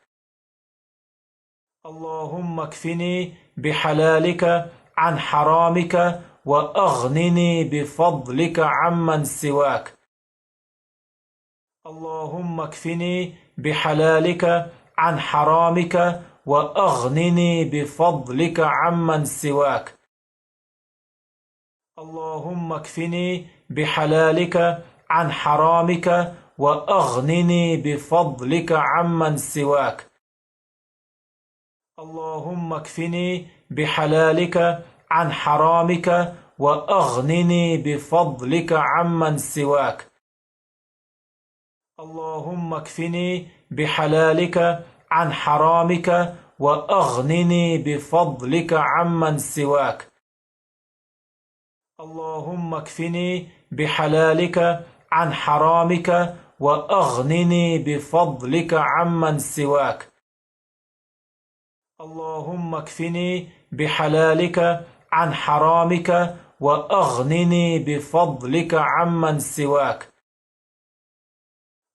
اللهم اكفني بحلالك عن حرامك وأغنني بفضلك عمن سواك. اللهم اكفني بحلالك عن حرامك وأغنني بفضلك عمن سواك. اللهم اكفني بحلالك عن حرامك وأغنني بفضلك عمن سواك. اللهم اكفني بحلالك عن حرامك وأغنني بفضلك عمن سواك. اللهم اكفني بحلالك عن حرامك وأغنني بفضلك عمن سواك. اللهم اكفني بحلالك عن حرامك وأغنني بفضلك عمن سواك. اللهم اكفني بحلالك عن حرامك وأغنني بفضلك عمن سواك.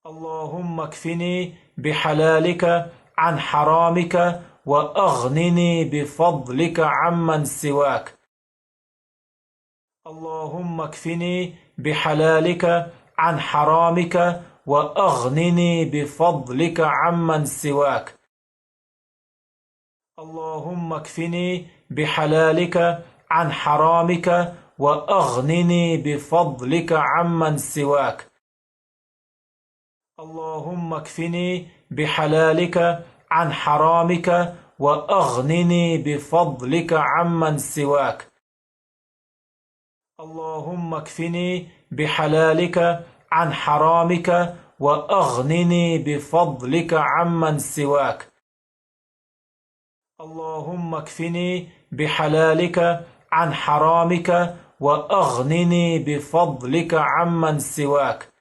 اللهم اكفني بحلالك عن حرامك وأغنني بفضلك عمن سواك. اللهم اكفني بحلالك عن حرامك وأغنني بفضلك عمن سواك. اللهم اكفني بحلالك عن حرامك وأغنني بفضلك عمن سواك. اللهم اكفني بحلالك عن حرامك وأغنني بفضلك عمن سواك. اللهم اكفني بحلالك عن حرامك وأغنني بفضلك عمن سواك. اللهم اكفني بحلالك عن حرامك وأغنني بفضلك عمن سواك.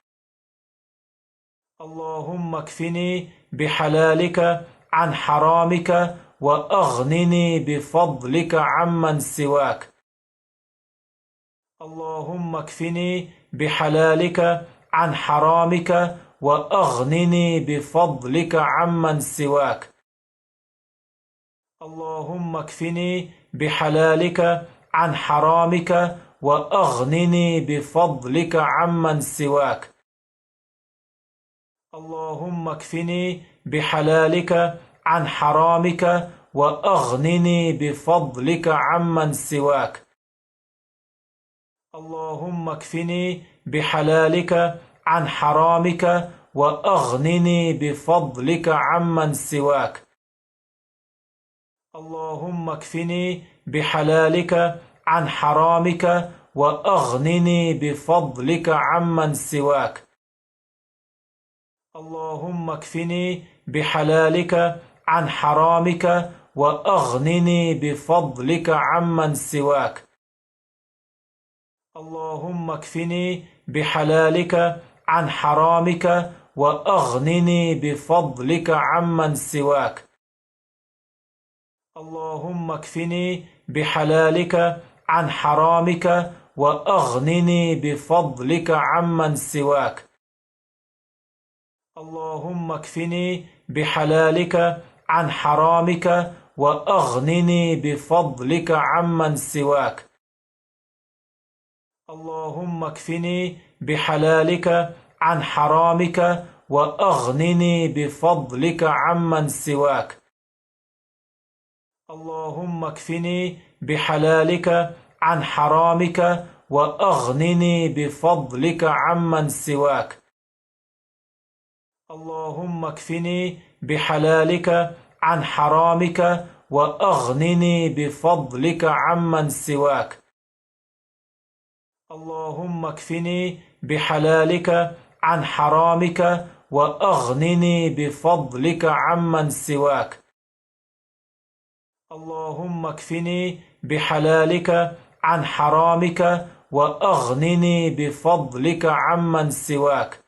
اللهم اكفني بحلالك عن حرامك وأغنني بفضلك عمن سواك. اللهم اكفني بحلالك عن حرامك وأغنني بفضلك عمن سواك. اللهم اكفني بحلالك عن حرامك وأغنني بفضلك عمن سواك. اللهم اكفني بحلالك عن حرامك وأغنني بفضلك عمن سواك. اللهم اكفني بحلالك عن حرامك وأغنني بفضلك عمن سواك. اللهم اكفني بحلالك عن حرامك وأغنني بفضلك عمن سواك. اللهم اكفني بحلالك عن حرامك وأغنني بفضلك عمن سواك. اللهم اكفني بحلالك عن حرامك وأغنني بفضلك عمن سواك. اللهم اكفني بحلالك عن حرامك وأغنني بفضلك عمن سواك. اللهم اكفني بحلالك عن حرامك وأغنني بفضلك عمن سواك. اللهم اكفني بحلالك عن حرامك وأغنني بفضلك عمن سواك. اللهم اكفني بحلالك عن حرامك وأغنني بفضلك عمن سواك. اللهم اكفني بحلالك عن حرامك وأغنني بفضلك عمن سواك. اللهم اكفني بحلالك عن حرامك وأغنني بفضلك عمن سواك. اللهم اكفني بحلالك عن حرامك وأغنني بفضلك عمن سواك.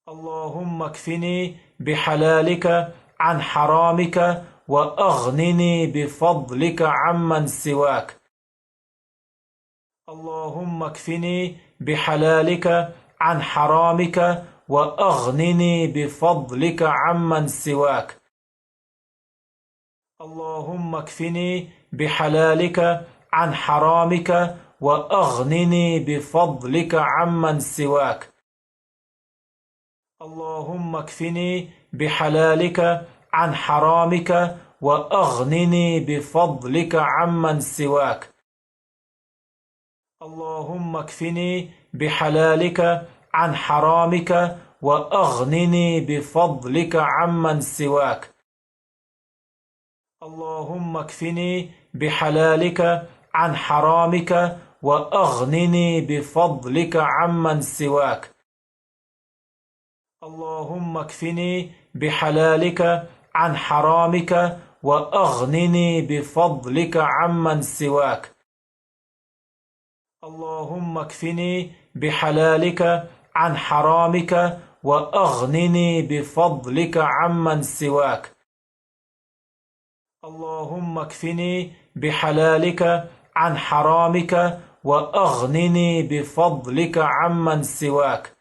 اللهم اكفني بحلالك عن حرامك وأغنني بفضلك عمن سواك. اللهم اكفني بحلالك عن حرامك وأغنني بفضلك عمن سواك. اللهم اكفني بحلالك عن حرامك وأغنني بفضلك عمن سواك. اللهم اكفني بحلالك عن حرامك وأغنني بفضلك عمن سواك. اللهم اكفني بحلالك عن حرامك وأغنني بفضلك عمن سواك. اللهم اكفني بحلالك عن حرامك وأغنني بفضلك عمن سواك. اللهم اكفني بحلالك عن حرامك وأغنني بفضلك عمن سواك. اللهم اكفني بحلالك عن حرامك وأغنني بفضلك عمن سواك. اللهم اكفني بحلالك عن حرامك وأغنني بفضلك عمن سواك.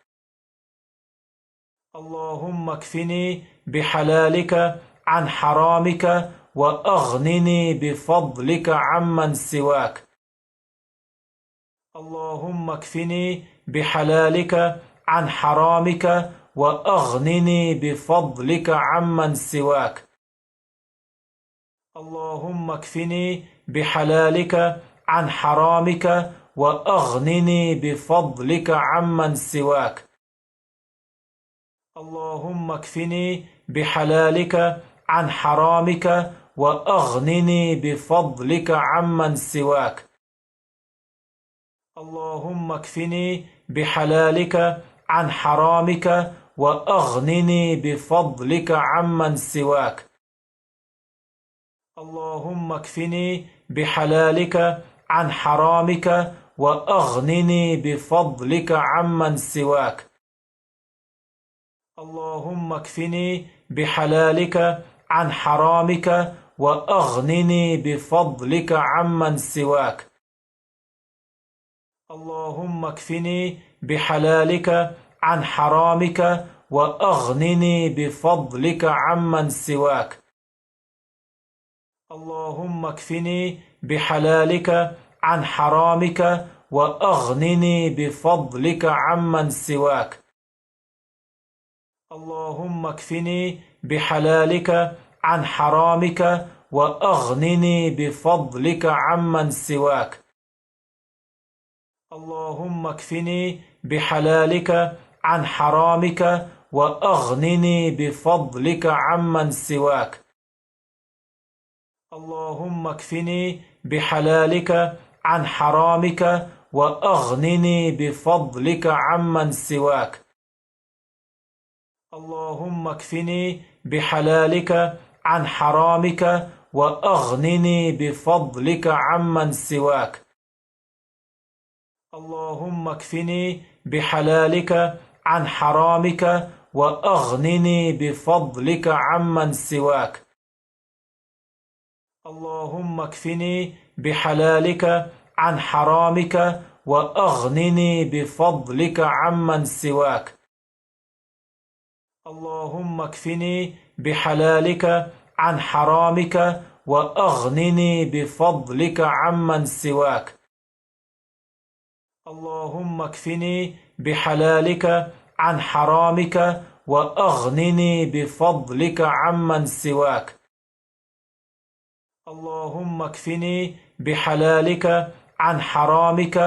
اللهم اكفني بحلالك عن حرامك وأغنني بفضلك عمن سواك. اللهم اكفني بحلالك عن حرامك وأغنني بفضلك عمن سواك. اللهم اكفني بحلالك عن حرامك وأغنني بفضلك عمن سواك. اللهم اكفني بحلالك عن حرامك وأغنني بفضلك عمن سواك. اللهم اكفني بحلالك عن حرامك وأغنني بفضلك عمن سواك. اللهم اكفني بحلالك عن حرامك وأغنني بفضلك عمن سواك. اللهم اكفني بحلالك عن حرامك وأغنني بفضلك عمن سواك. اللهم اكفني بحلالك عن حرامك وأغنني بفضلك عمن سواك. اللهم اكفني بحلالك عن حرامك وأغنني بفضلك عمن سواك. اللهم اكفني بحلالك عن حرامك وأغنني بفضلك عمن سواك. اللهم اكفني بحلالك عن حرامك وأغنني بفضلك عمن سواك. اللهم اكفني بحلالك عن حرامك وأغنني بفضلك عمن سواك. اللهم اكفني بحلالك عن حرامك وأغنني بفضلك عمن سواك. اللهم اكفني بحلالك عن حرامك وأغنني بفضلك عمن سواك. اللهم اكفني بحلالك عن حرامك وأغنني بفضلك عمن سواك. اللهم اكفني بحلالك عن حرامك وأغنني بفضلك عمن سواك. اللهم اكفني بحلالك عن حرامك وأغنني بفضلك عمن سواك. اللهم اكفني بحلالك عن حرامك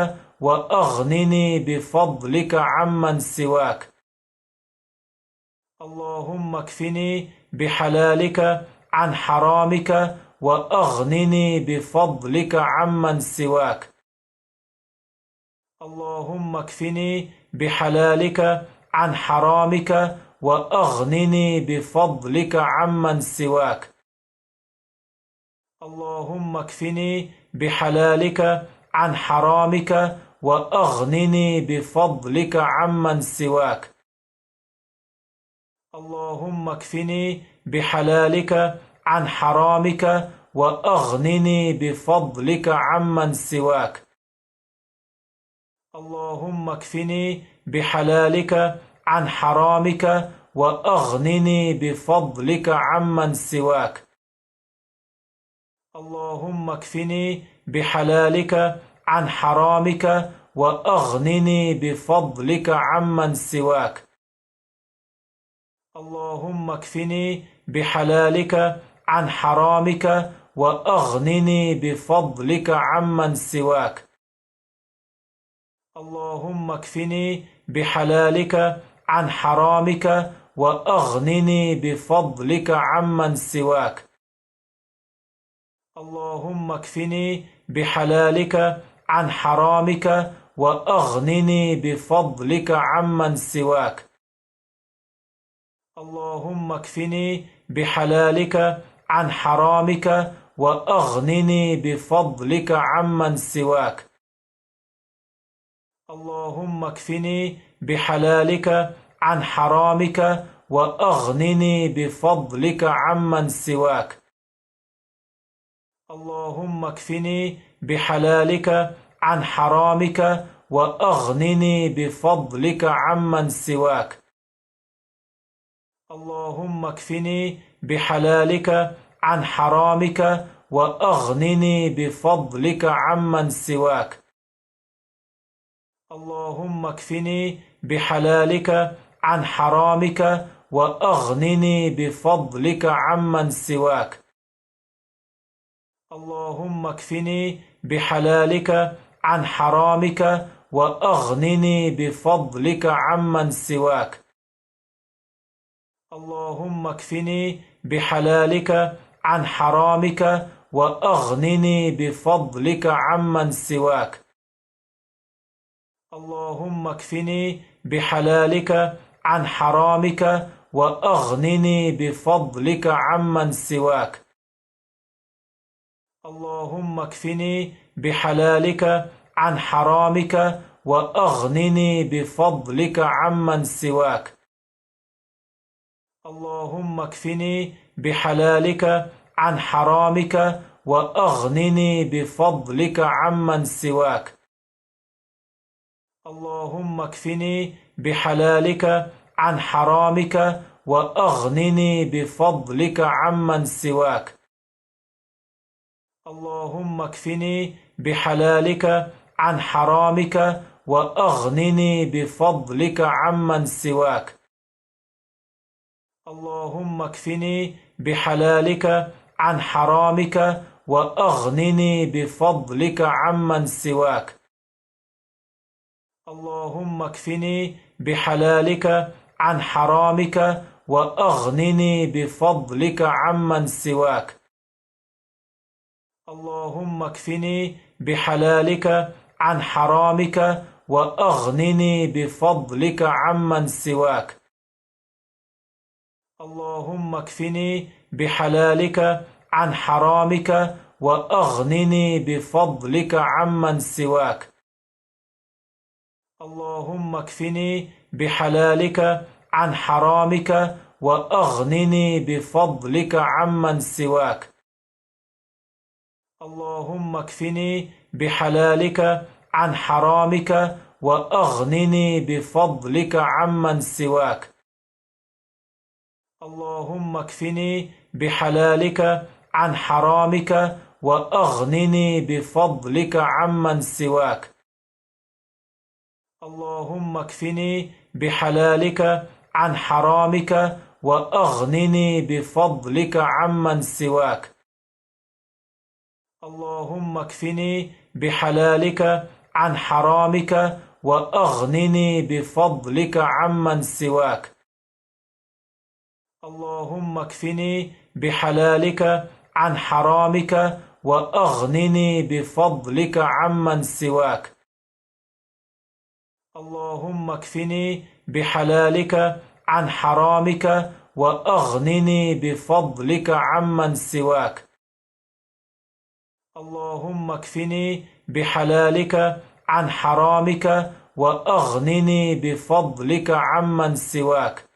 وأغنني بفضلك عمن سواك. اللهم اكفني بحلالك عن حرامك وأغنني بفضلك عمن سواك. اللهم اكفني بحلالك عن حرامك وأغنني بفضلك عمن سواك. اللهم اكفني بحلالك عن حرامك وأغنني بفضلك عمن سواك. اللهم اكفني بحلالك عن حرامك وأغنني بفضلك عمن سواك. اللهم اكفني بحلالك عن حرامك وأغنني بفضلك عمن سواك. اللهم اكفني بحلالك عن حرامك وأغنني بفضلك عمن سواك. اللهم اكفني بحلالك عن حرامك وأغنني بفضلك عمن سواك. اللهم اكفني بحلالك عن حرامك وأغنني بفضلك عمن سواك. اللهم اكفني بحلالك عن حرامك وأغنني بفضلك عمن سواك. اللهم اكفني بحلالك عن حرامك وأغنني بفضلك عمن سواك. اللهم اكفني بحلالك عن حرامك وأغنني بفضلك عمن سواك. اللهم اكفني بحلالك عن حرامك وأغنني بفضلك عمن سواك. اللهم اكفني بحلالك عن حرامك وأغنني بفضلك عمن سواك. اللهم اكفني بحلالك عن حرامك وأغنني بفضلك عمن سواك. اللهم اكفني بحلالك عن حرامك وأغنني بفضلك عمن سواك. اللهم اكفني بحلالك عن حرامك وأغنني بفضلك عمن سواك. اللهم اكفني بحلالك عن حرامك وأغنني بفضلك عمن سواك. اللهم اكفني بحلالك عن حرامك وأغنني بفضلك عمن سواك. اللهم اكفني بحلالك عن حرامك وأغنني بفضلك عمن سواك. اللهم اكفني بحلالك عن حرامك وأغنني بفضلك عمن سواك. اللهم اكفني بحلالك عن حرامك وأغنني بفضلك عمن سواك. اللهم اكفني بحلالك عن حرامك وأغنني بفضلك عمن سواك. اللهم اكفني بحلالك عن حرامك وأغنني بفضلك عمن سواك. اللهم اكفني بحلالك عن حرامك وأغنني بفضلك عمن سواك. اللهم اكفني بحلالك عن حرامك وأغنني بفضلك عمن سواك. اللهم اكفني بحلالك عن حرامك وأغنني بفضلك عمن سواك. اللهم اكفني بحلالك عن حرامك وأغنني بفضلك عمن سواك. اللهم اكفني بحلالك عن حرامك وأغنني بفضلك عمن سواك. اللهم اكفني بحلالك عن حرامك وأغنني بفضلك عمن سواك. اللهم اكفني بحلالك عن حرامك وأغنني بفضلك عمن سواك. اللهم اكفني بحلالك عن حرامك وأغنني بفضلك عمن سواك. اللهم اكفني بحلالك عن حرامك وأغنني بفضلك عمن سواك. اللهم اكفني بحلالك عن حرامك وأغنني بفضلك عمن سواك.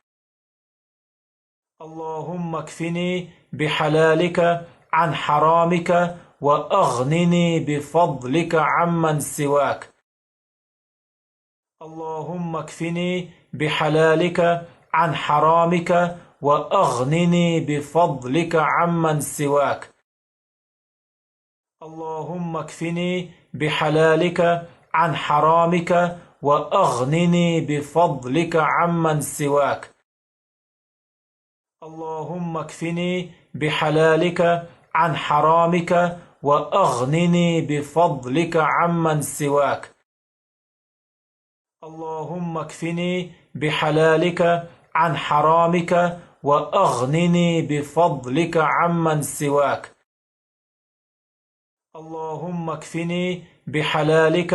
اللهم اكفني بحلالك عن حرامك وأغنني بفضلك عمن سواك. اللهم اكفني بحلالك عن حرامك وأغنني بفضلك عمن سواك. اللهم اكفني بحلالك عن حرامك وأغنني بفضلك عمن سواك. اللهم اكفني بحلالك عن حرامك وأغنني بفضلك عمن سواك. اللهم اكفني بحلالك عن حرامك وأغنني بفضلك عمن سواك. اللهم اكفني بحلالك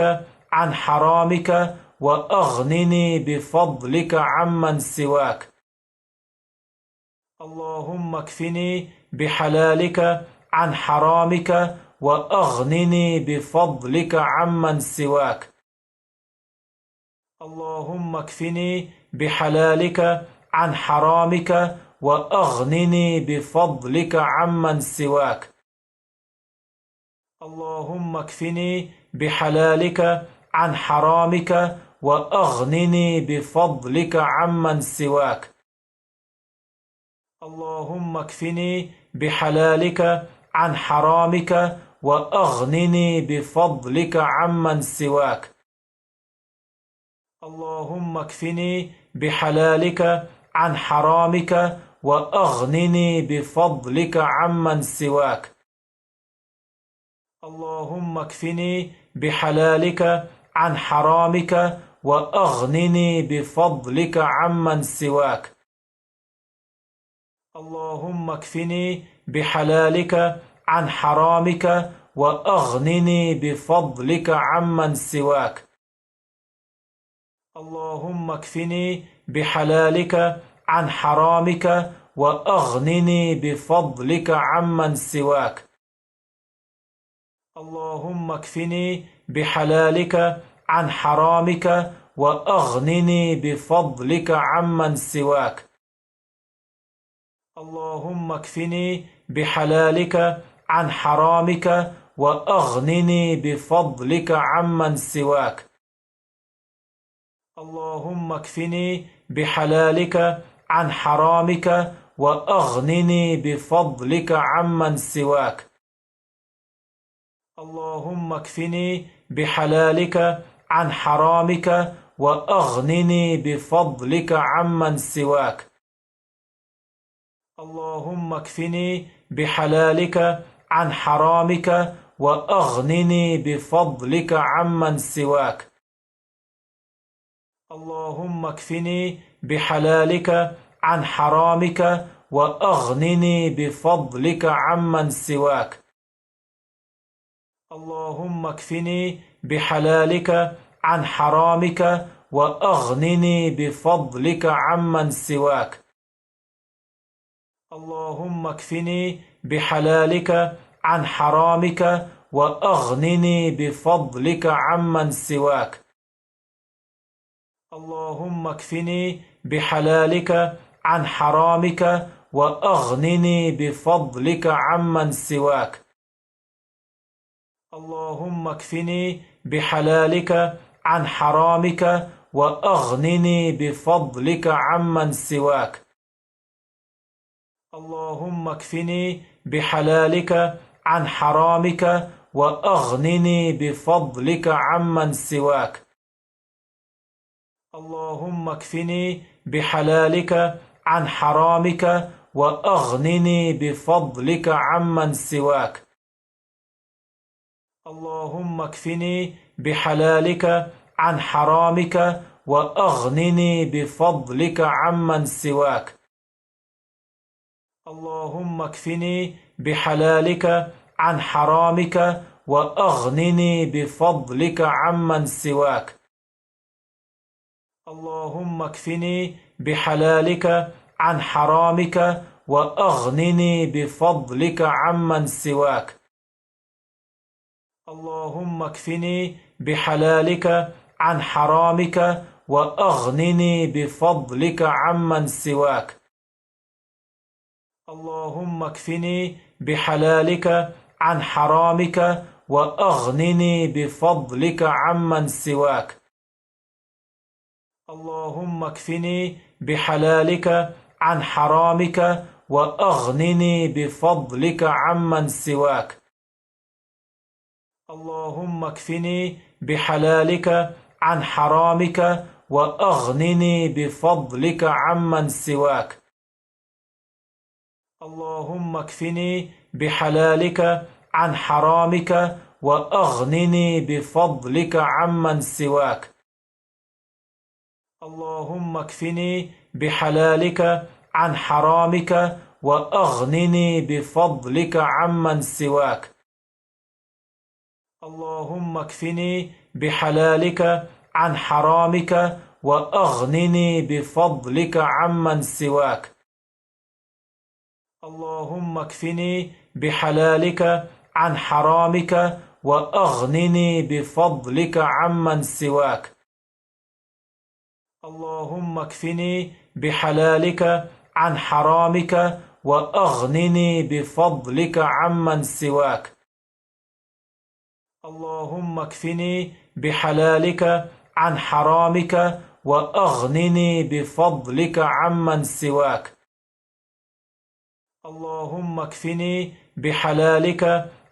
عن حرامك وأغنني بفضلك عمن سواك. اللهم اكفني بحلالك عن حرامك وأغنني بفضلك عمن سواك. اللهم اكفني بحلالك عن حرامك وأغنني بفضلك عمن سواك. اللهم اكفني بحلالك عن حرامك وأغنني بفضلك عمن سواك. اللهم اكفني بحلالك عن حرامك وأغنني بفضلك عمن سواك. اللهم اكفني بحلالك عن حرامك وأغنني بفضلك عمن سواك. اللهم اكفني بحلالك عن حرامك وأغنني بفضلك عمن سواك. اللهم اكفني بحلالك عن حرامك وأغنني بفضلك عمن سواك. اللهم اكفني بحلالك عن حرامك وأغنني بفضلك عمن سواك. اللهم اكفني بحلالك عن حرامك وأغنني بفضلك عمن سواك. اللهم اكفني بحلالك عن حرامك وأغنني بفضلك عمن سواك. اللهم اكفني بحلالك عن حرامك وأغنني بفضلك عمن سواك. اللهم اكفني بحلالك عن حرامك وأغنني بفضلك عمن سواك. اللهم اكفني بحلالك عن حرامك وأغنني بفضلك عمن سواك. اللهم اكفني بحلالك عن حرامك وأغنني بفضلك عمن سواك. اللهم اكفني بحلالك عن حرامك وأغنني بفضلك عمن سواك. اللهم اكفني بحلالك عن حرامك وأغنني بفضلك عمن سواك. اللهم اكفني بحلالك عن حرامك وأغنني بفضلك عمن سواك. اللهم اكفني بحلالك عن حرامك وأغنني بفضلك عمن سواك. اللهم اكفني بحلالك عن حرامك وأغنني بفضلك عمن سواك. اللهم اكفني بحلالك عن حرامك وأغنني بفضلك عمن سواك. اللهم اكفني بحلالك عن حرامك وأغنني بفضلك عمن سواك. اللهم اكفني بحلالك عن حرامك وأغنني بفضلك عمن سواك. اللهم اكفني بحلالك عن حرامك وأغنني بفضلك عمن سواك. اللهم اكفني بحلالك عن حرامك وأغنني بفضلك عمن سواك. اللهم اكفني بحلالك عن حرامك وأغنني بفضلك عمن سواك. اللهم اكفني بحلالك عن حرامك وأغنني بفضلك عمن سواك. اللهم اكفني بحلالك عن حرامك وأغنني بفضلك عمن سواك. اللهم اكفني بحلالك عن حرامك وأغنني بفضلك عمن سواك. اللهم اكفني بحلالك عن حرامك وأغنني بفضلك عمن سواك. اللهم اكفني بحلالك عن حرامك وأغنني بفضلك عمن سواك. اللهم اكفني بحلالك عن حرامك وأغنني بفضلك عمن سواك. اللهم اكفني بحلالك عن حرامك وأغنني بفضلك عمن سواك. اللهم اكفني بحلالك عن حرامك وأغنني بفضلك عمن سواك. اللهم اكفني بحلالك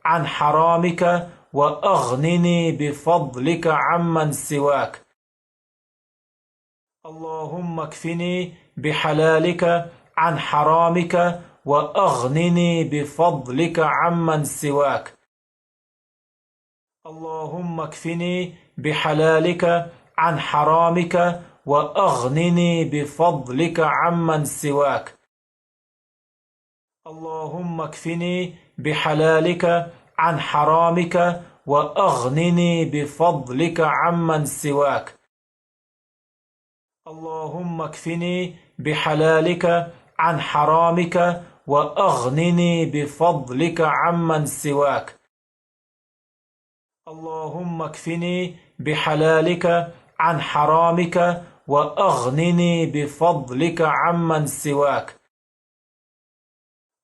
عن حرامك وأغنني بفضلك عمن سواك. اللهم اكفني بحلالك عن حرامك وأغنني بفضلك عمن سواك. اللهم اكفني بحلالك عن حرامك وأغنني بفضلك عمن سواك. اللهم اكفني بحلالك عن حرامك وأغنني بفضلك عمن سواك. اللهم اكفني بحلالك عن حرامك وأغنني بفضلك عمن سواك. اللهم اكفني بحلالك عن حرامك وأغنني بفضلك عمن سواك.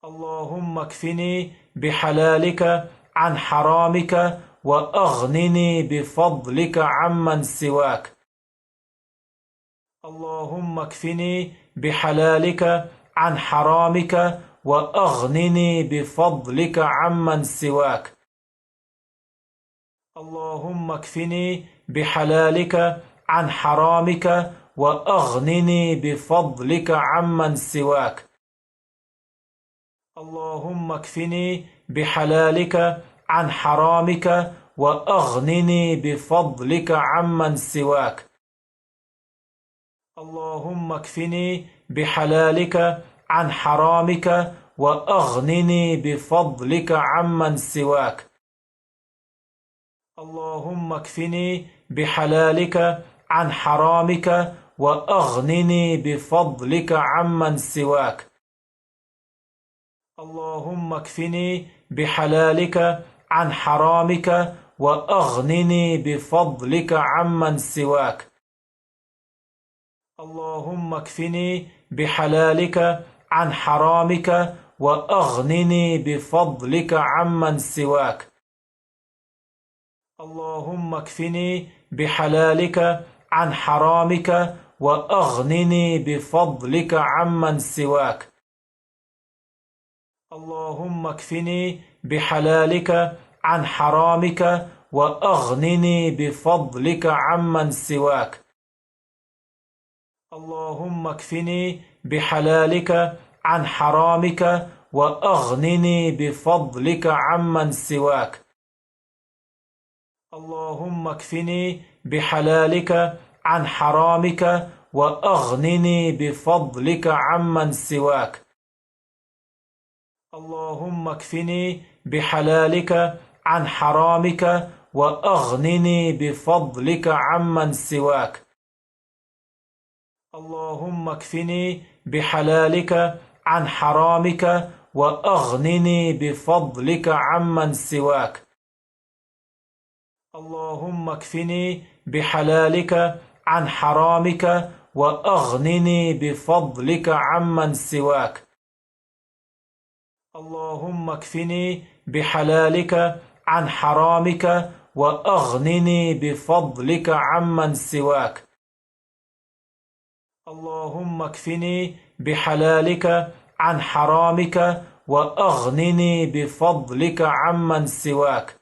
اللهم اكفني بحلالك عن حرامك وأغنني بفضلك عمن سواك. اللهم اكفني بحلالك عن حرامك وأغنني بفضلك عمن سواك. اللهم اكفني بحلالك عن حرامك وأغنني بفضلك عمن سواك. اللهم اكفني بحلالك عن حرامك وأغنني بفضلك عمن سواك. اللهم اكفني بحلالك عن حرامك وأغنني بفضلك عمن سواك. اللهم اكفني بحلالك عن حرامك وأغنني بفضلك عمن سواك. اللهم اكفني بحلالك عن حرامك وأغنني بفضلك عمن سواك. اللهم اكفني بحلالك عن حرامك وأغنني بفضلك عمن سواك. اللهم اكفني بحلالك عن حرامك وأغنني بفضلك عمن سواك. اللهم اكفني بحلالك عن حرامك وأغنني بفضلك عمن سواك. اللهم اكفني بحلالك عن حرامك وأغنني بفضلك عمن سواك. اللهم اكفني بحلالك عن حرامك وأغنني بفضلك عمن سواك. اللهم اكفني بحلالك عن حرامك وأغنني بفضلك عمن سواك. اللهم اكفني بحلالك عن حرامك وأغنني بفضلك عمن سواك. اللهم اكفني بحلالك عن حرامك وأغنني بفضلك عمن سواك. اللهم اكفني بحلالك عن حرامك وأغنني بفضلك عمن سواك. اللهم اكفني بحلالك عن حرامك وأغنني بفضلك عمن سواك.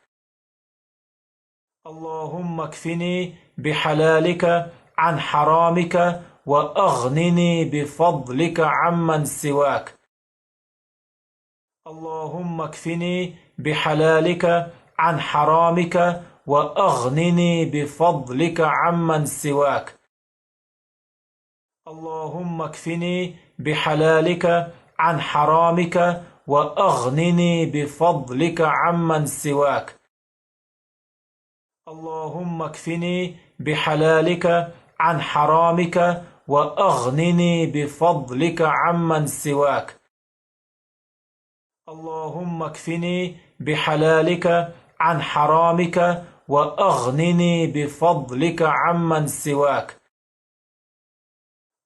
اللهم اكفني بحلالك عن حرامك وأغنني بفضلك عمن سواك. اللهم اكفني بحلالك عن حرامك وأغنني بفضلك عمن سواك. اللهم اكفني بحلالك عن حرامك وأغنني بفضلك عمن سواك. اللهم اكفني بحلالك عن حرامك وأغنني بفضلك عمن سواك. اللهم اكفني بحلالك عن حرامك وأغنني بفضلك عمن سواك.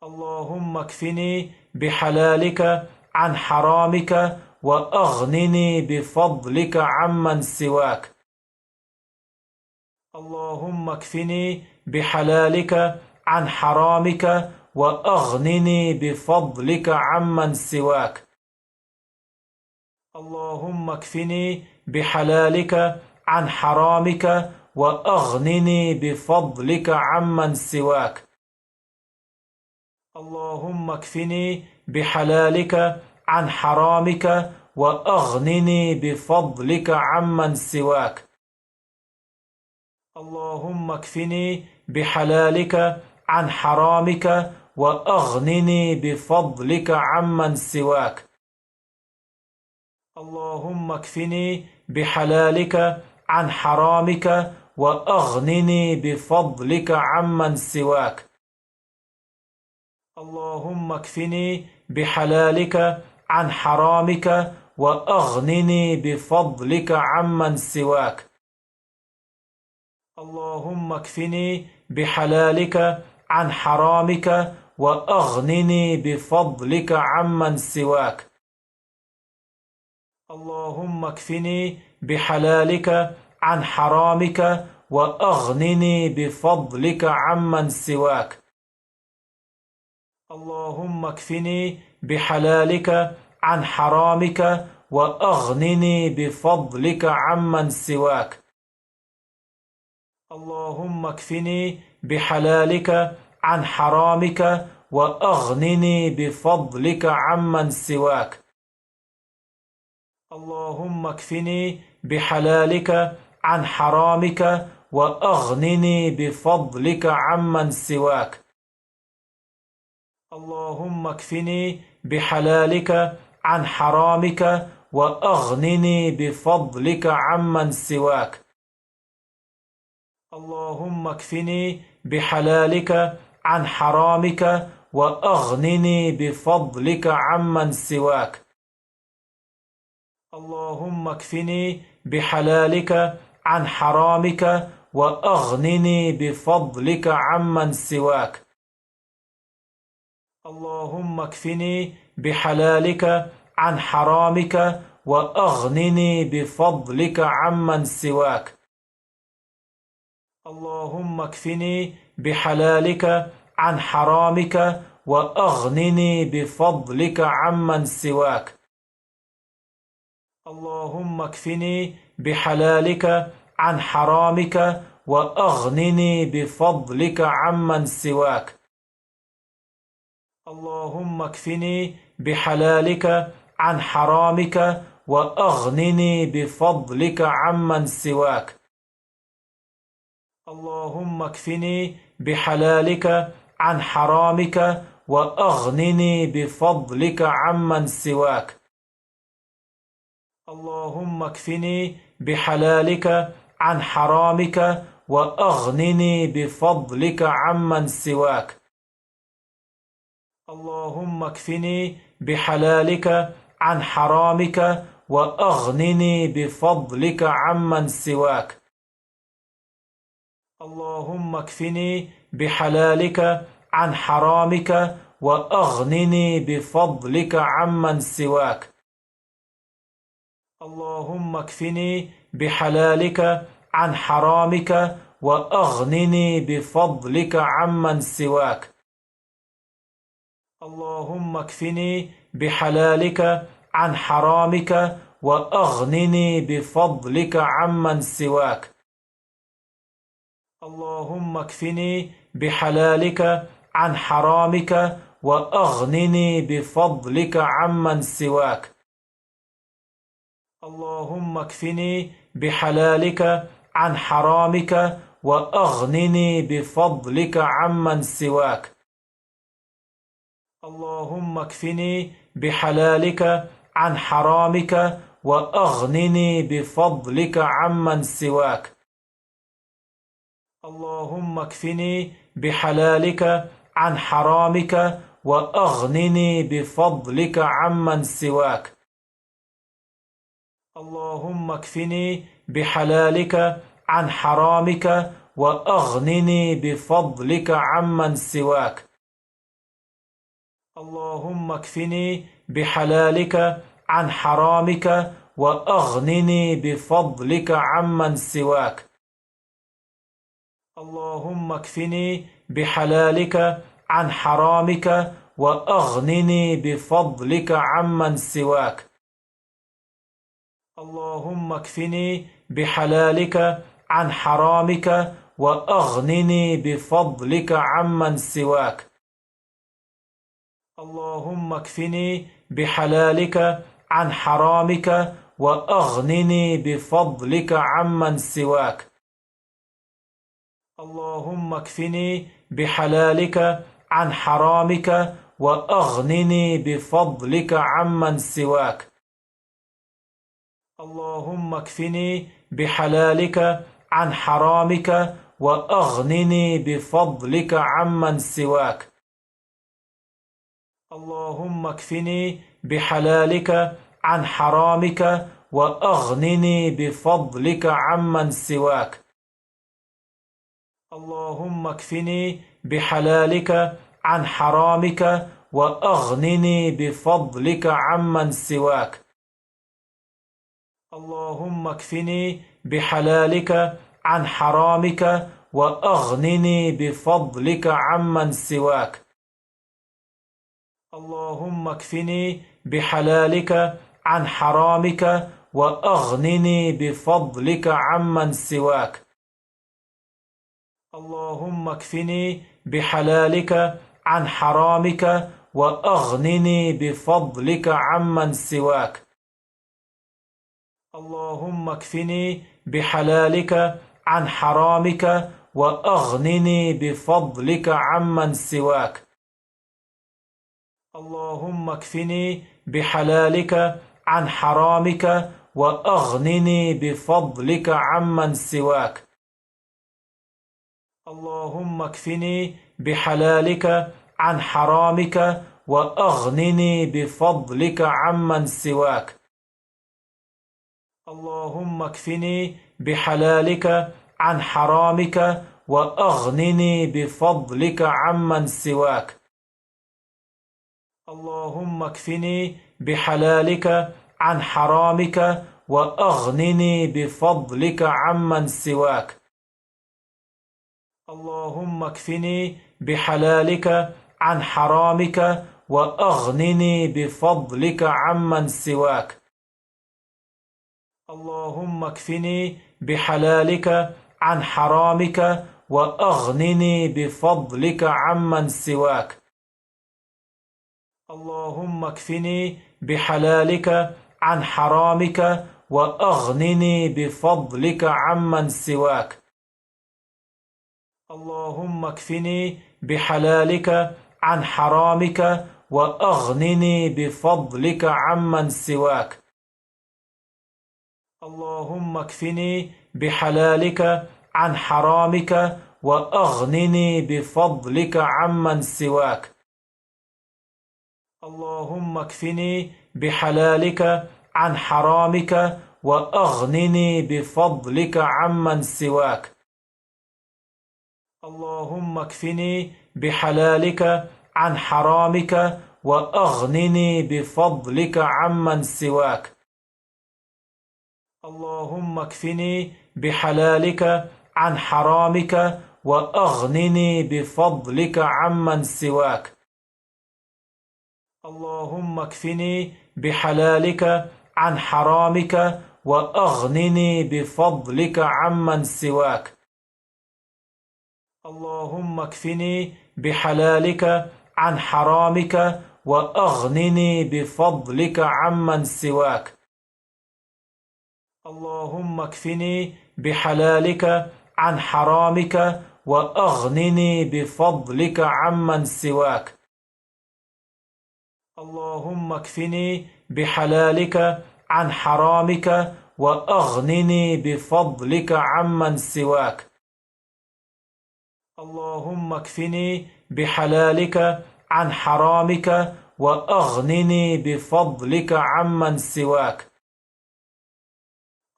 اللهم اكفني بحلالك عن حرامك وأغنني بفضلك عمن سواك. اللهم اكفني بحلالك عن حرامك وأغنني بفضلك عمن سواك. اللهم اكفني بحلالك عن حرامك وأغنني بفضلك عمن سواك. اللهم اكفني بحلالك عن حرامك وأغنني بفضلك عمن سواك. اللهم اكفني بحلالك عن حرامك وأغنني بفضلك عمن سواك. اللهم اكفني بحلالك عن حرامك وأغنني بفضلك عمن سواك. اللهم اكفني بحلالك عن حرامك وأغنني بفضلك عمن سواك. اللهم اكفني بحلالك عن حرامك وأغنني بفضلك عمن سواك. اللهم اكفني بحلالك عن حرامك وأغنني بفضلك عمن سواك. اللهم اكفني بحلالك عن حرامك وأغنني بفضلك عمن سواك. اللهم اكفني بحلالك عن حرامك وأغنني بفضلك عمن سواك. اللهم اكفني بحلالك عن حرامك وأغنني بفضلك عمن سواك. اللهم اكفني بحلالك عن حرامك وأغنني بفضلك عمن سواك. اللهم اكفني بحلالك عن حرامك وأغنني بفضلك عمن سواك. اللهم اكفني بحلالك عن حرامك وأغنني بفضلك عمن سواك. اللهم اكفني بحلالك عن حرامك وأغنني بفضلك عمن سواك. اللهم اكفني بحلالك عن حرامك وأغنني بفضلك عمن سواك. اللهم اكفني بحلالك عن حرامك وأغنني بفضلك عمن سواك. اللهم اكفني بحلالك عن حرامك وأغنني بفضلك عمن سواك. اللهم اكفني بحلالك عن حرامك وأغنني بفضلك عمن سواك. اللهم اكفني بحلالك عن حرامك وأغنني بفضلك عمن سواك. اللهم اكفني بحلالك عن حرامك وأغنني بفضلك عمن سواك. اللهم اكفني بحلالك عن حرامك وأغنني بفضلك عمن سواك. اللهم اكفني بحلالك عن حرامك وأغنني بفضلك عمن سواك. اللهم اكفني بحلالك عن حرامك وأغنني بفضلك عمن سواك. اللهم اكفني بحلالك عن حرامك وأغنني بفضلك عمن سواك. اللهم اكفني بحلالك عن حرامك وأغنني بفضلك عمن سواك. اللهم اكفني بحلالك عن حرامك وأغنني بفضلك عمن سواك. اللهم اكفني بحلالك عن حرامك وأغنني بفضلك عمن سواك. اللهم اكفني بحلالك عن حرامك وأغنني بفضلك عمن سواك. اللهم اكفني بحلالك عن حرامك وأغنني بفضلك عمن سواك. اللهم اكفني بحلالك عن حرامك وأغنني بفضلك عمن سواك. اللهم اكفني بحلالك عن حرامك وأغنني بفضلك عمن سواك. اللهم اكفني بحلالك عن حرامك وأغنني بفضلك عمن سواك. اللهم اكفني بحلالك عن حرامك وأغنني بفضلك عمن سواك. اللهم اكفني بحلالك عن حرامك وأغنني بفضلك عمن سواك. اللهم اكفني بحلالك عن حرامك وأغنني بفضلك عمن سواك. اللهم اكفني بحلالك عن حرامك وأغنني بفضلك عمن سواك. اللهم اكفني بحلالك عن حرامك وأغنني بفضلك عمن سواك. اللهم اكفني بحلالك عن حرامك وأغنني بفضلك عمن سواك. اللهم اكفني بحلالك عن حرامك وأغنني بفضلك عمن سواك. اللهم اكفني بحلالك عن حرامك وأغنني بفضلك عمن سواك. اللهم اكفني بحلالك عن حرامك وأغنني بفضلك عمن سواك. اللهم اكفني بحلالك عن حرامك وأغنني بفضلك عمن سواك. اللهم اكفني بحلالك عن حرامك وأغنني بفضلك عمن سواك. اللهم اكفني بحلالك عن حرامك وأغنني بفضلك عمن سواك. اللهم اكفني بحلالك عن حرامك وأغنني بفضلك عمن سواك. اللهم اكفني بحلالك عن حرامك وأغنني بفضلك عمن سواك. اللهم اكفني بحلالك عن حرامك وأغنني بفضلك عمن سواك. اللهم اكفني بحلالك عن حرامك وأغنني بفضلك عمن سواك. اللهم اكفني بحلالك عن حرامك وأغنني بفضلك عمن سواك. اللهم اكفني بحلالك عن حرامك وأغنني بفضلك عمن سواك. اللهم اكفني بحلالك عن حرامك وأغنني بفضلك عمن سواك. اللهم اكفني بحلالك عن حرامك وأغنني بفضلك عمن سواك. اللهم اكفني بحلالك عن حرامك وأغنني بفضلك عمن سواك. اللهم اكفني بحلالك عن حرامك وأغنني بفضلك عمن سواك. اللهم اكفني بحلالك عن حرامك وأغنني بفضلك عمن سواك. اللهم اكفني بحلالك عن حرامك وأغنني بفضلك عمن سواك. اللهم اكفني بحلالك عن حرامك وأغنني بفضلك عمن سواك.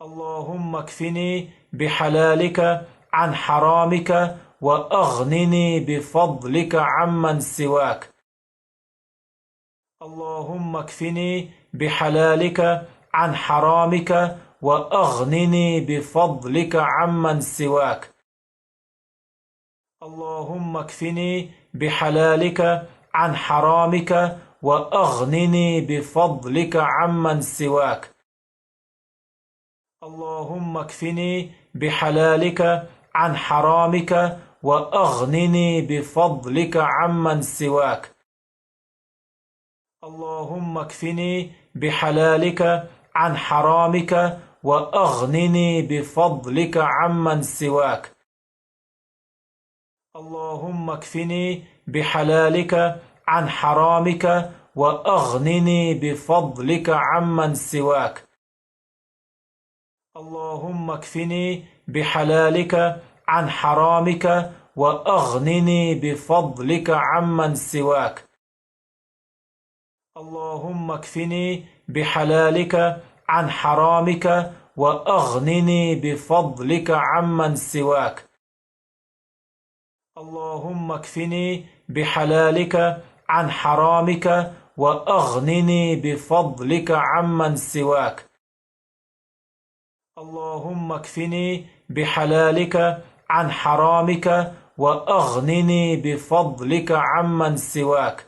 اللهم اكفني بحلالك عن حرامك وأغنني بفضلك عمن سواك. اللهم اكفني بحلالك عن حرامك وأغنني بفضلك عمن سواك. اللهم اكفني بحلالك عن حرامك وأغنني بفضلك عمن سواك. اللهم اكفني بحلالك عن حرامك وأغنني بفضلك عمن سواك. اللهم اكفني بحلالك عن حرامك وأغنني بفضلك عمن سواك. اللهم اكفني بحلالك عن حرامك وأغنني بفضلك عمن سواك. اللهم اكفني بحلالك عن حرامك وأغنني بفضلك عمن سواك. اللهم اكفني بحلالك عن حرامك وأغنني بفضلك عمن سواك. اللهم اكفني بحلالك عن حرامك وأغنني بفضلك عمن سواك. اللهم اكفني بحلالك عن حرامك وأغنني بفضلك عمن سواك.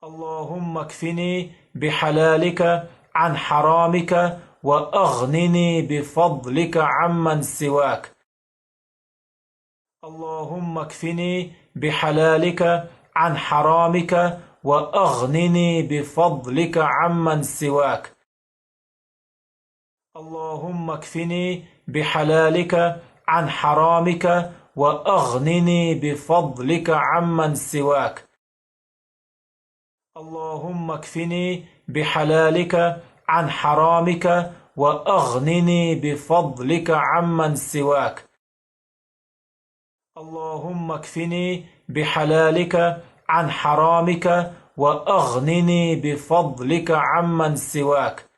اللهم اكفني بحلالك عن حرامك وأغنني بفضلك عمن سواك. اللهم اكفني بحلالك عن حرامك وأغنني بفضلك عمن سواك. اللهم اكفني بحلالك عن حرامك وأغنني بفضلك عمن سواك. اللهم اكفني بحلالك عن حرامك وأغنني بفضلك عمن سواك. اللهم اكفني بحلالك عن حرامك وأغنني بفضلك عمن سواك.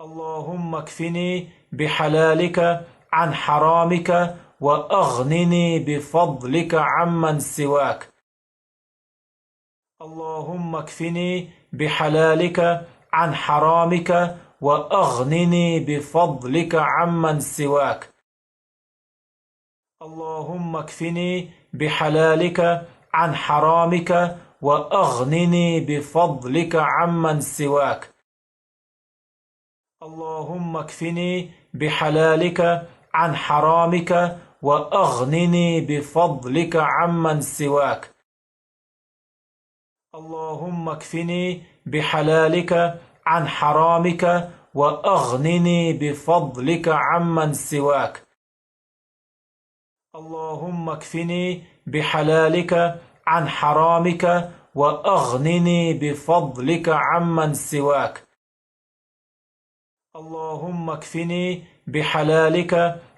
اللهم اكفني بحلالك عن حرامك وأغنني بفضلك عمن سواك. اللهم اكفني بحلالك عن حرامك وأغنني بفضلك عمن سواك. اللهم اكفني بحلالك عن حرامك وأغنني بفضلك عمن سواك. اللهم اكفني بحلالك عن حرامك وأغنني بفضلك عمن سواك. اللهم اكفني بحلالك عن حرامك وأغنني بفضلك عمن سواك. اللهم اكفني بحلالك عن حرامك وأغنني بفضلك عمن سواك. اللهم اكفني بحلالك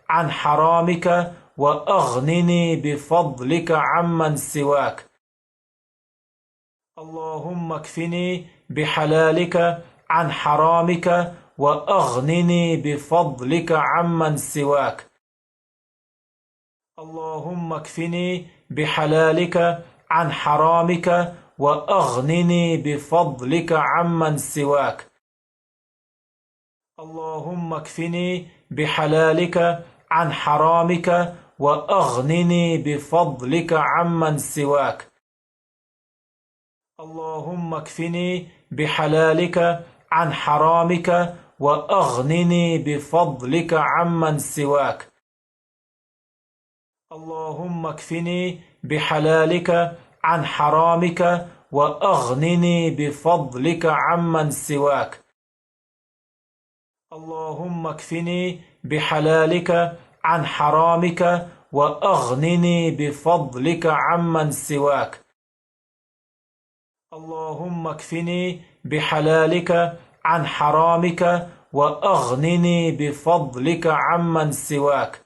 عن حرامك وأغنني بفضلك عمن سواك. اللهم اكفني بحلالك عن حرامك وأغنني بفضلك عمن سواك. اللهم اكفني بحلالك عن حرامك وأغنني بفضلك عمن سواك. اللهم اكفني بحلالك عن حرامك وأغنني بفضلك عمن سواك. اللهم اكفني بحلالك عن حرامك وأغنني بفضلك عمن سواك. اللهم اكفني بحلالك عن حرامك وأغنني بفضلك عمن سواك. اللهم اكفني بحلالك عن حرامك وأغنني بفضلك عمن سواك. اللهم اكفني بحلالك عن حرامك وأغنني بفضلك عمن سواك.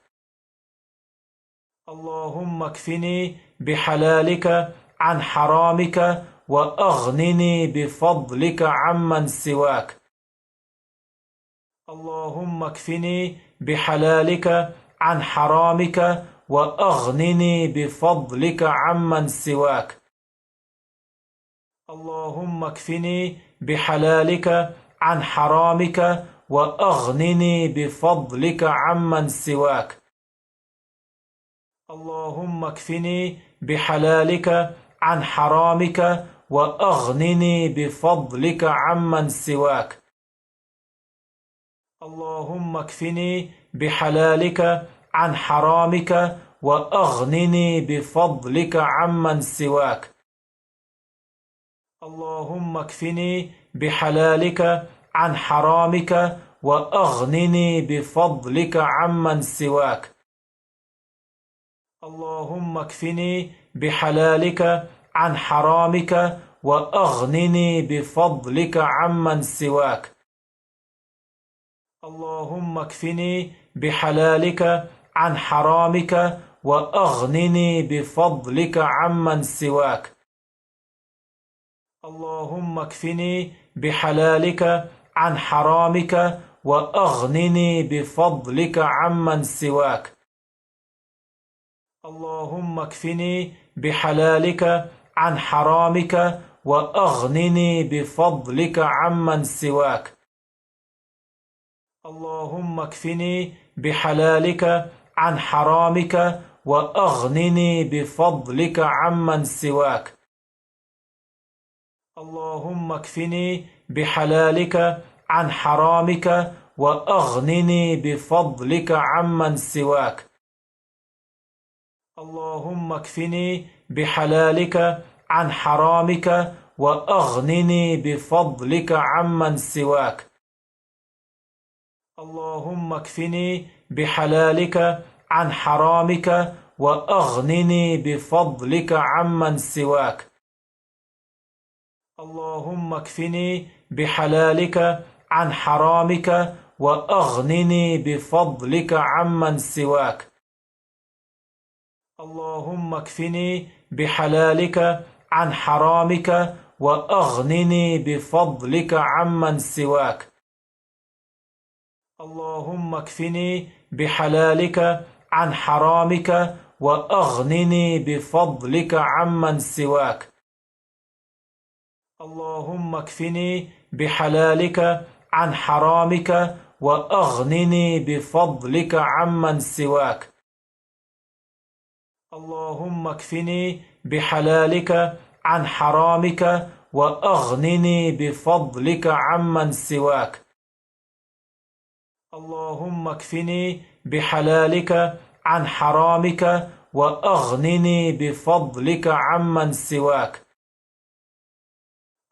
اللهم اكفني بحلالك عن حرامك وأغنني بفضلك عمن سواك. اللهم اكفني بحلالك عن حرامك وأغنني بفضلك عمن سواك. اللهم اكفني بحلالك عن حرامك وأغنني بفضلك عمن سواك. اللهم اكفني بحلالك عن حرامك وأغنني بفضلك عمن سواك. اللهم اكفني بحلالك عن حرامك وأغنني بفضلك عمن سواك. اللهم اكفني بحلالك عن حرامك وأغنني بفضلك عمن سواك. اللهم اكفني بحلالك عن حرامك وأغنني بفضلك عمن سواك. اللهم اكفني بحلالك عن حرامك وأغنني بفضلك عمن سواك. اللهم اكفني بحلالك عن حرامك وأغنني بفضلك عمن سواك. اللهم اكفني بحلالك عن حرامك وأغنني بفضلك عمن سواك. اللهم اكفني بحلالك عن حرامك وأغنني بفضلك عمن سواك. اللهم اكفني بحلالك عن حرامك وأغنني بفضلك عمن سواك. اللهم اكفني بحلالك عن حرامك وأغنني بفضلك عمن سواك. اللهم اكفني بحلالك عن حرامك وأغنني بفضلك عمن سواك. اللهم اكفني بحلالك عن حرامك وأغنني بفضلك عمن سواك. اللهم اكفني بحلالك عن حرامك وأغنني بفضلك عمن سواك. اللهم اكفني بحلالك عن حرامك وأغنني بفضلك عمن سواك. اللهم اكفني بحلالك عن حرامك وأغنني بفضلك عمن سواك. اللهم اكفني بحلالك عن حرامك وأغنني بفضلك عمن سواك. اللهم اكفني بحلالك عن حرامك وأغنني بفضلك عمن سواك.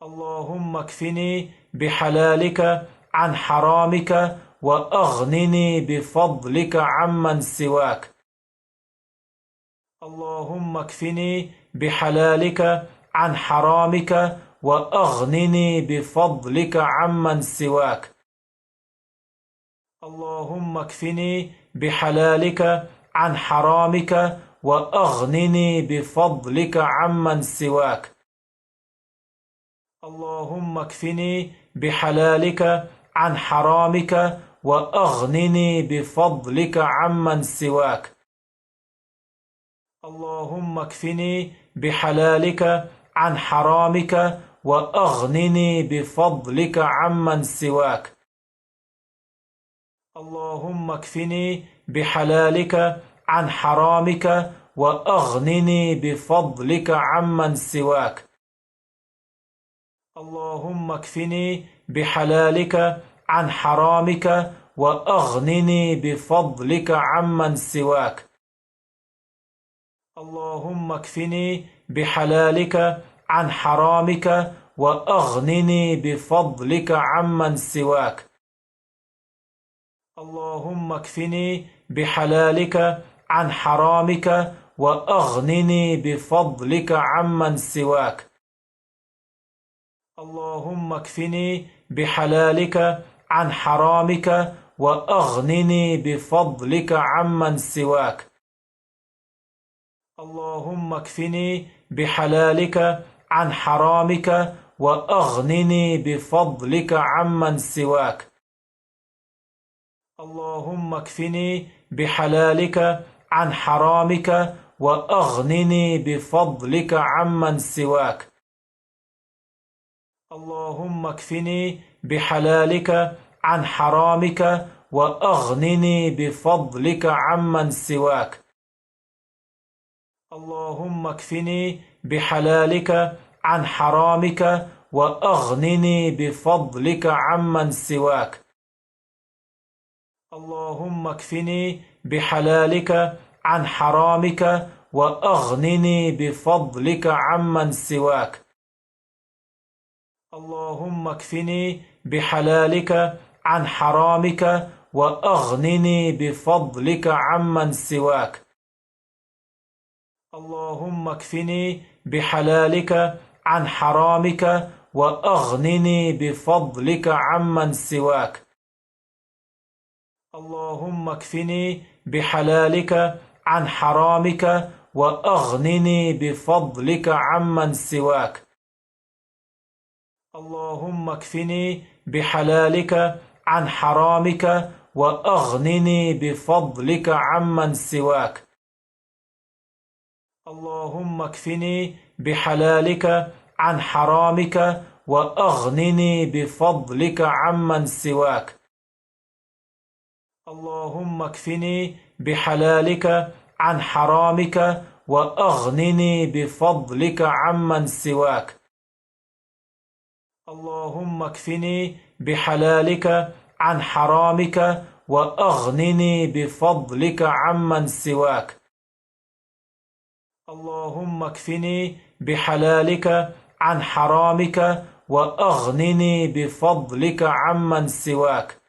اللهم اكفني بحلالك عن حرامك وأغنني بفضلك عمن سواك. اللهم اكفني بحلالك عن حرامك وأغنني بفضلك عمن سواك. اللهم اكفني بحلالك عن حرامك وأغنني بفضلك عمن سواك. اللهم اكفني بحلالك عن حرامك وأغنني بفضلك عمن سواك. اللهم اكفني بحلالك عن حرامك وأغنني بفضلك عمن سواك. اللهم اكفني بحلالك عن حرامك وأغنني بفضلك عمن سواك. اللهم اكفني بحلالك عن حرامك وأغنني بفضلك عمن سواك. اللهم اكفني بحلالك عن حرامك وأغنني بفضلك عمن سواك. اللهم اكفني بحلالك عن حرامك وأغنني بفضلك عمن سواك. اللهم اكفني بحلالك عن حرامك وأغنني بفضلك عمن سواك. اللهم اكفني بحلالك عن حرامك وأغنني بفضلك عمن سواك. اللهم اكفني بحلالك عن حرامك وأغنني بفضلك عمن سواك. اللهم اكفني بحلالك عن حرامك وأغنني بفضلك عمن سواك. اللهم اكفني بحلالك عن حرامك وأغنني بفضلك عمن سواك. اللهم اكفني بحلالك عن حرامك وأغنني بفضلك عمن سواك. اللهم اكفني بحلالك عن حرامك وأغنني بفضلك عمن سواك. اللهم اكفني بحلالك عن حرامك وأغنني بفضلك عمن سواك. اللهم اكفني بحلالك عن حرامك وأغنني بفضلك عمن سواك. اللهم اكفني بحلالك عن حرامك وأغنني بفضلك عمن سواك. اللهم اكفني بحلالك عن حرامك وأغنني بفضلك عمن سواك. اللهم اكفني بحلالك عن حرامك وأغنني بفضلك عمن سواك. اللهم اكفني بحلالك عن حرامك وأغنني بفضلك عمن سواك. اللهم اكفني بحلالك عن حرامك وأغنني بفضلك عمن سواك.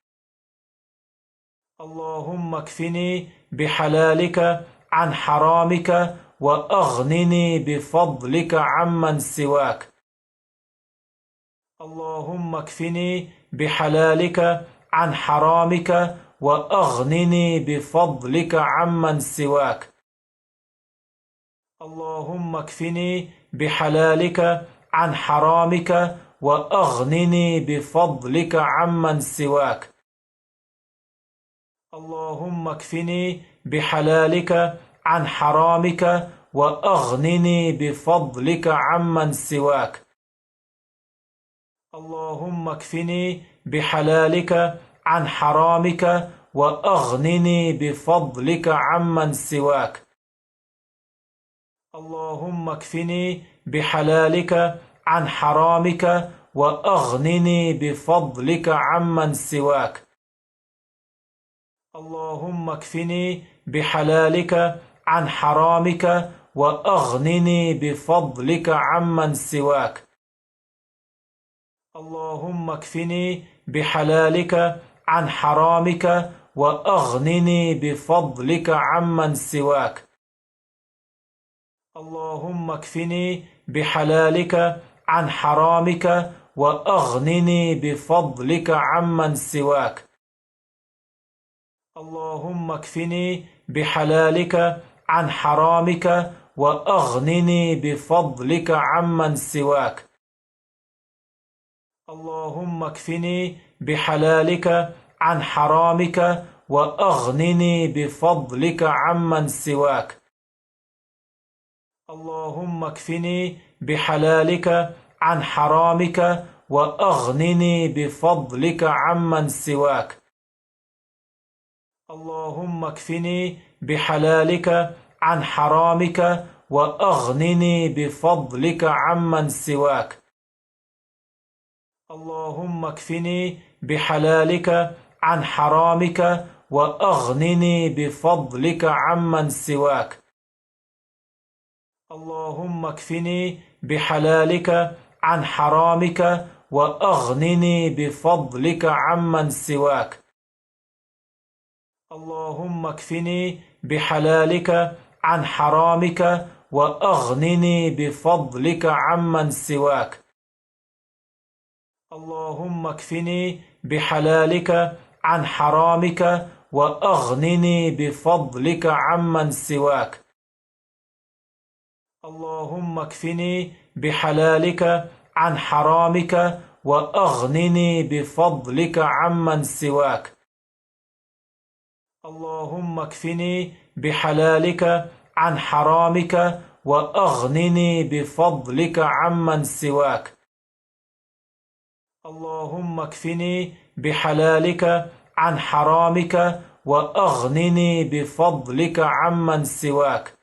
اللهم اكفني بحلالك عن حرامك وأغنني بفضلك عمن سواك. اللهم اكفني بحلالك عن حرامك وأغنني بفضلك عمن سواك. اللهم اكفني بحلالك عن حرامك وأغنني بفضلك عمن سواك. اللهم اكفني بحلالك عن حرامك وأغنني بفضلك عمن سواك. اللهم اكفني بحلالك عن حرامك وأغنني بفضلك عمن سواك. اللهم اكفني بحلالك عن حرامك وأغنني بفضلك عمن سواك. اللهم اكفني بحلالك عن حرامك وأغنني بفضلك عمن سواك. اللهم اكفني بحلالك عن حرامك وأغنني بفضلك عمن سواك. اللهم اكفني بحلالك عن حرامك وأغنني بفضلك عمن سواك. اللهم اكفني بحلالك عن حرامك وأغنني بفضلك عمن سواك. اللهم اكفني بحلالك عن حرامك وأغنني بفضلك عمن سواك. اللهم اكفني بحلالك عن حرامك وأغنني بفضلك عمن سواك. اللهم اكفني بحلالك عن حرامك وأغنني بفضلك عمن سواك. اللهم اكفني بحلالك عن حرامك وأغنني بفضلك عمن سواك. اللهم اكفني بحلالك عن حرامك وأغنني بفضلك عمن سواك. اللهم اكفني بحلالك عن حرامك وأغنني بفضلك عمن سواك. اللهم اكفني بحلالك عن حرامك وأغنني بفضلك عمن سواك. اللهم اكفني بحلالك عن حرامك وأغنني بفضلك عمن سواك. اللهم اكفني بحلالك عن حرامك وأغنني بفضلك عمن سواك. اللهم اكفني بحلالك عن حرامك وأغنني بفضلك عمن سواك.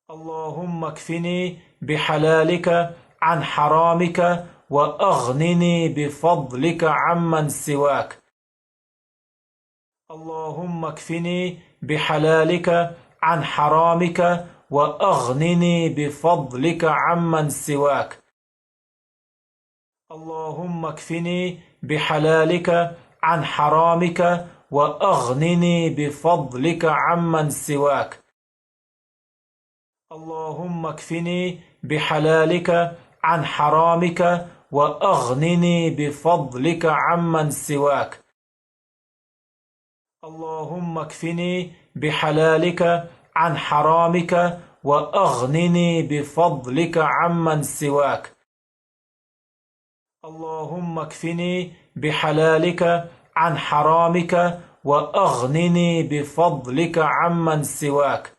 اللهم اكفني بحلالك عن حرامك وأغنني بفضلك عمن سواك. اللهم اكفني بحلالك عن حرامك وأغنني بفضلك عمن سواك. اللهم اكفني بحلالك عن حرامك وأغنني بفضلك عمن سواك. اللهم اكفني بحلالك عن حرامك وأغنني بفضلك عمن سواك. اللهم اكفني بحلالك عن حرامك وأغنني بفضلك عمن سواك. اللهم اكفني بحلالك عن حرامك وأغنني بفضلك عمن سواك.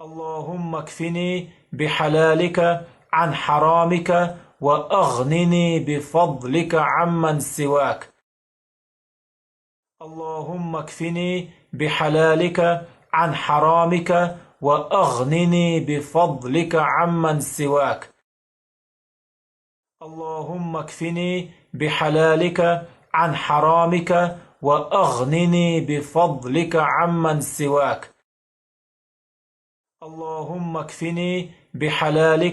اللهم اكفني بحلالك عن حرامك وأغنني بفضلك عمن سواك. اللهم اكفني بحلالك عن حرامك وأغنني بفضلك عمن سواك. اللهم اكفني بحلالك عن حرامك وأغنني بفضلك عمن سواك. اللهم اكفني بحلالك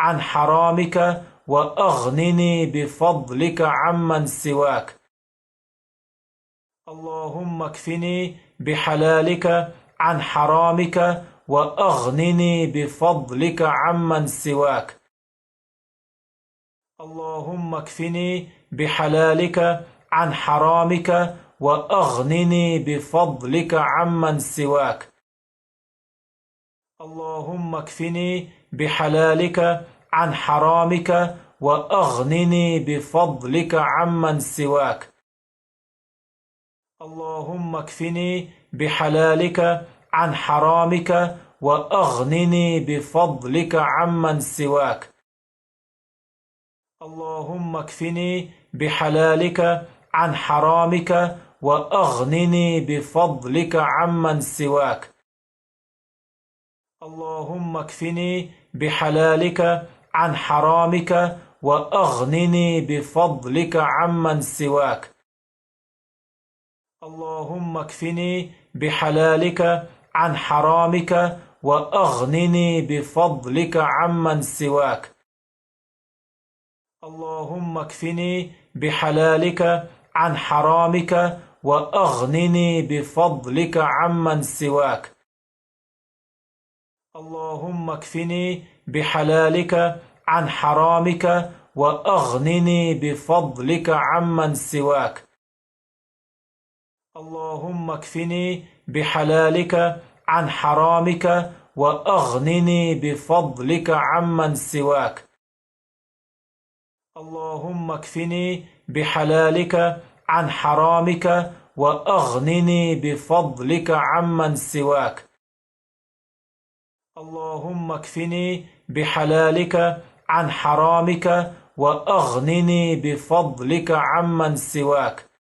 عن حرامك وأغنني بفضلك عمن سواك. اللهم اكفني بحلالك عن حرامك وأغنني بفضلك عمن سواك. اللهم اكفني بحلالك عن حرامك وأغنني بفضلك عمن سواك. اللهم اكفني بحلالك عن حرامك وأغنني بفضلك عمن سواك. اللهم اكفني بحلالك عن حرامك وأغنني بفضلك عمن سواك. اللهم اكفني بحلالك عن حرامك وأغنني بفضلك عمن سواك. اللهم اكفني بحلالك عن حرامك وأغنني بفضلك عمن سواك. اللهم اكفني بحلالك عن حرامك وأغنني بفضلك عمن سواك. اللهم اكفني بحلالك عن حرامك وأغنني بفضلك عمن سواك. اللهم اكفني بحلالك عن حرامك وأغنني بفضلك عمن سواك. اللهم اكفني بحلالك عن حرامك وأغنني بفضلك عمن سواك. اللهم اكفني بحلالك عن حرامك وأغنني بفضلك عمن سواك. اللهم اكفني بحلالك عن حرامك وأغنني بفضلك عمن سواك.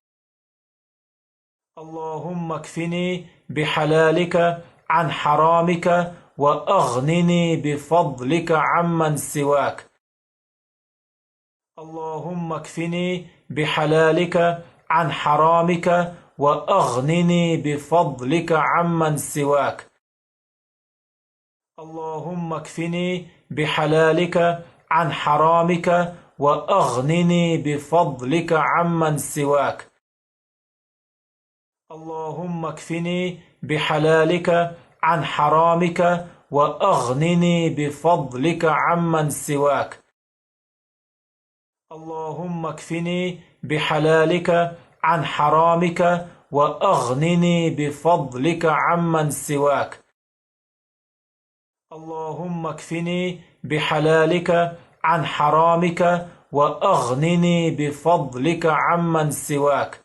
اللهم اكفني بحلالك عن حرامك وأغنني بفضلك عمن سواك. اللهم اكفني بحلالك عن حرامك وأغنني بفضلك عمن سواك. اللهم اكفني بحلالك عن حرامك وأغنني بفضلك عمن سواك. اللهم اكفني بحلالك عن حرامك وأغنني بفضلك عمن سواك. اللهم اكفني بحلالك عن حرامك وأغنني بفضلك عمن سواك. اللهم اكفني بحلالك عن حرامك وأغنني بفضلك عمن سواك.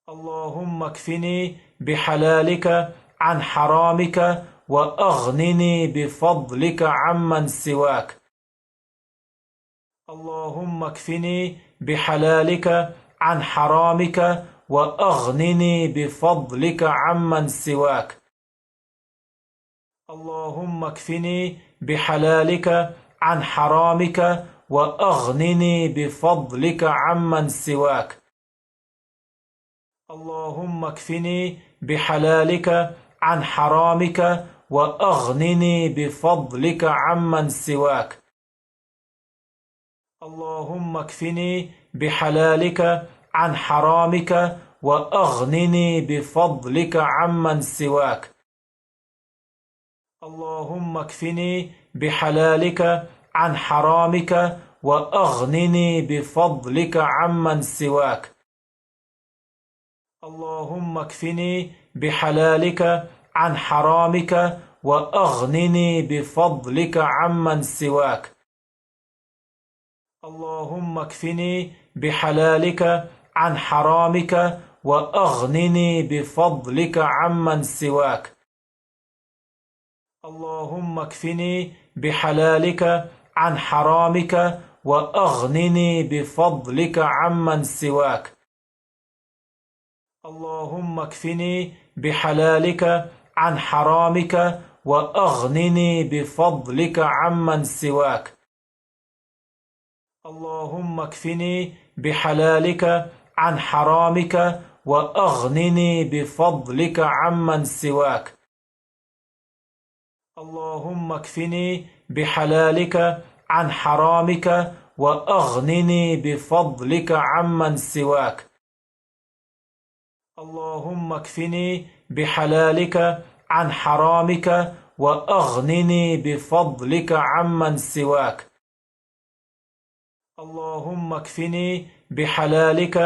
اللهم اكفني بحلالك عن حرامك وأغنني بفضلك عمن سواك. اللهم اكفني بحلالك عن حرامك وأغنني بفضلك عمن سواك. اللهم اكفني بحلالك عن حرامك وأغنني بفضلك عمن سواك. اللهم اكفني بحلالك عن حرامك وأغنني بفضلك عمن سواك. اللهم اكفني بحلالك عن حرامك وأغنني بفضلك عمن سواك. اللهم اكفني بحلالك عن حرامك وأغنني بفضلك عمن سواك. اللهم اكفني بحلالك عن حرامك وأغنني بفضلك عمن سواك. اللهم اكفني بحلالك عن حرامك وأغنني بفضلك عمن سواك. اللهم اكفني بحلالك عن حرامك وأغنني بفضلك عمن سواك. اللهم اكفني بحلالك عن حرامك وأغنني بفضلك عمن سواك. اللهم اكفني بحلالك عن حرامك وأغنني بفضلك عمن سواك. اللهم اكفني بحلالك عن حرامك وأغنني بفضلك عمن سواك. اللهم اكفني بحلالك عن حرامك وأغنني بفضلك عمن سواك. اللهم اكفني بحلالك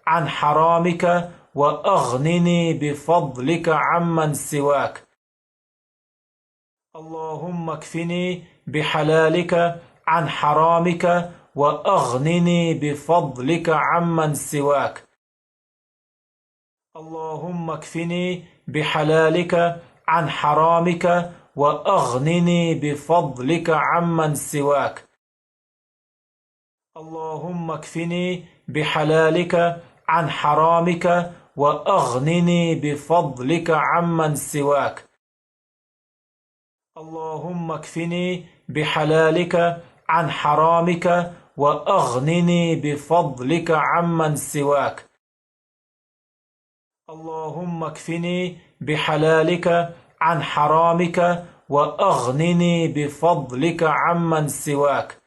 عن حرامك وأغنني بفضلك عمن سواك. اللهم اكفني بحلالك عن حرامك وأغنني بفضلك عمن سواك. اللهم اكفني بحلالك عن حرامك وأغنني بفضلك عمن سواك. اللهم اكفني بحلالك عن حرامك وأغنني بفضلك عمن سواك. اللهم اكفني بحلالك عن حرامك وأغنني بفضلك عمن سواك. اللهم اكفني بحلالك عن حرامك وأغنني بفضلك عمن سواك.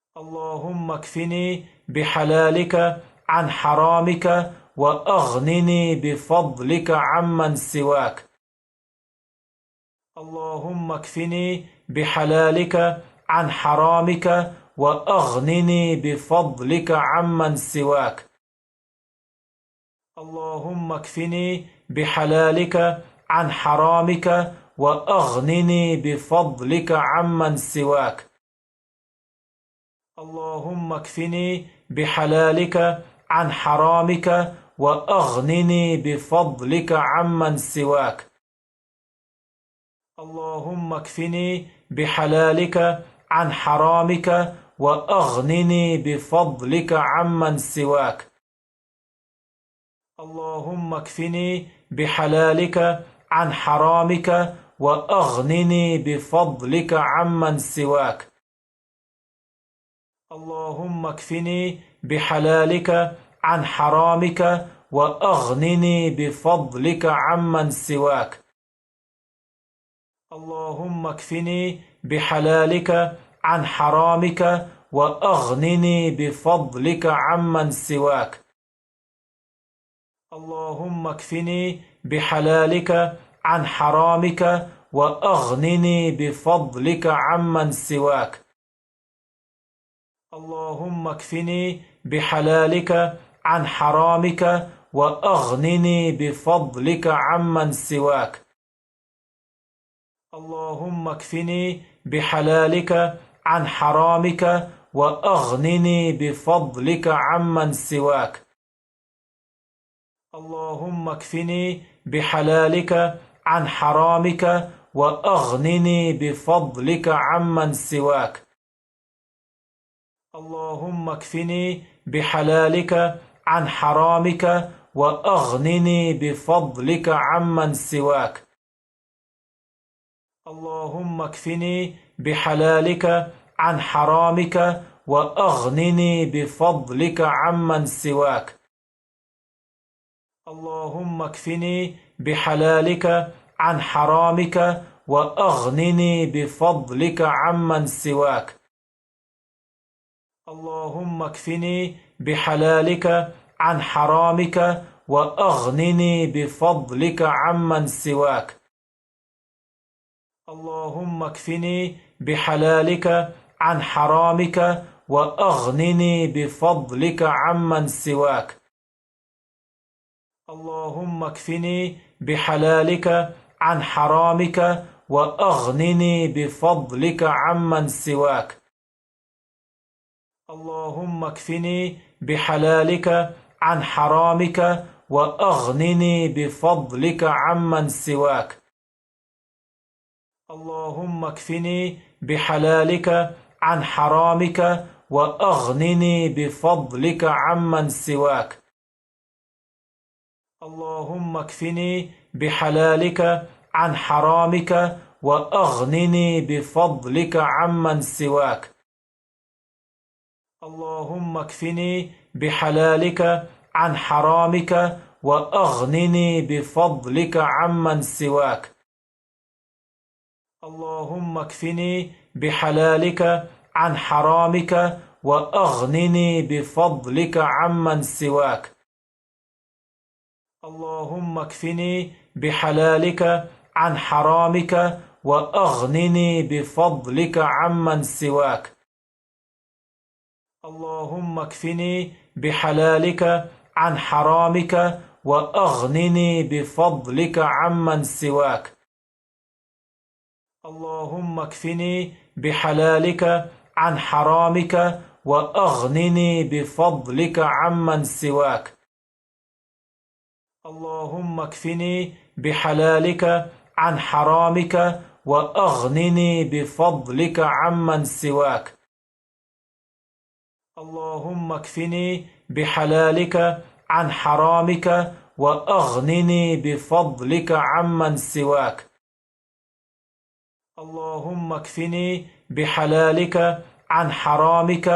اللهم اكفني بحلالك عن حرامك وأغنني بفضلك عمن سواك. اللهم اكفني بحلالك عن حرامك وأغنني بفضلك عمن سواك. اللهم اكفني بحلالك عن حرامك وأغنني بفضلك عمن سواك. اللهم اكفني بحلالك عن حرامك وأغنني بفضلك عمن سواك. اللهم اكفني بحلالك عن حرامك وأغنني بفضلك عمن سواك. اللهم اكفني بحلالك عن حرامك وأغنني بفضلك عمن سواك. اللهم اكفني بحلالك عن حرامك وأغنني بفضلك عمن سواك. اللهم اكفني بحلالك عن حرامك وأغنني بفضلك عمن سواك. اللهم اكفني بحلالك عن حرامك وأغنني بفضلك عمن سواك. اللهم اكفني بحلالك عن حرامك وأغنني بفضلك عمن سواك. اللهم اكفني بحلالك عن حرامك وأغنني بفضلك عمن سواك. اللهم اكفني بحلالك عن حرامك وأغنني بفضلك عمن سواك. اللهم اكفني بحلالك عن حرامك وأغنني بفضلك عمن سواك. اللهم اكفني بحلالك عن حرامك وأغنني بفضلك عمن سواك. اللهم اكفني بحلالك عن حرامك وأغنني بفضلك عمن سواك. اللهم اكفني بحلالك عن حرامك وأغنني بفضلك عمن سواك. اللهم اكفني بحلالك عن حرامك وأغنني بفضلك عمن سواك. اللهم اكفني بحلالك عن حرامك وأغنني بفضلك عمن سواك. اللهم اكفني بحلالك عن حرامك وأغنني بفضلك عمن سواك. اللهم اكفني بحلالك عن حرامك وأغنني بفضلك عمن سواك. اللهم اكفني بحلالك عن حرامك وأغنني بفضلك عمن سواك. اللهم اكفني بحلالك عن حرامك وأغنني بفضلك عمن سواك. اللهم اكفني بحلالك عن حرامك وأغنني بفضلك عمن سواك. اللهم اكفني بحلالك عن حرامك وأغنني بفضلك عمن سواك. اللهم اكفني بحلالك عن حرامك وأغنني بفضلك عمن سواك. اللهم اكفني بحلالك عن حرامك وأغنني بفضلك عمن سواك. اللهم اكفني بحلالك عن حرامك وأغنني بفضلك عمن سواك. اللهم اكفني بحلالك عن حرامك وأغنني بفضلك عمن سواك. اللهم اكفني بحلالك عن حرامك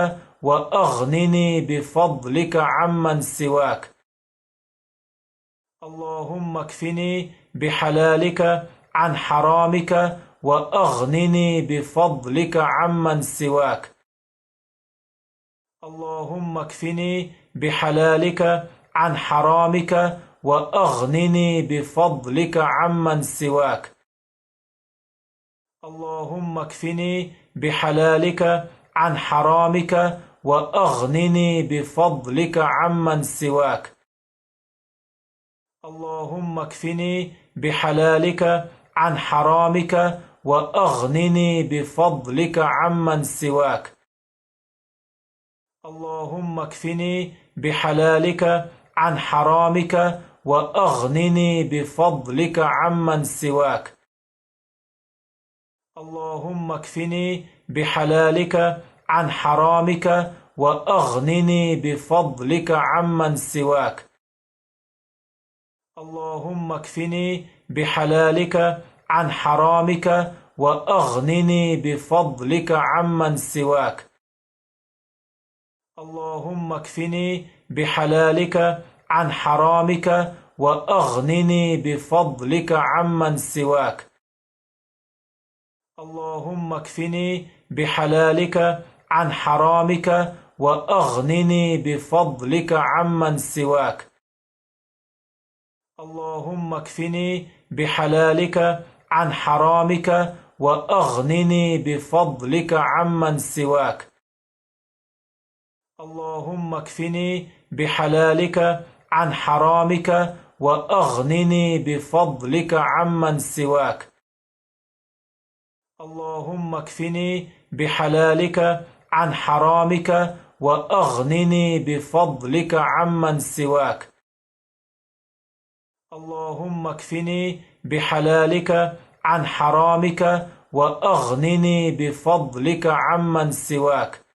وأغنني بفضلك عمن سواك. اللهم اكفني بحلالك عن حرامك وأغنني بفضلك عمن سواك. اللهم اكفني بحلالك عن حرامك وأغنني بفضلك عمن سواك. اللهم اكفني بحلالك عن حرامك وأغنني بفضلك عمن سواك. اللهم اكفني بحلالك عن حرامك وأغنني بفضلك عمن سواك. اللهم اكفني بحلالك عن حرامك وأغنني بفضلك عمن سواك. اللهم اكفني بحلالك عن حرامك وأغنني بفضلك عمن سواك. اللهم اكفني بحلالك عن حرامك وأغنني بفضلك عمن سواك. اللهم اكفني بحلالك عن حرامك وأغنني بفضلك عمن سواك. اللهم اكفني بحلالك عن حرامك وأغنني بفضلك عمن سواك. اللهم اكفني بحلالك عن حرامك وأغنني بفضلك عمن سواك. اللهم اكفني بحلالك عن حرامك وأغنني بفضلك عمن سواك. اللهم اكفني بحلالك عن حرامك وأغنني بفضلك عمن سواك. اللهم اكفني بحلالك عن حرامك وأغنني بفضلك عمن سواك.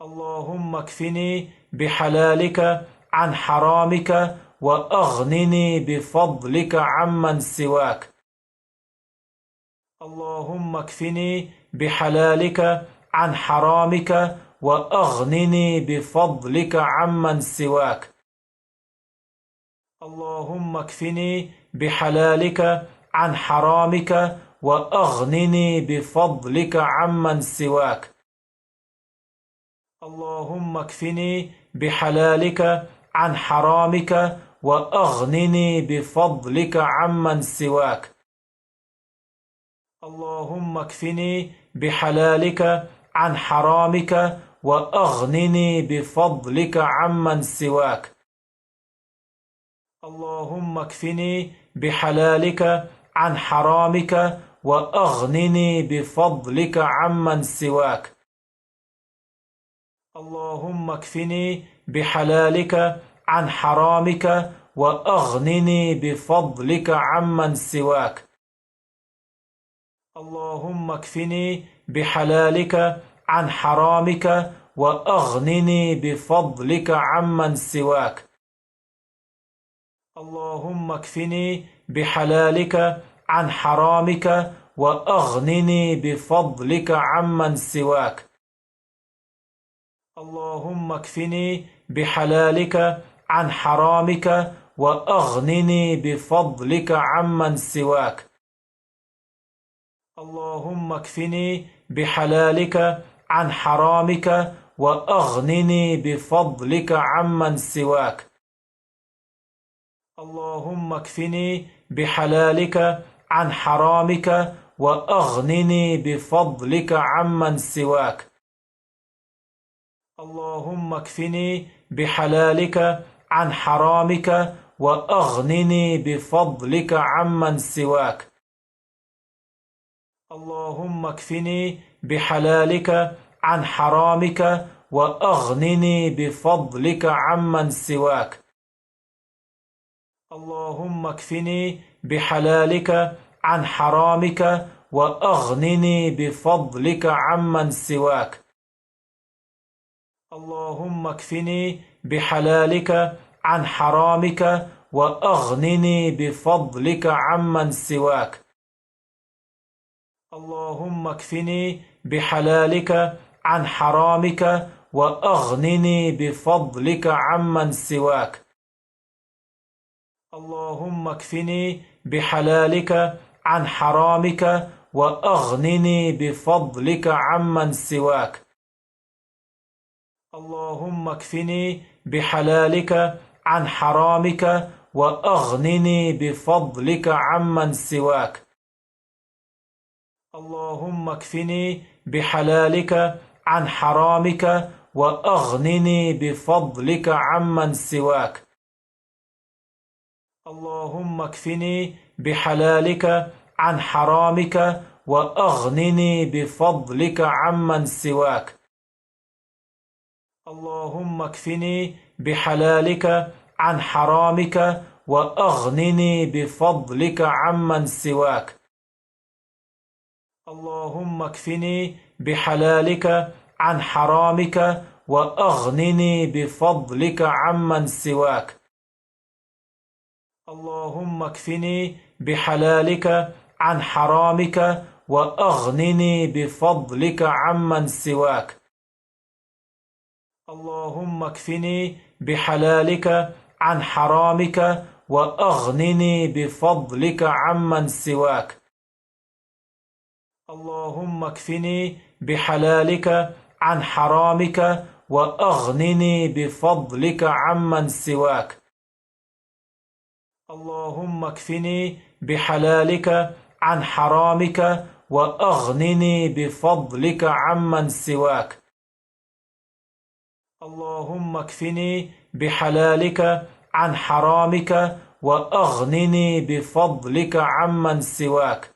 اللهم اكفني بحلالك عن حرامك وأغنني بفضلك عمن سواك. اللهم اكفني بحلالك عن حرامك وأغنني بفضلك عمن سواك. اللهم اكفني بحلالك عن حرامك وأغنني بفضلك عمن سواك. اللهم اكفني بحلالك عن حرامك وأغنني بفضلك عمن سواك. اللهم اكفني بحلالك عن حرامك وأغنني بفضلك عمن سواك. اللهم اكفني بحلالك عن حرامك وأغنني بفضلك عمن سواك. اللهم اكفني بحلالك عن حرامك وأغنني بفضلك عمن سواك. اللهم اكفني بحلالك عن حرامك وأغنني بفضلك عمن سواك. اللهم اكفني بحلالك عن حرامك وأغنني بفضلك عمن سواك. اللهم اكفني بحلالك عن حرامك وأغنني بفضلك عمن سواك. اللهم اكفني بحلالك عن حرامك وأغنني بفضلك عمن سواك. اللهم اكفني بحلالك عن حرامك وأغنني بفضلك عمن سواك. اللهم اكفني بحلالك عن حرامك وأغنني بفضلك عمن سواك. اللهم اكفني بحلالك عن حرامك وأغنني بفضلك عمن سواك. اللهم اكفني بحلالك عن حرامك وأغنني بفضلك عمن سواك. اللهم اكفني بحلالك عن حرامك وأغنني بفضلك عمن سواك. اللهم اكفني بحلالك عن حرامك وأغنني بفضلك عمن سواك. اللهم اكفني بحلالك عن حرامك وأغنني بفضلك عمن سواك. اللهم اكفني بحلالك عن حرامك وأغنني بفضلك عمن سواك. اللهم اكفني بحلالك عن حرامك وأغنني بفضلك عمن سواك. اللهم اكفني بحلالك عن حرامك وأغنني بفضلك عمن سواك. اللهم اكفني بحلالك عن حرامك وأغنني بفضلك عمن سواك. اللهم اكفني بحلالك عن حرامك وأغنني بفضلك عمن سواك. اللهم اكفني بحلالك عن حرامك وأغنني بفضلك عمن سواك. اللهم اكفني بحلالك عن حرامك وأغنني بفضلك عمن سواك. اللهم اكفني بحلالك عن حرامك وأغنني بفضلك عمن سواك. اللهم اكفني بحلالك عن حرامك وأغنني بفضلك عمن سواك. اللهم اكفني بحلالك عن حرامك وأغنني بفضلك عمن سواك.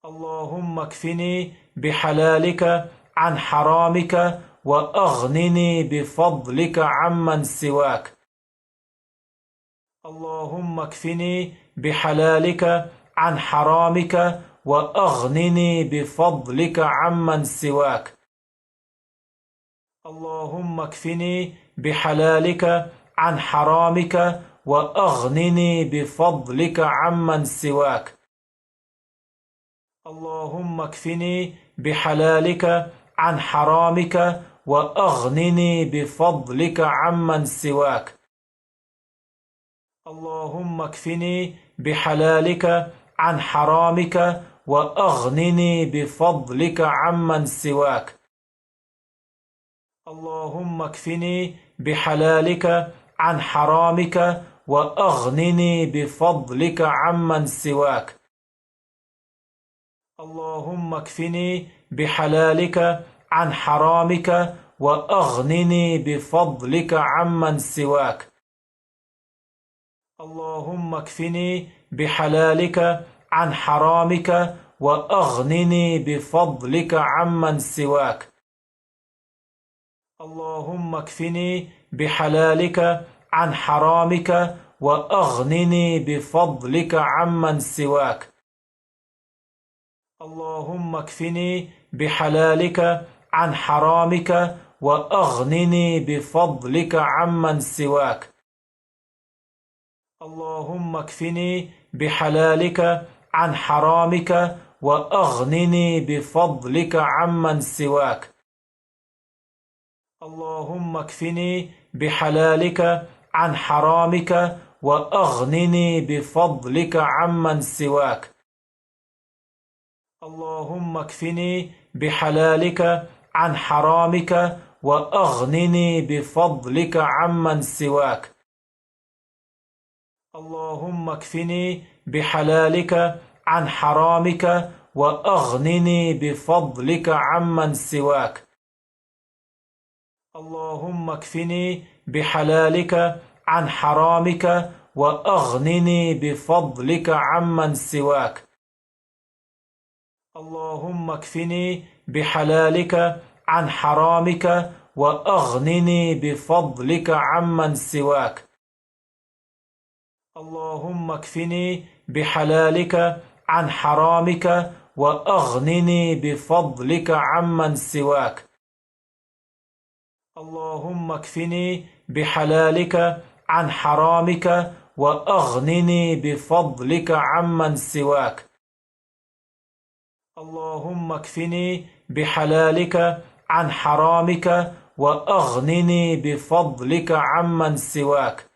اللهم اكفني بحلالك عن حرامك وأغنني بفضلك عمن سواك. اللهم اكفني بحلالك عن حرامك وأغنني بفضلك عمن سواك. اللهم اكفني بحلالك عن حرامك وأغنني بفضلك عمن سواك. اللهم اكفني بحلالك عن حرامك وأغنني بفضلك عمن سواك. اللهم اكفني بحلالك عن حرامك وأغنني بفضلك عمن سواك. اللهم اكفني بحلالك عن حرامك وأغنني بفضلك عمن سواك. اللهم اكفني بحلالك عن حرامك وأغنني بفضلك عمن سواك. اللهم اكفني بحلالك عن حرامك وأغنني بفضلك عمن سواك. اللهم اكفني بحلالك عن حرامك وأغنني بفضلك عمن سواك. اللهم اكفني بحلالك عن حرامك وأغنني بفضلك عمن سواك. اللهم اكفني بحلالك عن حرامك وأغنني بفضلك عمن سواك. اللهم اكفني بحلالك عن حرامك وأغنني بفضلك عمن سواك. اللهم اكفني بحلالك عن حرامك وأغنني بفضلك عمن سواك. اللهم اكفني بحلالك عن حرامك وأغنني بفضلك عمن سواك. اللهم اكفني بحلالك عن حرامك وأغنني بفضلك عمن سواك. اللهم اكفني بحلالك عن حرامك وأغنني بفضلك عمن سواك. اللهم اكفني بحلالك عن حرامك وأغنني بفضلك عمن سواك. اللهم اكفني بحلالك عن حرامك وأغنني بفضلك عمن سواك. اللهم اكفني بحلالك عن حرامك وأغنني بفضلك عمن سواك.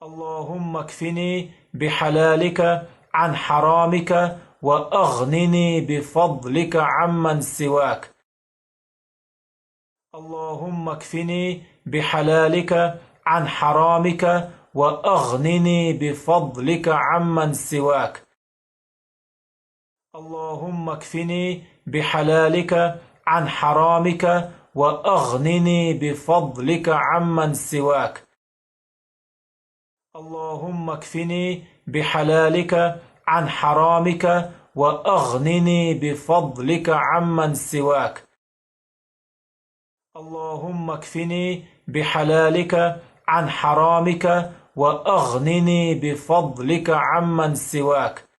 اللهم اكفني بحلالك عن حرامك وأغنني بفضلك عمن سواك. اللهم اكفني بحلالك عن حرامك وأغنني بفضلك عمن سواك. اللهم اكفني بحلالك عن حرامك وأغنني بفضلك عمن سواك. اللهم اكفني بحلالك عن حرامك وأغنني بفضلك عمن سواك. اللهم اكفني بحلالك عن حرامك وأغنني بفضلك عمن سواك.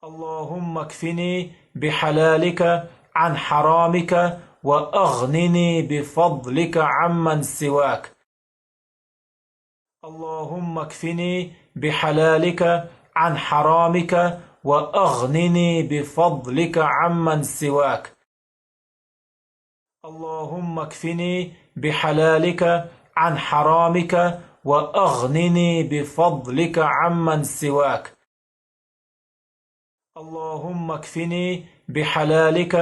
اللهم اكفني بحلالك عن حرامك وأغنني بفضلك عمن سواك. اللهم اكفني بحلالك عن حرامك وأغنني بفضلك عمن سواك. اللهم اكفني بحلالك عن حرامك وأغنني بفضلك عمن سواك. اللهم اكفني بحلالك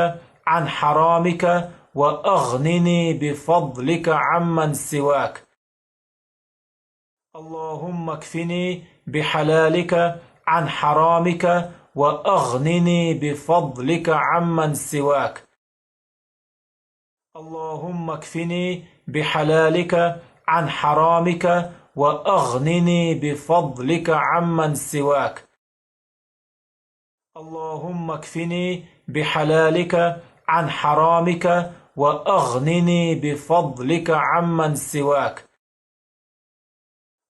عن حرامك وأغنني بفضلك عمن سواك. اللهم اكفني بحلالك عن حرامك وأغنني بفضلك عمن سواك. اللهم اكفني بحلالك عن حرامك وأغنني بفضلك عمن سواك. اللهم اكفني بحلالك عن حرامك وأغنني بفضلك عمن سواك.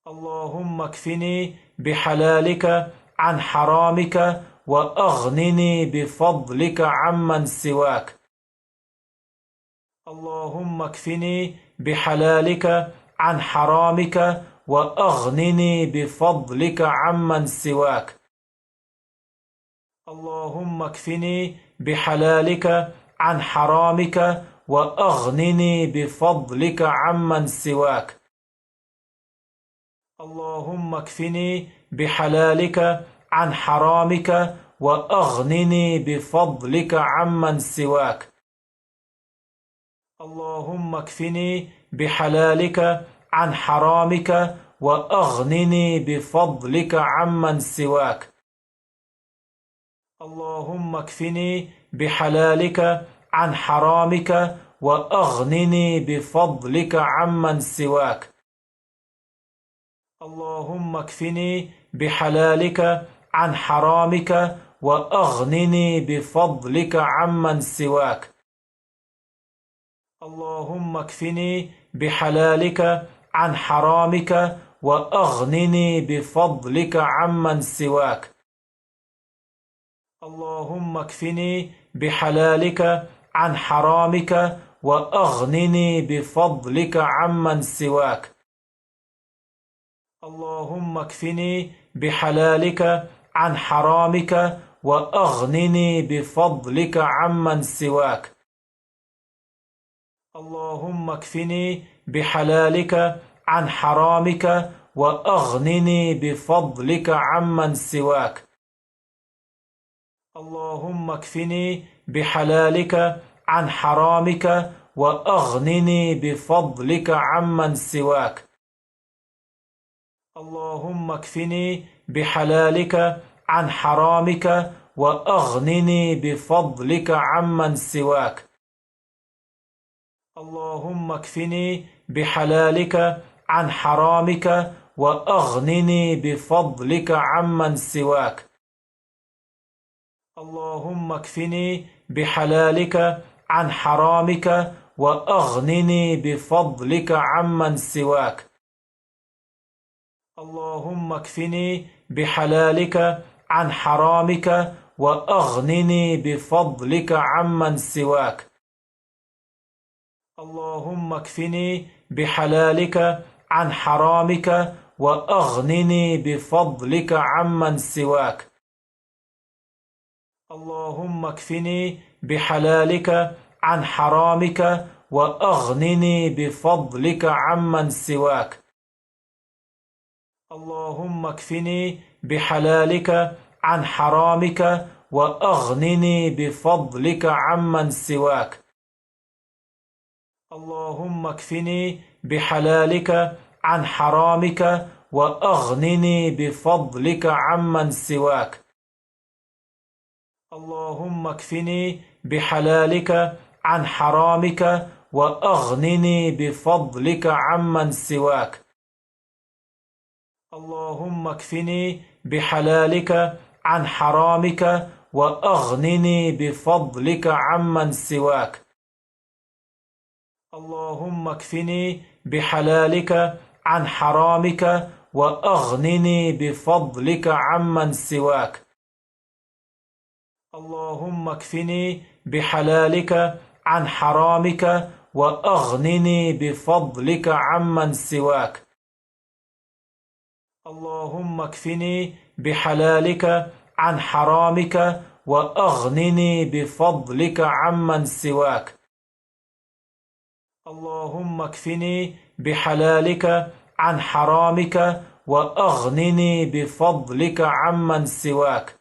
اللهم اكفني بحلالك عن حرامك وأغنني بفضلك عمن سواك. اللهم اكفني بحلالك عن حرامك وأغنني بفضلك عمن سواك. اللهم اكفني بحلالك عن حرامك وأغنني بفضلك عمن سواك. اللهم اكفني بحلالك عن حرامك وأغنني بفضلك عمن سواك. اللهم اكفني بحلالك عن حرامك وأغنني بفضلك عمن سواك. اللهم اكفني بحلالك عن حرامك وأغنني بفضلك عمن سواك. اللهم اكفني بحلالك عن حرامك وأغنني بفضلك عمن سواك. اللهم اكفني بحلالك عن حرامك وأغنني بفضلك عمن سواك. اللهم اكفني بحلالك عن حرامك وأغنني بفضلك عمن سواك. اللهم اكفني بحلالك عن حرامك وأغنني بفضلك عمن سواك. اللهم اكفني بحلالك عن حرامك وأغنني بفضلك عمن سواك. اللهم اكفني بحلالك عن حرامك وأغنني بفضلك عمن سواك. اللهم اكفني بحلالك عن حرامك وأغنني بفضلك عمن سواك. اللهم اكفني بحلالك عن حرامك وأغنني بفضلك عمن سواك. اللهم اكفني بحلالك عن حرامك وأغنني بفضلك عمن سواك. اللهم اكفني بحلالك عن حرامك وأغنني بفضلك عمن سواك. اللهم اكفني بحلالك عن حرامك وأغنني بفضلك عمن سواك. اللهم اكفني بحلالك عن حرامك وأغنني بفضلك عمن سواك. اللهم اكفني بحلالك عن حرامك وأغنني بفضلك عمن سواك. اللهم اكفني بحلالك عن حرامك وأغنني بفضلك عمن سواك. اللهم اكفني بحلالك عن حرامك وأغنني بفضلك عمن سواك. اللهم اكفني بحلالك عن حرامك وأغنني بفضلك عمن سواك. اللهم اكفني بحلالك عن حرامك وأغنني بفضلك عمن سواك. اللهم اكفني بحلالك عن حرامك وأغنني بفضلك عمن سواك. اللهم اكفني بحلالك عن حرامك وأغنني بفضلك عمن سواك. اللهم اكفني بحلالك عن حرامك وأغنني بفضلك عمن سواك.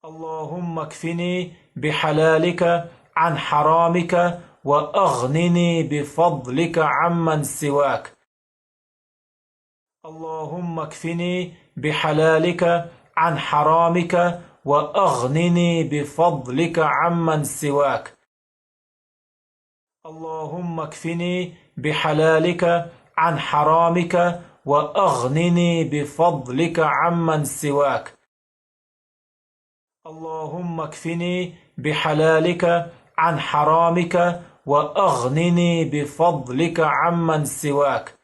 اللهم اكفني بحلالك عن حرامك وأغنني بفضلك عمن سواك. اللهم اكفني بحلالك عن حرامك وأغنني بفضلك عمن سواك. اللهم اكفني بحلالك عن حرامك وأغنني بفضلك عمن سواك. اللهم اكفني بحلالك عن حرامك وأغنني بفضلك عمن سواك.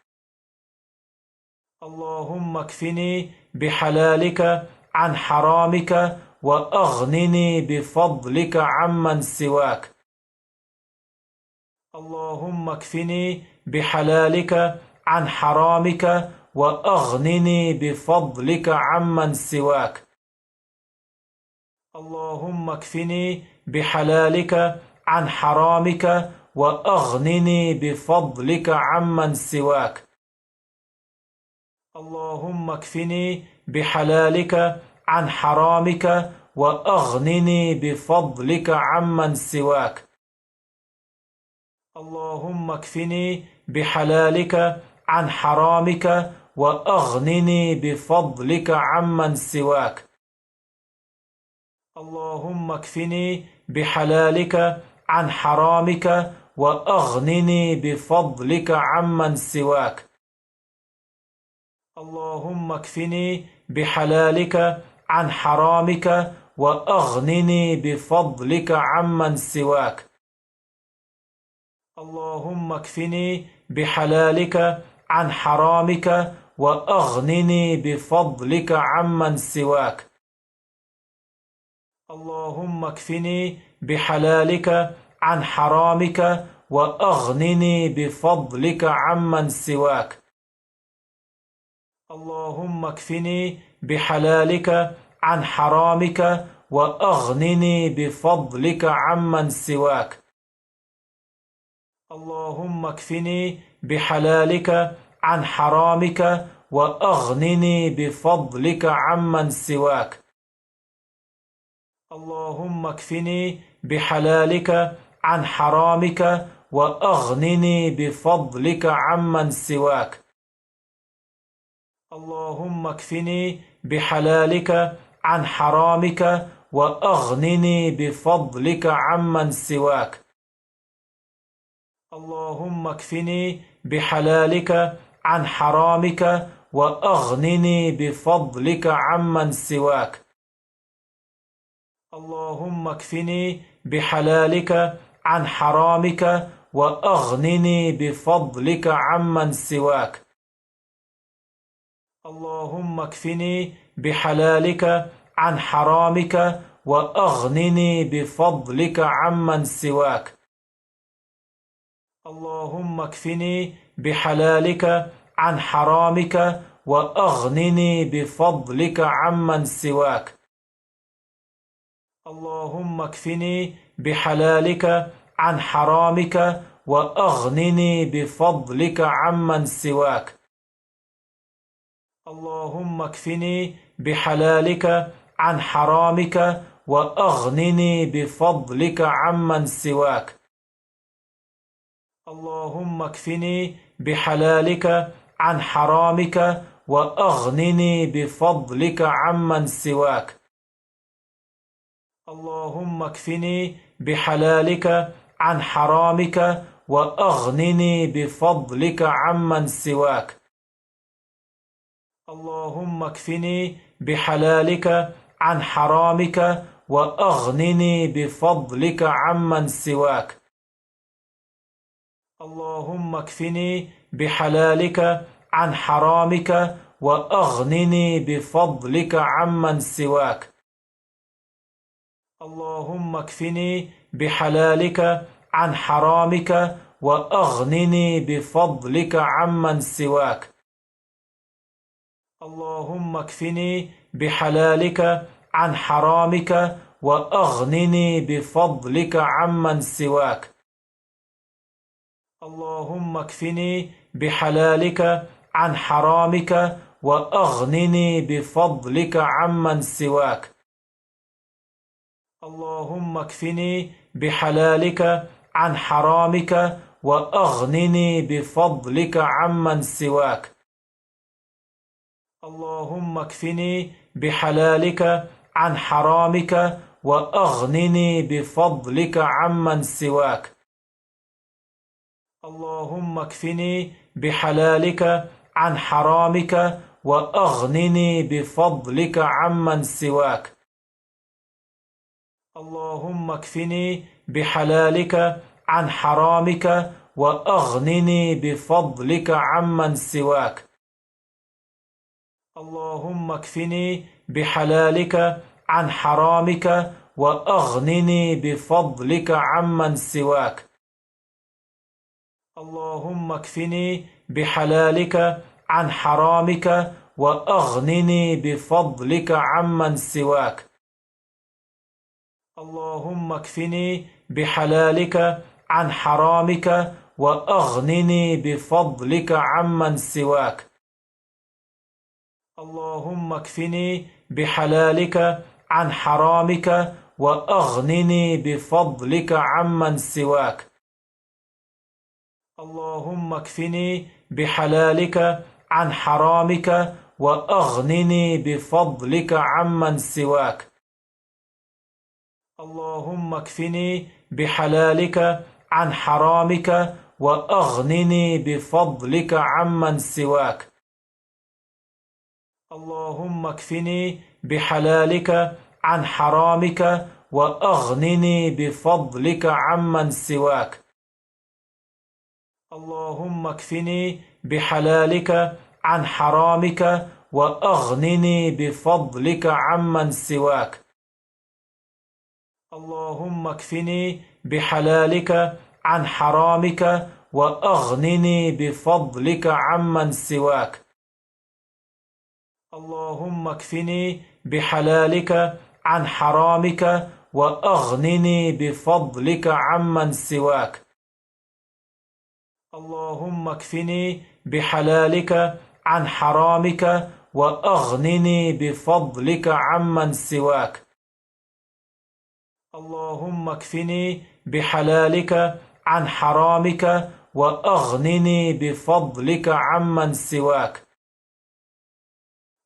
اللهم اكفني بحلالك عن حرامك وأغنني بفضلك عمن سواك. اللهم اكفني بحلالك عن حرامك وأغنني بفضلك عمن سواك. اللهم اكفني بحلالك عن حرامك وأغنني بفضلك عمن سواك. اللهم اكفني بحلالك عن حرامك وأغنني بفضلك عمن سواك. اللهم اكفني بحلالك عن حرامك وأغنني بفضلك عمن سواك. اللهم اكفني بحلالك عن حرامك وأغنني بفضلك عمن سواك. اللهم اكفني بحلالك عن حرامك وأغنني بفضلك عمن سواك. اللهم اكفني بحلالك عن حرامك وأغنني بفضلك عمن سواك. اللهم اكفني بحلالك عن حرامك وأغنني بفضلك عمن سواك. اللهم اكفني بحلالك عن حرامك وأغنني بفضلك عمن سواك. اللهم اكفني بحلالك عن حرامك وأغنني بفضلك عمن سواك. اللهم اكفني بحلالك عن حرامك وأغنني بفضلك عمن سواك. اللهم اكفني بحلالك عن حرامك وأغنني بفضلك عمن سواك. اللهم اكفني بحلالك عن حرامك وأغنني بفضلك عمن سواك. اللهم اكفني بحلالك عن حرامك وأغنني بفضلك عمن سواك. اللهم اكفني بحلالك عن حرامك وأغنني بفضلك عمن سواك. اللهم اكفني بحلالك عن حرامك وأغنني بفضلك عمن سواك. اللهم اكفني بحلالك عن حرامك وأغنني بفضلك عمن سواك. اللهم اكفني بحلالك عن حرامك وأغنني بفضلك عمن سواك. اللهم اكفني بحلالك عن حرامك وأغنني بفضلك عمن سواك. اللهم اكفني بحلالك عن حرامك وأغنني بفضلك عمن سواك. اللهم اكفني بحلالك عن حرامك وأغنني بفضلك عمن سواك. اللهم اكفني بحلالك عن حرامك وأغنني بفضلك عمن سواك. اللهم اكفني بحلالك عن حرامك وأغنني بفضلك عمن سواك. اللهم اكفني بحلالك عن حرامك وأغنني بفضلك عمن سواك. اللهم اكفني بحلالك عن حرامك وأغنني بفضلك عمن سواك. اللهم اكفني بحلالك عن حرامك وأغنني بفضلك عمن سواك. اللهم اكفني بحلالك عن حرامك وأغنني بفضلك عمن سواك. اللهم اكفني بحلالك عن حرامك وأغنني بفضلك عمن سواك. اللهم اكفني بحلالك عن حرامك وأغنني بفضلك عمن سواك. اللهم اكفني بحلالك عن حرامك وأغنني بفضلك عمن سواك. اللهم اكفني بحلالك عن حرامك وأغنني بفضلك عمن سواك. اللهم اكفني بحلالك عن حرامك وأغنني بفضلك عمن سواك. اللهم اكفني بحلالك عن حرامك وأغنني بفضلك عمن سواك. اللهم اكفني بحلالك عن حرامك وأغنني بفضلك عمن سواك. اللهم اكفني بحلالك عن حرامك وأغنني بفضلك عمن سواك. اللهم اكفني بحلالك عن حرامك وأغنني بفضلك عمن سواك. اللهم اكفني بحلالك عن حرامك وأغنني بفضلك عمن سواك. اللهم اكفني بحلالك عن حرامك وأغنني بفضلك عمن سواك. اللهم اكفني بحلالك عن حرامك وأغنني بفضلك عمن سواك. اللهم اكفني بحلالك عن حرامك وأغنني بفضلك عمن سواك. اللهم اكفني بحلالك عن حرامك وأغنني بفضلك عمن سواك.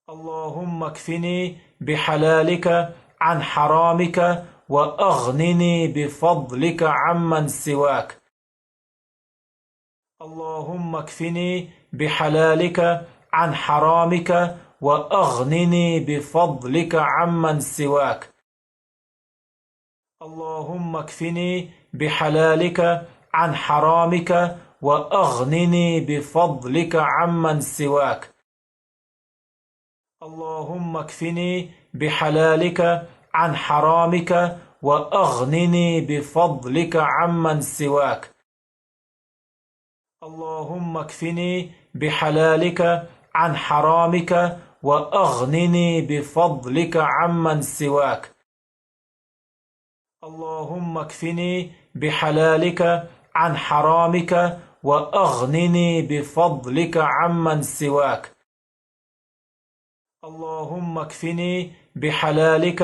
اللهم اكفني بحلالك عن حرامك وأغنني بفضلك عمن سواك. اللهم اكفني بحلالك عن حرامك وأغنني بفضلك عمن سواك. اللهم اكفني بحلالك عن حرامك وأغنني بفضلك عمن سواك. اللهم اكفني بحلالك عن حرامك وأغنني بفضلك عمن سواك. اللهم اكفني بحلالك عن حرامك وأغنني بفضلك عمن سواك. اللهم اكفني بحلالك عن حرامك وأغنني بفضلك عمن سواك. اللهم اكفني بحلالك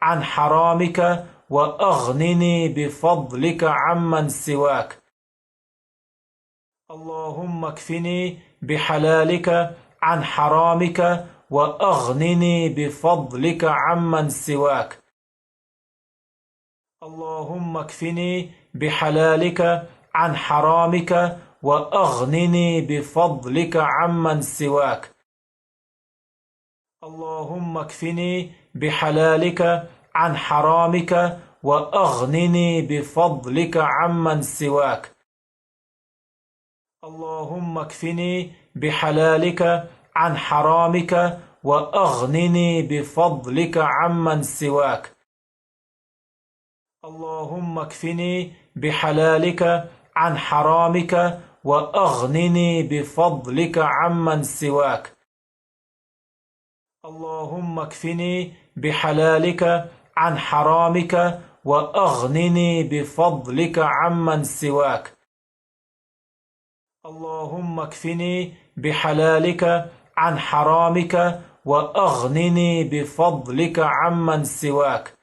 عن حرامك وأغنني بفضلك عمن سواك. اللهم اكفني بحلالك عن حرامك وأغنني بفضلك عمن سواك. اللهم اكفني بحلالك عن حرامك وأغنني بفضلك عمن سواك. اللهم اكفني بحلالك عن حرامك وأغنني بفضلك عمن سواك. اللهم اكفني بحلالك عن حرامك وأغنني بفضلك عمن سواك. اللهم اكفني بحلالك عن حرامك وأغنني بفضلك عمن سواك. اللهم اكفني بحلالك عن حرامك وأغنني بفضلك عمن سواك. اللهم اكفني بحلالك عن حرامك وأغنني بفضلك عمن سواك.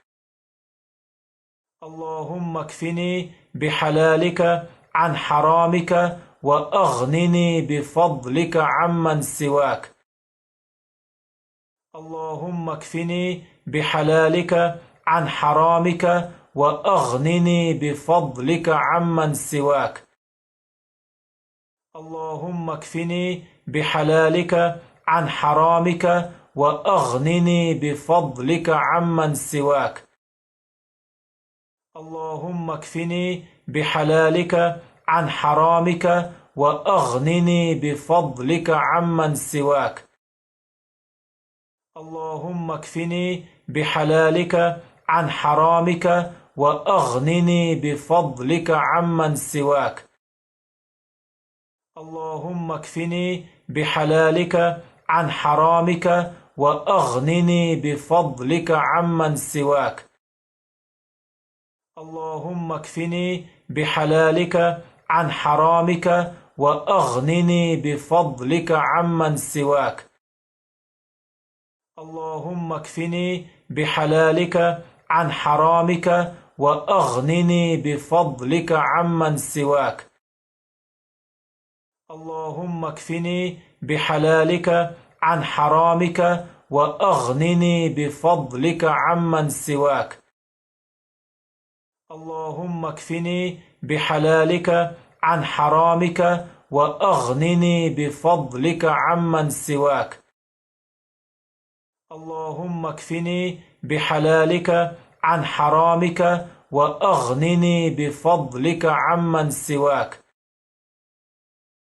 اللهم اكفني بحلالك عن حرامك وأغنني بفضلك عمن سواك. اللهم اكفني بحلالك عن حرامك وأغنني بفضلك عمن سواك. اللهم اكفني بحلالك عن حرامك وأغنني بفضلك عمن سواك. اللهم اكفني بحلالك عن حرامك وأغنني بفضلك عمن سواك. اللهم اكفني بحلالك عن حرامك وأغنني بفضلك عمن سواك. اللهم اكفني بحلالك عن حرامك وأغنني بفضلك عمن سواك. اللهم اكفني بحلالك عن حرامك وأغنني بفضلك عمن سواك. اللهم اكفني بحلالك عن حرامك وأغنني بفضلك عمن سواك. اللهم اكفني بحلالك عن حرامك وأغنني بفضلك عمن سواك. اللهم اكفني بحلالك عن حرامك وأغنني بفضلك عمن سواك. اللهم اكفني بحلالك عن حرامك وأغنني بفضلك عمن سواك.